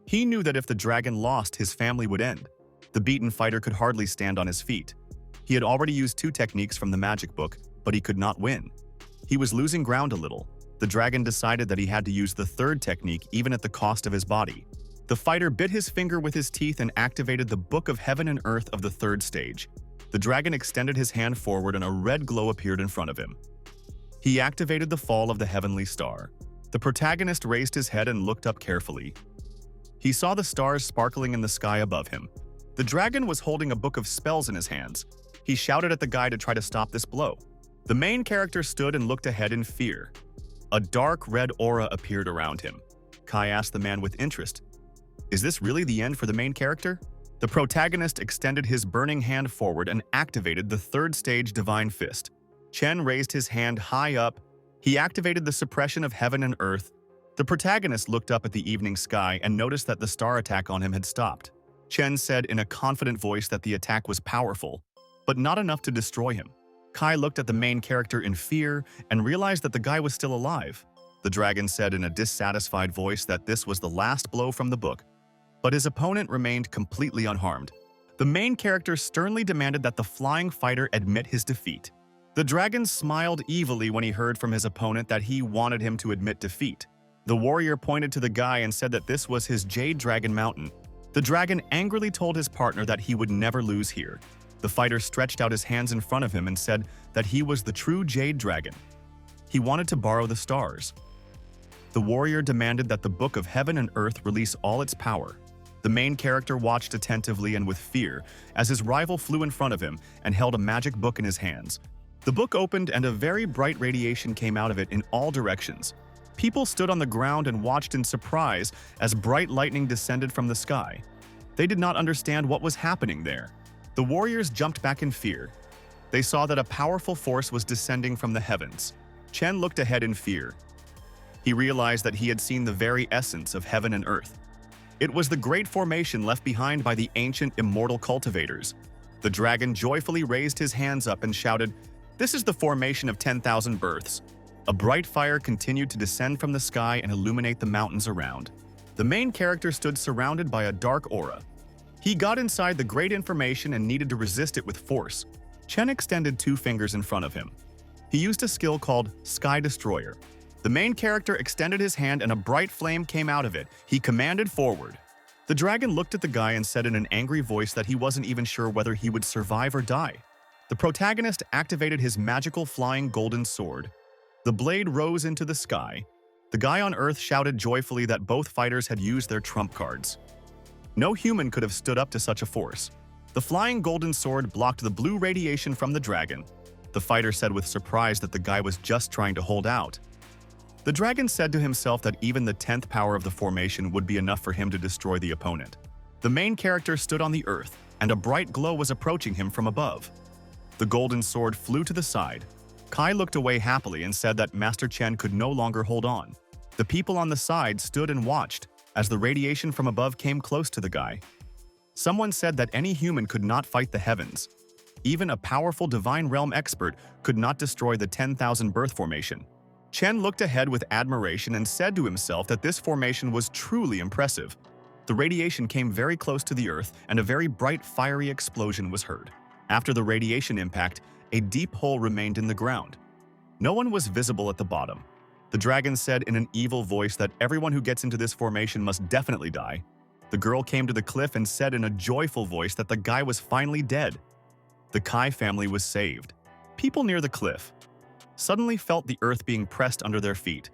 He knew that if the dragon lost, his family would end. The beaten fighter could hardly stand on his feet. He had already used 2 techniques from the magic book, but he could not win. He was losing ground a little. The dragon decided that he had to use the third technique even at the cost of his body. The fighter bit his finger with his teeth and activated the Book of Heaven and Earth of the third stage. The dragon extended his hand forward and a red glow appeared in front of him. He activated the Fall of the Heavenly Star. The protagonist raised his head and looked up carefully. He saw the stars sparkling in the sky above him. The dragon was holding a book of spells in his hands. He shouted at the guy to try to stop this blow. The main character stood and looked ahead in fear. A dark red aura appeared around him. Kai asked the man with interest, "Is this really the end for the main character?" The protagonist extended his burning hand forward and activated the third stage Divine Fist. Chen raised his hand high up. He activated the suppression of heaven and earth. The protagonist looked up at the evening sky and noticed that the star attack on him had stopped. Chen said in a confident voice that the attack was powerful, but not enough to destroy him. Kai looked at the main character in fear and realized that the guy was still alive. The dragon said in a dissatisfied voice that this was the last blow from the book, but his opponent remained completely unharmed. The main character sternly demanded that the flying fighter admit his defeat. The dragon smiled evilly when he heard from his opponent that he wanted him to admit defeat. The warrior pointed to the guy and said that this was his Jade Dragon Mountain. The dragon angrily told his partner that he would never lose here. The fighter stretched out his hands in front of him and said that he was the true Jade Dragon. He wanted to borrow the stars. The warrior demanded that the Book of Heaven and Earth release all its power. The main character watched attentively and with fear as his rival flew in front of him and held a magic book in his hands. The book opened and a very bright radiation came out of it in all directions. People stood on the ground and watched in surprise as bright lightning descended from the sky. They did not understand what was happening there. The warriors jumped back in fear. They saw that a powerful force was descending from the heavens. Chen looked ahead in fear. He realized that he had seen the very essence of heaven and earth. It was the great formation left behind by the ancient immortal cultivators. The dragon joyfully raised his hands up and shouted, "This is the formation of 10,000 births." A bright fire continued to descend from the sky and illuminate the mountains around. The main character stood surrounded by a dark aura. He got inside the great information and needed to resist it with force. Chen extended 2 fingers in front of him. He used a skill called Sky Destroyer. The main character extended his hand and a bright flame came out of it. He commanded forward. The dragon looked at the guy and said in an angry voice that he wasn't even sure whether he would survive or die. The protagonist activated his magical flying golden sword. The blade rose into the sky. The guy on Earth shouted joyfully that both fighters had used their trump cards. No human could have stood up to such a force. The flying golden sword blocked the blue radiation from the dragon. The fighter said with surprise that the guy was just trying to hold out. The dragon said to himself that even the 10th power of the formation would be enough for him to destroy the opponent. The main character stood on the earth, and a bright glow was approaching him from above. The golden sword flew to the side. Kai looked away happily and said that Master Chen could no longer hold on. The people on the side stood and watched as the radiation from above came close to the guy. Someone said that any human could not fight the heavens. Even a powerful divine realm expert could not destroy the 10,000 birth formation. Chen looked ahead with admiration and said to himself that this formation was truly impressive. The radiation came very close to the earth and a very bright fiery explosion was heard. After the radiation impact, a deep hole remained in the ground. No one was visible at the bottom. The dragon said in an evil voice that everyone who gets into this formation must definitely die. The girl came to the cliff and said in a joyful voice that the guy was finally dead. The Kai family was saved. People near the cliff suddenly felt the earth being pressed under their feet.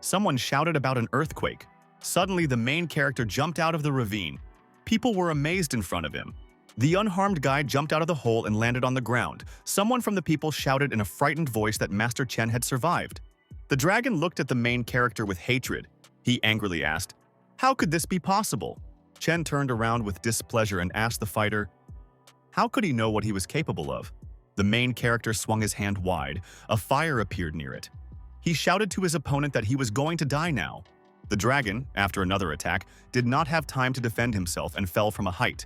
Someone shouted about an earthquake. Suddenly, the main character jumped out of the ravine. People were amazed in front of him. The unharmed guy jumped out of the hole and landed on the ground. Someone from the people shouted in a frightened voice that Master Chen had survived. The dragon looked at the main character with hatred. He angrily asked, "How could this be possible?" Chen turned around with displeasure and asked the fighter, how could he know what he was capable of? The main character swung his hand wide. A fire appeared near it. He shouted to his opponent that he was going to die now. The dragon, after another attack, did not have time to defend himself and fell from a height.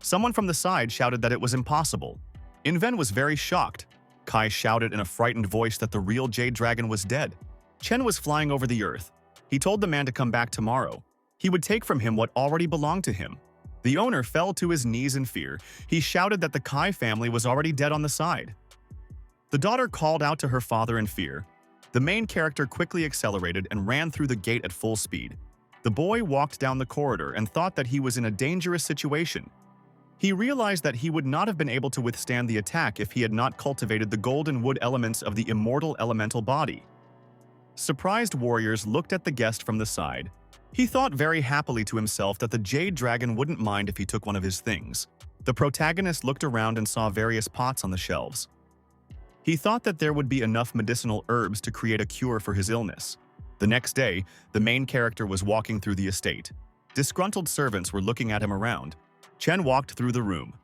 Someone from the side shouted that it was impossible. Inven was very shocked. Kai shouted in a frightened voice that the real Jade Dragon was dead. Chen was flying over the earth. He told the man to come back tomorrow. He would take from him what already belonged to him. The owner fell to his knees in fear. He shouted that the Kai family was already dead on the side. The daughter called out to her father in fear. The main character quickly accelerated and ran through the gate at full speed. The boy walked down the corridor and thought that he was in a dangerous situation. He realized that he would not have been able to withstand the attack if he had not cultivated the golden wood elements of the immortal elemental body. Surprised warriors looked at the guest from the side. He thought very happily to himself that the Jade Dragon wouldn't mind if he took one of his things. The protagonist looked around and saw various pots on the shelves. He thought that there would be enough medicinal herbs to create a cure for his illness. The next day, the main character was walking through the estate. Disgruntled servants were looking at him around. Chen walked through the room.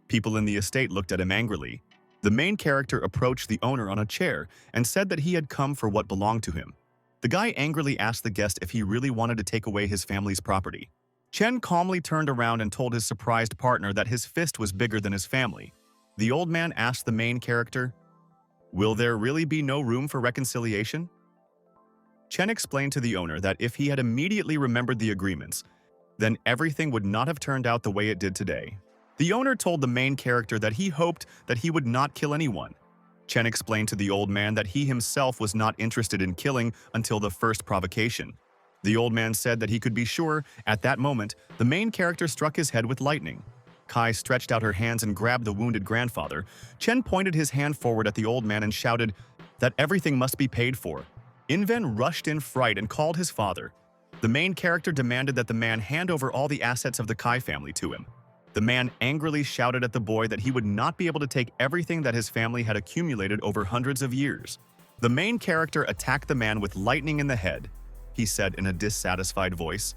People in the estate looked at him angrily. The main character approached the owner on a chair and said that he had come for what belonged to him. The guy angrily asked the guest if he really wanted to take away his family's property. Chen calmly turned around and told his surprised partner that his fist was bigger than his family. The old man asked the main character, "Will there really be no room for reconciliation?" Chen explained to the owner that if he had immediately remembered the agreements, then everything would not have turned out the way it did today. The owner told the main character that he hoped that he would not kill anyone. Chen explained to the old man that he himself was not interested in killing until the first provocation. The old man said that he could be sure. At that moment, the main character struck his head with lightning. Kai stretched out her hands and grabbed the wounded grandfather. Chen pointed his hand forward at the old man and shouted that everything must be paid for. Inven rushed in fright and called his father. The main character demanded that the man hand over all the assets of the Kai family to him. The man angrily shouted at the boy that he would not be able to take everything that his family had accumulated over hundreds of years. The main character attacked the man with lightning in the head. He said in a dissatisfied voice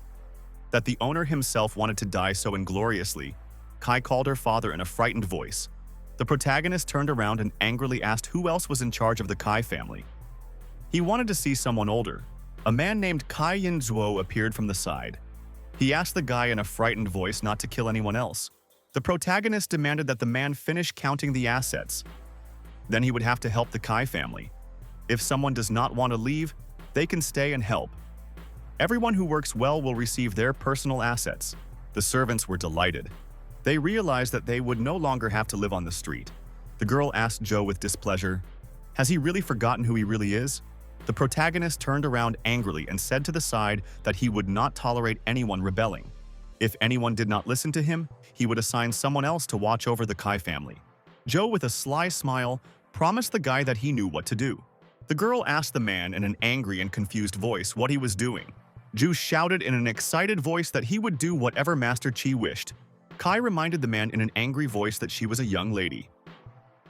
that the owner himself wanted to die so ingloriously. Kai called her father in a frightened voice. The protagonist turned around and angrily asked who else was in charge of the Kai family. He wanted to see someone older. A man named Kai Yinzuo appeared from the side. He asked the guy in a frightened voice not to kill anyone else. The protagonist demanded that the man finish counting the assets. Then he would have to help the Kai family. If someone does not want to leave, they can stay and help. Everyone who works well will receive their personal assets. The servants were delighted. They realized that they would no longer have to live on the street. The girl asked Joe with displeasure, "Has he really forgotten who he really is?" The protagonist turned around angrily and said to the side that he would not tolerate anyone rebelling. If anyone did not listen to him, he would assign someone else to watch over the Kai family. Joe, with a sly smile, promised the guy that he knew what to do. The girl asked the man in an angry and confused voice what he was doing. Joe shouted in an excited voice that he would do whatever Master Qi wished. Kai reminded the man in an angry voice that she was a young lady.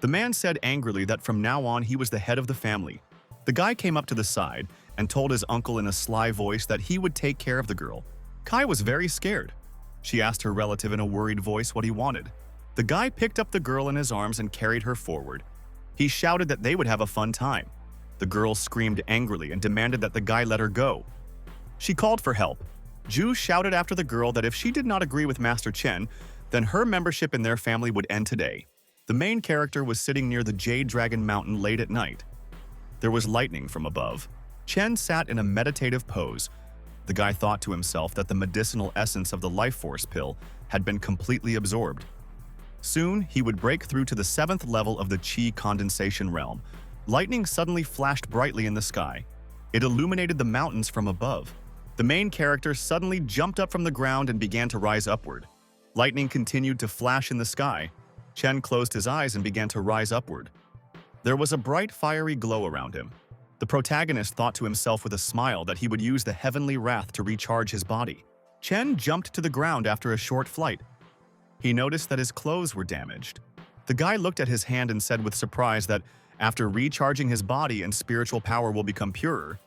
The man said angrily that from now on he was the head of the family. The guy came up to the side and told his uncle in a sly voice that he would take care of the girl. Kai was very scared. She asked her relative in a worried voice what he wanted. The guy picked up the girl in his arms and carried her forward. He shouted that they would have a fun time. The girl screamed angrily and demanded that the guy let her go. She called for help. Ju shouted after the girl that if she did not agree with Master Chen, then her membership in their family would end today. The main character was sitting near the Jade Dragon Mountain late at night. There was lightning from above. Chen sat in a meditative pose. The guy thought to himself that the medicinal essence of the life force pill had been completely absorbed. Soon, he would break through to the 7th level of the Qi condensation realm. Lightning suddenly flashed brightly in the sky. It illuminated the mountains from above. The main character suddenly jumped up from the ground and began to rise upward. Lightning continued to flash in the sky. Chen closed his eyes and began to rise upward. There was a bright, fiery glow around him. The protagonist thought to himself with a smile that he would use the heavenly wrath to recharge his body. Chen jumped to the ground after a short flight. He noticed that his clothes were damaged. The guy looked at his hand and said with surprise that after recharging his body and spiritual power will become purer,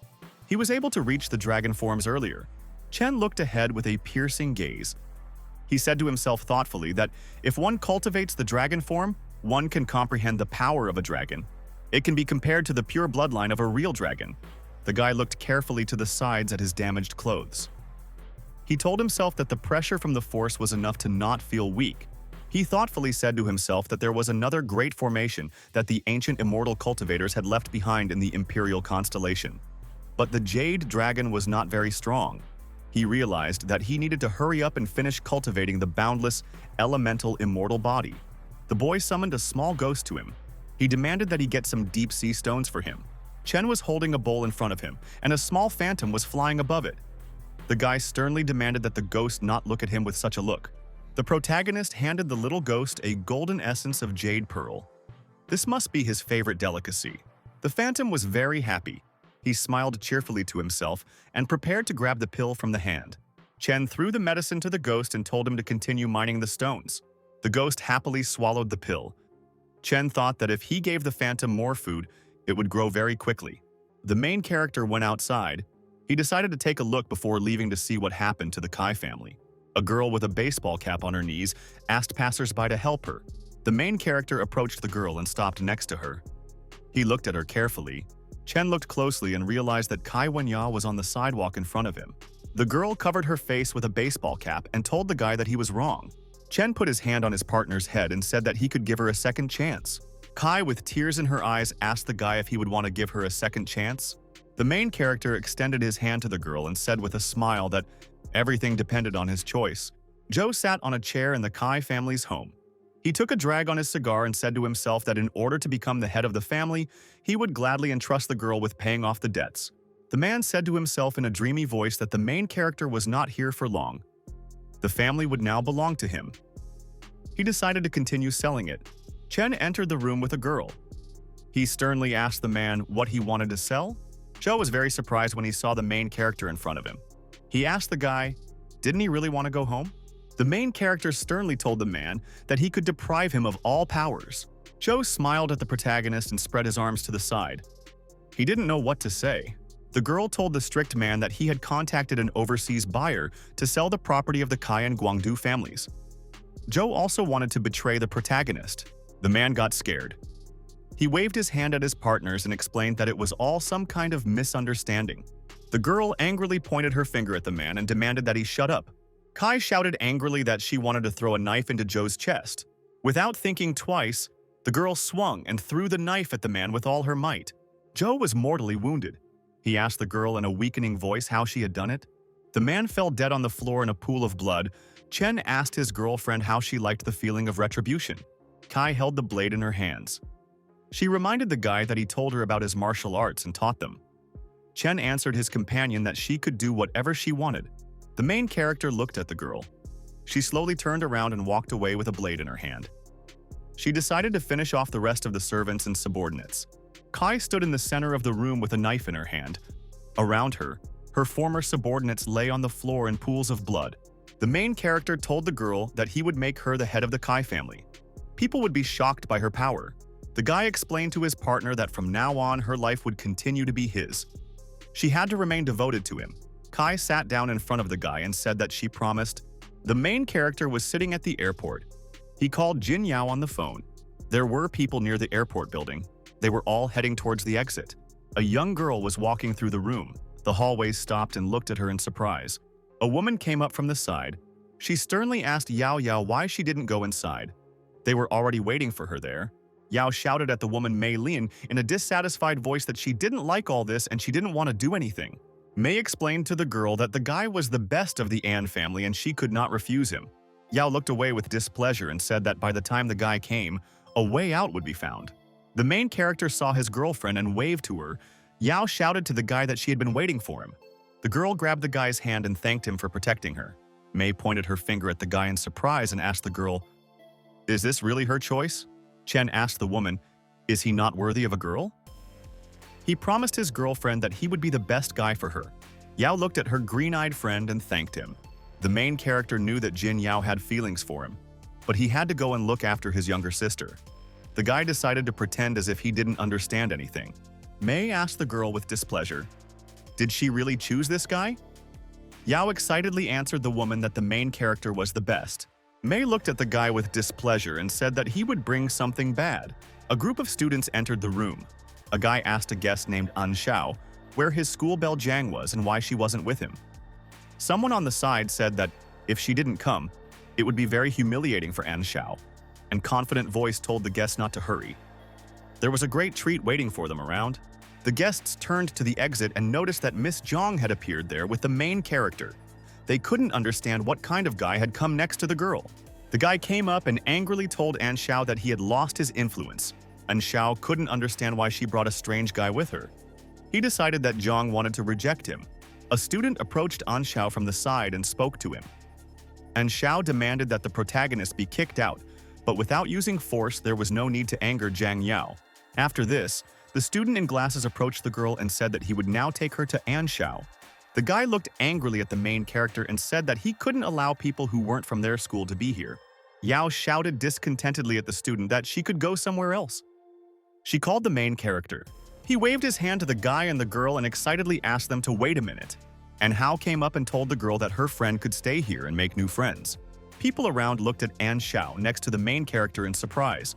he was able to reach the dragon forms earlier. Chen looked ahead with a piercing gaze. He said to himself thoughtfully that if one cultivates the dragon form, one can comprehend the power of a dragon. It can be compared to the pure bloodline of a real dragon. The guy looked carefully to the sides at his damaged clothes. He told himself that the pressure from the force was enough to not feel weak. He thoughtfully said to himself that there was another great formation that the ancient immortal cultivators had left behind in the Imperial constellation. But the Jade Dragon was not very strong. He realized that he needed to hurry up and finish cultivating the boundless, elemental immortal body. The boy summoned a small ghost to him. He demanded that he get some deep sea stones for him. Chen was holding a bowl in front of him, and a small phantom was flying above it. The guy sternly demanded that the ghost not look at him with such a look. The protagonist handed the little ghost a golden essence of jade pearl. This must be his favorite delicacy. The phantom was very happy. He smiled cheerfully to himself and prepared to grab the pill from the hand. Chen threw the medicine to the ghost and told him to continue mining the stones. The ghost happily swallowed the pill. Chen thought that if he gave the phantom more food, it would grow very quickly. The main character went outside. He decided to take a look before leaving to see what happened to the Kai family. A girl with a baseball cap on her knees asked passersby to help her. The main character approached the girl and stopped next to her. He looked at her carefully. Chen looked closely and realized that Kai Wenya was on the sidewalk in front of him. The girl covered her face with a baseball cap and told the guy that he was wrong. Chen put his hand on his partner's head and said that he could give her a second chance. Kai, with tears in her eyes, asked the guy if he would want to give her a second chance. The main character extended his hand to the girl and said with a smile that everything depended on his choice. Joe sat on a chair in the Kai family's home. He took a drag on his cigar and said to himself that in order to become the head of the family, he would gladly entrust the girl with paying off the debts. The man said to himself in a dreamy voice that the main character was not here for long. The family would now belong to him. He decided to continue selling it. Chen entered the room with a girl. He sternly asked the man what he wanted to sell. Joe was very surprised when he saw the main character in front of him. He asked the guy, didn't he really want to go home? The main character sternly told the man that he could deprive him of all powers. Joe smiled at the protagonist and spread his arms to the side. He didn't know what to say. The girl told the strict man that he had contacted an overseas buyer to sell the property of the Kai and Guangdu families. Joe also wanted to betray the protagonist. The man got scared. He waved his hand at his partners and explained that it was all some kind of misunderstanding. The girl angrily pointed her finger at the man and demanded that he shut up. Kai shouted angrily that she wanted to throw a knife into Joe's chest. Without thinking twice, the girl swung and threw the knife at the man with all her might. Joe was mortally wounded. He asked the girl in a weakening voice how she had done it. The man fell dead on the floor in a pool of blood. Chen asked his girlfriend how she liked the feeling of retribution. Kai held the blade in her hands. She reminded the guy that he told her about his martial arts and taught them. Chen answered his companion that she could do whatever she wanted. The main character looked at the girl. She slowly turned around and walked away with a blade in her hand. She decided to finish off the rest of the servants and subordinates. Kai stood in the center of the room with a knife in her hand. Around her, her former subordinates lay on the floor in pools of blood. The main character told the girl that he would make her the head of the Kai family. People would be shocked by her power. The guy explained to his partner that from now on her life would continue to be his. She had to remain devoted to him. Kai sat down in front of the guy and said that she promised. The main character was sitting at the airport. He called Jin Yao on the phone. There were people near the airport building. They were all heading towards the exit. A young girl was walking through the room. The hallway stopped and looked at her in surprise. A woman came up from the side. She sternly asked Yao Yao why she didn't go inside. They were already waiting for her there. Yao shouted at the woman Mei Lin in a dissatisfied voice that she didn't like all this and she didn't want to do anything. Mei explained to the girl that the guy was the best of the An family and she could not refuse him. Yao looked away with displeasure and said that by the time the guy came, a way out would be found. The main character saw his girlfriend and waved to her. Yao shouted to the guy that she had been waiting for him. The girl grabbed the guy's hand and thanked him for protecting her. Mei pointed her finger at the guy in surprise and asked the girl, "Is this really her choice?" Chen asked the woman, "Is he not worthy of a girl?" He promised his girlfriend that he would be the best guy for her. Yao looked at her green-eyed friend and thanked him. The main character knew that Jin Yao had feelings for him, but he had to go and look after his younger sister. The guy decided to pretend as if he didn't understand anything. Mei asked the girl with displeasure, "Did she really choose this guy?" Yao excitedly answered the woman that the main character was the best. Mei looked at the guy with displeasure and said that he would bring something bad. A group of students entered the room. A guy asked a guest named An Xiao where his school belle Jang was and why she wasn't with him. Someone on the side said that if she didn't come, it would be very humiliating for An Xiao, and confident voice told the guests not to hurry. There was a great treat waiting for them around. The guests turned to the exit and noticed that Miss Zhang had appeared there with the main character. They couldn't understand what kind of guy had come next to the girl. The guy came up and angrily told An Xiao that he had lost his influence. An Xiao couldn't understand why she brought a strange guy with her. He decided that Zhang wanted to reject him. A student approached An Xiao from the side and spoke to him. An Xiao demanded that the protagonist be kicked out, but without using force, there was no need to anger Zhang Yao. After this, the student in glasses approached the girl and said that he would now take her to An Xiao. The guy looked angrily at the main character and said that he couldn't allow people who weren't from their school to be here. Yao shouted discontentedly at the student that she could go somewhere else. She called the main character. He waved his hand to the guy and the girl and excitedly asked them to wait a minute. And Hao came up and told the girl that her friend could stay here and make new friends. People around looked at An Xiao next to the main character in surprise.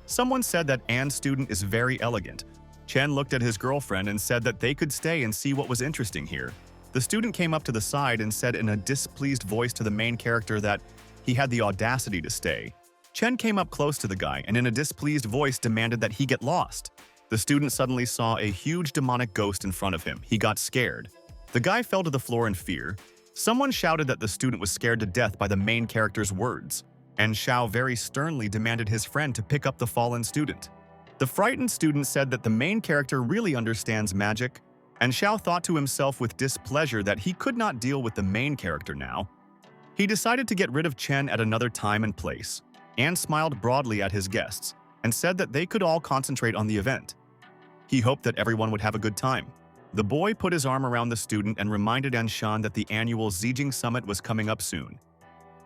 Someone said that An's student is very elegant. Chen looked at his girlfriend and said that they could stay and see what was interesting here. The student came up to the side and said in a displeased voice to the main character that he had the audacity to stay. Chen came up close to the guy and in a displeased voice demanded that he get lost. The student suddenly saw a huge demonic ghost in front of him. He got scared. The guy fell to the floor in fear. Someone shouted that the student was scared to death by the main character's words, and Xiao very sternly demanded his friend to pick up the fallen student. The frightened student said that the main character really understands magic, and Xiao thought to himself with displeasure that he could not deal with the main character now. He decided to get rid of Chen at another time and place. An smiled broadly at his guests and said that they could all concentrate on the event. He hoped that everyone would have a good time. The boy put his arm around the student and reminded An Shan that the annual Zijing Summit was coming up soon.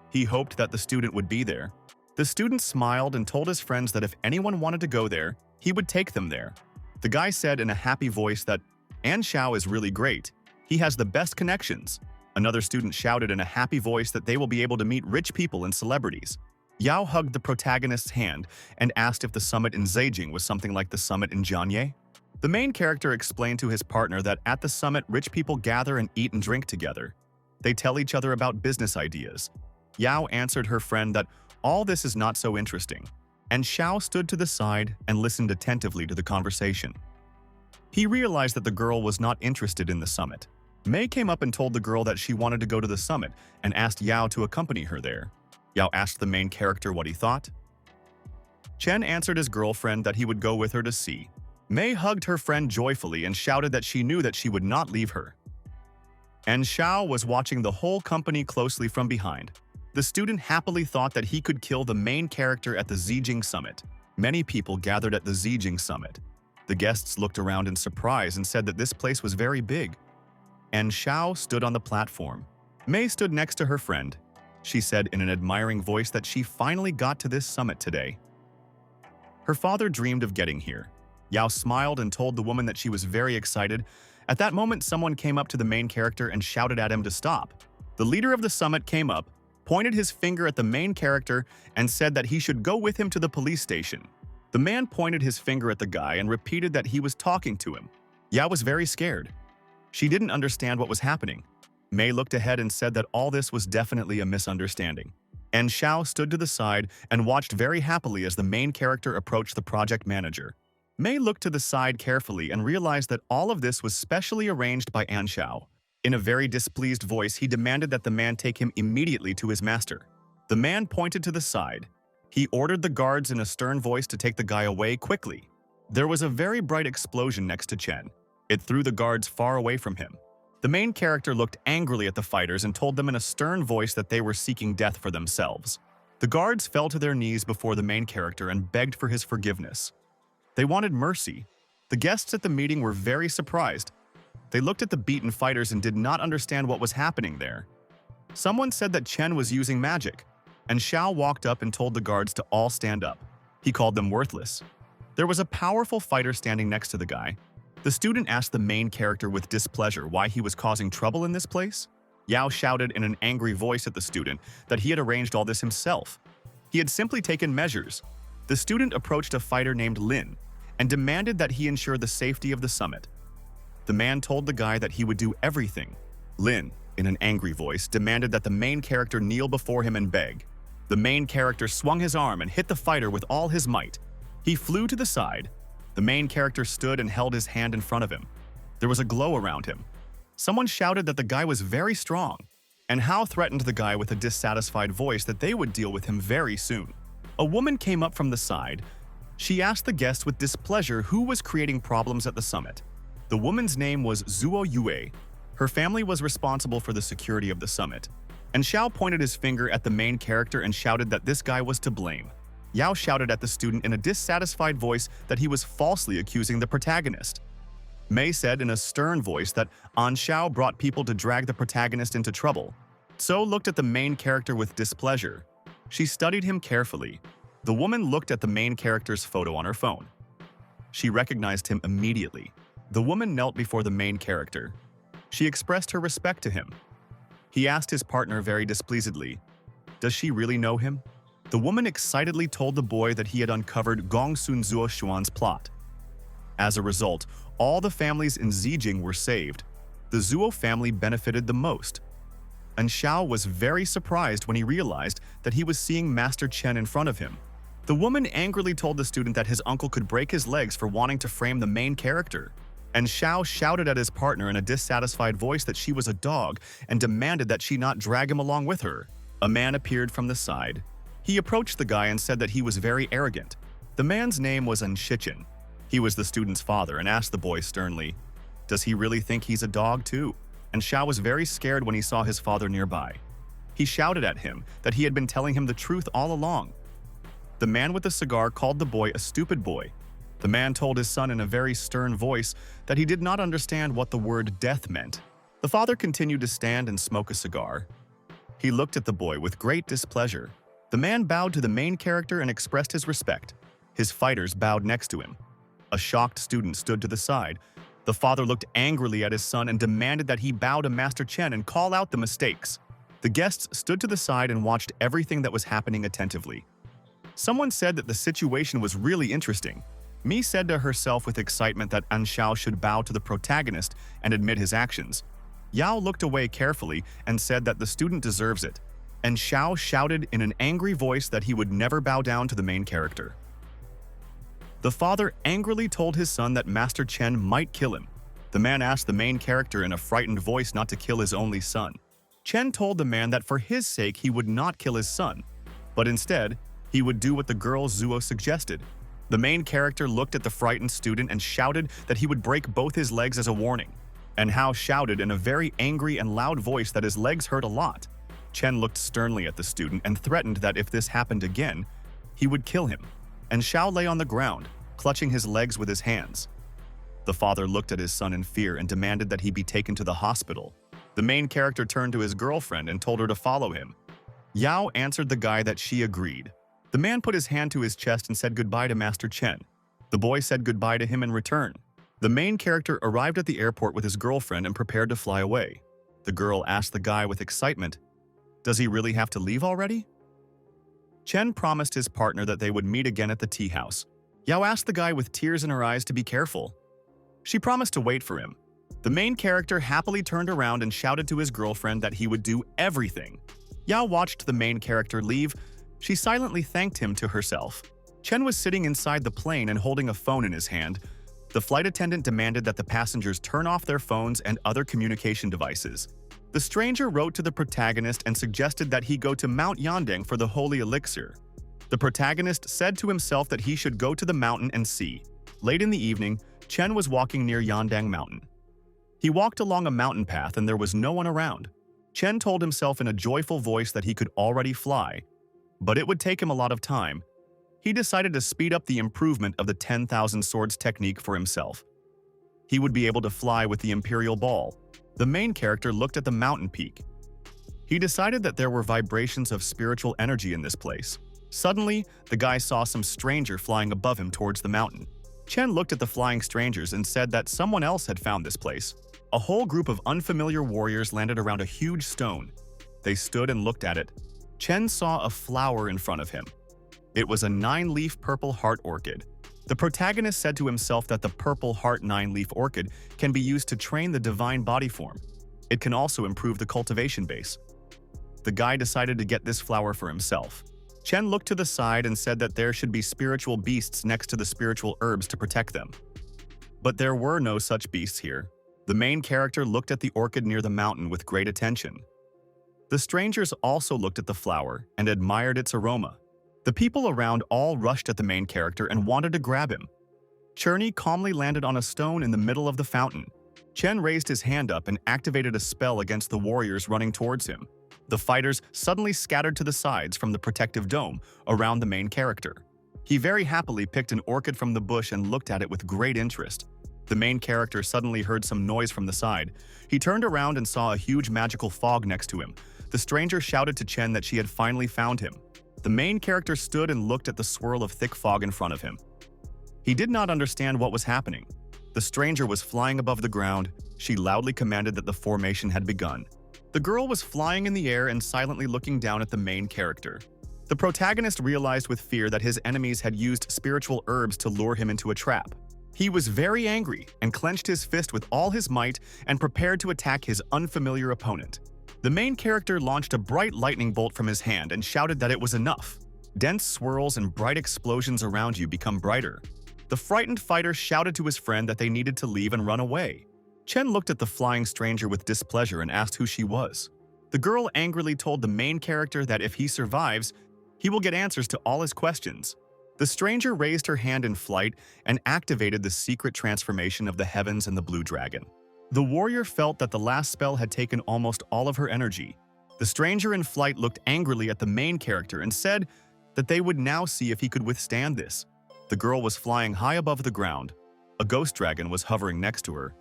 He hoped that the student would be there. The student smiled and told his friends that if anyone wanted to go there, he would take them there. The guy said in a happy voice that An Xiao is really great. He has the best connections. Another student shouted in a happy voice that they will be able to meet rich people and celebrities. Yao hugged the protagonist's hand and asked if the summit in Zhejiang was something like the summit in Johnhai. The main character explained to his partner that at the summit, rich people gather and eat and drink together. They tell each other about business ideas. Yao answered her friend that all this is not so interesting, and Xiao stood to the side and listened attentively to the conversation. He realized that the girl was not interested in the summit. Mei came up and told the girl that she wanted to go to the summit and asked Yao to accompany her there. Yao asked the main character what he thought. Chen answered his girlfriend that he would go with her to see. Mei hugged her friend joyfully and shouted that she knew that she would not leave her. And Xiao was watching the whole company closely from behind. The student happily thought that he could kill the main character at the Zijing Summit. Many people gathered at the Zijing Summit. The guests looked around in surprise and said that this place was very big. And Xiao stood on the platform. Mei stood next to her friend. She said in an admiring voice that she finally got to this summit today. Her father dreamed of getting here. Yao smiled and told the woman that she was very excited. At that moment, someone came up to the main character and shouted at him to stop. The leader of the summit came up, pointed his finger at the main character, and said that he should go with him to the police station. The man pointed his finger at the guy and repeated that he was talking to him. Yao was very scared. She didn't understand what was happening. Mei looked ahead and said that all this was definitely a misunderstanding. And Xiao stood to the side and watched very happily as the main character approached the project manager. Mei looked to the side carefully and realized that all of this was specially arranged by An Xiao. In a very displeased voice, he demanded that the man take him immediately to his master. The man pointed to the side. He ordered the guards in a stern voice to take the guy away quickly. There was a very bright explosion next to Chen. It threw the guards far away from him. The main character looked angrily at the fighters and told them in a stern voice that they were seeking death for themselves. The guards fell to their knees before the main character and begged for his forgiveness. They wanted mercy. The guests at the meeting were very surprised. They looked at the beaten fighters and did not understand what was happening there. Someone said that Chen was using magic, and Xiao walked up and told the guards to all stand up. He called them worthless. There was a powerful fighter standing next to the guy. The student asked the main character with displeasure why he was causing trouble in this place. Yao shouted in an angry voice at the student that he had arranged all this himself. He had simply taken measures. The student approached a fighter named Lin and demanded that he ensure the safety of the summit. The man told the guy that he would do everything. Lin, in an angry voice, demanded that the main character kneel before him and beg. The main character swung his arm and hit the fighter with all his might. He flew to the side. The main character stood and held his hand in front of him. There was a glow around him. Someone shouted that the guy was very strong, and Hao threatened the guy with a dissatisfied voice that they would deal with him very soon. A woman came up from the side. She asked the guests with displeasure who was creating problems at the summit. The woman's name was Zuo Yue. Her family was responsible for the security of the summit. And Xiao pointed his finger at the main character and shouted that this guy was to blame. Yao shouted at the student in a dissatisfied voice that he was falsely accusing the protagonist. Mei said in a stern voice that An Xiao brought people to drag the protagonist into trouble. So looked at the main character with displeasure. She studied him carefully. The woman looked at the main character's photo on her phone. She recognized him immediately. The woman knelt before the main character. She expressed her respect to him. He asked his partner very displeasedly, "Does she really know him?" The woman excitedly told the boy that he had uncovered Gongsun Zuo Xuan's plot. As a result, all the families in Zijing were saved. The Zuo family benefited the most. And Xiao was very surprised when he realized that he was seeing Master Chen in front of him. The woman angrily told the student that his uncle could break his legs for wanting to frame the main character. And Xiao shouted at his partner in a dissatisfied voice that she was a dog and demanded that she not drag him along with her. A man appeared from the side. He approached the guy and said that he was very arrogant. The man's name was An Shichen. He was the student's father and asked the boy sternly, "Does he really think he's a dog too?" And Xiao was very scared when he saw his father nearby. He shouted at him that he had been telling him the truth all along. The man with the cigar called the boy a stupid boy. The man told his son in a very stern voice that he did not understand what the word death meant. The father continued to stand and smoke a cigar. He looked at the boy with great displeasure. The man bowed to the main character and expressed his respect. His fighters bowed next to him. A shocked student stood to the side. The father looked angrily at his son and demanded that he bow to Master Chen and call out the mistakes. The guests stood to the side and watched everything that was happening attentively. Someone said that the situation was really interesting. Mi said to herself with excitement that An Xiao should bow to the protagonist and admit his actions. Yao looked away carefully and said that the student deserves it. And Xiao shouted in an angry voice that he would never bow down to the main character. The father angrily told his son that Master Chen might kill him. The man asked the main character in a frightened voice not to kill his only son. Chen told the man that for his sake he would not kill his son, but instead, he would do what the girl Zuo suggested. The main character looked at the frightened student and shouted that he would break both his legs as a warning. And Hao shouted in a very angry and loud voice that his legs hurt a lot. Chen looked sternly at the student and threatened that if this happened again, he would kill him. And Xiao lay on the ground, clutching his legs with his hands. The father looked at his son in fear and demanded that he be taken to the hospital. The main character turned to his girlfriend and told her to follow him. Yao answered the guy that she agreed. The man put his hand to his chest and said goodbye to Master Chen. The boy said goodbye to him in return. The main character arrived at the airport with his girlfriend and prepared to fly away. The girl asked the guy with excitement, "Does he really have to leave already?" Chen promised his partner that they would meet again at the tea house. Yao asked the guy with tears in her eyes to be careful. She promised to wait for him. The main character happily turned around and shouted to his girlfriend that he would do everything. Yao watched the main character leave. She silently thanked him to herself. Chen was sitting inside the plane and holding a phone in his hand. The flight attendant demanded that the passengers turn off their phones and other communication devices. The stranger wrote to the protagonist and suggested that he go to Mount Yandang for the Holy Elixir. The protagonist said to himself that he should go to the mountain and see. Late in the evening, Chen was walking near Yandang Mountain. He walked along a mountain path and there was no one around. Chen told himself in a joyful voice that he could already fly, but it would take him a lot of time. He decided to speed up the improvement of the 10,000 swords technique for himself. He would be able to fly with the Imperial Ball. The main character looked at the mountain peak. He decided that there were vibrations of spiritual energy in this place. Suddenly, the guy saw some stranger flying above him towards the mountain. Chen looked at the flying strangers and said that someone else had found this place. A whole group of unfamiliar warriors landed around a huge stone. They stood and looked at it. Chen saw a flower in front of him. It was a 9-leaf purple heart orchid. The protagonist said to himself that the purple heart 9-leaf orchid can be used to train the divine body form. It can also improve the cultivation base. The guy decided to get this flower for himself. Chen looked to the side and said that there should be spiritual beasts next to the spiritual herbs to protect them. But there were no such beasts here. The main character looked at the orchid near the mountain with great attention. The strangers also looked at the flower and admired its aroma. The people around all rushed at the main character and wanted to grab him. Cherny calmly landed on a stone in the middle of the fountain. Chen raised his hand up and activated a spell against the warriors running towards him. The fighters suddenly scattered to the sides from the protective dome around the main character. He very happily picked an orchid from the bush and looked at it with great interest. The main character suddenly heard some noise from the side. He turned around and saw a huge magical fog next to him. The stranger shouted to Chen that she had finally found him. The main character stood and looked at the swirl of thick fog in front of him. He did not understand what was happening. The stranger was flying above the ground. She loudly commanded that the formation had begun. The girl was flying in the air and silently looking down at the main character. The protagonist realized with fear that his enemies had used spiritual herbs to lure him into a trap. He was very angry and clenched his fist with all his might and prepared to attack his unfamiliar opponent. The main character launched a bright lightning bolt from his hand and shouted that it was enough. Dense swirls and bright explosions around you become brighter. The frightened fighter shouted to his friend that they needed to leave and run away. Chen looked at the flying stranger with displeasure and asked who she was. The girl angrily told the main character that if he survives, he will get answers to all his questions. The stranger raised her hand in flight and activated the secret transformation of the heavens and the blue dragon. The warrior felt that the last spell had taken almost all of her energy. The stranger in flight looked angrily at the main character and said that they would now see if he could withstand this. The girl was flying high above the ground. A ghost dragon was hovering next to her.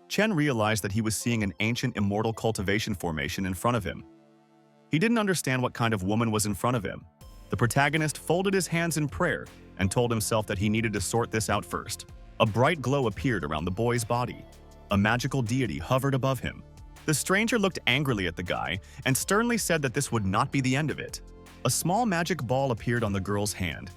Chen realized that he was seeing an ancient immortal cultivation formation in front of him. He didn't understand what kind of woman was in front of him. The protagonist folded his hands in prayer and told himself that he needed to sort this out first. A bright glow appeared around the boy's body. A magical deity hovered above him. The stranger looked angrily at the guy and sternly said that this would not be the end of it. A small magic ball appeared on the girl's hand.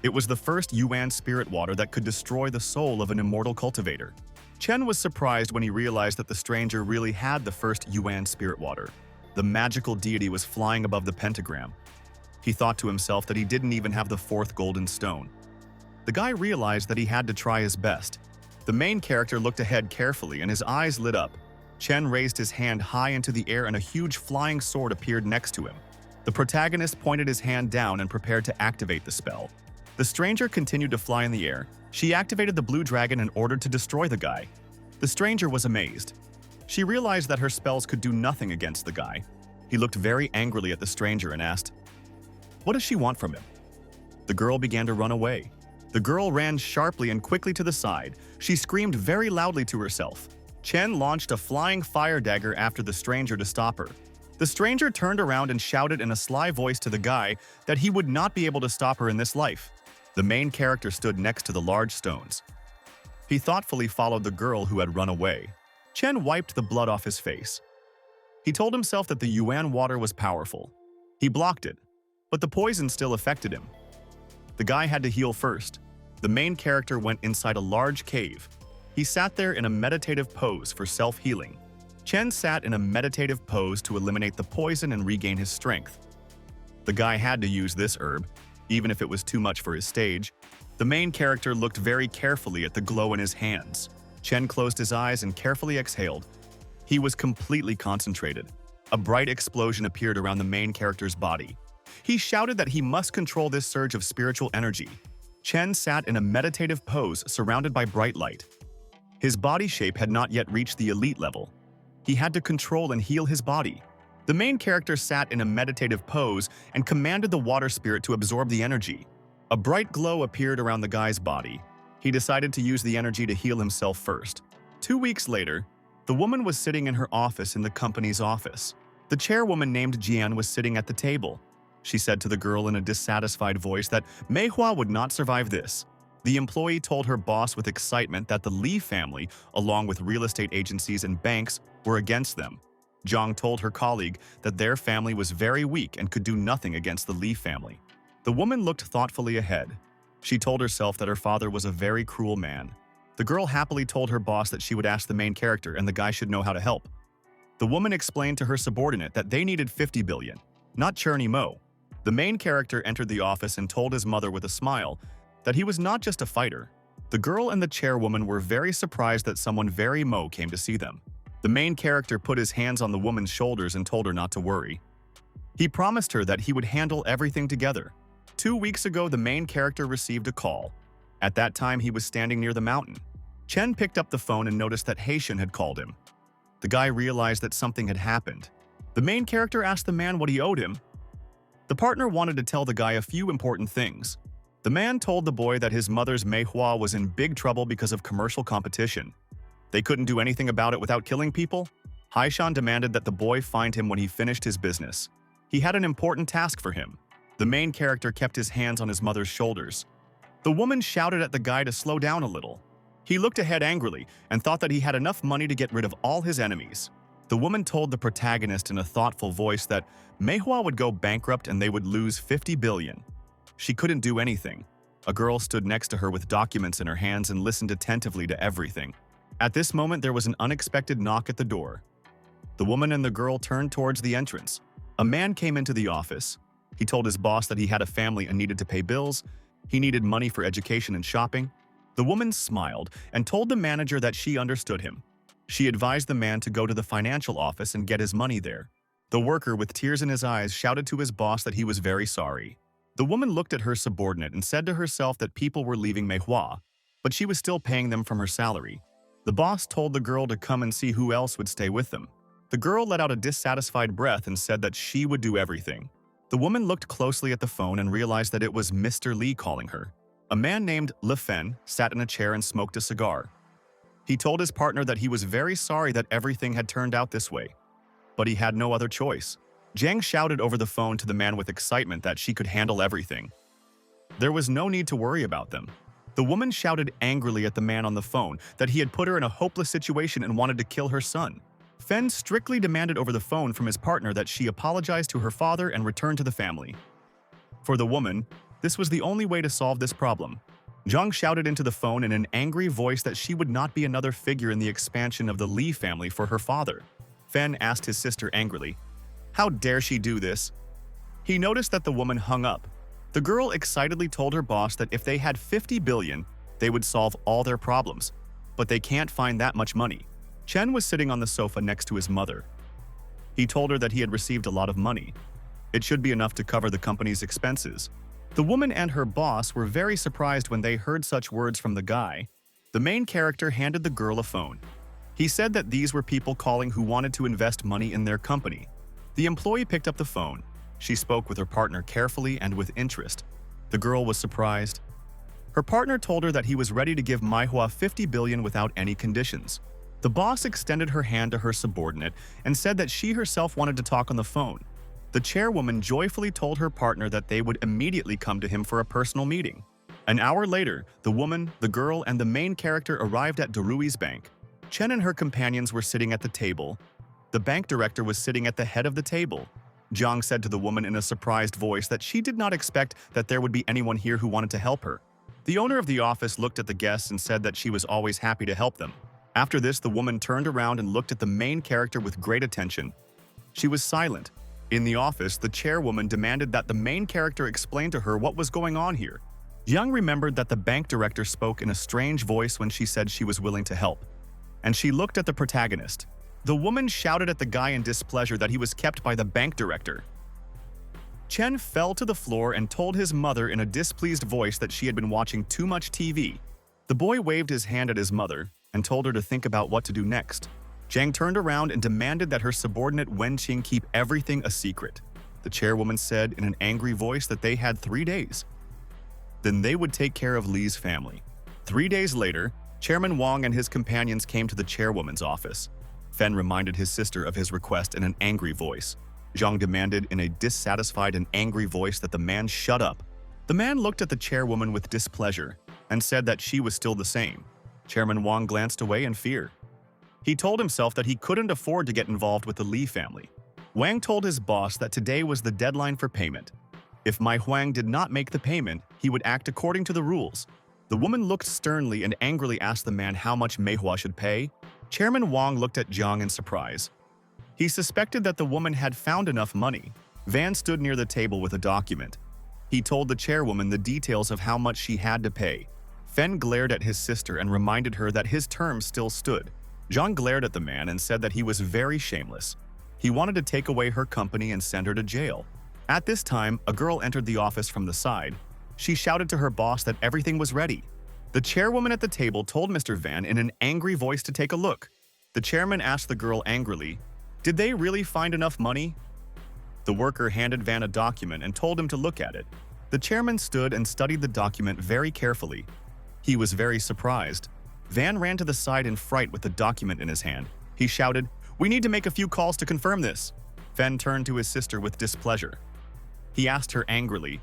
It was the first Yuan spirit water that could destroy the soul of an immortal cultivator. Chen was surprised when he realized that the stranger really had the first Yuan spirit water. The magical deity was flying above the pentagram. He thought to himself that he didn't even have the 4th golden stone. The guy realized that he had to try his best. The main character looked ahead carefully and his eyes lit up. Chen raised his hand high into the air and a huge flying sword appeared next to him. The protagonist pointed his hand down and prepared to activate the spell. The stranger continued to fly in the air. She activated the blue dragon and ordered to destroy the guy. The stranger was amazed. She realized that her spells could do nothing against the guy. He looked very angrily at the stranger and asked, "What does she want from him?" The girl began to run away. The girl ran sharply and quickly to the side. She screamed very loudly to herself. Chen launched a flying fire dagger after the stranger to stop her. The stranger turned around and shouted in a sly voice to the guy that he would not be able to stop her in this life. The main character stood next to the large stones. He thoughtfully followed the girl who had run away. Chen wiped the blood off his face. He told himself that the Yuan water was powerful. He blocked it, but the poison still affected him. The guy had to heal first. The main character went inside a large cave. He sat there in a meditative pose for self-healing. Chen sat in a meditative pose to eliminate the poison and regain his strength. The guy had to use this herb, even if it was too much for his stage. The main character looked very carefully at the glow in his hands. Chen closed his eyes and carefully exhaled. He was completely concentrated. A bright explosion appeared around the main character's body. He shouted that he must control this surge of spiritual energy. Chen sat in a meditative pose surrounded by bright light. His body shape had not yet reached the elite level. He had to control and heal his body. The main character sat in a meditative pose and commanded the water spirit to absorb the energy. A bright glow appeared around the guy's body. He decided to use the energy to heal himself first. 2 weeks later, the woman was sitting in her office in the company's office. The chairwoman named Jian was sitting at the table. She said to the girl in a dissatisfied voice that Manhwa would not survive this. The employee told her boss with excitement that the Li family, along with real estate agencies and banks, were against them. Jang told her colleague that their family was very weak and could do nothing against the Li family. The woman looked thoughtfully ahead. She told herself that her father was a very cruel man. The girl happily told her boss that she would ask the main character and the guy should know how to help. The woman explained to her subordinate that they needed 50 billion, not Cherny Mo. The main character entered the office and told his mother with a smile that he was not just a fighter. The girl and the chairwoman were very surprised that someone very Mo came to see them. The main character put his hands on the woman's shoulders and told her not to worry. He promised her that he would handle everything together. 2 weeks ago, the main character received a call. At that time, he was standing near the mountain. Chen picked up the phone and noticed that Haitian had called him. The guy realized that something had happened. The main character asked the man what he owed him. The partner wanted to tell the guy a few important things. The man told the boy that his mother's Manhwa was in big trouble because of commercial competition. They couldn't do anything about it without killing people. Haishan demanded that the boy find him when he finished his business. He had an important task for him. The main character kept his hands on his mother's shoulders. The woman shouted at the guy to slow down a little. He looked ahead angrily and thought that he had enough money to get rid of all his enemies. The woman told the protagonist in a thoughtful voice that Manhwa would go bankrupt and they would lose 50 billion. She couldn't do anything. A girl stood next to her with documents in her hands and listened attentively to everything. At this moment, there was an unexpected knock at the door. The woman and the girl turned towards the entrance. A man came into the office. He told his boss that he had a family and needed to pay bills. He needed money for education and shopping. The woman smiled and told the manager that she understood him. She advised the man to go to the financial office and get his money there. The worker, with tears in his eyes, shouted to his boss that he was very sorry. The woman looked at her subordinate and said to herself that people were leaving Manhwa, but she was still paying them from her salary. The boss told the girl to come and see who else would stay with them. The girl let out a dissatisfied breath and said that she would do everything. The woman looked closely at the phone and realized that it was Mr. Li calling her. A man named Le Fen sat in a chair and smoked a cigar. He told his partner that he was very sorry that everything had turned out this way, but he had no other choice. Jang shouted over the phone to the man with excitement that she could handle everything. There was no need to worry about them. The woman shouted angrily at the man on the phone that he had put her in a hopeless situation and wanted to kill her son. Fen strictly demanded over the phone from his partner that she apologize to her father and return to the family. For the woman, this was the only way to solve this problem. Jang shouted into the phone in an angry voice that she would not be another figure in the expansion of the Li family for her father. Fen asked his sister angrily, "How dare she do this?" He noticed that the woman hung up. The girl excitedly told her boss that if they had 50 billion, they would solve all their problems. But they can't find that much money. Chen was sitting on the sofa next to his mother. He told her that he had received a lot of money. It should be enough to cover the company's expenses. The woman and her boss were very surprised when they heard such words from the guy. The main character handed the girl a phone. He said that these were people calling who wanted to invest money in their company. The employee picked up the phone. She spoke with her partner carefully and with interest. The girl was surprised. Her partner told her that he was ready to give Manhwa 50 billion without any conditions. The boss extended her hand to her subordinate and said that she herself wanted to talk on the phone. The chairwoman joyfully told her partner that they would immediately come to him for a personal meeting. An hour later, the woman, the girl, and the main character arrived at Darui's bank. Chen and her companions were sitting at the table. The bank director was sitting at the head of the table. Jang said to the woman in a surprised voice that she did not expect that there would be anyone here who wanted to help her. The owner of the office looked at the guests and said that she was always happy to help them. After this, the woman turned around and looked at the main character with great attention. She was silent. In the office, the chairwoman demanded that the main character explain to her what was going on here. Jang remembered that the bank director spoke in a strange voice when she said she was willing to help, and she looked at the protagonist. The woman shouted at the guy in displeasure that he was kept by the bank director. Chen fell to the floor and told his mother in a displeased voice that she had been watching too much TV. The boy waved his hand at his mother and told her to think about what to do next. Jang turned around and demanded that her subordinate Wenqing keep everything a secret. The chairwoman said in an angry voice that they had 3 days. Then they would take care of Li's family. 3 days later, Chairman Wang and his companions came to the chairwoman's office. Fen reminded his sister of his request in an angry voice. Zhang demanded in a dissatisfied and angry voice that the man shut up. The man looked at the chairwoman with displeasure and said that she was still the same. Chairman Wang glanced away in fear. He told himself that he couldn't afford to get involved with the Li family. Wang told his boss that today was the deadline for payment. If Mai Huang did not make the payment, he would act according to the rules. The woman looked sternly and angrily asked the man how much Meihua should pay. Chairman Wang looked at Zhang in surprise. He suspected that the woman had found enough money. Van stood near the table with a document. He told the chairwoman the details of how much she had to pay. Fen glared at his sister and reminded her that his terms still stood. Zhang glared at the man and said that he was very shameless. He wanted to take away her company and send her to jail. At this time, a girl entered the office from the side. She shouted to her boss that everything was ready. The chairwoman at the table told Mr. Van in an angry voice to take a look. The chairman asked the girl angrily, "Did they really find enough money?" The worker handed Van a document and told him to look at it. The chairman stood and studied the document very carefully. He was very surprised. Van ran to the side in fright with the document in his hand. He shouted, "We need to make a few calls to confirm this." Fen turned to his sister with displeasure. He asked her angrily,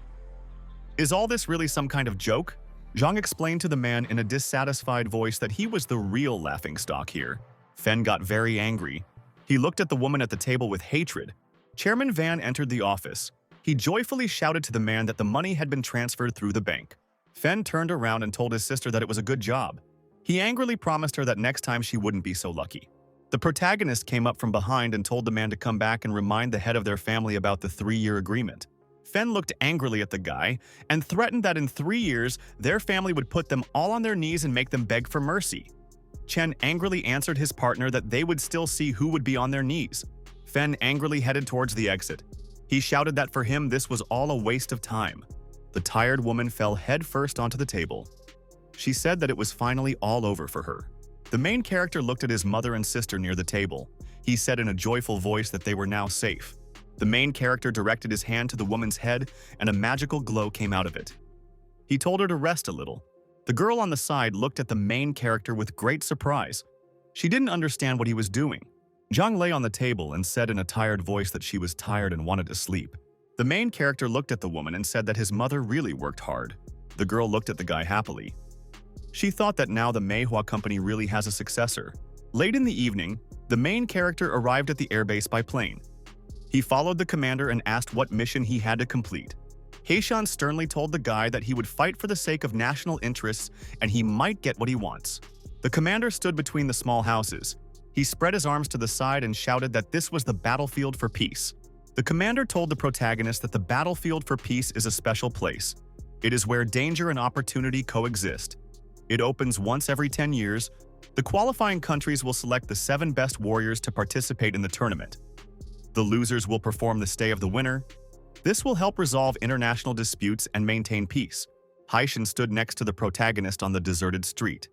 "Is all this really some kind of joke?" Zhang explained to the man in a dissatisfied voice that he was the real laughingstock here. Fen got very angry. He looked at the woman at the table with hatred. Chairman Van entered the office. He joyfully shouted to the man that the money had been transferred through the bank. Fen turned around and told his sister that it was a good job. He angrily promised her that next time she wouldn't be so lucky. The protagonist came up from behind and told the man to come back and remind the head of their family about the 3-year agreement. Fen looked angrily at the guy and threatened that in 3 years, their family would put them all on their knees and make them beg for mercy. Chen angrily answered his partner that they would still see who would be on their knees. Fen angrily headed towards the exit. He shouted that for him this was all a waste of time. The tired woman fell headfirst onto the table. She said that it was finally all over for her. The main character looked at his mother and sister near the table. He said in a joyful voice that they were now safe. The main character directed his hand to the woman's head and a magical glow came out of it. He told her to rest a little. The girl on the side looked at the main character with great surprise. She didn't understand what he was doing. Zhang lay on the table and said in a tired voice that she was tired and wanted to sleep. The main character looked at the woman and said that his mother really worked hard. The girl looked at the guy happily. She thought that now the Meihua company really has a successor. Late in the evening, the main character arrived at the airbase by plane. He followed the commander and asked what mission he had to complete. Heishan sternly told the guy that he would fight for the sake of national interests and he might get what he wants. The commander stood between the small houses. He spread his arms to the side and shouted that this was the battlefield for peace. The commander told the protagonist that the battlefield for peace is a special place. It is where danger and opportunity coexist. It opens once every 10 years. The qualifying countries will select the 7 best warriors to participate in the tournament. The losers will perform the stay of the winner. This will help resolve international disputes and maintain peace. Heishan stood next to the protagonist on the deserted street.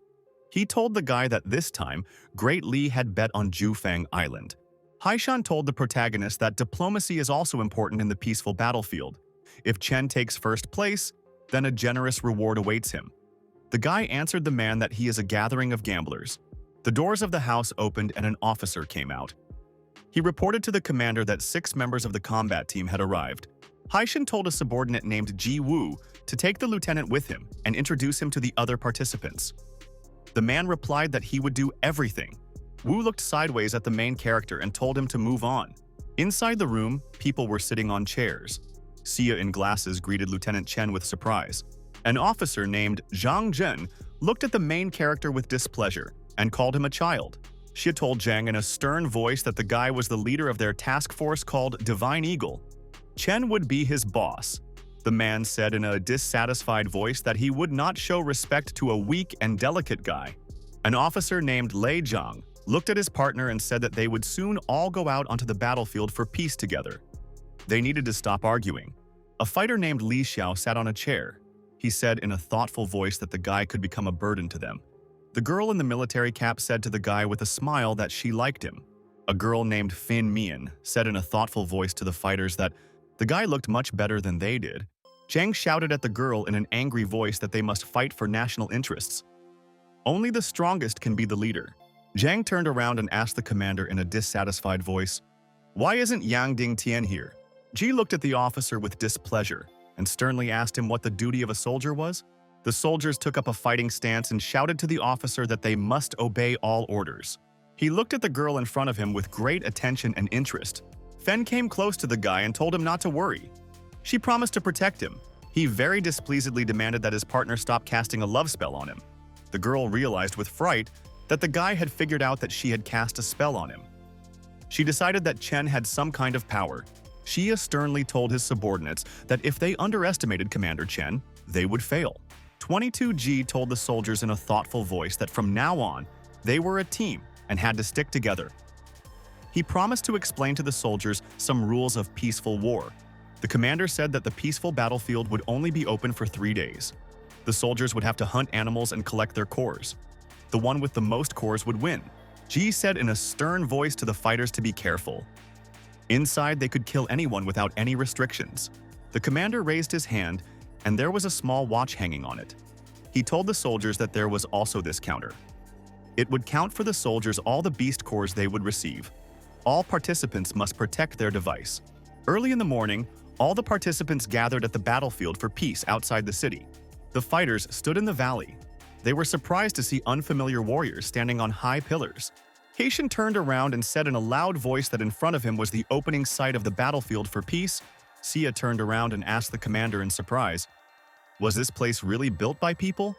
He told the guy that this time, Great Li had bet on Jufang Island. Heishan told the protagonist that diplomacy is also important in the peaceful battlefield. If Chen takes first place, then a generous reward awaits him. The guy answered the man that he is a gathering of gamblers. The doors of the house opened and an officer came out. He reported to the commander that 6 members of the combat team had arrived. Heishan told a subordinate named Ji Wu to take the lieutenant with him and introduce him to the other participants. The man replied that he would do everything. Wu looked sideways at the main character and told him to move on. Inside the room, people were sitting on chairs. Sia in glasses greeted Lieutenant Chen with surprise. An officer named Jang looked at the main character with displeasure and called him a child. She had told Jang in a stern voice that the guy was the leader of their task force called Divine Eagle. Chen would be his boss. The man said in a dissatisfied voice that he would not show respect to a weak and delicate guy. An officer named Lei Zhang looked at his partner and said that they would soon all go out onto the battlefield for peace together. They needed to stop arguing. A fighter named Li Xiao sat on a chair. He said in a thoughtful voice that the guy could become a burden to them. The girl in the military cap said to the guy with a smile that she liked him. A girl named Fin Mian said in a thoughtful voice to the fighters that the guy looked much better than they did. Jang shouted at the girl in an angry voice that they must fight for national interests. Only the strongest can be the leader. Jang turned around and asked the commander in a dissatisfied voice, "Why isn't Yang Dingtian here?" Ji looked at the officer with displeasure and sternly asked him what the duty of a soldier was. The soldiers took up a fighting stance and shouted to the officer that they must obey all orders. He looked at the girl in front of him with great attention and interest. Fen came close to the guy and told him not to worry. She promised to protect him. He very displeasedly demanded that his partner stop casting a love spell on him. The girl realized with fright that the guy had figured out that she had cast a spell on him. She decided that Chen had some kind of power. Xia sternly told his subordinates that if they underestimated Commander Chen, they would fail. 22G told the soldiers in a thoughtful voice that from now on, they were a team and had to stick together. He promised to explain to the soldiers some rules of peaceful war. The commander said that the peaceful battlefield would only be open for 3 days. The soldiers would have to hunt animals and collect their cores. The one with the most cores would win. Ji said in a stern voice to the fighters to be careful. Inside, they could kill anyone without any restrictions. The commander raised his hand, and there was a small watch hanging on it. He told the soldiers that there was also this counter. It would count for the soldiers all the beast cores they would receive. All participants must protect their device. Early in the morning, all the participants gathered at the battlefield for peace outside the city. The fighters stood in the valley. They were surprised to see unfamiliar warriors standing on high pillars. Haitian turned around and said in a loud voice that in front of him was the opening site of the battlefield for peace. Xia turned around and asked the commander in surprise, "Was this place really built by people?"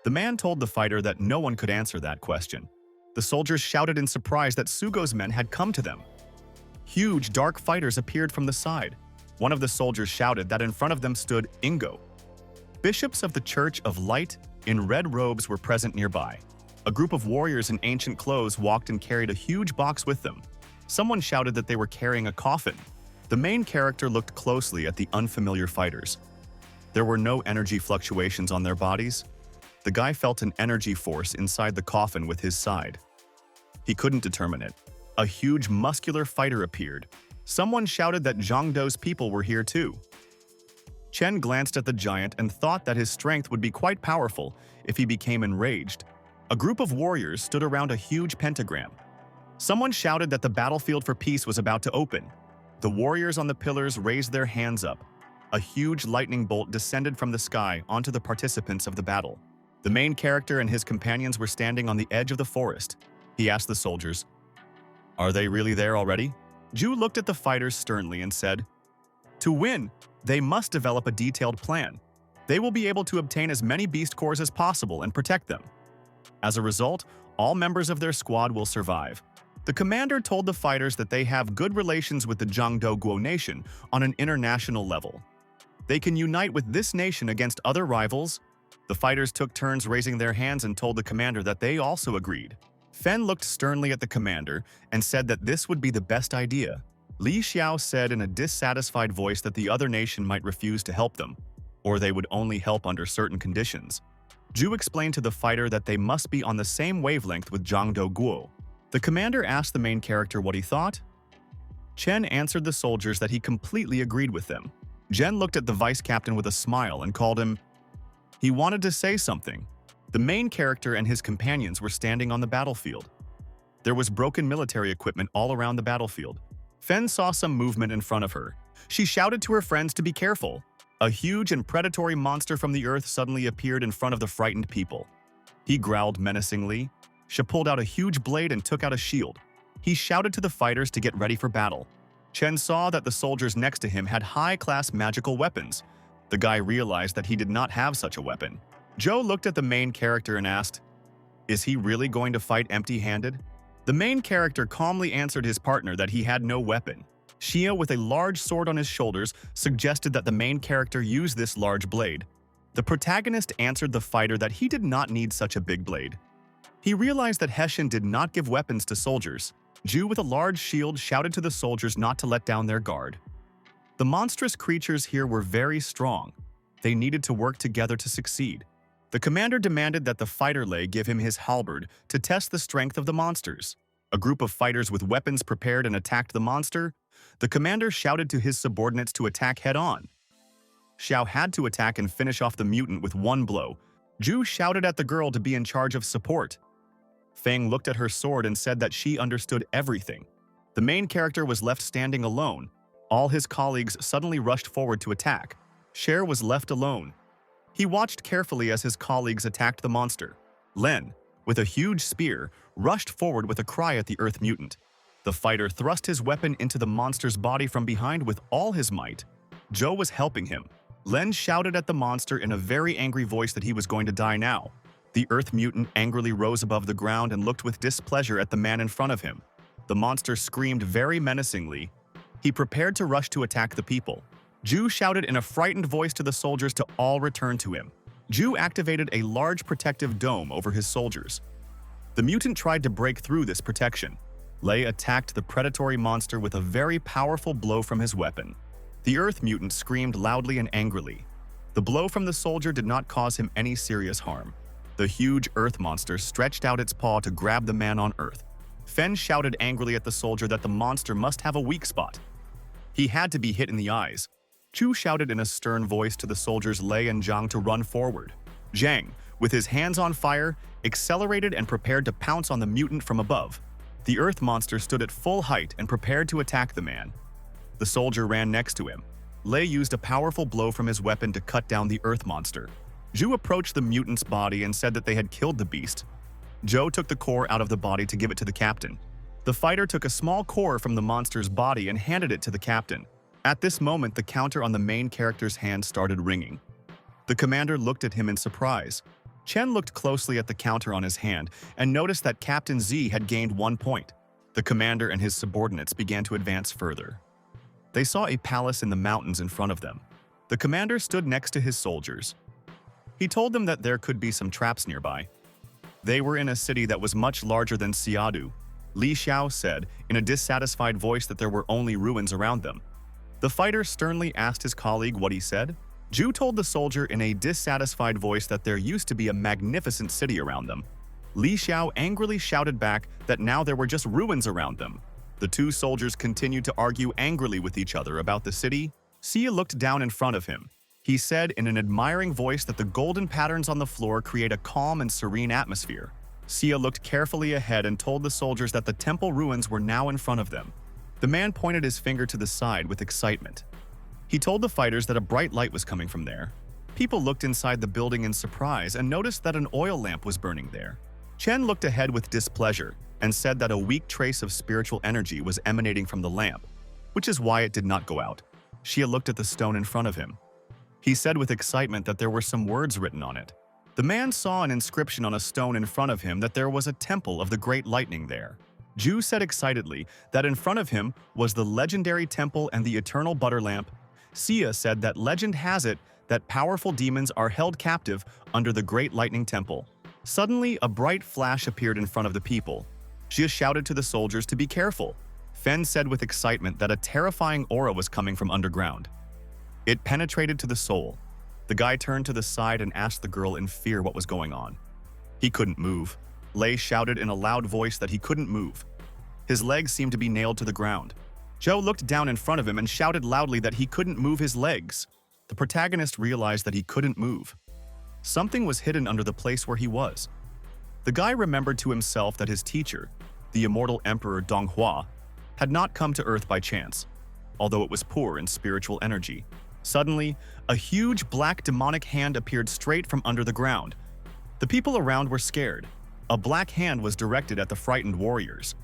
The man told the fighter that no one could answer that question. The soldiers shouted in surprise that Sugo's men had come to them. Huge, dark fighters appeared from the side. One of the soldiers shouted that in front of them stood Ingo. Bishops of the Church of Light in red robes were present nearby. A group of warriors in ancient clothes walked and carried a huge box with them. Someone shouted that they were carrying a coffin. The main character looked closely at the unfamiliar fighters. There were no energy fluctuations on their bodies. The guy felt an energy force inside the coffin with his side. He couldn't determine it. A huge muscular fighter appeared. Someone shouted that Zhangdo's people were here too. Chen glanced at the giant and thought that his strength would be quite powerful if he became enraged. A group of warriors stood around a huge pentagram. Someone shouted that the battlefield for peace was about to open. The warriors on the pillars raised their hands up. A huge lightning bolt descended from the sky onto the participants of the battle. The main character and his companions were standing on the edge of the forest. He asked the soldiers, "Are they really there already?" Zhu looked at the fighters sternly and said, "To win, they must develop a detailed plan. They will be able to obtain as many beast cores as possible and protect them. As a result, all members of their squad will survive." The commander told the fighters that they have good relations with the Zhangdo Guo nation on an international level. They can unite with this nation against other rivals. The fighters took turns raising their hands and told the commander that they also agreed. Fen looked sternly at the commander and said that this would be the best idea. Li Xiao said in a dissatisfied voice that the other nation might refuse to help them, or they would only help under certain conditions. Zhu explained to the fighter that they must be on the same wavelength with Zhangdo Guo. The commander asked the main character what he thought. Chen answered the soldiers that he completely agreed with them. Zhen looked at the vice captain with a smile and called him. He wanted to say something. The main character and his companions were standing on the battlefield. There was broken military equipment all around the battlefield. Fen saw some movement in front of her. She shouted to her friends to be careful. A huge and predatory monster from the earth suddenly appeared in front of the frightened people. He growled menacingly. She pulled out a huge blade and took out a shield. He shouted to the fighters to get ready for battle. Chen saw that the soldiers next to him had high-class magical weapons. The guy realized that he did not have such a weapon. Joe looked at the main character and asked, "Is he really going to fight empty-handed?" The main character calmly answered his partner that he had no weapon. Shia, with a large sword on his shoulders, suggested that the main character use this large blade. The protagonist answered the fighter that he did not need such a big blade. He realized that Hessian did not give weapons to soldiers. Ju, with a large shield, shouted to the soldiers not to let down their guard. The monstrous creatures here were very strong. They needed to work together to succeed. The commander demanded that the fighter Lei give him his halberd to test the strength of the monsters. A group of fighters with weapons prepared and attacked the monster. The commander shouted to his subordinates to attack head-on. Xiao had to attack and finish off the mutant with one blow. Ju shouted at the girl to be in charge of support. Feng looked at her sword and said that she understood everything. The main character was left standing alone. All his colleagues suddenly rushed forward to attack. Cher was left alone. He watched carefully as his colleagues attacked the monster. Len, with a huge spear, rushed forward with a cry at the Earth mutant. The fighter thrust his weapon into the monster's body from behind with all his might. Joe was helping him. Len shouted at the monster in a very angry voice that he was going to die now. The Earth mutant angrily rose above the ground and looked with displeasure at the man in front of him. The monster screamed very menacingly. He prepared to rush to attack the people. Ju shouted in a frightened voice to the soldiers to all return to him. Ju activated a large protective dome over his soldiers. The mutant tried to break through this protection. Lei attacked the predatory monster with a very powerful blow from his weapon. The Earth mutant screamed loudly and angrily. The blow from the soldier did not cause him any serious harm. The huge Earth monster stretched out its paw to grab the man on Earth. Fen shouted angrily at the soldier that the monster must have a weak spot. He had to be hit in the eyes. Chu shouted in a stern voice to the soldiers Lei and Jang to run forward. Jang, with his hands on fire, accelerated and prepared to pounce on the mutant from above. The Earth monster stood at full height and prepared to attack the man. The soldier ran next to him. Lei used a powerful blow from his weapon to cut down the Earth monster. Zhu approached the mutant's body and said that they had killed the beast. Zhou took the core out of the body to give it to the captain. The fighter took a small core from the monster's body and handed it to the captain. At this moment, the counter on the main character's hand started ringing. The commander looked at him in surprise. Chen looked closely at the counter on his hand and noticed that Captain Z had gained 1 point. The commander and his subordinates began to advance further. They saw a palace in the mountains in front of them. The commander stood next to his soldiers. He told them that there could be some traps nearby. They were in a city that was much larger than Xiadu. Li Xiao said in a dissatisfied voice that there were only ruins around them. The fighter sternly asked his colleague what he said. Zhu told the soldier in a dissatisfied voice that there used to be a magnificent city around them. Li Xiao angrily shouted back that now there were just ruins around them. The two soldiers continued to argue angrily with each other about the city. Xia looked down in front of him. He said in an admiring voice that the golden patterns on the floor create a calm and serene atmosphere. Xia looked carefully ahead and told the soldiers that the temple ruins were now in front of them. The man pointed his finger to the side with excitement. He told the fighters that a bright light was coming from there. People looked inside the building in surprise and noticed that an oil lamp was burning there. Chen looked ahead with displeasure and said that a weak trace of spiritual energy was emanating from the lamp, which is why it did not go out. Xia looked at the stone in front of him. He said with excitement that there were some words written on it. The man saw an inscription on a stone in front of him that there was a temple of the great lightning there. Zhu said excitedly that in front of him was the legendary temple and the eternal butter lamp. Xia said that legend has it that powerful demons are held captive under the great lightning temple. Suddenly, a bright flash appeared in front of the people. Xia shouted to the soldiers to be careful. Fen said with excitement that a terrifying aura was coming from underground. It penetrated to the soul. The guy turned to the side and asked the girl in fear what was going on. He couldn't move. Lei shouted in a loud voice that he couldn't move. His legs seemed to be nailed to the ground. Zhou looked down in front of him and shouted loudly that he couldn't move his legs. The protagonist realized that he couldn't move. Something was hidden under the place where he was. The guy remembered to himself that his teacher, the immortal Emperor Donghua, had not come to Earth by chance, although it was poor in spiritual energy. Suddenly, a huge black demonic hand appeared straight from under the ground. The people around were scared. A black hand was directed at the frightened warriors.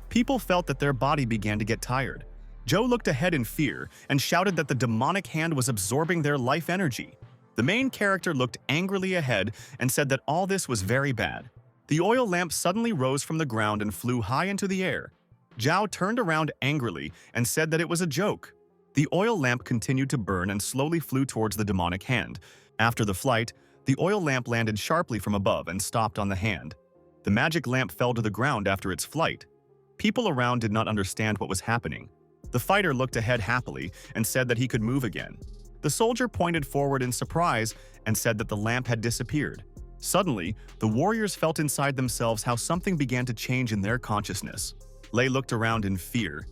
People felt that their body began to get tired. Joe looked ahead in fear and shouted that the demonic hand was absorbing their life energy. The main character looked angrily ahead and said that all this was very bad. The oil lamp suddenly rose from the ground and flew high into the air. Zhao turned around angrily and said that it was a joke. The oil lamp continued to burn and slowly flew towards the demonic hand. After the flight, the oil lamp landed sharply from above and stopped on the hand. The magic lamp fell to the ground after its flight. People around did not understand what was happening. The fighter looked ahead happily and said that he could move again. The soldier pointed forward in surprise and said that the lamp had disappeared. Suddenly, the warriors felt inside themselves how something began to change in their consciousness. Lei looked around in fear.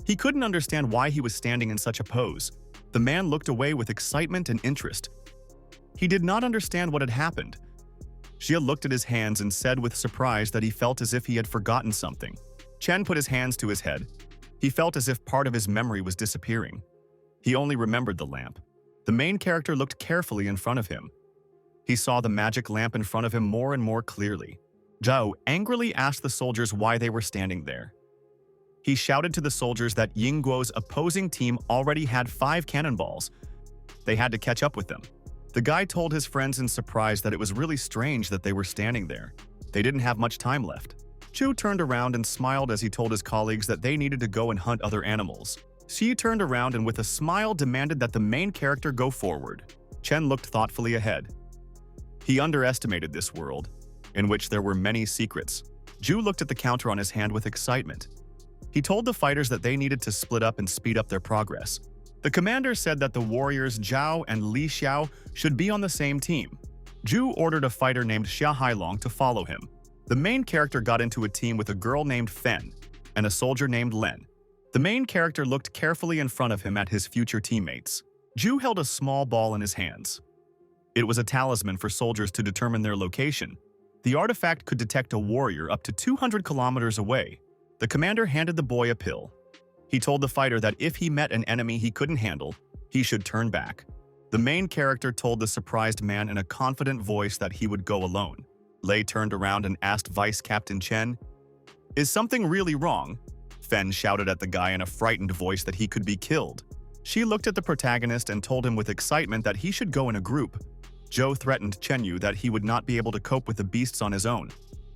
He couldn't understand why he was standing in such a pose. The man looked away with excitement and interest. He did not understand what had happened. Xia looked at his hands and said with surprise that he felt as if he had forgotten something. Chen put his hands to his head. He felt as if part of his memory was disappearing. He only remembered the lamp. The main character looked carefully in front of him. He saw the magic lamp in front of him more and more clearly. Zhao angrily asked the soldiers why they were standing there. He shouted to the soldiers that Yingguo's opposing team already had 5 cannonballs. They had to catch up with them. The guy told his friends in surprise that it was really strange that they were standing there. They didn't have much time left. Chu turned around and smiled as he told his colleagues that they needed to go and hunt other animals. Xi turned around and with a smile demanded that the main character go forward. Chen looked thoughtfully ahead. He underestimated this world, in which there were many secrets. Zhu looked at the counter on his hand with excitement. He told the fighters that they needed to split up and speed up their progress. The commander said that the warriors Zhao and Li Xiao should be on the same team. Zhu ordered a fighter named Xia Hailong to follow him. The main character got into a team with a girl named Fen and a soldier named Len. The main character looked carefully in front of him at his future teammates. Zhu held a small ball in his hands. It was a talisman for soldiers to determine their location. The artifact could detect a warrior up to 200 kilometers away. The commander handed the boy a pill. He told the fighter that if he met an enemy he couldn't handle, he should turn back. The main character told the surprised man in a confident voice that he would go alone. Lei turned around and asked Vice Captain Chen, "Is something really wrong?" Fen shouted at the guy in a frightened voice that he could be killed. She looked at the protagonist and told him with excitement that he should go in a group. Zhou threatened Chen Yu that he would not be able to cope with the beasts on his own.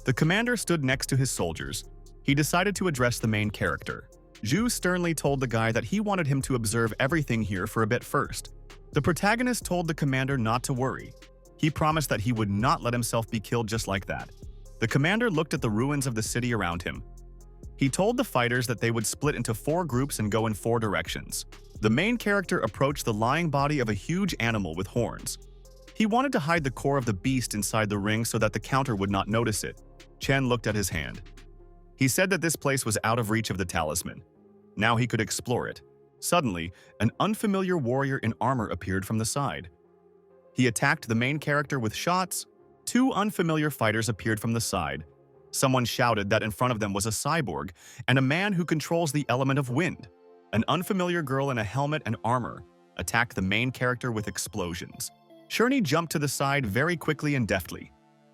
The commander stood next to his soldiers. He decided to address the main character. Zhu sternly told the guy that he wanted him to observe everything here for a bit first. The protagonist told the commander not to worry. He promised that he would not let himself be killed just like that. The commander looked at the ruins of the city around him. He told the fighters that they would split into 4 groups and go in 4 directions. The main character approached the lying body of a huge animal with horns. He wanted to hide the core of the beast inside the ring so that the counter would not notice it. Chen looked at his hand. He said that this place was out of reach of the talisman. Now he could explore it. Suddenly, an unfamiliar warrior in armor appeared from the side. He attacked the main character with shots. 2 unfamiliar fighters appeared from the side. Someone shouted that in front of them was a cyborg and a man who controls the element of wind. An unfamiliar girl in a helmet and armor attacked the main character with explosions. Sherney jumped to the side very quickly and deftly.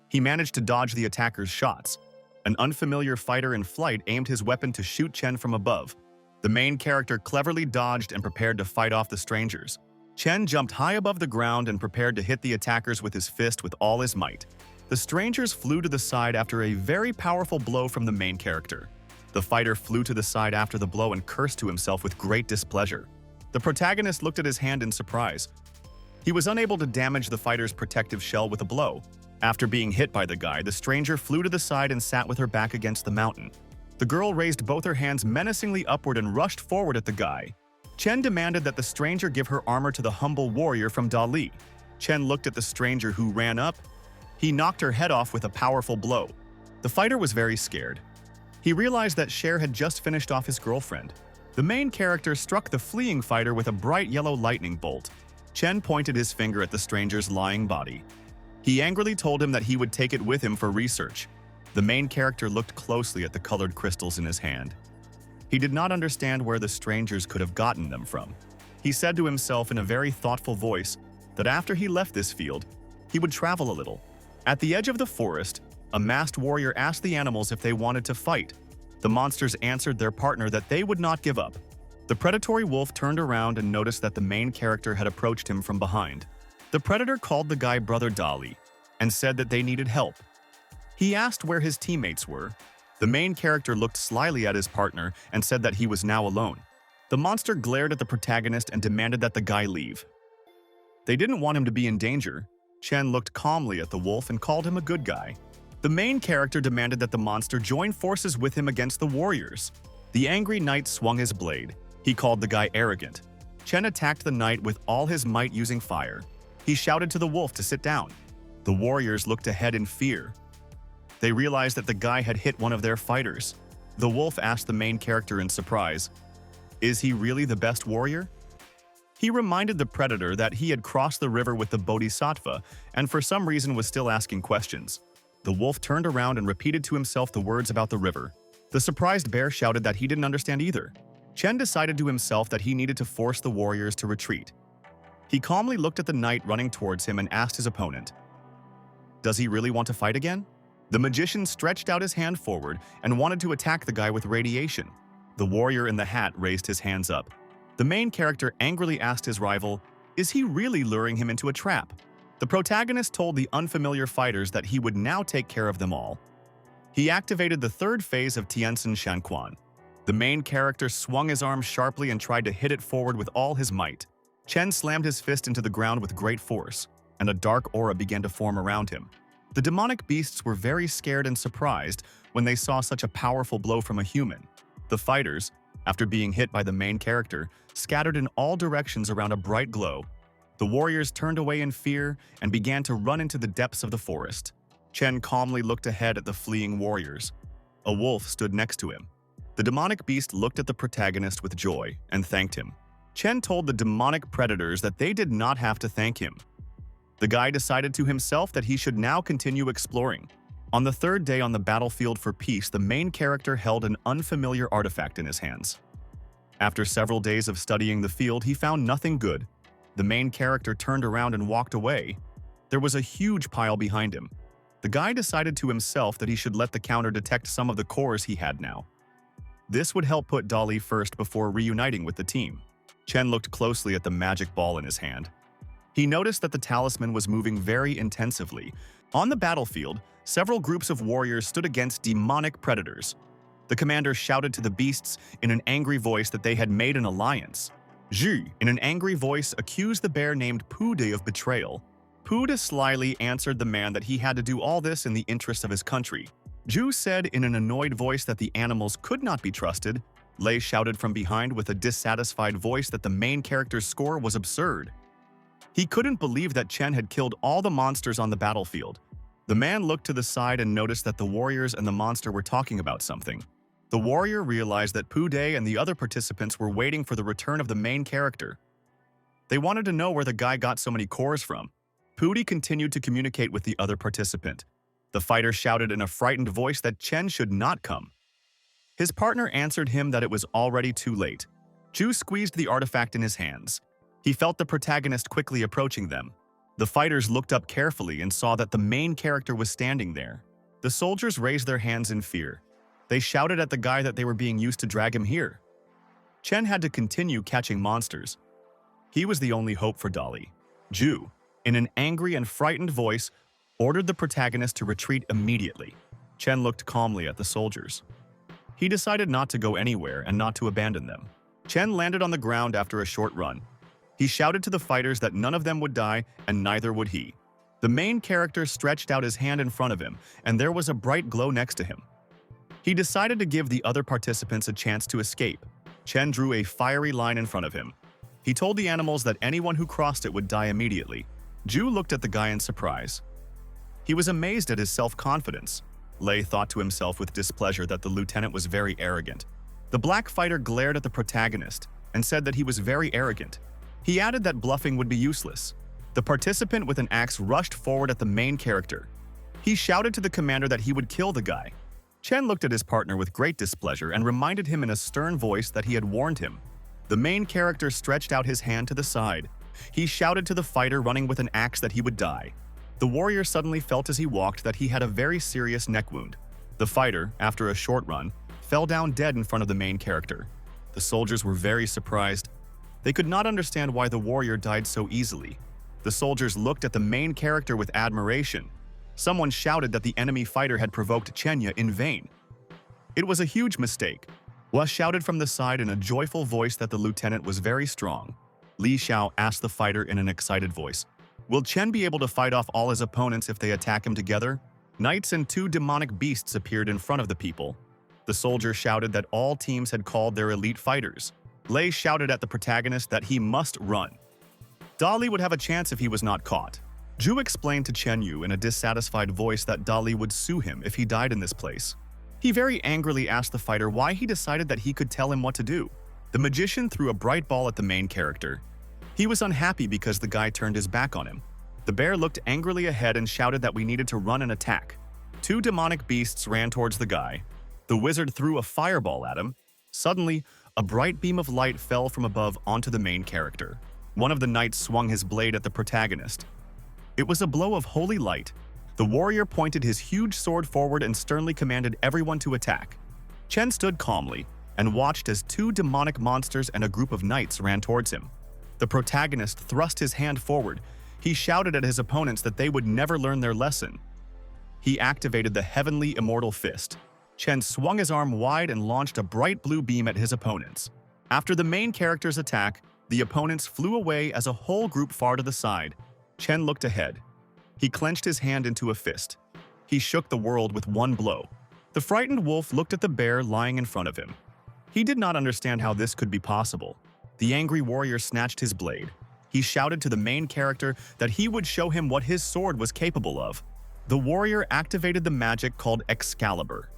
He managed to dodge the attacker's shots. An unfamiliar fighter in flight aimed his weapon to shoot Chen from above. The main character cleverly dodged and prepared to fight off the strangers. Chen jumped high above the ground and prepared to hit the attackers with his fist with all his might. The strangers flew to the side after a very powerful blow from the main character. The fighter flew to the side after the blow and cursed to himself with great displeasure. The protagonist looked at his hand in surprise. He was unable to damage the fighter's protective shell with a blow. After being hit by the guy, the stranger flew to the side and sat with her back against the mountain. The girl raised both her hands menacingly upward and rushed forward at the guy. Chen demanded that the stranger give her armor to the humble warrior from Dali. Chen looked at the stranger who ran up. He knocked her head off with a powerful blow. The fighter was very scared. He realized that Cher had just finished off his girlfriend. The main character struck the fleeing fighter with a bright yellow lightning bolt. Chen pointed his finger at the stranger's lying body. He angrily told him that he would take it with him for research. The main character looked closely at the colored crystals in his hand. He did not understand where the strangers could have gotten them from. He said to himself in a very thoughtful voice that after he left this field, he would travel a little. At the edge of the forest, a masked warrior asked the animals if they wanted to fight. The monsters answered their partner that they would not give up. The predatory wolf turned around and noticed that the main character had approached him from behind. The predator called the guy Brother Dali and said that they needed help. He asked where his teammates were. The main character looked slyly at his partner and said that he was now alone. The monster glared at the protagonist and demanded that the guy leave. They didn't want him to be in danger. Chen looked calmly at the wolf and called him a good guy. The main character demanded that the monster join forces with him against the warriors. The angry knight swung his blade. He called the guy arrogant. Chen attacked the knight with all his might using fire. He shouted to the wolf to sit down. The warriors looked ahead in fear. They realized that the guy had hit one of their fighters. The wolf asked the main character in surprise, "Is he really the best warrior?" He reminded the predator that he had crossed the river with the bodhisattva and for some reason was still asking questions. The wolf turned around and repeated to himself the words about the river. The surprised bear shouted that he didn't understand either. Chen decided to himself that he needed to force the warriors to retreat. He calmly looked at the knight running towards him and asked his opponent, "Does he really want to fight again?" The magician stretched out his hand forward and wanted to attack the guy with radiation. The warrior in the hat raised his hands up. The main character angrily asked his rival, "Is he really luring him into a trap?" The protagonist told the unfamiliar fighters that he would now take care of them all. He activated the third phase of Tianxin Shanquan. The main character swung his arm sharply and tried to hit it forward with all his might. Chen slammed his fist into the ground with great force, and a dark aura began to form around him. The demonic beasts were very scared and surprised when they saw such a powerful blow from a human. The fighters, after being hit by the main character, scattered in all directions around a bright glow. The warriors turned away in fear and began to run into the depths of the forest. Chen calmly looked ahead at the fleeing warriors. A wolf stood next to him. The demonic beast looked at the protagonist with joy and thanked him. Chen told the demonic predators that they did not have to thank him. The guy decided to himself that he should now continue exploring. On the third day on the battlefield for peace, the main character held an unfamiliar artifact in his hands. After several days of studying the field, he found nothing good. The main character turned around and walked away. There was a huge pile behind him. The guy decided to himself that he should let the counter detect some of the cores he had now. This would help put Dali first before reuniting with the team. Chen looked closely at the magic ball in his hand. He noticed that the talisman was moving very intensively. On the battlefield, several groups of warriors stood against demonic predators. The commander shouted to the beasts in an angry voice that they had made an alliance. Zhu, in an angry voice, accused the bear named Pude of betrayal. Pude slyly answered the man that he had to do all this in the interest of his country. Zhu said in an annoyed voice that the animals could not be trusted. Lei shouted from behind with a dissatisfied voice that the main character's score was absurd. He couldn't believe that Chen had killed all the monsters on the battlefield. The man looked to the side and noticed that the warriors and the monster were talking about something. The warrior realized that Pude and the other participants were waiting for the return of the main character. They wanted to know where the guy got so many cores from. Pude continued to communicate with the other participant. The fighter shouted in a frightened voice that Chen should not come. His partner answered him that it was already too late. Zhu squeezed the artifact in his hands. He felt the protagonist quickly approaching them. The fighters looked up carefully and saw that the main character was standing there. The soldiers raised their hands in fear. They shouted at the guy that they were being used to drag him here. Chen had to continue catching monsters. He was the only hope for Dali. Zhu, in an angry and frightened voice, ordered the protagonist to retreat immediately. Chen looked calmly at the soldiers. He decided not to go anywhere and not to abandon them. Chen landed on the ground after a short run. He shouted to the fighters that none of them would die and neither would he. The main character stretched out his hand in front of him and there was a bright glow next to him. He decided to give the other participants a chance to escape. Chen drew a fiery line in front of him. He told the animals that anyone who crossed it would die immediately. Zhu looked at the guy in surprise. He was amazed at his self-confidence. Lei thought to himself with displeasure that the lieutenant was very arrogant. The black fighter glared at the protagonist and said that he was very arrogant. He added that bluffing would be useless. The participant with an axe rushed forward at the main character. He shouted to the commander that he would kill the guy. Chen looked at his partner with great displeasure and reminded him in a stern voice that he had warned him. The main character stretched out his hand to the side. He shouted to the fighter running with an axe that he would die. The warrior suddenly felt as he walked that he had a very serious neck wound. The fighter, after a short run, fell down dead in front of the main character. The soldiers were very surprised. They could not understand why the warrior died so easily. The soldiers looked at the main character with admiration. Someone shouted that the enemy fighter had provoked Chenya in vain. It was a huge mistake. Hua shouted from the side in a joyful voice that the lieutenant was very strong. Li Xiao asked the fighter in an excited voice, "Will Chen be able to fight off all his opponents if they attack him together?" Knights and two demonic beasts appeared in front of the people. The soldier shouted that all teams had called their elite fighters. Lei shouted at the protagonist that he must run. Dali would have a chance if he was not caught. Zhu explained to Chen Yu in a dissatisfied voice that Dali would sue him if he died in this place. He very angrily asked the fighter why he decided that he could tell him what to do. The magician threw a bright ball at the main character. He was unhappy because the guy turned his back on him. The bear looked angrily ahead and shouted that we needed to run and attack. Two demonic beasts ran towards the guy. The wizard threw a fireball at him. Suddenly, a bright beam of light fell from above onto the main character. One of the knights swung his blade at the protagonist. It was a blow of holy light. The warrior pointed his huge sword forward and sternly commanded everyone to attack. Chen stood calmly and watched as two demonic monsters and a group of knights ran towards him. The protagonist thrust his hand forward. He shouted at his opponents that they would never learn their lesson. He activated the heavenly immortal fist. Chen swung his arm wide and launched a bright blue beam at his opponents. After the main character's attack, the opponents flew away as a whole group far to the side. Chen looked ahead. He clenched his hand into a fist. He shook the world with one blow. The frightened wolf looked at the bear lying in front of him. He did not understand how this could be possible. The angry warrior snatched his blade. He shouted to the main character that he would show him what his sword was capable of. The warrior activated the magic called Excalibur.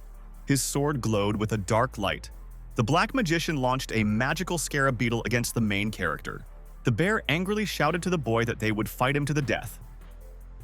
His sword glowed with a dark light. The black magician launched a magical scarab beetle against the main character. The bear angrily shouted to the boy that they would fight him to the death.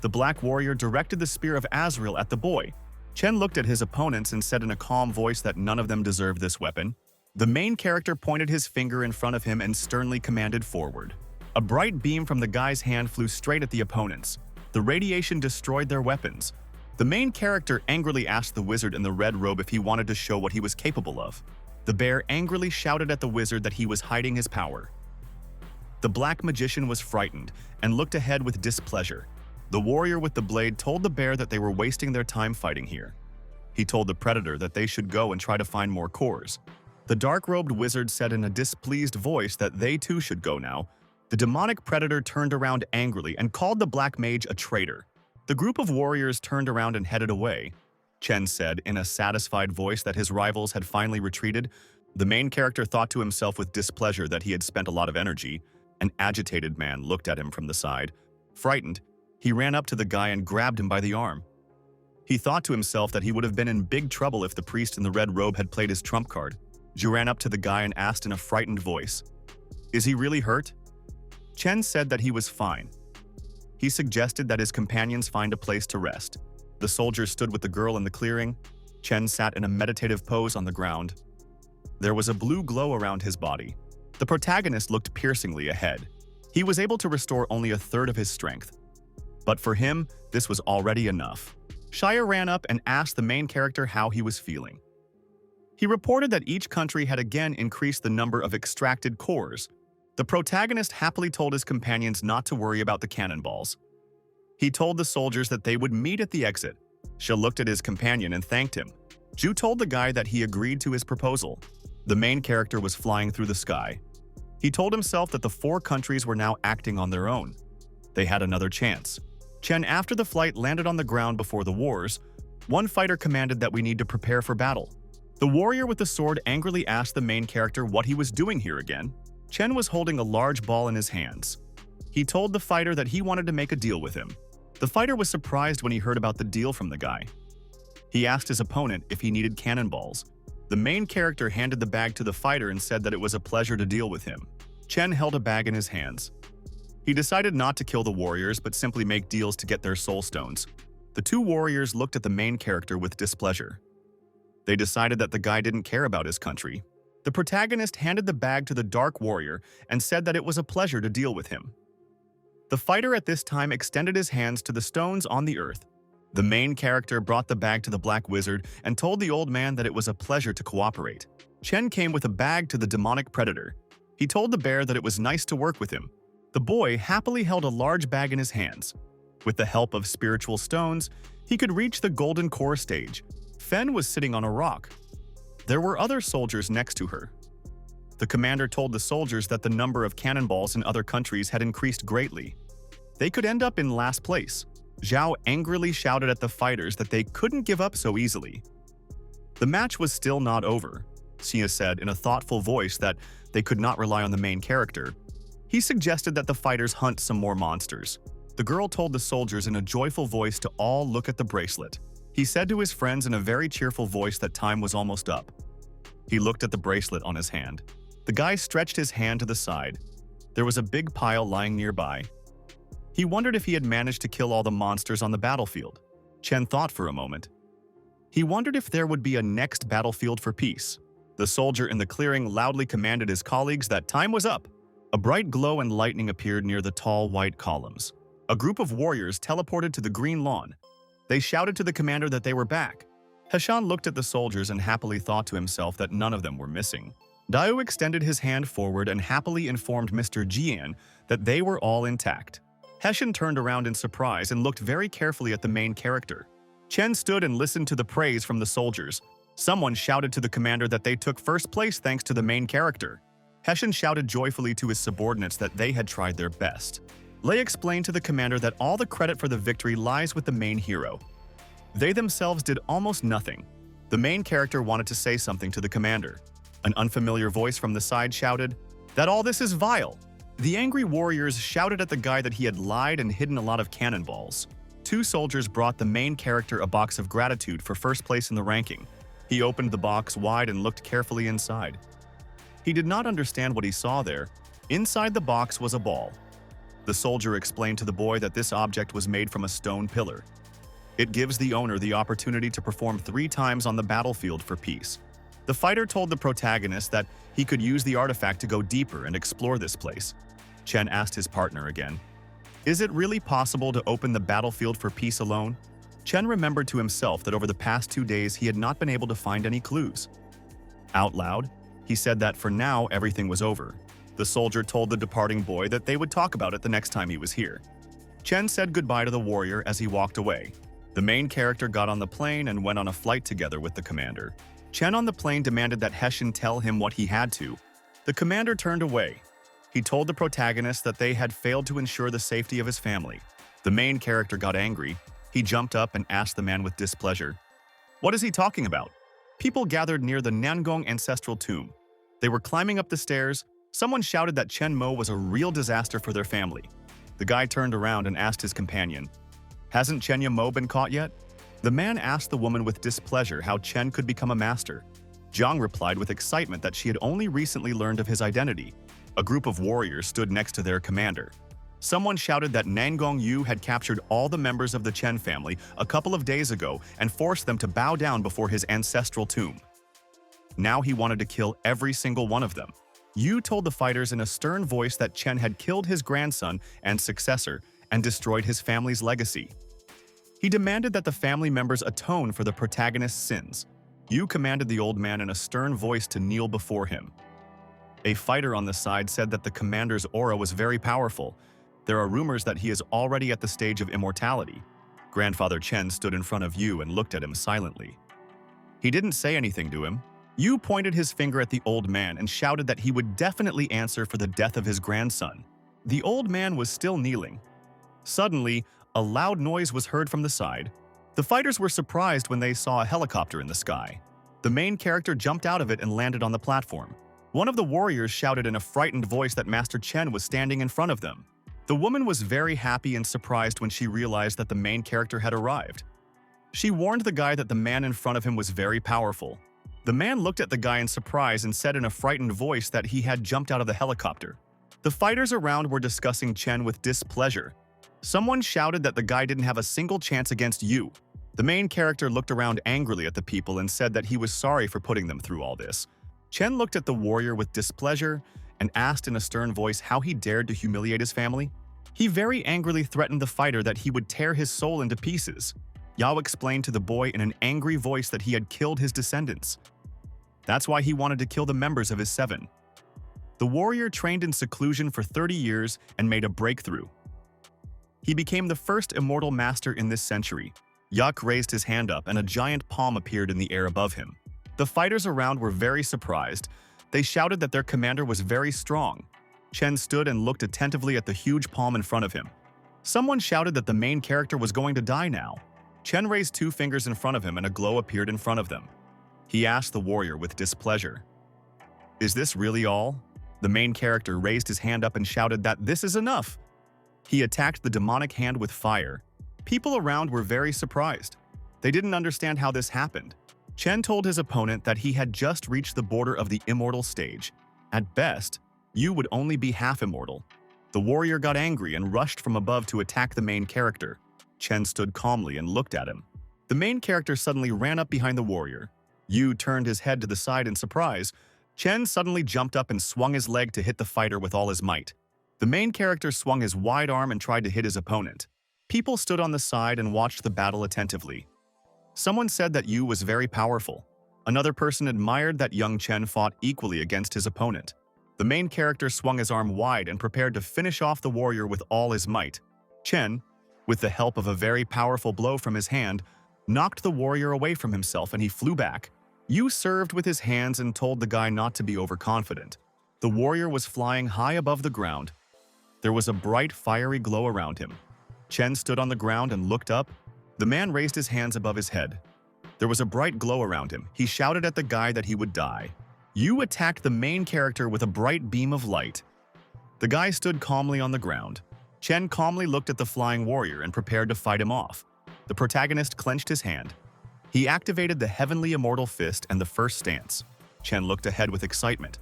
The black warrior directed the spear of Azrael at the boy. Chen looked at his opponents and said in a calm voice that none of them deserved this weapon. The main character pointed his finger in front of him and sternly commanded forward. A bright beam from the guy's hand flew straight at the opponents. The radiation destroyed their weapons. The main character angrily asked the wizard in the red robe if he wanted to show what he was capable of. The bear angrily shouted at the wizard that he was hiding his power. The black magician was frightened and looked ahead with displeasure. The warrior with the blade told the bear that they were wasting their time fighting here. He told the predator that they should go and try to find more cores. The dark-robed wizard said in a displeased voice that they too should go now. The demonic predator turned around angrily and called the black mage a traitor. The group of warriors turned around and headed away. Chen said in a satisfied voice that his rivals had finally retreated. The main character thought to himself with displeasure that he had spent a lot of energy. An agitated man looked at him from the side. Frightened, he ran up to the guy and grabbed him by the arm. He thought to himself that he would have been in big trouble if the priest in the red robe had played his trump card. Zhu ran up to the guy and asked in a frightened voice, "Is he really hurt?" Chen said that he was fine. He suggested that his companions find a place to rest. The soldiers stood with the girl in the clearing. Chen sat in a meditative pose on the ground. There was a blue glow around his body. The protagonist looked piercingly ahead. He was able to restore only a third of his strength. But for him, this was already enough. Shia ran up and asked the main character how he was feeling. He reported that each country had again increased the number of extracted cores. The protagonist happily told his companions not to worry about the cannonballs. He told the soldiers that they would meet at the exit. Xia looked at his companion and thanked him. Zhu told the guy that he agreed to his proposal. The main character was flying through the sky. He told himself that the 4 countries were now acting on their own. They had another chance. Chen, after the flight landed on the ground before the wars, one fighter commanded that we need to prepare for battle. The warrior with the sword angrily asked the main character what he was doing here again. Chen was holding a large ball in his hands. He told the fighter that he wanted to make a deal with him. The fighter was surprised when he heard about the deal from the guy. He asked his opponent if he needed cannonballs. The main character handed the bag to the fighter and said that it was a pleasure to deal with him. Chen held a bag in his hands. He decided not to kill the warriors but simply make deals to get their soul stones. The 2 warriors looked at the main character with displeasure. They decided that the guy didn't care about his country. The protagonist handed the bag to the dark warrior and said that it was a pleasure to deal with him. The fighter at this time extended his hands to the stones on the earth. The main character brought the bag to the black wizard and told the old man that it was a pleasure to cooperate. Chen came with a bag to the demonic predator. He told the bear that it was nice to work with him. The boy happily held a large bag in his hands. With the help of spiritual stones, he could reach the golden core stage. Fen was sitting on a rock. There were other soldiers next to her. The commander told the soldiers that the number of cannonballs in other countries had increased greatly. They could end up in last place. Zhao angrily shouted at the fighters that they couldn't give up so easily. The match was still not over. Xia said in a thoughtful voice that they could not rely on the main character. He suggested that the fighters hunt some more monsters. The girl told the soldiers in a joyful voice to all look at the bracelet. He said to his friends in a very cheerful voice that time was almost up. He looked at the bracelet on his hand. The guy stretched his hand to the side. There was a big pile lying nearby. He wondered if he had managed to kill all the monsters on the battlefield. Chen thought for a moment. He wondered if there would be a next battlefield for peace. The soldier in the clearing loudly commanded his colleagues that time was up. A bright glow and lightning appeared near the tall white columns. A group of warriors teleported to the green lawn. They shouted to the commander that they were back. Heshan looked at the soldiers and happily thought to himself that none of them were missing. Dao extended his hand forward and happily informed Mr. Jian that they were all intact. Heshan turned around in surprise and looked very carefully at the main character. Chen stood and listened to the praise from the soldiers. Someone shouted to the commander that they took first place thanks to the main character. Heshan shouted joyfully to his subordinates that they had tried their best. Lei explained to the commander that all the credit for the victory lies with the main hero. They themselves did almost nothing. The main character wanted to say something to the commander. An unfamiliar voice from the side shouted that all this is vile. The angry warriors shouted at the guy that he had lied and hidden a lot of cannonballs. Two soldiers brought the main character a box of gratitude for first place in the ranking. He opened the box wide and looked carefully inside. He did not understand what he saw there. Inside the box was a ball. The soldier explained to the boy that this object was made from a stone pillar. It gives the owner the opportunity to perform 3 times on the battlefield for peace. The fighter told the protagonist that he could use the artifact to go deeper and explore this place. Chen asked his partner again, "Is it really possible to open the battlefield for peace alone?" Chen remembered to himself that over the past 2 days he had not been able to find any clues. Out loud, he said that for now everything was over. The soldier told the departing boy that they would talk about it the next time he was here. Chen said goodbye to the warrior as he walked away. The main character got on the plane and went on a flight together with the commander. Chen on the plane demanded that Heshan tell him what he had to. The commander turned away. He told the protagonist that they had failed to ensure the safety of his family. The main character got angry. He jumped up and asked the man with displeasure, "What is he talking about?" People gathered near the Nangong ancestral tomb. They were climbing up the stairs. Someone shouted that Chen Mo was a real disaster for their family. The guy turned around and asked his companion, "Hasn't Chen Mo been caught yet?" The man asked the woman with displeasure how Chen could become a master. Jang replied with excitement that she had only recently learned of his identity. A group of warriors stood next to their commander. Someone shouted that Nangong Yu had captured all the members of the Chen family a couple of days ago and forced them to bow down before his ancestral tomb. Now he wanted to kill every single one of them. Yu told the fighters in a stern voice that Chen had killed his grandson and successor and destroyed his family's legacy. He demanded that the family members atone for the protagonist's sins. Yu commanded the old man in a stern voice to kneel before him. A fighter on the side said that the commander's aura was very powerful. There are rumors that he is already at the stage of immortality. Grandfather Chen stood in front of Yu and looked at him silently. He didn't say anything to him. Yu pointed his finger at the old man and shouted that he would definitely answer for the death of his grandson. The old man was still kneeling. Suddenly, a loud noise was heard from the side. The fighters were surprised when they saw a helicopter in the sky. The main character jumped out of it and landed on the platform. One of the warriors shouted in a frightened voice that Master Chen was standing in front of them. The woman was very happy and surprised when she realized that the main character had arrived. She warned the guy that the man in front of him was very powerful. The man looked at the guy in surprise and said in a frightened voice that he had jumped out of the helicopter. The fighters around were discussing Chen with displeasure. Someone shouted that the guy didn't have a single chance against Yu. The main character looked around angrily at the people and said that he was sorry for putting them through all this. Chen looked at the warrior with displeasure and asked in a stern voice how he dared to humiliate his family. He very angrily threatened the fighter that he would tear his soul into pieces. Yao explained to the boy in an angry voice that he had killed his descendants. That's why he wanted to kill the members of his seven. The warrior trained in seclusion for 30 years and made a breakthrough. He became the first immortal master in this century. Yuk raised his hand up and a giant palm appeared in the air above him. The fighters around were very surprised. They shouted that their commander was very strong. Chen stood and looked attentively at the huge palm in front of him. Someone shouted that the main character was going to die now. Chen raised 2 fingers in front of him and a glow appeared in front of them. He asked the warrior with displeasure, "Is this really all?" The main character raised his hand up and shouted that this is enough. He attacked the demonic hand with fire. People around were very surprised. They didn't understand how this happened. Chen told his opponent that he had just reached the border of the immortal stage. At best, you would only be half immortal. The warrior got angry and rushed from above to attack the main character. Chen stood calmly and looked at him. The main character suddenly ran up behind the warrior. Yu turned his head to the side in surprise. Chen suddenly jumped up and swung his leg to hit the fighter with all his might. The main character swung his wide arm and tried to hit his opponent. People stood on the side and watched the battle attentively. Someone said that Yu was very powerful. Another person admired that young Chen fought equally against his opponent. The main character swung his arm wide and prepared to finish off the warrior with all his might. Chen, with the help of a very powerful blow from his hand, knocked the warrior away from himself and he flew back. Yu served with his hands and told the guy not to be overconfident. The warrior was flying high above the ground. There was a bright, fiery glow around him. Chen stood on the ground and looked up. The man raised his hands above his head. There was a bright glow around him. He shouted at the guy that he would die. Yu attacked the main character with a bright beam of light. The guy stood calmly on the ground. Chen calmly looked at the flying warrior and prepared to fight him off. The protagonist clenched his hand. He activated the Heavenly Immortal Fist and the first stance. Chen looked ahead with excitement.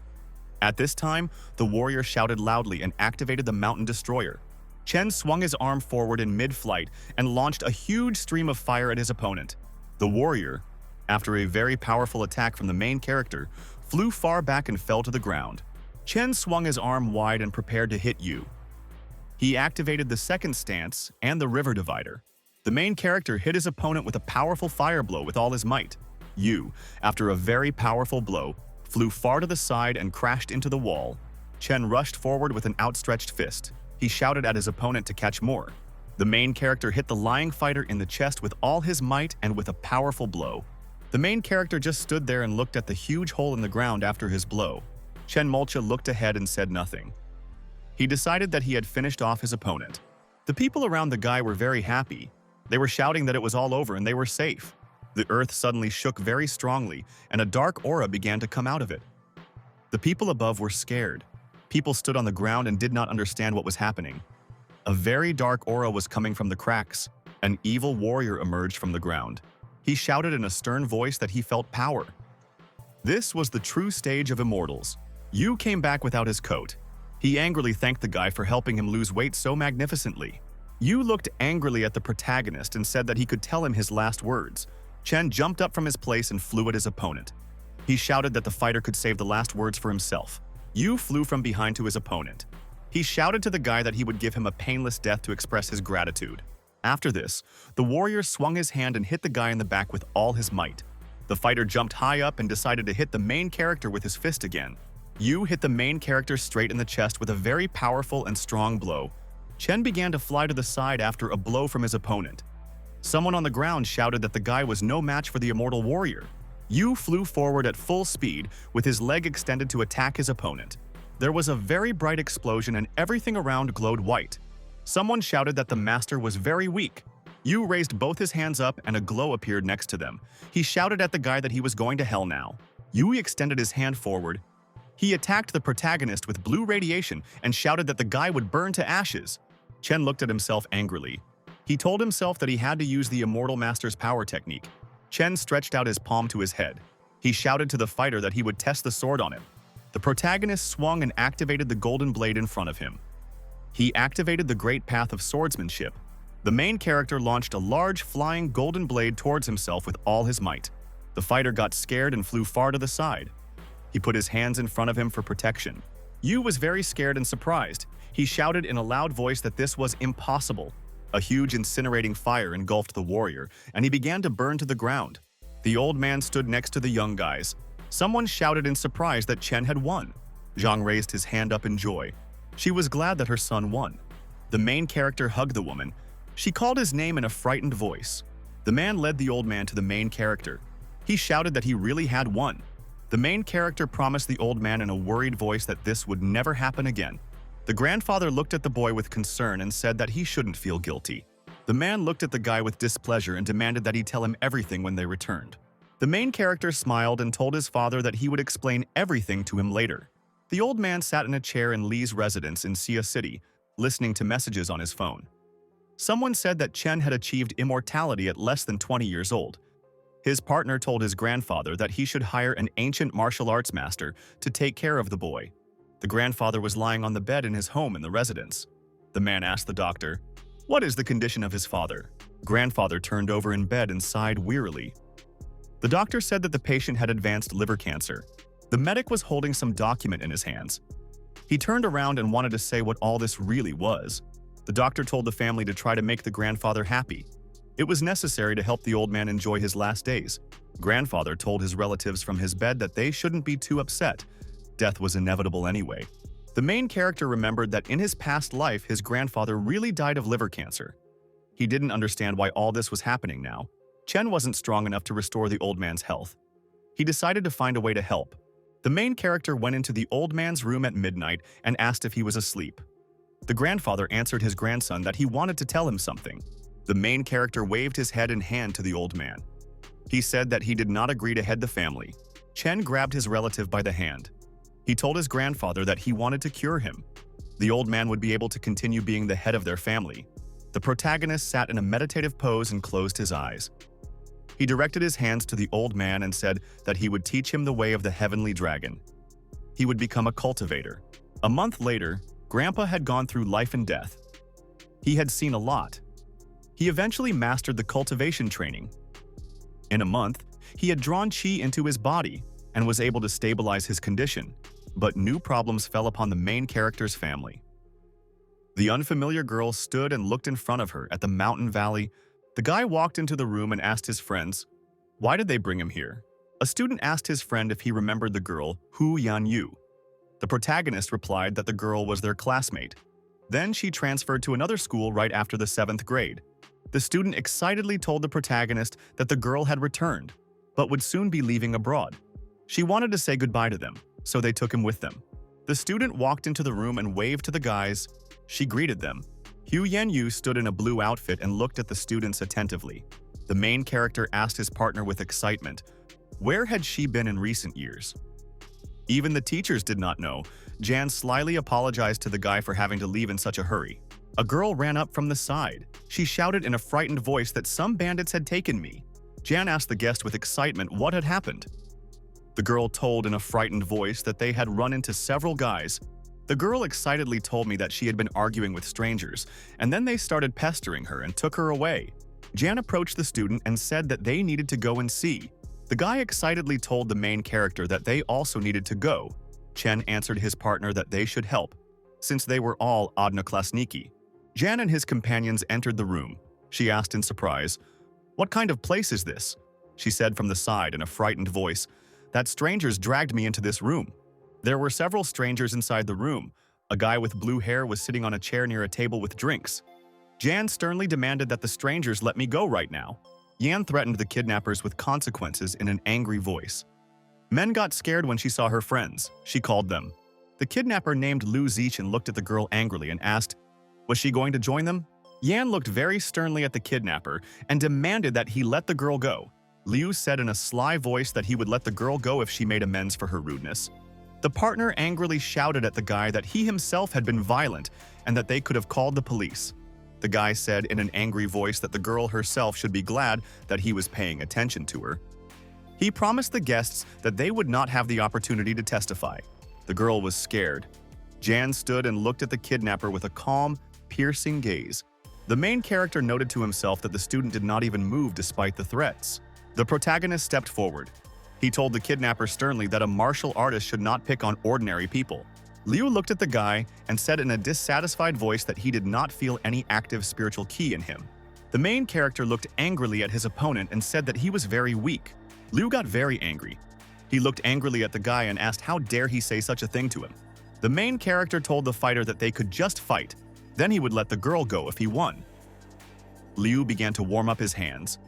At this time, the warrior shouted loudly and activated the Mountain Destroyer. Chen swung his arm forward in mid-flight and launched a huge stream of fire at his opponent. The warrior, after a very powerful attack from the main character, flew far back and fell to the ground. Chen swung his arm wide and prepared to hit Yu. He activated the second stance and the River Divider. The main character hit his opponent with a powerful fire blow with all his might. Yu, after a very powerful blow, flew far to the side and crashed into the wall. Chen rushed forward with an outstretched fist. He shouted at his opponent to catch more. The main character hit the lying fighter in the chest with all his might and with a powerful blow. The main character just stood there and looked at the huge hole in the ground after his blow. Chen Molcha looked ahead and said nothing. He decided that he had finished off his opponent. The people around the guy were very happy. They were shouting that it was all over and they were safe. The earth suddenly shook very strongly and a dark aura began to come out of it. The people above were scared. People stood on the ground and did not understand what was happening. A very dark aura was coming from the cracks. An evil warrior emerged from the ground. He shouted in a stern voice that he felt power. This was the true stage of immortals. Yu came back without his coat. He angrily thanked the guy for helping him lose weight so magnificently. Yu looked angrily at the protagonist and said that he could tell him his last words. Chen jumped up from his place and flew at his opponent. He shouted that the fighter could save the last words for himself. Yu flew from behind to his opponent. He shouted to the guy that he would give him a painless death to express his gratitude. After this, the warrior swung his hand and hit the guy in the back with all his might. The fighter jumped high up and decided to hit the main character with his fist again. Yu hit the main character straight in the chest with a very powerful and strong blow. Chen began to fly to the side after a blow from his opponent. Someone on the ground shouted that the guy was no match for the immortal warrior. Yu flew forward at full speed with his leg extended to attack his opponent. There was a very bright explosion and everything around glowed white. Someone shouted that the master was very weak. Yu raised both his hands up and a glow appeared next to them. He shouted at the guy that he was going to hell now. Yu extended his hand forward. He attacked the protagonist with blue radiation and shouted that the guy would burn to ashes. Chen looked at himself angrily. He told himself that he had to use the Immortal Master's power technique. Chen stretched out his palm to his head. He shouted to the fighter that he would test the sword on him. The protagonist swung and activated the golden blade in front of him. He activated the great path of swordsmanship. The main character launched a large flying golden blade towards himself with all his might. The fighter got scared and flew far to the side. He put his hands in front of him for protection. Yu was very scared and surprised. He shouted in a loud voice that this was impossible. A huge incinerating fire engulfed the warrior, and he began to burn to the ground. The old man stood next to the young guys. Someone shouted in surprise that Chen had won. Jang raised his hand up in joy. She was glad that her son won. The main character hugged the woman. She called his name in a frightened voice. The man led the old man to the main character. He shouted that he really had won. The main character promised the old man in a worried voice that this would never happen again. The grandfather looked at the boy with concern and said that he shouldn't feel guilty. The man looked at the guy with displeasure and demanded that he tell him everything when they returned. The main character smiled and told his father that he would explain everything to him later. The old man sat in a chair in Li's residence in Sia City, listening to messages on his phone. Someone said that Chen had achieved immortality at less than 20 years old. His partner told his grandfather that he should hire an ancient martial arts master to take care of the boy. The grandfather was lying on the bed in his home in the residence. The man asked the doctor, "What is the condition of his father?" Grandfather turned over in bed and sighed wearily. The doctor said that the patient had advanced liver cancer. The medic was holding some document in his hands. He turned around and wanted to say what all this really was. The doctor told the family to try to make the grandfather happy. It was necessary to help the old man enjoy his last days. Grandfather told his relatives from his bed that they shouldn't be too upset. Death was inevitable anyway. The main character remembered that in his past life, his grandfather really died of liver cancer. He didn't understand why all this was happening now. Chen wasn't strong enough to restore the old man's health. He decided to find a way to help. The main character went into the old man's room at midnight and asked if he was asleep. The grandfather answered his grandson that he wanted to tell him something. The main character waved his head and hand to the old man. He said that he did not agree to head the family. Chen grabbed his relative by the hand. He told his grandfather that he wanted to cure him. The old man would be able to continue being the head of their family. The protagonist sat in a meditative pose and closed his eyes. He directed his hands to the old man and said that he would teach him the way of the heavenly dragon. He would become a cultivator. A month later, Grandpa had gone through life and death. He had seen a lot. He eventually mastered the cultivation training. In a month, he had drawn qi into his body and was able to stabilize his condition, but new problems fell upon the main character's family. The unfamiliar girl stood and looked in front of her at the mountain valley. The guy walked into the room and asked his friends, why did they bring him here? A student asked his friend if he remembered the girl, Hu Yanyu. The protagonist replied that the girl was their classmate. Then she transferred to another school right after the 7th grade. The student excitedly told the protagonist that the girl had returned, but would soon be leaving abroad. She wanted to say goodbye to them, so they took him with them. The student walked into the room and waved to the guys. She greeted them. Hu Yanyu stood in a blue outfit and looked at the students attentively. The main character asked his partner with excitement, where had she been in recent years? Even the teachers did not know. Jan slyly apologized to the guy for having to leave in such a hurry. A girl ran up from the side. She shouted in a frightened voice that some bandits had taken me. Jan asked the guest with excitement what had happened. The girl told in a frightened voice that they had run into several guys. The girl excitedly told me that she had been arguing with strangers, and then they started pestering her and took her away. Jan approached the student and said that they needed to go and see. The guy excitedly told the main character that they also needed to go. Chen answered his partner that they should help, since they were all odnoklasniki. Jan and his companions entered the room. She asked in surprise, what kind of place is this? She said from the side in a frightened voice, that strangers dragged me into this room. There were several strangers inside the room. A guy with blue hair was sitting on a chair near a table with drinks. Jan sternly demanded that the strangers let me go right now. Yan threatened the kidnappers with consequences in an angry voice. Men got scared when she saw her friends. She called them. The kidnapper named Lu Zichin looked at the girl angrily and asked, was she going to join them? Yan looked very sternly at the kidnapper and demanded that he let the girl go. Liu said in a sly voice that he would let the girl go if she made amends for her rudeness. The partner angrily shouted at the guy that he himself had been violent and that they could have called the police. The guy said in an angry voice that the girl herself should be glad that he was paying attention to her. He promised the guests that they would not have the opportunity to testify. The girl was scared. Jan stood and looked at the kidnapper with a calm, piercing gaze. The main character noted to himself that the student did not even move despite the threats. The protagonist stepped forward. He told the kidnapper sternly that a martial artist should not pick on ordinary people. Liu looked at the guy and said in a dissatisfied voice that he did not feel any active spiritual ki in him. The main character looked angrily at his opponent and said that he was very weak. Liu got very angry. He looked angrily at the guy and asked how dare he say such a thing to him. The main character told the fighter that they could just fight, then he would let the girl go if he won. Liu began to warm up his hands.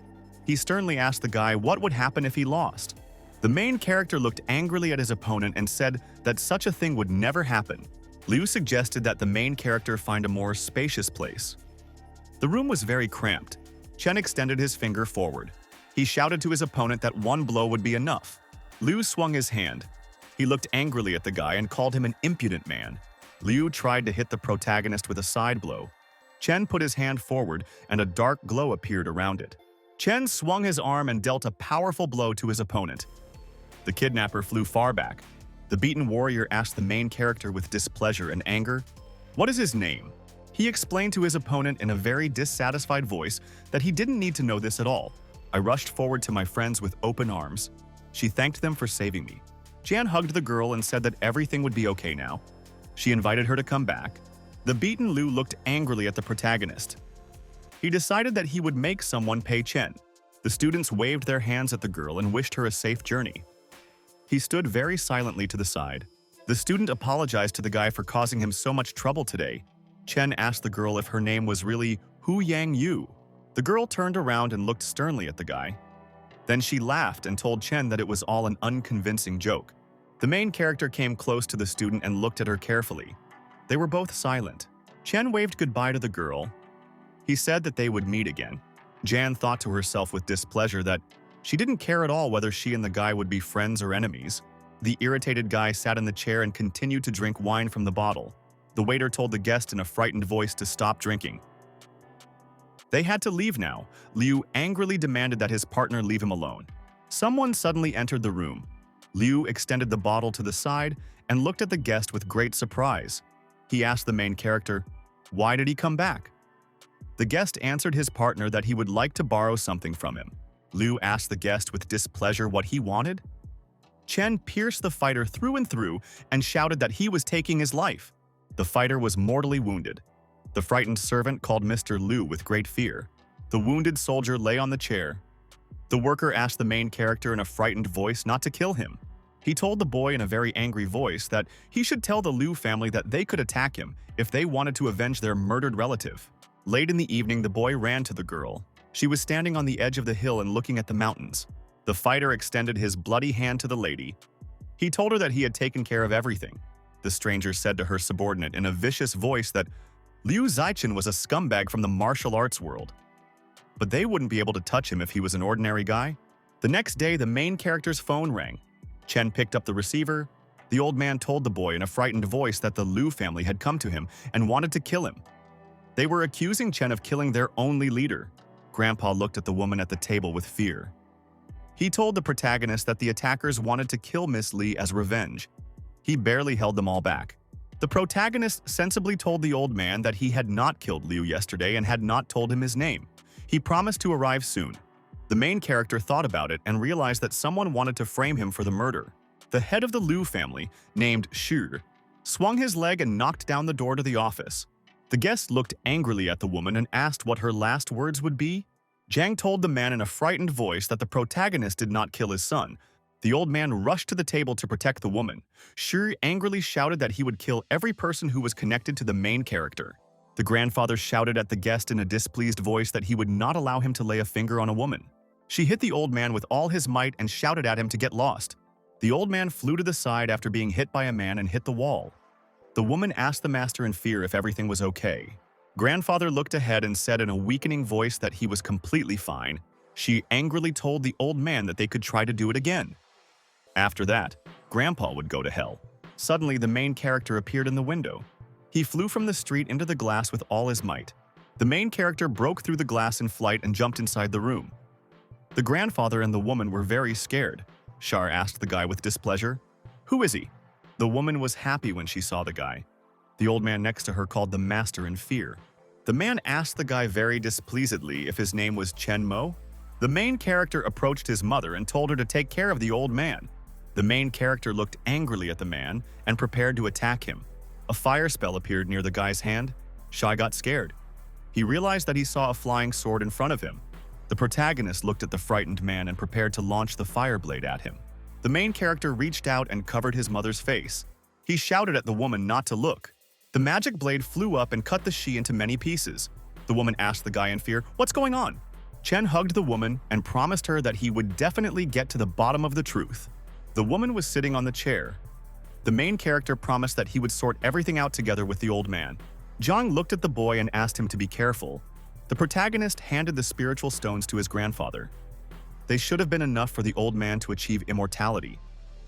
He sternly asked the guy what would happen if he lost. The main character looked angrily at his opponent and said that such a thing would never happen. Liu suggested that the main character find a more spacious place. The room was very cramped. Chen extended his finger forward. He shouted to his opponent that one blow would be enough. Liu swung his hand. He looked angrily at the guy and called him an impudent man. Liu tried to hit the protagonist with a side blow. Chen put his hand forward and a dark glow appeared around it. Chen swung his arm and dealt a powerful blow to his opponent. The kidnapper flew far back. The beaten warrior asked the main character with displeasure and anger, "What is his name?" He explained to his opponent in a very dissatisfied voice that he didn't need to know this at all. I rushed forward to my friends with open arms. She thanked them for saving me. Jan hugged the girl and said that everything would be okay now. She invited her to come back. The beaten Liu looked angrily at the protagonist. He decided that he would make someone pay Chen. The students waved their hands at the girl and wished her a safe journey. He stood very silently to the side. The student apologized to the guy for causing him so much trouble today. Chen asked the girl if her name was really Hu Yang Yu. The girl turned around and looked sternly at the guy. Then she laughed and told Chen that it was all an unconvincing joke. The main character came close to the student and looked at her carefully. They were both silent. Chen waved goodbye to the girl. He said that they would meet again. Jan thought to herself with displeasure that she didn't care at all whether she and the guy would be friends or enemies. The irritated guy sat in the chair and continued to drink wine from the bottle. The waiter told the guest in a frightened voice to stop drinking. They had to leave now. Liu angrily demanded that his partner leave him alone. Someone suddenly entered the room. Liu extended the bottle to the side and looked at the guest with great surprise. He asked the main character, "Why did he come back?" The guest answered his partner that he would like to borrow something from him. Liu asked the guest with displeasure what he wanted. Chen pierced the fighter through and through and shouted that he was taking his life. The fighter was mortally wounded. The frightened servant called Mr. Liu with great fear. The wounded soldier lay on the chair. The worker asked the main character in a frightened voice not to kill him. He told the boy in a very angry voice that he should tell the Liu family that they could attack him if they wanted to avenge their murdered relative. Late in the evening, the boy ran to the girl. She was standing on the edge of the hill and looking at the mountains. The fighter extended his bloody hand to the lady. He told her that he had taken care of everything. The stranger said to her subordinate in a vicious voice that Liu Zaichen was a scumbag from the martial arts world. But they wouldn't be able to touch him if he was an ordinary guy. The next day, the main character's phone rang. Chen picked up the receiver. The old man told the boy in a frightened voice that the Liu family had come to him and wanted to kill him. They were accusing Chen of killing their only leader. Grandpa looked at the woman at the table with fear. He told the protagonist that the attackers wanted to kill Miss Li as revenge. He barely held them all back. The protagonist sensibly told the old man that he had not killed Liu yesterday and had not told him his name. He promised to arrive soon. The main character thought about it and realized that someone wanted to frame him for the murder. The head of the Liu family, named Shi, swung his leg and knocked down the door to the office. The guest looked angrily at the woman and asked what her last words would be. Jang told the man in a frightened voice that the protagonist did not kill his son. The old man rushed to the table to protect the woman. Shi angrily shouted that he would kill every person who was connected to the main character. The grandfather shouted at the guest in a displeased voice that he would not allow him to lay a finger on a woman. She hit the old man with all his might and shouted at him to get lost. The old man flew to the side after being hit by a man and hit the wall. The woman asked the master in fear if everything was okay. Grandfather looked ahead and said in a weakening voice that he was completely fine. She angrily told the old man that they could try to do it again. After that, Grandpa would go to hell. Suddenly, the main character appeared in the window. He flew from the street into the glass with all his might. The main character broke through the glass in flight and jumped inside the room. The grandfather and the woman were very scared. Shar asked the guy with displeasure, "Who is he?" The woman was happy when she saw the guy. The old man next to her called the master in fear. The man asked the guy very displeasedly if his name was Chen Mo. The main character approached his mother and told her to take care of the old man. The main character looked angrily at the man and prepared to attack him. A fire spell appeared near the guy's hand. Shai got scared. He realized that he saw a flying sword in front of him. The protagonist looked at the frightened man and prepared to launch the fire blade at him. The main character reached out and covered his mother's face. He shouted at the woman not to look. The magic blade flew up and cut the she into many pieces. The woman asked the guy in fear, "What's going on?" Chen hugged the woman and promised her that he would definitely get to the bottom of the truth. The woman was sitting on the chair. The main character promised that he would sort everything out together with the old man. Jang looked at the boy and asked him to be careful. The protagonist handed the spiritual stones to his grandfather. They should have been enough for the old man to achieve immortality.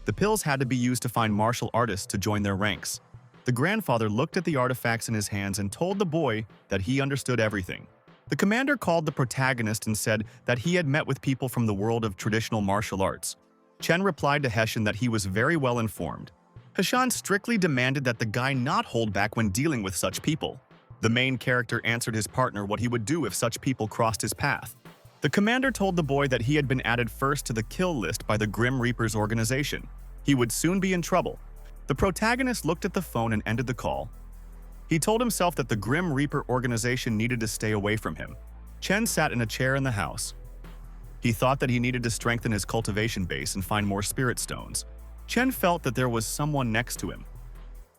The pills had to be used to find martial artists to join their ranks. The grandfather looked at the artifacts in his hands and told the boy that he understood everything. The commander called the protagonist and said that he had met with people from the world of traditional martial arts. Chen replied to Heshan that he was very well informed. Heshan strictly demanded that the guy not hold back when dealing with such people. The main character answered his partner what he would do if such people crossed his path. The commander told the boy that he had been added first to the kill list by the Grim Reaper's organization. He would soon be in trouble. The protagonist looked at the phone and ended the call. He told himself that the Grim Reaper organization needed to stay away from him. Chen sat in a chair in the house. He thought that he needed to strengthen his cultivation base and find more spirit stones. Chen felt that there was someone next to him.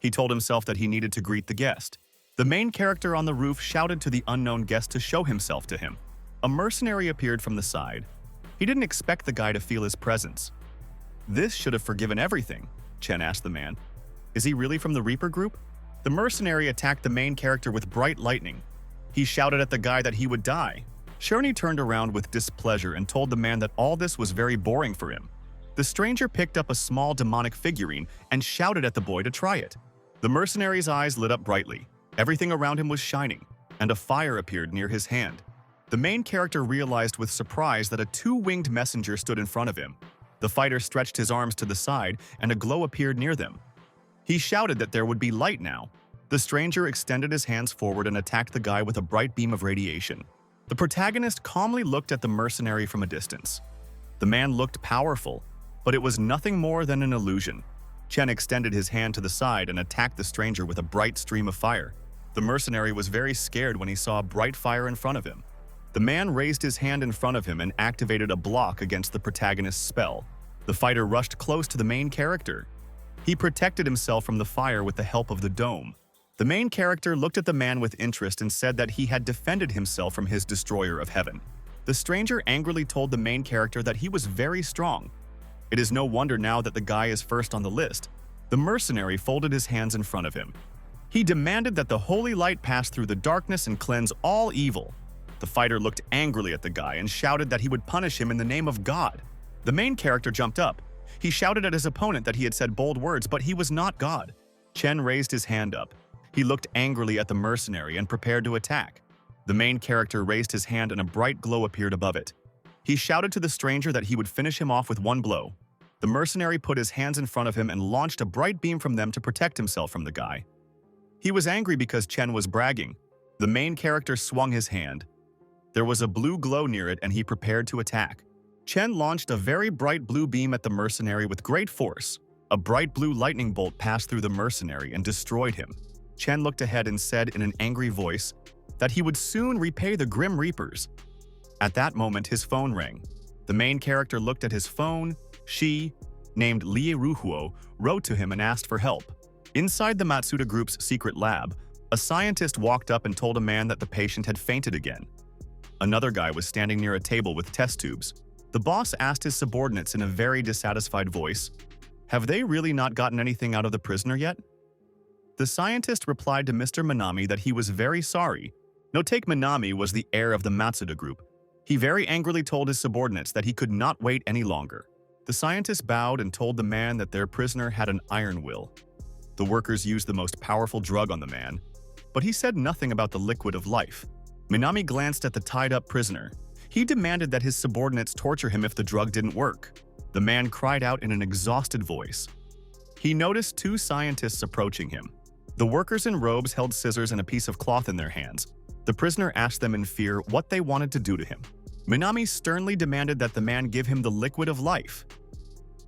He told himself that he needed to greet the guest. The main character on the roof shouted to the unknown guest to show himself to him. A mercenary appeared from the side. He didn't expect the guy to feel his presence. "This should have forgiven everything," Chen asked the man. "Is he really from the Reaper group?" The mercenary attacked the main character with bright lightning. He shouted at the guy that he would die. Shirney turned around with displeasure and told the man that all this was very boring for him. The stranger picked up a small demonic figurine and shouted at the boy to try it. The mercenary's eyes lit up brightly. Everything around him was shining, and a fire appeared near his hand. The main character realized with surprise that a two-winged messenger stood in front of him. The fighter stretched his arms to the side, and a glow appeared near them. He shouted that there would be light now. The stranger extended his hands forward and attacked the guy with a bright beam of radiation. The protagonist calmly looked at the mercenary from a distance. The man looked powerful, but it was nothing more than an illusion. Chen extended his hand to the side and attacked the stranger with a bright stream of fire. The mercenary was very scared when he saw a bright fire in front of him. The man raised his hand in front of him and activated a block against the protagonist's spell. The fighter rushed close to the main character. He protected himself from the fire with the help of the dome. The main character looked at the man with interest and said that he had defended himself from his destroyer of heaven. The stranger angrily told the main character that he was very strong. It is no wonder now that the guy is first on the list. The mercenary folded his hands in front of him. He demanded that the holy light pass through the darkness and cleanse all evil. The fighter looked angrily at the guy and shouted that he would punish him in the name of God. The main character jumped up. He shouted at his opponent that he had said bold words, but he was not God. Chen raised his hand up. He looked angrily at the mercenary and prepared to attack. The main character raised his hand and a bright glow appeared above it. He shouted to the stranger that he would finish him off with one blow. The mercenary put his hands in front of him and launched a bright beam from them to protect himself from the guy. He was angry because Chen was bragging. The main character swung his hand. There was a blue glow near it and he prepared to attack. Chen launched a very bright blue beam at the mercenary with great force. A bright blue lightning bolt passed through the mercenary and destroyed him. Chen looked ahead and said in an angry voice that he would soon repay the Grim Reapers. At that moment, his phone rang. The main character looked at his phone. She, named Lie Ruhuo, wrote to him and asked for help. Inside the Matsuda Group's secret lab, a scientist walked up and told a man that the patient had fainted again. Another guy was standing near a table with test tubes. The boss asked his subordinates in a very dissatisfied voice, "Have they really not gotten anything out of the prisoner yet?" The scientist replied to Mr. Minami that he was very sorry. Notake Minami was the heir of the Matsuda Group. He very angrily told his subordinates that he could not wait any longer. The scientist bowed and told the man that their prisoner had an iron will. The workers used the most powerful drug on the man, but he said nothing about the liquid of life. Minami glanced at the tied-up prisoner. He demanded that his subordinates torture him if the drug didn't work. The man cried out in an exhausted voice. He noticed two scientists approaching him. The workers in robes held scissors and a piece of cloth in their hands. The prisoner asked them in fear what they wanted to do to him. Minami sternly demanded that the man give him the liquid of life.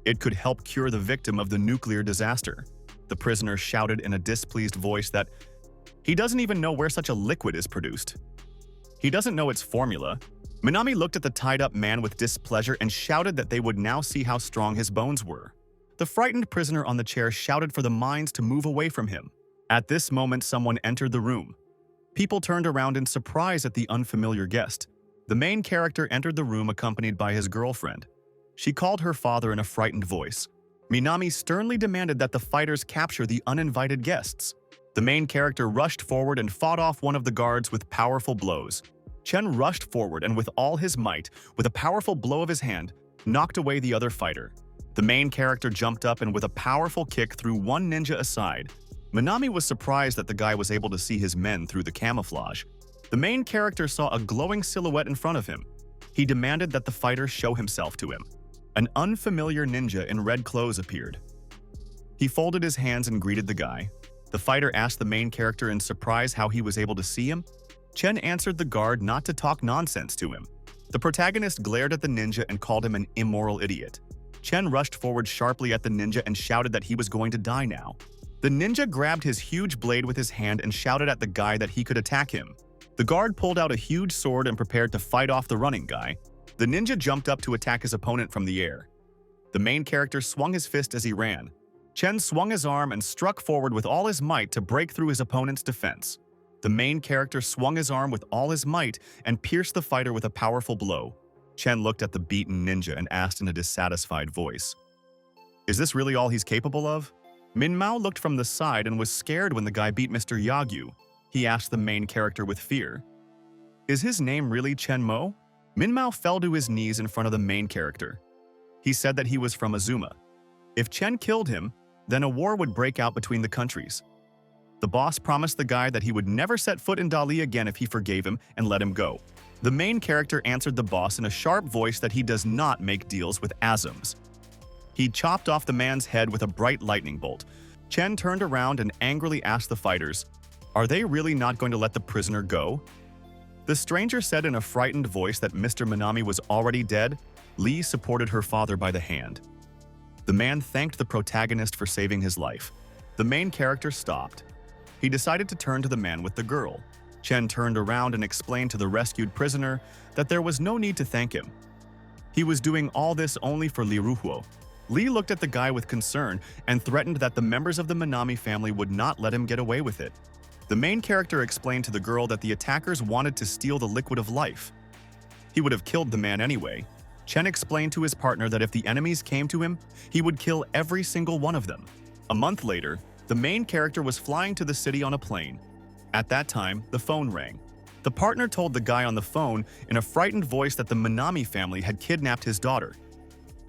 It could help cure the victim of the nuclear disaster. The prisoner shouted in a displeased voice that he doesn't even know where such a liquid is produced. He doesn't know its formula. Minami looked at the tied-up man with displeasure and shouted that they would now see how strong his bones were. The frightened prisoner on the chair shouted for the mines to move away from him. At this moment, someone entered the room. People turned around in surprise at the unfamiliar guest. The main character entered the room accompanied by his girlfriend. She called her father in a frightened voice. Minami sternly demanded that the fighters capture the uninvited guests. The main character rushed forward and fought off one of the guards with powerful blows. Chen rushed forward and with all his might, with a powerful blow of his hand, knocked away the other fighter. The main character jumped up and with a powerful kick threw one ninja aside. Minami was surprised that the guy was able to see his men through the camouflage. The main character saw a glowing silhouette in front of him. He demanded that the fighter show himself to him. An unfamiliar ninja in red clothes appeared. He folded his hands and greeted the guy. The fighter asked the main character in surprise how he was able to see him. Chen answered the guard not to talk nonsense to him. The protagonist glared at the ninja and called him an immoral idiot. Chen rushed forward sharply at the ninja and shouted that he was going to die now. The ninja grabbed his huge blade with his hand and shouted at the guy that he could attack him. The guard pulled out a huge sword and prepared to fight off the running guy. The ninja jumped up to attack his opponent from the air. The main character swung his fist as he ran. Chen swung his arm and struck forward with all his might to break through his opponent's defense. The main character swung his arm with all his might and pierced the fighter with a powerful blow. Chen looked at the beaten ninja and asked in a dissatisfied voice, "Is this really all he's capable of?" Min Mao looked from the side and was scared when the guy beat Mr. Yangu. He asked the main character with fear, "Is his name really Chen Mo?" Min Mao fell to his knees in front of the main character. He said that he was from Azuma. If Chen killed him, then a war would break out between the countries. The boss promised the guy that he would never set foot in Dali again if he forgave him and let him go. The main character answered the boss in a sharp voice that he does not make deals with Azums. He chopped off the man's head with a bright lightning bolt. Chen turned around and angrily asked the fighters, "Are they really not going to let the prisoner go?" The stranger said in a frightened voice that Mr. Minami was already dead. Lee supported her father by the hand. The man thanked the protagonist for saving his life. The main character stopped. He decided to turn to the man with the girl. Chen turned around and explained to the rescued prisoner that there was no need to thank him. He was doing all this only for Li Ruhuo. Li looked at the guy with concern and threatened that the members of the Minami family would not let him get away with it. The main character explained to the girl that the attackers wanted to steal the liquid of life. He would have killed the man anyway. Chen explained to his partner that if the enemies came to him, he would kill every single one of them. A month later, the main character was flying to the city on a plane. At that time, the phone rang. The partner told the guy on the phone in a frightened voice that the Minami family had kidnapped his daughter.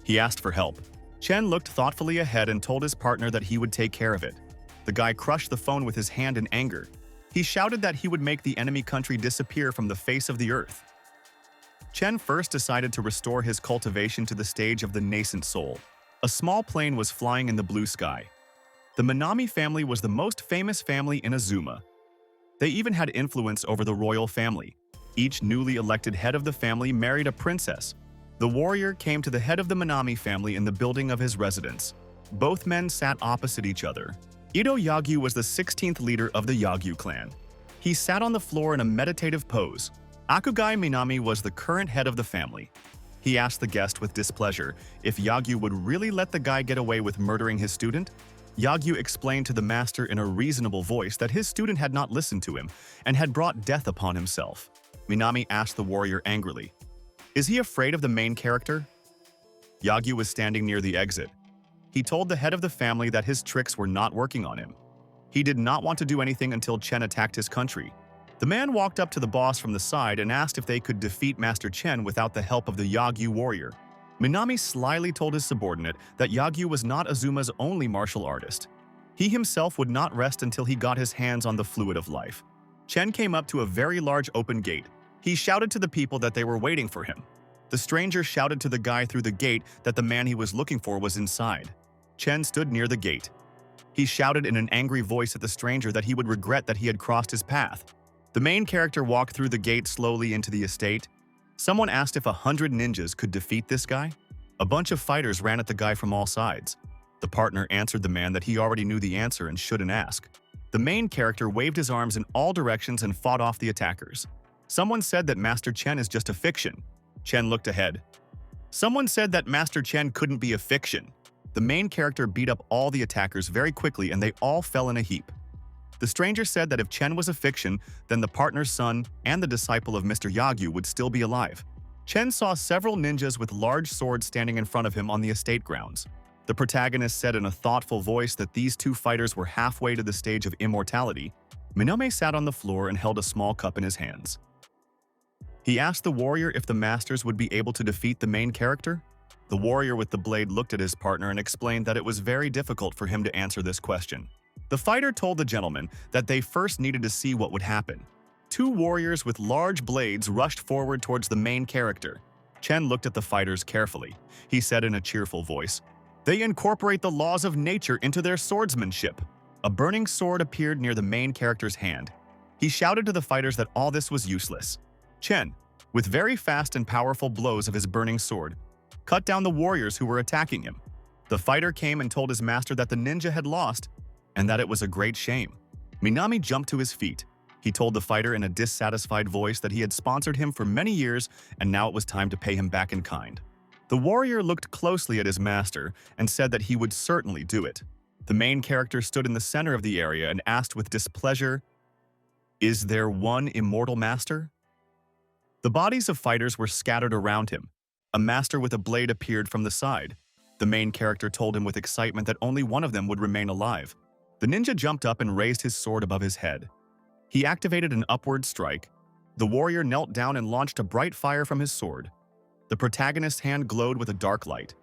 He asked for help. Chen looked thoughtfully ahead and told his partner that he would take care of it. The guy crushed the phone with his hand in anger. He shouted that he would make the enemy country disappear from the face of the earth. Chen first decided to restore his cultivation to the stage of the nascent soul. A small plane was flying in the blue sky. The Minami family was the most famous family in Azuma. They even had influence over the royal family. Each newly elected head of the family married a princess. The warrior came to the head of the Minami family in the building of his residence. Both men sat opposite each other. Ito Yangu was the 16th leader of the Yangu clan. He sat on the floor in a meditative pose. Akugai Minami was the current head of the family. He asked the guest with displeasure if Yangu would really let the guy get away with murdering his student. Yangu explained to the master in a reasonable voice that his student had not listened to him and had brought death upon himself. Minami asked the warrior angrily, "Is he afraid of the main character?" Yangu was standing near the exit. He told the head of the family that his tricks were not working on him. He did not want to do anything until Chen attacked his country. The man walked up to the boss from the side and asked if they could defeat Master Chen without the help of the Yangu warrior. Minami slyly told his subordinate that Yangu was not Azuma's only martial artist. He himself would not rest until he got his hands on the fluid of life. Chen came up to a very large open gate. He shouted to the people that they were waiting for him. The stranger shouted to the guy through the gate that the man he was looking for was inside. Chen stood near the gate. He shouted in an angry voice at the stranger that he would regret that he had crossed his path. The main character walked through the gate slowly into the estate. Someone asked if 100 ninjas could defeat this guy. A bunch of fighters ran at the guy from all sides. The partner answered the man that he already knew the answer and shouldn't ask. The main character waved his arms in all directions and fought off the attackers. Someone said that Master Chen is just a fiction. Chen looked ahead. Someone said that Master Chen couldn't be a fiction. The main character beat up all the attackers very quickly and they all fell in a heap. The stranger said that if Chen was a fiction, then the partner's son and the disciple of Mr. Yangu would still be alive. Chen saw several ninjas with large swords standing in front of him on the estate grounds. The protagonist said in a thoughtful voice that these two fighters were halfway to the stage of immortality. Minome sat on the floor and held a small cup in his hands. He asked the warrior if the masters would be able to defeat the main character. The warrior with the blade looked at his partner and explained that it was very difficult for him to answer this question. The fighter told the gentleman that they first needed to see what would happen. Two warriors with large blades rushed forward towards the main character. Chen looked at the fighters carefully. He said in a cheerful voice, "They incorporate the laws of nature into their swordsmanship." A burning sword appeared near the main character's hand. He shouted to the fighters that all this was useless. Chen, with very fast and powerful blows of his burning sword, cut down the warriors who were attacking him. The fighter came and told his master that the ninja had lost, and that it was a great shame. Minami jumped to his feet. He told the fighter in a dissatisfied voice that he had sponsored him for many years and now it was time to pay him back in kind. The warrior looked closely at his master and said that he would certainly do it. The main character stood in the center of the area and asked with displeasure, "Is there one immortal master?" The bodies of fighters were scattered around him. A master with a blade appeared from the side. The main character told him with excitement that only one of them would remain alive. The ninja jumped up and raised his sword above his head. He activated an upward strike. The warrior knelt down and launched a bright fire from his sword. The protagonist's hand glowed with a dark light.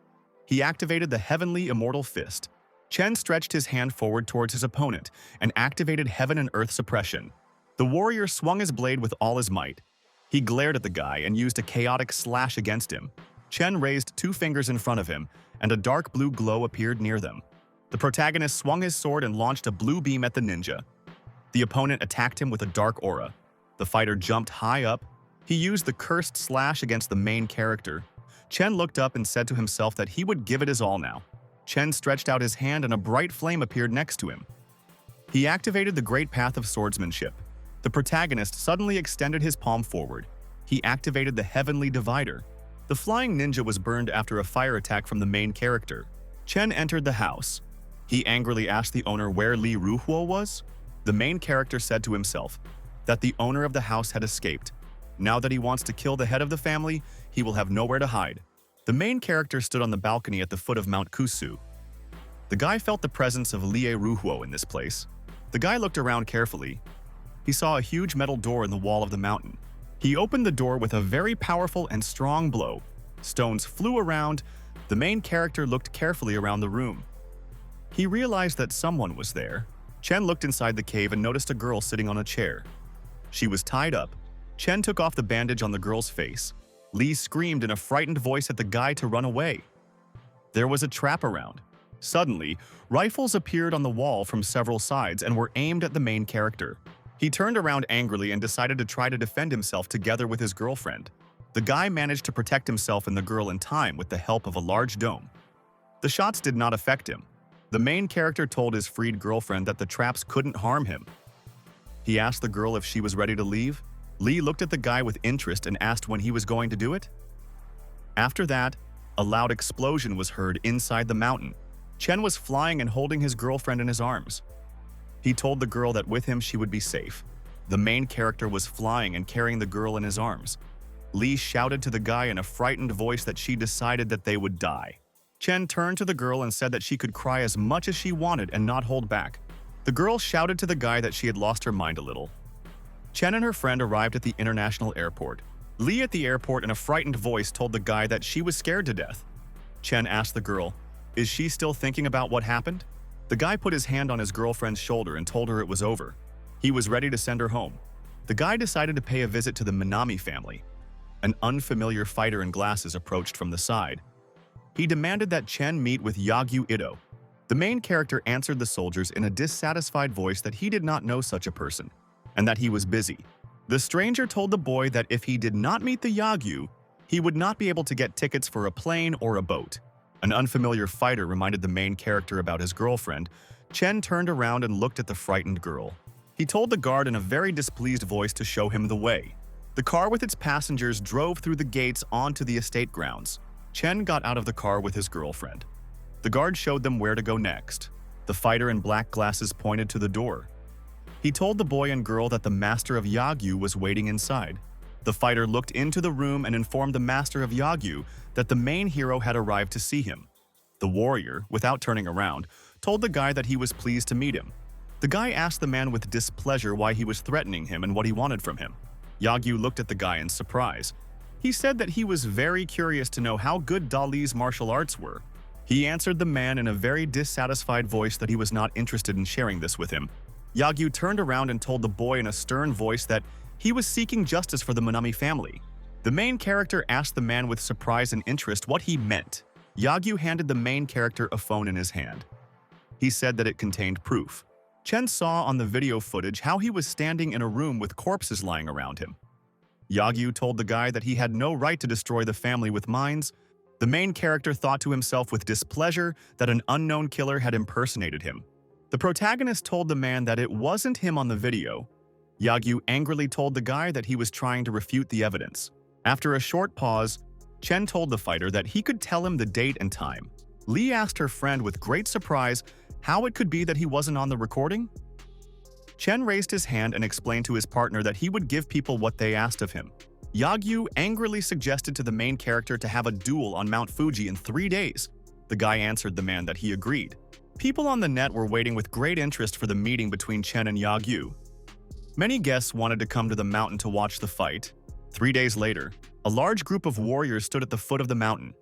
He activated the heavenly immortal fist. Chen stretched his hand forward towards his opponent and activated heaven and earth suppression. The warrior swung his blade with all his might. He glared at the guy and used a chaotic slash against him. Chen raised two fingers in front of him, and a dark blue glow appeared near them. The protagonist swung his sword and launched a blue beam at the ninja. The opponent attacked him with a dark aura. The fighter jumped high up. He used the cursed slash against the main character. Chen looked up and said to himself that he would give it his all now. Chen stretched out his hand and a bright flame appeared next to him. He activated the great path of swordsmanship. The protagonist suddenly extended his palm forward. He activated the heavenly divider. The flying ninja was burned after a fire attack from the main character. Chen entered the house. He angrily asked the owner where Li Ruhuo was. The main character said to himself that the owner of the house had escaped. Now that he wants to kill the head of the family, he will have nowhere to hide. The main character stood on the balcony at the foot of Mount Kusu. The guy felt the presence of Li Ruhuo in this place. The guy looked around carefully. He saw a huge metal door in the wall of the mountain. He opened the door with a very powerful and strong blow. Stones flew around. The main character looked carefully around the room. He realized that someone was there. Chen looked inside the cave and noticed a girl sitting on a chair. She was tied up. Chen took off the bandage on the girl's face. Li screamed in a frightened voice at the guy to run away. There was a trap around. Suddenly, rifles appeared on the wall from several sides and were aimed at the main character. He turned around angrily and decided to try to defend himself together with his girlfriend. The guy managed to protect himself and the girl in time with the help of a large dome. The shots did not affect him. The main character told his freed girlfriend that the traps couldn't harm him. He asked the girl if she was ready to leave. Li looked at the guy with interest and asked when he was going to do it. After that, a loud explosion was heard inside the mountain. Chen was flying and holding his girlfriend in his arms. He told the girl that with him she would be safe. The main character was flying and carrying the girl in his arms. Li shouted to the guy in a frightened voice that she decided that they would die. Chen turned to the girl and said that she could cry as much as she wanted and not hold back. The girl shouted to the guy that she had lost her mind a little. Chen and her friend arrived at the international airport. Li at the airport in a frightened voice told the guy that she was scared to death. Chen asked the girl, "Is she still thinking about what happened?" The guy put his hand on his girlfriend's shoulder and told her it was over. He was ready to send her home. The guy decided to pay a visit to the Minami family. An unfamiliar fighter in glasses approached from the side. He demanded that Chen meet with Yagyu Ito. The main character answered the soldiers in a dissatisfied voice that he did not know such a person, and that he was busy. The stranger told the boy that if he did not meet the Yagyu, he would not be able to get tickets for a plane or a boat. An unfamiliar fighter reminded the main character about his girlfriend. Chen turned around and looked at the frightened girl. He told the guard in a very displeased voice to show him the way. The car with its passengers drove through the gates onto the estate grounds. Chen got out of the car with his girlfriend. The guard showed them where to go next. The fighter in black glasses pointed to the door. He told the boy and girl that the master of Yangu was waiting inside. The fighter looked into the room and informed the master of Yangu that the main hero had arrived to see him. The warrior, without turning around, told the guy that he was pleased to meet him. The guy asked the man with displeasure why he was threatening him and what he wanted from him. Yangu looked at the guy in surprise. He said that he was very curious to know how good Dali's martial arts were. He answered the man in a very dissatisfied voice that he was not interested in sharing this with him. Yangu turned around and told the boy in a stern voice that he was seeking justice for the Manami family. The main character asked the man with surprise and interest what he meant. Yangu handed the main character a phone in his hand. He said that it contained proof. Chen saw on the video footage how he was standing in a room with corpses lying around him. Yangu told the guy that he had no right to destroy the family with mines. The main character thought to himself with displeasure that an unknown killer had impersonated him. The protagonist told the man that it wasn't him on the video. Yangu angrily told the guy that he was trying to refute the evidence. After a short pause, Chen told the fighter that he could tell him the date and time. Lee asked her friend with great surprise how it could be that he wasn't on the recording. Chen raised his hand and explained to his partner that he would give people what they asked of him. Yangu angrily suggested to the main character to have a duel on Mount Fuji in 3 days. The guy answered the man that he agreed. People on the net were waiting with great interest for the meeting between Chen and Yangu. Many guests wanted to come to the mountain to watch the fight. 3 days later, a large group of warriors stood at the foot of the mountain.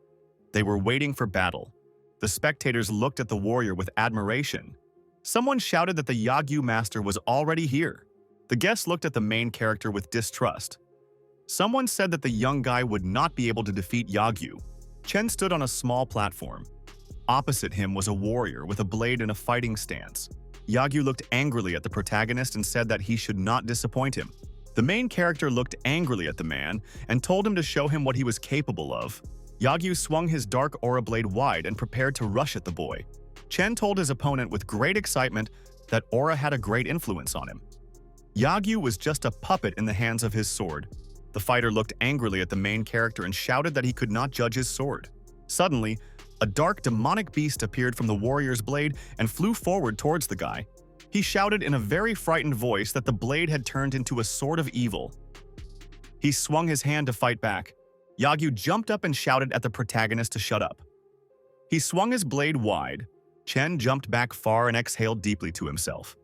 They were waiting for battle. The spectators looked at the warrior with admiration. Someone shouted that the Yangu master was already here. The guests looked at the main character with distrust. Someone said that the young guy would not be able to defeat Yangu. Chen stood on a small platform. Opposite him was a warrior with a blade in a fighting stance. Yangu looked angrily at the protagonist and said that he should not disappoint him. The main character looked angrily at the man and told him to show him what he was capable of. Yangu swung his dark aura blade wide and prepared to rush at the boy. Chen told his opponent with great excitement that aura had a great influence on him. Yangu was just a puppet in the hands of his sword. The fighter looked angrily at the main character and shouted that he could not judge his sword. Suddenly, a dark demonic beast appeared from the warrior's blade and flew forward towards the guy. He shouted in a very frightened voice that the blade had turned into a sword of evil. He swung his hand to fight back. Yangu jumped up and shouted at the protagonist to shut up. He swung his blade wide. Chen jumped back far and exhaled deeply to himself.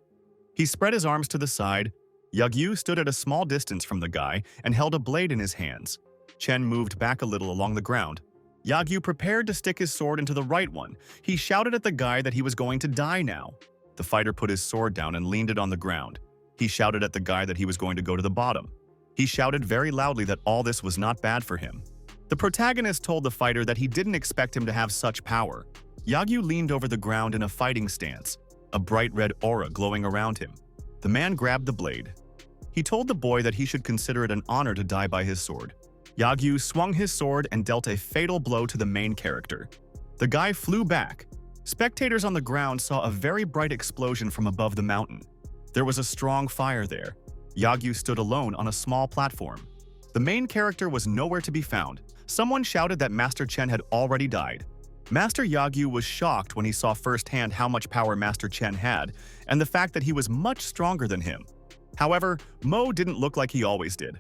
He spread his arms to the side. Yangu stood at a small distance from the guy and held a blade in his hands. Chen moved back a little along the ground. Yangu prepared to stick his sword into the right one. He shouted at the guy that he was going to die now. The fighter put his sword down and leaned it on the ground. He shouted at the guy that he was going to go to the bottom. He shouted very loudly that all this was not bad for him. The protagonist told the fighter that he didn't expect him to have such power. Yangu leaned over the ground in a fighting stance, a bright red aura glowing around him. The man grabbed the blade. He told the boy that he should consider it an honor to die by his sword. Yangu swung his sword and dealt a fatal blow to the main character. The guy flew back. Spectators on the ground saw a very bright explosion from above the mountain. There was a strong fire there. Yangu stood alone on a small platform. The main character was nowhere to be found. Someone shouted that Master Chen had already died. Master Yangu was shocked when he saw firsthand how much power Master Chen had and the fact that he was much stronger than him. However, Mo didn't look like he always did.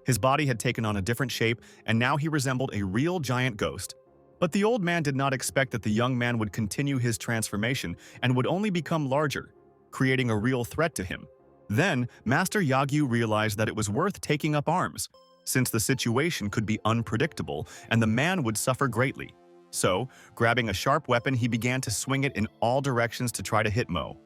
His body had taken on a different shape and now he resembled a real giant ghost. But the old man did not expect that the young man would continue his transformation and would only become larger, creating a real threat to him. Then, Master Yangu realized that it was worth taking up arms, since the situation could be unpredictable and the man would suffer greatly. So, grabbing a sharp weapon, he began to swing it in all directions to try to hit Mo.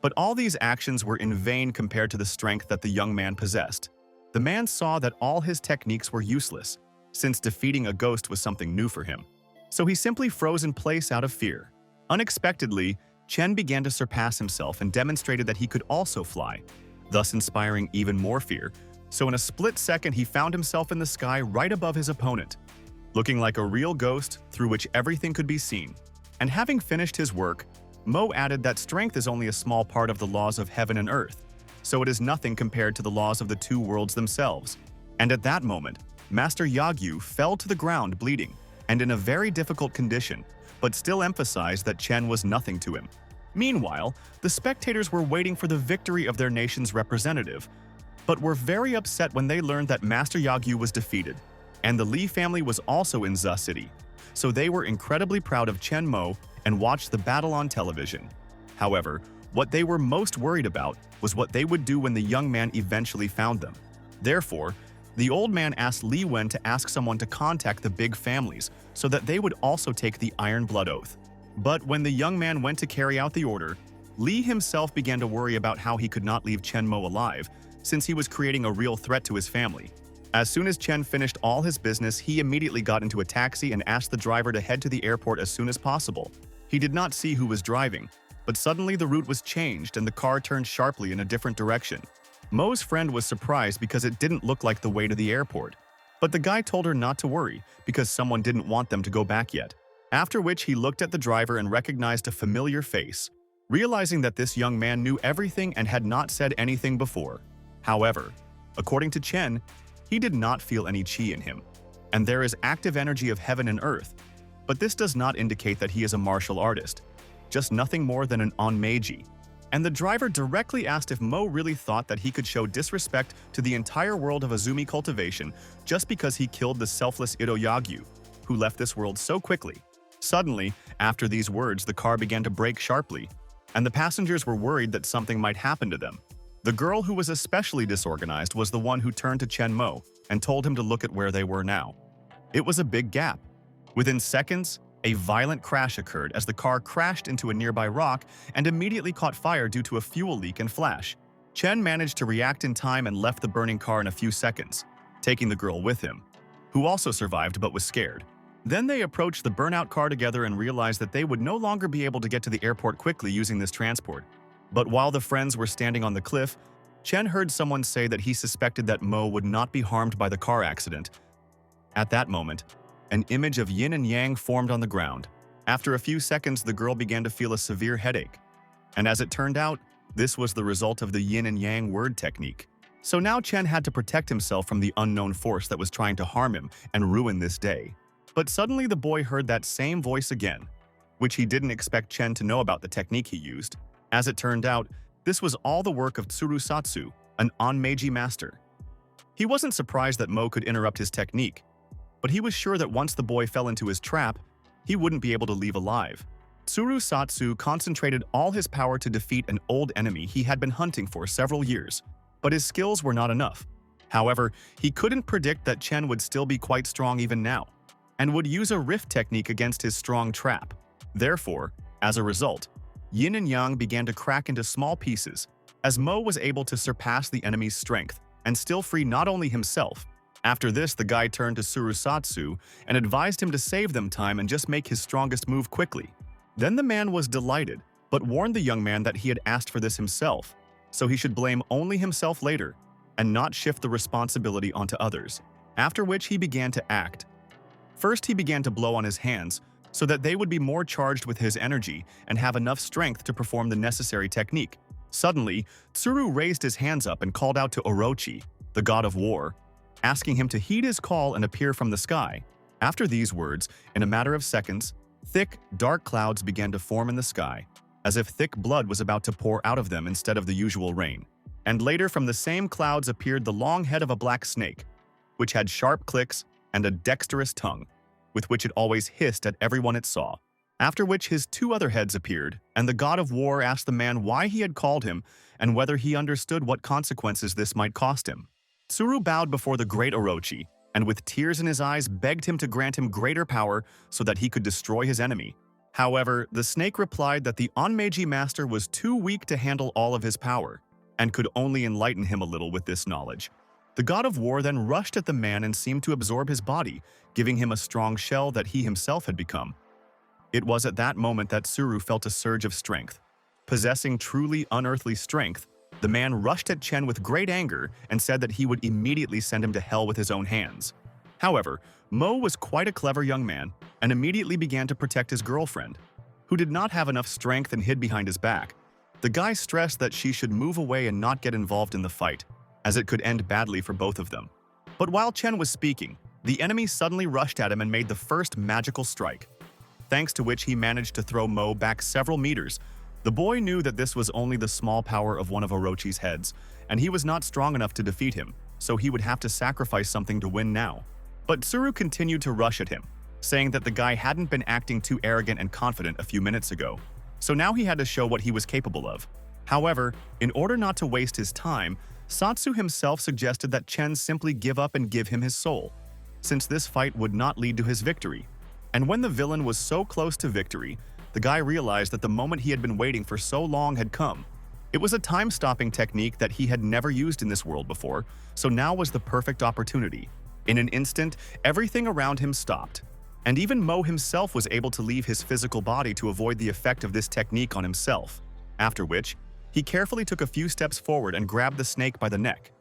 But all these actions were in vain compared to the strength that the young man possessed. The man saw that all his techniques were useless, since defeating a ghost was something new for him. So he simply froze in place out of fear. Unexpectedly, Chen began to surpass himself and demonstrated that he could also fly, thus inspiring even more fear. So in a split second, he found himself in the sky right above his opponent, looking like a real ghost through which everything could be seen. And having finished his work, Mo added that strength is only a small part of the laws of heaven and earth, so it is nothing compared to the laws of the two worlds themselves. And at that moment, Master Yangu fell to the ground bleeding and in a very difficult condition, but still emphasized that Chen was nothing to him. Meanwhile, the spectators were waiting for the victory of their nation's representative, but were very upset when they learned that Master Yangu was defeated, and the Li family was also in Za City, so they were incredibly proud of Chen Mo and watched the battle on television. However, what they were most worried about was what they would do when the young man eventually found them. Therefore, the old man asked Li Wen to ask someone to contact the big families so that they would also take the Iron Blood Oath. But when the young man went to carry out the order, Li himself began to worry about how he could not leave Chen Mo alive, since he was creating a real threat to his family. As soon as Chen finished all his business, he immediately got into a taxi and asked the driver to head to the airport as soon as possible. He did not see who was driving, but suddenly the route was changed and the car turned sharply in a different direction. Mo's friend was surprised because it didn't look like the way to the airport. But the guy told her not to worry because someone didn't want them to go back yet. After which he looked at the driver and recognized a familiar face, realizing that this young man knew everything and had not said anything before. However, according to Chen, he did not feel any qi in him, and there is active energy of heaven and earth. But this does not indicate that he is a martial artist, just nothing more than an onmeiji. And the driver directly asked if Mo really thought that he could show disrespect to the entire world of Azumi cultivation just because he killed the selfless Ito Yangu, who left this world so quickly. Suddenly, after these words, the car began to brake sharply, and the passengers were worried that something might happen to them. The girl who was especially disorganized was the one who turned to Chen Mo and told him to look at where they were now. It was a big gap. Within seconds, a violent crash occurred as the car crashed into a nearby rock and immediately caught fire due to a fuel leak and flash. Chen managed to react in time and left the burning car in a few seconds, taking the girl with him, who also survived but was scared. Then they approached the burnout car together and realized that they would no longer be able to get to the airport quickly using this transport. But while the friends were standing on the cliff, Chen heard someone say that he suspected that Mo would not be harmed by the car accident. At that moment, an image of yin and yang formed on the ground. After a few seconds, the girl began to feel a severe headache. And as it turned out, this was the result of the yin and yang word technique. So now Chen had to protect himself from the unknown force that was trying to harm him and ruin this day. But suddenly the boy heard that same voice again, which he didn't expect Chen to know about the technique he used. As it turned out, this was all the work of Tsurusatsu, an onmeiji master. He wasn't surprised that Mo could interrupt his technique, but he was sure that once the boy fell into his trap, he wouldn't be able to leave alive. Tsurusatsu concentrated all his power to defeat an old enemy he had been hunting for several years, but his skills were not enough. However, he couldn't predict that Chen would still be quite strong even now, and would use a rift technique against his strong trap. Therefore, as a result, yin and yang began to crack into small pieces, as Mo was able to surpass the enemy's strength and still free not only himself. After this, the guy turned to Tsurusatsu and advised him to save them time and just make his strongest move quickly. Then the man was delighted, but warned the young man that he had asked for this himself, so he should blame only himself later and not shift the responsibility onto others. After which he began to act. First, he began to blow on his hands so that they would be more charged with his energy and have enough strength to perform the necessary technique. Suddenly, Tsuru raised his hands up and called out to Orochi, the god of war, asking him to heed his call and appear from the sky. After these words, in a matter of seconds, thick, dark clouds began to form in the sky, as if thick blood was about to pour out of them instead of the usual rain. And later from the same clouds appeared the long head of a black snake, which had sharp clicks and a dexterous tongue, with which it always hissed at everyone it saw. After which his two other heads appeared, and the god of war asked the man why he had called him and whether he understood what consequences this might cost him. Tsuru bowed before the great Orochi, and with tears in his eyes begged him to grant him greater power so that he could destroy his enemy. However, the snake replied that the onmeiji master was too weak to handle all of his power, and could only enlighten him a little with this knowledge. The god of war then rushed at the man and seemed to absorb his body, giving him a strong shell that he himself had become. It was at that moment that Tsuru felt a surge of strength. Possessing truly unearthly strength, the man rushed at Chen with great anger and said that he would immediately send him to hell with his own hands. However, Mo was quite a clever young man and immediately began to protect his girlfriend, who did not have enough strength and hid behind his back. The guy stressed that she should move away and not get involved in the fight, as it could end badly for both of them. But while Chen was speaking, the enemy suddenly rushed at him and made the first magical strike, thanks to which he managed to throw Mo back several meters. The boy knew that this was only the small power of one of Orochi's heads, and he was not strong enough to defeat him, so he would have to sacrifice something to win now. But Tsuru continued to rush at him, saying that the guy hadn't been acting too arrogant and confident a few minutes ago, so now he had to show what he was capable of. However, in order not to waste his time, Satsu himself suggested that Chen simply give up and give him his soul, since this fight would not lead to his victory. And when the villain was so close to victory, the guy realized that the moment he had been waiting for so long had come. It was a time-stopping technique that he had never used in this world before, so now was the perfect opportunity. In an instant, everything around him stopped, and even Mo himself was able to leave his physical body to avoid the effect of this technique on himself, after which, he carefully took a few steps forward and grabbed the snake by the neck.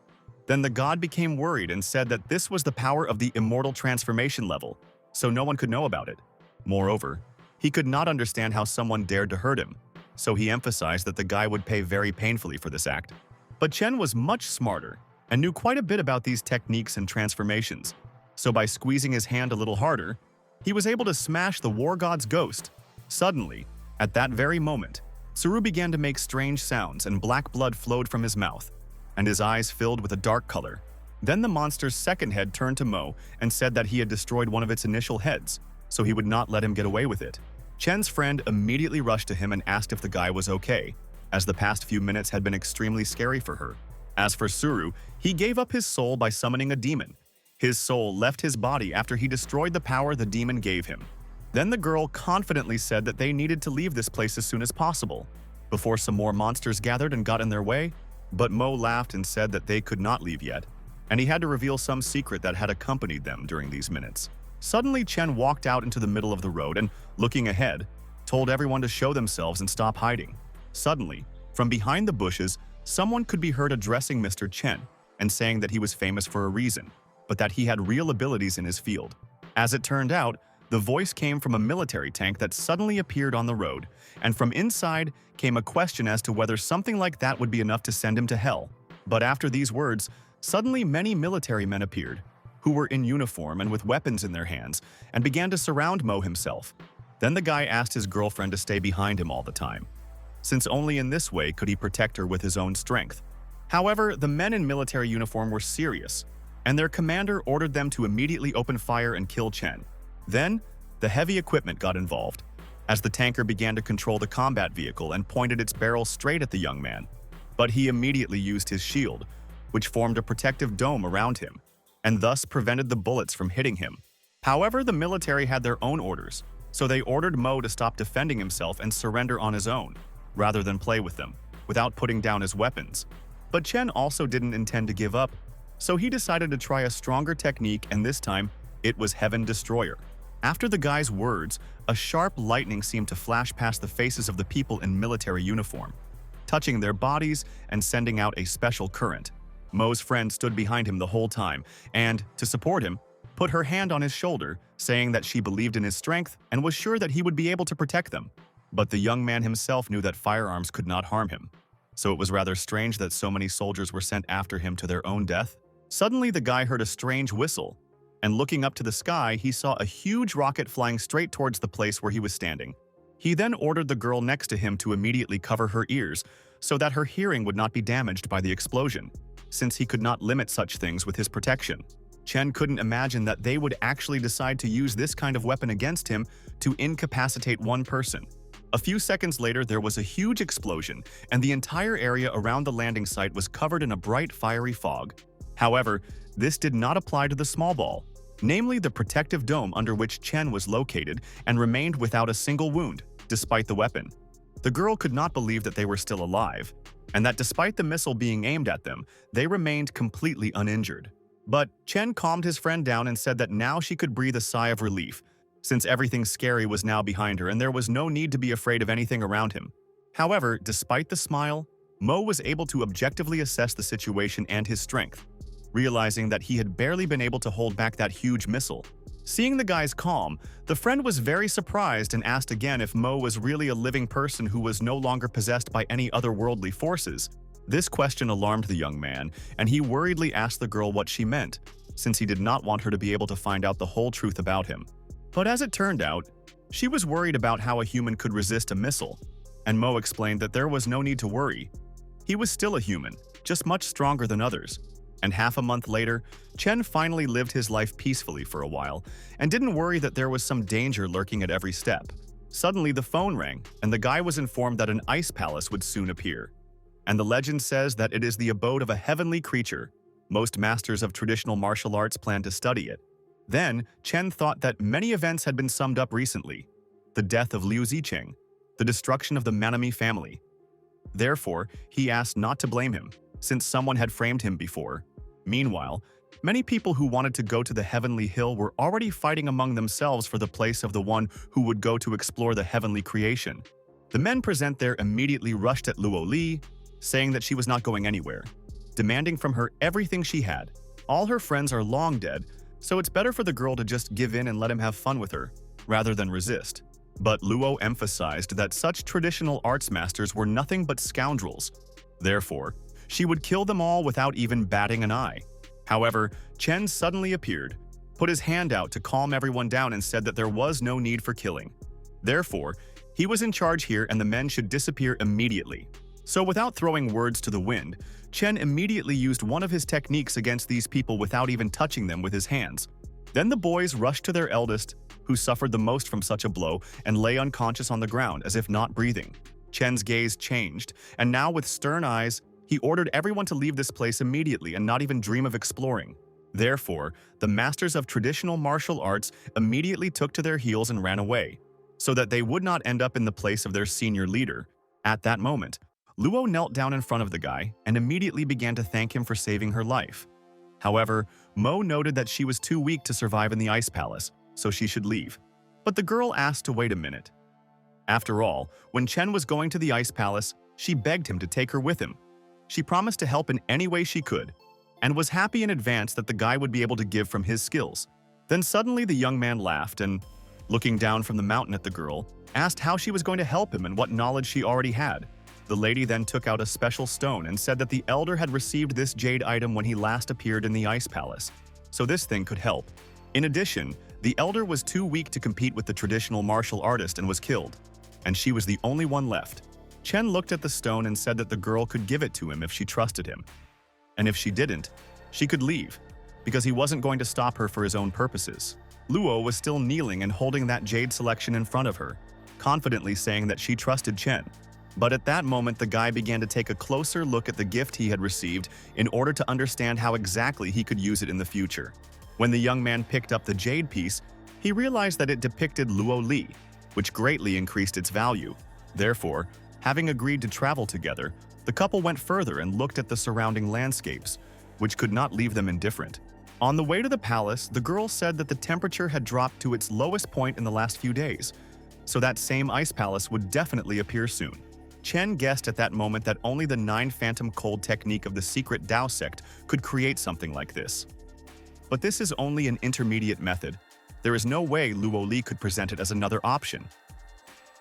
Then the god became worried and said that this was the power of the immortal transformation level, so no one could know about it. Moreover, he could not understand how someone dared to hurt him, so he emphasized that the guy would pay very painfully for this act. But Chen was much smarter and knew quite a bit about these techniques and transformations, so by squeezing his hand a little harder, he was able to smash the war god's ghost. Suddenly, at that very moment, Tsuru began to make strange sounds and black blood flowed from his mouth, and his eyes filled with a dark color. Then the monster's second head turned to Mo and said that he had destroyed one of its initial heads, so he would not let him get away with it. Chen's friend immediately rushed to him and asked if the guy was okay, as the past few minutes had been extremely scary for her. As for Tsuru, he gave up his soul by summoning a demon. His soul left his body after he destroyed the power the demon gave him. Then the girl confidently said that they needed to leave this place as soon as possible, before some more monsters gathered and got in their way. But Mo laughed and said that they could not leave yet, and he had to reveal some secret that had accompanied them during these minutes. Suddenly, Chen walked out into the middle of the road and, looking ahead, told everyone to show themselves and stop hiding. Suddenly, from behind the bushes, someone could be heard addressing Mr. Chen and saying that he was famous for a reason, but that he had real abilities in his field. As it turned out, the voice came from a military tank that suddenly appeared on the road, and from inside came a question as to whether something like that would be enough to send him to hell. But after these words, suddenly many military men appeared, who were in uniform and with weapons in their hands, and began to surround Mo himself. Then the guy asked his girlfriend to stay behind him all the time, since only in this way could he protect her with his own strength. However, the men in military uniform were serious, and their commander ordered them to immediately open fire and kill Chen. Then, the heavy equipment got involved, as the tanker began to control the combat vehicle and pointed its barrel straight at the young man. But he immediately used his shield, which formed a protective dome around him, and thus prevented the bullets from hitting him. However, the military had their own orders, so they ordered Mo to stop defending himself and surrender on his own, rather than play with them, without putting down his weapons. But Chen also didn't intend to give up, so he decided to try a stronger technique, and this time, it was Heaven Destroyer. After the guy's words, a sharp lightning seemed to flash past the faces of the people in military uniform, touching their bodies and sending out a special current. Mo's friend stood behind him the whole time and, to support him, put her hand on his shoulder, saying that she believed in his strength and was sure that he would be able to protect them. But the young man himself knew that firearms could not harm him, so it was rather strange that so many soldiers were sent after him to their own death. Suddenly, the guy heard a strange whistle, and looking up to the sky, he saw a huge rocket flying straight towards the place where he was standing. He then ordered the girl next to him to immediately cover her ears so that her hearing would not be damaged by the explosion, since he could not limit such things with his protection. Chen couldn't imagine that they would actually decide to use this kind of weapon against him to incapacitate one person. A few seconds later, there was a huge explosion, and the entire area around the landing site was covered in a bright, fiery fog. However, this did not apply to the small ball, namely the protective dome under which Chen was located, and remained without a single wound, despite the weapon. The girl could not believe that they were still alive, and that despite the missile being aimed at them, they remained completely uninjured. But Chen calmed his friend down and said that now she could breathe a sigh of relief, since everything scary was now behind her and there was no need to be afraid of anything around him. However, despite the smile, Mo was able to objectively assess the situation and his strength, realizing that he had barely been able to hold back that huge missile. Seeing the guy's calm, the friend was very surprised and asked again if Mo was really a living person who was no longer possessed by any otherworldly forces. This question alarmed the young man, and he worriedly asked the girl what she meant, since he did not want her to be able to find out the whole truth about him. But as it turned out, she was worried about how a human could resist a missile, and Mo explained that there was no need to worry. He was still a human, just much stronger than others. And half a month later, Chen finally lived his life peacefully for a while and didn't worry that there was some danger lurking at every step. Suddenly, the phone rang, and the guy was informed that an ice palace would soon appear. And the legend says that it is the abode of a heavenly creature. Most masters of traditional martial arts plan to study it. Then, Chen thought that many events had been summed up recently. The death of Liu Zicheng, the destruction of the Manami family. Therefore, he asked not to blame him, since someone had framed him before. Meanwhile, many people who wanted to go to the Heavenly Hill were already fighting among themselves for the place of the one who would go to explore the heavenly creation. The men present there immediately rushed at Luo Li, saying that she was not going anywhere, demanding from her everything she had. All her friends are long dead, so it's better for the girl to just give in and let him have fun with her, rather than resist. But Luo emphasized that such traditional arts masters were nothing but scoundrels. Therefore, she would kill them all without even batting an eye. However, Chen suddenly appeared, put his hand out to calm everyone down and said that there was no need for killing. Therefore, he was in charge here and the men should disappear immediately. So without throwing words to the wind, Chen immediately used one of his techniques against these people without even touching them with his hands. Then the boys rushed to their eldest, who suffered the most from such a blow and lay unconscious on the ground as if not breathing. Chen's gaze changed, and now with stern eyes, he ordered everyone to leave this place immediately and not even dream of exploring. Therefore, the masters of traditional martial arts immediately took to their heels and ran away, so that they would not end up in the place of their senior leader. At that moment, Luo knelt down in front of the guy and immediately began to thank him for saving her life. However, Mo noted that she was too weak to survive in the ice palace, so she should leave. But the girl asked to wait a minute. After all, when Chen was going to the ice palace, she begged him to take her with him. She promised to help in any way she could, and was happy in advance that the guy would be able to give from his skills. Then suddenly the young man laughed and, looking down from the mountain at the girl, asked how she was going to help him and what knowledge she already had. The lady then took out a special stone and said that the elder had received this jade item when he last appeared in the ice palace, so this thing could help. In addition, the elder was too weak to compete with the traditional martial artist and was killed, and she was the only one left. Chen looked at the stone and said that the girl could give it to him if she trusted him. And if she didn't, she could leave, because he wasn't going to stop her for his own purposes. Luo was still kneeling and holding that jade selection in front of her, confidently saying that she trusted Chen. But at that moment, the guy began to take a closer look at the gift he had received in order to understand how exactly he could use it in the future. When the young man picked up the jade piece, he realized that it depicted Luo Li, which greatly increased its value. Therefore, having agreed to travel together, the couple went further and looked at the surrounding landscapes, which could not leave them indifferent. On the way to the palace, the girl said that the temperature had dropped to its lowest point in the last few days, so that same ice palace would definitely appear soon. Chen guessed at that moment that only the 9 Phantom Cold technique of the secret Dao sect could create something like this. But this is only an intermediate method. There is no way Luo Li could present it as another option.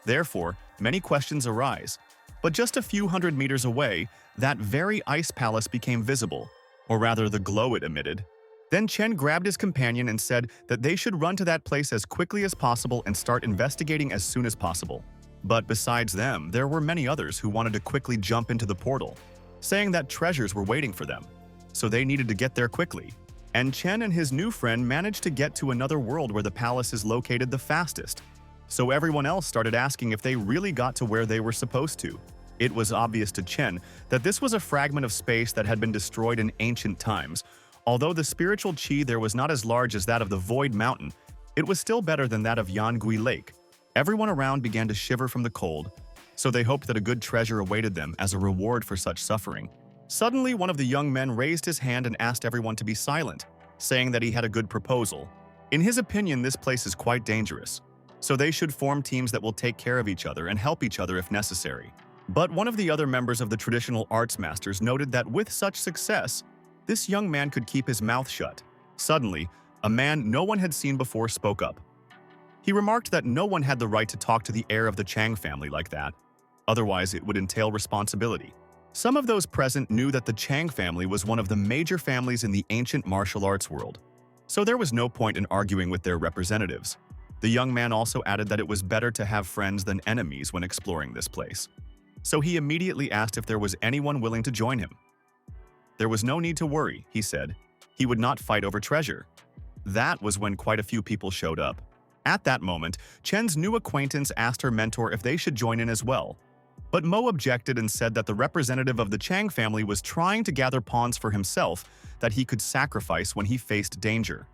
Therefore, many questions arise. But just a few hundred meters away, that very ice palace became visible, or rather the glow it emitted. Then Chen grabbed his companion and said that they should run to that place as quickly as possible and start investigating as soon as possible. But besides them, there were many others who wanted to quickly jump into the portal, saying that treasures were waiting for them, so they needed to get there quickly. And Chen and his new friend managed to get to another world where the palace is located the fastest. So everyone else started asking if they really got to where they were supposed to. It was obvious to Chen that this was a fragment of space that had been destroyed in ancient times. Although the spiritual qi there was not as large as that of the Void Mountain, it was still better than that of Yangu Lake. Everyone around began to shiver from the cold, so they hoped that a good treasure awaited them as a reward for such suffering. Suddenly, one of the young men raised his hand and asked everyone to be silent, saying that he had a good proposal. In his opinion, this place is quite dangerous, so they should form teams that will take care of each other and help each other if necessary. But one of the other members of the traditional arts masters noted that with such success, this young man could keep his mouth shut. Suddenly, a man no one had seen before spoke up. He remarked that no one had the right to talk to the heir of the Chang family like that, otherwise it would entail responsibility. Some of those present knew that the Chang family was one of the major families in the ancient martial arts world. So there was no point in arguing with their representatives. The young man also added that it was better to have friends than enemies when exploring this place. So he immediately asked if there was anyone willing to join him. There was no need to worry, he said. He would not fight over treasure. That was when quite a few people showed up. At that moment, Chen's new acquaintance asked her mentor if they should join in as well. But Mo objected and said that the representative of the Chang family was trying to gather pawns for himself that he could sacrifice when he faced danger.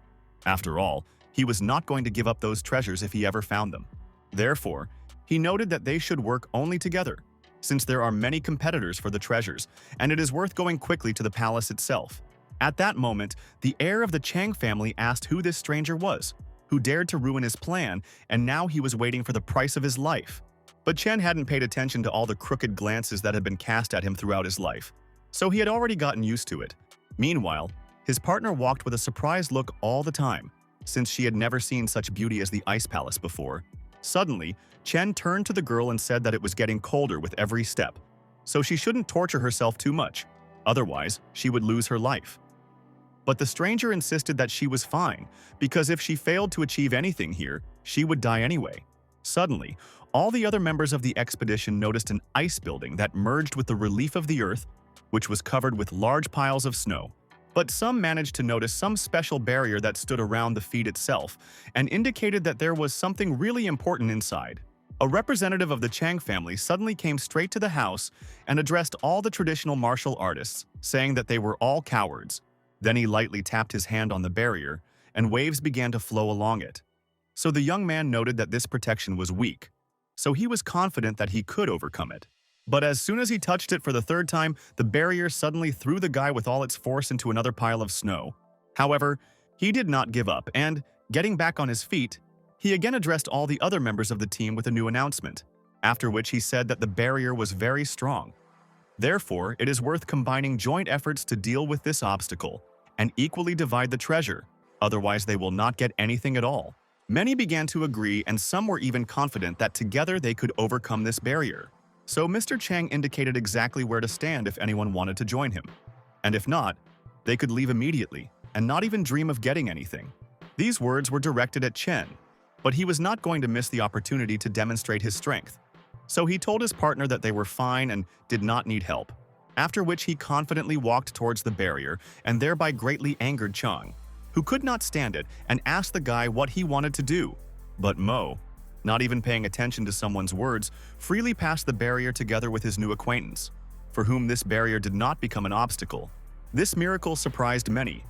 After all, he was not going to give up those treasures if he ever found them. Therefore, he noted that they should work only together, since there are many competitors for the treasures, and it is worth going quickly to the palace itself. At that moment, the heir of the Chang family asked who this stranger was, who dared to ruin his plan, and now he was waiting for the price of his life. But Chen hadn't paid attention to all the crooked glances that had been cast at him throughout his life, so he had already gotten used to it. Meanwhile, his partner walked with a surprised look all the time, since she had never seen such beauty as the Ice Palace before. Suddenly, Chen turned to the girl and said that it was getting colder with every step, so she shouldn't torture herself too much, otherwise she would lose her life. But the stranger insisted that she was fine, because if she failed to achieve anything here, she would die anyway. Suddenly, all the other members of the expedition noticed an ice building that merged with the relief of the earth, which was covered with large piles of snow. But some managed to notice some special barrier that stood around the feat itself and indicated that there was something really important inside. A representative of the Chang family suddenly came straight to the house and addressed all the traditional martial artists, saying that they were all cowards. Then he lightly tapped his hand on the barrier, and waves began to flow along it. So the young man noted that this protection was weak, so he was confident that he could overcome it. But as soon as he touched it for the third time, the barrier suddenly threw the guy with all its force into another pile of snow. However, he did not give up, and, getting back on his feet, he again addressed all the other members of the team with a new announcement, after which he said that the barrier was very strong. Therefore, it is worth combining joint efforts to deal with this obstacle and equally divide the treasure, otherwise they will not get anything at all. Many began to agree, and some were even confident that together they could overcome this barrier. So Mr. Chang indicated exactly where to stand if anyone wanted to join him. And if not, they could leave immediately and not even dream of getting anything. These words were directed at Chen, but he was not going to miss the opportunity to demonstrate his strength. So he told his partner that they were fine and did not need help, after which he confidently walked towards the barrier and thereby greatly angered Chang, who could not stand it and asked the guy what he wanted to do. But Mo, not even paying attention to someone's words, freely passed the barrier together with his new acquaintance, for whom this barrier did not become an obstacle. This miracle surprised many,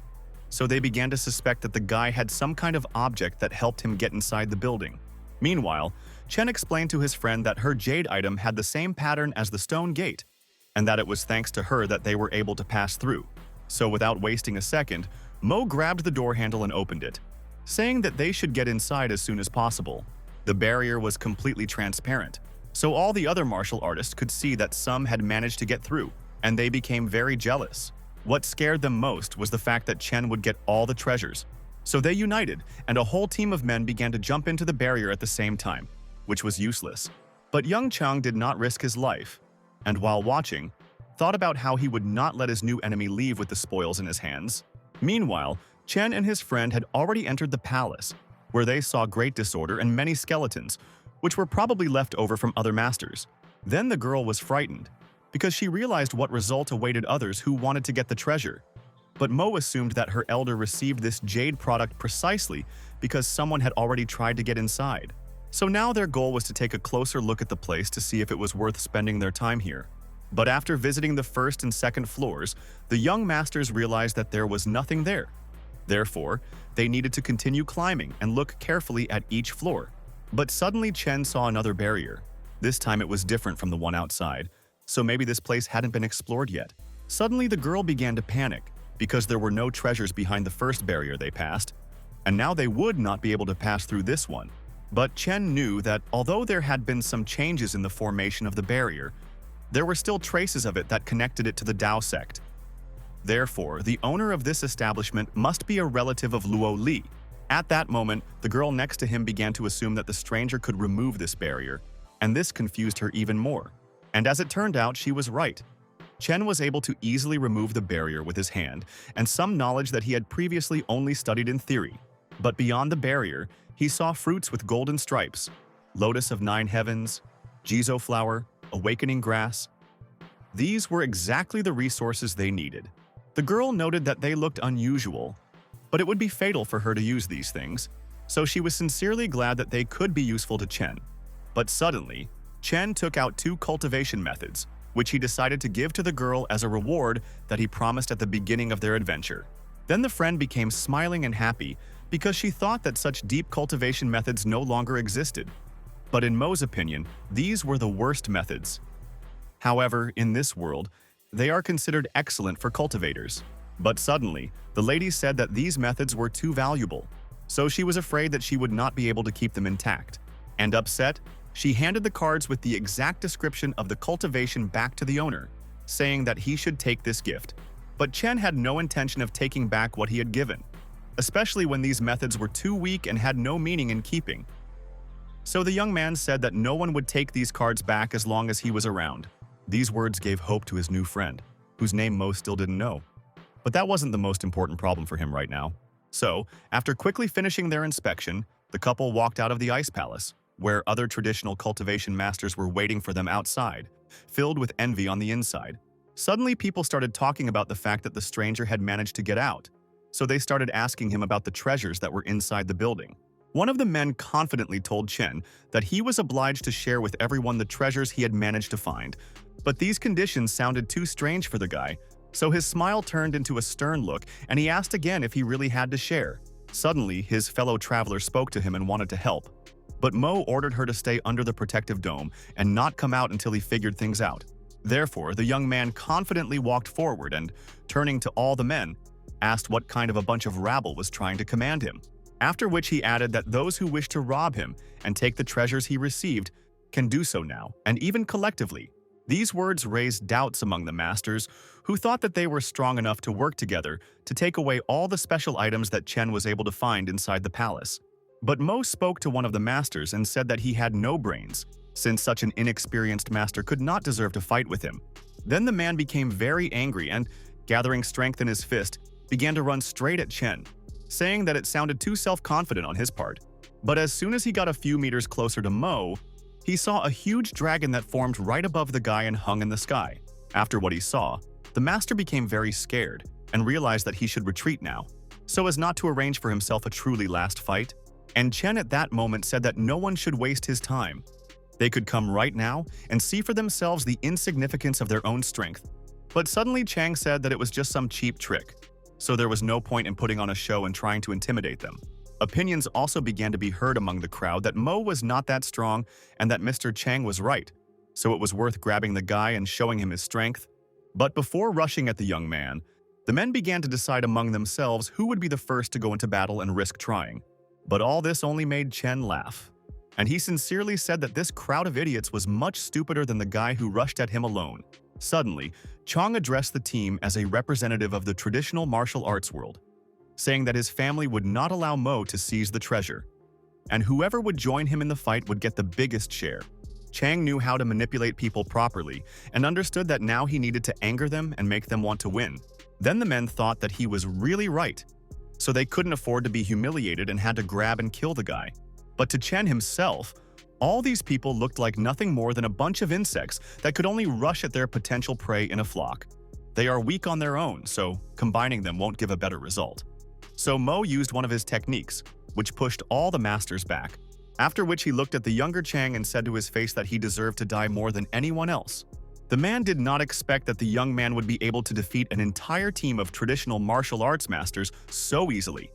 so they began to suspect that the guy had some kind of object that helped him get inside the building. Meanwhile, Chen explained to his friend that her jade item had the same pattern as the stone gate, and that it was thanks to her that they were able to pass through. So without wasting a second, Mo grabbed the door handle and opened it, saying that they should get inside as soon as possible. The barrier was completely transparent, so all the other martial artists could see that some had managed to get through, and they became very jealous. What scared them most was the fact that Chen would get all the treasures. So they united, and a whole team of men began to jump into the barrier at the same time, which was useless. But young Chang did not risk his life, and while watching, thought about how he would not let his new enemy leave with the spoils in his hands. Meanwhile, Chen and his friend had already entered the palace, where they saw great disorder and many skeletons, which were probably left over from other masters. Then the girl was frightened, because she realized what result awaited others who wanted to get the treasure. But Mo assumed that her elder received this jade product precisely because someone had already tried to get inside. So now their goal was to take a closer look at the place to see if it was worth spending their time here. But after visiting the first and second floors, the young masters realized that there was nothing there. Therefore, they needed to continue climbing and look carefully at each floor. But suddenly Chen saw another barrier. This time it was different from the one outside, so maybe this place hadn't been explored yet. Suddenly the girl began to panic, because there were no treasures behind the first barrier they passed, and now they would not be able to pass through this one. But Chen knew that although there had been some changes in the formation of the barrier, there were still traces of it that connected it to the Dao sect. Therefore, the owner of this establishment must be a relative of Luo Li. At that moment, the girl next to him began to assume that the stranger could remove this barrier, and this confused her even more. And as it turned out, she was right. Chen was able to easily remove the barrier with his hand and some knowledge that he had previously only studied in theory. But beyond the barrier, he saw fruits with golden stripes, lotus of 9 heavens, jizo flower, awakening grass. These were exactly the resources they needed. The girl noted that they looked unusual, but it would be fatal for her to use these things, so she was sincerely glad that they could be useful to Chen. But suddenly, Chen took out 2 cultivation methods, which he decided to give to the girl as a reward that he promised at the beginning of their adventure. Then the friend became smiling and happy because she thought that such deep cultivation methods no longer existed. But in Mo's opinion, these were the worst methods. However, in this world, they are considered excellent for cultivators. But suddenly, the lady said that these methods were too valuable, so she was afraid that she would not be able to keep them intact. And upset, she handed the cards with the exact description of the cultivation back to the owner, saying that he should take this gift. But Chen had no intention of taking back what he had given, especially when these methods were too weak and had no meaning in keeping. So the young man said that no one would take these cards back as long as he was around. These words gave hope to his new friend, whose name Mo still didn't know. But that wasn't the most important problem for him right now. So, after quickly finishing their inspection, the couple walked out of the ice palace, where other traditional cultivation masters were waiting for them outside, filled with envy on the inside. Suddenly, people started talking about the fact that the stranger had managed to get out, so they started asking him about the treasures that were inside the building. One of the men confidently told Chen that he was obliged to share with everyone the treasures he had managed to find, but these conditions sounded too strange for the guy, so his smile turned into a stern look and he asked again if he really had to share. Suddenly, his fellow traveler spoke to him and wanted to help, but Mo ordered her to stay under the protective dome and not come out until he figured things out. Therefore, the young man confidently walked forward and, turning to all the men, asked what kind of a bunch of rabble was trying to command him. After which he added that those who wish to rob him and take the treasures he received can do so now, and even collectively. These words raised doubts among the masters, who thought that they were strong enough to work together to take away all the special items that Chen was able to find inside the palace. But Mo spoke to one of the masters and said that he had no brains, since such an inexperienced master could not deserve to fight with him. Then the man became very angry and, gathering strength in his fist, began to run straight at Chen, saying that it sounded too self-confident on his part. But as soon as he got a few meters closer to Mo, he saw a huge dragon that formed right above the guy and hung in the sky. After what he saw, the master became very scared and realized that he should retreat now, so as not to arrange for himself a truly last fight. And Chen at that moment said that no one should waste his time. They could come right now and see for themselves the insignificance of their own strength. But suddenly Chang said that it was just some cheap trick, so there was no point in putting on a show and trying to intimidate them. Opinions also began to be heard among the crowd that Mo was not that strong and that Mr. Chang was right, so it was worth grabbing the guy and showing him his strength. But before rushing at the young man, the men began to decide among themselves who would be the first to go into battle and risk trying. But all this only made Chen laugh, and he sincerely said that this crowd of idiots was much stupider than the guy who rushed at him alone. Suddenly, Chang addressed the team as a representative of the traditional martial arts world, saying that his family would not allow Mo to seize the treasure, and whoever would join him in the fight would get the biggest share. Chang knew how to manipulate people properly and understood that now he needed to anger them and make them want to win. Then the men thought that he was really right, so they couldn't afford to be humiliated and had to grab and kill the guy. But to Chen himself, all these people looked like nothing more than a bunch of insects that could only rush at their potential prey in a flock. They are weak on their own, so combining them won't give a better result. So Mo used one of his techniques, which pushed all the masters back, after which he looked at the younger Chang and said to his face that he deserved to die more than anyone else. The man did not expect that the young man would be able to defeat an entire team of traditional martial arts masters so easily.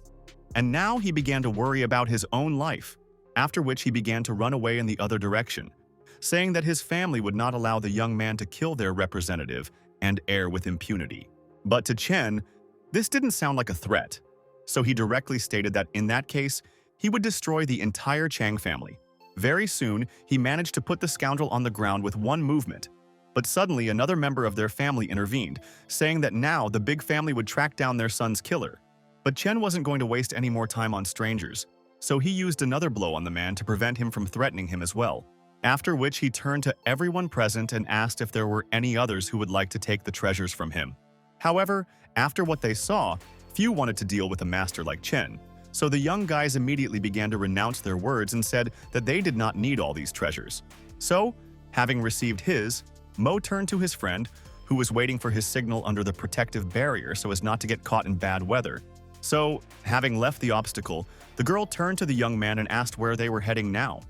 And now he began to worry about his own life, after which he began to run away in the other direction, saying that his family would not allow the young man to kill their representative and heir with impunity. But to Chen, this didn't sound like a threat, so he directly stated that in that case, he would destroy the entire Chang family. Very soon, he managed to put the scoundrel on the ground with one movement, but suddenly another member of their family intervened, saying that now the big family would track down their son's killer. But Chen wasn't going to waste any more time on strangers, so he used another blow on the man to prevent him from threatening him as well. after which he turned to everyone present and asked if there were any others who would like to take the treasures from him. However, after what they saw, few wanted to deal with a master like Chen, so the young guys immediately began to renounce their words and said that they did not need all these treasures. So, having received his, Mo turned to his friend, who was waiting for his signal under the protective barrier so as not to get caught in bad weather. So, having left the obstacle, the girl turned to the young man and asked where they were heading now,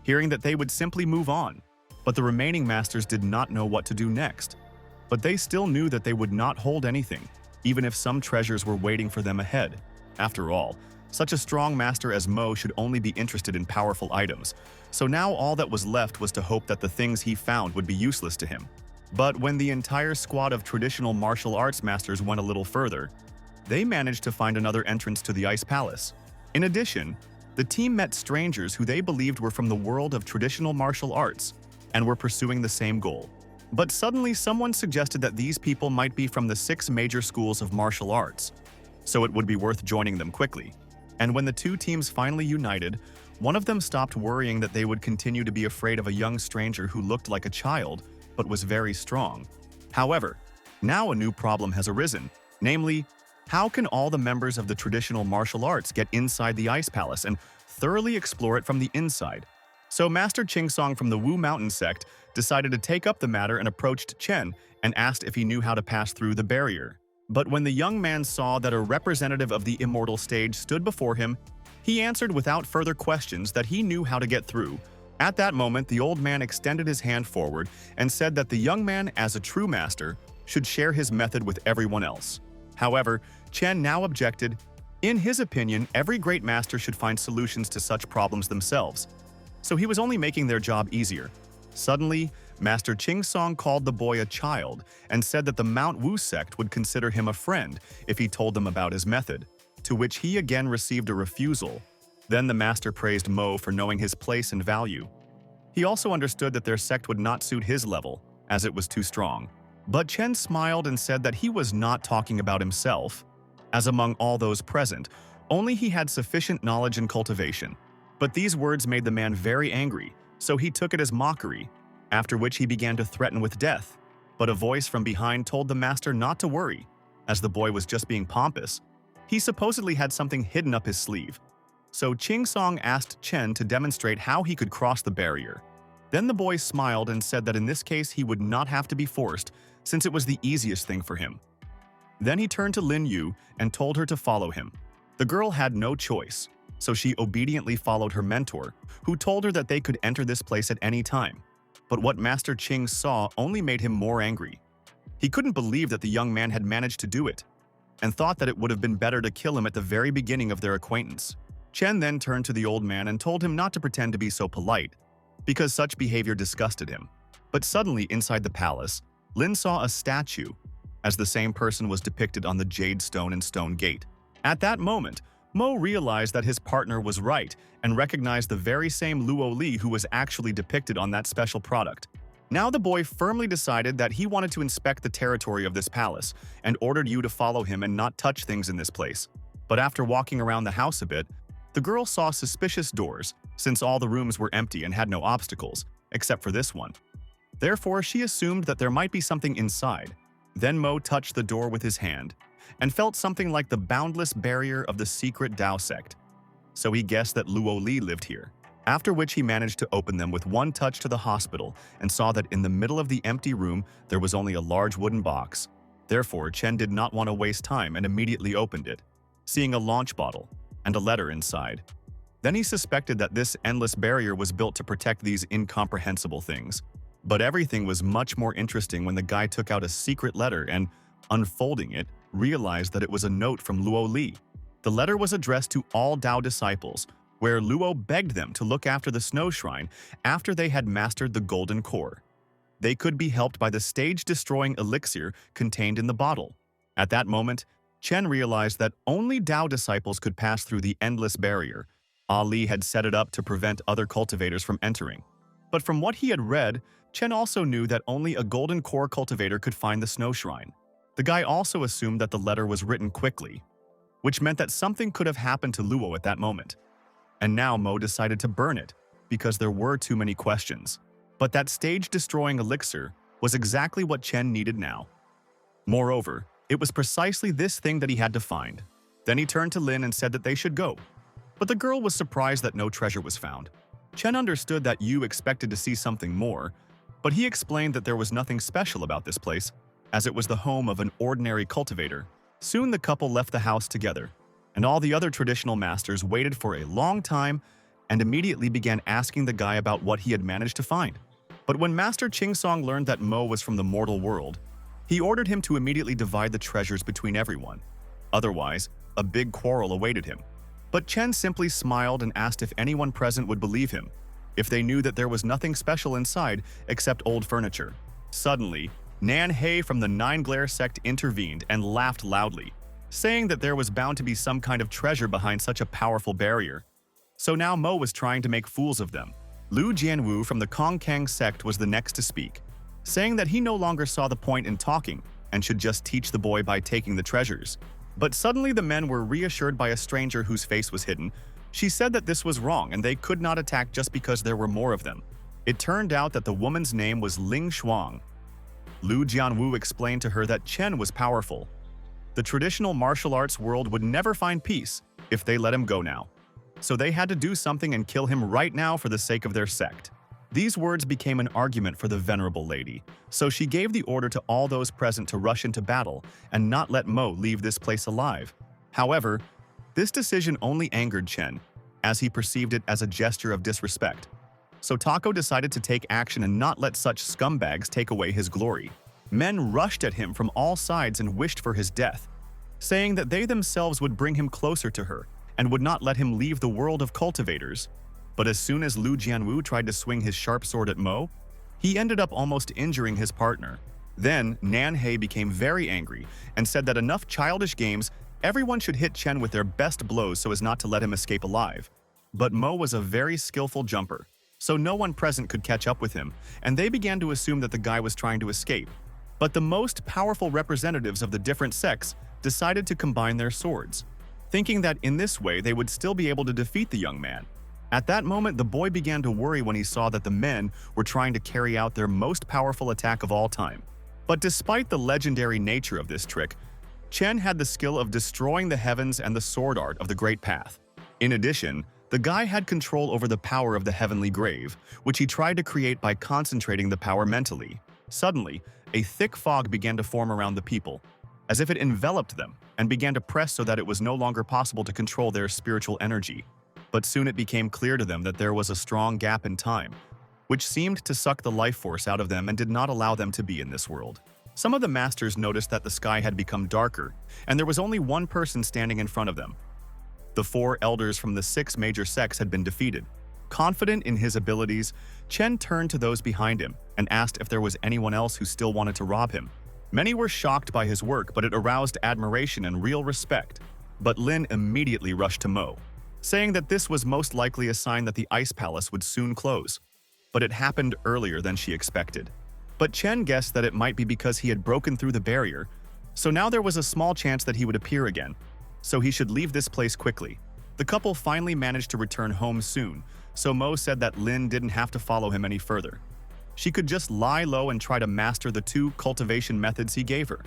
hearing that they would simply move on. But the remaining masters did not know what to do next. But they still knew that they would not hold anything, even if some treasures were waiting for them ahead. After all, such a strong master as Mo should only be interested in powerful items, so now all that was left was to hope that the things he found would be useless to him. But when the entire squad of traditional martial arts masters went a little further, they managed to find another entrance to the Ice Palace. In addition, the team met strangers who they believed were from the world of traditional martial arts and were pursuing the same goal. But suddenly someone suggested that these people might be from the 6 major schools of martial arts, so it would be worth joining them quickly. And when the two teams finally united, one of them stopped worrying that they would continue to be afraid of a young stranger who looked like a child but was very strong. However, now a new problem has arisen, namely, how can all the members of the traditional martial arts get inside the Ice Palace and thoroughly explore it from the inside? So Master Qingsong from the Wu Mountain Sect decided to take up the matter and approached Chen and asked if he knew how to pass through the barrier. But when the young man saw that a representative of the Immortal stage stood before him, he answered without further questions that he knew how to get through. At that moment, the old man extended his hand forward and said that the young man, as a true master, should share his method with everyone else. However, Chen now objected. In his opinion, every great master should find solutions to such problems themselves, so he was only making their job easier. Suddenly, Master Qingsong called the boy a child and said that the Mount Wu sect would consider him a friend if he told them about his method, to which he again received a refusal. Then the master praised Mo for knowing his place and value. He also understood that their sect would not suit his level, as it was too strong. But Chen smiled and said that he was not talking about himself, as among all those present, only he had sufficient knowledge and cultivation. But these words made the man very angry, so he took it as mockery, after which he began to threaten with death. But a voice from behind told the master not to worry, as the boy was just being pompous. He supposedly had something hidden up his sleeve. So Qingsong asked Chen to demonstrate how he could cross the barrier. Then the boy smiled and said that in this case he would not have to be forced, since it was the easiest thing for him. Then he turned to Lin Yu and told her to follow him. The girl had no choice, so she obediently followed her mentor, who told her that they could enter this place at any time. But what Master Qing saw only made him more angry. He couldn't believe that the young man had managed to do it, and thought that it would have been better to kill him at the very beginning of their acquaintance. Chen then turned to the old man and told him not to pretend to be so polite, because such behavior disgusted him. But suddenly, inside the palace, Lin saw a statue, as the same person was depicted on the jade stone and stone gate. At that moment, Mo realized that his partner was right and recognized the very same Luo Li who was actually depicted on that special product. Now the boy firmly decided that he wanted to inspect the territory of this palace and ordered Yu to follow him and not touch things in this place. But after walking around the house a bit, the girl saw suspicious doors, since all the rooms were empty and had no obstacles, except for this one. Therefore, she assumed that there might be something inside. Then Mo touched the door with his hand, and felt something like the boundless barrier of the secret Dao sect. So he guessed that Luo Li lived here, after which he managed to open them with one touch to the hospital and saw that in the middle of the empty room there was only a large wooden box. Therefore, Chen did not want to waste time and immediately opened it, seeing a launch bottle and a letter inside. Then he suspected that this endless barrier was built to protect these incomprehensible things. But everything was much more interesting when the guy took out a secret letter and, unfolding it, realized that it was a note from Luo Li. The letter was addressed to all Dao disciples, where Luo begged them to look after the snow shrine after they had mastered the golden core. They could be helped by the stage-destroying elixir contained in the bottle. At that moment, Chen realized that only Dao disciples could pass through the endless barrier. Ali had set it up to prevent other cultivators from entering. But from what he had read, Chen also knew that only a golden core cultivator could find the snow shrine. The guy also assumed that the letter was written quickly, which meant that something could have happened to Luo at that moment. And now Mo decided to burn it, because there were too many questions. But that stage-destroying elixir was exactly what Chen needed now. Moreover, it was precisely this thing that he had to find. Then he turned to Lin and said that they should go. But the girl was surprised that no treasure was found. Chen understood that Yu expected to see something more, but he explained that there was nothing special about this place, as it was the home of an ordinary cultivator. Soon the couple left the house together, and all the other traditional masters waited for a long time and immediately began asking the guy about what he had managed to find. But when Master Qingsong learned that Mo was from the mortal world, he ordered him to immediately divide the treasures between everyone. Otherwise, a big quarrel awaited him. But Chen simply smiled and asked if anyone present would believe him, if they knew that there was nothing special inside except old furniture. Suddenly, Nan He from the Nine Glare Sect intervened and laughed loudly, saying that there was bound to be some kind of treasure behind such a powerful barrier. So now Mo was trying to make fools of them. Lu Jianwu from the Kongkang Sect was the next to speak, saying that he no longer saw the point in talking and should just teach the boy by taking the treasures. But suddenly the men were reassured by a stranger whose face was hidden. She said that this was wrong and they could not attack just because there were more of them. It turned out that the woman's name was Ling Shuang. Lu Jianwu explained to her that Chen was powerful. The traditional martial arts world would never find peace if they let him go now. So they had to do something and kill him right now for the sake of their sect. These words became an argument for the venerable lady, so she gave the order to all those present to rush into battle and not let Mo leave this place alive. However, this decision only angered Chen, as he perceived it as a gesture of disrespect. So Taco decided to take action and not let such scumbags take away his glory. Men rushed at him from all sides and wished for his death, saying that they themselves would bring him closer to her and would not let him leave the world of cultivators. But as soon as Lu Jianwu tried to swing his sharp sword at Mo, he ended up almost injuring his partner. Then Nan He became very angry and said that enough childish games, everyone should hit Chen with their best blows so as not to let him escape alive. But Mo was a very skillful jumper, so no one present could catch up with him, and they began to assume that the guy was trying to escape. But the most powerful representatives of the different sects decided to combine their swords, thinking that in this way they would still be able to defeat the young man. At that moment, the boy began to worry when he saw that the men were trying to carry out their most powerful attack of all time. But despite the legendary nature of this trick, Chen had the skill of destroying the heavens and the sword art of the Great Path. In addition, the guy had control over the power of the heavenly grave, which he tried to create by concentrating the power mentally. Suddenly, a thick fog began to form around the people, as if it enveloped them and began to press so that it was no longer possible to control their spiritual energy. But soon it became clear to them that there was a strong gap in time, which seemed to suck the life force out of them and did not allow them to be in this world. Some of the masters noticed that the sky had become darker, and there was only one person standing in front of them. The 4 elders from the 6 major sects had been defeated. Confident in his abilities, Chen turned to those behind him and asked if there was anyone else who still wanted to rob him. Many were shocked by his work, but it aroused admiration and real respect. But Lin immediately rushed to Mo, saying that this was most likely a sign that the Ice Palace would soon close. But it happened earlier than she expected. But Chen guessed that it might be because he had broken through the barrier, so now there was a small chance that he would appear again, so he should leave this place quickly. The couple finally managed to return home soon, so Mo said that Lin didn't have to follow him any further. She could just lie low and try to master the 2 cultivation methods he gave her.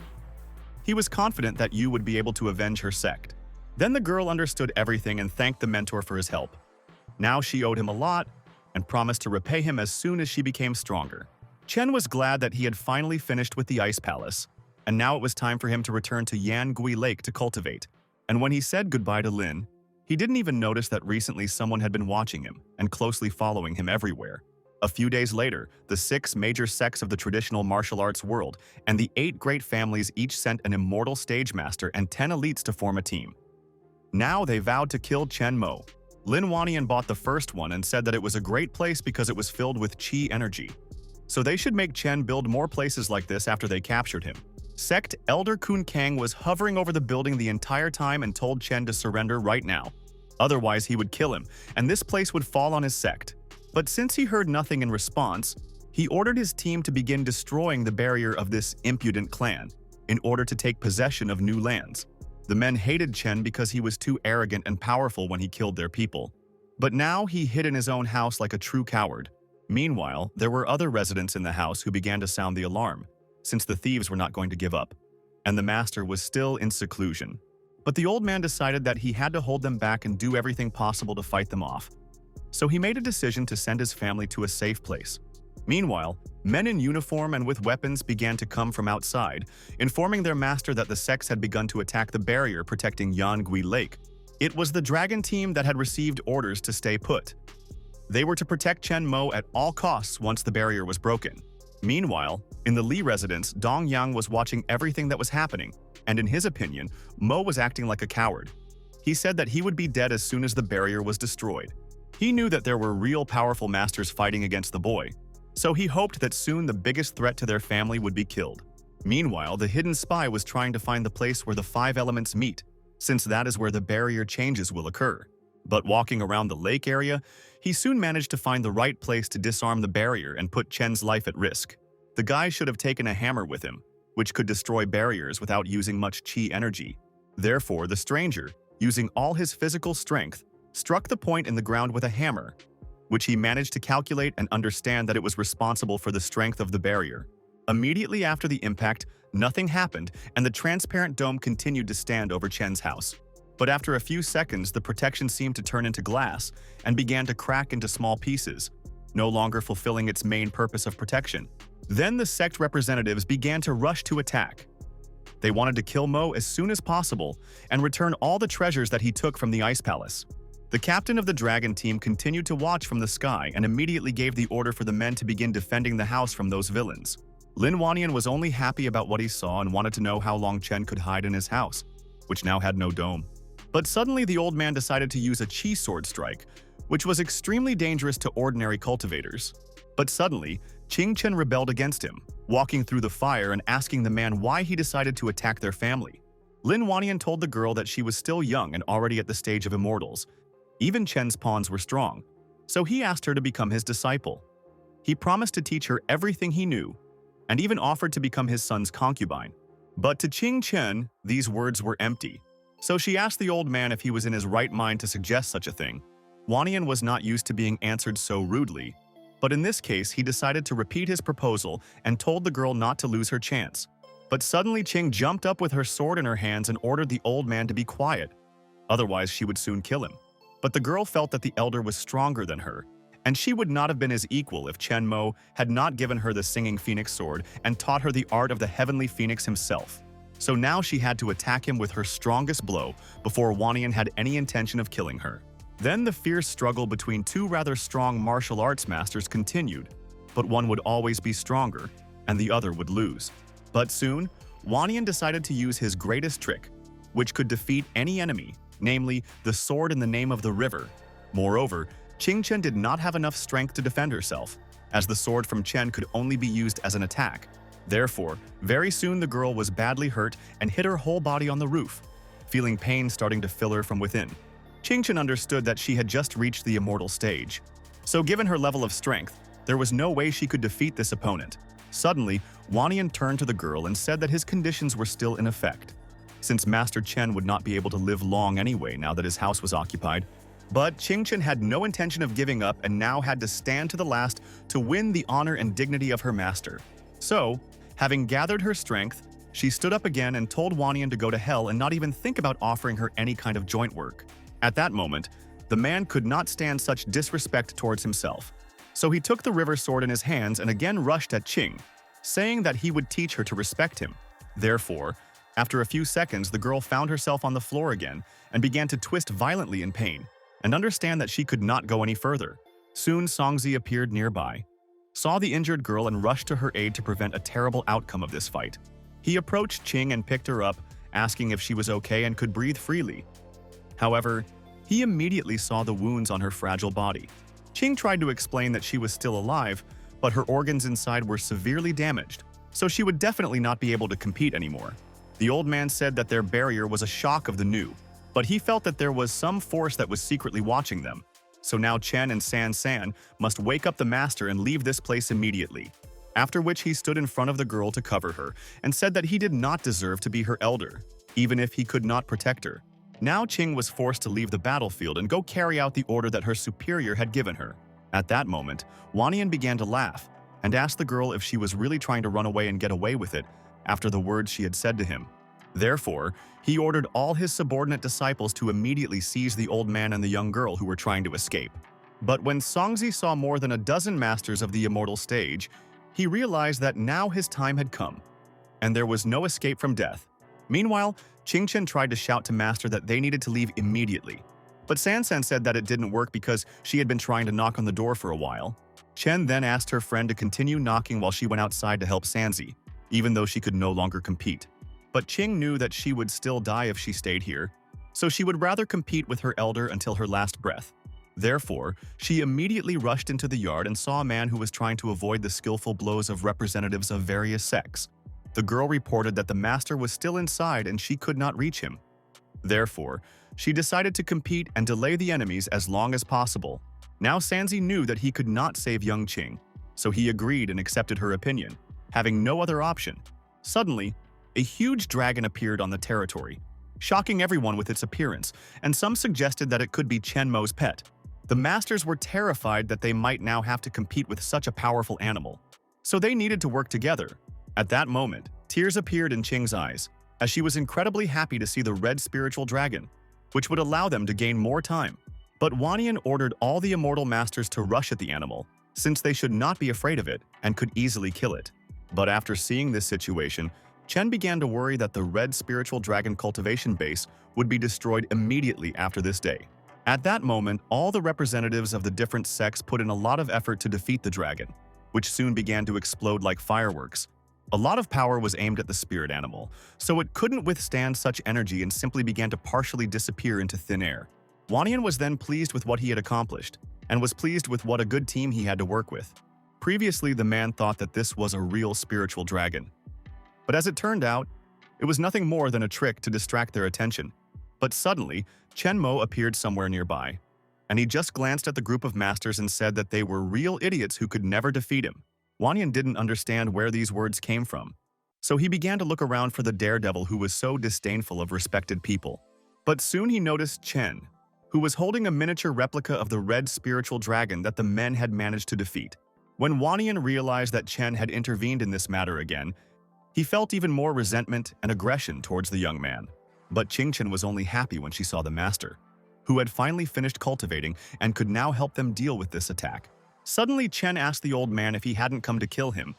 He was confident that Yu would be able to avenge her sect. Then the girl understood everything and thanked the mentor for his help. Now she owed him a lot and promised to repay him as soon as she became stronger. Chen was glad that he had finally finished with the Ice Palace, and now it was time for him to return to Yangu Lake to cultivate. And when he said goodbye to Lin, he didn't even notice that recently someone had been watching him and closely following him everywhere. A few days later, the 6 major sects of the traditional martial arts world and the 8 great families each sent an immortal stage master and 10 elites to form a team. Now they vowed to kill Chen Mo. Lin Wanian bought the first one and said that it was a great place because it was filled with qi energy. So they should make Chen build more places like this after they captured him. Sect Elder Kun Kang was hovering over the building the entire time and told Chen to surrender right now. Otherwise, he would kill him, and this place would fall on his sect. But since he heard nothing in response, he ordered his team to begin destroying the barrier of this impudent clan in order to take possession of new lands. The men hated Chen because he was too arrogant and powerful when he killed their people. But now he hid in his own house like a true coward. Meanwhile, there were other residents in the house who began to sound the alarm, since the thieves were not going to give up, and the master was still in seclusion. But the old man decided that he had to hold them back and do everything possible to fight them off. So he made a decision to send his family to a safe place. Meanwhile, men in uniform and with weapons began to come from outside, informing their master that the sects had begun to attack the barrier protecting Yangu Lake. It was the dragon team that had received orders to stay put. They were to protect Chen Mo at all costs once the barrier was broken. Meanwhile, in the Li residence, Dong Yang was watching everything that was happening, and in his opinion, Mo was acting like a coward. He said that he would be dead as soon as the barrier was destroyed. He knew that there were real powerful masters fighting against the boy, so he hoped that soon the biggest threat to their family would be killed. Meanwhile, the hidden spy was trying to find the place where the 5 elements meet, since that is where the barrier changes will occur. But walking around the lake area, he soon managed to find the right place to disarm the barrier and put Chen's life at risk. The guy should have taken a hammer with him, which could destroy barriers without using much chi energy. Therefore, the stranger, using all his physical strength, struck the point in the ground with a hammer, which he managed to calculate and understand that it was responsible for the strength of the barrier. Immediately after the impact, nothing happened and the transparent dome continued to stand over Chen's house. But after a few seconds, the protection seemed to turn into glass and began to crack into small pieces, no longer fulfilling its main purpose of protection. Then the sect representatives began to rush to attack. They wanted to kill Mo as soon as possible and return all the treasures that he took from the Ice Palace. The captain of the dragon team continued to watch from the sky and immediately gave the order for the men to begin defending the house from those villains. Lin Wannian was only happy about what he saw and wanted to know how long Chen could hide in his house, which now had no dome. But suddenly the old man decided to use a chi sword strike, which was extremely dangerous to ordinary cultivators. But suddenly, Qing Chen rebelled against him, walking through the fire and asking the man why he decided to attack their family. Lin Wannian told the girl that she was still young and already at the stage of immortals. Even Chen's pawns were strong, so he asked her to become his disciple. He promised to teach her everything he knew, and even offered to become his son's concubine. But to Qing Chen, these words were empty, so she asked the old man if he was in his right mind to suggest such a thing. Wannian was not used to being answered so rudely, but in this case he decided to repeat his proposal and told the girl not to lose her chance. But suddenly Qing jumped up with her sword in her hands and ordered the old man to be quiet, otherwise she would soon kill him. But the girl felt that the elder was stronger than her, and she would not have been his equal if Chen Mo had not given her the singing phoenix sword and taught her the art of the heavenly phoenix himself. So now she had to attack him with her strongest blow before Wannian had any intention of killing her. Then the fierce struggle between two rather strong martial arts masters continued, but one would always be stronger, and the other would lose. But soon, Wannian decided to use his greatest trick, which could defeat any enemy, namely the sword in the name of the river. Moreover, Qing Chen did not have enough strength to defend herself, as the sword from Chen could only be used as an attack. Therefore, very soon the girl was badly hurt and hit her whole body on the roof, feeling pain starting to fill her from within. Qing Chen understood that she had just reached the immortal stage, so given her level of strength, there was no way she could defeat this opponent. Suddenly, Wannian turned to the girl and said that his conditions were still in effect, since Master Chen would not be able to live long anyway now that his house was occupied. But Qing Chen had no intention of giving up and now had to stand to the last to win the honor and dignity of her master. So, having gathered her strength, she stood up again and told Wannian to go to hell and not even think about offering her any kind of joint work. At that moment, the man could not stand such disrespect towards himself. So he took the river sword in his hands and again rushed at Qing, saying that he would teach her to respect him. Therefore, after a few seconds, the girl found herself on the floor again and began to twist violently in pain, and understand that she could not go any further. Soon Songzi appeared nearby, saw the injured girl and rushed to her aid to prevent a terrible outcome of this fight. He approached Qing and picked her up, asking if she was okay and could breathe freely. However, he immediately saw the wounds on her fragile body. Qing tried to explain that she was still alive, but her organs inside were severely damaged, so she would definitely not be able to compete anymore. The old man said that their barrier was a shock of the new, but he felt that there was some force that was secretly watching them. So now Chen and San must wake up the master and leave this place immediately. After which he stood in front of the girl to cover her and said that he did not deserve to be her elder, even if he could not protect her. Now Qing was forced to leave the battlefield and go carry out the order that her superior had given her. At that moment, Wanyan began to laugh and asked the girl if she was really trying to run away and get away with it after the words she had said to him. Therefore, he ordered all his subordinate disciples to immediately seize the old man and the young girl who were trying to escape. But when Songzi saw more than a dozen masters of the immortal stage, he realized that now his time had come, and there was no escape from death. Meanwhile, Qingchen tried to shout to Master that they needed to leave immediately. But Sansan said that it didn't work because she had been trying to knock on the door for a while. Chen then asked her friend to continue knocking while she went outside to help Sanzi, even though she could no longer compete. But Qing knew that she would still die if she stayed here, so she would rather compete with her elder until her last breath. Therefore, she immediately rushed into the yard and saw a man who was trying to avoid the skillful blows of representatives of various sects. The girl reported that the master was still inside and she could not reach him. Therefore, she decided to compete and delay the enemies as long as possible. Now Sanzi knew that he could not save young Qing, so he agreed and accepted her opinion, having no other option. Suddenly, a huge dragon appeared on the territory, shocking everyone with its appearance, and some suggested that it could be Chen Mo's pet. The masters were terrified that they might now have to compete with such a powerful animal, so they needed to work together. At that moment, tears appeared in Qing's eyes, as she was incredibly happy to see the red spiritual dragon, which would allow them to gain more time. But Wanyan ordered all the immortal masters to rush at the animal, since they should not be afraid of it and could easily kill it. But after seeing this situation, Chen began to worry that the red spiritual dragon cultivation base would be destroyed immediately after this day. At that moment, all the representatives of the different sects put in a lot of effort to defeat the dragon, which soon began to explode like fireworks. A lot of power was aimed at the spirit animal, so it couldn't withstand such energy and simply began to partially disappear into thin air. Wanyan was then pleased with what he had accomplished, and was pleased with what a good team he had to work with. Previously, the man thought that this was a real spiritual dragon. But as it turned out, it was nothing more than a trick to distract their attention. But suddenly, Chen Mo appeared somewhere nearby, and he just glanced at the group of masters and said that they were real idiots who could never defeat him. Wanyan didn't understand where these words came from, so he began to look around for the daredevil who was so disdainful of respected people. But soon he noticed Chen, who was holding a miniature replica of the red spiritual dragon that the men had managed to defeat. When Wanyan realized that Chen had intervened in this matter again, he felt even more resentment and aggression towards the young man. But Qingchen was only happy when she saw the master, who had finally finished cultivating and could now help them deal with this attack. Suddenly, Chen asked the old man if he hadn't come to kill him,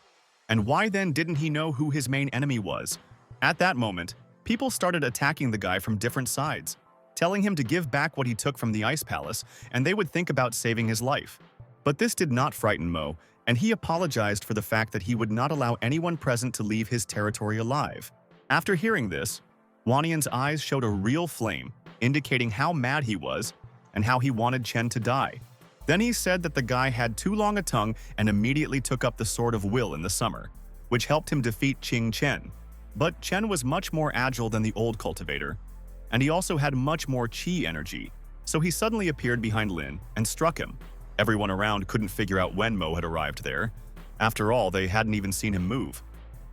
and why then didn't he know who his main enemy was? At that moment, people started attacking the guy from different sides, telling him to give back what he took from the Ice Palace, and they would think about saving his life. But this did not frighten Mo, and he apologized for the fact that he would not allow anyone present to leave his territory alive. After hearing this, Wanyan's eyes showed a real flame, indicating how mad he was and how he wanted Chen to die. Then he said that the guy had too long a tongue and immediately took up the Sword of Will in the summer, which helped him defeat Qing Chen. But Chen was much more agile than the old cultivator, and he also had much more qi energy, so he suddenly appeared behind Lin and struck him. Everyone around couldn't figure out when Mo had arrived there. After all, they hadn't even seen him move.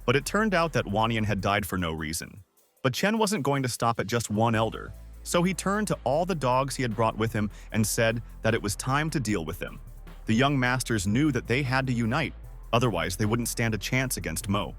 But it turned out that Wanyan had died for no reason. But Chen wasn't going to stop at just one elder, so he turned to all the dogs he had brought with him and said that it was time to deal with them. The young masters knew that they had to unite, otherwise they wouldn't stand a chance against Mo.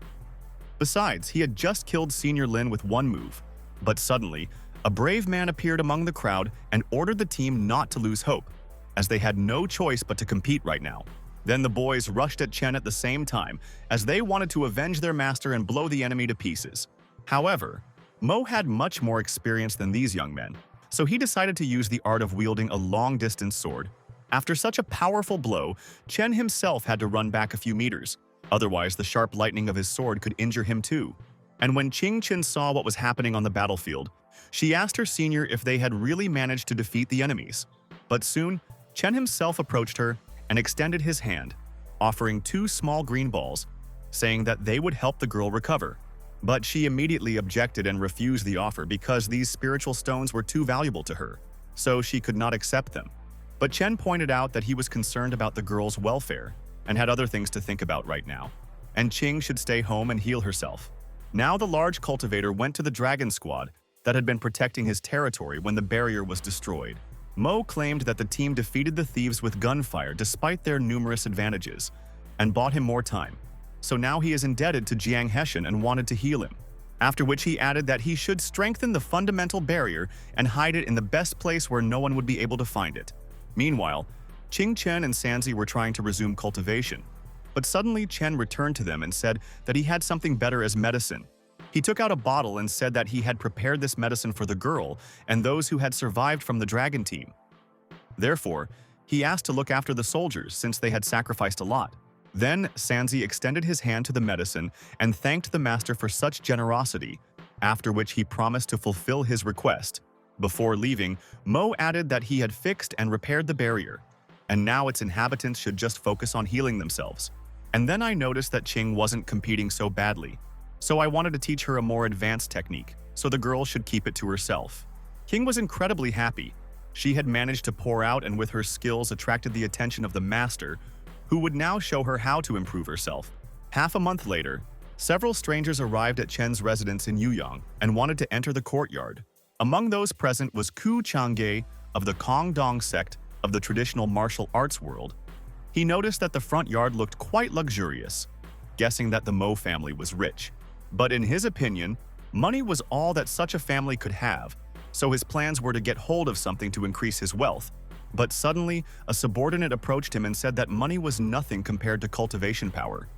Besides, he had just killed Senior Lin with one move. But suddenly, a brave man appeared among the crowd and ordered the team not to lose hope, as they had no choice but to compete right now. Then the boys rushed at Chen at the same time, as they wanted to avenge their master and blow the enemy to pieces. However, Mo had much more experience than these young men, so he decided to use the art of wielding a long-distance sword. After such a powerful blow, Chen himself had to run back a few meters, otherwise the sharp lightning of his sword could injure him too. And when Qingchen saw what was happening on the battlefield, she asked her senior if they had really managed to defeat the enemies. But soon, Chen himself approached her and extended his hand, offering 2 small green balls, saying that they would help the girl recover. But she immediately objected and refused the offer because these spiritual stones were too valuable to her, so she could not accept them. But Chen pointed out that he was concerned about the girl's welfare and had other things to think about right now, and Qing should stay home and heal herself. Now the large cultivator went to the dragon squad, that had been protecting his territory when the barrier was destroyed. Mo claimed that the team defeated the thieves with gunfire despite their numerous advantages, and bought him more time. So now he is indebted to Jiang Hessian and wanted to heal him. After which he added that he should strengthen the fundamental barrier and hide it in the best place where no one would be able to find it. Meanwhile, Qing Chen and Sanzi were trying to resume cultivation, but suddenly Chen returned to them and said that he had something better as medicine. He took out a bottle and said that he had prepared this medicine for the girl and those who had survived from the dragon team. Therefore, he asked to look after the soldiers since they had sacrificed a lot. Then Sanzi extended his hand to the medicine and thanked the master for such generosity, after which he promised to fulfill his request. Before leaving, Mo added that he had fixed and repaired the barrier, and now its inhabitants should just focus on healing themselves. And then I noticed that Qing wasn't competing so badly, so I wanted to teach her a more advanced technique, so the girl should keep it to herself. Qing was incredibly happy. She had managed to pour out and with her skills attracted the attention of the master, who would now show her how to improve herself. Half a month later, several strangers arrived at Chen's residence in Yuyang and wanted to enter the courtyard. Among those present was Ku Changge of the Kongdong Sect of the traditional martial arts world. He noticed that the front yard looked quite luxurious, guessing that the Mo family was rich. But in his opinion, money was all that such a family could have, so his plans were to get hold of something to increase his wealth. But suddenly, a subordinate approached him and said that money was nothing compared to cultivation power.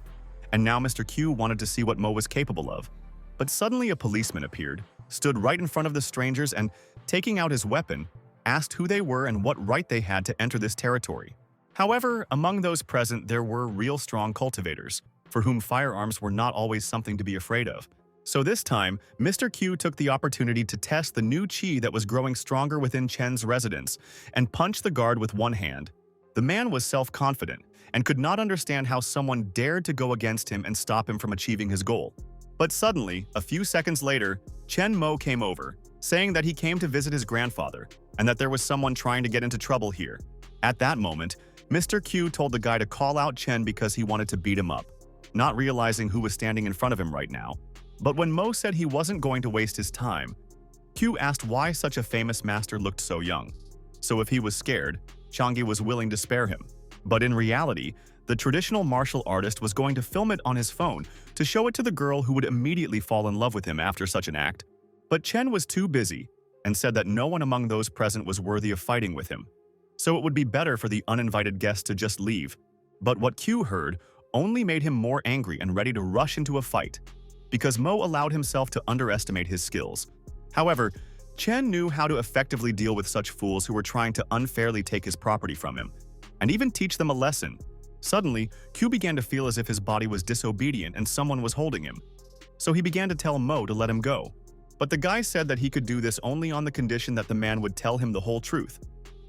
And now Mr. Q wanted to see what Mo was capable of. But suddenly a policeman appeared, stood right in front of the strangers and, taking out his weapon, asked who they were and what right they had to enter this territory. However, among those present there were real strong cultivators, for whom firearms were not always something to be afraid of. So this time, Mr. Q took the opportunity to test the new qi that was growing stronger within Chen's residence and punched the guard with one hand. The man was self-confident and could not understand how someone dared to go against him and stop him from achieving his goal. But suddenly, a few seconds later, Chen Mo came over, saying that he came to visit his grandfather and that there was someone trying to get into trouble here. At that moment, Mr. Q told the guy to call out Chen because he wanted to beat him up, not realizing who was standing in front of him right now. But when Mo said he wasn't going to waste his time, Q asked why such a famous master looked so young. So if he was scared, Chang'e was willing to spare him. But in reality, the traditional martial artist was going to film it on his phone to show it to the girl who would immediately fall in love with him after such an act. But Chen was too busy and said that no one among those present was worthy of fighting with him. So it would be better for the uninvited guest to just leave. But what Q heard only made him more angry and ready to rush into a fight, because Mo allowed himself to underestimate his skills. However, Chen knew how to effectively deal with such fools who were trying to unfairly take his property from him, and even teach them a lesson. Suddenly, Q began to feel as if his body was disobedient and someone was holding him. So he began to tell Mo to let him go. But the guy said that he could do this only on the condition that the man would tell him the whole truth.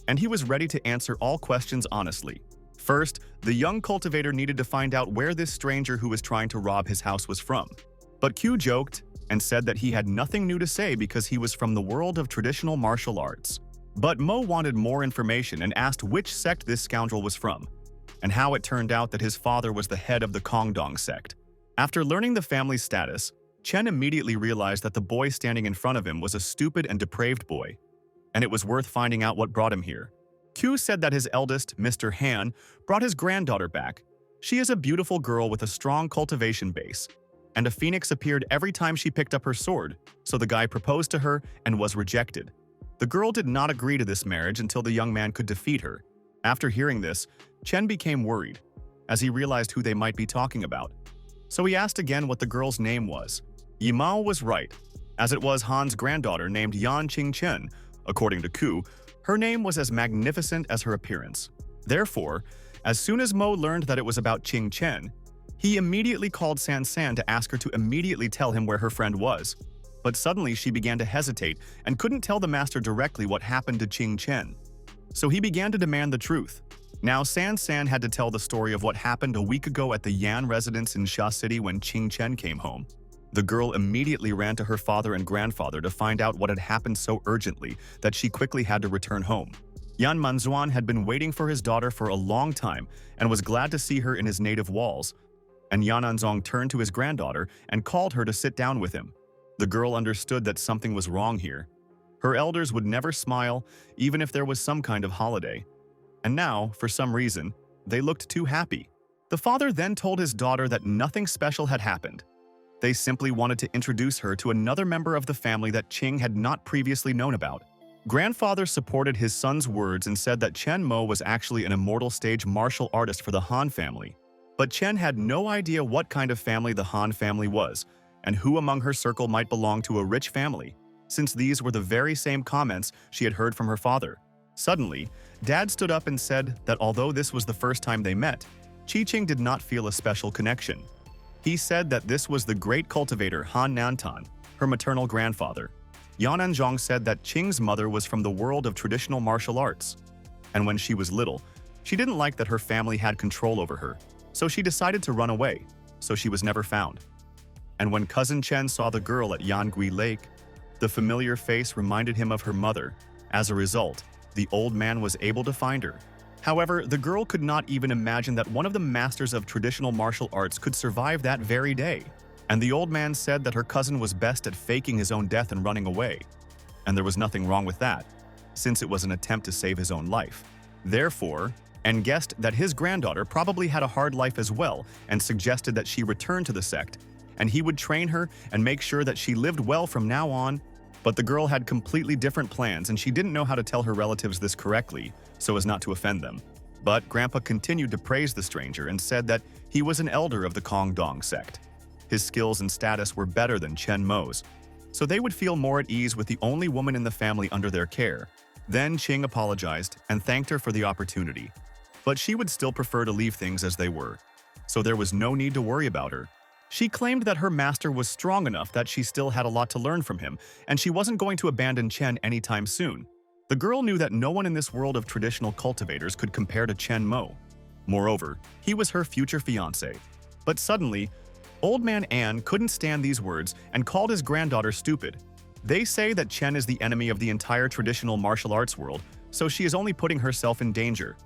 And he was ready to answer all questions honestly. First, the young cultivator needed to find out where this stranger who was trying to rob his house was from. But Q joked and said that he had nothing new to say because he was from the world of traditional martial arts. But Mo wanted more information and asked which sect this scoundrel was from, and how it turned out that his father was the head of the Kongdong sect. After learning the family's status, Chen immediately realized that the boy standing in front of him was a stupid and depraved boy, and it was worth finding out what brought him here. Q said that his eldest, Mr. Han, brought his granddaughter back. She is a beautiful girl with a strong cultivation base, and a phoenix appeared every time she picked up her sword, so the guy proposed to her and was rejected. The girl did not agree to this marriage until the young man could defeat her. After hearing this, Chen became worried, as he realized who they might be talking about. So he asked again what the girl's name was. Yimao was right, as it was Han's granddaughter named Yan Qingchen. According to Ku, her name was as magnificent as her appearance. Therefore, as soon as Mo learned that it was about Qingchen, he immediately called San San to ask her to immediately tell him where her friend was. But suddenly she began to hesitate and couldn't tell the master directly what happened to Qingchen. So he began to demand the truth. Now San San had to tell the story of what happened a week ago at the Yan residence in Sha City when Qingchen came home. The girl immediately ran to her father and grandfather to find out what had happened so urgently that she quickly had to return home. Yan Manzuan had been waiting for his daughter for a long time and was glad to see her in his native walls. And Yan Anzong turned to his granddaughter and called her to sit down with him. The girl understood that something was wrong here. Her elders would never smile, even if there was some kind of holiday. And now, for some reason, they looked too happy. The father then told his daughter that nothing special had happened. They simply wanted to introduce her to another member of the family that Qing had not previously known about. Grandfather supported his son's words and said that Chen Mo was actually an immortal stage martial artist for the Han family. But Chen had no idea what kind of family the Han family was, and who among her circle might belong to a rich family, since these were the very same comments she had heard from her father. Suddenly, Dad stood up and said that although this was the first time they met, Qing did not feel a special connection. He said that this was the great cultivator Han Nantan, her maternal grandfather. Yan Anzhong said that Qing's mother was from the world of traditional martial arts. And when she was little, she didn't like that her family had control over her, so she decided to run away, so she was never found. And when cousin Chen saw the girl at Yangui Lake, the familiar face reminded him of her mother. As a result, the old man was able to find her. However, the girl could not even imagine that one of the masters of traditional martial arts could survive that very day. And the old man said that her cousin was best at faking his own death and running away. And there was nothing wrong with that, since it was an attempt to save his own life. Therefore, and guessed that his granddaughter probably had a hard life as well and suggested that she return to the sect, and he would train her and make sure that she lived well from now on. But the girl had completely different plans and she didn't know how to tell her relatives this correctly, so as not to offend them. But Grandpa continued to praise the stranger and said that he was an elder of the Kong Dong sect. His skills and status were better than Chen Mo's, so they would feel more at ease with the only woman in the family under their care. Then Qing apologized and thanked her for the opportunity. But she would still prefer to leave things as they were, so there was no need to worry about her. She claimed that her master was strong enough that she still had a lot to learn from him, and she wasn't going to abandon Chen anytime soon. The girl knew that no one in this world of traditional cultivators could compare to Chen Mo. Moreover, he was her future fiancé. But suddenly, Old Man An couldn't stand these words and called his granddaughter stupid. They say that Chen is the enemy of the entire traditional martial arts world, so she is only putting herself in danger.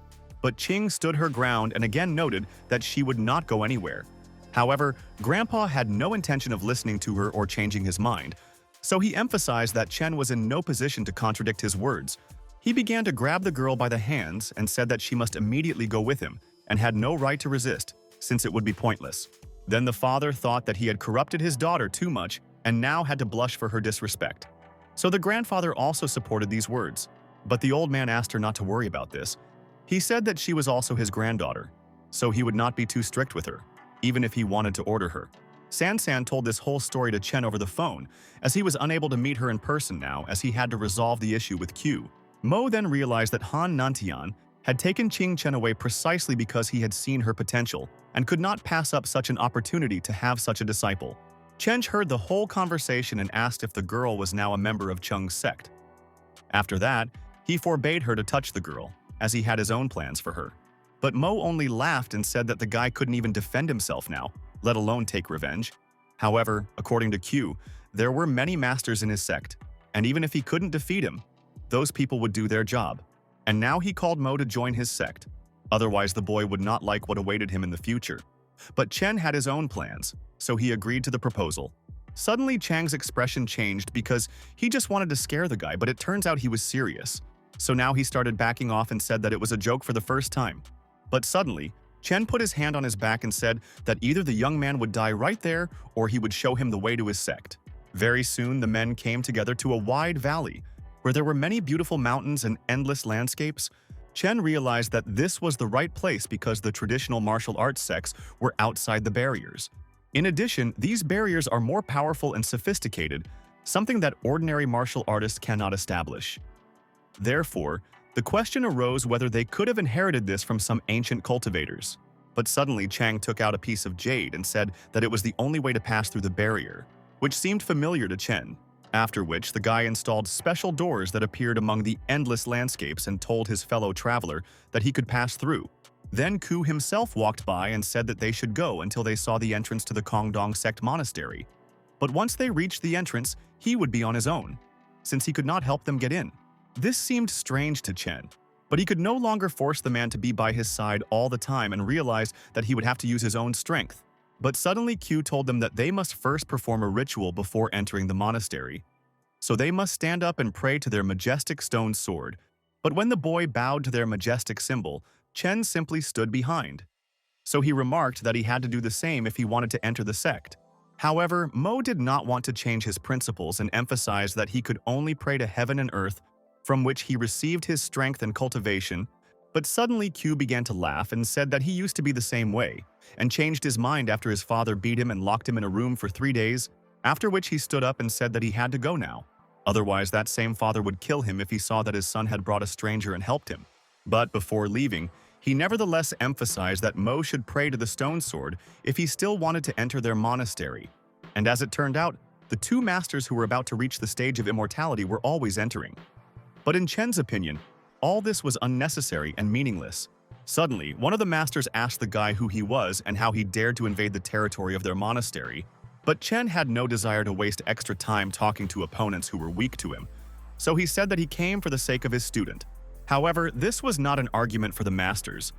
But Qing stood her ground and again noted that she would not go anywhere. However, Grandpa had no intention of listening to her or changing his mind, so he emphasized that Chen was in no position to contradict his words. He began to grab the girl by the hands and said that she must immediately go with him and had no right to resist, since it would be pointless. Then the father thought that he had corrupted his daughter too much and now had to blush for her disrespect. So the grandfather also supported these words, but the old man asked her not to worry about this. He said that she was also his granddaughter, so he would not be too strict with her, even if he wanted to order her. San told this whole story to Chen over the phone, as he was unable to meet her in person now as he had to resolve the issue with Q. Mo then realized that Han Nantian had taken Qing Chen away precisely because he had seen her potential and could not pass up such an opportunity to have such a disciple. Chen heard the whole conversation and asked if the girl was now a member of Cheng's sect. After that, he forbade her to touch the girl, as he had his own plans for her. But Mo only laughed and said that the guy couldn't even defend himself now, let alone take revenge. However, according to Q, there were many masters in his sect, and even if he couldn't defeat him, those people would do their job. And now he called Mo to join his sect. Otherwise, the boy would not like what awaited him in the future. But Chen had his own plans, so he agreed to the proposal. Suddenly, Chang's expression changed because he just wanted to scare the guy, but it turns out he was serious. So now he started backing off and said that it was a joke for the first time. But suddenly, Chen put his hand on his back and said that either the young man would die right there or he would show him the way to his sect. Very soon, the men came together to a wide valley, where there were many beautiful mountains and endless landscapes. Chen realized that this was the right place because the traditional martial arts sects were outside the barriers. In addition, these barriers are more powerful and sophisticated, something that ordinary martial artists cannot establish. Therefore, the question arose whether they could have inherited this from some ancient cultivators. But suddenly, Chang took out a piece of jade and said that it was the only way to pass through the barrier, which seemed familiar to Chen. After which, the guy installed special doors that appeared among the endless landscapes and told his fellow traveler that he could pass through. Then Ku himself walked by and said that they should go until they saw the entrance to the Kongdong sect monastery. But once they reached the entrance, he would be on his own, since he could not help them get in. This seemed strange to Chen, but he could no longer force the man to be by his side all the time and realized that he would have to use his own strength. But suddenly Q told them that they must first perform a ritual before entering the monastery. So they must stand up and pray to their majestic stone sword. But when the boy bowed to their majestic symbol, Chen simply stood behind. So he remarked that he had to do the same if he wanted to enter the sect. However, Mo did not want to change his principles and emphasized that he could only pray to heaven and earth, from which he received his strength and cultivation. But suddenly Q began to laugh and said that he used to be the same way, and changed his mind after his father beat him and locked him in a room for 3 days, after which he stood up and said that he had to go now. Otherwise, that same father would kill him if he saw that his son had brought a stranger and helped him. But before leaving, he nevertheless emphasized that Mo should pray to the stone sword if he still wanted to enter their monastery. And as it turned out, the 2 masters who were about to reach the stage of immortality were always entering. But in Chen's opinion, all this was unnecessary and meaningless. Suddenly, one of the masters asked the guy who he was and how he dared to invade the territory of their monastery. But Chen had no desire to waste extra time talking to opponents who were weak to him, so he said that he came for the sake of his student. However, this was not an argument for the masters.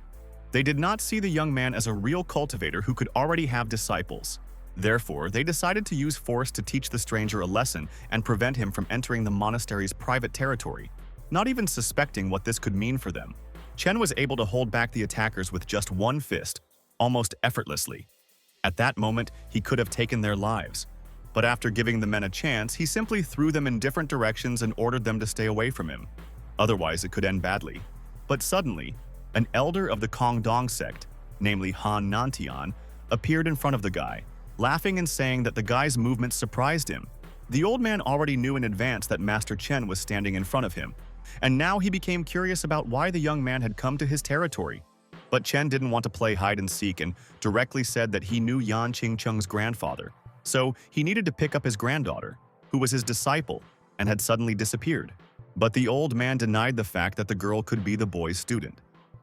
They did not see the young man as a real cultivator who could already have disciples. Therefore, they decided to use force to teach the stranger a lesson and prevent him from entering the monastery's private territory, not even suspecting what this could mean for them. Chen was able to hold back the attackers with just one fist, almost effortlessly. At that moment, he could have taken their lives. But after giving the men a chance, he simply threw them in different directions and ordered them to stay away from him. Otherwise, it could end badly. But suddenly, an elder of the Kongdong sect, namely Han Nantian, appeared in front of the guy, laughing and saying that the guy's movements surprised him. The old man already knew in advance that Master Chen was standing in front of him, and now he became curious about why the young man had come to his territory. But Chen didn't want to play hide-and-seek and directly said that he knew Yan Qingcheng's grandfather, so he needed to pick up his granddaughter, who was his disciple, and had suddenly disappeared. But the old man denied the fact that the girl could be the boy's student.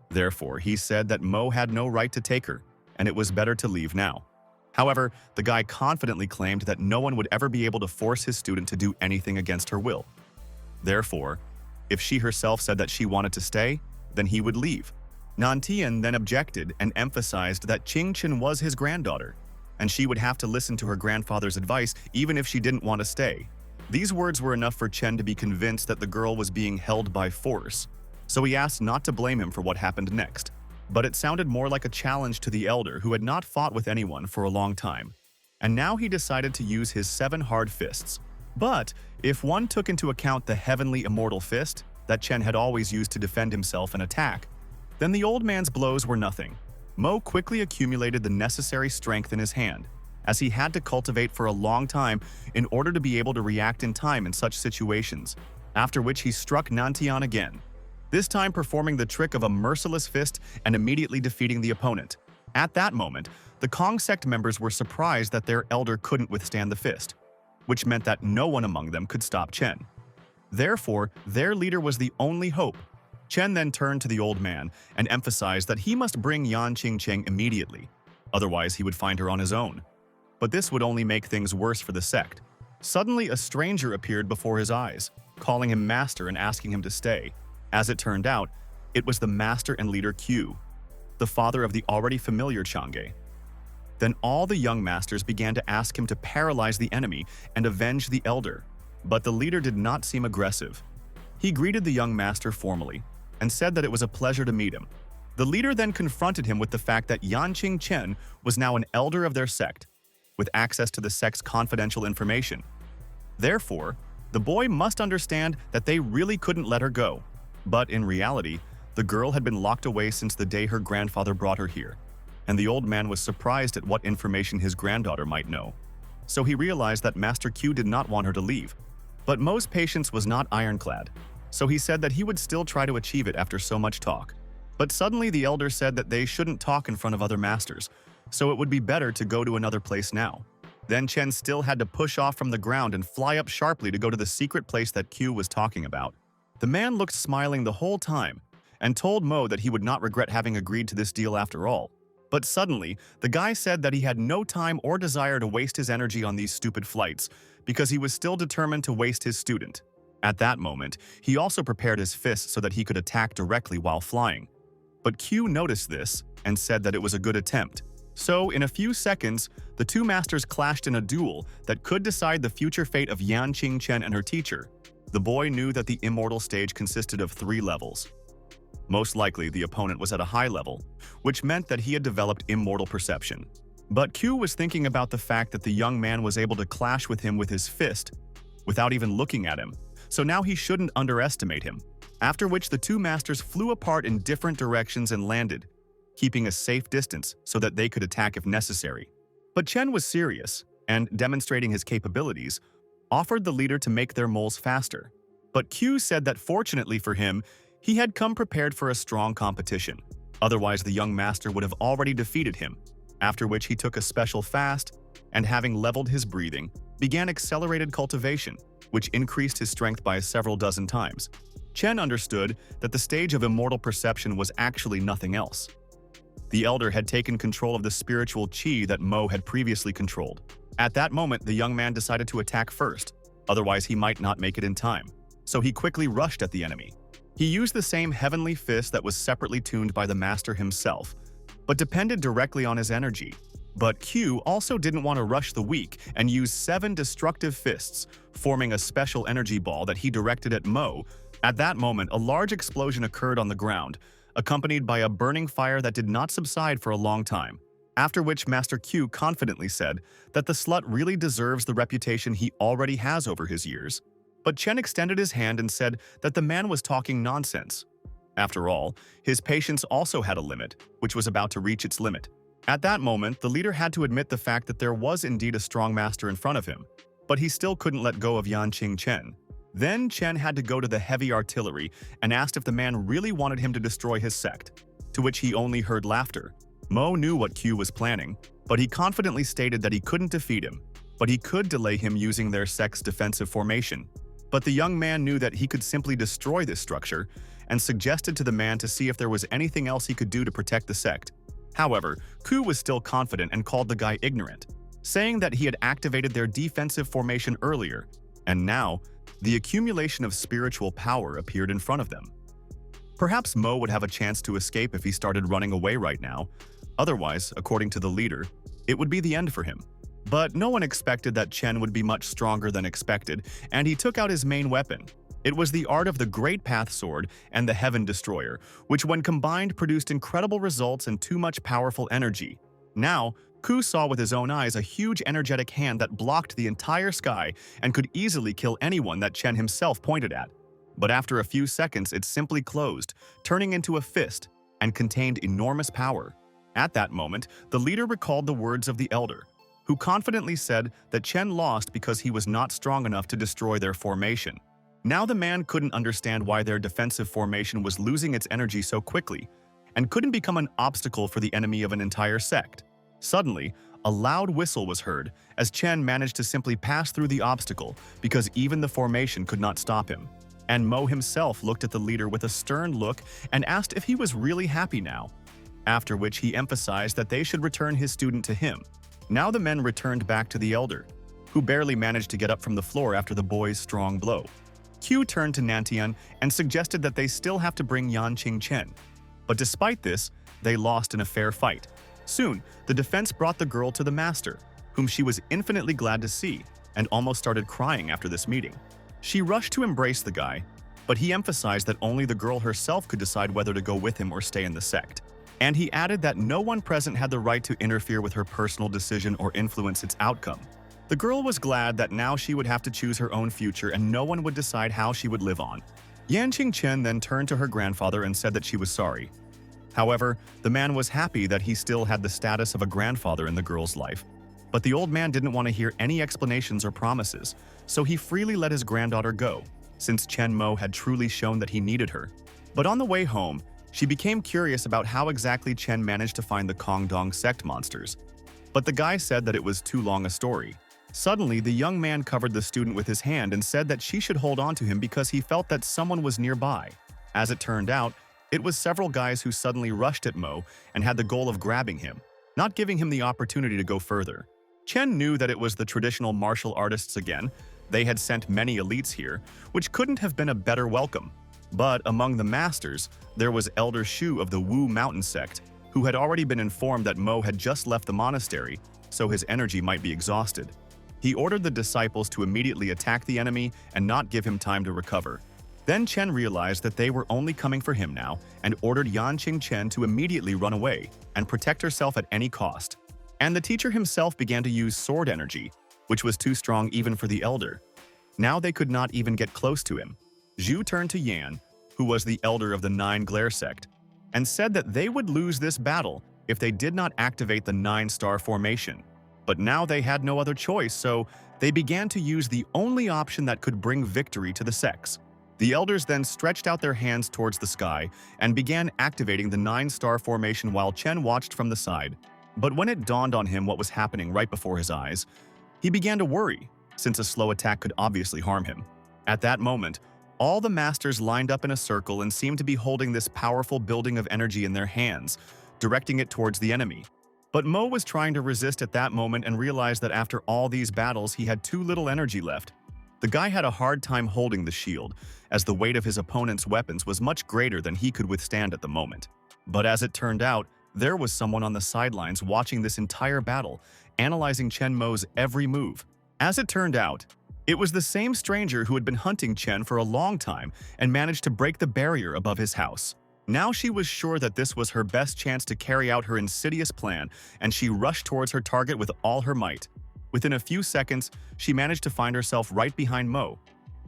Therefore, he said that Mo had no right to take her, and it was better to leave now. However, the guy confidently claimed that no one would ever be able to force his student to do anything against her will. Therefore, if she herself said that she wanted to stay, then he would leave. Nantian then objected and emphasized that Qingchen was his granddaughter, and she would have to listen to her grandfather's advice even if she didn't want to stay. These words were enough for Chen to be convinced that the girl was being held by force, so he asked not to blame him for what happened next. But it sounded more like a challenge to the elder who had not fought with anyone for a long time, and now he decided to use his 7 hard fists. But if one took into account the heavenly immortal fist that Chen had always used to defend himself and attack, then the old man's blows were nothing. Mo quickly accumulated the necessary strength in his hand, as he had to cultivate for a long time in order to be able to react in time in such situations, after which he struck Nantian again, this time performing the trick of a merciless fist and immediately defeating the opponent. At that moment, the Kong sect members were surprised that their elder couldn't withstand the fist, which meant that no one among them could stop Chen. Therefore, their leader was the only hope. Chen then turned to the old man and emphasized that he must bring Yan Qingcheng immediately, otherwise he would find her on his own. But this would only make things worse for the sect. Suddenly, a stranger appeared before his eyes, calling him master and asking him to stay. As it turned out, it was the master and leader Q, the father of the already familiar Chang'e. Then all the young masters began to ask him to paralyze the enemy and avenge the elder, but the leader did not seem aggressive. He greeted the young master formally and said that it was a pleasure to meet him. The leader then confronted him with the fact that Yan Qingchen was now an elder of their sect, with access to the sect's confidential information. Therefore, the boy must understand that they really couldn't let her go. But in reality, the girl had been locked away since the day her grandfather brought her here, and the old man was surprised at what information his granddaughter might know. So he realized that Master Q did not want her to leave. But Mo's patience was not ironclad, so he said that he would still try to achieve it after so much talk. But suddenly the elder said that they shouldn't talk in front of other masters, so it would be better to go to another place now. Then Chen still had to push off from the ground and fly up sharply to go to the secret place that Q was talking about. The man looked smiling the whole time and told Mo that he would not regret having agreed to this deal after all. But suddenly, the guy said that he had no time or desire to waste his energy on these stupid flights because he was still determined to waste his student. At that moment, he also prepared his fist so that he could attack directly while flying. But Q noticed this and said that it was a good attempt, So, in a few seconds, the two masters clashed in a duel that could decide the future fate of Yan Qingchen and her teacher. The boy knew that the Immortal stage consisted of 3 levels. Most likely, the opponent was at a high level, which meant that he had developed immortal perception. But Q was thinking about the fact that the young man was able to clash with him with his fist without even looking at him, so now he shouldn't underestimate him. After which the two masters flew apart in different directions and landed, keeping a safe distance so that they could attack if necessary. But Chen was serious, and demonstrating his capabilities, offered the leader to make their moles faster. But Q said that fortunately for him, he had come prepared for a strong competition. Otherwise, the young master would have already defeated him, after which he took a special fast, and having leveled his breathing, began accelerated cultivation, which increased his strength by several dozen times. Chen understood that the stage of immortal perception was actually nothing else. The elder had taken control of the spiritual qi that Mo had previously controlled. At that moment, the young man decided to attack first, otherwise he might not make it in time. So he quickly rushed at the enemy. He used the same heavenly fist that was separately tuned by the master himself, but depended directly on his energy. But Q also didn't want to rush the weak and used 7 destructive fists, forming a special energy ball that he directed at Mo. At that moment, a large explosion occurred on the ground, accompanied by a burning fire that did not subside for a long time. After which Master Q confidently said that the slut really deserves the reputation he already has over his years. But Chen extended his hand and said that the man was talking nonsense. After all, his patience also had a limit, which was about to reach its limit. At that moment, the leader had to admit the fact that there was indeed a strong master in front of him, but he still couldn't let go of Yan Qingchen. Then Chen had to go to the heavy artillery and asked if the man really wanted him to destroy his sect, to which he only heard laughter. Mo knew what Q was planning, but he confidently stated that he couldn't defeat him, but he could delay him using their sect's defensive formation. But the young man knew that he could simply destroy this structure and suggested to the man to see if there was anything else he could do to protect the sect. However, Ku was still confident and called the guy ignorant, saying that he had activated their defensive formation earlier, and now, the accumulation of spiritual power appeared in front of them. Perhaps Mo would have a chance to escape if he started running away right now. Otherwise, according to the leader, it would be the end for him. But no one expected that Chen would be much stronger than expected, and he took out his main weapon. It was the art of the Great Path Sword and the Heaven Destroyer, which when combined produced incredible results and too much powerful energy. Now, Ku saw with his own eyes a huge energetic hand that blocked the entire sky and could easily kill anyone that Chen himself pointed at. But after a few seconds, it simply closed, turning into a fist, and contained enormous power. At that moment, the leader recalled the words of the elder, who confidently said that Chen lost because he was not strong enough to destroy their formation. Now the man couldn't understand why their defensive formation was losing its energy so quickly, and couldn't become an obstacle for the enemy of an entire sect. Suddenly, a loud whistle was heard as Chen managed to simply pass through the obstacle because even the formation could not stop him. And Mo himself looked at the leader with a stern look and asked if he was really happy now, after which he emphasized that they should return his student to him. Now the men returned back to the elder, who barely managed to get up from the floor after the boy's strong blow. Q turned to Nantian and suggested that they still have to bring Yan Qingchen. But despite this, they lost in a fair fight. Soon, the defense brought the girl to the master, whom she was infinitely glad to see, and almost started crying after this meeting. She rushed to embrace the guy, but he emphasized that only the girl herself could decide whether to go with him or stay in the sect. And he added that no one present had the right to interfere with her personal decision or influence its outcome. The girl was glad that now she would have to choose her own future and no one would decide how she would live on. Yan Qingchen then turned to her grandfather and said that she was sorry. However, the man was happy that he still had the status of a grandfather in the girl's life. But the old man didn't want to hear any explanations or promises, so he freely let his granddaughter go, since Chen Mo had truly shown that he needed her. But on the way home, she became curious about how exactly Chen managed to find the Kongdong sect monsters. But the guy said that it was too long a story. Suddenly, the young man covered the student with his hand and said that she should hold on to him because he felt that someone was nearby. As it turned out, it was several guys who suddenly rushed at Mo and had the goal of grabbing him, not giving him the opportunity to go further. Chen knew that it was the traditional martial artists again. They had sent many elites here, which couldn't have been a better welcome. But among the masters, there was Elder Shu of the Wu Mountain sect, who had already been informed that Mo had just left the monastery, so his energy might be exhausted. He ordered the disciples to immediately attack the enemy and not give him time to recover. Then Chen realized that they were only coming for him now and ordered Yanqing Chen to immediately run away and protect herself at any cost. And the teacher himself began to use sword energy, which was too strong even for the elder. Now they could not even get close to him. Zhu turned to Yan, who was the elder of the Nine Glare Sect, and said that they would lose this battle if they did not activate the Nine-Star Formation. But now they had no other choice, so they began to use the only option that could bring victory to the sects. The elders then stretched out their hands towards the sky and began activating the Nine-Star Formation while Chen watched from the side. But when it dawned on him what was happening right before his eyes, he began to worry, since a slow attack could obviously harm him. At that moment, all the masters lined up in a circle and seemed to be holding this powerful building of energy in their hands, directing it towards the enemy. But Mo was trying to resist at that moment and realized that after all these battles he had too little energy left. The guy had a hard time holding the shield, as the weight of his opponent's weapons was much greater than he could withstand at the moment. But as it turned out, there was someone on the sidelines watching this entire battle, analyzing Chen Mo's every move. As it turned out, it was the same stranger who had been hunting Chen for a long time and managed to break the barrier above his house. Now she was sure that this was her best chance to carry out her insidious plan, and she rushed towards her target with all her might. Within a few seconds, she managed to find herself right behind Mo,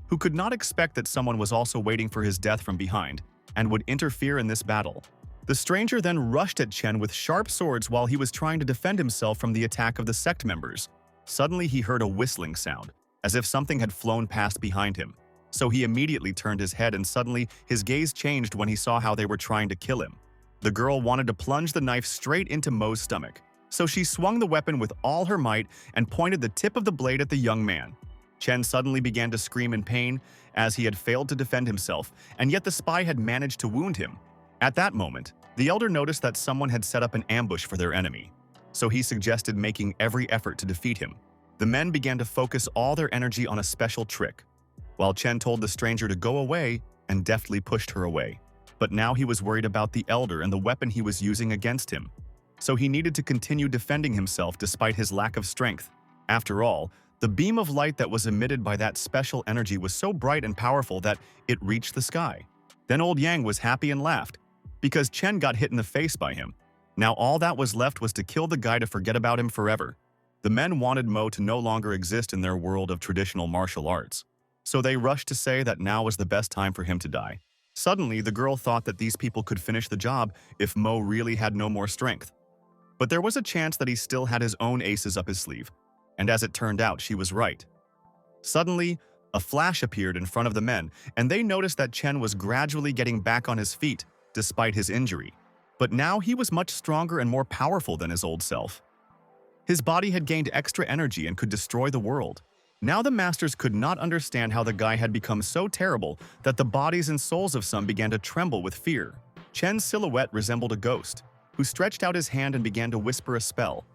who could not expect that someone was also waiting for his death from behind and would interfere in this battle. The stranger then rushed at Chen with sharp swords while he was trying to defend himself from the attack of the sect members. Suddenly he heard a whistling sound, as if something had flown past behind him. So he immediately turned his head and suddenly his gaze changed when he saw how they were trying to kill him. The girl wanted to plunge the knife straight into Mo's stomach, so she swung the weapon with all her might and pointed the tip of the blade at the young man. Chen suddenly began to scream in pain as he had failed to defend himself, and yet the spy had managed to wound him. At that moment, the elder noticed that someone had set up an ambush for their enemy, so he suggested making every effort to defeat him. The men began to focus all their energy on a special trick, while Chen told the stranger to go away and deftly pushed her away. But now he was worried about the elder and the weapon he was using against him, so he needed to continue defending himself despite his lack of strength. After all, the beam of light that was emitted by that special energy was so bright and powerful that it reached the sky. Then old Yang was happy and laughed, because Chen got hit in the face by him. Now all that was left was to kill the guy to forget about him forever. The men wanted Mo to no longer exist in their world of traditional martial arts, so they rushed to say that now was the best time for him to die. Suddenly, the girl thought that these people could finish the job if Mo really had no more strength. But there was a chance that he still had his own aces up his sleeve, and as it turned out, she was right. Suddenly, a flash appeared in front of the men, and they noticed that Chen was gradually getting back on his feet, despite his injury. But now he was much stronger and more powerful than his old self. His body had gained extra energy and could destroy the world. Now the masters could not understand how the guy had become so terrible that the bodies and souls of some began to tremble with fear. Chen's silhouette resembled a ghost, who stretched out his hand and began to whisper a spell.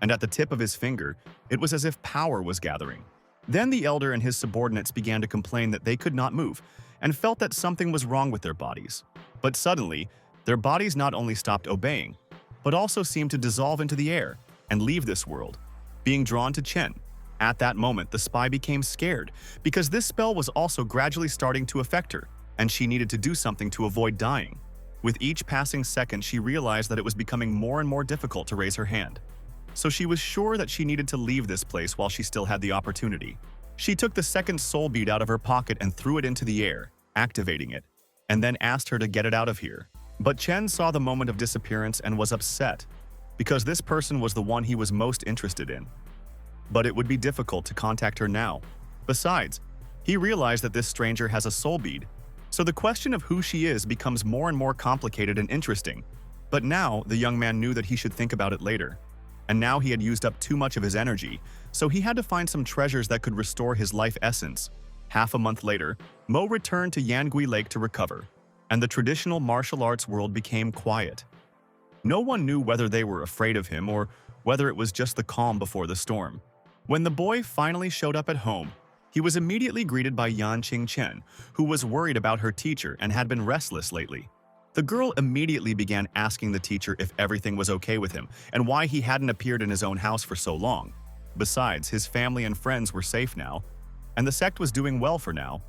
And at the tip of his finger, it was as if power was gathering. Then the elder and his subordinates began to complain that they could not move, and felt that something was wrong with their bodies. But suddenly, their bodies not only stopped obeying, but also seemed to dissolve into the air and leave this world, being drawn to Chen. At that moment, the spy became scared, because this spell was also gradually starting to affect her, and she needed to do something to avoid dying. With each passing second, she realized that it was becoming more and more difficult to raise her hand. So she was sure that she needed to leave this place while she still had the opportunity. She took the second soul bead out of her pocket and threw it into the air, activating it, and then asked her to get it out of here. But Chen saw the moment of disappearance and was upset, because this person was the one he was most interested in. But it would be difficult to contact her now. Besides, he realized that this stranger has a soul bead, so the question of who she is becomes more and more complicated and interesting. But now, the young man knew that he should think about it later. And now he had used up too much of his energy, so he had to find some treasures that could restore his life essence. Half a month later, Mo returned to Yangu Lake to recover, and the traditional martial arts world became quiet. No one knew whether they were afraid of him or whether it was just the calm before the storm. When the boy finally showed up at home, he was immediately greeted by Yanqing Chen, who was worried about her teacher and had been restless lately. The girl immediately began asking the teacher if everything was okay with him and why he hadn't appeared in his own house for so long. Besides, his family and friends were safe now, and the sect was doing well for now.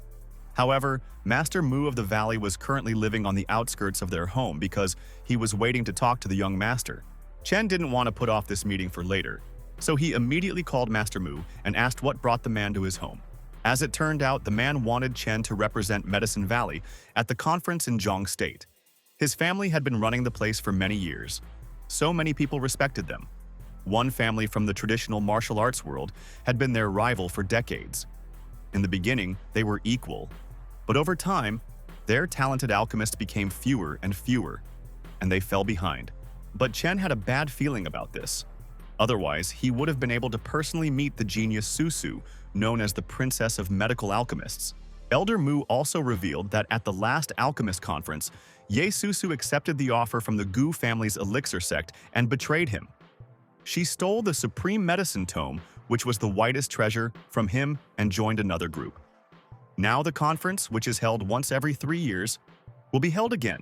However, Master Mu of the Valley was currently living on the outskirts of their home because he was waiting to talk to the young master. Chen didn't want to put off this meeting for later, so he immediately called Master Mu and asked what brought the man to his home. As it turned out, the man wanted Chen to represent Medicine Valley at the conference in Jang State. His family had been running the place for many years. So many people respected them. One family from the traditional martial arts world had been their rival for decades. In the beginning, they were equal, but over time, their talented alchemists became fewer and fewer, and they fell behind. But Chen had a bad feeling about this. Otherwise, he would have been able to personally meet the genius Susu, known as the Princess of Medical Alchemists. Elder Mu also revealed that at the last Alchemist Conference, Ye Susu accepted the offer from the Gu family's Elixir sect and betrayed him. She stole the Supreme Medicine Tome, which was the whitest treasure, from him and joined another group. Now the conference, which is held once every 3 years, will be held again,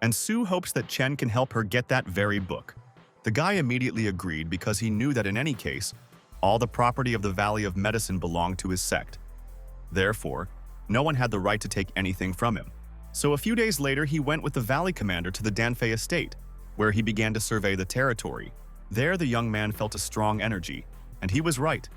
and Su hopes that Chen can help her get that very book. The guy immediately agreed because he knew that in any case, all the property of the Valley of Medicine belonged to his sect. Therefore, no one had the right to take anything from him. So a few days later, he went with the Valley Commander to the Danfei estate, where he began to survey the territory. There, the young man felt a strong energy, and he was right.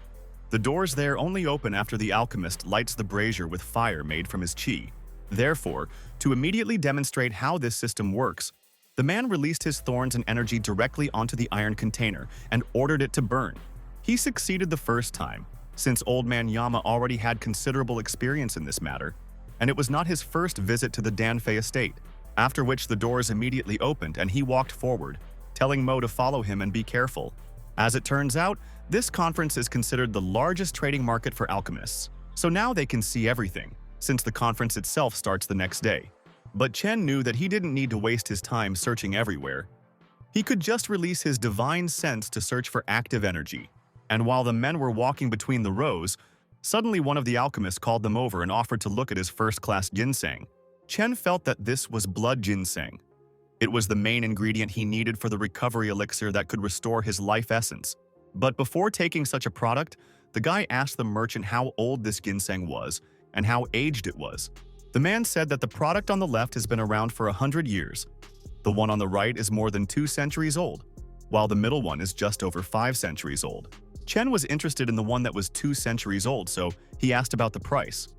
The doors there only open after the alchemist lights the brazier with fire made from his qi. Therefore, to immediately demonstrate how this system works, the man released his thorns and energy directly onto the iron container and ordered it to burn. He succeeded the first time, since Old Man Yama already had considerable experience in this matter, and it was not his first visit to the Danfei estate, after which the doors immediately opened and he walked forward, telling Mo to follow him and be careful. As it turns out, this conference is considered the largest trading market for alchemists, so now they can see everything, since the conference itself starts the next day. But Chen knew that he didn't need to waste his time searching everywhere. He could just release his divine sense to search for active energy. And while the men were walking between the rows, suddenly one of the alchemists called them over and offered to look at his first-class ginseng. Chen felt that this was blood ginseng. It was the main ingredient he needed for the recovery elixir that could restore his life essence. But before taking such a product, the guy asked the merchant how old this ginseng was and how aged it was. The man said that the product on the left has been around for 100 years. The one on the right is more than 2 centuries old, while the middle one is just over 5 centuries old. Chen was interested in the one that was 2 centuries old, so he asked about the price.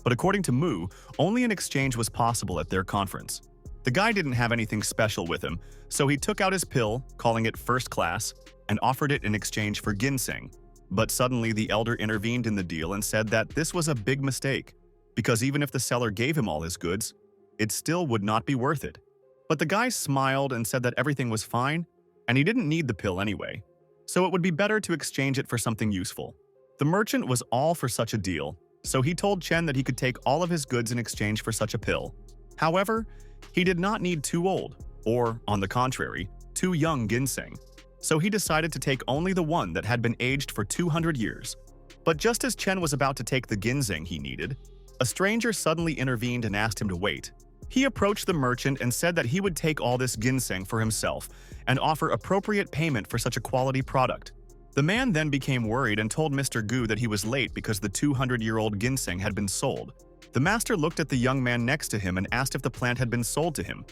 But according to Mu, only an exchange was possible at their conference. The guy didn't have anything special with him, so he took out his pill, calling it first class, and offered it in exchange for ginseng. But suddenly the elder intervened in the deal and said that this was a big mistake, because even if the seller gave him all his goods, it still would not be worth it. But the guy smiled and said that everything was fine, and he didn't need the pill anyway, so it would be better to exchange it for something useful. The merchant was all for such a deal, so he told Chen that he could take all of his goods in exchange for such a pill. However, he did not need too old, or, on the contrary, too young ginseng, so he decided to take only the one that had been aged for 200 years. But just as Chen was about to take the ginseng he needed, a stranger suddenly intervened and asked him to wait. He approached the merchant and said that he would take all this ginseng for himself and offer appropriate payment for such a quality product. The man then became worried and told Mr. Gu that he was late because the 200-year-old ginseng had been sold. The master looked at the young man next to him and asked if the plant had been sold to him.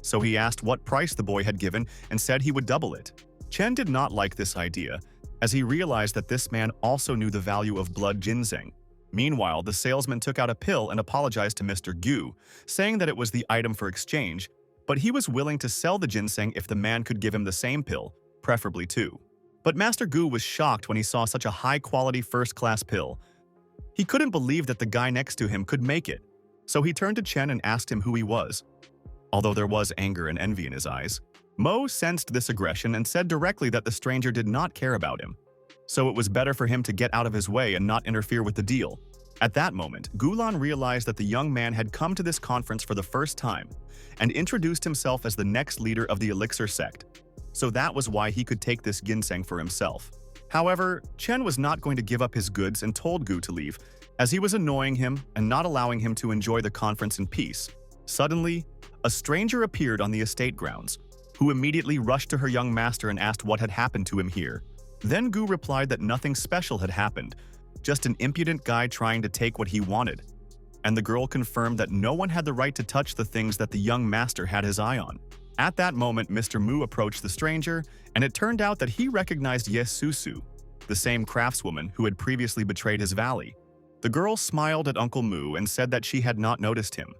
So he asked what price the boy had given and said he would double it. Chen did not like this idea, as he realized that this man also knew the value of blood ginseng. Meanwhile, the salesman took out a pill and apologized to Mr. Gu, saying that it was the item for exchange, but he was willing to sell the ginseng if the man could give him the same pill, preferably 2. But Master Gu was shocked when he saw such a high-quality first-class pill. He couldn't believe that the guy next to him could make it, so he turned to Chen and asked him who he was. Although there was anger and envy in his eyes, Mo sensed this aggression and said directly that the stranger did not care about him, so it was better for him to get out of his way and not interfere with the deal. At that moment, Gulan realized that the young man had come to this conference for the first time and introduced himself as the next leader of the Elixir sect, so that was why he could take this ginseng for himself. However, Chen was not going to give up his goods and told Gu to leave, as he was annoying him and not allowing him to enjoy the conference in peace. Suddenly, a stranger appeared on the estate grounds, who immediately rushed to her young master and asked what had happened to him here. Then Gu replied that nothing special had happened, just an impudent guy trying to take what he wanted. And the girl confirmed that no one had the right to touch the things that the young master had his eye on. At that moment, Mr. Mu approached the stranger, and it turned out that he recognized Ye Susu, the same craftswoman who had previously betrayed his valley. The girl smiled at Uncle Mu and said that she had not noticed him.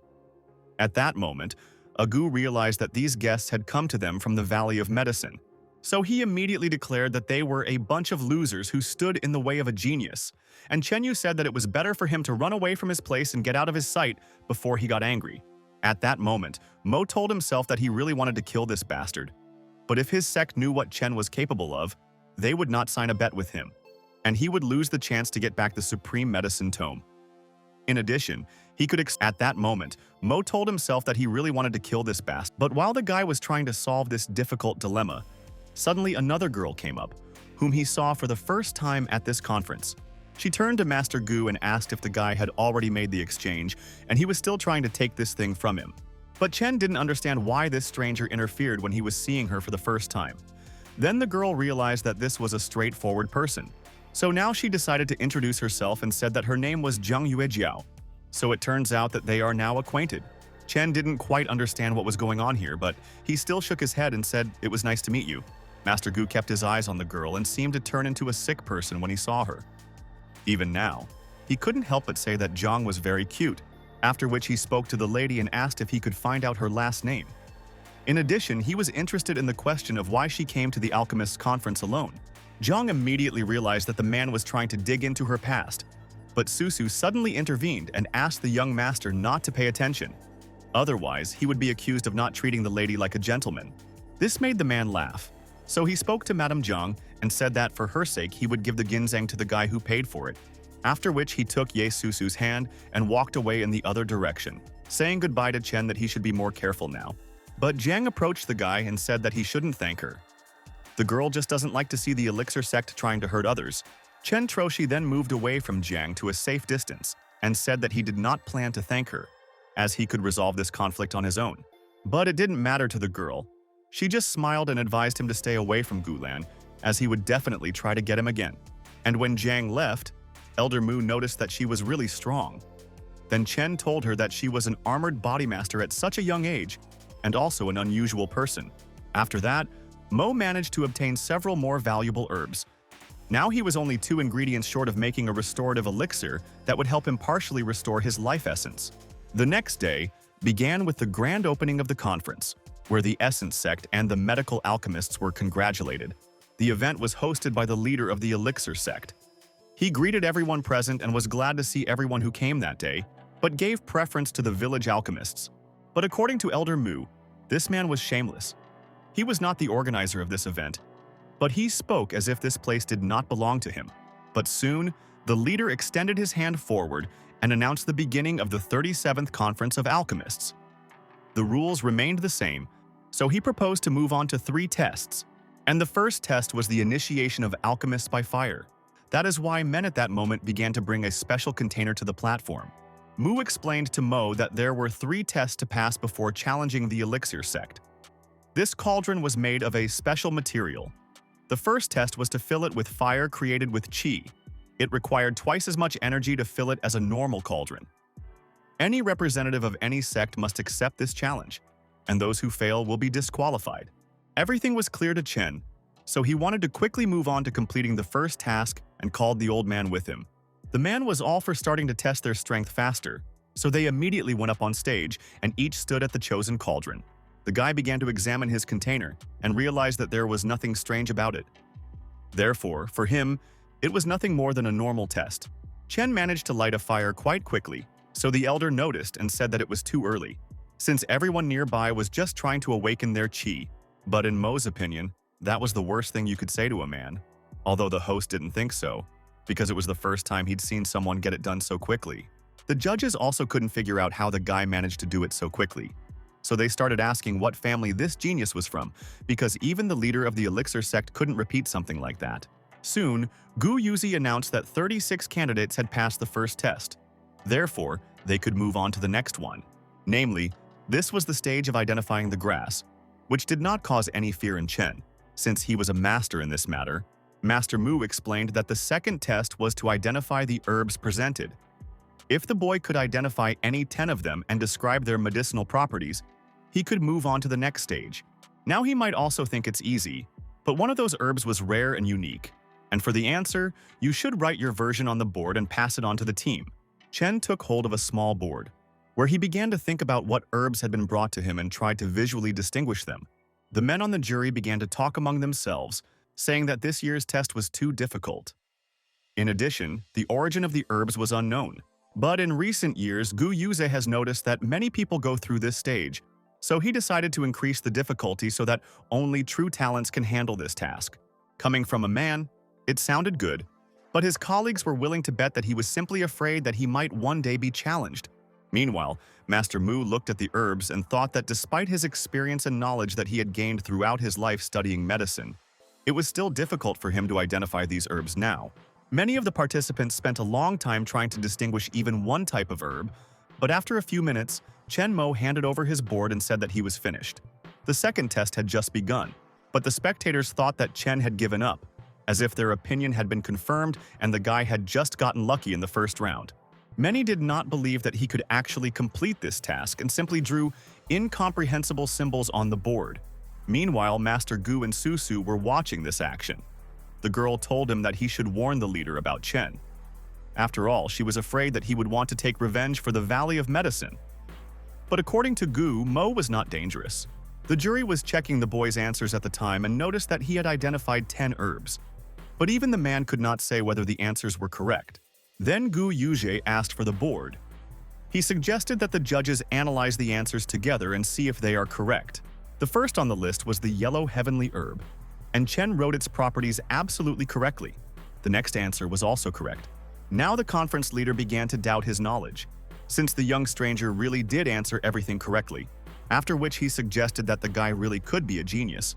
At that moment, Agu realized that these guests had come to them from the Valley of Medicine, so he immediately declared that they were a bunch of losers who stood in the way of a genius, and Chenyu said that it was better for him to run away from his place and get out of his sight before he got angry. At that moment, Mo told himself that he really wanted to kill this bastard, but if his sect knew what Chen was capable of, they would not sign a bet with him, and he would lose the chance to get back the Supreme Medicine Tome. In addition, he could at that moment, Mo told himself that he really wanted to kill this bastard, but while the guy was trying to solve this difficult dilemma, suddenly another girl came up, whom he saw for the first time at this conference. She turned to Master Gu and asked if the guy had already made the exchange, and he was still trying to take this thing from him. But Chen didn't understand why this stranger interfered when he was seeing her for the first time. Then the girl realized that this was a straightforward person. So now she decided to introduce herself and said that her name was Zhang Yuejiao. So it turns out that they are now acquainted. Chen didn't quite understand what was going on here, but he still shook his head and said, "It was nice to meet you." Master Gu kept his eyes on the girl and seemed to turn into a sick person when he saw her. Even now, he couldn't help but say that Zhang was very cute, after which he spoke to the lady and asked if he could find out her last name. In addition, he was interested in the question of why she came to the Alchemist's conference alone. Zhang immediately realized that the man was trying to dig into her past, but Susu suddenly intervened and asked the young master not to pay attention. Otherwise, he would be accused of not treating the lady like a gentleman. This made the man laugh, so he spoke to Madame Zhang and said that for her sake he would give the ginseng to the guy who paid for it, after which he took Ye Susu's hand and walked away in the other direction, saying goodbye to Chen that he should be more careful now. But Jang approached the guy and said that he shouldn't thank her. The girl just doesn't like to see the Elixir sect trying to hurt others. Chen Troshi then moved away from Jang to a safe distance and said that he did not plan to thank her, as he could resolve this conflict on his own. But it didn't matter to the girl. She just smiled and advised him to stay away from Gulan, as he would definitely try to get him again. And when Jang left, Elder Mu noticed that she was really strong. Then Chen told her that she was an armored bodymaster at such a young age, and also an unusual person. After that, Mo managed to obtain several more valuable herbs. Now he was only 2 ingredients short of making a restorative elixir that would help him partially restore his life essence. The next day began with the grand opening of the conference, where the Essence Sect and the medical alchemists were congratulated. The event was hosted by the leader of the Elixir Sect. He greeted everyone present and was glad to see everyone who came that day, but gave preference to the village alchemists. But according to Elder Mu, this man was shameless. He was not the organizer of this event, but he spoke as if this place did not belong to him. But soon, the leader extended his hand forward and announced the beginning of the 37th Conference of Alchemists. The rules remained the same, so he proposed to move on to 3 tests. And the first test was the initiation of alchemists by fire. That is why men at that moment began to bring a special container to the platform. Mu explained to Mo that there were 3 tests to pass before challenging the Elixir Sect. This cauldron was made of a special material. The first test was to fill it with fire created with qi. It required twice as much energy to fill it as a normal cauldron. Any representative of any sect must accept this challenge, and those who fail will be disqualified. Everything was clear to Chen, so he wanted to quickly move on to completing the first task and called the old man with him. The man was all for starting to test their strength faster, so they immediately went up on stage and each stood at the chosen cauldron. The guy began to examine his container and realized that there was nothing strange about it. Therefore, for him, it was nothing more than a normal test. Chen managed to light a fire quite quickly, so the elder noticed and said that it was too early, since everyone nearby was just trying to awaken their qi. But in Mo's opinion, that was the worst thing you could say to a man, although the host didn't think so, because it was the first time he'd seen someone get it done so quickly. The judges also couldn't figure out how the guy managed to do it so quickly, so they started asking what family this genius was from, because even the leader of the Elixir Sect couldn't repeat something like that. Soon, Gu Yuzi announced that 36 candidates had passed the first test. Therefore, they could move on to the next one, namely, This was the stage of identifying the grass, which did not cause any fear in Chen, since he was a master in this matter. Master Mu explained that the second test was to identify the herbs presented. If the boy could identify any 10 of them and describe their medicinal properties, he could move on to the next stage. Now he might also think it's easy, but one of those herbs was rare and unique. And for the answer, you should write your version on the board and pass it on to the team. Chen took hold of a small board, where he began to think about what herbs had been brought to him and tried to visually distinguish them. The men on the jury began to talk among themselves, saying that this year's test was too difficult. In addition, the origin of the herbs was unknown. But in recent years, Gu Yuze has noticed that many people go through this stage, so he decided to increase the difficulty so that only true talents can handle this task. Coming from a man, it sounded good, but his colleagues were willing to bet that he was simply afraid that he might one day be challenged. Meanwhile, Master Mu looked at the herbs and thought that despite his experience and knowledge that he had gained throughout his life studying medicine, it was still difficult for him to identify these herbs now. Many of the participants spent a long time trying to distinguish even one type of herb, but after a few minutes, Chen Mo handed over his board and said that he was finished. The second test had just begun, but the spectators thought that Chen had given up, as if their opinion had been confirmed and the guy had just gotten lucky in the first round. Many did not believe that he could actually complete this task and simply drew incomprehensible symbols on the board. Meanwhile, Master Gu and Susu were watching this action. The girl told him that he should warn the leader about Chen. After all, she was afraid that he would want to take revenge for the Valley of Medicine. But according to Gu, Mo was not dangerous. The jury was checking the boy's answers at the time and noticed that he had identified 10 herbs. But even the man could not say whether the answers were correct. Then Gu Yuzhe asked for the board. He suggested that the judges analyze the answers together and see if they are correct. The first on the list was the yellow heavenly herb, and Chen wrote its properties absolutely correctly. The next answer was also correct. Now the conference leader began to doubt his knowledge, since the young stranger really did answer everything correctly, after which he suggested that the guy really could be a genius.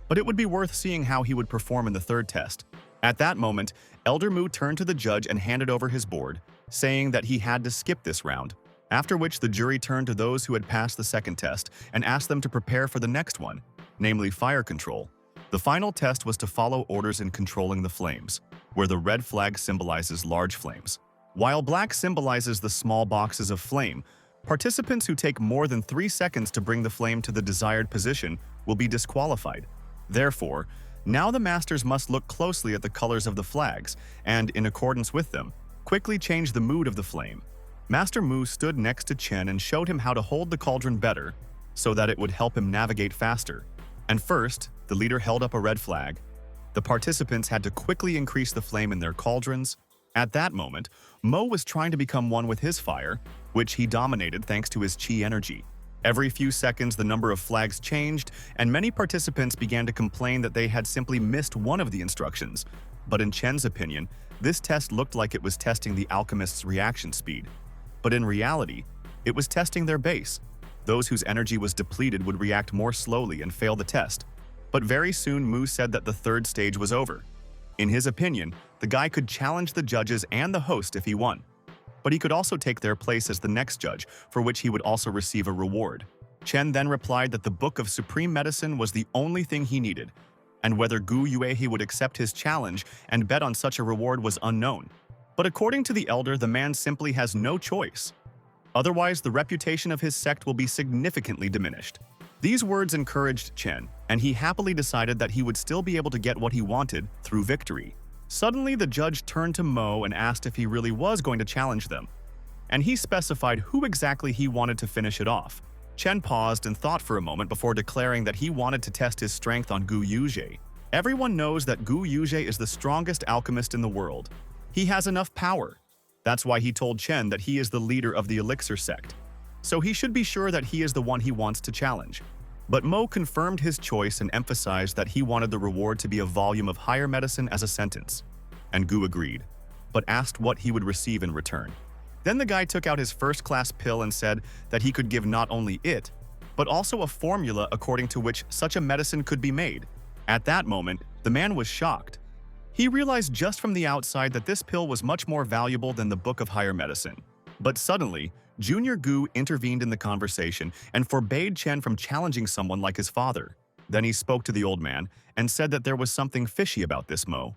But it would be worth seeing how he would perform in the third test. At that moment, Elder Mu turned to the judge and handed over his board, saying that he had to skip this round, after which the jury turned to those who had passed the second test and asked them to prepare for the next one, namely fire control. The final test was to follow orders in controlling the flames, where the red flag symbolizes large flames, while black symbolizes the small boxes of flame. Participants who take more than 3 seconds to bring the flame to the desired position will be disqualified. Therefore, now the masters must look closely at the colors of the flags and, in accordance with them, quickly change the mood of the flame. Master Mu stood next to Chen and showed him how to hold the cauldron better so that it would help him navigate faster. And first, the leader held up a red flag. The participants had to quickly increase the flame in their cauldrons. At that moment, Mo was trying to become one with his fire, which he dominated thanks to his chi energy. Every few seconds, the number of flags changed, and many participants began to complain that they had simply missed one of the instructions. But in Chen's opinion, this test looked like it was testing the alchemist's reaction speed. But in reality, it was testing their base. Those whose energy was depleted would react more slowly and fail the test. But very soon, Mu said that the third stage was over. In his opinion, the guy could challenge the judges and the host if he won. But he could also take their place as the next judge, for which he would also receive a reward. Chen then replied that the Book of Supreme Medicine was the only thing he needed, and whether Gu Yuehe would accept his challenge and bet on such a reward was unknown. But according to the elder, the man simply has no choice. Otherwise, the reputation of his sect will be significantly diminished. These words encouraged Chen, and he happily decided that he would still be able to get what he wanted through victory. Suddenly, the judge turned to Mo and asked if he really was going to challenge them, and he specified who exactly he wanted to finish it off. Chen paused and thought for a moment before declaring that he wanted to test his strength on Gu Yuzhe. Everyone knows that Gu Yuzhe is the strongest alchemist in the world. He has enough power. That's why he told Chen that he is the leader of the Elixir sect. So he should be sure that he is the one he wants to challenge. But Mo confirmed his choice and emphasized that he wanted the reward to be a volume of higher medicine as a sentence. And Gu agreed, but asked what he would receive in return. Then the guy took out his first-class pill and said that he could give not only it, but also a formula according to which such a medicine could be made. At that moment, the man was shocked. He realized just from the outside that this pill was much more valuable than the Book of Higher Medicine. But suddenly, Junior Gu intervened in the conversation and forbade Chen from challenging someone like his father. Then he spoke to the old man and said that there was something fishy about this Mo.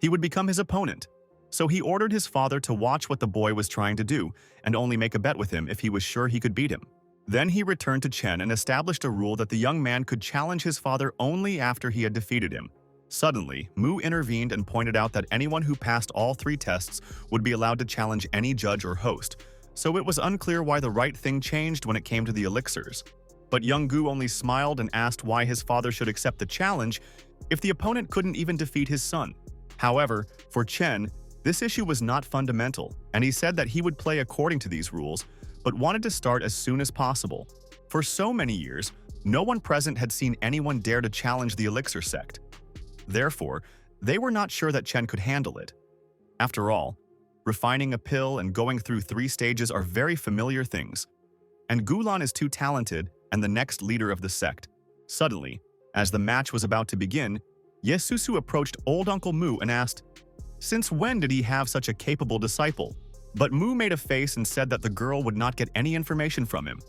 He would become his opponent. So he ordered his father to watch what the boy was trying to do and only make a bet with him if he was sure he could beat him. Then he returned to Chen and established a rule that the young man could challenge his father only after he had defeated him. Suddenly, Mu intervened and pointed out that anyone who passed all 3 tests would be allowed to challenge any judge or host, so it was unclear why the right thing changed when it came to the elixirs. But Yangu only smiled and asked why his father should accept the challenge if the opponent couldn't even defeat his son. However, for Chen, this issue was not fundamental, and he said that he would play according to these rules, but wanted to start as soon as possible. For so many years, no one present had seen anyone dare to challenge the Elixir sect. Therefore, they were not sure that Chen could handle it. After all, refining a pill and going through 3 stages are very familiar things, and Gulan is too talented and the next leader of the sect. Suddenly, as the match was about to begin, Yesusu approached old Uncle Mu and asked, since when did he have such a capable disciple? But Mu made a face and said that the girl would not get any information from him.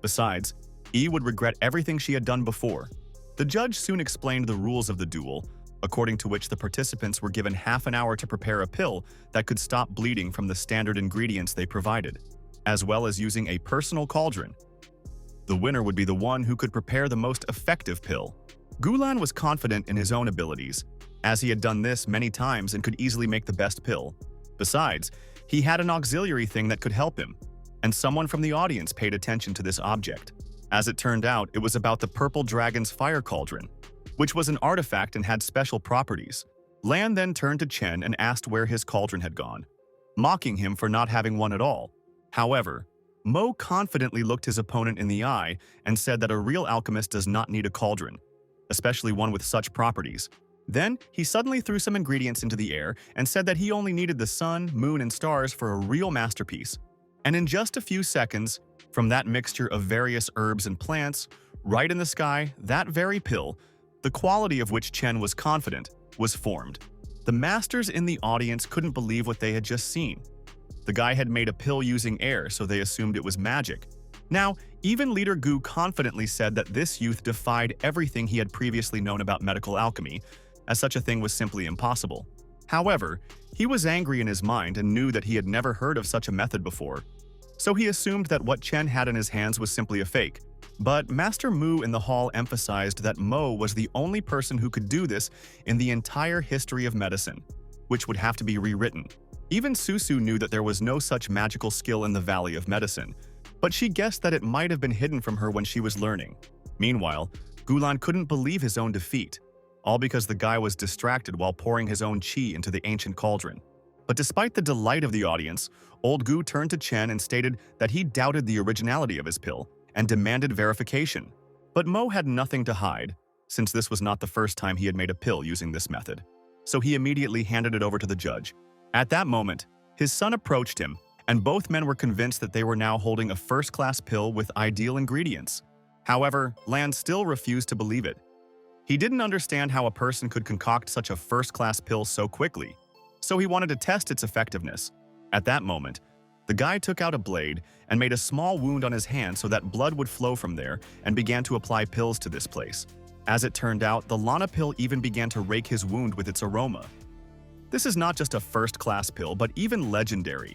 Besides, Yi would regret everything she had done before. The judge soon explained the rules of the duel, according to which the participants were given half an hour to prepare a pill that could stop bleeding from the standard ingredients they provided, as well as using a personal cauldron. The winner would be the one who could prepare the most effective pill. Gulan was confident in his own abilities, as he had done this many times and could easily make the best pill. Besides, he had an auxiliary thing that could help him, and someone from the audience paid attention to this object. As it turned out, it was about the Purple Dragon's fire cauldron, which was an artifact and had special properties. Lan then turned to Chen and asked where his cauldron had gone, mocking him for not having one at all. However, Mo confidently looked his opponent in the eye and said that a real alchemist does not need a cauldron, especially one with such properties. Then, he suddenly threw some ingredients into the air and said that he only needed the sun, moon, and stars for a real masterpiece. And in just a few seconds, from that mixture of various herbs and plants, right in the sky, that very pill, the quality of which Chen was confident, was formed. The masters in the audience couldn't believe what they had just seen. The guy had made a pill using air, so they assumed it was magic. Now, even Leader Gu confidently said that this youth defied everything he had previously known about medical alchemy, as such a thing was simply impossible. However, he was angry in his mind and knew that he had never heard of such a method before. So he assumed that what Chen had in his hands was simply a fake. But Master Mu in the hall emphasized that Mo was the only person who could do this in the entire history of medicine, which would have to be rewritten. Even Susu knew that there was no such magical skill in the Valley of Medicine, but she guessed that it might have been hidden from her when she was learning. Meanwhile, Gulan couldn't believe his own defeat, all because the guy was distracted while pouring his own qi into the ancient cauldron. But despite the delight of the audience, old Gu turned to Chen and stated that he doubted the originality of his pill and demanded verification. But Mo had nothing to hide, since this was not the first time he had made a pill using this method. So he immediately handed it over to the judge. At that moment, his son approached him, and both men were convinced that they were now holding a first-class pill with ideal ingredients. However, Lan still refused to believe it. He didn't understand how a person could concoct such a first-class pill so quickly, so he wanted to test its effectiveness. At that moment, the guy took out a blade and made a small wound on his hand so that blood would flow from there and began to apply pills to this place. As it turned out, the Lana pill even began to rake his wound with its aroma. This is not just a first-class pill, but even legendary.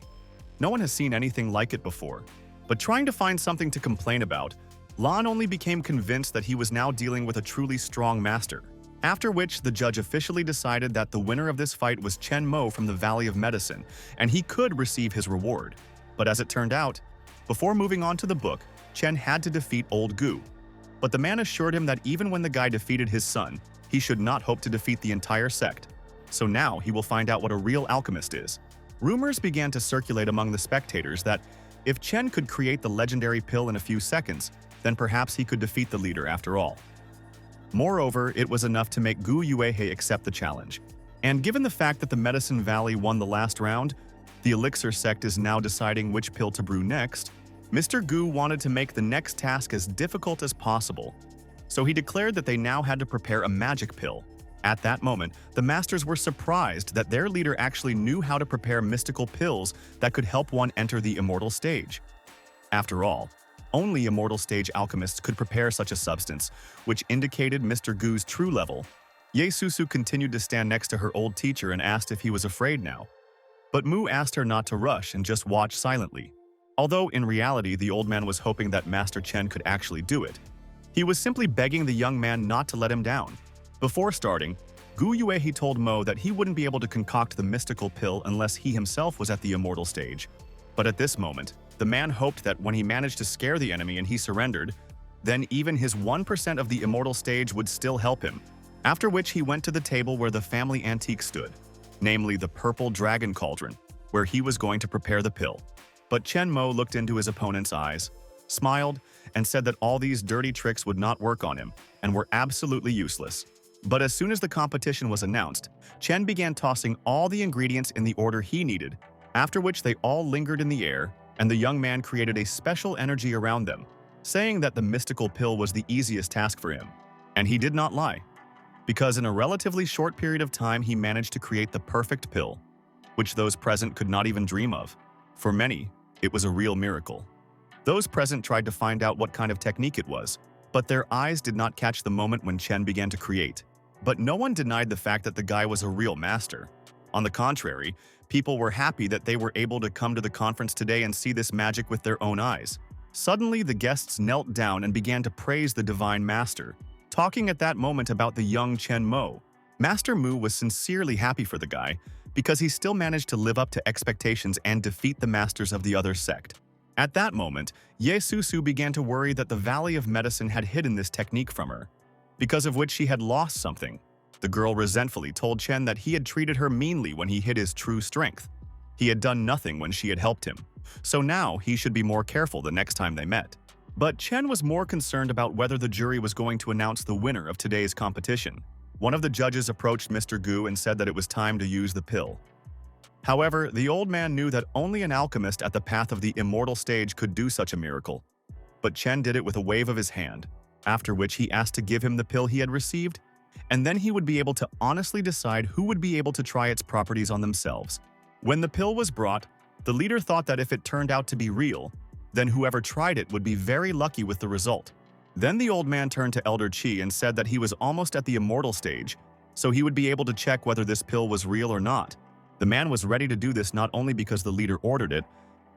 No one has seen anything like it before. But trying to find something to complain about, Lan only became convinced that he was now dealing with a truly strong master. After which, the judge officially decided that the winner of this fight was Chen Mo from the Valley of Medicine, and he could receive his reward. But as it turned out, before moving on to the book, Chen had to defeat old Gu. But the man assured him that even when the guy defeated his son, he should not hope to defeat the entire sect. So now he will find out what a real alchemist is. Rumors began to circulate among the spectators that if Chen could create the legendary pill in a few seconds, then perhaps he could defeat the leader after all. Moreover, it was enough to make Gu Yuehei accept the challenge. And given the fact that the Medicine Valley won the last round, the Elixir sect is now deciding which pill to brew next, Mr. Gu wanted to make the next task as difficult as possible. So he declared that they now had to prepare a magic pill. At that moment, the masters were surprised that their leader actually knew how to prepare mystical pills that could help one enter the immortal stage. After all, only immortal stage alchemists could prepare such a substance, which indicated Mr. Gu's true level. Ye Susu continued to stand next to her old teacher and asked if he was afraid now. But Mu asked her not to rush and just watch silently. Although in reality the old man was hoping that Master Chen could actually do it. He was simply begging the young man not to let him down. Before starting, Gu Yuehe told Mo that he wouldn't be able to concoct the mystical pill unless he himself was at the immortal stage. But at this moment, the man hoped that when he managed to scare the enemy and he surrendered, then even his 1% of the immortal stage would still help him. After which he went to the table where the family antique stood, namely the purple dragon cauldron, where he was going to prepare the pill. But Chen Mo looked into his opponent's eyes, smiled, and said that all these dirty tricks would not work on him and were absolutely useless. But as soon as the competition was announced, Chen began tossing all the ingredients in the order he needed, after which they all lingered in the air, and the young man created a special energy around them, saying that the mystical pill was the easiest task for him. And he did not lie, because in a relatively short period of time he managed to create the perfect pill, which those present could not even dream of. For many, it was a real miracle. Those present tried to find out what kind of technique it was, but their eyes did not catch the moment when Chen began to create. But no one denied the fact that the guy was a real master. On the contrary, people were happy that they were able to come to the conference today and see this magic with their own eyes. Suddenly, the guests knelt down and began to praise the divine master, talking at that moment about the young Chen Mo. Master Mu was sincerely happy for the guy because he still managed to live up to expectations and defeat the masters of the other sect. At that moment, Ye Susu began to worry that the Valley of Medicine had hidden this technique from her, because of which she had lost something. The girl resentfully told Chen that he had treated her meanly when he hid his true strength. He had done nothing when she had helped him, so now he should be more careful the next time they met. But Chen was more concerned about whether the jury was going to announce the winner of today's competition. One of the judges approached Mr. Gu and said that it was time to use the pill. However, the old man knew that only an alchemist at the path of the immortal stage could do such a miracle. But Chen did it with a wave of his hand, after which he asked to give him the pill he had received, and then he would be able to honestly decide who would be able to try its properties on themselves. When the pill was brought, the leader thought that if it turned out to be real, then whoever tried it would be very lucky with the result. Then the old man turned to Elder Qi and said that he was almost at the immortal stage, so he would be able to check whether this pill was real or not. The man was ready to do this not only because the leader ordered it,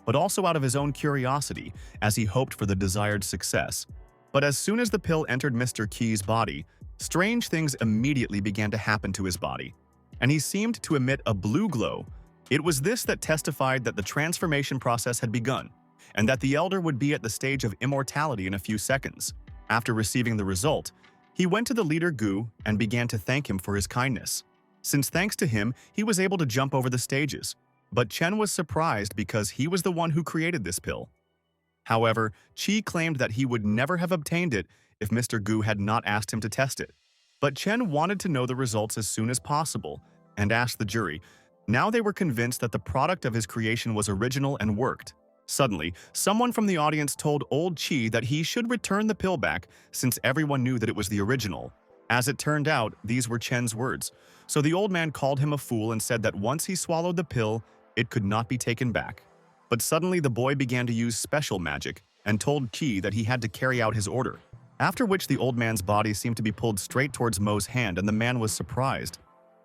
but also out of his own curiosity, as he hoped for the desired success. But as soon as the pill entered Mr. Qi's body, strange things immediately began to happen to his body, and he seemed to emit a blue glow. It was this that testified that the transformation process had begun, and that the elder would be at the stage of immortality in a few seconds. After receiving the result, he went to the leader Gu and began to thank him for his kindness, since thanks to him, he was able to jump over the stages. But Chen was surprised because he was the one who created this pill. However, Qi claimed that he would never have obtained it if Mr. Gu had not asked him to test it. But Chen wanted to know the results as soon as possible and asked the jury. Now they were convinced that the product of his creation was original and worked. Suddenly, someone from the audience told old Qi that he should return the pill back since everyone knew that it was the original. As it turned out, these were Chen's words. So the old man called him a fool and said that once he swallowed the pill, it could not be taken back. But suddenly the boy began to use special magic and told Qi that he had to carry out his order. After which the old man's body seemed to be pulled straight towards Mo's hand, and the man was surprised,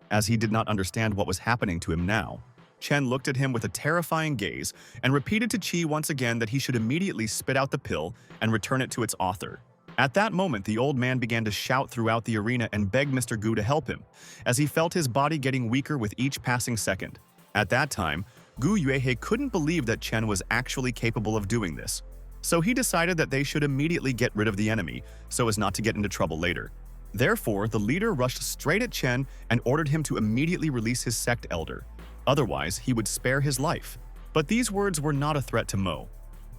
as he did not understand what was happening to him now. Chen looked at him with a terrifying gaze and repeated to Qi once again that he should immediately spit out the pill and return it to its author. At that moment, the old man began to shout throughout the arena and beg Mr. Gu to help him, as he felt his body getting weaker with each passing second. At that time, Gu Yuehe couldn't believe that Chen was actually capable of doing this, so he decided that they should immediately get rid of the enemy so as not to get into trouble later. Therefore, the leader rushed straight at Chen and ordered him to immediately release his sect elder. Otherwise, he would spare his life. But these words were not a threat to Mo.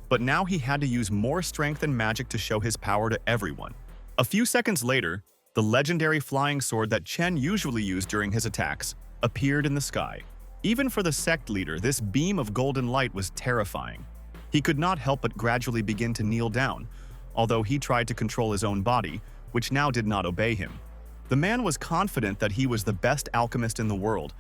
But now he had to use more strength and magic to show his power to everyone. A few seconds later, the legendary flying sword that Chen usually used during his attacks appeared in the sky. Even for the sect leader, this beam of golden light was terrifying. He could not help but gradually begin to kneel down, although he tried to control his own body, which now did not obey him. The man was confident that he was the best alchemist in the world,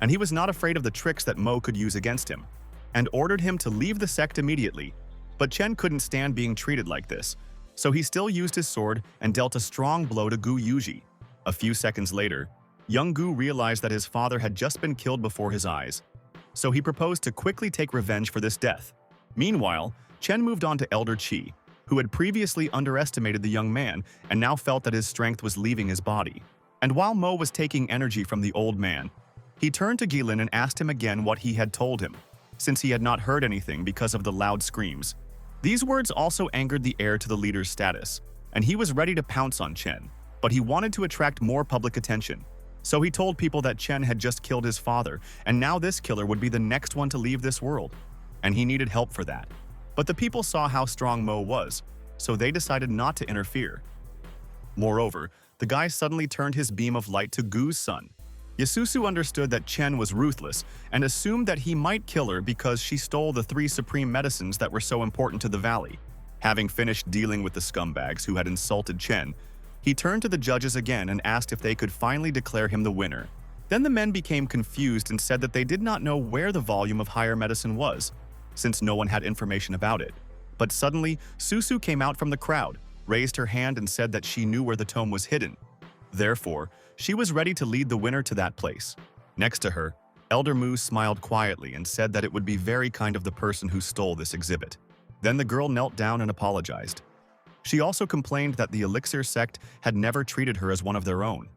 and he was not afraid of the tricks that Mo could use against him, and ordered him to leave the sect immediately. But Chen couldn't stand being treated like this, so he still used his sword and dealt a strong blow to Gu Yuji. A few seconds later, Yangu realized that his father had just been killed before his eyes, so he proposed to quickly take revenge for this death. Meanwhile, Chen moved on to Elder Qi, who had previously underestimated the young man and now felt that his strength was leaving his body. And while Mo was taking energy from the old man, he turned to Gilin and asked him again what he had told him, since he had not heard anything because of the loud screams. These words also angered the heir to the leader's status, and he was ready to pounce on Chen, but he wanted to attract more public attention. So he told people that Chen had just killed his father, and now this killer would be the next one to leave this world, and he needed help for that. But the people saw how strong Mo was, so they decided not to interfere. Moreover, the guy suddenly turned his beam of light to Gu's son. Yasusu understood that Chen was ruthless and assumed that he might kill her because she stole the 3 supreme medicines that were so important to the valley. Having finished dealing with the scumbags who had insulted Chen, he turned to the judges again and asked if they could finally declare him the winner. Then the men became confused and said that they did not know where the volume of higher medicine was, since no one had information about it. But suddenly, Susu came out from the crowd, raised her hand and said that she knew where the tome was hidden. Therefore, she was ready to lead the winner to that place. Next to her, Elder Mu smiled quietly and said that it would be very kind of the person who stole this exhibit. Then the girl knelt down and apologized. She also complained that the Elixir sect had never treated her as one of their own.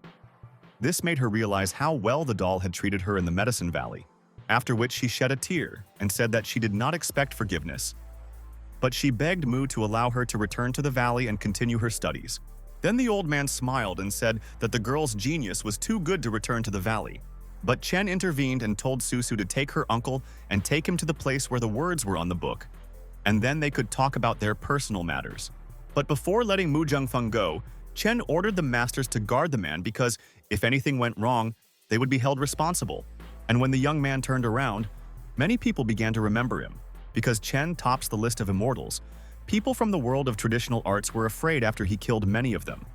This made her realize how well the doll had treated her in the Medicine Valley, after which she shed a tear and said that she did not expect forgiveness. But she begged Mu to allow her to return to the valley and continue her studies. Then the old man smiled and said that the girl's genius was too good to return to the valley. But Chen intervened and told Susu to take her uncle and take him to the place where the words were on the book, and then they could talk about their personal matters. But before letting Mu Zhengfeng go, Chen ordered the masters to guard the man because if anything went wrong, they would be held responsible. And when the young man turned around, many people began to remember him. Because Chen tops the list of immortals, people from the world of traditional arts were afraid after he killed many of them.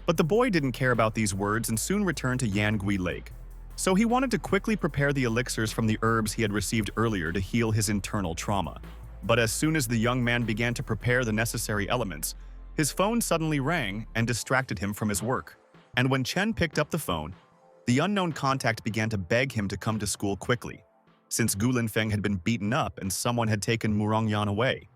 But the boy didn't care about these words and soon returned to Yangui Lake. So he wanted to quickly prepare the elixirs from the herbs he had received earlier to heal his internal trauma. But as soon as the young man began to prepare the necessary elements, his phone suddenly rang and distracted him from his work. And when Chen picked up the phone, the unknown contact began to beg him to come to school quickly, since Gu Linfeng had been beaten up and someone had taken Murongyan away.